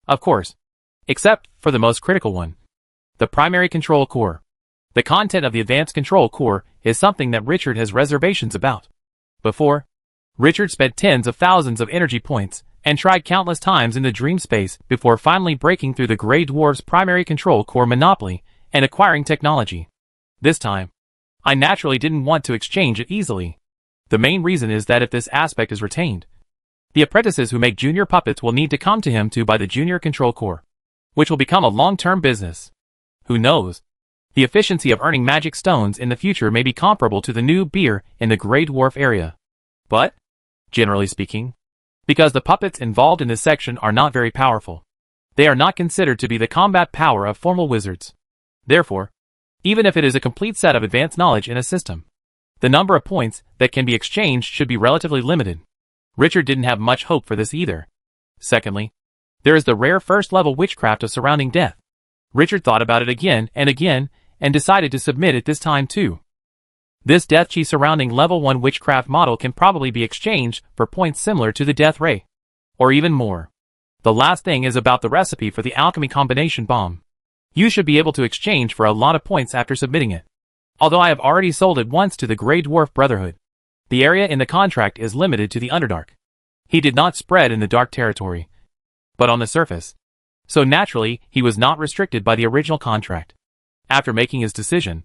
Of course, except for the most critical one, the primary control core. The content of the advanced control core is something that Richard has reservations about. Before, Richard spent tens of thousands of energy points and tried countless times in the dream space before finally breaking through the Grey Dwarf's primary control core monopoly and acquiring technology. This time, I naturally didn't want to exchange it easily. The main reason is that if this aspect is retained, the apprentices who make junior puppets will need to come to him to buy the junior control core, which will become a long-term business. Who knows? The efficiency of earning magic stones in the future may be comparable to the new beer in the Grey Dwarf area. But, generally speaking, because the puppets involved in this section are not very powerful, they are not considered to be the combat power of formal wizards. Therefore, even if it is a complete set of advanced knowledge in a system, the number of points that can be exchanged should be relatively limited. Richard didn't have much hope for this either. Secondly, there is the rare first-level witchcraft of surrounding death. Richard thought about it again and decided to submit it this time too. This Death Chi surrounding level 1 witchcraft model can probably be exchanged for points similar to the Death Ray, or even more. The last thing is about the recipe for the alchemy combination bomb. You should be able to exchange for a lot of points after submitting it. Although I have already sold it once to the Grey Dwarf Brotherhood, the area in the contract is limited to the Underdark. He did not spread in the dark territory, but on the surface, so naturally he was not restricted by the original contract. After making his decision,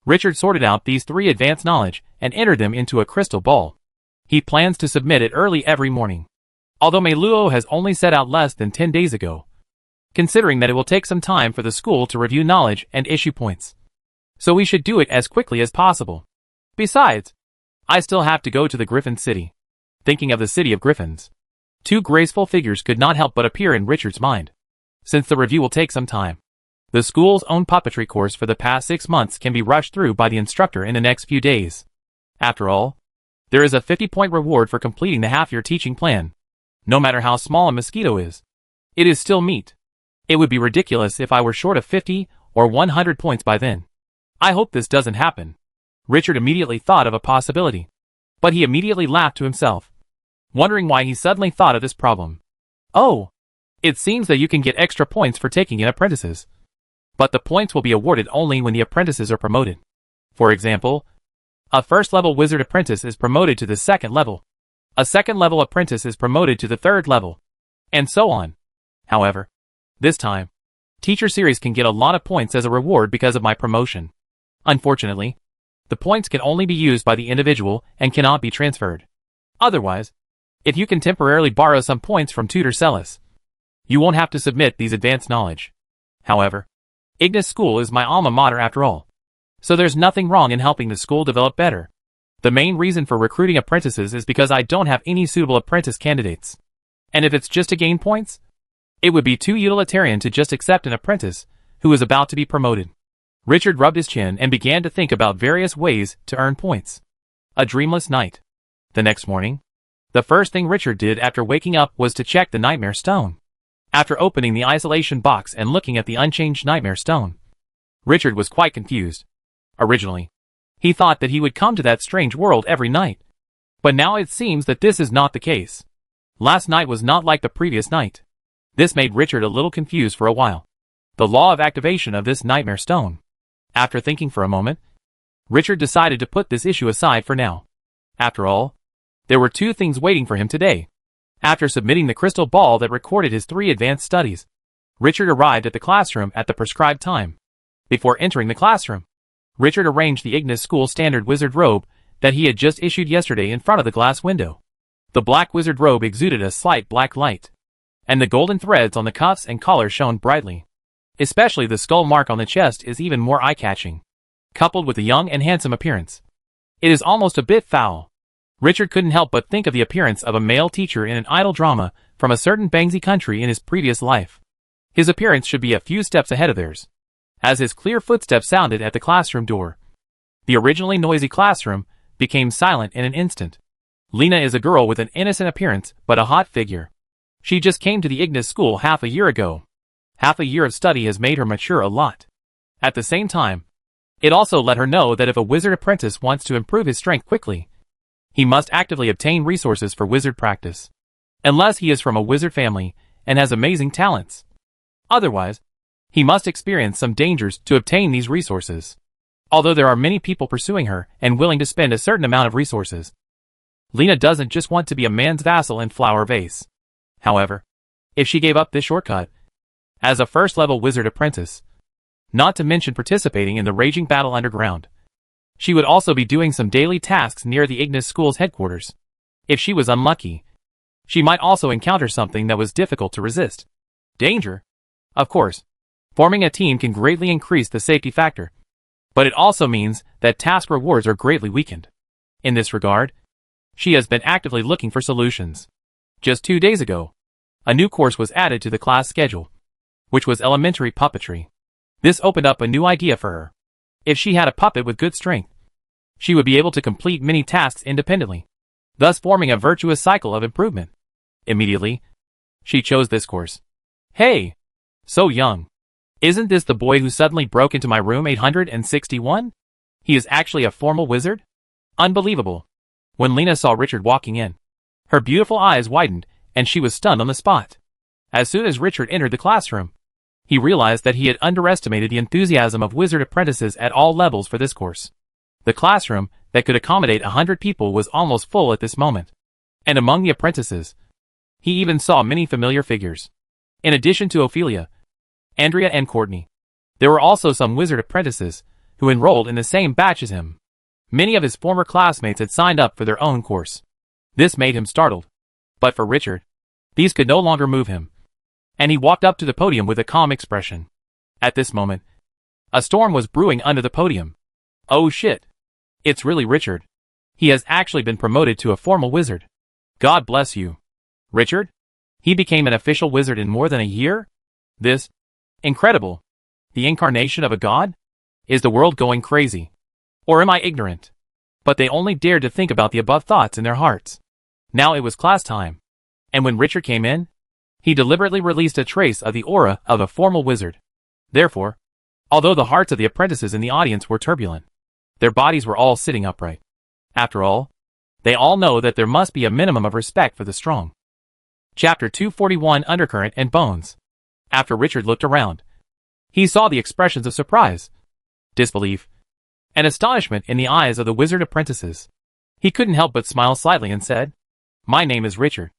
Richard sorted out these 3 advanced knowledge and entered them into a crystal ball. He plans to submit it early every morning. Although Meiluo has only set out less than 10 days ago, considering that it will take some time for the school to review knowledge and issue points, so we should do it as quickly as possible. Besides, I still have to go to the Griffin City. Thinking of the City of Griffins, 2 graceful figures could not help but appear in Richard's mind. Since the review will take some time, the school's own puppetry course for the past 6 months can be rushed through by the instructor in the next few days. After all, there is a 50-point reward for completing the half-year teaching plan. No matter how small a mosquito is, it is still meat. It would be ridiculous if I were short of 50 or 100 points by then. I hope this doesn't happen. Richard immediately thought of a possibility, but he immediately laughed to himself, wondering why he suddenly thought of this problem. Oh, it seems that you can get extra points for taking in apprentices, but the points will be awarded only when the apprentices are promoted. For example, a first-level wizard apprentice is promoted to the 2nd level, a 2nd-level apprentice is promoted to the 3rd level, and so on. However, this time, Teacher Series can get a lot of points as a reward because of my promotion. Unfortunately, the points can only be used by the individual and cannot be transferred. Otherwise, if you can temporarily borrow some points from Tutor Celis, you won't have to submit these advanced knowledge. However, Ignis School is my alma mater after all. So there's nothing wrong in helping the school develop better. The main reason for recruiting apprentices is because I don't have any suitable apprentice candidates. And if it's just to gain points, it would be too utilitarian to just accept an apprentice who is about to be promoted. Richard rubbed his chin and began to think about various ways to earn points. A dreamless night. The next morning, the first thing Richard did after waking up was to check the Nightmare Stone. After opening the isolation box and looking at the unchanged Nightmare Stone, Richard was quite confused. Originally, he thought that he would come to that strange world every night. But now it seems that this is not the case. Last night was not like the previous night. This made Richard a little confused for a while. The law of activation of this Nightmare Stone. After thinking for a moment, Richard decided to put this issue aside for now. After all, there were two things waiting for him today. After submitting the crystal ball that recorded his 3 advanced studies, Richard arrived at the classroom at the prescribed time. Before entering the classroom, Richard arranged the Ignis School standard wizard robe that he had just issued yesterday in front of the glass window. The black wizard robe exuded a slight black light, and the golden threads on the cuffs and collar shone brightly. Especially the skull mark on the chest is even more eye-catching, coupled with a young and handsome appearance. It is almost a bit foul. Richard couldn't help but think of the appearance of a male teacher in an idol drama from a certain Bangsy country in his previous life. His appearance should be a few steps ahead of theirs. As his clear footsteps sounded at the classroom door, the originally noisy classroom became silent in an instant. Lena is a girl with an innocent appearance but a hot figure. She just came to the Ignis School half a year ago. Half a year of study has made her mature a lot. At the same time, it also let her know that if a wizard apprentice wants to improve his strength quickly, he must actively obtain resources for wizard practice. Unless he is from a wizard family and has amazing talents. Otherwise, he must experience some dangers to obtain these resources. Although there are many people pursuing her and willing to spend a certain amount of resources, Lena doesn't just want to be a man's vassal and flower vase. However, if she gave up this shortcut, as a first-level wizard apprentice, not to mention participating in the raging battle underground, she would also be doing some daily tasks near the Ignis School's headquarters. If she was unlucky, she might also encounter something that was difficult to resist. Danger? Of course. Forming a team can greatly increase the safety factor, but it also means that task rewards are greatly weakened. In this regard, she has been actively looking for solutions. Just 2 days ago, a new course was added to the class schedule, which was elementary puppetry. This opened up a new idea for her. If she had a puppet with good strength, she would be able to complete many tasks independently, thus forming a virtuous cycle of improvement. Immediately, she chose this course. Hey! So young. Isn't this the boy who suddenly broke into my room 861? He is actually a formal wizard? Unbelievable. When Lena saw Richard walking in, her beautiful eyes widened and she was stunned on the spot. As soon as Richard entered the classroom, he realized that he had underestimated the enthusiasm of wizard apprentices at all levels for this course. The classroom, that could accommodate 100 people, was almost full at this moment. And among the apprentices, he even saw many familiar figures. In addition to Ophelia, Andrea and Courtney, there were also some wizard apprentices who enrolled in the same batch as him. Many of his former classmates had signed up for their own course. This made him startled. But for Richard, these could no longer move him, and he walked up to the podium with a calm expression. At this moment, a storm was brewing under the podium. Oh shit. It's really Richard. He has actually been promoted to a formal wizard. God bless you. Richard? He became an official wizard in more than a year? This? Incredible. The incarnation of a god? Is the world going crazy? Or am I ignorant? But they only dared to think about the above thoughts in their hearts. Now it was class time. And when Richard came in, he deliberately released a trace of the aura of a formal wizard. Therefore, although the hearts of the apprentices in the audience were turbulent, their bodies were all sitting upright. After all, they all know that there must be a minimum of respect for the strong. Chapter 241, Undercurrent and Bones. After Richard looked around, he saw the expressions of surprise, disbelief, and astonishment in the eyes of the wizard apprentices. He couldn't help but smile slightly and said, "My name is Richard.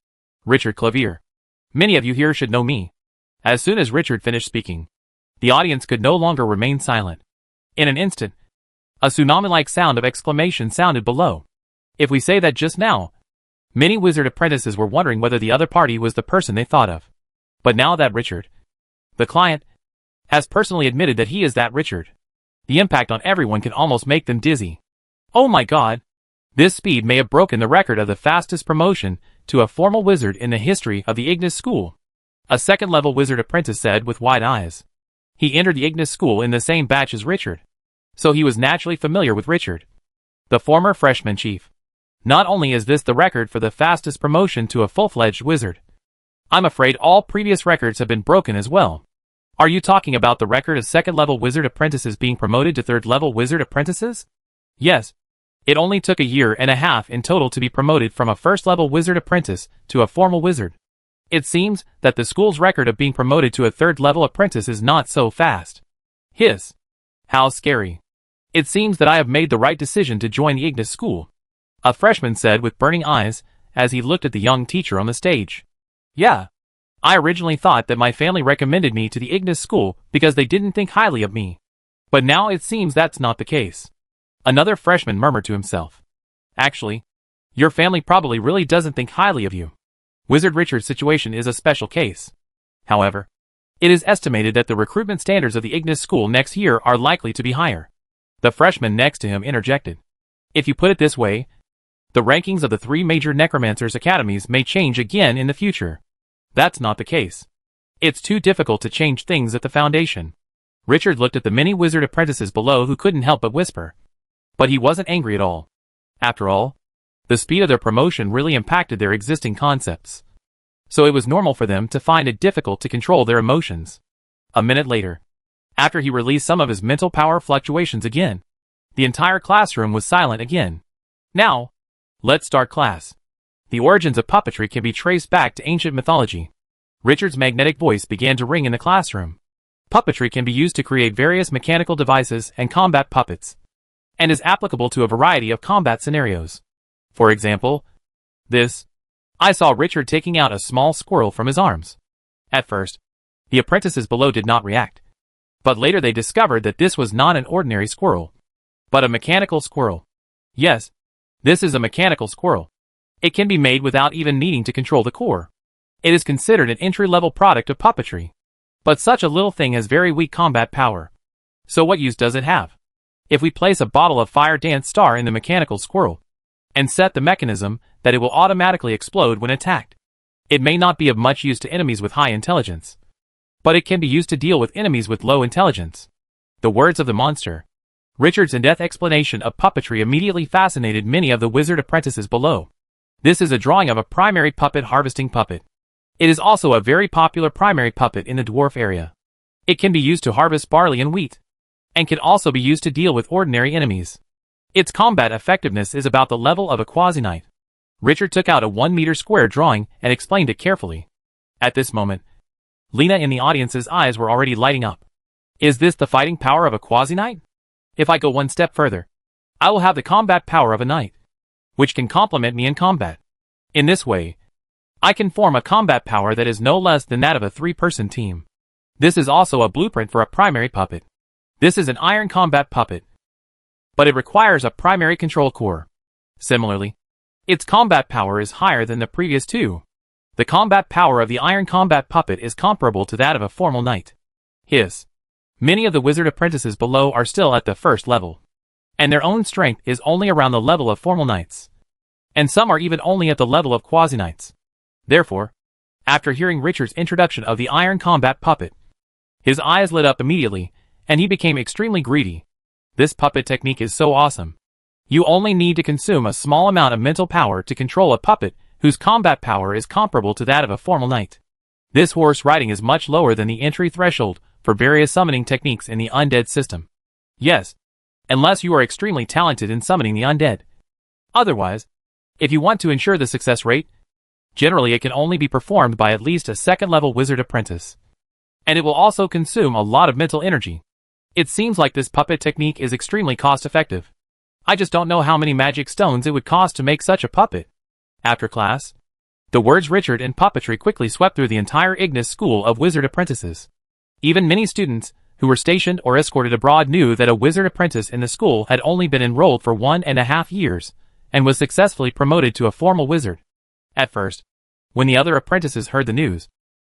Richard Clavier. Many of you here should know me." As soon as Richard finished speaking, the audience could no longer remain silent. In an instant, a tsunami-like sound of exclamation sounded below. If we say that just now, many wizard apprentices were wondering whether the other party was the person they thought of. But now that Richard, the client, has personally admitted that he is that Richard, The impact on everyone can almost make them dizzy. Oh my god! This speed may have broken the record of the fastest promotion to a formal wizard in the history of the Ignis School. A second-level wizard apprentice said with wide eyes. He entered the Ignis School in the same batch as Richard, so he was naturally familiar with Richard, the former freshman chief. Not only is this the record for the fastest promotion to a full-fledged wizard, I'm afraid all previous records have been broken as well. Are you talking about the record of second-level wizard apprentices being promoted to third-level wizard apprentices? Yes. It only took a year and a half in total to be promoted from a first-level wizard apprentice to a formal wizard. It seems that the school's record of being promoted to a third-level apprentice is not so fast. Hiss. How scary. It seems that I have made the right decision to join the Ignis School, a freshman said with burning eyes as he looked at the young teacher on the stage. Yeah. I originally thought that my family recommended me to the Ignis School because they didn't think highly of me. But now it seems that's not the case. Another freshman murmured to himself. Actually, your family probably really doesn't think highly of you. Wizard Richard's situation is a special case. However, it is estimated that the recruitment standards of the Ignis School next year are likely to be higher. The freshman next to him interjected. If you put it this way, the rankings of the 3 major necromancers academies may change again in the future. That's not the case. It's too difficult to change things at the foundation. Richard looked at the many wizard apprentices below who couldn't help but whisper. But he wasn't angry at all. After all, the speed of their promotion really impacted their existing concepts. So it was normal for them to find it difficult to control their emotions. A minute later, after he released some of his mental power fluctuations again, the entire classroom was silent again. Now, let's start class. The origins of puppetry can be traced back to ancient mythology. Richard's magnetic voice began to ring in the classroom. Puppetry can be used to create various mechanical devices and combat puppets, and is applicable to a variety of combat scenarios. For example, I saw Richard taking out a small squirrel from his arms. At first, the apprentices below did not react, but later they discovered that this was not an ordinary squirrel, but a mechanical squirrel. Yes, this is a mechanical squirrel. It can be made without even needing to control the core. It is considered an entry-level product of puppetry. But such a little thing has very weak combat power. So what use does it have? If we place a bottle of fire dance star in the mechanical squirrel, and set the mechanism that it will automatically explode when attacked, it may not be of much use to enemies with high intelligence, but it can be used to deal with enemies with low intelligence. The words of the monster. Richard's in-depth explanation of puppetry immediately fascinated many of the wizard apprentices below. This is a drawing of a primary puppet harvesting puppet. It is also a very popular primary puppet in the dwarf area. It can be used to harvest barley and wheat, and can also be used to deal with ordinary enemies. Its combat effectiveness is about the level of a quasi-knight. Richard took out a 1-meter square drawing and explained it carefully. At this moment, Lena in the audience's eyes were already lighting up. Is this the fighting power of a quasi-knight? If I go one step further, I will have the combat power of a knight, which can complement me in combat. In this way, I can form a combat power that is no less than that of a 3-person team. This is also a blueprint for a primary puppet. This is an iron combat puppet, but it requires a primary control core. Similarly, its combat power is higher than the previous 2. The combat power of the iron combat puppet is comparable to that of a formal knight. Hiss. Many of the wizard apprentices below are still at the first level, and their own strength is only around the level of formal knights, and some are even only at the level of quasi-knights. Therefore, after hearing Richard's introduction of the iron combat puppet, his eyes lit up immediately, and he became extremely greedy. This puppet technique is so awesome. You only need to consume a small amount of mental power to control a puppet whose combat power is comparable to that of a formal knight. This horse riding is much lower than the entry threshold for various summoning techniques in the undead system. Yes, unless you are extremely talented in summoning the undead. Otherwise, if you want to ensure the success rate, generally it can only be performed by at least a second-level wizard apprentice. And it will also consume a lot of mental energy. It seems like this puppet technique is extremely cost-effective. I just don't know how many magic stones it would cost to make such a puppet. After class, the words Richard and puppetry quickly swept through the entire Ignis School of Wizard Apprentices. Even many students who were stationed or escorted abroad knew that a wizard apprentice in the school had only been enrolled for 1.5 years, and was successfully promoted to a formal wizard. At first, when the other apprentices heard the news,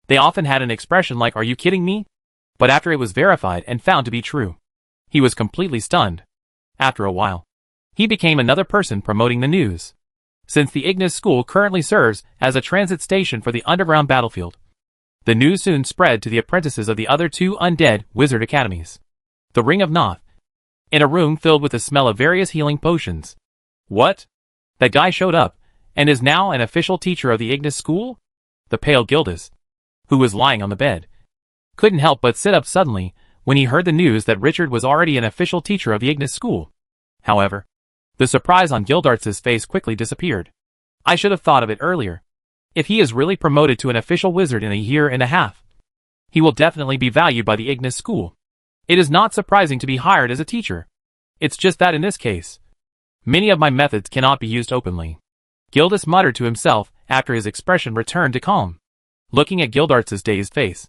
they often had an expression like, "Are you kidding me?" But after it was verified and found to be true, He was completely stunned. After a while, he became another person promoting the news. Since the Ignis School currently serves as a transit station for the underground battlefield, the news soon spread to the apprentices of the other two undead wizard academies. The Ring of Noth. In a room filled with the smell of various healing potions. What? That guy showed up, and is now an official teacher of the Ignis School? The pale Gildas, who was lying on the bed, couldn't help but sit up suddenly when he heard the news that Richard was already an official teacher of the Ignis School. However, the surprise on Gildarts's face quickly disappeared. I should have thought of it earlier. If he is really promoted to an official wizard in a year and a half, he will definitely be valued by the Ignis School. It is not surprising to be hired as a teacher. It's just that in this case, many of my methods cannot be used openly. Gildas muttered to himself after his expression returned to calm. Looking at Gildarts's dazed face,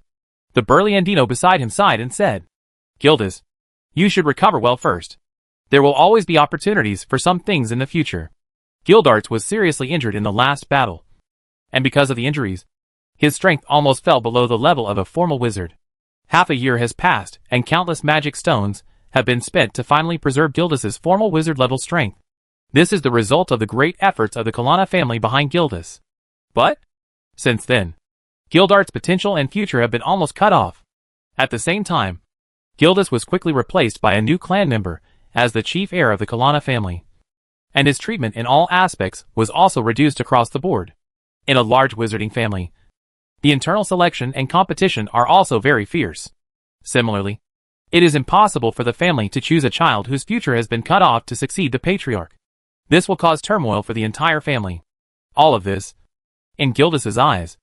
the burly Andino beside him sighed and said, Gildas, you should recover well first. There will always be opportunities for some things in the future. Gildarts was seriously injured in the last battle, and because of the injuries, his strength almost fell below the level of a formal wizard. Half a year has passed, and countless magic stones have been spent to finally preserve Gildas's formal wizard-level strength. This is the result of the great efforts of the Kalana family behind Gildas. But, since then, Gildart's potential and future have been almost cut off. At the same time, Gildas was quickly replaced by a new clan member as the chief heir of the Kalana family, and his treatment in all aspects was also reduced across the board. In a large wizarding family, the internal selection and competition are also very fierce. Similarly, it is impossible for the family to choose a child whose future has been cut off to succeed the patriarch. This will cause turmoil for the entire family. All of this, in Gildas's eyes,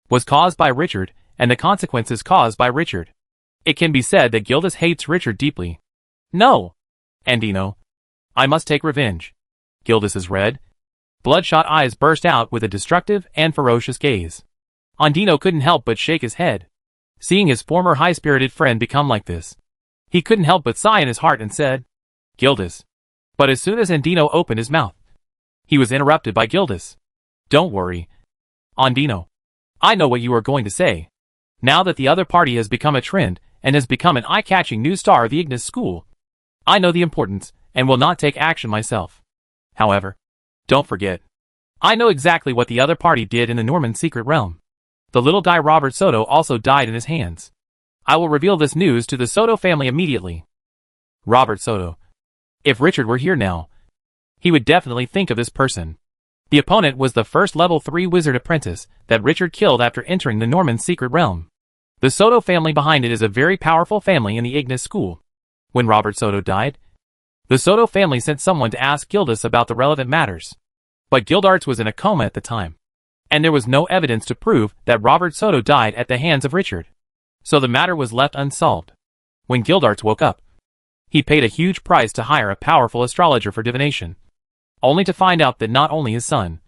was caused by Richard, and the consequences caused by Richard. It can be said that Gildas hates Richard deeply. No! Andino, I must take revenge. Gildas's red, bloodshot eyes burst out with a destructive and ferocious gaze. Andino couldn't help but shake his head. Seeing his former high-spirited friend become like this, he couldn't help but sigh in his heart and said, Gildas. But as soon as Andino opened his mouth, he was interrupted by Gildas. Don't worry, Andino. I know what you are going to say. Now that the other party has become a trend and has become an eye-catching new star of the Ignis School, I know the importance and will not take action myself. However, don't forget, I know exactly what the other party did in the Norman secret realm. The little guy Robert Soto also died in his hands. I will reveal this news to the Soto family immediately. Robert Soto. If Richard were here now, he would definitely think of this person. The opponent was the first level 3 wizard apprentice that Richard killed after entering the Norman secret realm. The Soto family behind it is a very powerful family in the Ignis School. When Robert Soto died, the Soto family sent someone to ask Gildas about the relevant matters. But Gildarts was in a coma at the time, and there was no evidence to prove that Robert Soto died at the hands of Richard. So the matter was left unsolved. When Gildarts woke up, he paid a huge price to hire a powerful astrologer for divination, only to find out that not only his son,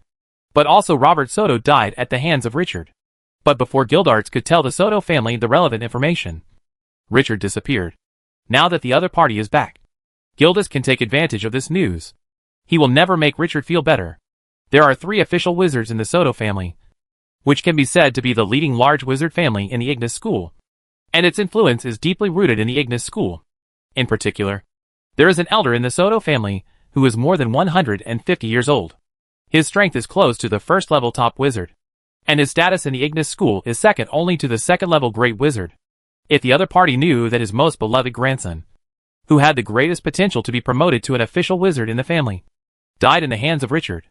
but also Robert Soto died at the hands of Richard. But before Gildarts could tell the Soto family the relevant information, Richard disappeared. Now that the other party is back, Gildas can take advantage of this news. He will never make Richard feel better. There are 3 official wizards in the Soto family, which can be said to be the leading large wizard family in the Ignis School, and its influence is deeply rooted in the Ignis School. In particular, there is an elder in the Soto family who is more than 150 years old. His strength is close to the first level top wizard, and his status in the Ignis School is second only to the second level great wizard. If the other party knew that his most beloved grandson, who had the greatest potential to be promoted to an official wizard in the family, died in the hands of Richard,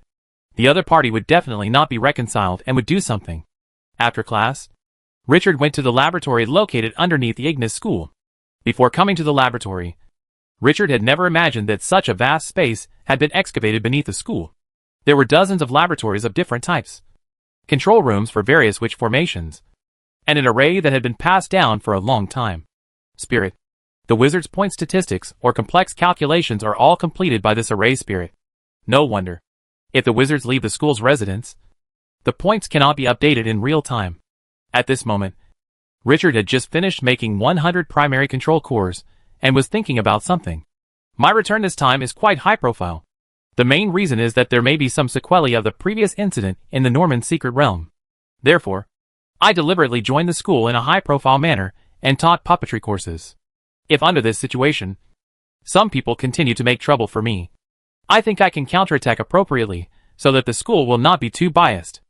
the other party would definitely not be reconciled and would do something. After class, Richard went to the laboratory located underneath the Ignis School. Before coming to the laboratory, Richard had never imagined that such a vast space had been excavated beneath the school. There were dozens of laboratories of different types, control rooms for various witch formations, and an array that had been passed down for a long time. Spirit. The wizard's point statistics or complex calculations are all completed by this array spirit. No wonder. If the wizards leave the school's residence, the points cannot be updated in real time. At this moment, Richard had just finished making 100 primary control cores and was thinking about something. My return this time is quite high profile. The main reason is that there may be some sequelae of the previous incident in the Norman secret realm. Therefore, I deliberately joined the school in a high-profile manner and taught puppetry courses. If under this situation, Some people continue to make trouble for me. I think I can counterattack appropriately, so that the school will not be too biased.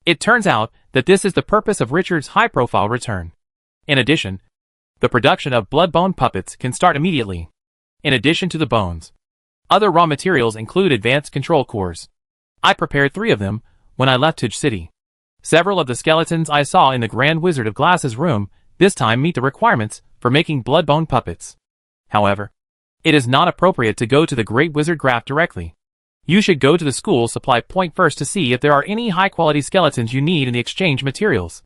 It turns out that this is the purpose of Richard's high-profile return. In addition, the production of blood-bone puppets can start immediately. In addition to the bones, other raw materials include advanced control cores. I prepared 3 of them when I left Tudge City. Several of the skeletons I saw in the Grand Wizard of Glass's room this time meet the requirements for making blood-bone puppets. However, it is not appropriate to go to the Great Wizard Graph directly. You should go to the school supply point first to see if there are any high-quality skeletons you need in the exchange materials.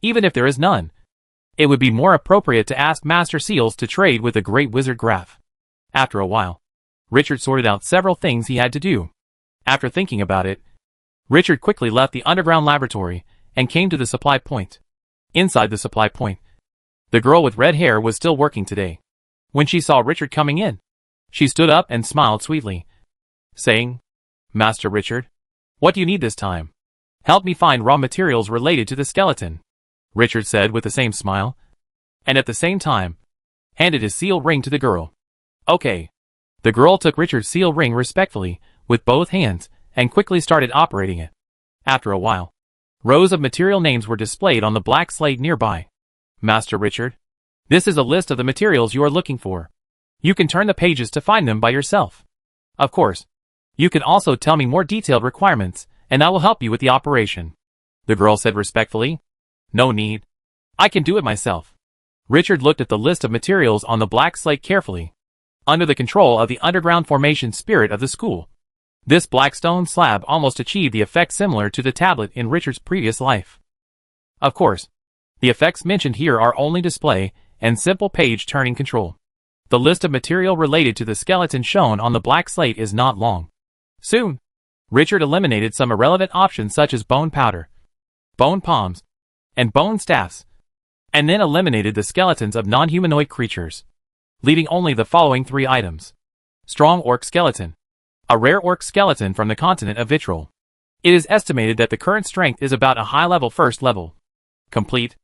Even if there is none, it would be more appropriate to ask Master Seals to trade with the Great Wizard Graph. After a while, Richard sorted out several things he had to do. After thinking about it, Richard quickly left the underground laboratory and came to the supply point. Inside the supply point, the girl with red hair was still working today. When she saw Richard coming in, she stood up and smiled sweetly, saying, "Master Richard, what do you need this time? Help me find raw materials related to the skeleton," Richard said with the same smile, and at the same time, handed his seal ring to the girl. "Okay." The girl took Richard's seal ring respectfully, with both hands, and quickly started operating it. After a while, rows of material names were displayed on the black slate nearby. "Master Richard, this is a list of the materials you are looking for. You can turn the pages to find them by yourself. Of course, you can also tell me more detailed requirements, and I will help you with the operation," the girl said respectfully. "No need. I can do it myself." Richard looked at the list of materials on the black slate carefully. Under the control of the underground formation spirit of the school, this black stone slab almost achieved the effect similar to the tablet in Richard's previous life. Of course, the effects mentioned here are only display and simple page-turning control. The list of material related to the skeleton shown on the black slate is not long. Soon, Richard eliminated some irrelevant options such as bone powder, bone palms, and bone staffs, and then eliminated the skeletons of non-humanoid creatures, leaving only the following 3 items. Strong orc skeleton, a rare orc skeleton from the continent of Vitrol. It is estimated that the current strength is about a high-level first level. Complete.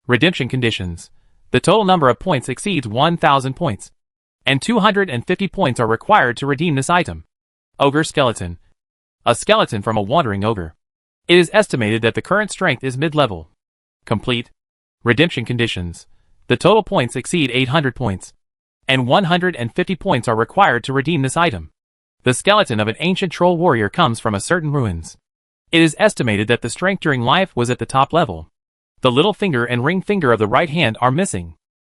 Redemption conditions. The total number of points exceeds 1,000 points, and 250 points are required to redeem this item. Ogre skeleton, a skeleton from a wandering ogre. It is estimated that the current strength is mid-level. Complete. Redemption conditions. The total points exceed 800 points, and 150 points are required to redeem this item. The skeleton of an ancient troll warrior comes from a certain ruins. It is estimated that the strength during life was at the top level. The little finger and ring finger of the right hand are missing.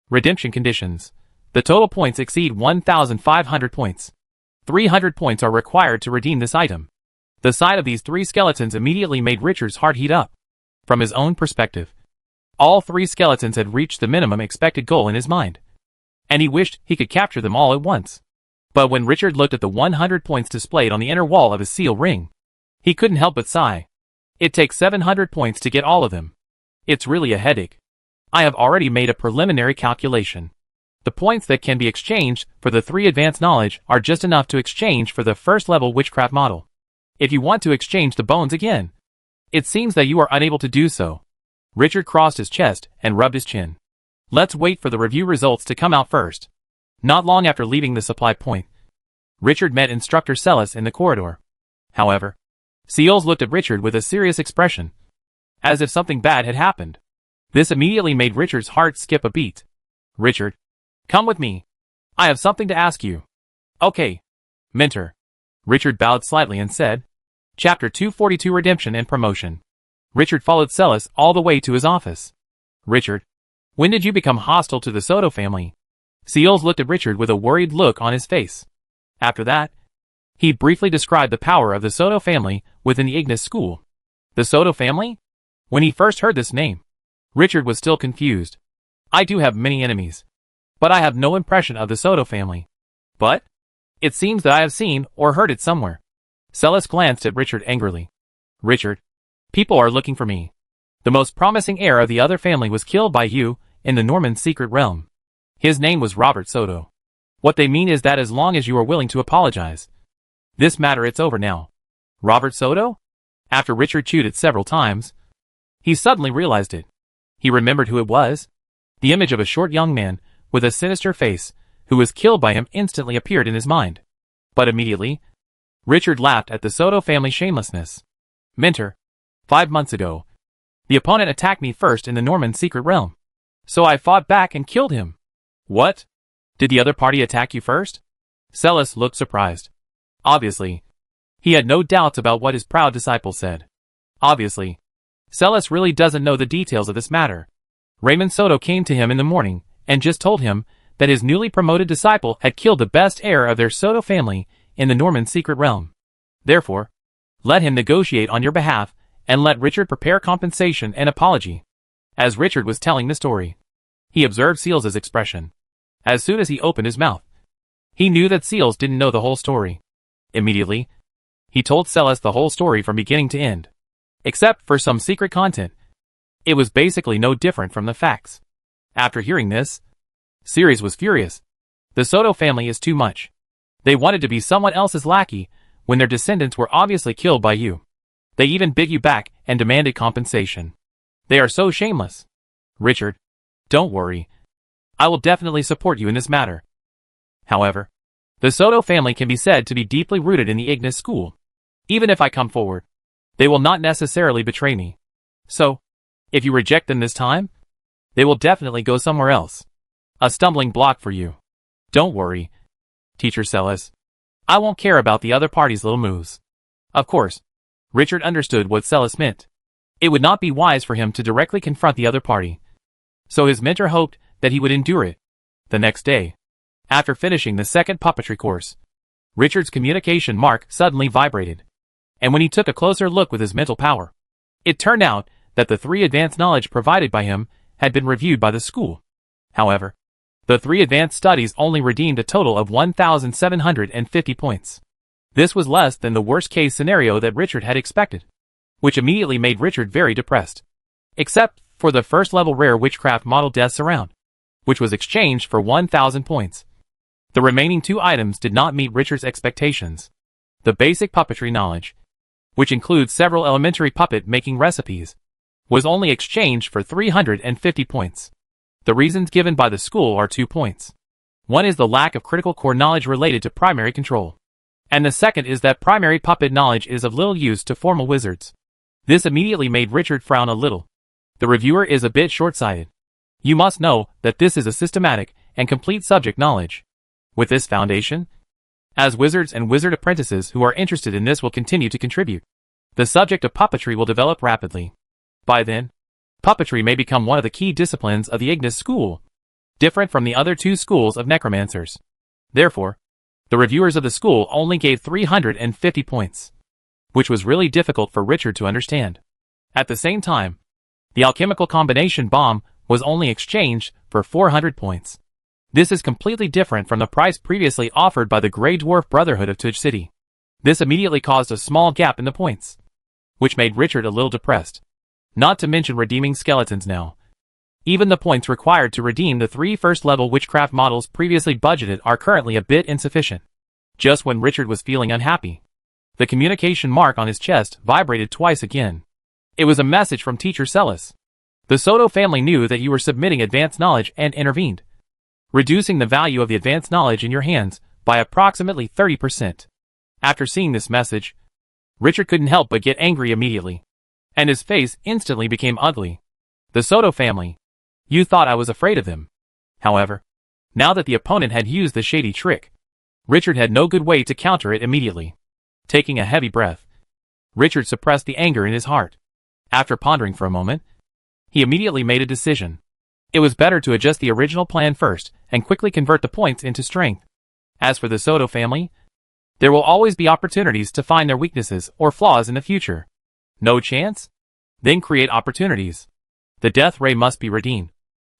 Redemption conditions. The total points exceed 1,500 points. 300 points are required to redeem this item. The sight of these 3 skeletons immediately made Richard's heart heat up. From his own perspective, all 3 skeletons had reached the minimum expected goal in his mind, and he wished he could capture them all at once. But when Richard looked at the 100 points displayed on the inner wall of his seal ring, he couldn't help but sigh. It takes 700 points to get all of them. It's really a headache. I have already made a preliminary calculation. The points that can be exchanged for the 3 advanced knowledge are just enough to exchange for the first level witchcraft model. If you want to exchange the bones again, it seems that you are unable to do so. Richard crossed his chest and rubbed his chin. Let's wait for the review results to come out first. Not long after leaving the supply point, Richard met Instructor Celis in the corridor. However, Seals looked at Richard with a serious expression, as if something bad had happened. This immediately made Richard's heart skip a beat. "Richard, come with me. I have something to ask you." "Okay, Mentor." Richard bowed slightly and said, Chapter 242 Redemption and Promotion. Richard followed Celis all the way to his office. "Richard, when did you become hostile to the Soto family?" Seals looked at Richard with a worried look on his face. After that, he briefly described the power of the Soto family within the Ignis school. The Soto family? When he first heard this name, Richard was still confused. "I do have many enemies, but I have no impression of the Soto family." "But? It seems that I have seen or heard it somewhere." Celis glanced at Richard angrily. "Richard, people are looking for me. The most promising heir of the other family was killed by you in the Norman secret realm. His name was Robert Soto. What they mean is that as long as you are willing to apologize, this matter it's over now." "Robert Soto?" After Richard chewed it several times, he suddenly realized it. He remembered who it was. The image of a short young man with a sinister face who was killed by him, instantly appeared in his mind. But immediately, Richard laughed at the Soto family shamelessness. Mentor, 5 months ago, the opponent attacked me first in the Norman secret realm. So I fought back and killed him. What? Did the other party attack you first? Celis looked surprised. Obviously, he had no doubts about what his proud disciple said. Obviously, Celis really doesn't know the details of this matter. Raymond Soto came to him in the morning and just told him that his newly promoted disciple had killed the best heir of their Soto family in the Norman secret realm. Therefore, let him negotiate on your behalf and let Richard prepare compensation and apology. As Richard was telling the story, he observed Seals' expression. As soon as he opened his mouth, he knew that Seals didn't know the whole story. Immediately, he told Celis the whole story from beginning to end. Except for some secret content, it was basically no different from the facts. After hearing this, Ceres was furious. The Soto family is too much. They wanted to be someone else's lackey when their descendants were obviously killed by you. They even bid you back and demanded compensation. They are so shameless. Richard, don't worry. I will definitely support you in this matter. However, the Soto family can be said to be deeply rooted in the Ignis school. Even if I come forward, they will not necessarily betray me. So, if you reject them this time, they will definitely go somewhere else. A stumbling block for you. Don't worry, Teacher Celis. I won't care about the other party's little moves. Of course, Richard understood what Celis meant. It would not be wise for him to directly confront the other party. So his mentor hoped that he would endure it. The next day, after finishing the second puppetry course, Richard's communication mark suddenly vibrated. And when he took a closer look with his mental power, it turned out that the 3 advanced knowledge provided by him had been reviewed by the school. However, the 3 advanced studies only redeemed a total of 1,750 points. This was less than the worst-case scenario that Richard had expected, which immediately made Richard very depressed. Except for the first-level rare witchcraft model Death Surround, which was exchanged for 1,000 points. The remaining 2 items did not meet Richard's expectations. The basic puppetry knowledge, which includes several elementary puppet-making recipes, was only exchanged for 350 points. The reasons given by the school are 2 points. One is the lack of critical core knowledge related to primary control. And the second is that primary puppet knowledge is of little use to formal wizards. This immediately made Richard frown a little. The reviewer is a bit short-sighted. You must know that this is a systematic and complete subject knowledge. With this foundation, as wizards and wizard apprentices who are interested in this will continue to contribute, the subject of puppetry will develop rapidly. By then, puppetry may become one of the key disciplines of the Ignis school, different from the other 2 schools of necromancers. Therefore, the reviewers of the school only gave 350 points, which was really difficult for Richard to understand. At the same time, the alchemical combination bomb was only exchanged for 400 points. This is completely different from the price previously offered by the Grey Dwarf Brotherhood of Tuj City. This immediately caused a small gap in the points, which made Richard a little depressed. Not to mention redeeming skeletons now. Even the points required to redeem the 3 first-level witchcraft models previously budgeted are currently a bit insufficient. Just when Richard was feeling unhappy, the communication mark on his chest vibrated twice again. It was a message from Teacher Celis. The Soto family knew that you were submitting advanced knowledge and intervened, reducing the value of the advanced knowledge in your hands by approximately 30%. After seeing this message, Richard couldn't help but get angry immediately, and his face instantly became ugly. The Soto family. You thought I was afraid of them. However, now that the opponent had used the shady trick, Richard had no good way to counter it immediately. Taking a heavy breath, Richard suppressed the anger in his heart. After pondering for a moment, he immediately made a decision. It was better to adjust the original plan first and quickly convert the points into strength. As for the Soto family, there will always be opportunities to find their weaknesses or flaws in the future. No chance? Then create opportunities. The death ray must be redeemed,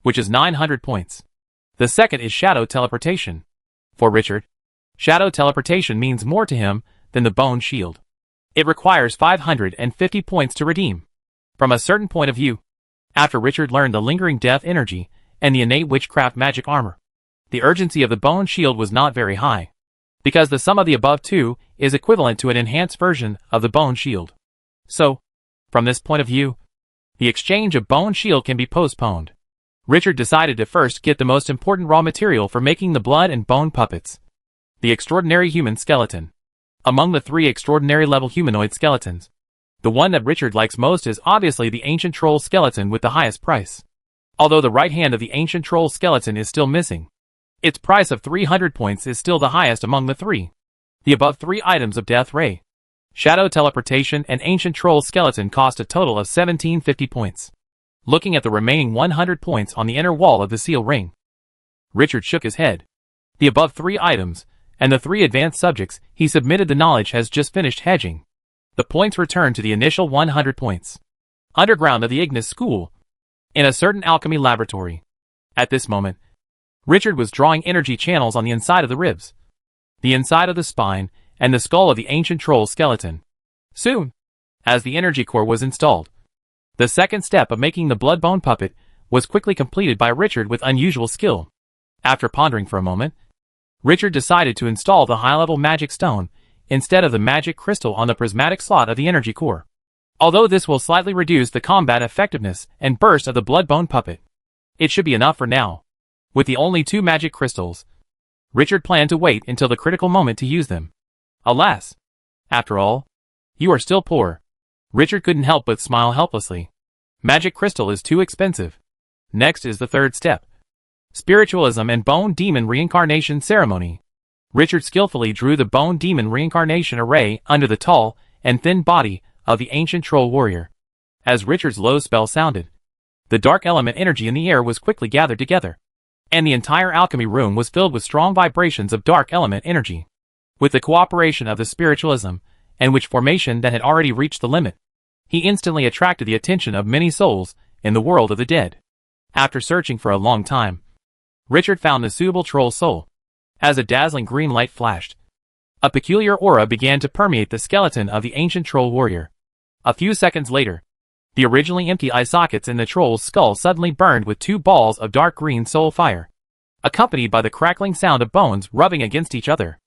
which is 900 points. The second is shadow teleportation. For Richard, shadow teleportation means more to him than the bone shield. It requires 550 points to redeem. From a certain point of view, after Richard learned the lingering death energy and the innate witchcraft magic armor, the urgency of the bone shield was not very high, because the sum of the above 2 is equivalent to an enhanced version of the bone shield. So, from this point of view, the exchange of bone shield can be postponed. Richard decided to first get the most important raw material for making the blood and bone puppets. The extraordinary human skeleton. Among the 3 extraordinary level humanoid skeletons, the one that Richard likes most is obviously the ancient troll skeleton with the highest price. Although the right hand of the ancient troll skeleton is still missing, its price of 300 points is still the highest among the 3. The above 3 items of Death Ray, Shadow Teleportation, and Ancient Troll Skeleton cost a total of 1750 points. Looking at the remaining 100 points on the inner wall of the seal ring, Richard shook his head. The above 3 items, and the 3 advanced subjects he submitted the knowledge has just finished hedging. The points returned to the initial 100 points. Underground of the Ignis School, in a certain alchemy laboratory. At this moment, Richard was drawing energy channels on the inside of the ribs, the inside of the spine, and the skull of the ancient troll skeleton. Soon, as the energy core was installed, the second step of making the blood bone puppet was quickly completed by Richard with unusual skill. After pondering for a moment, Richard decided to install the high-level magic stone instead of the magic crystal on the prismatic slot of the energy core. Although this will slightly reduce the combat effectiveness and burst of the blood bone puppet, it should be enough for now. With the only 2 magic crystals, Richard planned to wait until the critical moment to use them. Alas! After all, you are still poor. Richard couldn't help but smile helplessly. Magic crystal is too expensive. Next is the third step. Spiritualism and Bone Demon Reincarnation Ceremony. Richard skillfully drew the Bone Demon Reincarnation array under the tall and thin body of the ancient troll warrior. As Richard's low spell sounded, the dark element energy in the air was quickly gathered together, and the entire alchemy room was filled with strong vibrations of dark element energy. With the cooperation of the spiritualism and witch formation that had already reached the limit, he instantly attracted the attention of many souls in the world of the dead. After searching for a long time, Richard found the suitable troll soul. As a dazzling green light flashed, a peculiar aura began to permeate the skeleton of the ancient troll warrior. A few seconds later, the originally empty eye sockets in the troll's skull suddenly burned with 2 balls of dark green soul fire, accompanied by the crackling sound of bones rubbing against each other.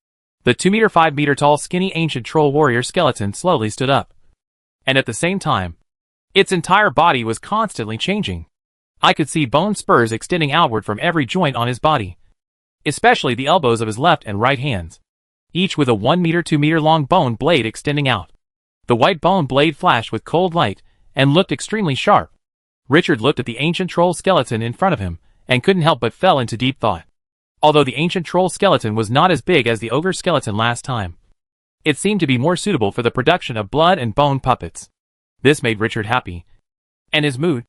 The 2-5 meter tall skinny ancient troll warrior skeleton slowly stood up. And at the same time, its entire body was constantly changing. I could see bone spurs extending outward from every joint on his body, especially the elbows of his left and right hands, each with a 1 meter 2 meter long bone blade extending out. The white bone blade flashed with cold light and looked extremely sharp. Richard looked at the ancient troll skeleton in front of him and couldn't help but fell into deep thought. Although the ancient troll skeleton was not as big as the ogre skeleton last time, it seemed to be more suitable for the production of blood and bone puppets. This made Richard happy, and his mood,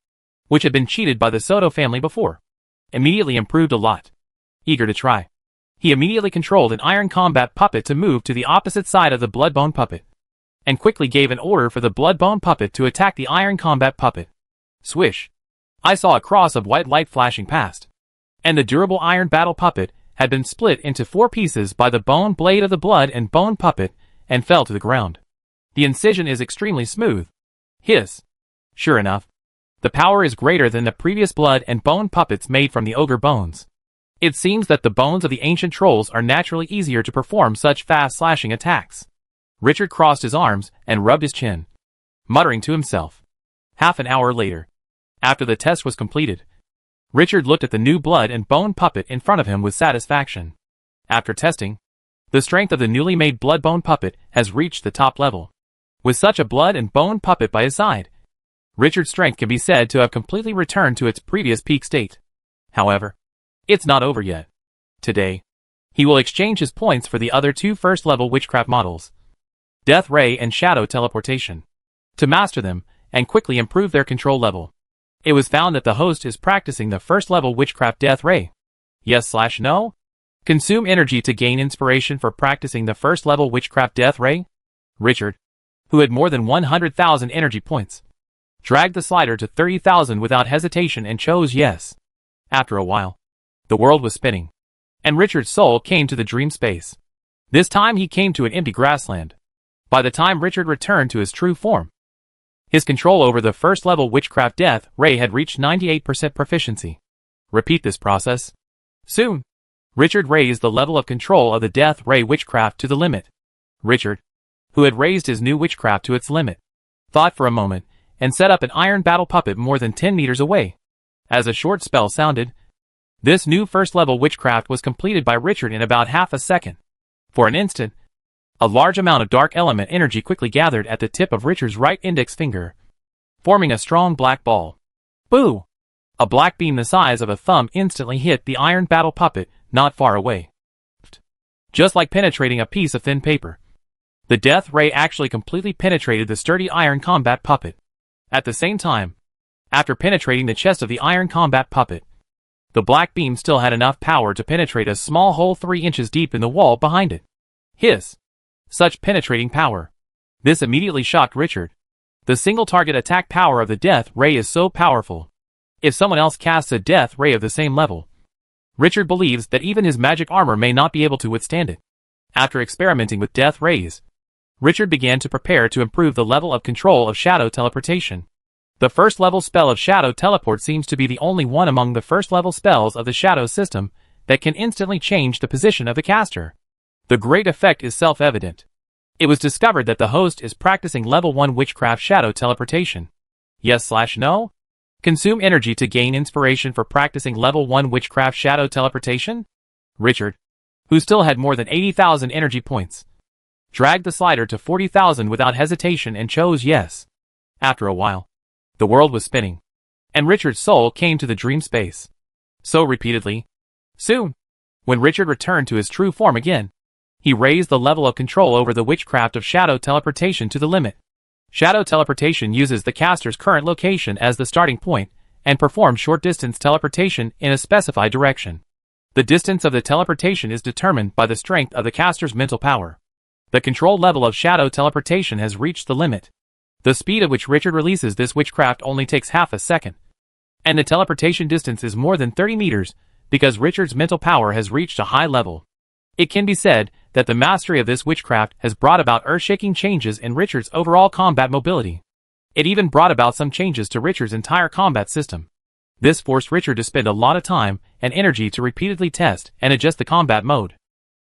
which had been cheated by the Soto family before, immediately improved a lot. Eager to try, he immediately controlled an iron combat puppet to move to the opposite side of the blood bone puppet, and quickly gave an order for the blood bone puppet to attack the iron combat puppet. Swish! I saw a cross of white light flashing past, and the durable iron battle puppet had been split into 4 pieces by the bone blade of the blood and bone puppet and fell to the ground. The incision is extremely smooth. Hiss! Sure enough, the power is greater than the previous blood and bone puppets made from the ogre bones. It seems that the bones of the ancient trolls are naturally easier to perform such fast slashing attacks. Richard crossed his arms and rubbed his chin, muttering to himself. Half an hour later, after the test was completed, Richard looked at the new blood and bone puppet in front of him with satisfaction. After testing, the strength of the newly made blood bone puppet has reached the top level. With such a blood and bone puppet by his side, Richard's strength can be said to have completely returned to its previous peak state. However, it's not over yet. Today, he will exchange his points for the other 2 first-level witchcraft models, Death Ray and Shadow Teleportation, to master them and quickly improve their control level. It was found that the host is practicing the first-level witchcraft Death Ray. Yes/no? Consume energy to gain inspiration for practicing the first-level witchcraft Death Ray? Richard, who had more than 100,000 energy points, dragged the slider to 30,000 without hesitation and chose yes. After a while, the world was spinning, and Richard's soul came to the dream space. This time he came to an empty grassland. By the time Richard returned to his true form, his control over the first-level witchcraft Death Ray had reached 98% proficiency. Repeat this process. Soon, Richard raised the level of control of the Death Ray witchcraft to the limit. Richard, who had raised his new witchcraft to its limit, thought for a moment and set up an iron battle puppet more than 10 meters away. As a short spell sounded, this new first-level witchcraft was completed by Richard in about half a second. For an instant, a large amount of dark element energy quickly gathered at the tip of Richard's right index finger, forming a strong black ball. Boo! A black beam the size of a thumb instantly hit the iron battle puppet not far away. Just like penetrating a piece of thin paper, the death ray actually completely penetrated the sturdy iron combat puppet. At the same time, after penetrating the chest of the iron combat puppet, the black beam still had enough power to penetrate a small hole 3 inches deep in the wall behind it. Hiss! Such penetrating power. This immediately shocked Richard. The single target attack power of the death ray is so powerful. If someone else casts a death ray of the same level, Richard believes that even his magic armor may not be able to withstand it. After experimenting with death rays, Richard began to prepare to improve the level of control of shadow teleportation. The first level spell of shadow teleport seems to be the only one among the first level spells of the shadow system that can instantly change the position of the caster. The great effect is self-evident. It was discovered that the host is practicing level 1 witchcraft shadow teleportation. Yes/no? Consume energy to gain inspiration for practicing level 1 witchcraft shadow teleportation? Richard, who still had more than 80,000 energy points, dragged the slider to 40,000 without hesitation and chose yes. After a while, the world was spinning, and Richard's soul came to the dream space. So repeatedly. Soon, when Richard returned to his true form again, he raised the level of control over the witchcraft of shadow teleportation to the limit. Shadow teleportation uses the caster's current location as the starting point and performs short-distance teleportation in a specified direction. The distance of the teleportation is determined by the strength of the caster's mental power. The control level of shadow teleportation has reached the limit. The speed at which Richard releases this witchcraft only takes half a second, and the teleportation distance is more than 30 meters because Richard's mental power has reached a high level. It can be said that the mastery of this witchcraft has brought about earth-shaking changes in Richard's overall combat mobility. It even brought about some changes to Richard's entire combat system. This forced Richard to spend a lot of time and energy to repeatedly test and adjust the combat mode.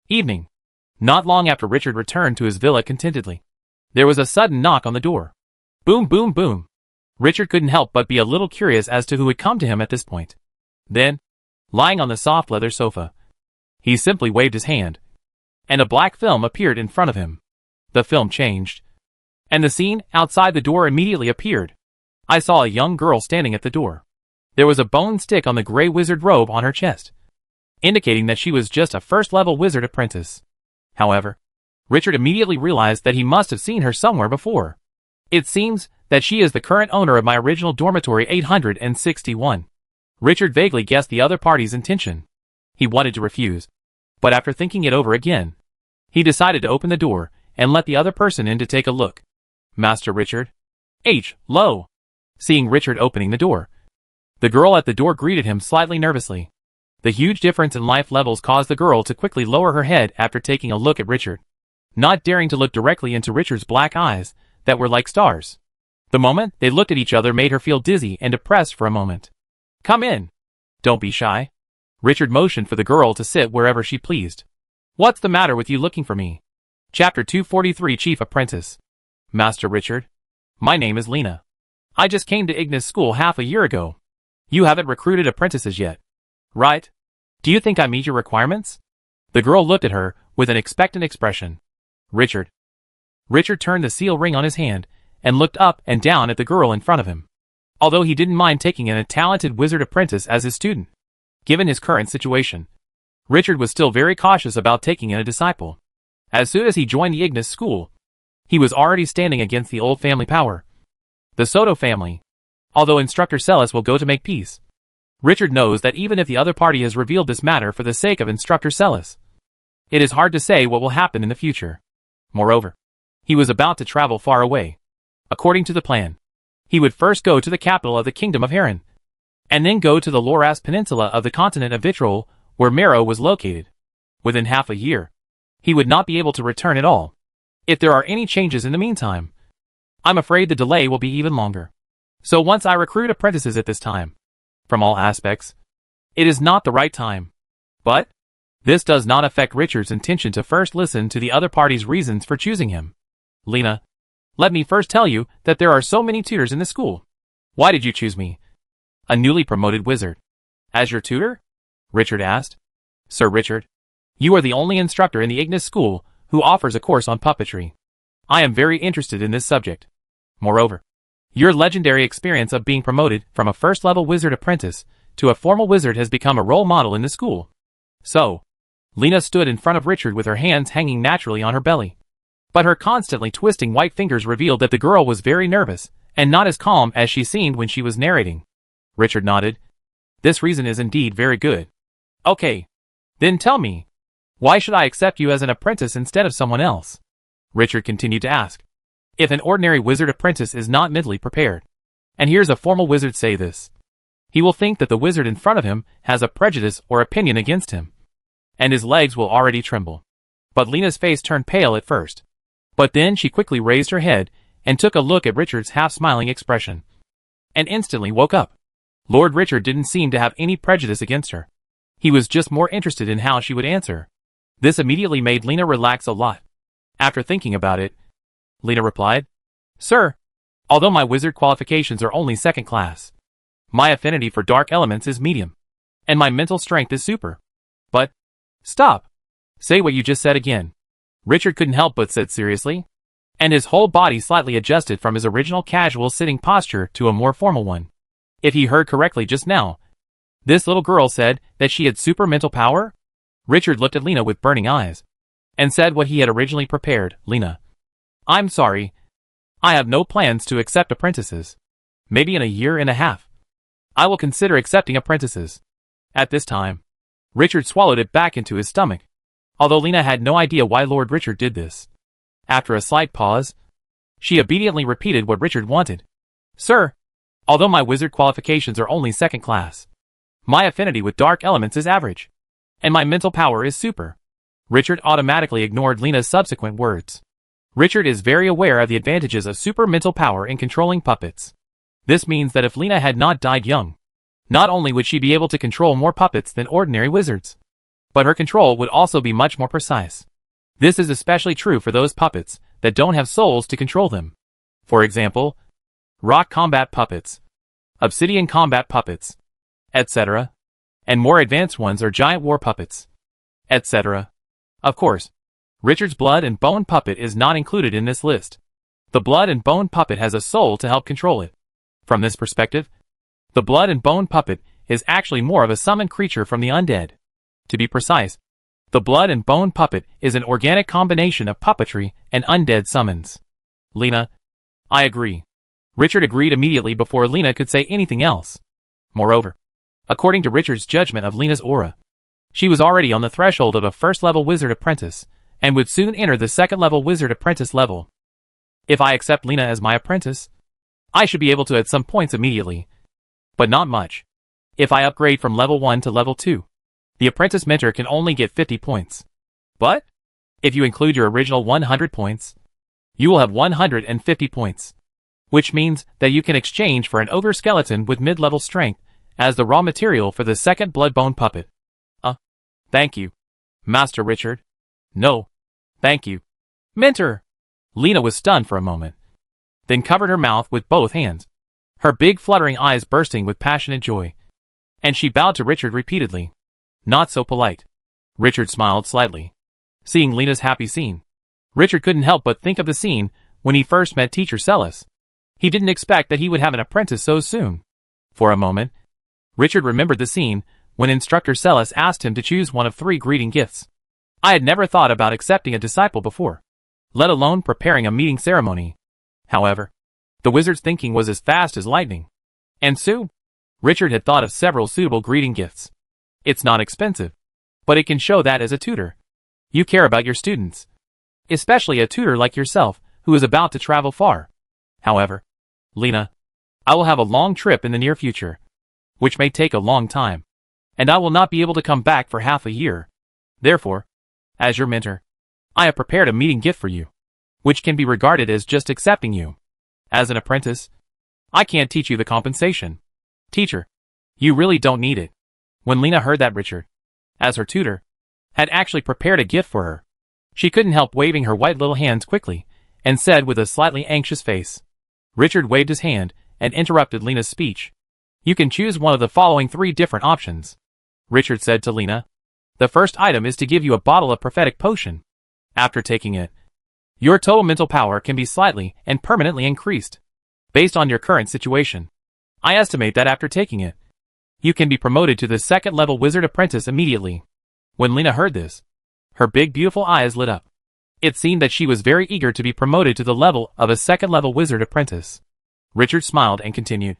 Evening. Not long after Richard returned to his villa contentedly, there was a sudden knock on the door. Boom, boom, boom. Richard couldn't help but be a little curious as to who had come to him at this point. Then, lying on the soft leather sofa, he simply waved his hand, and a black film appeared in front of him. The film changed, and the scene outside the door immediately appeared. I saw a young girl standing at the door. There was a bone stick on the gray wizard robe on her chest, indicating that she was just a first-level wizard apprentice. However, Richard immediately realized that he must have seen her somewhere before. It seems that she is the current owner of my original dormitory 861. Richard vaguely guessed the other party's intention. He wanted to refuse, but after thinking it over again, he decided to open the door and let the other person in to take a look. Master Richard. Lo. Seeing Richard opening the door, the girl at the door greeted him slightly nervously. The huge difference in life levels caused the girl to quickly lower her head after taking a look at Richard, not daring to look directly into Richard's black eyes that were like stars. The moment they looked at each other made her feel dizzy and depressed for a moment. Come in. Don't be shy. Richard motioned for the girl to sit wherever she pleased. What's the matter with you looking for me? Chapter 243 Chief Apprentice. Master Richard. My name is Lena. I just came to Ignis School half a year ago. You haven't recruited apprentices yet, right? Do you think I meet your requirements? The girl looked at her with an expectant expression. Richard. Richard turned the seal ring on his hand and looked up and down at the girl in front of him. Although he didn't mind taking in a talented wizard apprentice as his student, given his current situation, Richard was still very cautious about taking in a disciple. As soon as he joined the Ignis school, he was already standing against the old family power, the Soto family. Although Instructor Celis will go to make peace, Richard knows that even if the other party has revealed this matter for the sake of Instructor Celis, it is hard to say what will happen in the future. Moreover, he was about to travel far away. According to the plan, he would first go to the capital of the Kingdom of Heron, and then go to the Loras Peninsula of the continent of Vitrol, where Mero was located. Within half a year, he would not be able to return at all. If there are any changes in the meantime, I'm afraid the delay will be even longer. So once I recruit apprentices at this time, from all aspects, it is not the right time. But this does not affect Richard's intention to first listen to the other party's reasons for choosing him. Lena, let me first tell you that there are so many tutors in the school. Why did you choose me? A newly promoted wizard. As your tutor? Richard asked. Sir Richard, you are the only instructor in the Ignis School who offers a course on puppetry. I am very interested in this subject. Moreover, your legendary experience of being promoted from a first-level wizard apprentice to a formal wizard has become a role model in the school. So, Lena stood in front of Richard with her hands hanging naturally on her belly. But her constantly twisting white fingers revealed that the girl was very nervous and not as calm as she seemed when she was narrating. Richard nodded. This reason is indeed very good. Okay. Then tell me, why should I accept you as an apprentice instead of someone else? Richard continued to ask. If an ordinary wizard apprentice is not mentally prepared, and hears a formal wizard say this, he will think that the wizard in front of him has a prejudice or opinion against him, and his legs will already tremble. But Lena's face turned pale at first. But then she quickly raised her head and took a look at Richard's half-smiling expression, and instantly woke up. Lord Richard didn't seem to have any prejudice against her. He was just more interested in how she would answer. This immediately made Lena relax a lot. After thinking about it, Lena replied, Sir, although my wizard qualifications are only second class, my affinity for dark elements is medium, and my mental strength is super. But, stop. Say what you just said again. Richard couldn't help but said seriously, and his whole body slightly adjusted from his original casual sitting posture to a more formal one. If he heard correctly just now, this little girl said that she had super mental power? Richard looked at Lena with burning eyes, and said what he had originally prepared. Lena, I'm sorry. I have no plans to accept apprentices. Maybe in a year and a half, I will consider accepting apprentices. At this time, Richard swallowed it back into his stomach, although Lena had no idea why Lord Richard did this. After a slight pause, she obediently repeated what Richard wanted. Sir, although my wizard qualifications are only second class, my affinity with dark elements is average, and my mental power is super. Richard automatically ignored Lena's subsequent words. Richard is very aware of the advantages of super mental power in controlling puppets. This means that if Lena had not died young, not only would she be able to control more puppets than ordinary wizards, but her control would also be much more precise. This is especially true for those puppets that don't have souls to control them. For example, rock combat puppets, obsidian combat puppets, etc. And more advanced ones are giant war puppets, etc. Of course, Richard's blood and bone puppet is not included in this list. The blood and bone puppet has a soul to help control it. From this perspective, the blood and bone puppet is actually more of a summoned creature from the undead. To be precise, the blood and bone puppet is an organic combination of puppetry and undead summons. Lena, I agree. Richard agreed immediately before Lena could say anything else. Moreover, according to Richard's judgment of Lena's aura, she was already on the threshold of a first-level wizard apprentice, and would soon enter the second-level wizard apprentice level. If I accept Lena as my apprentice, I should be able to at some points immediately, but not much. If I upgrade from level 1 to level 2, the apprentice mentor can only get 50 points. But, if you include your original 100 points, you will have 150 points, which means that you can exchange for an ogre skeleton with mid-level strength as the raw material for the second blood-bone puppet. Thank you, Master Richard. No, thank you, Mentor. Lena was stunned for a moment, then covered her mouth with both hands, her big fluttering eyes bursting with passionate joy, and she bowed to Richard repeatedly. Not so polite. Richard smiled slightly, seeing Lena's happy scene. Richard couldn't help but think of the scene when he first met Teacher Celis. He didn't expect that he would have an apprentice so soon. For a moment, Richard remembered the scene when Instructor Celis asked him to choose one of 3 greeting gifts. I had never thought about accepting a disciple before, let alone preparing a meeting ceremony. However, the wizard's thinking was as fast as lightning. And soon, Richard had thought of several suitable greeting gifts. It's not expensive, but it can show that as a tutor, you care about your students, especially a tutor like yourself who is about to travel far. However, Lena, I will have a long trip in the near future, which may take a long time, and I will not be able to come back for half a year. Therefore, as your mentor, I have prepared a meeting gift for you, which can be regarded as just accepting you. As an apprentice, I can't teach you the compensation. Teacher, you really don't need it. When Lena heard that Richard, as her tutor, had actually prepared a gift for her, she couldn't help waving her white little hands quickly, and said with a slightly anxious face. Richard waved his hand and interrupted Lena's speech. You can choose one of the following 3 different options. Richard said to Lena. The first item is to give you a bottle of prophetic potion. After taking it, your total mental power can be slightly and permanently increased. Based on your current situation, I estimate that after taking it, you can be promoted to the 2nd level wizard apprentice immediately. When Lena heard this, her big beautiful eyes lit up. It seemed that she was very eager to be promoted to the level of a 2nd level wizard apprentice. Richard smiled and continued.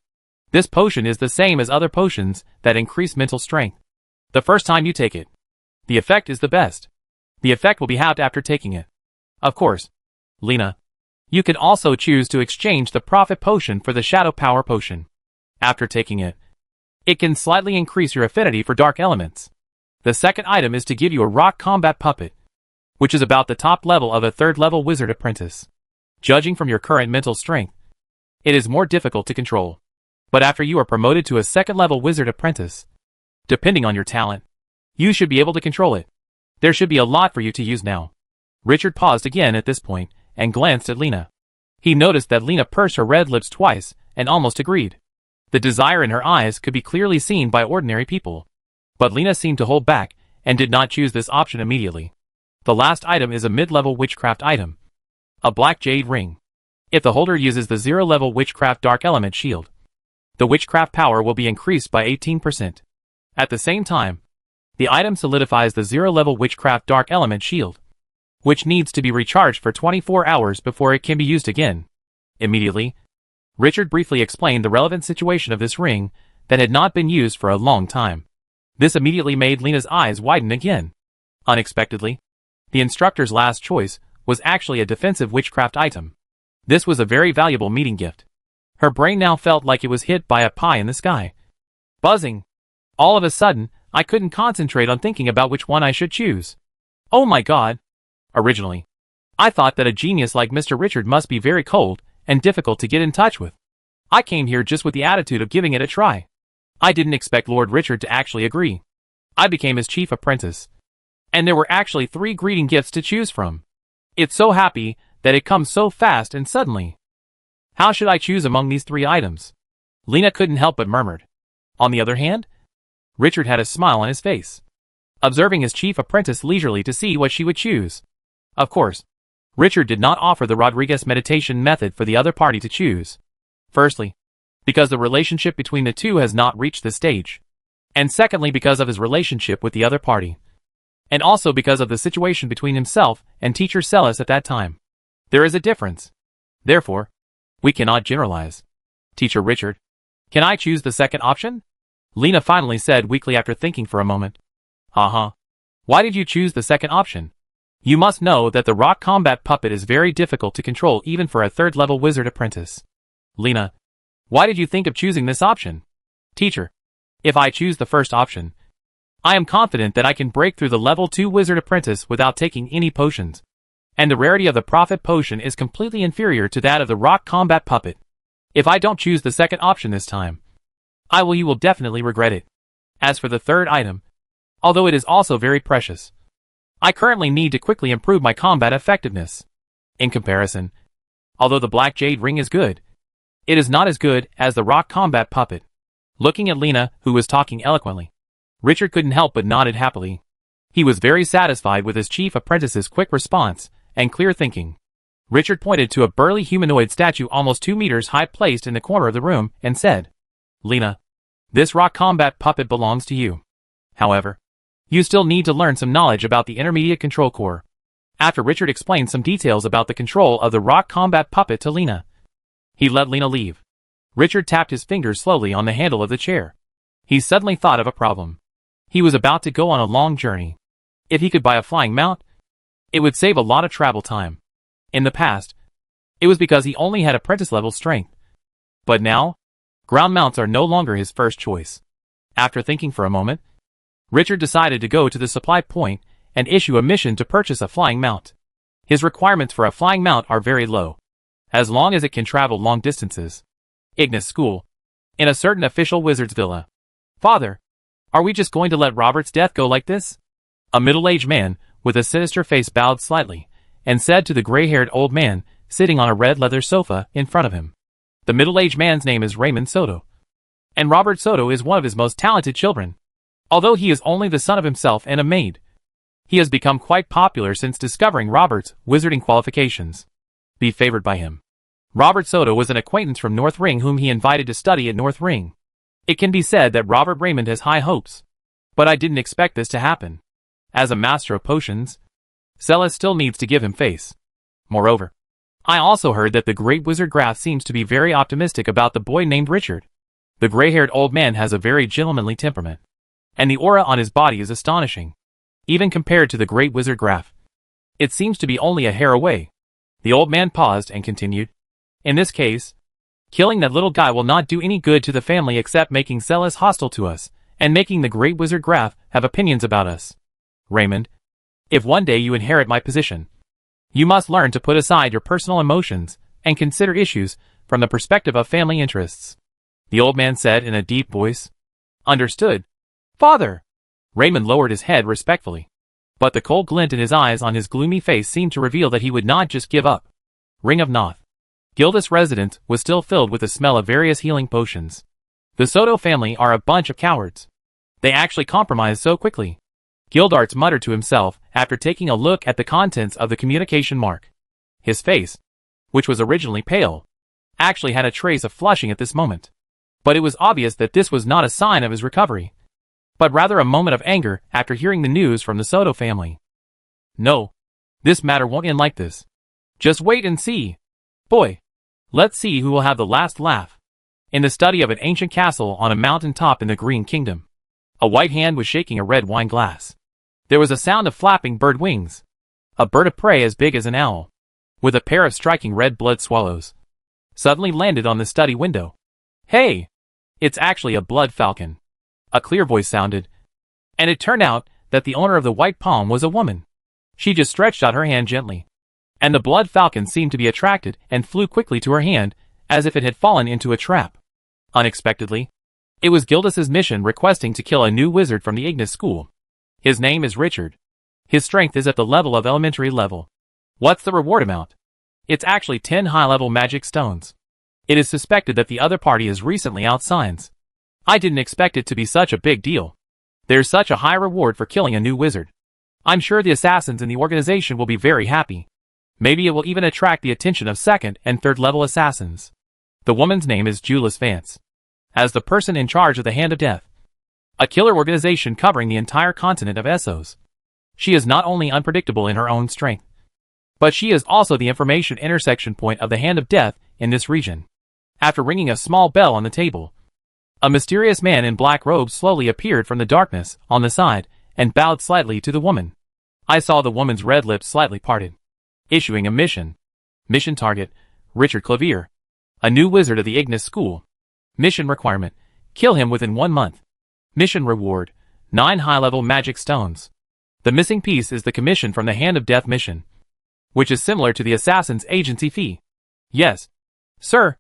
This potion is the same as other potions that increase mental strength. The first time you take it, the effect is the best. The effect will be halved after taking it. Of course, Lena, you can also choose to exchange the prophet potion for the shadow power potion. After taking it, it can slightly increase your affinity for dark elements. The second item is to give you a rock combat puppet, which is about the top level of a 3rd level wizard apprentice. Judging from your current mental strength, it is more difficult to control. But after you are promoted to a 2nd level wizard apprentice, depending on your talent, you should be able to control it. There should be a lot for you to use now. Richard paused again at this point and glanced at Lena. He noticed that Lena pursed her red lips twice and almost agreed. The desire in her eyes could be clearly seen by ordinary people. But Lena seemed to hold back and did not choose this option immediately. The last item is a mid-level witchcraft item. A black jade ring. If the holder uses the 0-level witchcraft dark element shield, the witchcraft power will be increased by 18%. At the same time, the item solidifies the 0-level witchcraft dark element shield, which needs to be recharged for 24 hours before it can be used again. Immediately, Richard briefly explained the relevant situation of this ring that had not been used for a long time. This immediately made Lena's eyes widen again. Unexpectedly, the instructor's last choice was actually a defensive witchcraft item. This was a very valuable meeting gift. Her brain now felt like it was hit by a pie in the sky. Buzzing. All of a sudden, I couldn't concentrate on thinking about which one I should choose. Oh my god. Originally, I thought that a genius like Mr. Richard must be very cold and difficult to get in touch with. I came here just with the attitude of giving it a try. I didn't expect Lord Richard to actually agree. I became his chief apprentice. And there were actually 3 greeting gifts to choose from. It's so happy that it comes so fast and suddenly. How should I choose among these 3 items? Lena couldn't help but murmured. On the other hand, Richard had a smile on his face, observing his chief apprentice leisurely to see what she would choose. Of course, Richard did not offer the Rodriguez meditation method for the other party to choose. Firstly, because the relationship between the two has not reached this stage. And secondly, because of his relationship with the other party. And also because of the situation between himself and Teacher Celis at that time. There is a difference. Therefore, we cannot generalize. Teacher Richard, can I choose the second option? Lena finally said weakly after thinking for a moment. Why did you choose the second option? You must know that the rock combat puppet is very difficult to control even for a 3rd level wizard apprentice. Lena, why did you think of choosing this option? Teacher, if I choose the first option, I am confident that I can break through the level 2 wizard apprentice without taking any potions. And the rarity of the prophet potion is completely inferior to that of the rock combat puppet. If I don't choose the second option this time, you will definitely regret it. As for the third item, although it is also very precious, I currently need to quickly improve my combat effectiveness. In comparison, although the black jade ring is good, it is not as good as the rock combat puppet. Looking at Lena, who was talking eloquently, Richard couldn't help but nodded happily. He was very satisfied with his chief apprentice's quick response and clear thinking. Richard pointed to a burly humanoid statue almost 2 meters high placed in the corner of the room and said, Lena, this rock combat puppet belongs to you. However, you still need to learn some knowledge about the intermediate control core. After Richard explained some details about the control of the rock combat puppet to Lena, he let Lena leave. Richard tapped his fingers slowly on the handle of the chair. He suddenly thought of a problem. He was about to go on a long journey. If he could buy a flying mount, it would save a lot of travel time. In the past, it was because he only had apprentice-level strength. But now, ground mounts are no longer his first choice. After thinking for a moment, Richard decided to go to the supply point and issue a mission to purchase a flying mount. His requirements for a flying mount are very low, as long as it can travel long distances. Ignis School, in a certain official wizard's villa. Father, are we just going to let Robert's death go like this? A middle-aged man with a sinister face bowed slightly and said to the gray-haired old man sitting on a red leather sofa in front of him. The middle-aged man's name is Raymond Soto. And Robert Soto is one of his most talented children. Although he is only the son of himself and a maid, he has become quite popular since discovering Robert's wizarding qualifications. Be favored by him. Robert Soto was an acquaintance from North Ring whom he invited to study at North Ring. It can be said that Robert Raymond has high hopes. But I didn't expect this to happen. As a master of potions, Celes still needs to give him face. Moreover, I also heard that the great wizard Graf seems to be very optimistic about the boy named Richard. The gray-haired old man has a very gentlemanly temperament, and the aura on his body is astonishing. Even compared to the great wizard Graf, it seems to be only a hair away. The old man paused and continued. In this case, killing that little guy will not do any good to the family except making Celes hostile to us, and making the great wizard Graf have opinions about us. Raymond, if one day you inherit my position, you must learn to put aside your personal emotions and consider issues from the perspective of family interests. The old man said in a deep voice. Understood, Father. Raymond lowered his head respectfully, but the cold glint in his eyes on his gloomy face seemed to reveal that he would not just give up. Ring of Noth. Gildas' residence was still filled with the smell of various healing potions. The Soto family are a bunch of cowards. They actually compromised so quickly. Gildarts muttered to himself after taking a look at the contents of the communication mark. His face, which was originally pale, actually had a trace of flushing at this moment. But it was obvious that this was not a sign of his recovery, but rather a moment of anger after hearing the news from the Soto family. No, this matter won't end like this. Just wait and see. Boy, let's see who will have the last laugh. In the study of an ancient castle on a mountain top in the Green Kingdom, a white hand was shaking a red wine glass. There was a sound of flapping bird wings. A bird of prey as big as an owl, with a pair of striking red-blood swallows, suddenly landed on the study window. Hey! It's actually a blood falcon. A clear voice sounded, and it turned out that the owner of the white palm was a woman. She just stretched out her hand gently, and the blood falcon seemed to be attracted and flew quickly to her hand as if it had fallen into a trap. Unexpectedly, it was Gildas' mission requesting to kill a new wizard from the Ignis school. His name is Richard. His strength is at the level of elementary level. What's the reward amount? It's actually 10 high-level magic stones. It is suspected that the other party has recently outsigns. I didn't expect it to be such a big deal. There's such a high reward for killing a new wizard. I'm sure the assassins in the organization will be very happy. Maybe it will even attract the attention of second and third level assassins. The woman's name is Julius Vance. As the person in charge of the Hand of Death, a killer organization covering the entire continent of Essos. She is not only unpredictable in her own strength, but she is also the information intersection point of the Hand of Death in this region. After ringing a small bell on the table, a mysterious man in black robes slowly appeared from the darkness on the side and bowed slightly to the woman. I saw the woman's red lips slightly parted. Issuing a mission. Mission target, Richard Clavier, a new wizard of the Ignis school. Mission requirement, kill him within 1 month. Mission reward, 9 high-level magic stones. The missing piece is the commission from the Hand of Death mission, which is similar to the assassin's agency fee. Yes, sir,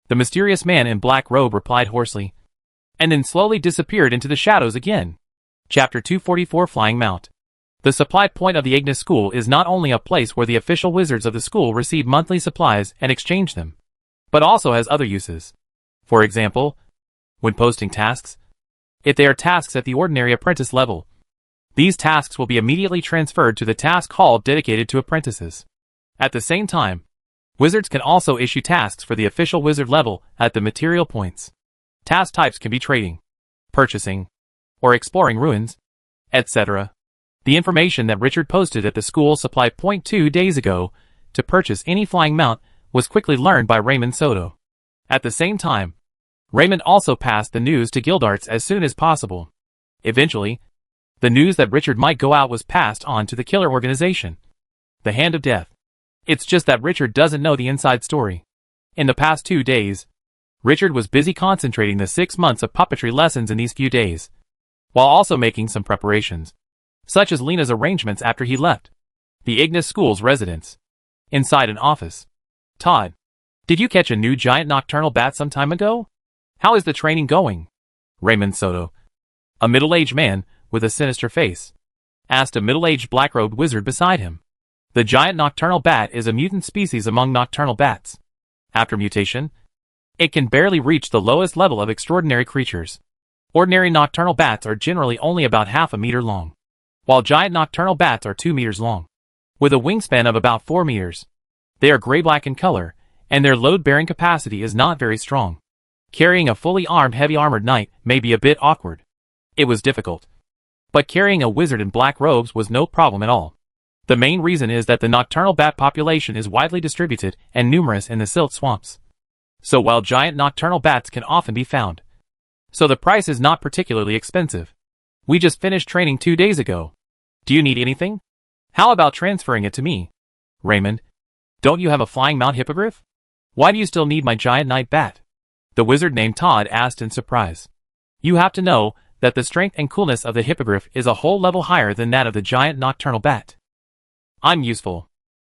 the mysterious man in black robe replied hoarsely, and then slowly disappeared into the shadows again. Chapter 244 Flying Mount. The supply point of the Ignis school is not only a place where the official wizards of the school receive monthly supplies and exchange them, but also has other uses. For example, when posting tasks, if they are tasks at the ordinary apprentice level, these tasks will be immediately transferred to the task hall dedicated to apprentices. At the same time, wizards can also issue tasks for the official wizard level at the material points. Task types can be trading, purchasing, or exploring ruins, etc. The information that Richard posted at the school supply point 2 days ago to purchase any flying mount was quickly learned by Raymond Soto. At the same time, Raymond also passed the news to Gildarts as soon as possible. Eventually, the news that Richard might go out was passed on to the killer organization, the Hand of Death. It's just that Richard doesn't know the inside story. In the past 2 days, Richard was busy concentrating the 6 months of puppetry lessons in these few days, while also making some preparations, such as Lena's arrangements after he left the Ignis school's residence. Inside an office. Todd, did you catch a new giant nocturnal bat some time ago? How is the training going? Raymond Soto, a middle-aged man with a sinister face, asked a middle-aged black-robed wizard beside him. The giant nocturnal bat is a mutant species among nocturnal bats. After mutation, It can barely reach the lowest level of extraordinary creatures. Ordinary nocturnal bats are generally only about half a meter long, while giant nocturnal bats are 2 meters long, with a wingspan of about 4 meters. They are gray-black in color, and their load-bearing capacity is not very strong. Carrying a fully armed heavy-armored knight may be a bit awkward. It was difficult. But carrying a wizard in black robes was no problem at all. The main reason is that the nocturnal bat population is widely distributed and numerous in the silt swamps. So while giant nocturnal bats can often be found, so the price is not particularly expensive. We just finished training 2 days ago. Do you need anything? How about transferring it to me? Raymond, don't you have a flying mount hippogriff? Why do you still need my giant night bat? The wizard named Todd asked in surprise. You have to know that the strength and coolness of the hippogriff is a whole level higher than that of the giant nocturnal bat. I'm useful.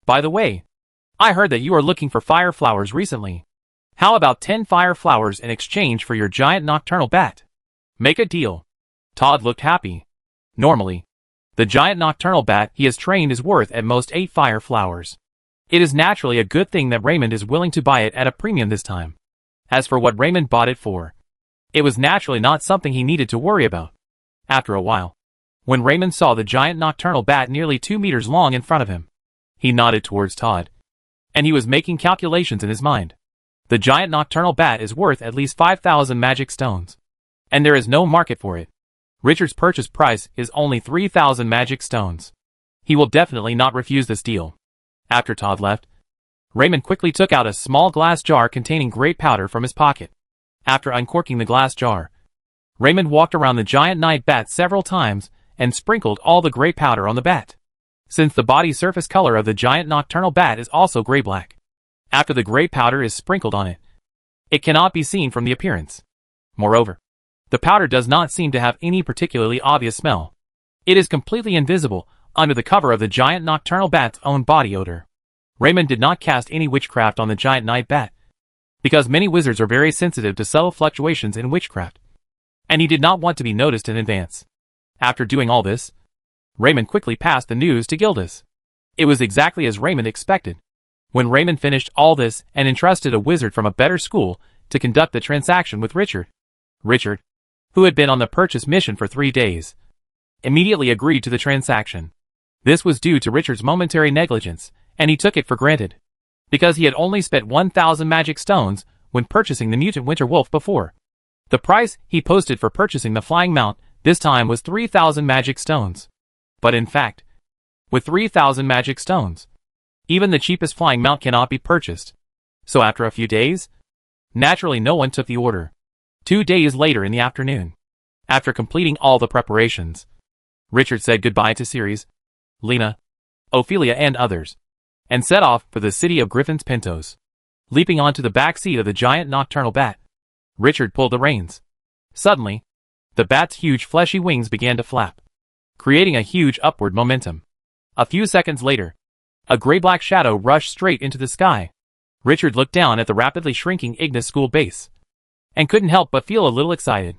By the way, I heard that you are looking for fire flowers recently. How about 10 fire flowers in exchange for your giant nocturnal bat? Make a deal. Todd looked happy. Normally, the giant nocturnal bat he has trained is worth at most 8 fire flowers. It is naturally a good thing that Raymond is willing to buy it at a premium this time. As for what Raymond bought it for, it was naturally not something he needed to worry about. After a while, when Raymond saw the giant nocturnal bat nearly 2 meters long in front of him, he nodded towards Todd, and he was making calculations in his mind. The giant nocturnal bat is worth at least 5,000 magic stones, and there is no market for it. Richard's purchase price is only 3,000 magic stones. He will definitely not refuse this deal. After Todd left, Raymond quickly took out a small glass jar containing great powder from his pocket. After uncorking the glass jar, Raymond walked around the giant night bat several times and sprinkled all the gray powder on the bat. Since the body surface color of the giant nocturnal bat is also gray-black, after the gray powder is sprinkled on it, it cannot be seen from the appearance. Moreover, the powder does not seem to have any particularly obvious smell. It is completely invisible under the cover of the giant nocturnal bat's own body odor. Raymond did not cast any witchcraft on the giant night bat, because many wizards are very sensitive to subtle fluctuations in witchcraft, and he did not want to be noticed in advance. After doing all this, Raymond quickly passed the news to Gildas. It was exactly as Raymond expected. When Raymond finished all this and entrusted a wizard from a better school to conduct the transaction with Richard, who had been on the purchase mission for 3 days, immediately agreed to the transaction. This was due to Richard's momentary negligence, and he took it for granted, because he had only spent 1,000 magic stones when purchasing the mutant winter wolf before. The price he posted for purchasing the flying mount this time was 3,000 magic stones. But in fact, with 3,000 magic stones, even the cheapest flying mount cannot be purchased. So after a few days, naturally no one took the order. 2 days later in the afternoon, after completing all the preparations, Richard said goodbye to Ceres, Lena, Ophelia and others, and set off for the city of Griffin's Pintos. Leaping onto the back seat of the giant nocturnal bat, Richard pulled the reins. Suddenly, the bat's huge fleshy wings began to flap, creating a huge upward momentum. A few seconds later, a gray-black shadow rushed straight into the sky. Richard looked down at the rapidly shrinking Ignis school base, and couldn't help but feel a little excited.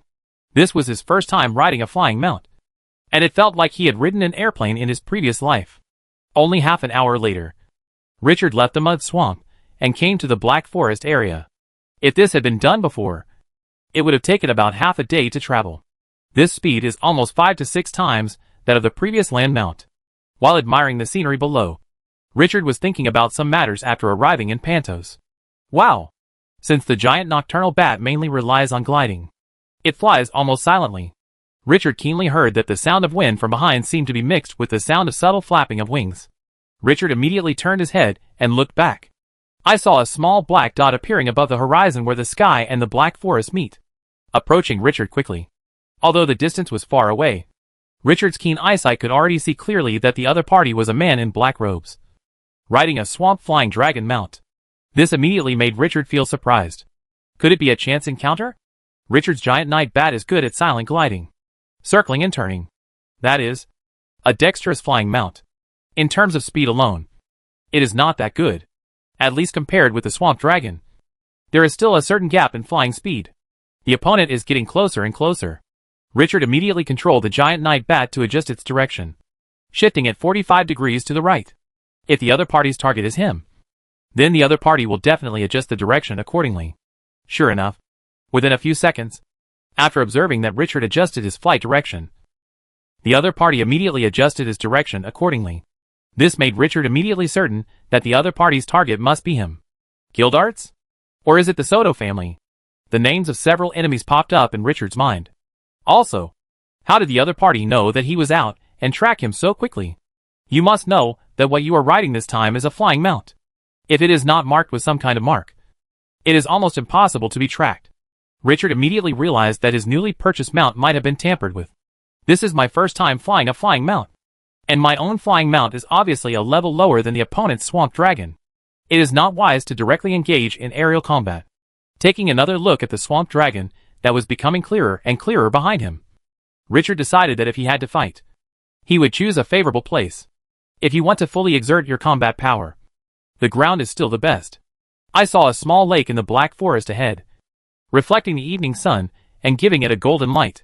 This was his first time riding a flying mount, and it felt like he had ridden an airplane in his previous life. Only half an hour later, Richard left the mud swamp and came to the Black Forest area. If this had been done before, it would have taken about half a day to travel. This speed is almost 5 to 6 times that of the previous land mount. While admiring the scenery below, Richard was thinking about some matters after arriving in Pantos. Wow! Since the giant nocturnal bat mainly relies on gliding, it flies almost silently. Richard keenly heard that the sound of wind from behind seemed to be mixed with the sound of subtle flapping of wings. Richard immediately turned his head and looked back. I saw a small black dot appearing above the horizon where the sky and the Black Forest meet. Approaching Richard quickly. Although the distance was far away, Richard's keen eyesight could already see clearly that the other party was a man in black robes, riding a swamp-flying dragon mount. This immediately made Richard feel surprised. Could it be a chance encounter? Richard's giant night bat is good at silent gliding, circling and turning. That is, a dexterous flying mount. In terms of speed alone, it is not that good, at least compared with the swamp dragon. There is still a certain gap in flying speed. The opponent is getting closer and closer. Richard immediately controlled the giant night bat to adjust its direction, shifting it 45 degrees to the right. If the other party's target is him, then the other party will definitely adjust the direction accordingly. Sure enough, within a few seconds, after observing that Richard adjusted his flight direction, the other party immediately adjusted his direction accordingly. This made Richard immediately certain that the other party's target must be him. Gildarts? Or is it the Soto family? The names of several enemies popped up in Richard's mind. Also, how did the other party know that he was out and track him so quickly? You must know that what you are riding this time is a flying mount. If it is not marked with some kind of mark, it is almost impossible to be tracked. Richard immediately realized that his newly purchased mount might have been tampered with. This is my first time flying a flying mount, and my own flying mount is obviously a level lower than the opponent's swamp dragon. It is not wise to directly engage in aerial combat. Taking another look at the swamp dragon that was becoming clearer and clearer behind him, Richard decided that if he had to fight, he would choose a favorable place. If you want to fully exert your combat power, the ground is still the best. I saw a small lake in the black forest ahead, reflecting the evening sun and giving it a golden light.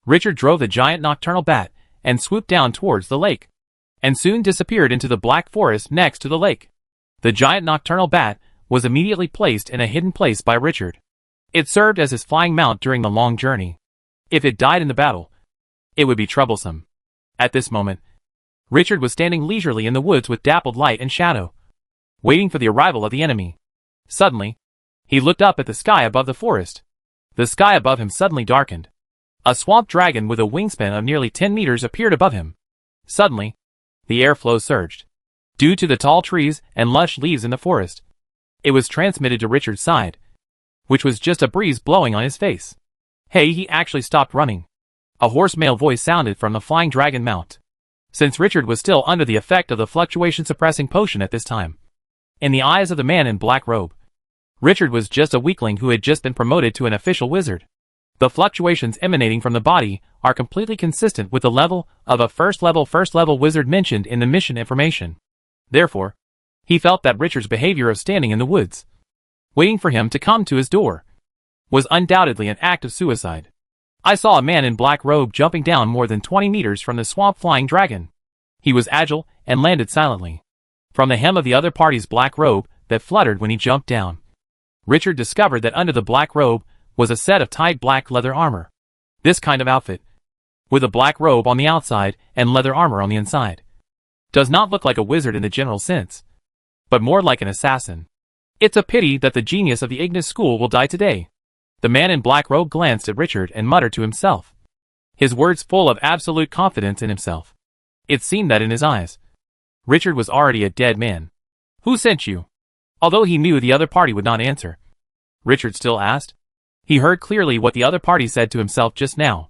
Richard drove the giant nocturnal bat and swooped down towards the lake, and soon disappeared into the black forest next to the lake. The giant nocturnal bat was immediately placed in a hidden place by Richard. It served as his flying mount during the long journey. If it died in the battle, it would be troublesome. At this moment, Richard was standing leisurely in the woods with dappled light and shadow, waiting for the arrival of the enemy. Suddenly, he looked up at the sky above the forest. The sky above him suddenly darkened. A swamp dragon with a wingspan of nearly 10 meters appeared above him. Suddenly, the airflow surged. Due to the tall trees and lush leaves in the forest, it was transmitted to Richard's side, which was just a breeze blowing on his face. Hey, he actually stopped running. A hoarse male voice sounded from the flying dragon mount. Since Richard was still under the effect of the fluctuation-suppressing potion at this time, in the eyes of the man in black robe, Richard was just a weakling who had just been promoted to an official wizard. The fluctuations emanating from the body are completely consistent with the level of a first level wizard mentioned in the mission information. Therefore, he felt that Richard's behavior of standing in the woods, waiting for him to come to his door, was undoubtedly an act of suicide. I saw a man in black robe jumping down more than 20 meters from the swamp flying dragon. He was agile and landed silently from the hem of the other party's black robe that fluttered when he jumped down. Richard discovered that under the black robe was a set of tight black leather armor. This kind of outfit, with a black robe on the outside and leather armor on the inside, does not look like a wizard in the general sense, but more like an assassin. It's a pity that the genius of the Ignis school will die today. The man in black robe glanced at Richard and muttered to himself, his words full of absolute confidence in himself. It seemed that in his eyes, Richard was already a dead man. Who sent you? Although he knew the other party would not answer, Richard still asked. He heard clearly what the other party said to himself just now.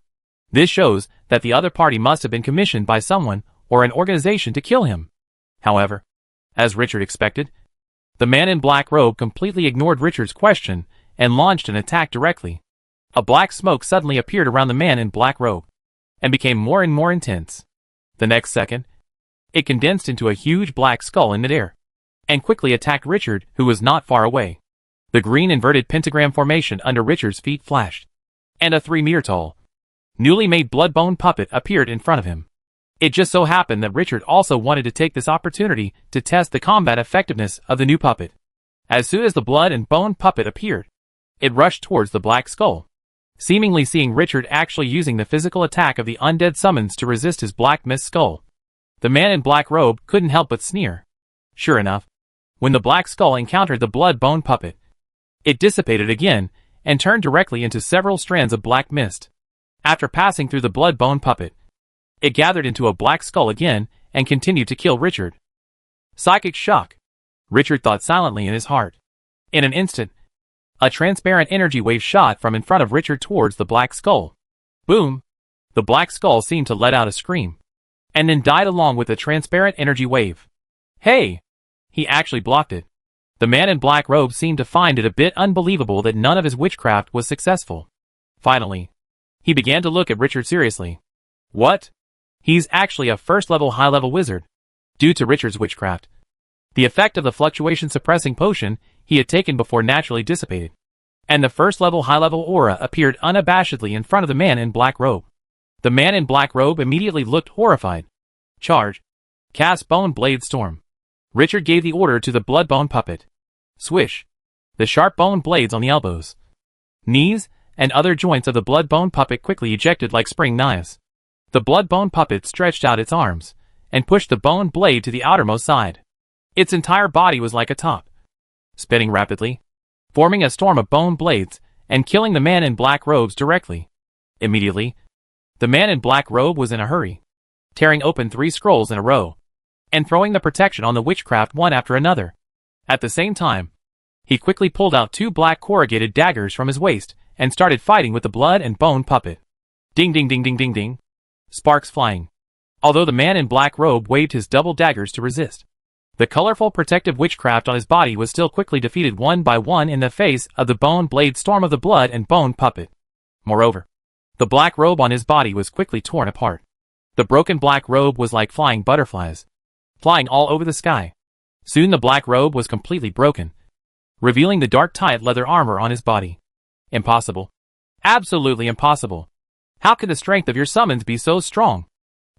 This shows that the other party must have been commissioned by someone or an organization to kill him. However, as Richard expected, the man in black robe completely ignored Richard's question and launched an attack directly. A black smoke suddenly appeared around the man in black robe and became more and more intense. The next second, it condensed into a huge black skull in midair and quickly attacked Richard, who was not far away. The green inverted pentagram formation under Richard's feet flashed, and a 3-meter-tall, newly made blood-bone puppet appeared in front of him. It just so happened that Richard also wanted to take this opportunity to test the combat effectiveness of the new puppet. As soon as the blood and bone puppet appeared, it rushed towards the black skull, seemingly seeing Richard actually using the physical attack of the undead summons to resist his black mist skull. The man in black robe couldn't help but sneer. Sure enough, when the black skull encountered the blood-bone puppet, it dissipated again and turned directly into several strands of black mist. After passing through the blood-bone puppet, it gathered into a black skull again and continued to kill Richard. Psychic shock, Richard thought silently in his heart. In an instant, a transparent energy wave shot from in front of Richard towards the black skull. Boom! The black skull seemed to let out a scream, and then died along with the transparent energy wave. Hey! He actually blocked it. The man in black robe seemed to find it a bit unbelievable that none of his witchcraft was successful. Finally, he began to look at Richard seriously. What? He's actually a first-level high-level wizard. Due to Richard's witchcraft, the effect of the fluctuation-suppressing potion he had taken before naturally dissipated, and the first-level high-level aura appeared unabashedly in front of the man in black robe. The man in black robe immediately looked horrified. Charge. Cast Bone Blade Storm. Richard gave the order to the blood-bone puppet. Swish. The sharp bone blades on the elbows knees, and other joints of the blood-bone puppet quickly ejected like spring knives. The blood-bone puppet stretched out its arms and pushed the bone blade to the outermost side. Its entire body was like a top, spinning rapidly, forming a storm of bone blades and killing the man in black robes directly. Immediately, the man in black robe was in a hurry, tearing open 3 scrolls in a row and throwing the protection on the witchcraft one after another. At the same time, he quickly pulled out 2 black corrugated daggers from his waist and started fighting with the blood and bone puppet. Ding ding ding ding ding ding. Sparks flying. Although the man in black robe waved his double daggers to resist, the colorful protective witchcraft on his body was still quickly defeated one by one in the face of the bone blade storm of the blood and bone puppet. Moreover, the black robe on his body was quickly torn apart. The broken black robe was like flying butterflies, flying all over the sky. Soon the black robe was completely broken, revealing the dark tight leather armor on his body. Impossible. Absolutely impossible. How could the strength of your summons be so strong?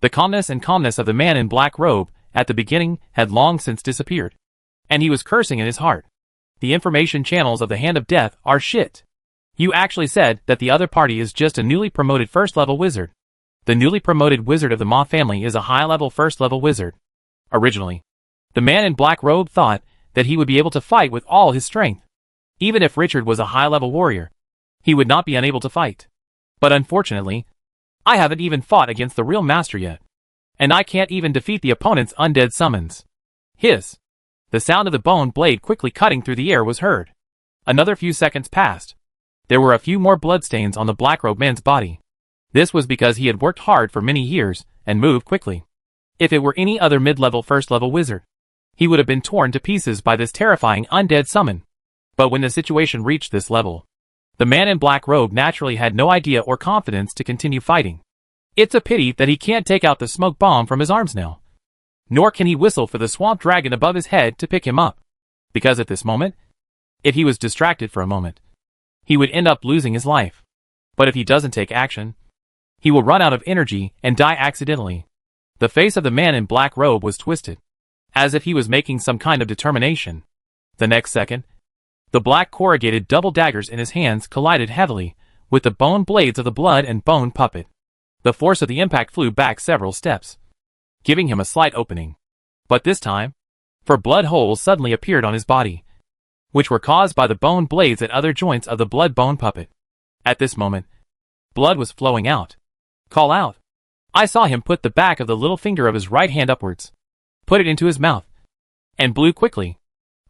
The calmness of the man in black robe at the beginning had long since disappeared, and he was cursing in his heart. The information channels of the Hand of Death are shit. You actually said that the other party is just a newly promoted first-level wizard. The newly promoted wizard of the Ma family is a high-level first-level wizard. Originally, the man in black robe thought that he would be able to fight with all his strength. Even if Richard was a high-level warrior, he would not be unable to fight. But unfortunately, I haven't even fought against the real master yet, and I can't even defeat the opponent's undead summons. Hiss. The sound of the bone blade quickly cutting through the air was heard. Another few seconds passed. There were a few more bloodstains on the black-robed man's body. This was because he had worked hard for many years and moved quickly. If it were any other mid-level first-level wizard, he would have been torn to pieces by this terrifying undead summon. But when the situation reached this level, the man in black robe naturally had no idea or confidence to continue fighting. It's a pity that he can't take out the smoke bomb from his arms now. Nor can he whistle for the swamp dragon above his head to pick him up. Because at this moment, if he was distracted for a moment, he would end up losing his life. But if he doesn't take action, he will run out of energy and die accidentally. The face of the man in black robe was twisted, as if he was making some kind of determination. The next second, the black corrugated double daggers in his hands collided heavily with the bone blades of the blood and bone puppet. The force of the impact flew back several steps, giving him a slight opening. But this time, for blood holes suddenly appeared on his body, which were caused by the bone blades at other joints of the blood bone puppet. At this moment, blood was flowing out. Call out. I saw him put the back of the little finger of his right hand upwards, put it into his mouth, and blew quickly.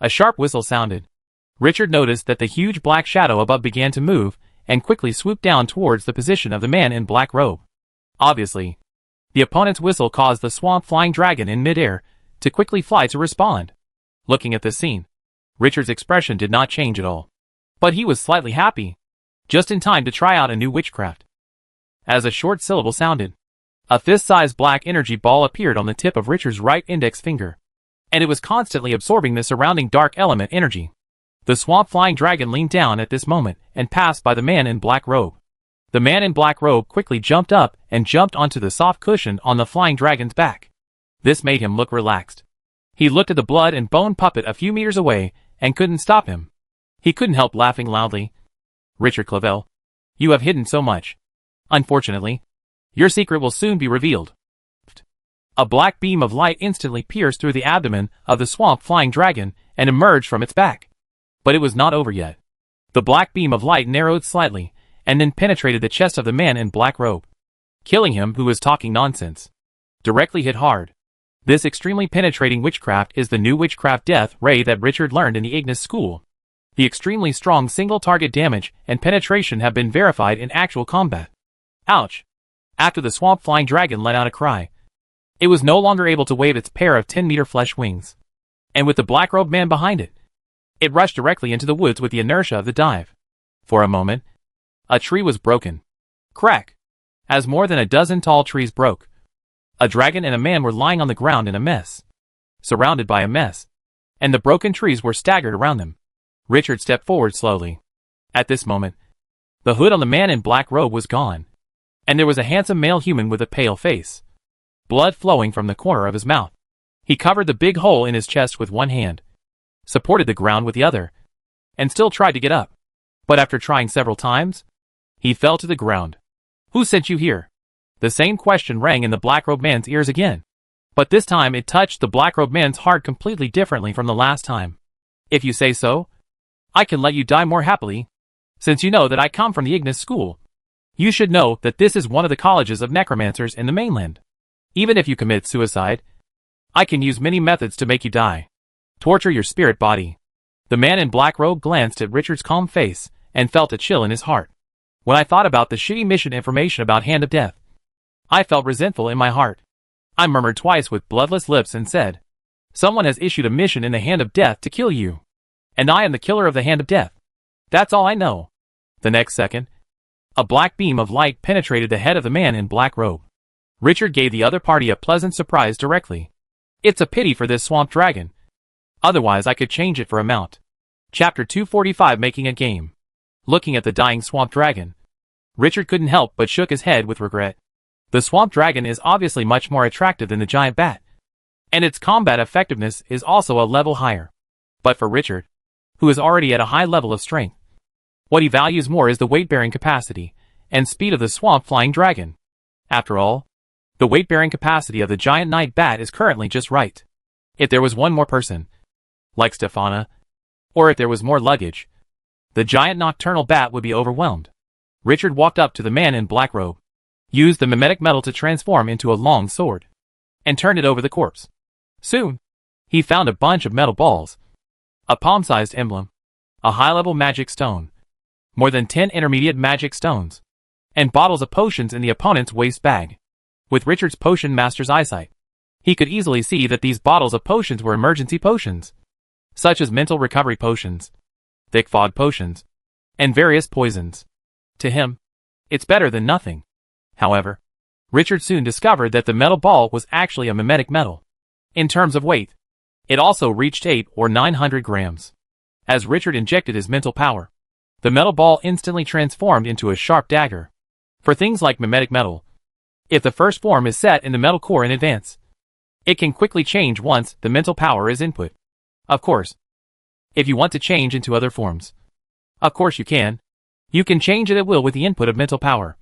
A sharp whistle sounded. Richard noticed that the huge black shadow above began to move and quickly swooped down towards the position of the man in black robe. Obviously, the opponent's whistle caused the swamp flying dragon in midair to quickly fly to respond. Looking at this scene, Richard's expression did not change at all. But he was slightly happy, just in time to try out a new witchcraft. As a short syllable sounded, a fist-sized black energy ball appeared on the tip of Richard's right index finger, and it was constantly absorbing the surrounding dark element energy. The swamp flying dragon leaned down at this moment and passed by the man in black robe. The man in black robe quickly jumped up and jumped onto the soft cushion on the flying dragon's back. This made him look relaxed. He looked at the blood and bone puppet a few meters away and couldn't stop him. He couldn't help laughing loudly. Richard Clavel, you have hidden so much. Unfortunately, your secret will soon be revealed. A black beam of light instantly pierced through the abdomen of the swamp flying dragon and emerged from its back. But it was not over yet. The black beam of light narrowed slightly and then penetrated the chest of the man in black robe, killing him who was talking nonsense. Directly hit hard. This extremely penetrating witchcraft is the new witchcraft death ray that Richard learned in the Ignis school. The extremely strong single target damage and penetration have been verified in actual combat. Ouch! After the swamp flying dragon let out a cry, it was no longer able to wave its pair of 10-meter flesh wings. And with the black-robed man behind it, it rushed directly into the woods with the inertia of the dive. For a moment, a tree was broken. Crack! As more than a dozen tall trees broke. A dragon and a man were lying on the ground in a mess, surrounded by a mess, and the broken trees were staggered around them. Richard stepped forward slowly. At this moment, the hood on the man in black robe was gone, and there was a handsome male human with a pale face, blood flowing from the corner of his mouth. He covered the big hole in his chest with one hand, supported the ground with the other, and still tried to get up. But after trying several times, he fell to the ground. Who sent you here? The same question rang in the black-robed man's ears again. But this time it touched the black-robed man's heart completely differently from the last time. If you say so, I can let you die more happily. Since you know that I come from the Ignis school, you should know that this is one of the colleges of necromancers in the mainland. Even if you commit suicide, I can use many methods to make you die. Torture your spirit body. The man in black robe glanced at Richard's calm face and felt a chill in his heart. When I thought about the shitty mission information about Hand of Death, I felt resentful in my heart. I murmured twice with bloodless lips and said, "Someone has issued a mission in the Hand of Death to kill you. And I am the killer of the Hand of Death. That's all I know." The next second, a black beam of light penetrated the head of the man in black robe. Richard gave the other party a pleasant surprise directly. "It's a pity for this swamp dragon. Otherwise I could change it for a mount." Chapter 245, Making a Game. Looking at the dying swamp dragon, Richard couldn't help but shook his head with regret. The swamp dragon is obviously much more attractive than the giant bat, and its combat effectiveness is also a level higher. But for Richard, who is already at a high level of strength, what he values more is the weight-bearing capacity and speed of the swamp-flying dragon. After all, the weight-bearing capacity of the giant night bat is currently just right. If there was one more person, like Stefana, or if there was more luggage, the giant nocturnal bat would be overwhelmed. Richard walked up to the man in black robe, used the mimetic metal to transform into a long sword, and turned it over the corpse. Soon, he found a bunch of metal balls, a palm-sized emblem, a high-level magic stone, more than 10 intermediate magic stones, and bottles of potions in the opponent's waist bag. With Richard's potion master's eyesight, he could easily see that these bottles of potions were emergency potions, such as mental recovery potions, thick fog potions, and various poisons. To him, it's better than nothing. However, Richard soon discovered that the metal ball was actually a mimetic metal. In terms of weight, it also reached 800 or 900 grams. As Richard injected his mental power, the metal ball instantly transformed into a sharp dagger. For things like mimetic metal, if the first form is set in the metal core in advance, it can quickly change once the mental power is input. Of course, if you want to change into other forms, of course you can. You can change it at will with the input of mental power.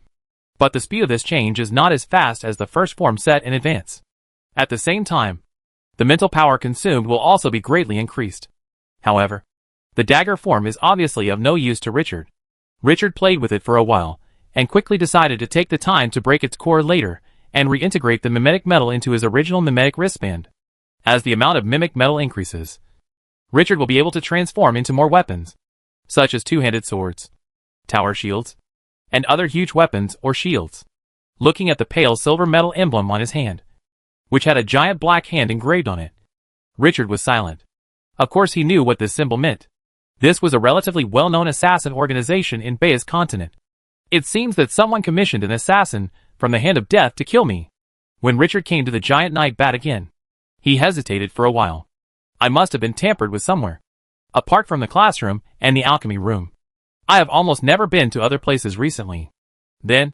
But the speed of this change is not as fast as the first form set in advance. At the same time, the mental power consumed will also be greatly increased. However, the dagger form is obviously of no use to Richard. Richard played with it for a while, and quickly decided to take the time to break its core later, and reintegrate the mimetic metal into his original mimetic wristband. As the amount of mimic metal increases, Richard will be able to transform into more weapons, such as two-handed swords, tower shields, and other huge weapons or shields. Looking at the pale silver metal emblem on his hand, which had a giant black hand engraved on it, Richard was silent. Of course he knew what this symbol meant. This was a relatively well-known assassin organization in Bae's continent. It seems that someone commissioned an assassin from the Hand of Death to kill me. When Richard came to the giant night bat again, he hesitated for a while. I must have been tampered with somewhere. Apart from the classroom and the alchemy room, I have almost never been to other places recently. Then,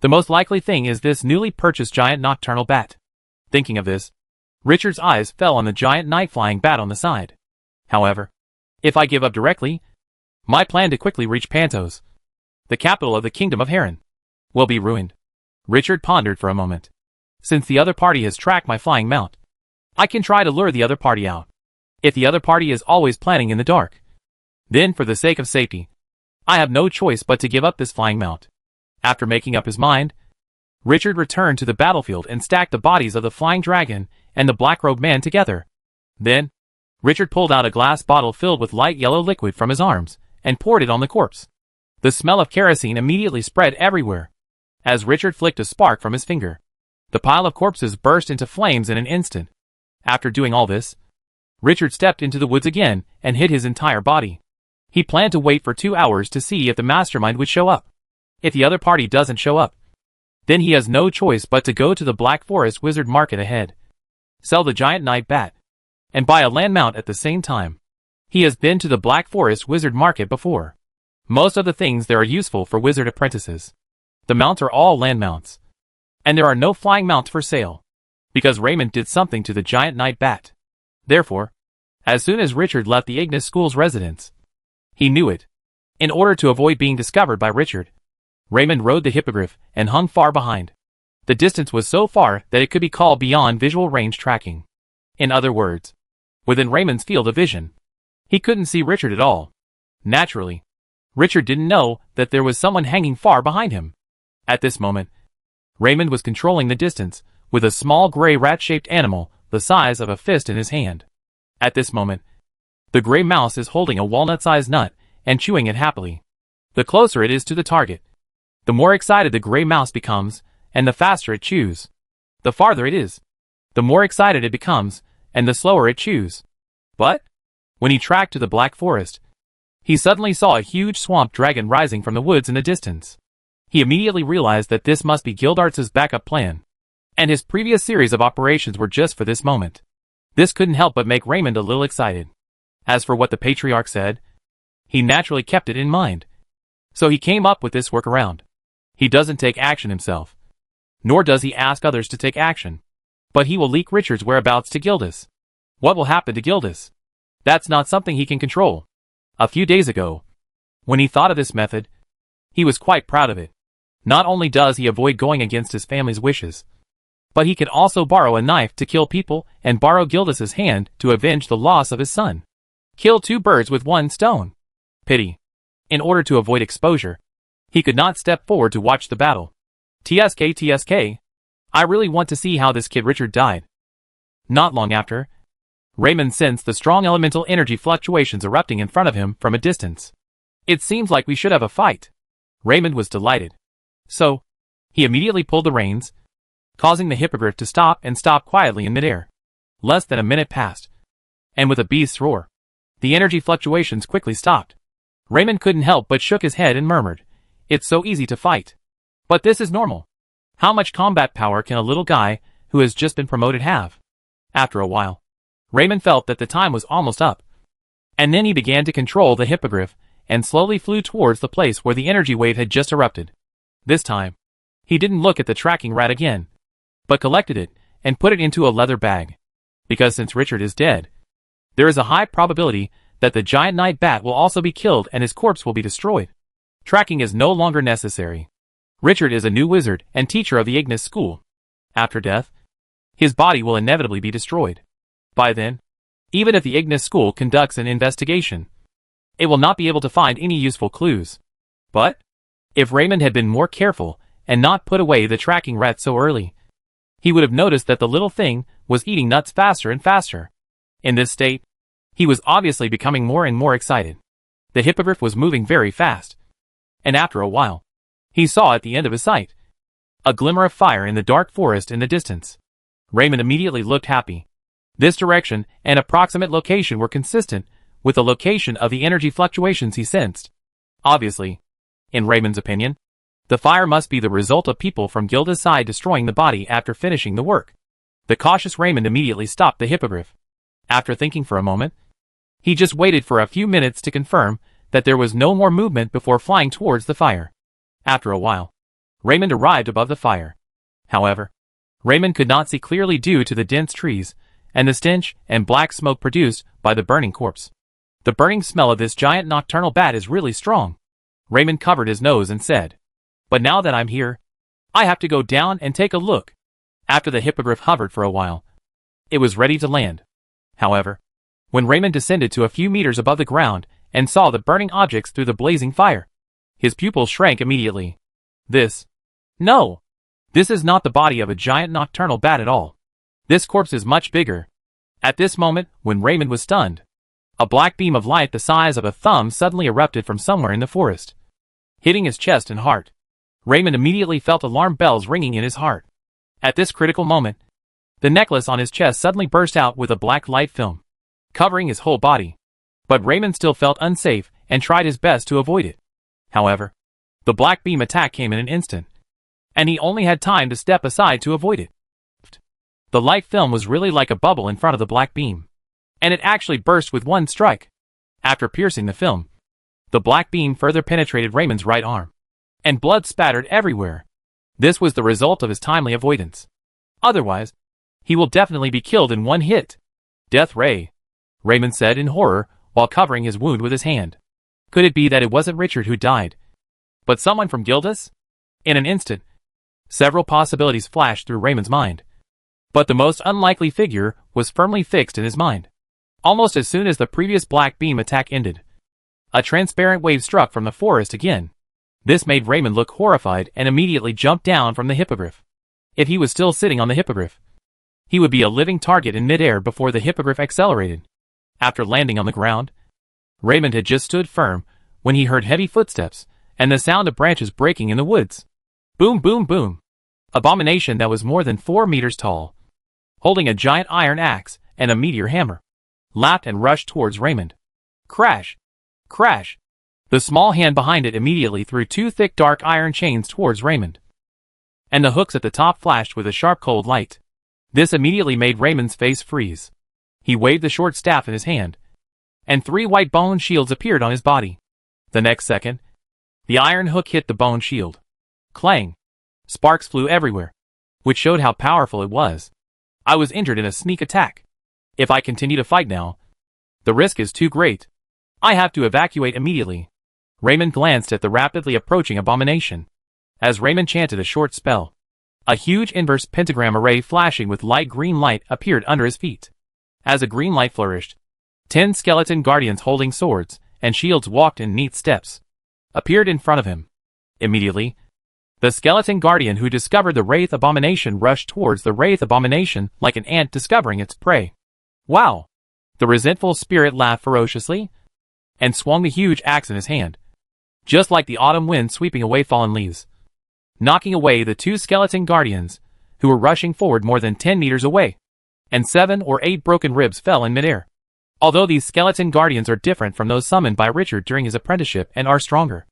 the most likely thing is this newly purchased giant nocturnal bat. Thinking of this, Richard's eyes fell on the giant night-flying bat on the side. However, if I give up directly, my plan to quickly reach Pantos, the capital of the Kingdom of Heron, will be ruined. Richard pondered for a moment. Since the other party has tracked my flying mount, I can try to lure the other party out. If the other party is always planning in the dark, then for the sake of safety, I have no choice but to give up this flying mount. After making up his mind, Richard returned to the battlefield and stacked the bodies of the flying dragon and the black-robed man together. Then, Richard pulled out a glass bottle filled with light yellow liquid from his arms and poured it on the corpse. The smell of kerosene immediately spread everywhere. As Richard flicked a spark from his finger, the pile of corpses burst into flames in an instant. After doing all this, Richard stepped into the woods again and hid his entire body. He planned to wait for 2 hours to see if the mastermind would show up. If the other party doesn't show up, then he has no choice but to go to the Black Forest Wizard Market ahead, sell the giant night bat, and buy a land mount at the same time. He has been to the Black Forest Wizard Market before. Most of the things there are useful for wizard apprentices. The mounts are all land mounts, and there are no flying mounts for sale, because Raymond did something to the giant night bat. Therefore, as soon as Richard left the Ignis School's residence, he knew it. In order to avoid being discovered by Richard, Raymond rode the hippogriff and hung far behind. The distance was so far that it could be called beyond visual range tracking. In other words, within Raymond's field of vision, he couldn't see Richard at all. Naturally, Richard didn't know that there was someone hanging far behind him. At this moment, Raymond was controlling the distance with a small gray rat-shaped animal the size of a fist in his hand. At this moment, the gray mouse is holding a walnut-sized nut and chewing it happily. The closer it is to the target, the more excited the gray mouse becomes, and the faster it chews. The farther it is, the more excited it becomes, and the slower it chews. But, when he tracked to the Black Forest, he suddenly saw a huge swamp dragon rising from the woods in the distance. He immediately realized that this must be Gildarts's backup plan, and his previous series of operations were just for this moment. This couldn't help but make Raymond a little excited. As for what the patriarch said, he naturally kept it in mind. So he came up with this workaround. He doesn't take action himself, nor does he ask others to take action, but he will leak Richard's whereabouts to Gildas. What will happen to Gildas? That's not something he can control. A few days ago, when he thought of this method, he was quite proud of it. Not only does he avoid going against his family's wishes, but he can also borrow a knife to kill people and borrow Gildas's hand to avenge the loss of his son. Kill two birds with one stone. Pity. In order to avoid exposure, he could not step forward to watch the battle. TSK. I really want to see how this kid Richard died. Not long after, Raymond sensed the strong elemental energy fluctuations erupting in front of him from a distance. It seems like we should have a fight. Raymond was delighted. So, he immediately pulled the reins, causing the hippogriff to stop and stop quietly in midair. Less than a minute passed, and with a beast's roar, the energy fluctuations quickly stopped. Raymond couldn't help but shook his head and murmured, "It's so easy to fight. But this is normal. How much combat power can a little guy who has just been promoted have?" After a while, Raymond felt that the time was almost up. And then he began to control the hippogriff and slowly flew towards the place where the energy wave had just erupted. This time, he didn't look at the tracking rat again, but collected it and put it into a leather bag. Because since Richard is dead, there is a high probability that the giant night bat will also be killed and his corpse will be destroyed. Tracking is no longer necessary. Richard is a new wizard and teacher of the Ignis school. After death, his body will inevitably be destroyed. By then, even if the Ignis school conducts an investigation, it will not be able to find any useful clues. But, if Raymond had been more careful and not put away the tracking rat so early, he would have noticed that the little thing was eating nuts faster and faster. In this state, he was obviously becoming more and more excited. The hippogriff was moving very fast, and after a while, he saw at the end of his sight a glimmer of fire in the dark forest in the distance. Raymond immediately looked happy. This direction and approximate location were consistent with the location of the energy fluctuations he sensed. Obviously, in Raymond's opinion, the fire must be the result of people from Gilda's side destroying the body after finishing the work. The cautious Raymond immediately stopped the hippogriff. After thinking for a moment, he just waited for a few minutes to confirm that there was no more movement before flying towards the fire. After a while, Raymond arrived above the fire. However, Raymond could not see clearly due to the dense trees and the stench and black smoke produced by the burning corpse. The burning smell of this giant nocturnal bat is really strong. Raymond covered his nose and said, "But now that I'm here, I have to go down and take a look." After the hippogriff hovered for a while, it was ready to land. However, when Raymond descended to a few meters above the ground and saw the burning objects through the blazing fire, his pupils shrank immediately. No! This is not the body of a giant nocturnal bat at all. This corpse is much bigger. At this moment, when Raymond was stunned, a black beam of light the size of a thumb suddenly erupted from somewhere in the forest, hitting his chest and heart. Raymond immediately felt alarm bells ringing in his heart. At this critical moment, the necklace on his chest suddenly burst out with a black light film, covering his whole body. But Raymond still felt unsafe and tried his best to avoid it. However, the black beam attack came in an instant, and he only had time to step aside to avoid it. The light film was really like a bubble in front of the black beam, and it actually burst with one strike. After piercing the film, the black beam further penetrated Raymond's right arm, and blood spattered everywhere. This was the result of his timely avoidance. Otherwise, he will definitely be killed in one hit. "Death ray," Raymond said in horror while covering his wound with his hand. Could it be that it wasn't Richard who died, but someone from Gildas? In an instant, several possibilities flashed through Raymond's mind. But the most unlikely figure was firmly fixed in his mind. Almost as soon as the previous black beam attack ended, a transparent wave struck from the forest again. This made Raymond look horrified and immediately jumped down from the hippogriff. If he was still sitting on the hippogriff, he would be a living target in midair before the hippogriff accelerated. After landing on the ground, Raymond had just stood firm when he heard heavy footsteps and the sound of branches breaking in the woods. Boom, boom, boom. Abomination that was more than 4 meters tall, holding a giant iron axe and a meteor hammer, laughed and rushed towards Raymond. Crash! Crash! The small hand behind it immediately threw 2 thick dark iron chains towards Raymond, and the hooks at the top flashed with a sharp cold light. This immediately made Raymond's face freeze. He waved the short staff in his hand, and 3 white bone shields appeared on his body. The next second, the iron hook hit the bone shield. Clang! Sparks flew everywhere, which showed how powerful it was. I was injured in a sneak attack. If I continue to fight now, the risk is too great. I have to evacuate immediately. Raymond glanced at the rapidly approaching abomination. As Raymond chanted a short spell, a huge inverse pentagram array flashing with light green light appeared under his feet. As a green light flourished, 10 skeleton guardians holding swords and shields walked in neat steps, appeared in front of him. Immediately, the skeleton guardian who discovered the wraith abomination rushed towards the wraith abomination like an ant discovering its prey. Wow! The resentful spirit laughed ferociously and swung the huge axe in his hand, just like the autumn wind sweeping away fallen leaves, knocking away the 2 skeleton guardians who were rushing forward more than 10 meters away, and 7 or 8 broken ribs fell in midair. Although these skeleton guardians are different from those summoned by Richard during his apprenticeship and are stronger,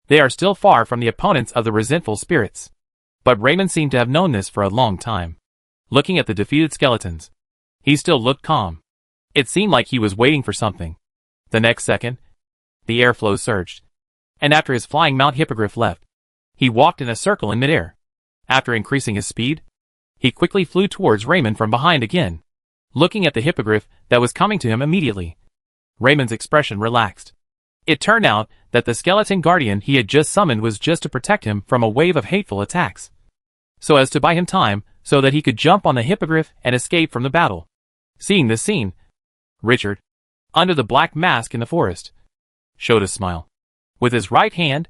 they are still far from the opponents of the resentful spirits. But Raymond seemed to have known this for a long time. Looking at the defeated skeletons, he still looked calm. It seemed like he was waiting for something. The next second, the airflow surged, and after his flying mount hippogriff left, he walked in a circle in midair. After increasing his speed, he quickly flew towards Raymond from behind again. Looking at the hippogriff that was coming to him immediately, Raymond's expression relaxed. It turned out that the skeleton guardian he had just summoned was just to protect him from a wave of hateful attacks, so as to buy him time so that he could jump on the hippogriff and escape from the battle. Seeing this scene, Richard, under the black mask in the forest, showed a smile. With his right hand,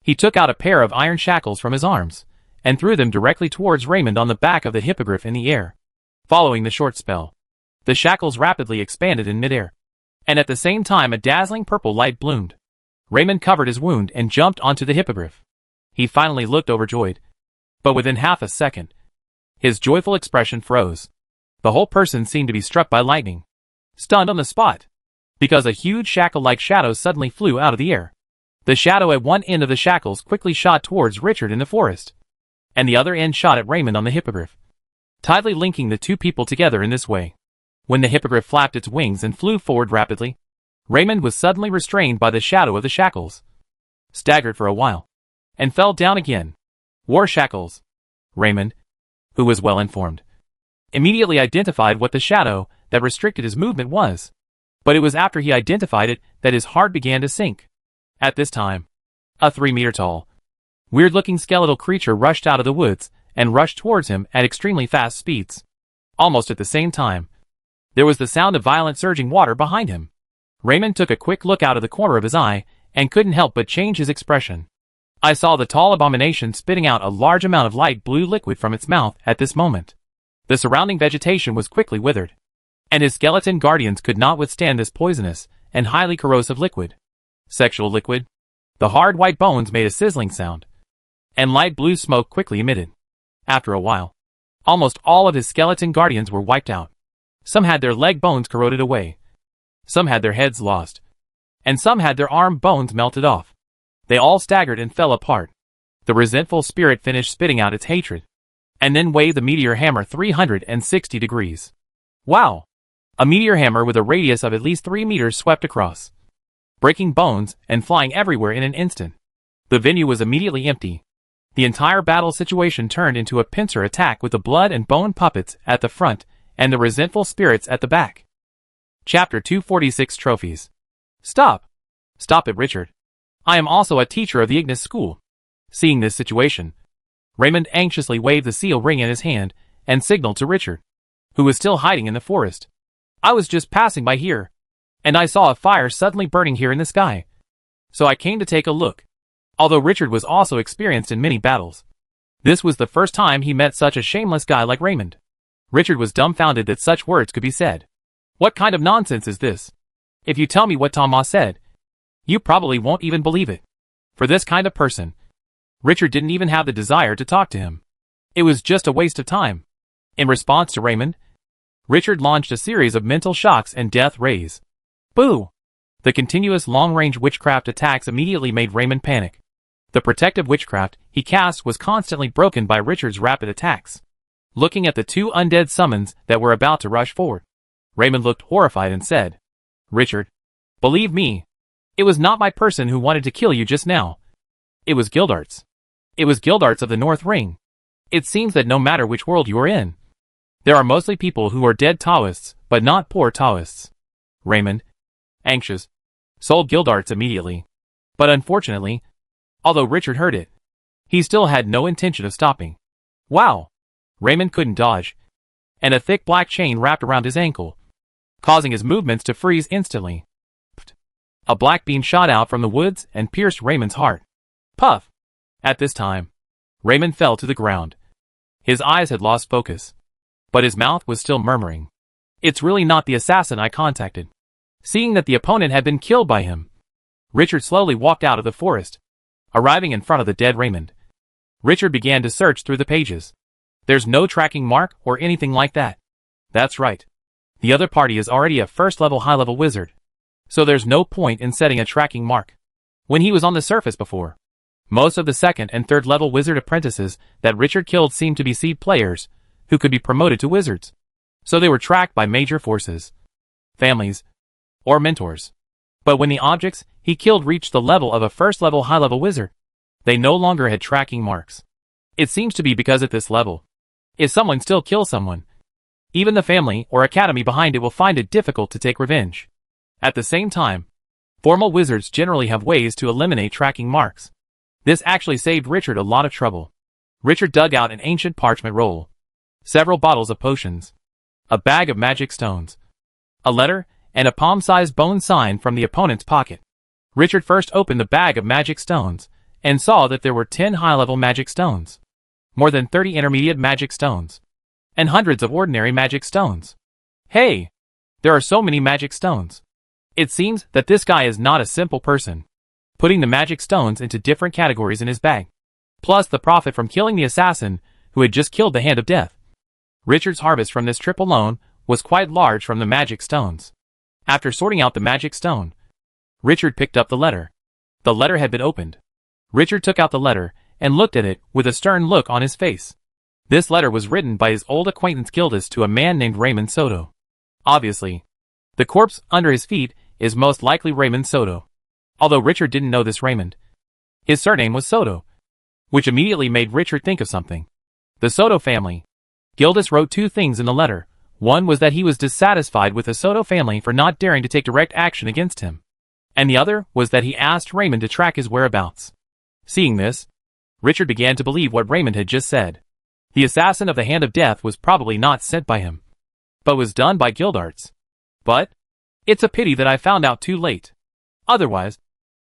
he took out a pair of iron shackles from his arms and threw them directly towards Raymond on the back of the hippogriff in the air. Following the short spell, the shackles rapidly expanded in midair, and at the same time a dazzling purple light bloomed. Raymond covered his wound and jumped onto the hippogriff. He finally looked overjoyed, but within half a second, his joyful expression froze. The whole person seemed to be struck by lightning, stunned on the spot, because a huge shackle-like shadow suddenly flew out of the air. The shadow at one end of the shackles quickly shot towards Richard in the forest, and the other end shot at Raymond on the hippogriff, tightly linking the 2 people together in this way. When the hippogriff flapped its wings and flew forward rapidly, Raymond was suddenly restrained by the shadow of the shackles, staggered for a while, and fell down again. War shackles. Raymond, who was well informed, immediately identified what the shadow that restricted his movement was. But it was after he identified it that his heart began to sink. At this time, a 3-meter-tall, weird-looking skeletal creature rushed out of the woods and rushed towards him at extremely fast speeds. Almost at the same time, there was the sound of violent surging water behind him. Raymond took a quick look out of the corner of his eye and couldn't help but change his expression. I saw the tall abomination spitting out a large amount of light blue liquid from its mouth at this moment. The surrounding vegetation was quickly withered, and his skeleton guardians could not withstand this poisonous and highly corrosive liquid. Sexual liquid. The hard white bones made a sizzling sound, and light blue smoke quickly emitted. After a while, almost all of his skeleton guardians were wiped out. Some had their leg bones corroded away, some had their heads lost, and some had their arm bones melted off. They all staggered and fell apart. The resentful spirit finished spitting out its hatred, and then waved the meteor hammer 360 degrees. Wow! A meteor hammer with a radius of at least 3 meters swept across, breaking bones and flying everywhere in an instant. The venue was immediately empty. The entire battle situation turned into a pincer attack with the blood and bone puppets at the front and the resentful spirits at the back. Chapter 246 Trophies. Stop! Stop it, Richard. I am also a teacher of the Ignis School. Seeing this situation, Raymond anxiously waved the seal ring in his hand and signaled to Richard, who was still hiding in the forest. I was just passing by here, and I saw a fire suddenly burning here in the sky. So I came to take a look. Although Richard was also experienced in many battles, this was the first time he met such a shameless guy like Raymond. Richard was dumbfounded that such words could be said. What kind of nonsense is this? If you tell me what Thomas said, you probably won't even believe it. For this kind of person, Richard didn't even have the desire to talk to him. It was just a waste of time. In response to Raymond, Richard launched a series of mental shocks and death rays. Boo! The continuous long-range witchcraft attacks immediately made Raymond panic. The protective witchcraft he cast was constantly broken by Richard's rapid attacks. Looking at the two undead summons that were about to rush forward, Raymond looked horrified and said, Richard, believe me, it was not my person who wanted to kill you just now. It was Gildarts. It was Gildarts of the North Ring. It seems that no matter which world you are in, there are mostly people who are dead Taoists, but not poor Taoists. Raymond, anxious, sold Gildarts immediately. But unfortunately, although Richard heard it, he still had no intention of stopping. Wow! Raymond couldn't dodge, and a thick black chain wrapped around his ankle, causing his movements to freeze instantly. A black beam shot out from the woods and pierced Raymond's heart. Puff! At this time, Raymond fell to the ground. His eyes had lost focus, but his mouth was still murmuring. It's really not the assassin I contacted. Seeing that the opponent had been killed by him, Richard slowly walked out of the forest, arriving in front of the dead Raymond. Richard began to search through the pages. There's no tracking mark or anything like that. That's right. The other party is already a first-level high-level wizard, so there's no point in setting a tracking mark. When he was on the surface before, most of the second and third level wizard apprentices that Richard killed seemed to be seed players who could be promoted to wizards. So they were tracked by major forces, families, or mentors. But when the objects he killed reached the level of a first level high level wizard, they no longer had tracking marks. It seems to be because at this level, if someone still kills someone, even the family or academy behind it will find it difficult to take revenge. At the same time, formal wizards generally have ways to eliminate tracking marks. This actually saved Richard a lot of trouble. Richard dug out an ancient parchment roll, several bottles of potions, a bag of magic stones, a letter, and a palm-sized bone sign from the opponent's pocket. Richard first opened the bag of magic stones and saw that there were 10 high-level magic stones, more than 30 intermediate magic stones, and hundreds of ordinary magic stones. Hey! There are so many magic stones. It seems that this guy is not a simple person, putting the magic stones into different categories in his bag, plus the profit from killing the assassin who had just killed the Hand of Death. Richard's harvest from this trip alone was quite large from the magic stones. After sorting out the magic stone, Richard picked up the letter. The letter had been opened. Richard took out the letter and looked at it with a stern look on his face. This letter was written by his old acquaintance Gildas to a man named Raymond Soto. Obviously, the corpse under his feet is most likely Raymond Soto. Although Richard didn't know this Raymond, his surname was Soto, which immediately made Richard think of something. The Soto family. Gildas wrote two things in the letter. One was that he was dissatisfied with the Soto family for not daring to take direct action against him, and the other was that he asked Raymond to track his whereabouts. Seeing this, Richard began to believe what Raymond had just said. The assassin of the Hand of Death was probably not sent by him, but was done by Gildarts. But it's a pity that I found out too late. Otherwise,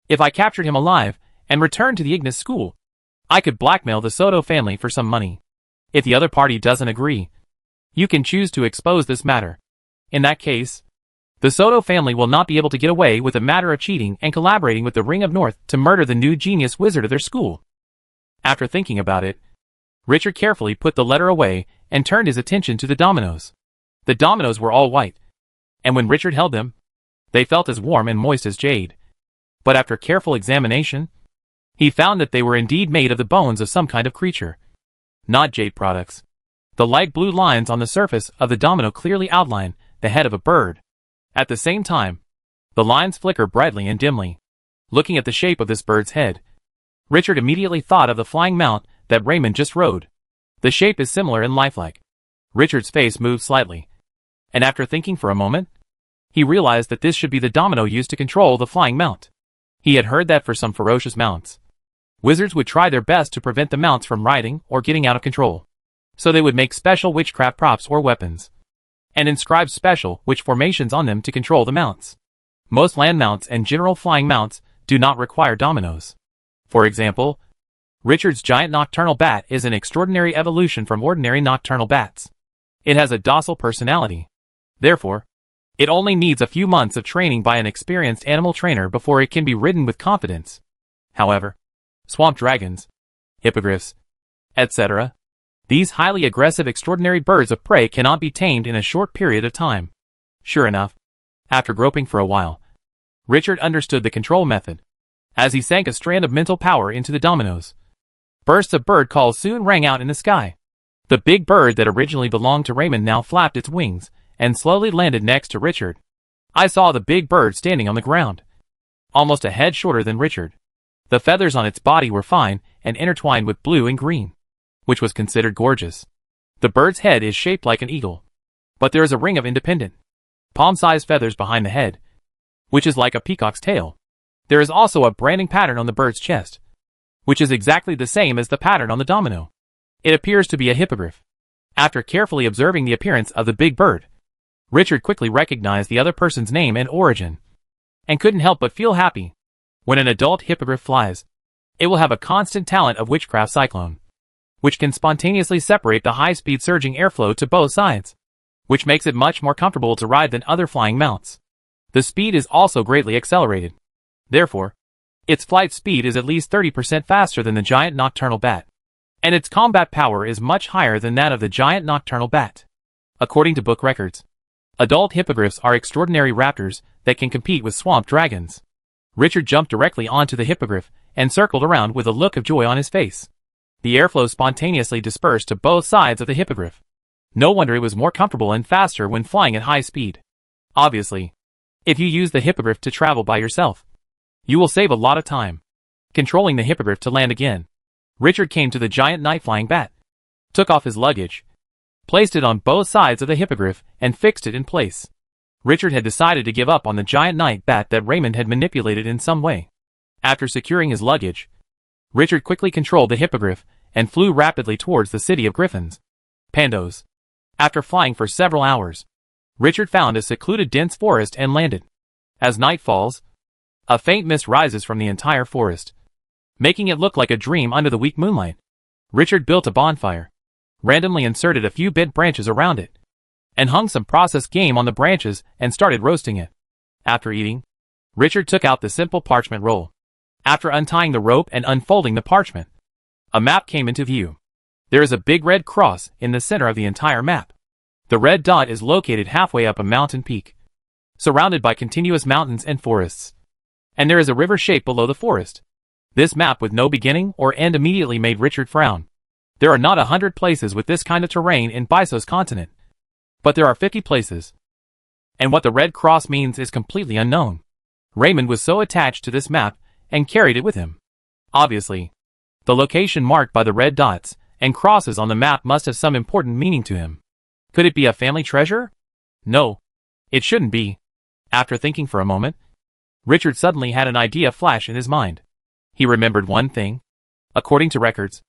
if I captured him alive and returned to the Ignis School, I could blackmail the Soto family for some money. If the other party doesn't agree, you can choose to expose this matter. In that case, the Soto family will not be able to get away with the matter of cheating and collaborating with the Ring of North to murder the new genius wizard of their school. After thinking about it, Richard carefully put the letter away and turned his attention to the dominoes. The dominoes were all white, and when Richard held them, they felt as warm and moist as jade. But after careful examination, he found that they were indeed made of the bones of some kind of creature, not jade products. The light blue lines on the surface of the domino clearly outline the head of a bird. At the same time, the lines flicker brightly and dimly. Looking at the shape of this bird's head, Richard immediately thought of the flying mount that Raymond just rode. The shape is similar and lifelike. Richard's face moved slightly, and after thinking for a moment, he realized that this should be the domino used to control the flying mount. He had heard that for some ferocious mounts, wizards would try their best to prevent the mounts from riding or getting out of control. So they would make special witchcraft props or weapons, and inscribe special witch formations on them to control the mounts. Most land mounts and general flying mounts do not require dominoes. For example, Richard's giant nocturnal bat is an extraordinary evolution from ordinary nocturnal bats. It has a docile personality. Therefore, it only needs a few months of training by an experienced animal trainer before it can be ridden with confidence. However, swamp dragons, hippogriffs, etc., these highly aggressive extraordinary birds of prey cannot be tamed in a short period of time. Sure enough, after groping for a while, Richard understood the control method. As he sank a strand of mental power into the dominoes, bursts of bird calls soon rang out in the sky. The big bird that originally belonged to Raymond now flapped its wings and slowly landed next to Richard. I saw the big bird standing on the ground, almost a head shorter than Richard. The feathers on its body were fine and intertwined with blue and green, which was considered gorgeous. The bird's head is shaped like an eagle, but there is a ring of independent, palm-sized feathers behind the head, which is like a peacock's tail. There is also a branding pattern on the bird's chest, which is exactly the same as the pattern on the domino. It appears to be a hippogriff. After carefully observing the appearance of the big bird, Richard quickly recognized the other person's name and origin, and couldn't help but feel happy. When an adult hippogriff flies, it will have a constant talent of witchcraft cyclone, which can spontaneously separate the high-speed surging airflow to both sides, which makes it much more comfortable to ride than other flying mounts. The speed is also greatly accelerated. Therefore, its flight speed is at least 30% faster than the giant nocturnal bat, and its combat power is much higher than that of the giant nocturnal bat. According to book records, adult hippogriffs are extraordinary raptors that can compete with swamp dragons. Richard jumped directly onto the hippogriff and circled around with a look of joy on his face. The airflow spontaneously dispersed to both sides of the hippogriff. No wonder it was more comfortable and faster when flying at high speed. Obviously, if you use the hippogriff to travel by yourself, you will save a lot of time. Controlling the hippogriff to land again, Richard came to the giant night-flying bat, took off his luggage, placed it on both sides of the hippogriff, and fixed it in place. Richard had decided to give up on the giant night bat that Raymond had manipulated in some way. After securing his luggage, Richard quickly controlled the hippogriff and flew rapidly towards the city of griffins, Pandos. After flying for several hours, Richard found a secluded dense forest and landed. As night falls, a faint mist rises from the entire forest, making it look like a dream under the weak moonlight. Richard built a bonfire, randomly inserted a few bent branches around it, and hung some processed game on the branches and started roasting it. After eating, Richard took out the simple parchment roll. After untying the rope and unfolding the parchment, a map came into view. There is a big red cross in the center of the entire map. The red dot is located halfway up a mountain peak, surrounded by continuous mountains and forests. And there is a river shape below the forest. This map with no beginning or end immediately made Richard frown. There are not 100 places with this kind of terrain in Bisos continent, but there are 50 places. And what the red cross means is completely unknown. Raymond was so attached to this map and carried it with him. Obviously, the location marked by the red dots and crosses on the map must have some important meaning to him. Could it be a family treasure? No, it shouldn't be. After thinking for a moment, Richard suddenly had an idea flash in his mind. He remembered one thing. According to records,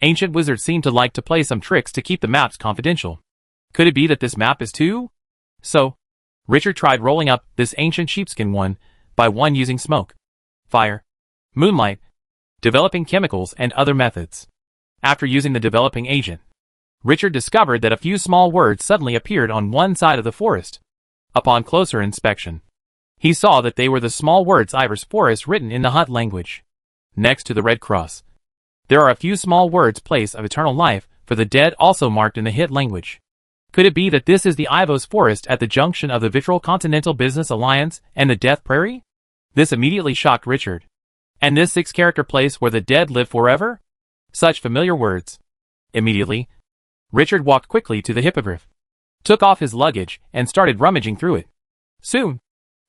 ancient wizards seem to like to play some tricks to keep the maps confidential. Could it be that this map is too? So, Richard tried rolling up this ancient sheepskin one by one using smoke, fire, moonlight, developing chemicals and other methods. After using the developing agent, Richard discovered that a few small words suddenly appeared on one side of the forest. Upon closer inspection, he saw that they were the small words Iris Forest written in the Hut language. Next to the red cross, there are a few small words Place of Eternal Life for the Dead also marked in the Hit language. Could it be that this is the Ivos Forest at the junction of the Vitral Continental Business Alliance and the Death Prairie? This immediately shocked Richard. And this 6-character place where the dead live forever? Such familiar words. Immediately, Richard walked quickly to the hippogriff, took off his luggage, and started rummaging through it. Soon,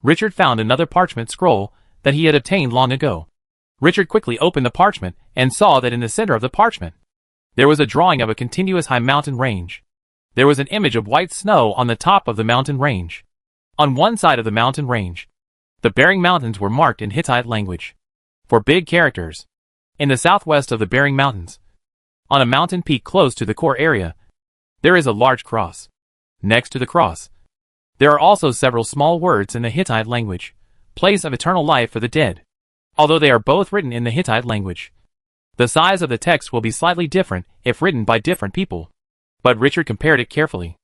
Richard found another parchment scroll that he had obtained long ago. Richard quickly opened the parchment and saw that in the center of the parchment, there was a drawing of a continuous high mountain range. There was an image of white snow on the top of the mountain range. On one side of the mountain range, The Bering Mountains were marked in Hittite language. For big characters. In the southwest of the Bering Mountains, on a mountain peak close to the core area, there is a large cross. Next to the cross, there are also several small words in the Hittite language, place of eternal life for the dead. Although they are both written in the Hittite language, the size of the text will be slightly different if written by different people. But Richard compared it carefully,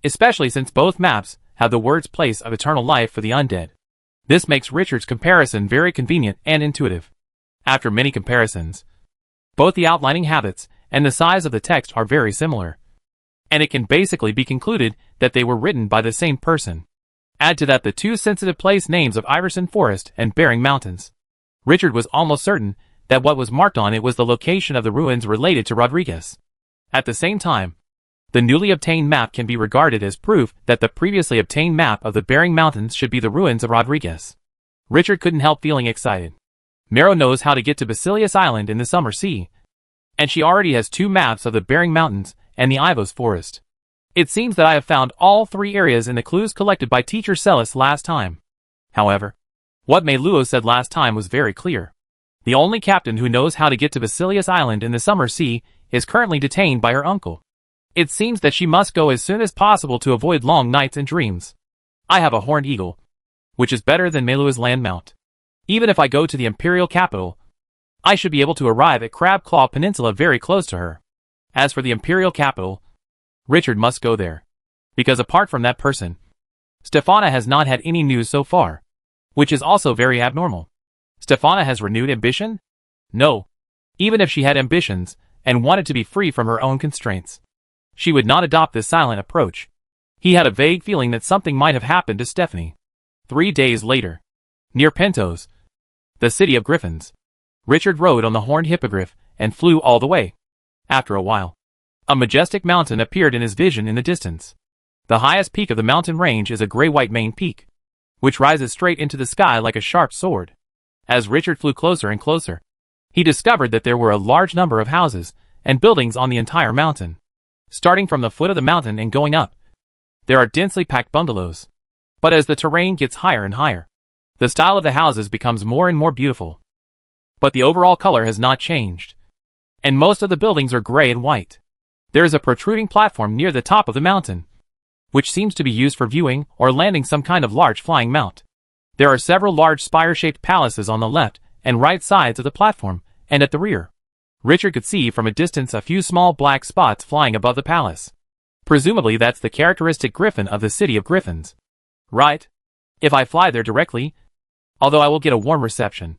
especially since both maps have the words place of eternal life for the undead. This makes Richard's comparison very convenient and intuitive. After many comparisons, both the outlining habits and the size of the text are very similar, and it can basically be concluded that they were written by the same person. Add to that the two sensitive place names of Iverson Forest and Bering Mountains. Richard was almost certain that what was marked on it was the location of the ruins related to Rodriguez. At the same time, the newly obtained map can be regarded as proof that the previously obtained map of the Bering Mountains should be the ruins of Rodriguez. Richard couldn't help feeling excited. Mero knows how to get to Basilius Island in the summer sea, and she already has 2 maps of the Bering Mountains and the Ivos Forest. It seems that I have found all 3 areas in the clues collected by Teacher Celis last time. However, what Meluo said last time was very clear. The only captain who knows how to get to Basilius Island in the summer sea is currently detained by her uncle. It seems that she must go as soon as possible to avoid long nights and dreams. I have a horned eagle, which is better than Meluo's land mount. Even if I go to the imperial capital, I should be able to arrive at Crab Claw Peninsula very close to her. As for the imperial capital, Richard must go there, because apart from that person, Stefana has not had any news so far, which is also very abnormal. Stefana has renewed ambition? No. Even if she had ambitions and wanted to be free from her own constraints, she would not adopt this silent approach. He had a vague feeling that something might have happened to Stephanie. 3 days later, near Pentos, the city of griffins, Richard rode on the horned hippogriff and flew all the way. After a while, a majestic mountain appeared in his vision in the distance. The highest peak of the mountain range is a gray-white main peak, which rises straight into the sky like a sharp sword. As Richard flew closer and closer, he discovered that there were a large number of houses and buildings on the entire mountain. Starting from the foot of the mountain and going up, there are densely packed bungalows. But as the terrain gets higher and higher, the style of the houses becomes more and more beautiful. But the overall color has not changed, and most of the buildings are gray and white. There is a protruding platform near the top of the mountain, which seems to be used for viewing or landing some kind of large flying mount. There are several large spire-shaped palaces on the left and right sides of the platform, and at the rear. Richard could see from a distance a few small black spots flying above the palace. Presumably that's the characteristic griffin of the city of griffins. Right? If I fly there directly, although I will get a warm reception,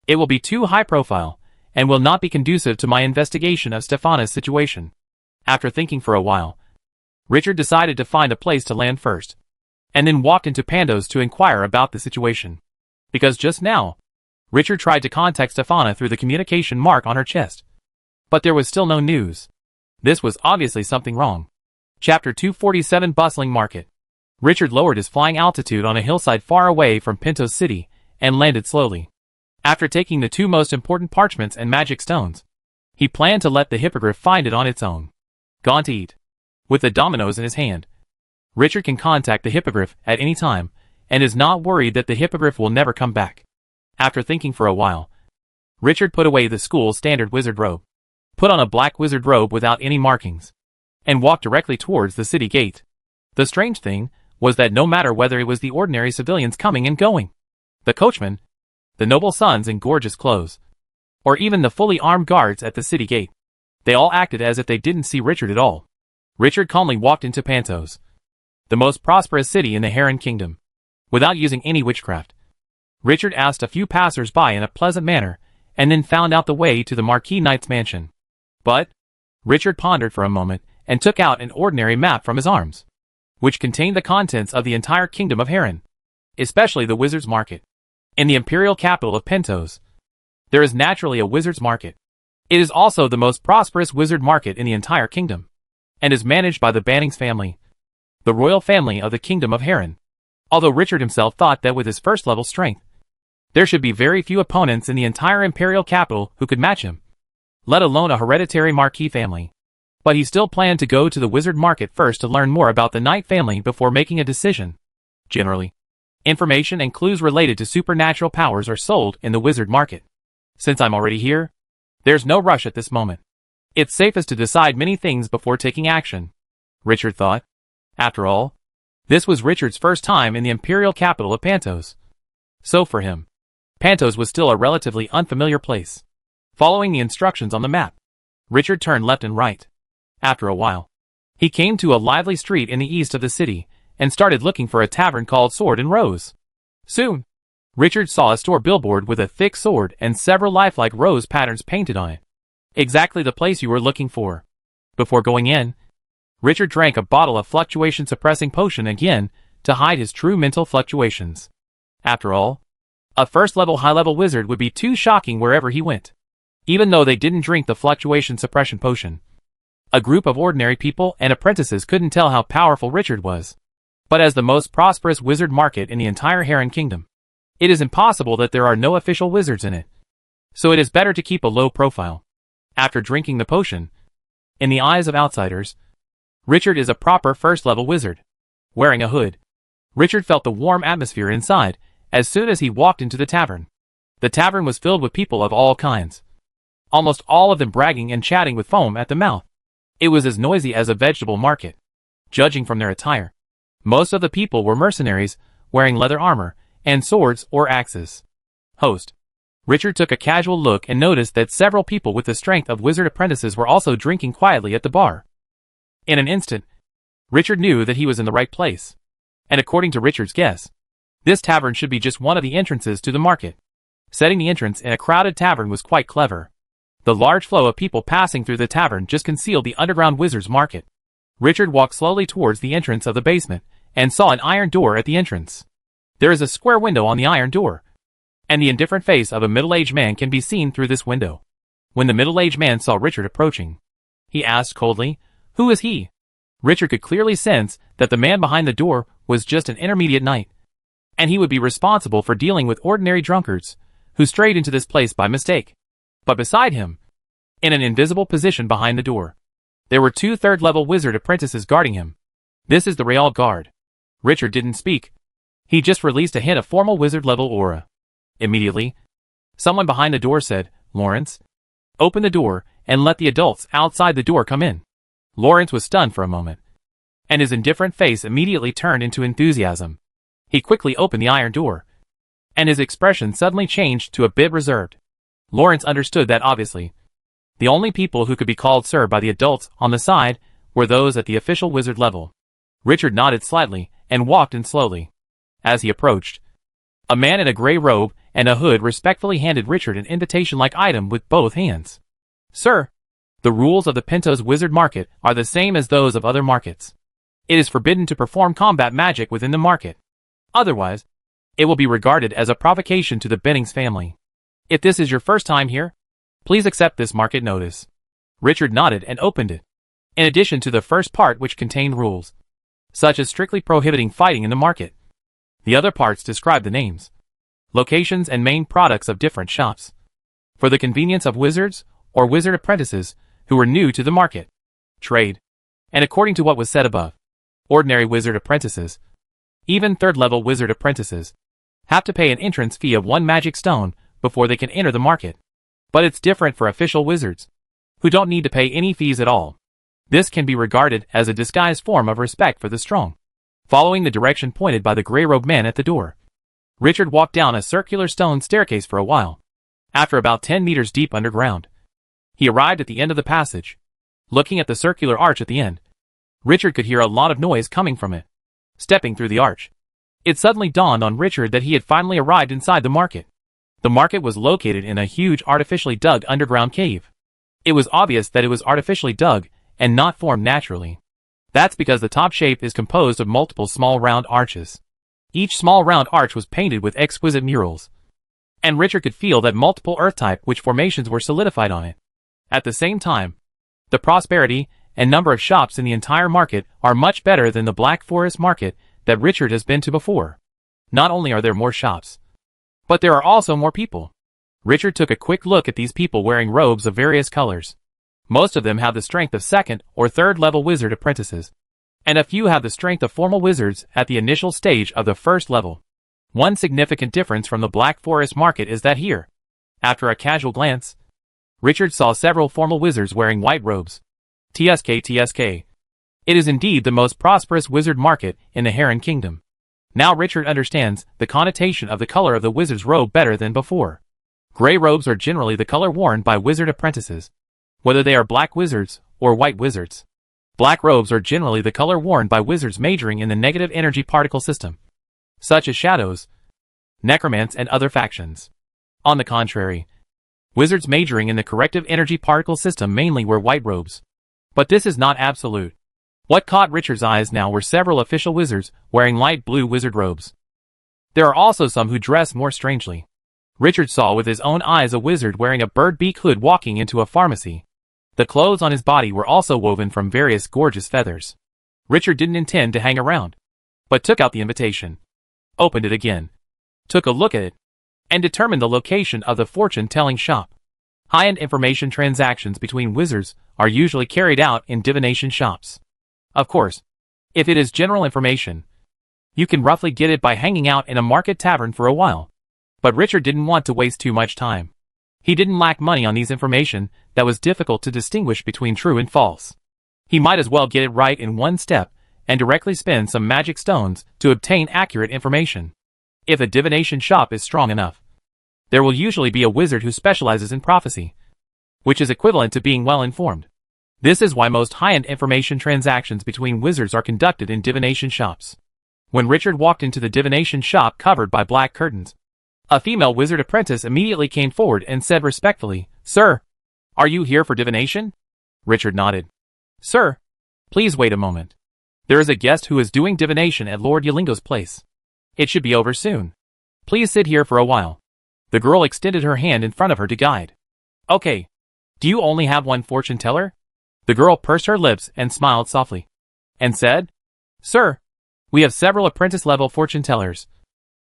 it will be too high profile, and will not be conducive to my investigation of Stefana's situation. After thinking for a while, Richard decided to find a place to land first, and then walked into Pando's to inquire about the situation. Because just now, Richard tried to contact Stefana through the communication mark on her chest, but there was still no news. This was obviously something wrong. Chapter 247 Bustling Market. Richard lowered his flying altitude on a hillside far away from Pinto City, and landed slowly. After taking the 2 most important parchments and magic stones, he planned to let the hippogriff find it on its own. Gone to eat. With the dominoes in his hand, Richard can contact the hippogriff at any time, and is not worried that the hippogriff will never come back. After thinking for a while, Richard put away the school's standard wizard robe, put on a black wizard robe without any markings, and walked directly towards the city gate. The strange thing was that no matter whether it was the ordinary civilians coming and going, the coachman, the noble sons in gorgeous clothes, or even the fully armed guards at the city gate, they all acted as if they didn't see Richard at all. Richard calmly walked into Pantos, the most prosperous city in the Heron Kingdom. Without using any witchcraft, Richard asked a few passers-by in a pleasant manner, and then found out the way to the Marquis Knight's mansion. But Richard pondered for a moment, and took out an ordinary map from his arms, which contained the contents of the entire kingdom of Heron, especially the wizard's market. In the imperial capital of Pentos, there is naturally a wizard's market. It is also the most prosperous wizard market in the entire kingdom, and is managed by the Bannings family, the royal family of the kingdom of Heron. Although Richard himself thought that with his first-level strength, there should be very few opponents in the entire imperial capital who could match him, let alone a hereditary marquis family. But he still planned to go to the wizard market first to learn more about the Knight family before making a decision. Generally, Information and clues related to supernatural powers are sold in the wizard market. Since I'm already here, there's no rush at this moment. It's safest to decide many things before taking action, Richard thought. After all, this was Richard's first time in the imperial capital of Pantos. So for him, Pantos was still a relatively unfamiliar place. Following the instructions on the map, Richard turned left and right. After a while, he came to a lively street in the east of the city and started looking for a tavern called Sword and Rose. Soon, Richard saw a store billboard with a thick sword and several lifelike rose patterns painted on it. Exactly the place you were looking for. Before going in, Richard drank a bottle of fluctuation-suppressing potion again to hide his true mental fluctuations. After all, a first-level high-level wizard would be too shocking wherever he went. Even though they didn't drink the fluctuation suppression potion, a group of ordinary people and apprentices couldn't tell how powerful Richard was. But as the most prosperous wizard market in the entire Heron Kingdom, it is impossible that there are no official wizards in it. So it is better to keep a low profile. After drinking the potion, in the eyes of outsiders, Richard is a proper first-level wizard. Wearing a hood, Richard felt the warm atmosphere inside as soon as he walked into the tavern. The tavern was filled with people of all kinds, almost all of them bragging and chatting with foam at the mouth. It was as noisy as a vegetable market. Judging from their attire, most of the people were mercenaries, wearing leather armor and swords or axes. Host. Richard took a casual look and noticed that several people with the strength of wizard apprentices were also drinking quietly at the bar. In an instant, Richard knew that he was in the right place. And according to Richard's guess, this tavern should be just one of the entrances to the market. Setting the entrance in a crowded tavern was quite clever. The large flow of people passing through the tavern just concealed the underground wizard's market. Richard walked slowly towards the entrance of the basement and saw an iron door at the entrance. There is a square window on the iron door, and the indifferent face of a middle-aged man can be seen through this window. When the middle-aged man saw Richard approaching, he asked coldly, "Who is he?" Richard could clearly sense that the man behind the door was just an intermediate knight, and he would be responsible for dealing with ordinary drunkards who strayed into this place by mistake. But beside him, in an invisible position behind the door, there were two third-level wizard apprentices guarding him. This is the Real Guard. Richard didn't speak. He just released a hint of formal wizard-level aura. Immediately, someone behind the door said, "Lawrence, open the door and let the adults outside the door come in." Lawrence was stunned for a moment, and his indifferent face immediately turned into enthusiasm. He quickly opened the iron door, and his expression suddenly changed to a bit reserved. Lawrence understood that obviously, the only people who could be called sir by the adults on the side were those at the official wizard level. Richard nodded slightly and walked in slowly. As he approached, a man in a gray robe and a hood respectfully handed Richard an invitation-like item with both hands. "Sir, the rules of the Pantos Wizard Market are the same as those of other markets. It is forbidden to perform combat magic within the market. Otherwise, it will be regarded as a provocation to the Bennings family. If this is your first time here, please accept this market notice." Richard nodded and opened it. In addition to the first part which contained rules, such as strictly prohibiting fighting in the market, the other parts describe the names, locations and main products of different shops, for the convenience of wizards or wizard apprentices who were new to the market. Trade. And according to what was said above, ordinary wizard apprentices, even third-level wizard apprentices, have to pay an entrance fee of 1 magic stone before they can enter the market. But it's different for official wizards, who don't need to pay any fees at all. This can be regarded as a disguised form of respect for the strong. Following the direction pointed by the gray-robed man at the door, Richard walked down a circular stone staircase for a while. After about 10 meters deep underground, he arrived at the end of the passage. Looking at the circular arch at the end, Richard could hear a lot of noise coming from it. Stepping through the arch, it suddenly dawned on Richard that he had finally arrived inside the market. The market was located in a huge artificially dug underground cave. It was obvious that it was artificially dug and not formed naturally. That's because the top shape is composed of multiple small round arches. Each small round arch was painted with exquisite murals, and Richard could feel that multiple earth-type which formations were solidified on it. At the same time, the prosperity and number of shops in the entire market are much better than the Black Forest market that Richard has been to before. Not only are there more shops, but there are also more people. Richard took a quick look at these people wearing robes of various colors. Most of them have the strength of second or third level wizard apprentices, and a few have the strength of formal wizards at the initial stage of the first level. One significant difference from the Black Forest market is that here, after a casual glance, Richard saw several formal wizards wearing white robes. TSK. It is indeed the most prosperous wizard market in the Heron Kingdom. Now Richard understands the connotation of the color of the wizard's robe better than before. Gray robes are generally the color worn by wizard apprentices, whether they are black wizards or white wizards. Black robes are generally the color worn by wizards majoring in the negative energy particle system, such as shadows, necromants, and other factions. On the contrary, wizards majoring in the corrective energy particle system mainly wear white robes. But this is not absolute. What caught Richard's eyes now were several official wizards wearing light blue wizard robes. There are also some who dress more strangely. Richard saw with his own eyes a wizard wearing a bird beak hood walking into a pharmacy. The clothes on his body were also woven from various gorgeous feathers. Richard didn't intend to hang around, but took out the invitation, opened it again, took a look at it, and determined the location of the fortune-telling shop. High-end information transactions between wizards are usually carried out in divination shops. Of course, if it is general information, you can roughly get it by hanging out in a market tavern for a while. But Richard didn't want to waste too much time. He didn't lack money on these information that was difficult to distinguish between true and false. He might as well get it right in one step and directly spend some magic stones to obtain accurate information. If a divination shop is strong enough, there will usually be a wizard who specializes in prophecy, which is equivalent to being well informed. This is why most high-end information transactions between wizards are conducted in divination shops. When Richard walked into the divination shop covered by black curtains, a female wizard apprentice immediately came forward and said respectfully, "Sir, are you here for divination?" Richard nodded. "Sir, please wait a moment. There is a guest who is doing divination at Lord Yolingo's place. It should be over soon. Please sit here for a while." The girl extended her hand in front of her to guide. "Okay. Do you only have one fortune teller?" The girl pursed her lips and smiled softly, and said, "Sir, we have several apprentice-level fortune tellers,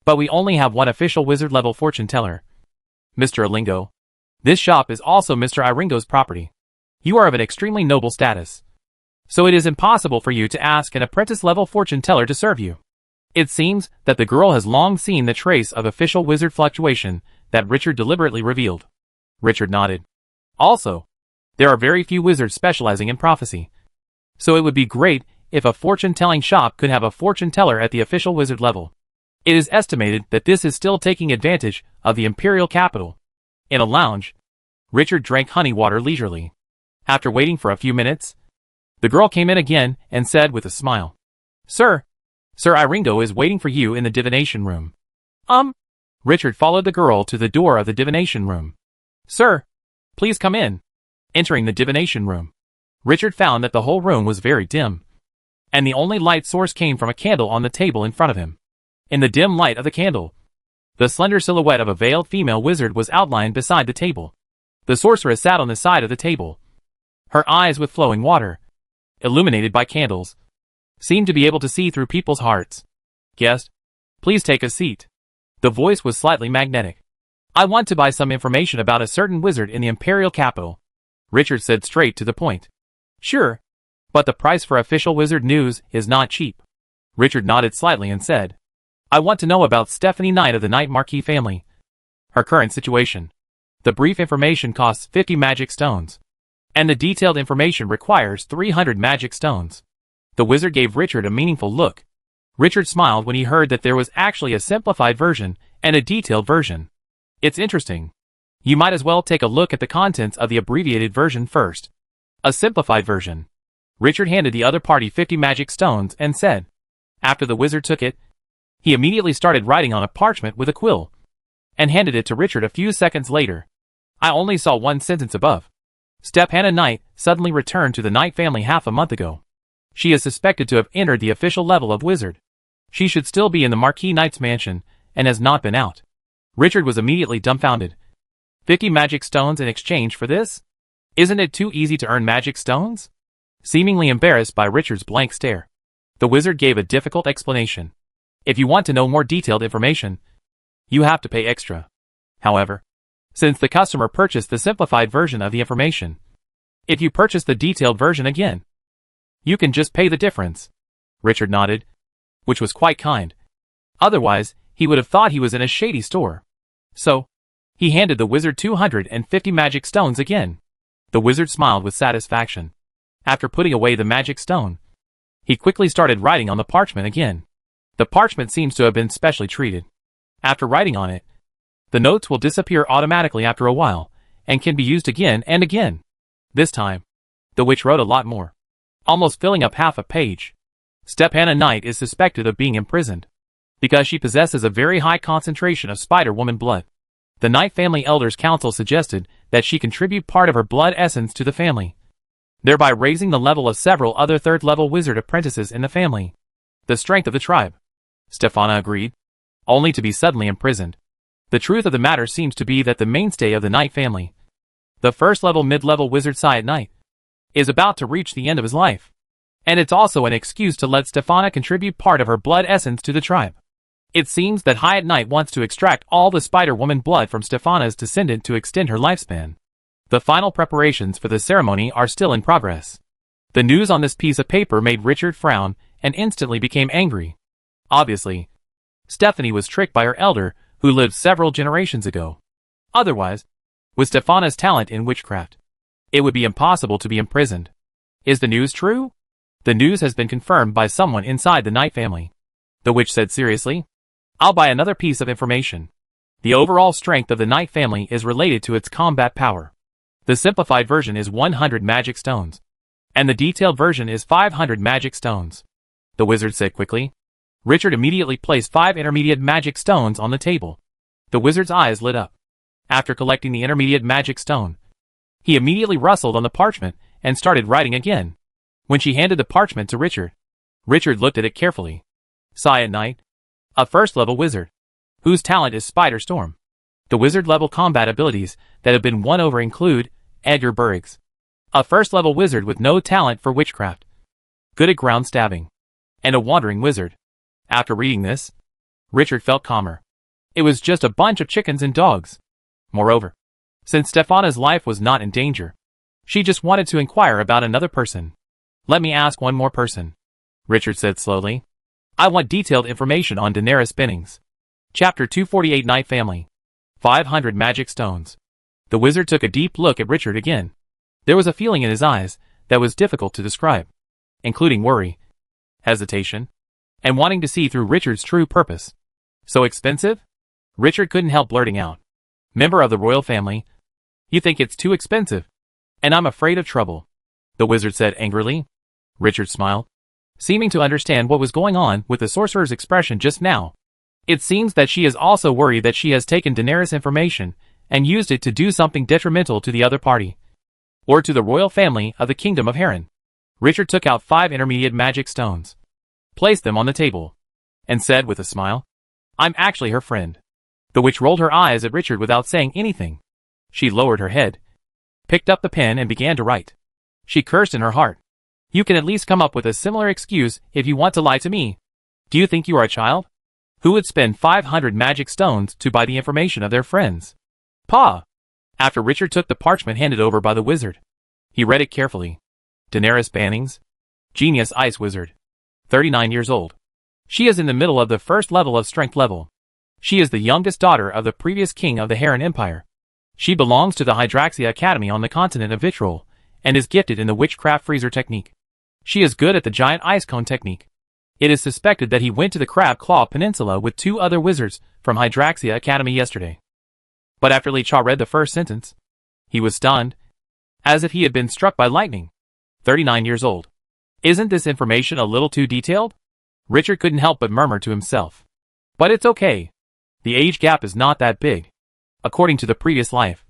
but we only have one official wizard-level fortune teller. Mr. Iringo, this shop is also Mr. Iringo's property. You are of an extremely noble status, so it is impossible for you to ask an apprentice-level fortune teller to serve you." It seems that the girl has long seen the trace of official wizard fluctuation that Richard deliberately revealed. Richard nodded. Also, there are very few wizards specializing in prophecy, so it would be great if a fortune-telling shop could have a fortune teller at the official wizard level. It is estimated that this is still taking advantage of the imperial capital. In a lounge, Richard drank honey water leisurely. After waiting for a few minutes, the girl came in again and said with a smile, Sir Iringo is waiting for you in the divination room." Richard followed the girl to the door of the divination room. "Sir, please come in." Entering the divination room, Richard found that the whole room was very dim, and the only light source came from a candle on the table in front of him. In the dim light of the candle, the slender silhouette of a veiled female wizard was outlined beside the table. The sorceress sat on the side of the table. Her eyes, with flowing water, illuminated by candles, seemed to be able to see through people's hearts. "Guest, please take a seat." The voice was slightly magnetic. "I want to buy some information about a certain wizard in the imperial capital." Richard said straight to the point. "Sure, but the price for official wizard news is not cheap." Richard nodded slightly and said, "I want to know about Stephanie Knight of the Knight Marquis family. Her current situation. The brief information costs 50 magic stones, and the detailed information requires 300 magic stones." The wizard gave Richard a meaningful look. Richard smiled when he heard that there was actually a simplified version and a detailed version. "It's interesting. You might as well take a look at the contents of the abbreviated version first." A simplified version. Richard handed the other party 50 magic stones and said. After the wizard took it, he immediately started writing on a parchment with a quill, and handed it to Richard a few seconds later. "I only saw one sentence above. Stephanie Knight suddenly returned to the Knight family half a month ago. She is suspected to have entered the official level of wizard. She should still be in the Marquis Knight's mansion, and has not been out." Richard was immediately dumbfounded. 50 magic stones in exchange for this? Isn't it too easy to earn magic stones? Seemingly embarrassed by Richard's blank stare, the wizard gave a difficult explanation. "If you want to know more detailed information, you have to pay extra. However, since the customer purchased the simplified version of the information, if you purchase the detailed version again, you can just pay the difference." Richard nodded, which was quite kind. Otherwise, he would have thought he was in a shady store. So, he handed the wizard 250 magic stones again. The wizard smiled with satisfaction. After putting away the magic stone, he quickly started writing on the parchment again. The parchment seems to have been specially treated. After writing on it, the notes will disappear automatically after a while, and can be used again and again. This time, the witch wrote a lot more, almost filling up half a page. Stepanna Knight is suspected of being imprisoned because she possesses a very high concentration of Spider-Woman blood. The Knight family elders council suggested that she contribute part of her blood essence to the family, thereby raising the level of several other third-level wizard apprentices in the family. The strength of the tribe. Stepanna agreed, only to be suddenly imprisoned. The truth of the matter seems to be that the mainstay of the Knight family, the first-level mid-level wizard Syatt Knight, is about to reach the end of his life. And it's also an excuse to let Stepanna contribute part of her blood essence to the tribe. It seems that Syatt Knight wants to extract all the Spider-Woman blood from Stepanna's descendant to extend her lifespan. The final preparations for the ceremony are still in progress. The news on this piece of paper made Richard frown and instantly became angry. Obviously, Stephanie was tricked by her elder, who lived several generations ago. Otherwise, with Stepanna's talent in witchcraft, it would be impossible to be imprisoned. Is the news true? The news has been confirmed by someone inside the Knight family. The witch said seriously. I'll buy another piece of information. The overall strength of the Knight family is related to its combat power. The simplified version is 100 magic stones, and the detailed version is 500 magic stones, the wizard said quickly. Richard immediately placed 5 intermediate magic stones on the table. The wizard's eyes lit up. After collecting the intermediate magic stone, he immediately rustled on the parchment and started writing again. When she handed the parchment to Richard, Richard looked at it carefully. Syatt Knight, a first-level wizard, whose talent is Spider Storm. The wizard-level combat abilities that have been won over include Edgar Burriggs, a first-level wizard with no talent for witchcraft, good at ground stabbing, and a wandering wizard. After reading this, Richard felt calmer. It was just a bunch of chickens and dogs. Moreover, since Stepanna's life was not in danger, she just wanted to inquire about another person. Let me ask one more person, Richard said slowly. I want detailed information on Daenerys Bennings. Chapter 248 Knight Family. 500 Magic Stones. The wizard took a deep look at Richard again. There was a feeling in his eyes that was difficult to describe, including worry, hesitation, and wanting to see through Richard's true purpose. So expensive? Richard couldn't help blurting out. Member of the royal family, you think it's too expensive, and I'm afraid of trouble, the wizard said angrily. Richard smiled, seeming to understand what was going on with the sorcerer's expression just now. It seems that she is also worried that she has taken Daenerys' information and used it to do something detrimental to the other party, or to the royal family of the Kingdom of Harren. Richard took out 5 intermediate magic stones, placed them on the table, and said with a smile, I'm actually her friend. The witch rolled her eyes at Richard without saying anything. She lowered her head, picked up the pen and began to write. She cursed in her heart. You can at least come up with a similar excuse if you want to lie to me. Do you think you are a child? Who would spend 500 magic stones to buy the information of their friends? Pa! After Richard took the parchment handed over by the wizard, he read it carefully. Daenerys Bannings, Genius Ice Wizard, 39 years old. She is in the middle of the first level of strength level. She is the youngest daughter of the previous king of the Harren Empire. She belongs to the Hydraxia Academy on the continent of Vitrol, and is gifted in the witchcraft freezer technique. She is good at the giant ice cone technique. It is suspected that he went to the Crab Claw Peninsula with 2 other wizards from Hydraxia Academy yesterday. But after Li Cha read the first sentence, he was stunned, as if he had been struck by lightning. 39 years old. Isn't this information a little too detailed? Richard couldn't help but murmur to himself. But it's okay. The age gap is not that big. According to the previous life,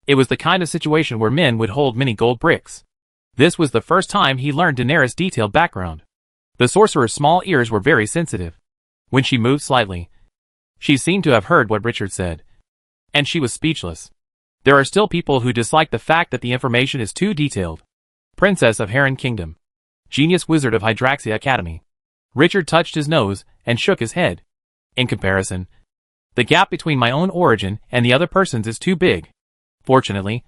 it was the kind of situation where men would hold many gold bricks. This was the first time he learned Daenerys' detailed background. The sorcerer's small ears were very sensitive. When she moved slightly, she seemed to have heard what Richard said, and she was speechless. There are still people who dislike the fact that the information is too detailed. Princess of Harren Kingdom, Genius Wizard of Hydraxia Academy. Richard touched his nose and shook his head. In comparison, the gap between my own origin and the other person's is too big. Fortunately,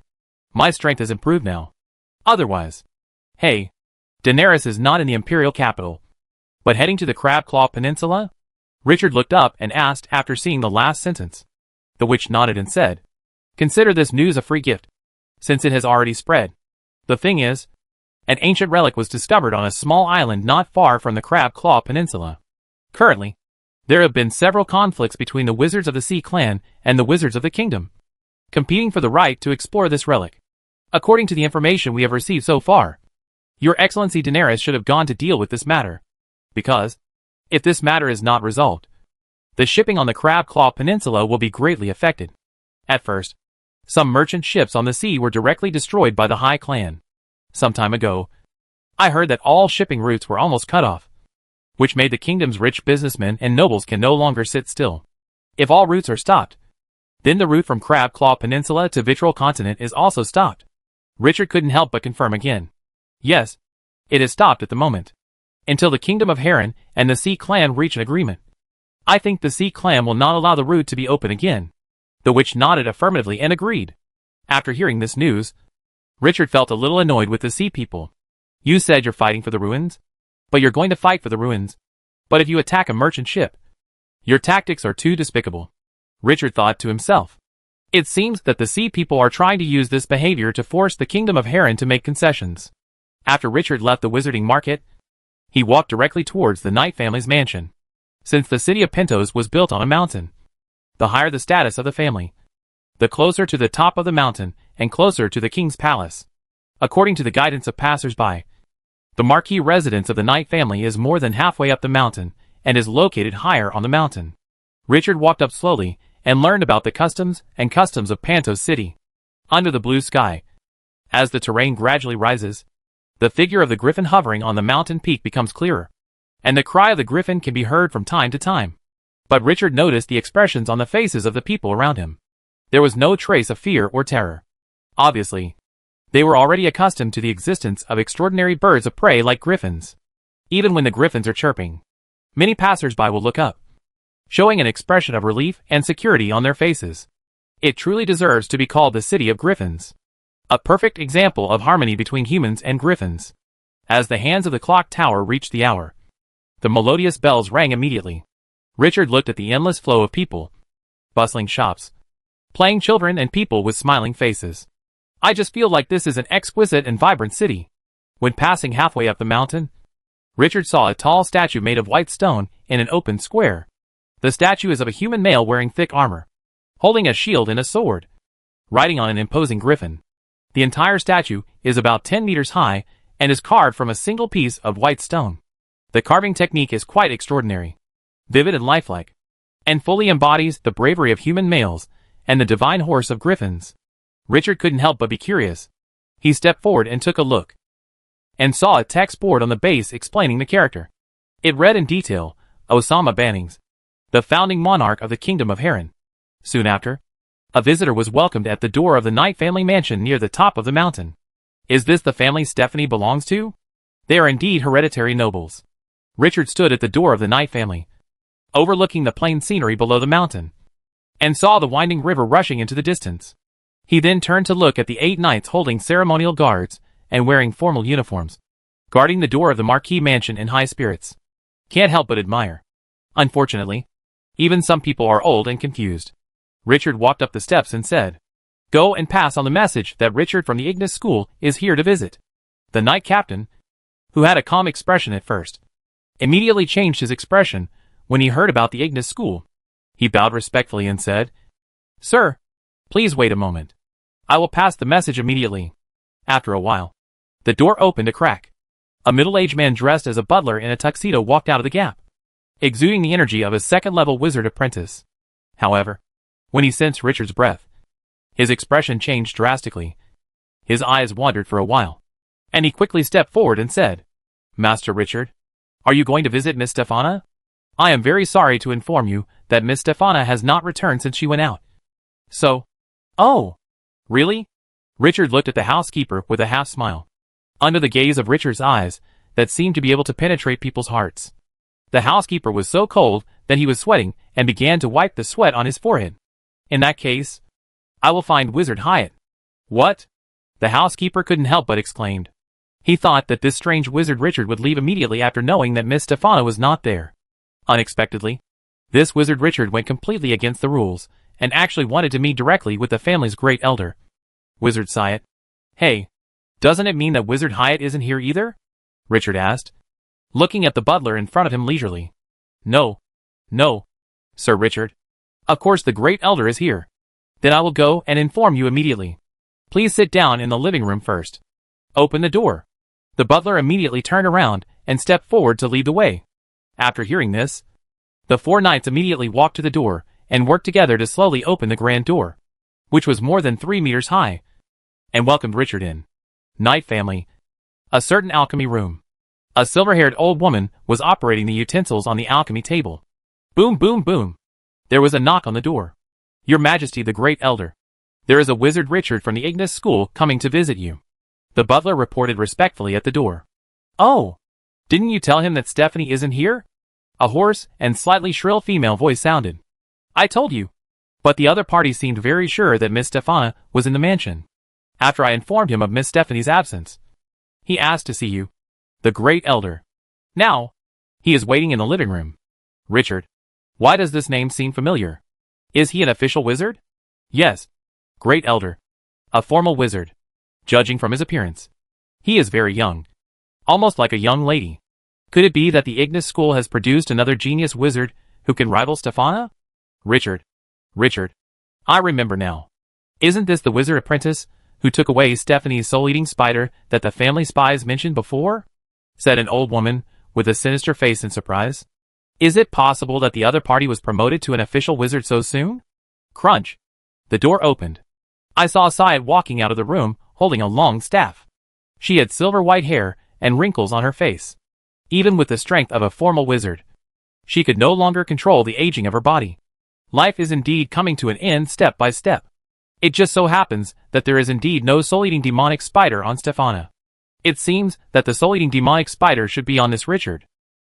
my strength has improved now. Otherwise, hey, Daenerys is not in the Imperial capital, but heading to the Crab Claw Peninsula? Richard looked up and asked after seeing the last sentence. The witch nodded and said, "Consider this news a free gift, since it has already spread. The thing is, an ancient relic was discovered on a small island not far from the Crab Claw Peninsula. Currently, there have been several conflicts between the Wizards of the Sea Clan and the Wizards of the Kingdom, competing for the right to explore this relic. According to the information we have received so far, Your Excellency Daenerys should have gone to deal with this matter, because, if this matter is not resolved, the shipping on the Crab Claw Peninsula will be greatly affected. At first, some merchant ships on the sea were directly destroyed by the High Clan. Some time ago, I heard that all shipping routes were almost cut off, which made the kingdom's rich businessmen and nobles can no longer sit still. If all routes are stopped, then the route from Crab Claw Peninsula to Vitriol Continent is also stopped." Richard couldn't help but confirm again. "Yes, it is stopped at the moment, until the Kingdom of Heron and the Sea Clan reach an agreement. I think the Sea Clan will not allow the route to be open again." The witch nodded affirmatively and agreed. After hearing this news, Richard felt a little annoyed with the sea people. "You said you're fighting for the ruins? But you're going to fight for the ruins. But if you attack a merchant ship, your tactics are too despicable." Richard thought to himself. It seems that the sea people are trying to use this behavior to force the Kingdom of Heron to make concessions. After Richard left the wizarding market, he walked directly towards the Knight family's mansion. Since the city of Pentos was built on a mountain, the higher the status of the family, the closer to the top of the mountain and closer to the king's palace. According to the guidance of passers-by, the marquee residence of the Knight family is more than halfway up the mountain and is located higher on the mountain. Richard walked up slowly and learned about the customs of Pentos City. Under the blue sky, as the terrain gradually rises, the figure of the griffin hovering on the mountain peak becomes clearer, and the cry of the griffin can be heard from time to time. But Richard noticed the expressions on the faces of the people around him. There was no trace of fear or terror. Obviously, they were already accustomed to the existence of extraordinary birds of prey like griffins. Even when the griffins are chirping, many passers-by will look up, showing an expression of relief and security on their faces. It truly deserves to be called the City of Griffins, a perfect example of harmony between humans and griffins. As the hands of the clock tower reached the hour, the melodious bells rang immediately. Richard looked at the endless flow of people, bustling shops, playing children and people with smiling faces. "I just feel like this is an exquisite and vibrant city." When passing halfway up the mountain, Richard saw a tall statue made of white stone in an open square. The statue is of a human male wearing thick armor, holding a shield and a sword, riding on an imposing griffin. The entire statue is about 10 meters high and is carved from a single piece of white stone. The carving technique is quite extraordinary, vivid and lifelike, and fully embodies the bravery of human males and the divine horse of griffins. Richard couldn't help but be curious. He stepped forward and took a look, and saw a text board on the base explaining the character. It read in detail, "Osama Bannings, the founding monarch of the Kingdom of Heron." Soon after, a visitor was welcomed at the door of the Knight family mansion near the top of the mountain. "Is this the family Stephanie belongs to? They are indeed hereditary nobles." Richard stood at the door of the Knight family, overlooking the plain scenery below the mountain, and saw the winding river rushing into the distance. He then turned to look at the 8 knights holding ceremonial guards and wearing formal uniforms, guarding the door of the marquee mansion in high spirits. Can't help but admire. Unfortunately, even some people are old and confused. Richard walked up the steps and said, "Go and pass on the message that Richard from the Ignis School is here to visit." The knight captain, who had a calm expression at first, immediately changed his expression when he heard about the Ignis School. He bowed respectfully and said, "Sir, please wait a moment. I will pass the message immediately." After a while, the door opened a crack. A middle-aged man dressed as a butler in a tuxedo walked out of the gap, exuding the energy of a second-level wizard apprentice. However, when he sensed Richard's breath, his expression changed drastically. His eyes wandered for a while, and he quickly stepped forward and said, "Master Richard, are you going to visit Miss Stephana? I am very sorry to inform you that Miss Stephana has not returned since she went out." "So? Oh, really?" Richard looked at the housekeeper with a half-smile, under the gaze of Richard's eyes that seemed to be able to penetrate people's hearts. The housekeeper was so cold that he was sweating and began to wipe the sweat on his forehead. "In that case, I will find Wizard Hyatt." "What?" The housekeeper couldn't help but exclaimed. He thought that this strange wizard Richard would leave immediately after knowing that Miss Stephana was not there. Unexpectedly, This wizard Richard went completely against the rules, and actually wanted to meet directly with the family's great elder. Wizard Hyatt. Hey, doesn't it mean that Wizard Hyatt isn't here either? Richard asked, looking at the butler in front of him leisurely. No, Sir Richard. Of course the great elder is here. Then I will go and inform you immediately. Please sit down in the living room first. Open the door. The butler immediately turned around and stepped forward to lead the way. After hearing this, the four knights immediately walked to the door and worked together to slowly open the grand door, which was more than 3 meters high, and welcomed Richard in. Knight family. A certain alchemy room. A silver-haired old woman was operating the utensils on the alchemy table. Boom, boom, boom. There was a knock on the door. Your Majesty the Great Elder. There is a wizard Richard from the Ignis School coming to visit you. The butler reported respectfully at the door. Oh, didn't you tell him that Stephanie isn't here? A hoarse and slightly shrill female voice sounded. I told you. But the other party seemed very sure that Miss Stephana was in the mansion. After I informed him of Miss Stephanie's absence, he asked to see you. The Great Elder. Now, he is waiting in the living room. Richard. Why does this name seem familiar? Is he an official wizard? Yes. Great Elder. A formal wizard. Judging from his appearance, he is very young. Almost like a young lady. Could it be that the Ignis School has produced another genius wizard who can rival Stephana? Richard. I remember now. Isn't this the wizard apprentice who took away Stephanie's soul-eating spider that the family spies mentioned before? Said an old woman with a sinister face in surprise. Is it possible that the other party was promoted to an official wizard so soon? Crunch. The door opened. I saw Syed walking out of the room holding a long staff. She had silver white hair and wrinkles on her face. Even with the strength of a formal wizard, she could no longer control the aging of her body. Life is indeed coming to an end step by step. It just so happens that there is indeed no soul-eating demonic spider on Stephana. It seems that the soul-eating demonic spider should be on this Richard.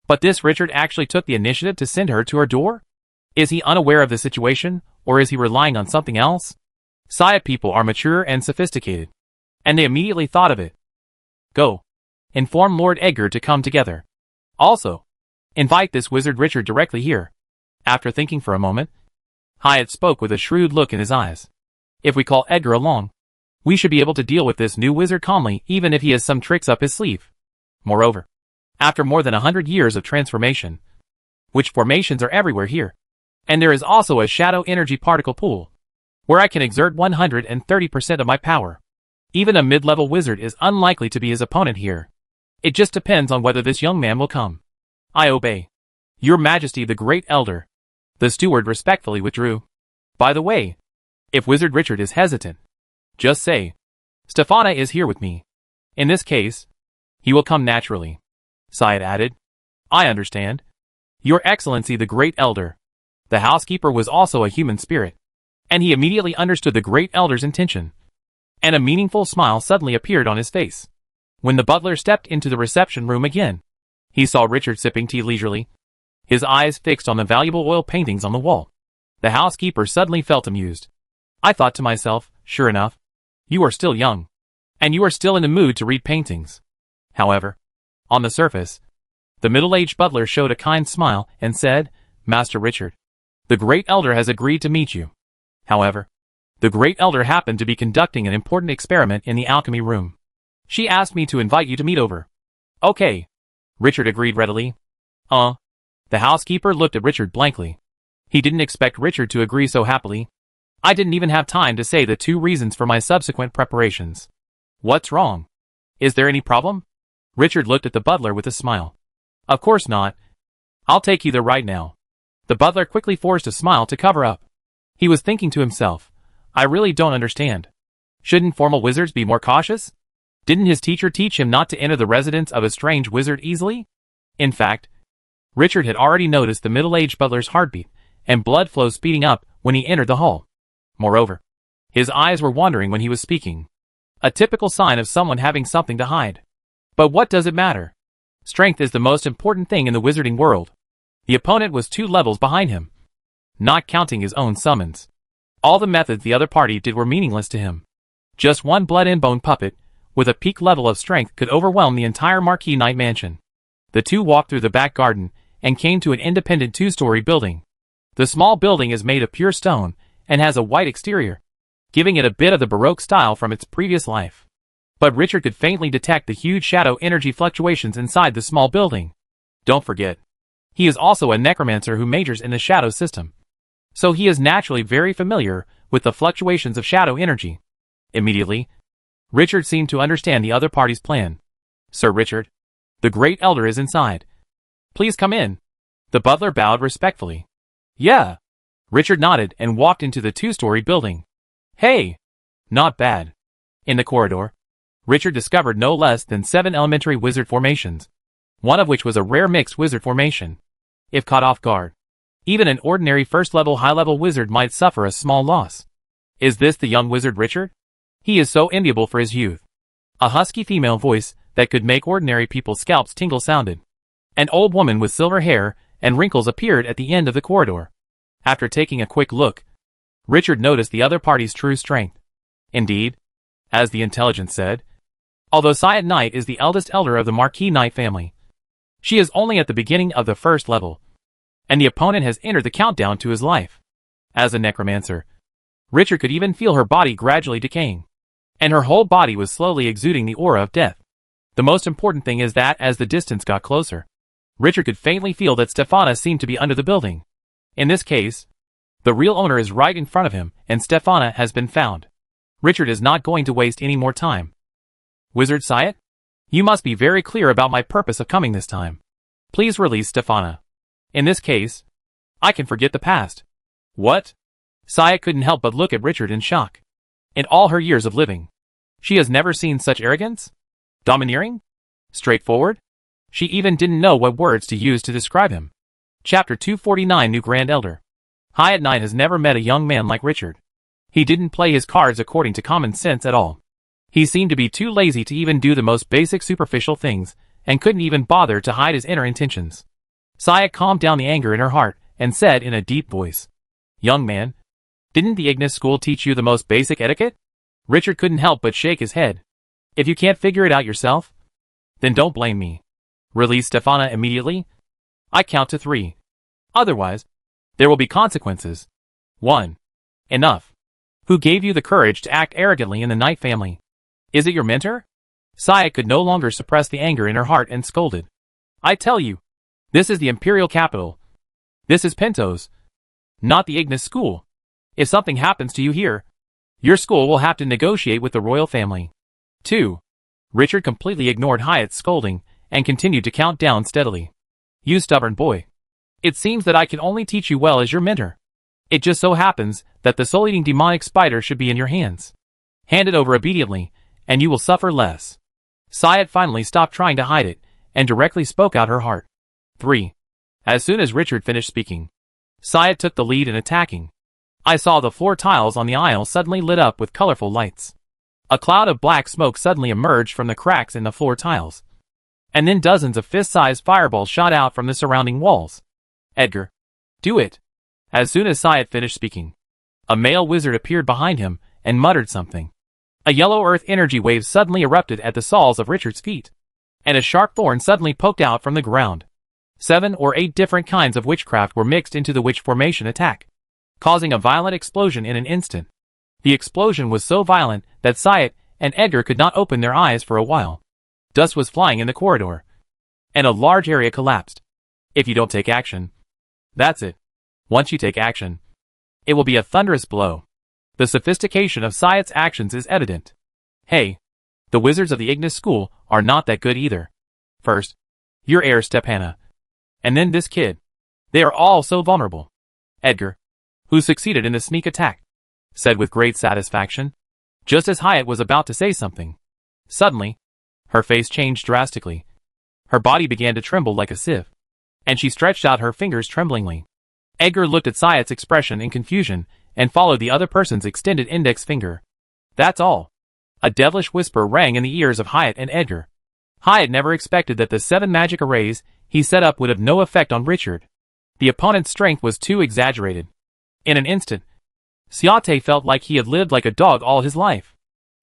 But this Richard actually took the initiative to send her to her door? Is he unaware of the situation, or is he relying on something else? Syed people are mature and sophisticated, and they immediately thought of it. Go. Inform Lord Edgar to come together. Also, invite this wizard Richard directly here. After thinking for a moment, Hyatt spoke with a shrewd look in his eyes. If we call Edgar along, we should be able to deal with this new wizard calmly even if he has some tricks up his sleeve. Moreover, after more than 100 years of transformation, which formations are everywhere here, and there is also a shadow energy particle pool, where I can exert 130% of my power. Even a mid-level wizard is unlikely to be his opponent here. It just depends on whether this young man will come. I obey. Your Majesty the Great Elder. The steward respectfully withdrew. By the way, if Wizard Richard is hesitant, just say, Stephana is here with me. In this case, he will come naturally. Syed added. I understand. Your Excellency the Great Elder. The housekeeper was also a human spirit, and he immediately understood the Great Elder's intention. And a meaningful smile suddenly appeared on his face. When the butler stepped into the reception room again, he saw Richard sipping tea leisurely, his eyes fixed on the valuable oil paintings on the wall. The housekeeper suddenly felt amused. I thought to myself, sure enough, you are still young, and you are still in the mood to read paintings. However, on the surface, the middle-aged butler showed a kind smile and said, Master Richard, the Great Elder has agreed to meet you. However, the Great Elder happened to be conducting an important experiment in the alchemy room. She asked me to invite you to meet over. Okay. Richard agreed readily. The housekeeper looked at Richard blankly. He didn't expect Richard to agree so happily. I didn't even have time to say the 2 reasons for my subsequent preparations. What's wrong? Is there any problem? Richard looked at the butler with a smile. Of course not. I'll take you there right now. The butler quickly forced a smile to cover up. He was thinking to himself, I really don't understand. Shouldn't formal wizards be more cautious? Didn't his teacher teach him not to enter the residence of a strange wizard easily? In fact, Richard had already noticed the middle-aged butler's heartbeat and blood flow speeding up when he entered the hall. Moreover, his eyes were wandering when he was speaking. A typical sign of someone having something to hide. But what does it matter? Strength is the most important thing in the wizarding world. The opponent was 2 levels behind him, not counting his own summons. All the methods the other party did were meaningless to him. Just one blood-and-bone puppet, with a peak level of strength, could overwhelm the entire Marquis Knight mansion. The 2 walked through the back garden and came to an independent 2-story building. The small building is made of pure stone and has a white exterior, giving it a bit of the Baroque style from its previous life. But Richard could faintly detect the huge shadow energy fluctuations inside the small building. Don't forget, he is also a necromancer who majors in the shadow system. So he is naturally very familiar with the fluctuations of shadow energy. Immediately, Richard seemed to understand the other party's plan. Sir Richard, the Great Elder is inside. Please come in. The butler bowed respectfully. Yeah. Richard nodded and walked into the two-story building. Hey! Not bad. In the corridor, Richard discovered no less than 7 elementary wizard formations, one of which was a rare mixed wizard formation. If caught off guard, even an ordinary first-level high-level wizard might suffer a small loss. Is this the young wizard Richard? He is so enviable for his youth. A husky female voice that could make ordinary people's scalps tingle sounded. An old woman with silver hair and wrinkles appeared at the end of the corridor. After taking a quick look, Richard noticed the other party's true strength. Indeed, as the intelligence said, although Syed Knight is the eldest elder of the Marquis Knight family, she is only at the beginning of the first level, and the opponent has entered the countdown to his life. As a necromancer, Richard could even feel her body gradually decaying, and her whole body was slowly exuding the aura of death. The most important thing is that as the distance got closer, Richard could faintly feel that Stefana seemed to be under the building. In this case, the real owner is right in front of him, and Stefana has been found. Richard is not going to waste any more time. Wizard Syed? You must be very clear about my purpose of coming this time. Please release Stefana. In this case, I can forget the past. What? Syed couldn't help but look at Richard in shock. In all her years of living, she has never seen such arrogance? Domineering? Straightforward? She even didn't know what words to use to describe him. Chapter 249 New Grand Elder. Syed Knight has never met a young man like Richard. He didn't play his cards according to common sense at all. He seemed to be too lazy to even do the most basic superficial things, and couldn't even bother to hide his inner intentions. Syed calmed down the anger in her heart, and said in a deep voice, Young man, didn't the Ignis school teach you the most basic etiquette? Richard couldn't help but shake his head. If you can't figure it out yourself, then don't blame me. Release Stefana immediately. I count to 3. Otherwise, there will be consequences. 1. Enough. Who gave you the courage to act arrogantly in the Knight family? Is it your mentor? Syed could no longer suppress the anger in her heart and scolded. I tell you, this is the Imperial capital. This is Pinto's, not the Ignis school. If something happens to you here, your school will have to negotiate with the royal family. 2. Richard completely ignored Hyatt's scolding and continued to count down steadily. You stubborn boy. It seems that I can only teach you well as your mentor. It just so happens that the soul-eating demonic spider should be in your hands. Hand it over obediently, and you will suffer less. Syed finally stopped trying to hide it, and directly spoke out her heart. 3. As soon as Richard finished speaking, Syed took the lead in attacking. I saw the floor tiles on the aisle suddenly lit up with colorful lights. A cloud of black smoke suddenly emerged from the cracks in the floor tiles. And then dozens of fist-sized fireballs shot out from the surrounding walls. Edgar. Do it. As soon as Syed finished speaking, a male wizard appeared behind him and muttered something. A yellow earth energy wave suddenly erupted at the soles of Richard's feet, and a sharp thorn suddenly poked out from the ground. 7 or 8 different kinds of witchcraft were mixed into the witch formation attack, causing a violent explosion in an instant. The explosion was so violent that Syed and Edgar could not open their eyes for a while. Dust was flying in the corridor, and a large area collapsed. If you don't take action, that's it. Once you take action, it will be a thunderous blow. The sophistication of Syed's actions is evident. Hey, the wizards of the Ignis school are not that good either. First, your heir Stefana, and then this kid. They are all so vulnerable. Edgar, who succeeded in the sneak attack, said with great satisfaction, just as Hyatt was about to say something. Suddenly, her face changed drastically. Her body began to tremble like a sieve, and she stretched out her fingers tremblingly. Edgar looked at Syed's expression in confusion and followed the other person's extended index finger. That's all. A devilish whisper rang in the ears of Hyatt and Edgar. Hyatt never expected that the 7 magic arrays he set up would have no effect on Richard. The opponent's strength was too exaggerated. In an instant, Syate felt like he had lived like a dog all his life.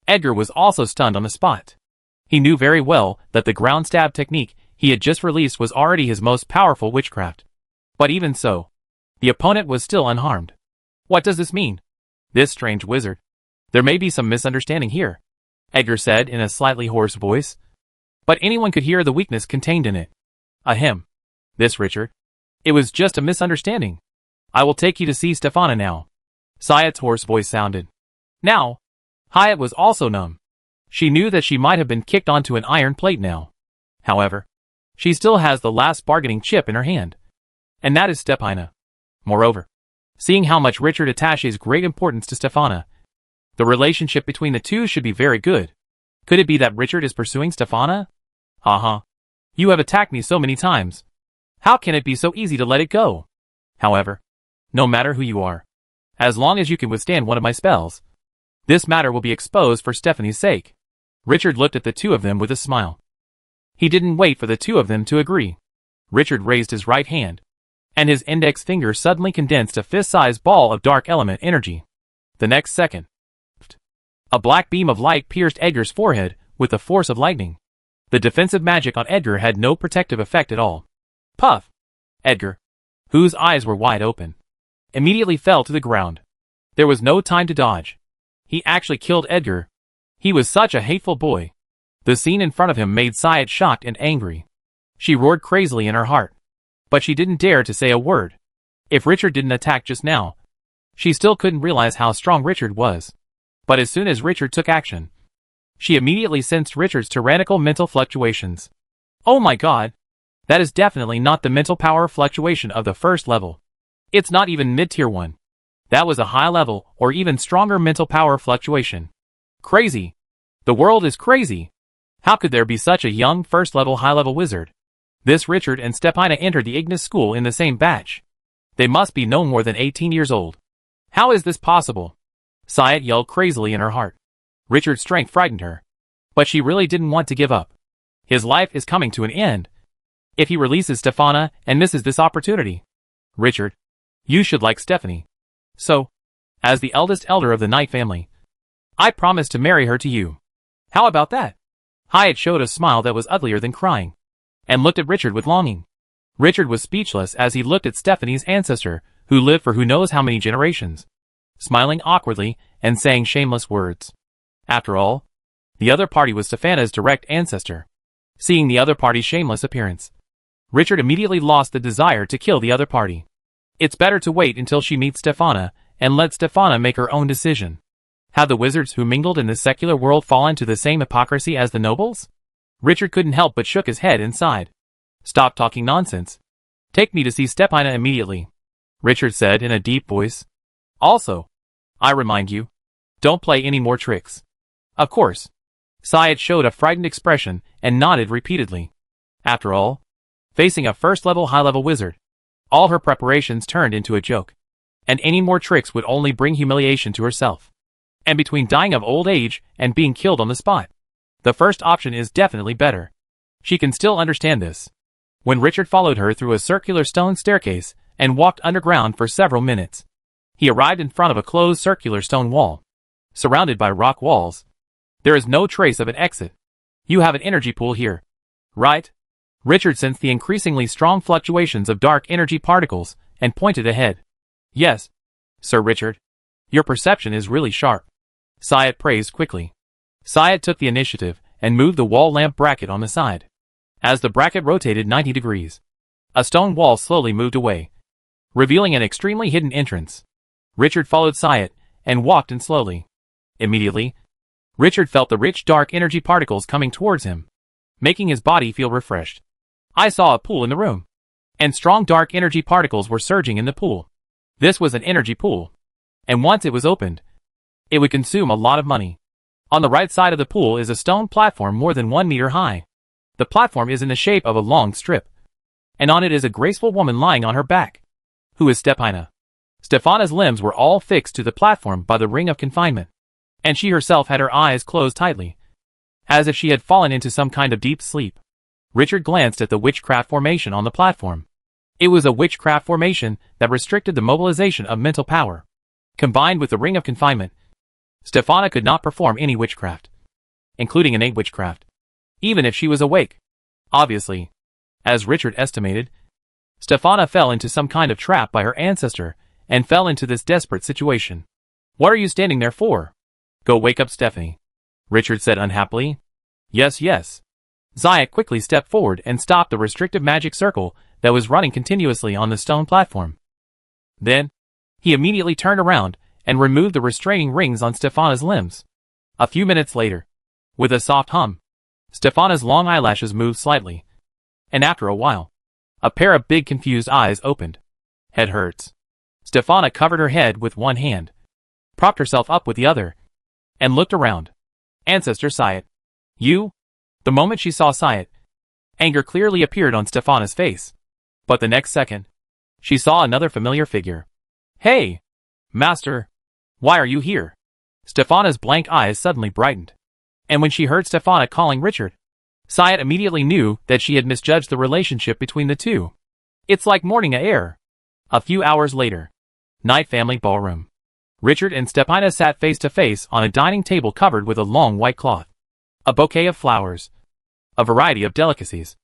Edgar was also stunned on the spot. He knew very well that the ground stab technique he had just released was already his most powerful witchcraft. But even so, The opponent was still unharmed. What does this mean? This strange wizard. There may be some misunderstanding here, Edgar said in a slightly hoarse voice. But anyone could hear the weakness contained in it. Ahem. This Richard. It was just a misunderstanding. I will take you to see Stefana now. Syed's hoarse voice sounded. Now? Hyatt was also numb. She knew that she might have been kicked onto an iron plate now. However, she still has the last bargaining chip in her hand. And that is Stefana. Moreover, seeing how much Richard attaches great importance to Stefana, the relationship between the two should be very good. Could it be that Richard is pursuing Stefana? Haha. You have attacked me so many times. How can it be so easy to let it go? However, no matter who you are, as long as you can withstand one of my spells, this matter will be exposed for Stephanie's sake. Richard looked at the two of them with a smile. He didn't wait for the two of them to agree. Richard raised his right hand, and his index finger suddenly condensed a fist-sized ball of dark element energy. The next second, a black beam of light pierced Edgar's forehead with the force of lightning. The defensive magic on Edgar had no protective effect at all. Puff! Edgar, whose eyes were wide open, immediately fell to the ground. There was no time to dodge. He actually killed Edgar. He was such a hateful boy. The scene in front of him made Syed shocked and angry. She roared crazily in her heart, but she didn't dare to say a word. If Richard didn't attack just now, she still couldn't realize how strong Richard was. But as soon as Richard took action, she immediately sensed Richard's tyrannical mental fluctuations. Oh my god! That is definitely not the mental power fluctuation of the first level. It's not even mid-tier 1. That was a high level or even stronger mental power fluctuation. Crazy! The world is crazy! How could there be such a young first-level high-level wizard? This Richard and Stefana entered the Ignis school in the same batch. They must be no more than 18 years old. How is this possible? Syed yelled crazily in her heart. Richard's strength frightened her, but she really didn't want to give up. His life is coming to an end if he releases Stefana and misses this opportunity. Richard, you should like Stephanie. So, as the eldest elder of the Knight family, I promise to marry her to you. How about that? Hyatt showed a smile that was uglier than crying, and looked at Richard with longing. Richard was speechless as he looked at Stephanie's ancestor, who lived for who knows how many generations, smiling awkwardly and saying shameless words. After all, the other party was Stefana's direct ancestor. Seeing the other party's shameless appearance, Richard immediately lost the desire to kill the other party. It's better to wait until she meets Stefana and let Stefana make her own decision. Had the wizards who mingled in the secular world fallen to the same hypocrisy as the nobles? Richard couldn't help but shook his head and sighed. Stop talking nonsense. Take me to see Stefana immediately, Richard said in a deep voice. Also, I remind you, don't play any more tricks. Of course. Syed showed a frightened expression and nodded repeatedly. After all, facing a first-level high-level wizard, all her preparations turned into a joke, and any more tricks would only bring humiliation to herself. And between dying of old age and being killed on the spot, the first option is definitely better. She can still understand this. When Richard followed her through a circular stone staircase and walked underground for several minutes, he arrived in front of a closed circular stone wall, surrounded by rock walls. There is no trace of an exit. You have an energy pool here, right? Richard sensed the increasingly strong fluctuations of dark energy particles and pointed ahead. Yes, Sir Richard. Your perception is really sharp. Syed praised quickly. Syed took the initiative and moved the wall lamp bracket on the side. As the bracket rotated 90 degrees, a stone wall slowly moved away, revealing an extremely hidden entrance. Richard followed Syed and walked in slowly. Immediately, Richard felt the rich dark energy particles coming towards him, making his body feel refreshed. I saw a pool in the room, and strong dark energy particles were surging in the pool. This was an energy pool, and once it was opened, it would consume a lot of money. On the right side of the pool is a stone platform more than 1 meter high. The platform is in the shape of a long strip, and on it is a graceful woman lying on her back. Who is Stefana? Stefana's limbs were all fixed to the platform by the ring of confinement, and she herself had her eyes closed tightly, as if she had fallen into some kind of deep sleep. Richard glanced at the witchcraft formation on the platform. It was a witchcraft formation that restricted the mobilization of mental power. Combined with the ring of confinement, Stefana could not perform any witchcraft, including innate witchcraft, even if she was awake. Obviously, as Richard estimated, Stefana fell into some kind of trap by her ancestor, and fell into this desperate situation. What are you standing there for? Go wake up Stephanie, Richard said unhappily. Yes, yes. Zayat quickly stepped forward and stopped the restrictive magic circle that was running continuously on the stone platform. Then, he immediately turned around and removed the restraining rings on Stefana's limbs. A few minutes later, with a soft hum, Stefana's long eyelashes moved slightly, and after a while, a pair of big confused eyes opened. Head hurts. Stefana covered her head with one hand, propped herself up with the other, and looked around. Ancestor Zayat. You? The moment she saw Zayat, anger clearly appeared on Stefana's face. But the next second, she saw another familiar figure. Hey! Master! Why are you here? Stefana's blank eyes suddenly brightened. And when she heard Stefana calling Richard, Zayat immediately knew that she had misjudged the relationship between the two. It's like morning air. A few hours later, Night Family Ballroom. Richard and Stefana sat face to face on a dining table covered with a long white cloth. A bouquet of flowers, a variety of delicacies,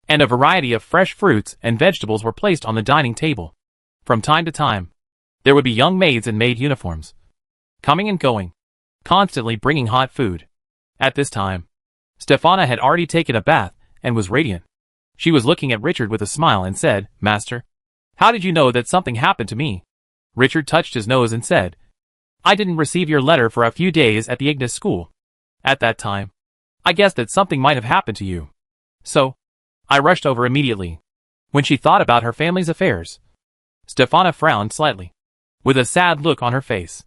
and a variety of fresh fruits and vegetables were placed on the dining table. From time to time, there would be young maids in maid uniforms, coming and going, constantly bringing hot food. At this time, Stefana had already taken a bath and was radiant. She was looking at Richard with a smile and said, Master, how did you know that something happened to me? Richard touched his nose and said, I didn't receive your letter for a few days at the Ignis school. At that time, I guessed that something might have happened to you. So, I rushed over immediately. When she thought about her family's affairs, Stefana frowned slightly, with a sad look on her face.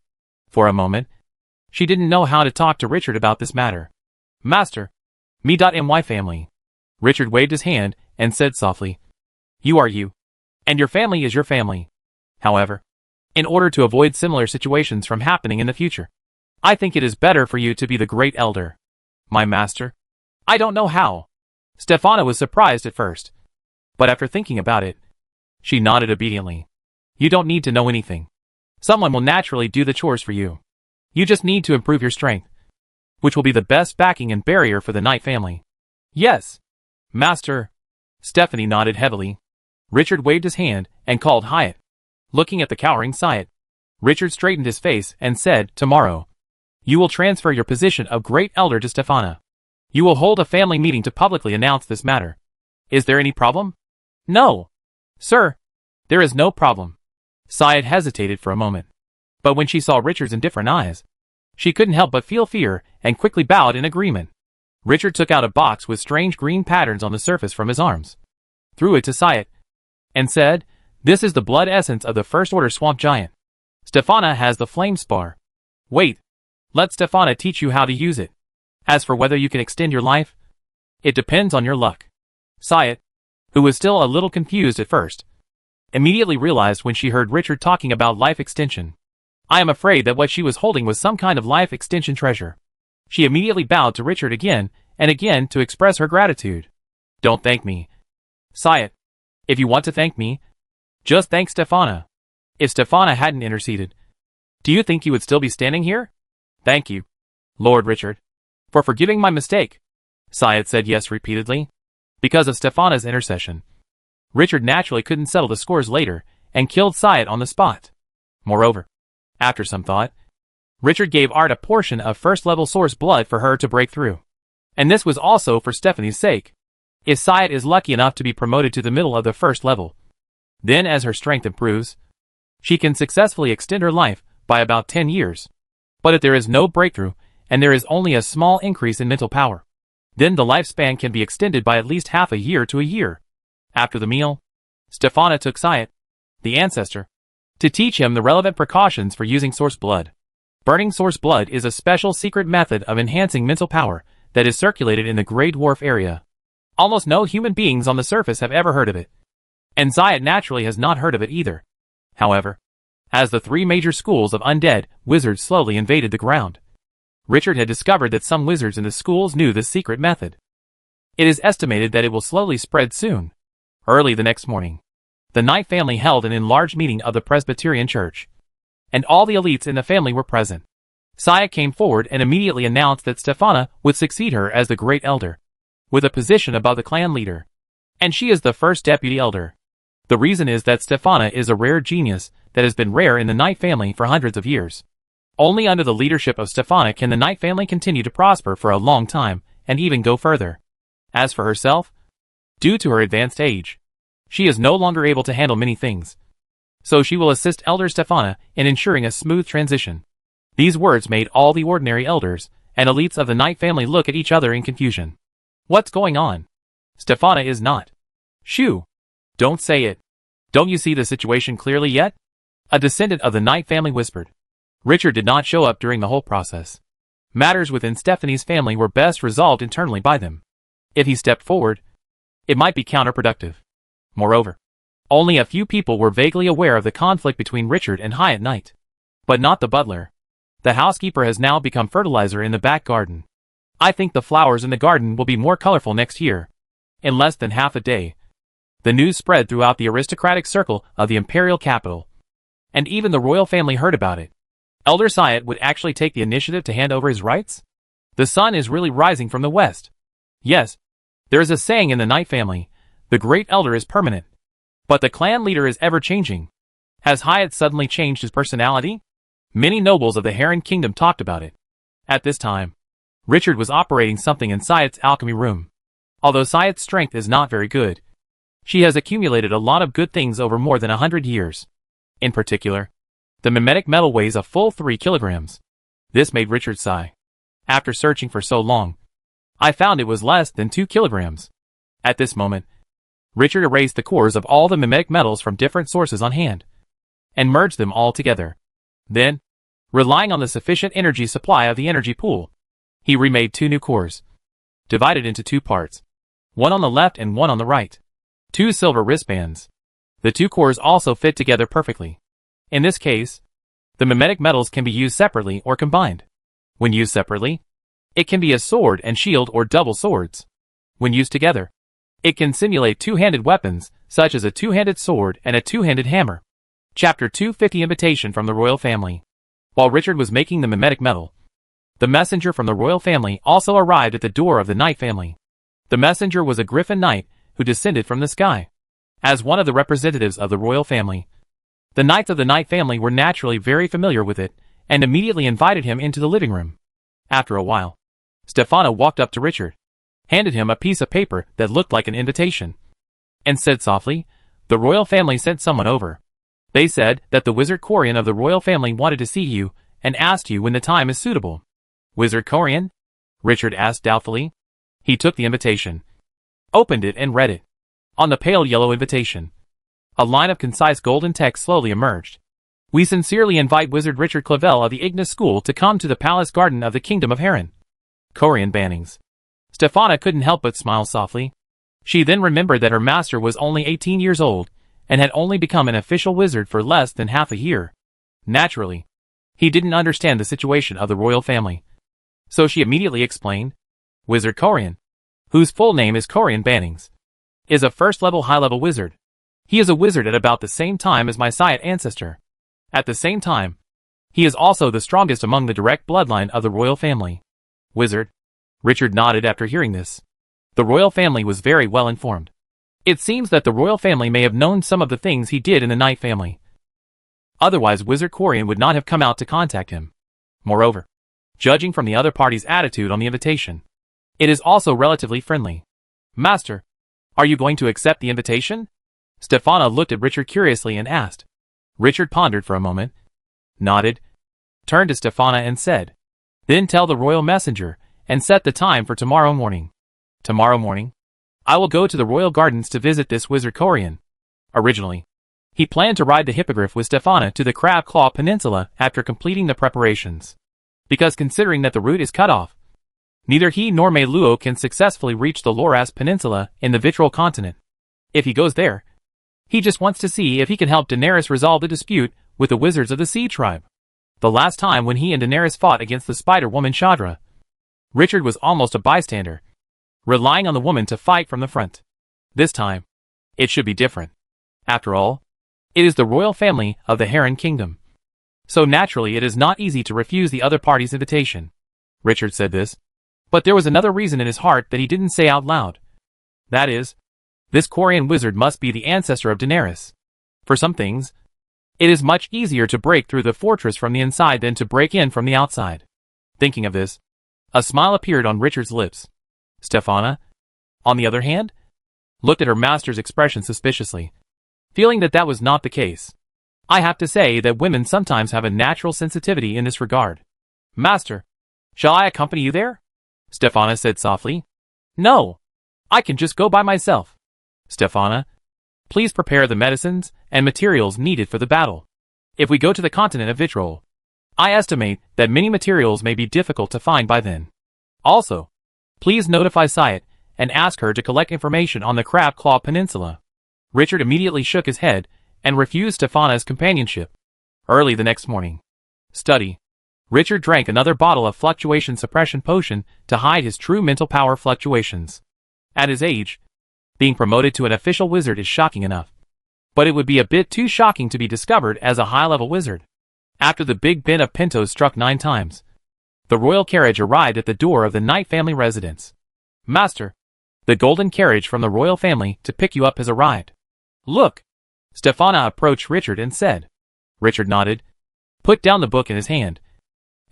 For a moment, she didn't know how to talk to Richard about this matter. Master, me.my family. Richard waved his hand and said softly, You are you, and your family is your family. However, in order to avoid similar situations from happening in the future, I think it is better for you to be the great elder. My master? I don't know how. Stefana was surprised at first, but after thinking about it, she nodded obediently. You don't need to know anything. Someone will naturally do the chores for you. You just need to improve your strength, which will be the best backing and barrier for the Knight family. Yes, Master. Stephanie nodded heavily. Richard waved his hand and called Hyatt. Looking at the cowering Zayat, Richard straightened his face and said, Tomorrow, you will transfer your position of Great Elder to Stefana. You will hold a family meeting to publicly announce this matter. Is there any problem? No. Sir, there is no problem. Zayat hesitated for a moment, but when she saw Richard's indifferent eyes, she couldn't help but feel fear and quickly bowed in agreement. Richard took out a box with strange green patterns on the surface from his arms, threw it to Zayat, and said, This is the blood essence of the First Order Swamp Giant. Stefana has the flame spar. Wait, let Stefana teach you how to use it. As for whether you can extend your life, it depends on your luck. Zayat, who was still a little confused at first, immediately realized when she heard Richard talking about life extension. I am afraid that what she was holding was some kind of life extension treasure. She immediately bowed to Richard again and again to express her gratitude. Don't thank me, Zayat. If you want to thank me, just thank Stefana. If Stefana hadn't interceded, do you think you would still be standing here? Thank you, Lord Richard, for forgiving my mistake. Zayat said yes repeatedly. Because of Stefana's intercession, Richard naturally couldn't settle the scores later and killed Zayat on the spot. Moreover, after some thought, Richard gave Art a portion of first-level source blood for her to break through. And this was also for Stephanie's sake. If Zayat is lucky enough to be promoted to the middle of the first level, then as her strength improves, she can successfully extend her life by about 10 years. But if there is no breakthrough, and there is only a small increase in mental power, then the lifespan can be extended by at least half a year to a year. After the meal, Stefana took Zayat, the ancestor, to teach him the relevant precautions for using source blood. Burning source blood is a special secret method of enhancing mental power that is circulated in the Grey Dwarf area. Almost no human beings on the surface have ever heard of it, and Zayat naturally has not heard of it either. However, as the three major schools of undead wizards slowly invaded the ground, Richard had discovered that some wizards in the schools knew this secret method. It is estimated that it will slowly spread soon. Early the next morning, the Knight family held an enlarged meeting of the Presbyterian Church, and all the elites in the family were present. Zayat came forward and immediately announced that Stefana would succeed her as the Great Elder, with a position above the clan leader, and she is the first deputy elder. The reason is that Stefana is a rare genius that has been rare in the Knight family for hundreds of years. Only under the leadership of Stefana can the Knight family continue to prosper for a long time, and even go further. As for herself, due to her advanced age, she is no longer able to handle many things. So she will assist Elder Stefana in ensuring a smooth transition. These words made all the ordinary elders and elites of the Knight family look at each other in confusion. What's going on? Stefana is not. Shoo! Don't say it. Don't you see the situation clearly yet? A descendant of the Knight family whispered. Richard did not show up during the whole process. Matters within Stephanie's family were best resolved internally by them. If he stepped forward, it might be counterproductive. Moreover, only a few people were vaguely aware of the conflict between Richard and Hyatt Knight. But not the butler. The housekeeper has now become fertilizer in the back garden. I think the flowers in the garden will be more colorful next year. In less than half a day, the news spread throughout the aristocratic circle of the imperial capital. And even the royal family heard about it. Elder Hyatt would actually take the initiative to hand over his rights? The sun is really rising from the west. Yes, there is a saying in the Knight family, the great elder is permanent. But the clan leader is ever-changing. Has Hyatt suddenly changed his personality? Many nobles of the Heron Kingdom talked about it. At this time, Richard was operating something in Hyatt's alchemy room. Although Hyatt's strength is not very good, she has accumulated a lot of good things over more than 100 years. In particular, the mimetic metal weighs a full 3 kilograms. This made Richard sigh. After searching for so long, I found it was less than 2 kilograms. At this moment, Richard erased the cores of all the mimetic metals from different sources on hand, and merged them all together. Then, relying on the sufficient energy supply of the energy pool, he remade 2 new cores, divided into 2 parts, one on the left and one on the right. 2 silver wristbands. The 2 cores also fit together perfectly. In this case, the mimetic metals can be used separately or combined. When used separately, it can be a sword and shield or double swords. When used together, it can simulate 2-handed weapons, such as a 2-handed sword and a 2-handed hammer. Chapter 250 Invitation from the Royal Family. While Richard was making the mimetic metal, the messenger from the royal family also arrived at the door of the Knight family. The messenger was a griffin knight who descended from the sky. As one of the representatives of the royal family, the knights of the Knight family were naturally very familiar with it, and immediately invited him into the living room. After a while, Stefana walked up to Richard, handed him a piece of paper that looked like an invitation, and said softly, "The royal family sent someone over. They said that the wizard Corian of the royal family wanted to see you, and asked you when the time is suitable." "Wizard Corian?" Richard asked doubtfully. He took the invitation, opened it and read it. On the pale yellow invitation, a line of concise golden text slowly emerged. "We sincerely invite Wizard Richard Clavel of the Ignis School to come to the palace garden of the Kingdom of Heron. Corian Bannings." Stefana couldn't help but smile softly. She then remembered that her master was only 18 years old, and had only become an official wizard for less than half a year. Naturally, he didn't understand the situation of the royal family. So she immediately explained, "Wizard Corian, whose full name is Corian Bannings, is a first-level high-level wizard. He is a wizard at about the same time as my Hyatt ancestor. At the same time, he is also the strongest among the direct bloodline of the royal family." "Wizard?" Richard nodded after hearing this. The royal family was very well informed. It seems that the royal family may have known some of the things he did in the Knight family. Otherwise Wizard Corian would not have come out to contact him. Moreover, judging from the other party's attitude on the invitation, it is also relatively friendly. "Master, are you going to accept the invitation?" Stefana looked at Richard curiously and asked. Richard pondered for a moment, nodded, turned to Stefana and said, "Then tell the royal messenger, and set the time for tomorrow morning." "Tomorrow morning? I will go to the royal gardens to visit this wizard Corian." Originally, he planned to ride the hippogriff with Stefana to the Crab Claw Peninsula after completing the preparations. Because considering that the route is cut off, neither he nor Mei Luo can successfully reach the Loras Peninsula in the Vitrol continent. If he goes there, he just wants to see if he can help Daenerys resolve the dispute with the wizards of the Sea Tribe. The last time when he and Daenerys fought against the Spider-Woman Shadra, Richard was almost a bystander, relying on the woman to fight from the front. This time, it should be different. After all, it is the royal family of the Heron Kingdom. So naturally it is not easy to refuse the other party's invitation. Richard said this, but there was another reason in his heart that he didn't say out loud. That is, This Korean wizard must be the ancestor of Daenerys. For some things, it is much easier to break through the fortress from the inside than to break in from the outside. Thinking of this, a smile appeared on Richard's lips. Stefana, on the other hand, looked at her master's expression suspiciously, feeling that that was not the case. I have to say that women sometimes have a natural sensitivity in this regard. Master, shall I accompany you there? Stefana said softly. No, I can just go by myself. Stefana, please prepare the medicines and materials needed for the battle. If we go to the continent of Vitrol, I estimate that many materials may be difficult to find by then. Also, please notify Syed and ask her to collect information on the Crab Claw Peninsula. Richard immediately shook his head and refused Stefana's companionship. Early the next morning. Study. Richard drank another bottle of fluctuation suppression potion to hide his true mental power fluctuations. At his age, being promoted to an official wizard is shocking enough. But it would be a bit too shocking to be discovered as a high-level wizard. After the Big Ben of Pintos struck 9 times, the royal carriage arrived at the door of the Knight family residence. Master, the golden carriage from the royal family to pick you up has arrived. Look! Stefana approached Richard and said. Richard nodded, put down the book in his hand,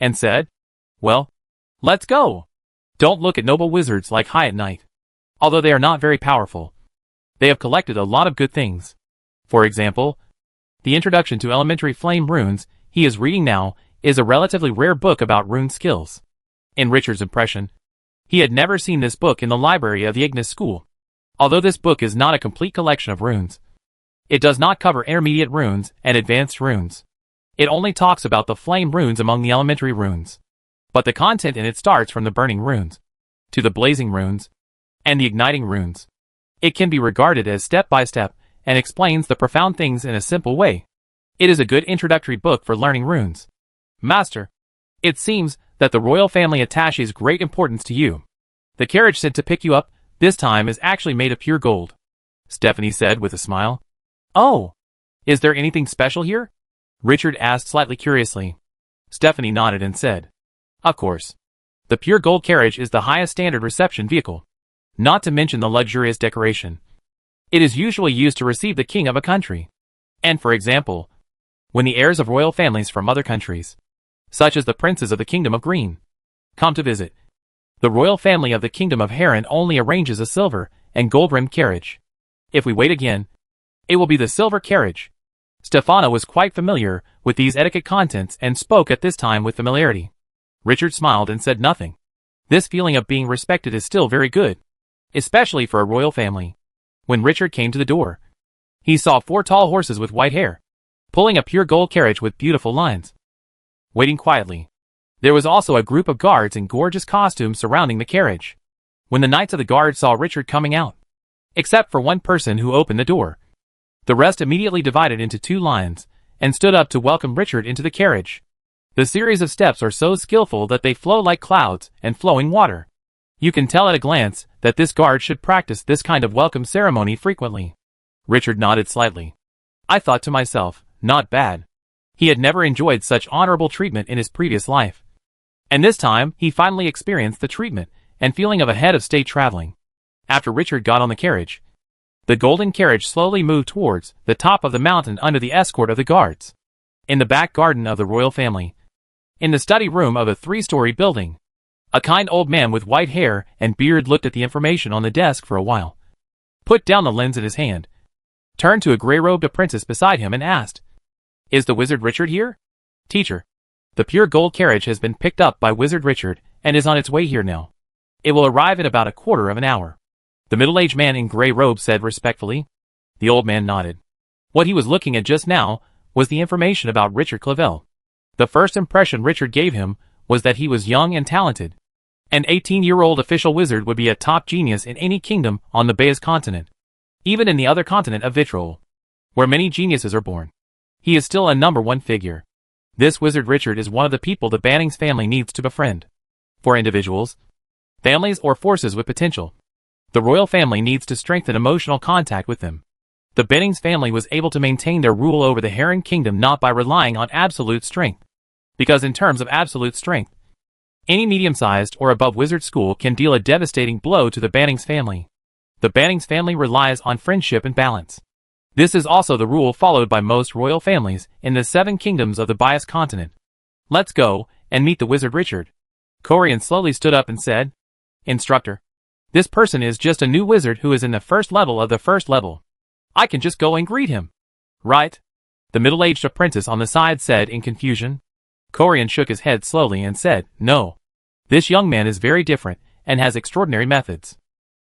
and said, well, let's go. Don't look at noble wizards like Hyatt Knight. Although they are not very powerful, they have collected a lot of good things. For example, the Introduction to Elementary Flame Runes he is reading now is a relatively rare book about rune skills. In Richard's impression, he had never seen this book in the library of the Ignis School. Although this book is not a complete collection of runes, it does not cover intermediate runes and advanced runes. It only talks about the flame runes among the elementary runes. But the content in it starts from the burning runes, to the blazing runes, and the igniting runes. It can be regarded as step-by-step and explains the profound things in a simple way. It is a good introductory book for learning runes. Master, it seems that the royal family attaches great importance to you. The carriage sent to pick you up this time is actually made of pure gold. Stephanie said with a smile. Oh, is there anything special here? Richard asked slightly curiously. Stephanie nodded and said, of course. The pure gold carriage is the highest standard reception vehicle. Not to mention the luxurious decoration. It is usually used to receive the king of a country. And for example, when the heirs of royal families from other countries, such as the princes of the Kingdom of Green, come to visit, the royal family of the Kingdom of Heron only arranges a silver and gold-rimmed carriage. If we wait again, it will be the silver carriage. Stefana was quite familiar with these etiquette contents and spoke at this time with familiarity. Richard smiled and said nothing. This feeling of being respected is still very good, especially for a royal family. When Richard came to the door, he saw 4 tall horses with white hair, pulling a pure gold carriage with beautiful lines, waiting quietly. There was also a group of guards in gorgeous costumes surrounding the carriage. When the knights of the guard saw Richard coming out, except for one person who opened the door, the rest immediately divided into 2 lines and stood up to welcome Richard into the carriage. The series of steps are so skillful that they flow like clouds and flowing water. You can tell at a glance that this guard should practice this kind of welcome ceremony frequently. Richard nodded slightly. I thought to myself, not bad. He had never enjoyed such honorable treatment in his previous life. And this time, he finally experienced the treatment and feeling of a head of state traveling. After Richard got on the carriage, the golden carriage slowly moved towards the top of the mountain under the escort of the guards. In the back garden of the royal family, in the study room of a 3-story building, a kind old man with white hair and beard looked at the information on the desk for a while, put down the lens in his hand, turned to a gray-robed apprentice beside him and asked, Is the wizard Richard here? Teacher, the pure gold carriage has been picked up by Wizard Richard and is on its way here now. It will arrive in about a quarter of an hour. The middle-aged man in gray robe said respectfully. The old man nodded. What he was looking at just now was the information about Richard Clavel. The first impression Richard gave him was that he was young and talented. An 18-year-old official wizard would be a top genius in any kingdom on the Baez continent. Even in the other continent of Vitrol, where many geniuses are born, he is still a #1 figure. This wizard Richard is one of the people the Bannings family needs to befriend. For individuals, families or forces with potential, the royal family needs to strengthen emotional contact with them. The Bannings family was able to maintain their rule over the Heron Kingdom not by relying on absolute strength. Because in terms of absolute strength, any medium-sized or above wizard school can deal a devastating blow to the Bannings family. The Bannings family relies on friendship and balance. This is also the rule followed by most royal families in the 7 kingdoms of the Bias continent. Let's go and meet the wizard Richard. Corian slowly stood up and said, Instructor, this person is just a new wizard who is in the first level of the first level. I can just go and greet him. Right? The middle-aged apprentice on the side said in confusion. Corian shook his head slowly and said, No. This young man is very different and has extraordinary methods.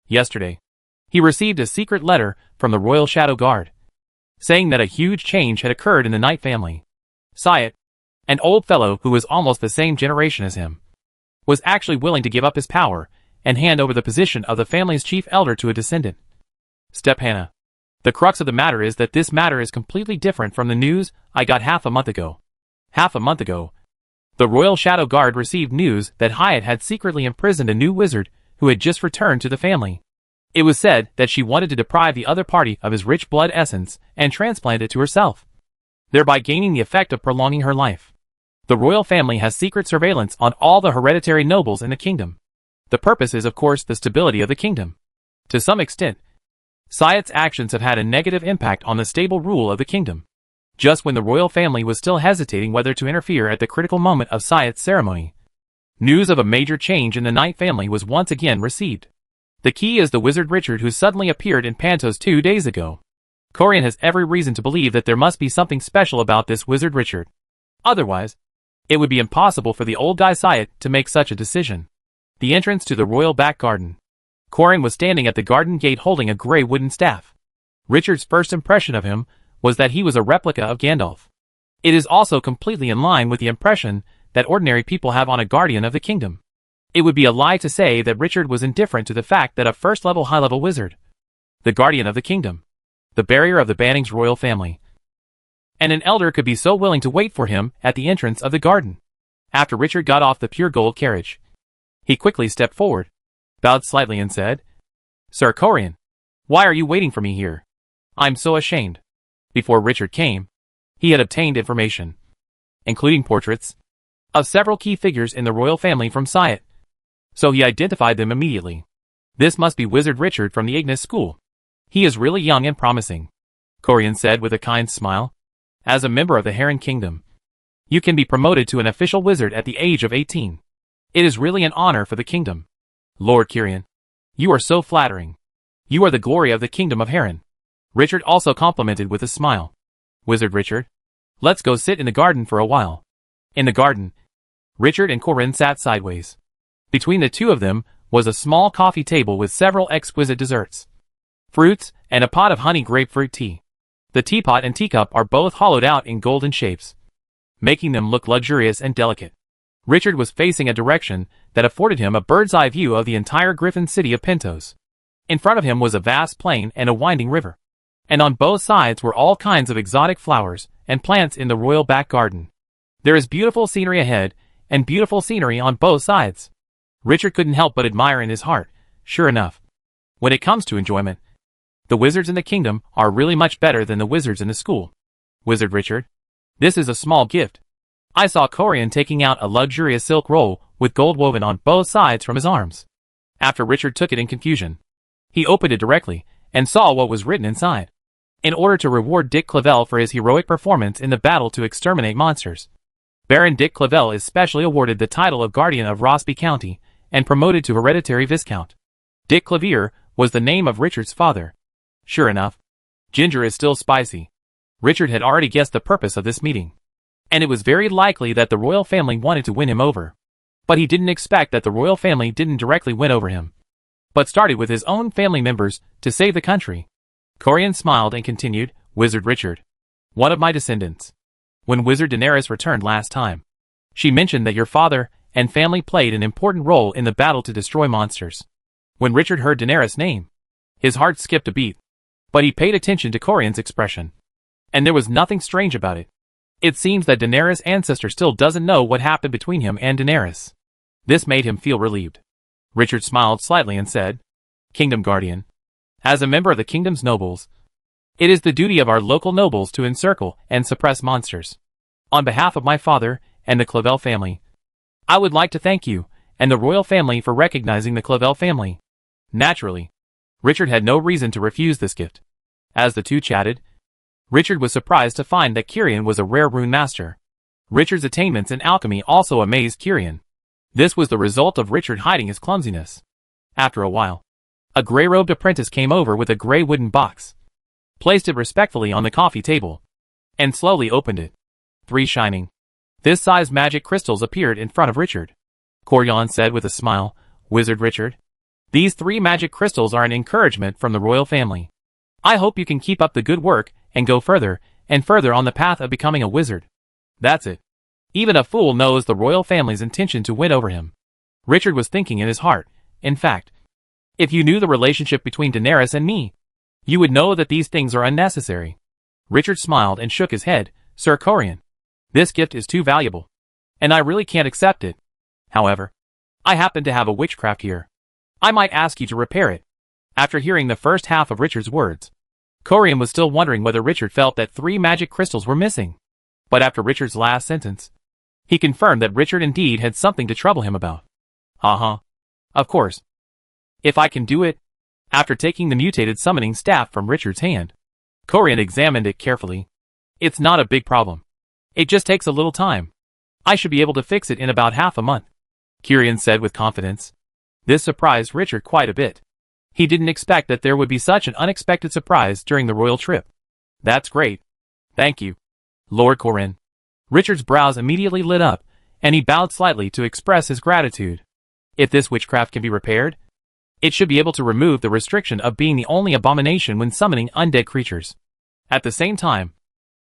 Yesterday, he received a secret letter from the Royal Shadow Guard, saying that a huge change had occurred in the Knight family. Syed, an old fellow who was almost the same generation as him, was actually willing to give up his power and hand over the position of the family's chief elder to a descendant. Stephana, the crux of the matter is that this matter is completely different from the news I got half a month ago. Half a month ago, the Royal Shadow Guard received news that Hyatt had secretly imprisoned a new wizard who had just returned to the family. It was said that she wanted to deprive the other party of his rich blood essence and transplant it to herself, thereby gaining the effect of prolonging her life. The royal family has secret surveillance on all the hereditary nobles in the kingdom. The purpose is, of course, the stability of the kingdom. To some extent, Syed's actions have had a negative impact on the stable rule of the kingdom. Just when the royal family was still hesitating whether to interfere at the critical moment of Syed's ceremony, news of a major change in the Knight family was once again received. The key is the wizard Richard who suddenly appeared in Pantos 2 days ago. Corian has every reason to believe that there must be something special about this wizard Richard. Otherwise, it would be impossible for the old guy Syed to make such a decision. The entrance to the royal back garden. Corian was standing at the garden gate holding a grey wooden staff. Richard's first impression of him was that he was a replica of Gandalf. It is also completely in line with the impression that ordinary people have on a guardian of the kingdom. It would be a lie to say that Richard was indifferent to the fact that a first-level high-level wizard, the guardian of the kingdom, the barrier of the Bannings royal family, and an elder could be so willing to wait for him at the entrance of the garden. After Richard got off the pure gold carriage, he quickly stepped forward, bowed slightly and said, Sir Corian, why are you waiting for me here? I'm so ashamed. Before Richard came, he had obtained information, including portraits, of several key figures in the royal family from Syed, so he identified them immediately. This must be Wizard Richard from the Ignis School. He is really young and promising, Corian said with a kind smile. As a member of the Heron Kingdom, you can be promoted to an official wizard at the age of 18. It is really an honor for the kingdom. Lord Corian, you are so flattering. You are the glory of the kingdom of Heron. Richard also complimented with a smile. Wizard Richard, let's go sit in the garden for a while. In the garden, Richard and Corian sat sideways. Between the two of them was a small coffee table with several exquisite desserts, fruits, and a pot of honey grapefruit tea. The teapot and teacup are both hollowed out in golden shapes, making them look luxurious and delicate. Richard was facing a direction that afforded him a bird's-eye view of the entire Griffin city of Pentos. In front of him was a vast plain and a winding river, and on both sides were all kinds of exotic flowers and plants in the royal back garden. There is beautiful scenery ahead, and beautiful scenery on both sides. Richard couldn't help but admire in his heart. Sure enough, when it comes to enjoyment, the wizards in the kingdom are really much better than the wizards in the school. Wizard Richard, this is a small gift. I saw Corian taking out a luxurious silk roll with gold woven on both sides from his arms. After Richard took it in confusion, he opened it directly and saw what was written inside. In order to reward Dick Clavel for his heroic performance in the battle to exterminate monsters, Baron Dick Clavel is specially awarded the title of Guardian of Rossby County and promoted to Hereditary Viscount. Dick Clavier was the name of Richard's father. Sure enough, ginger is still spicy. Richard had already guessed the purpose of this meeting, and it was very likely that the royal family wanted to win him over. But he didn't expect that the royal family didn't directly win over him, but started with his own family members to save the country. Corian smiled and continued, Wizard Richard, one of my descendants. When Wizard Daenerys returned last time, she mentioned that your father and family played an important role in the battle to destroy monsters. When Richard heard Daenerys' name, his heart skipped a beat, but he paid attention to Corian's expression, and there was nothing strange about it. It seems that Daenerys' ancestor still doesn't know what happened between him and Daenerys. This made him feel relieved. Richard smiled slightly and said, Kingdom Guardian, as a member of the kingdom's nobles, it is the duty of our local nobles to encircle and suppress monsters. On behalf of my father and the Clavel family, I would like to thank you and the royal family for recognizing the Clavel family. Naturally, Richard had no reason to refuse this gift. As the two chatted, Richard was surprised to find that Kirian was a rare rune master. Richard's attainments in alchemy also amazed Kirian. This was the result of Richard hiding his clumsiness. After a while, a gray-robed apprentice came over with a gray wooden box, placed it respectfully on the coffee table, and slowly opened it. 3 shining, this-sized magic crystals appeared in front of Richard. Corian said with a smile, "Wizard Richard, these 3 magic crystals are an encouragement from the royal family. I hope you can keep up the good work and go further and further on the path of becoming a wizard." That's it. Even a fool knows the royal family's intention to win over him. Richard was thinking in his heart, in fact, if you knew the relationship between Daenerys and me, you would know that these things are unnecessary. Richard smiled and shook his head. "Sir Corian, this gift is too valuable, and I really can't accept it. However, I happen to have a witchcraft here. I might ask you to repair it." After hearing the first half of Richard's words, Corian was still wondering whether Richard felt that 3 magic crystals were missing. But after Richard's last sentence, he confirmed that Richard indeed had something to trouble him about. Of course. If I can do it. After taking the mutated summoning staff from Richard's hand, Corian examined it carefully. "It's not a big problem. It just takes a little time. I should be able to fix it in about half a month," Kirian said with confidence. This surprised Richard quite a bit. He didn't expect that there would be such an unexpected surprise during the royal trip. "That's great. Thank you, Lord Corian." Richard's brows immediately lit up, and he bowed slightly to express his gratitude. If this witchcraft can be repaired, it should be able to remove the restriction of being the only abomination when summoning undead creatures. At the same time,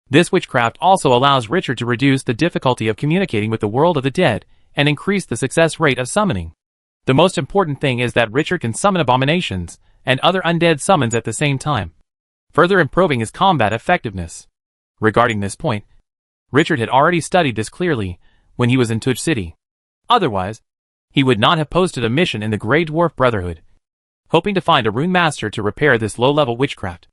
this witchcraft also allows Richard to reduce the difficulty of communicating with the world of the dead and increase the success rate of summoning. The most important thing is that Richard can summon abominations and other undead summons at the same time, further improving his combat effectiveness. Regarding this point, Richard had already studied this clearly when he was in Tuj City. Otherwise, he would not have posted a mission in the Grey Dwarf Brotherhood, hoping to find a rune master to repair this low-level witchcraft.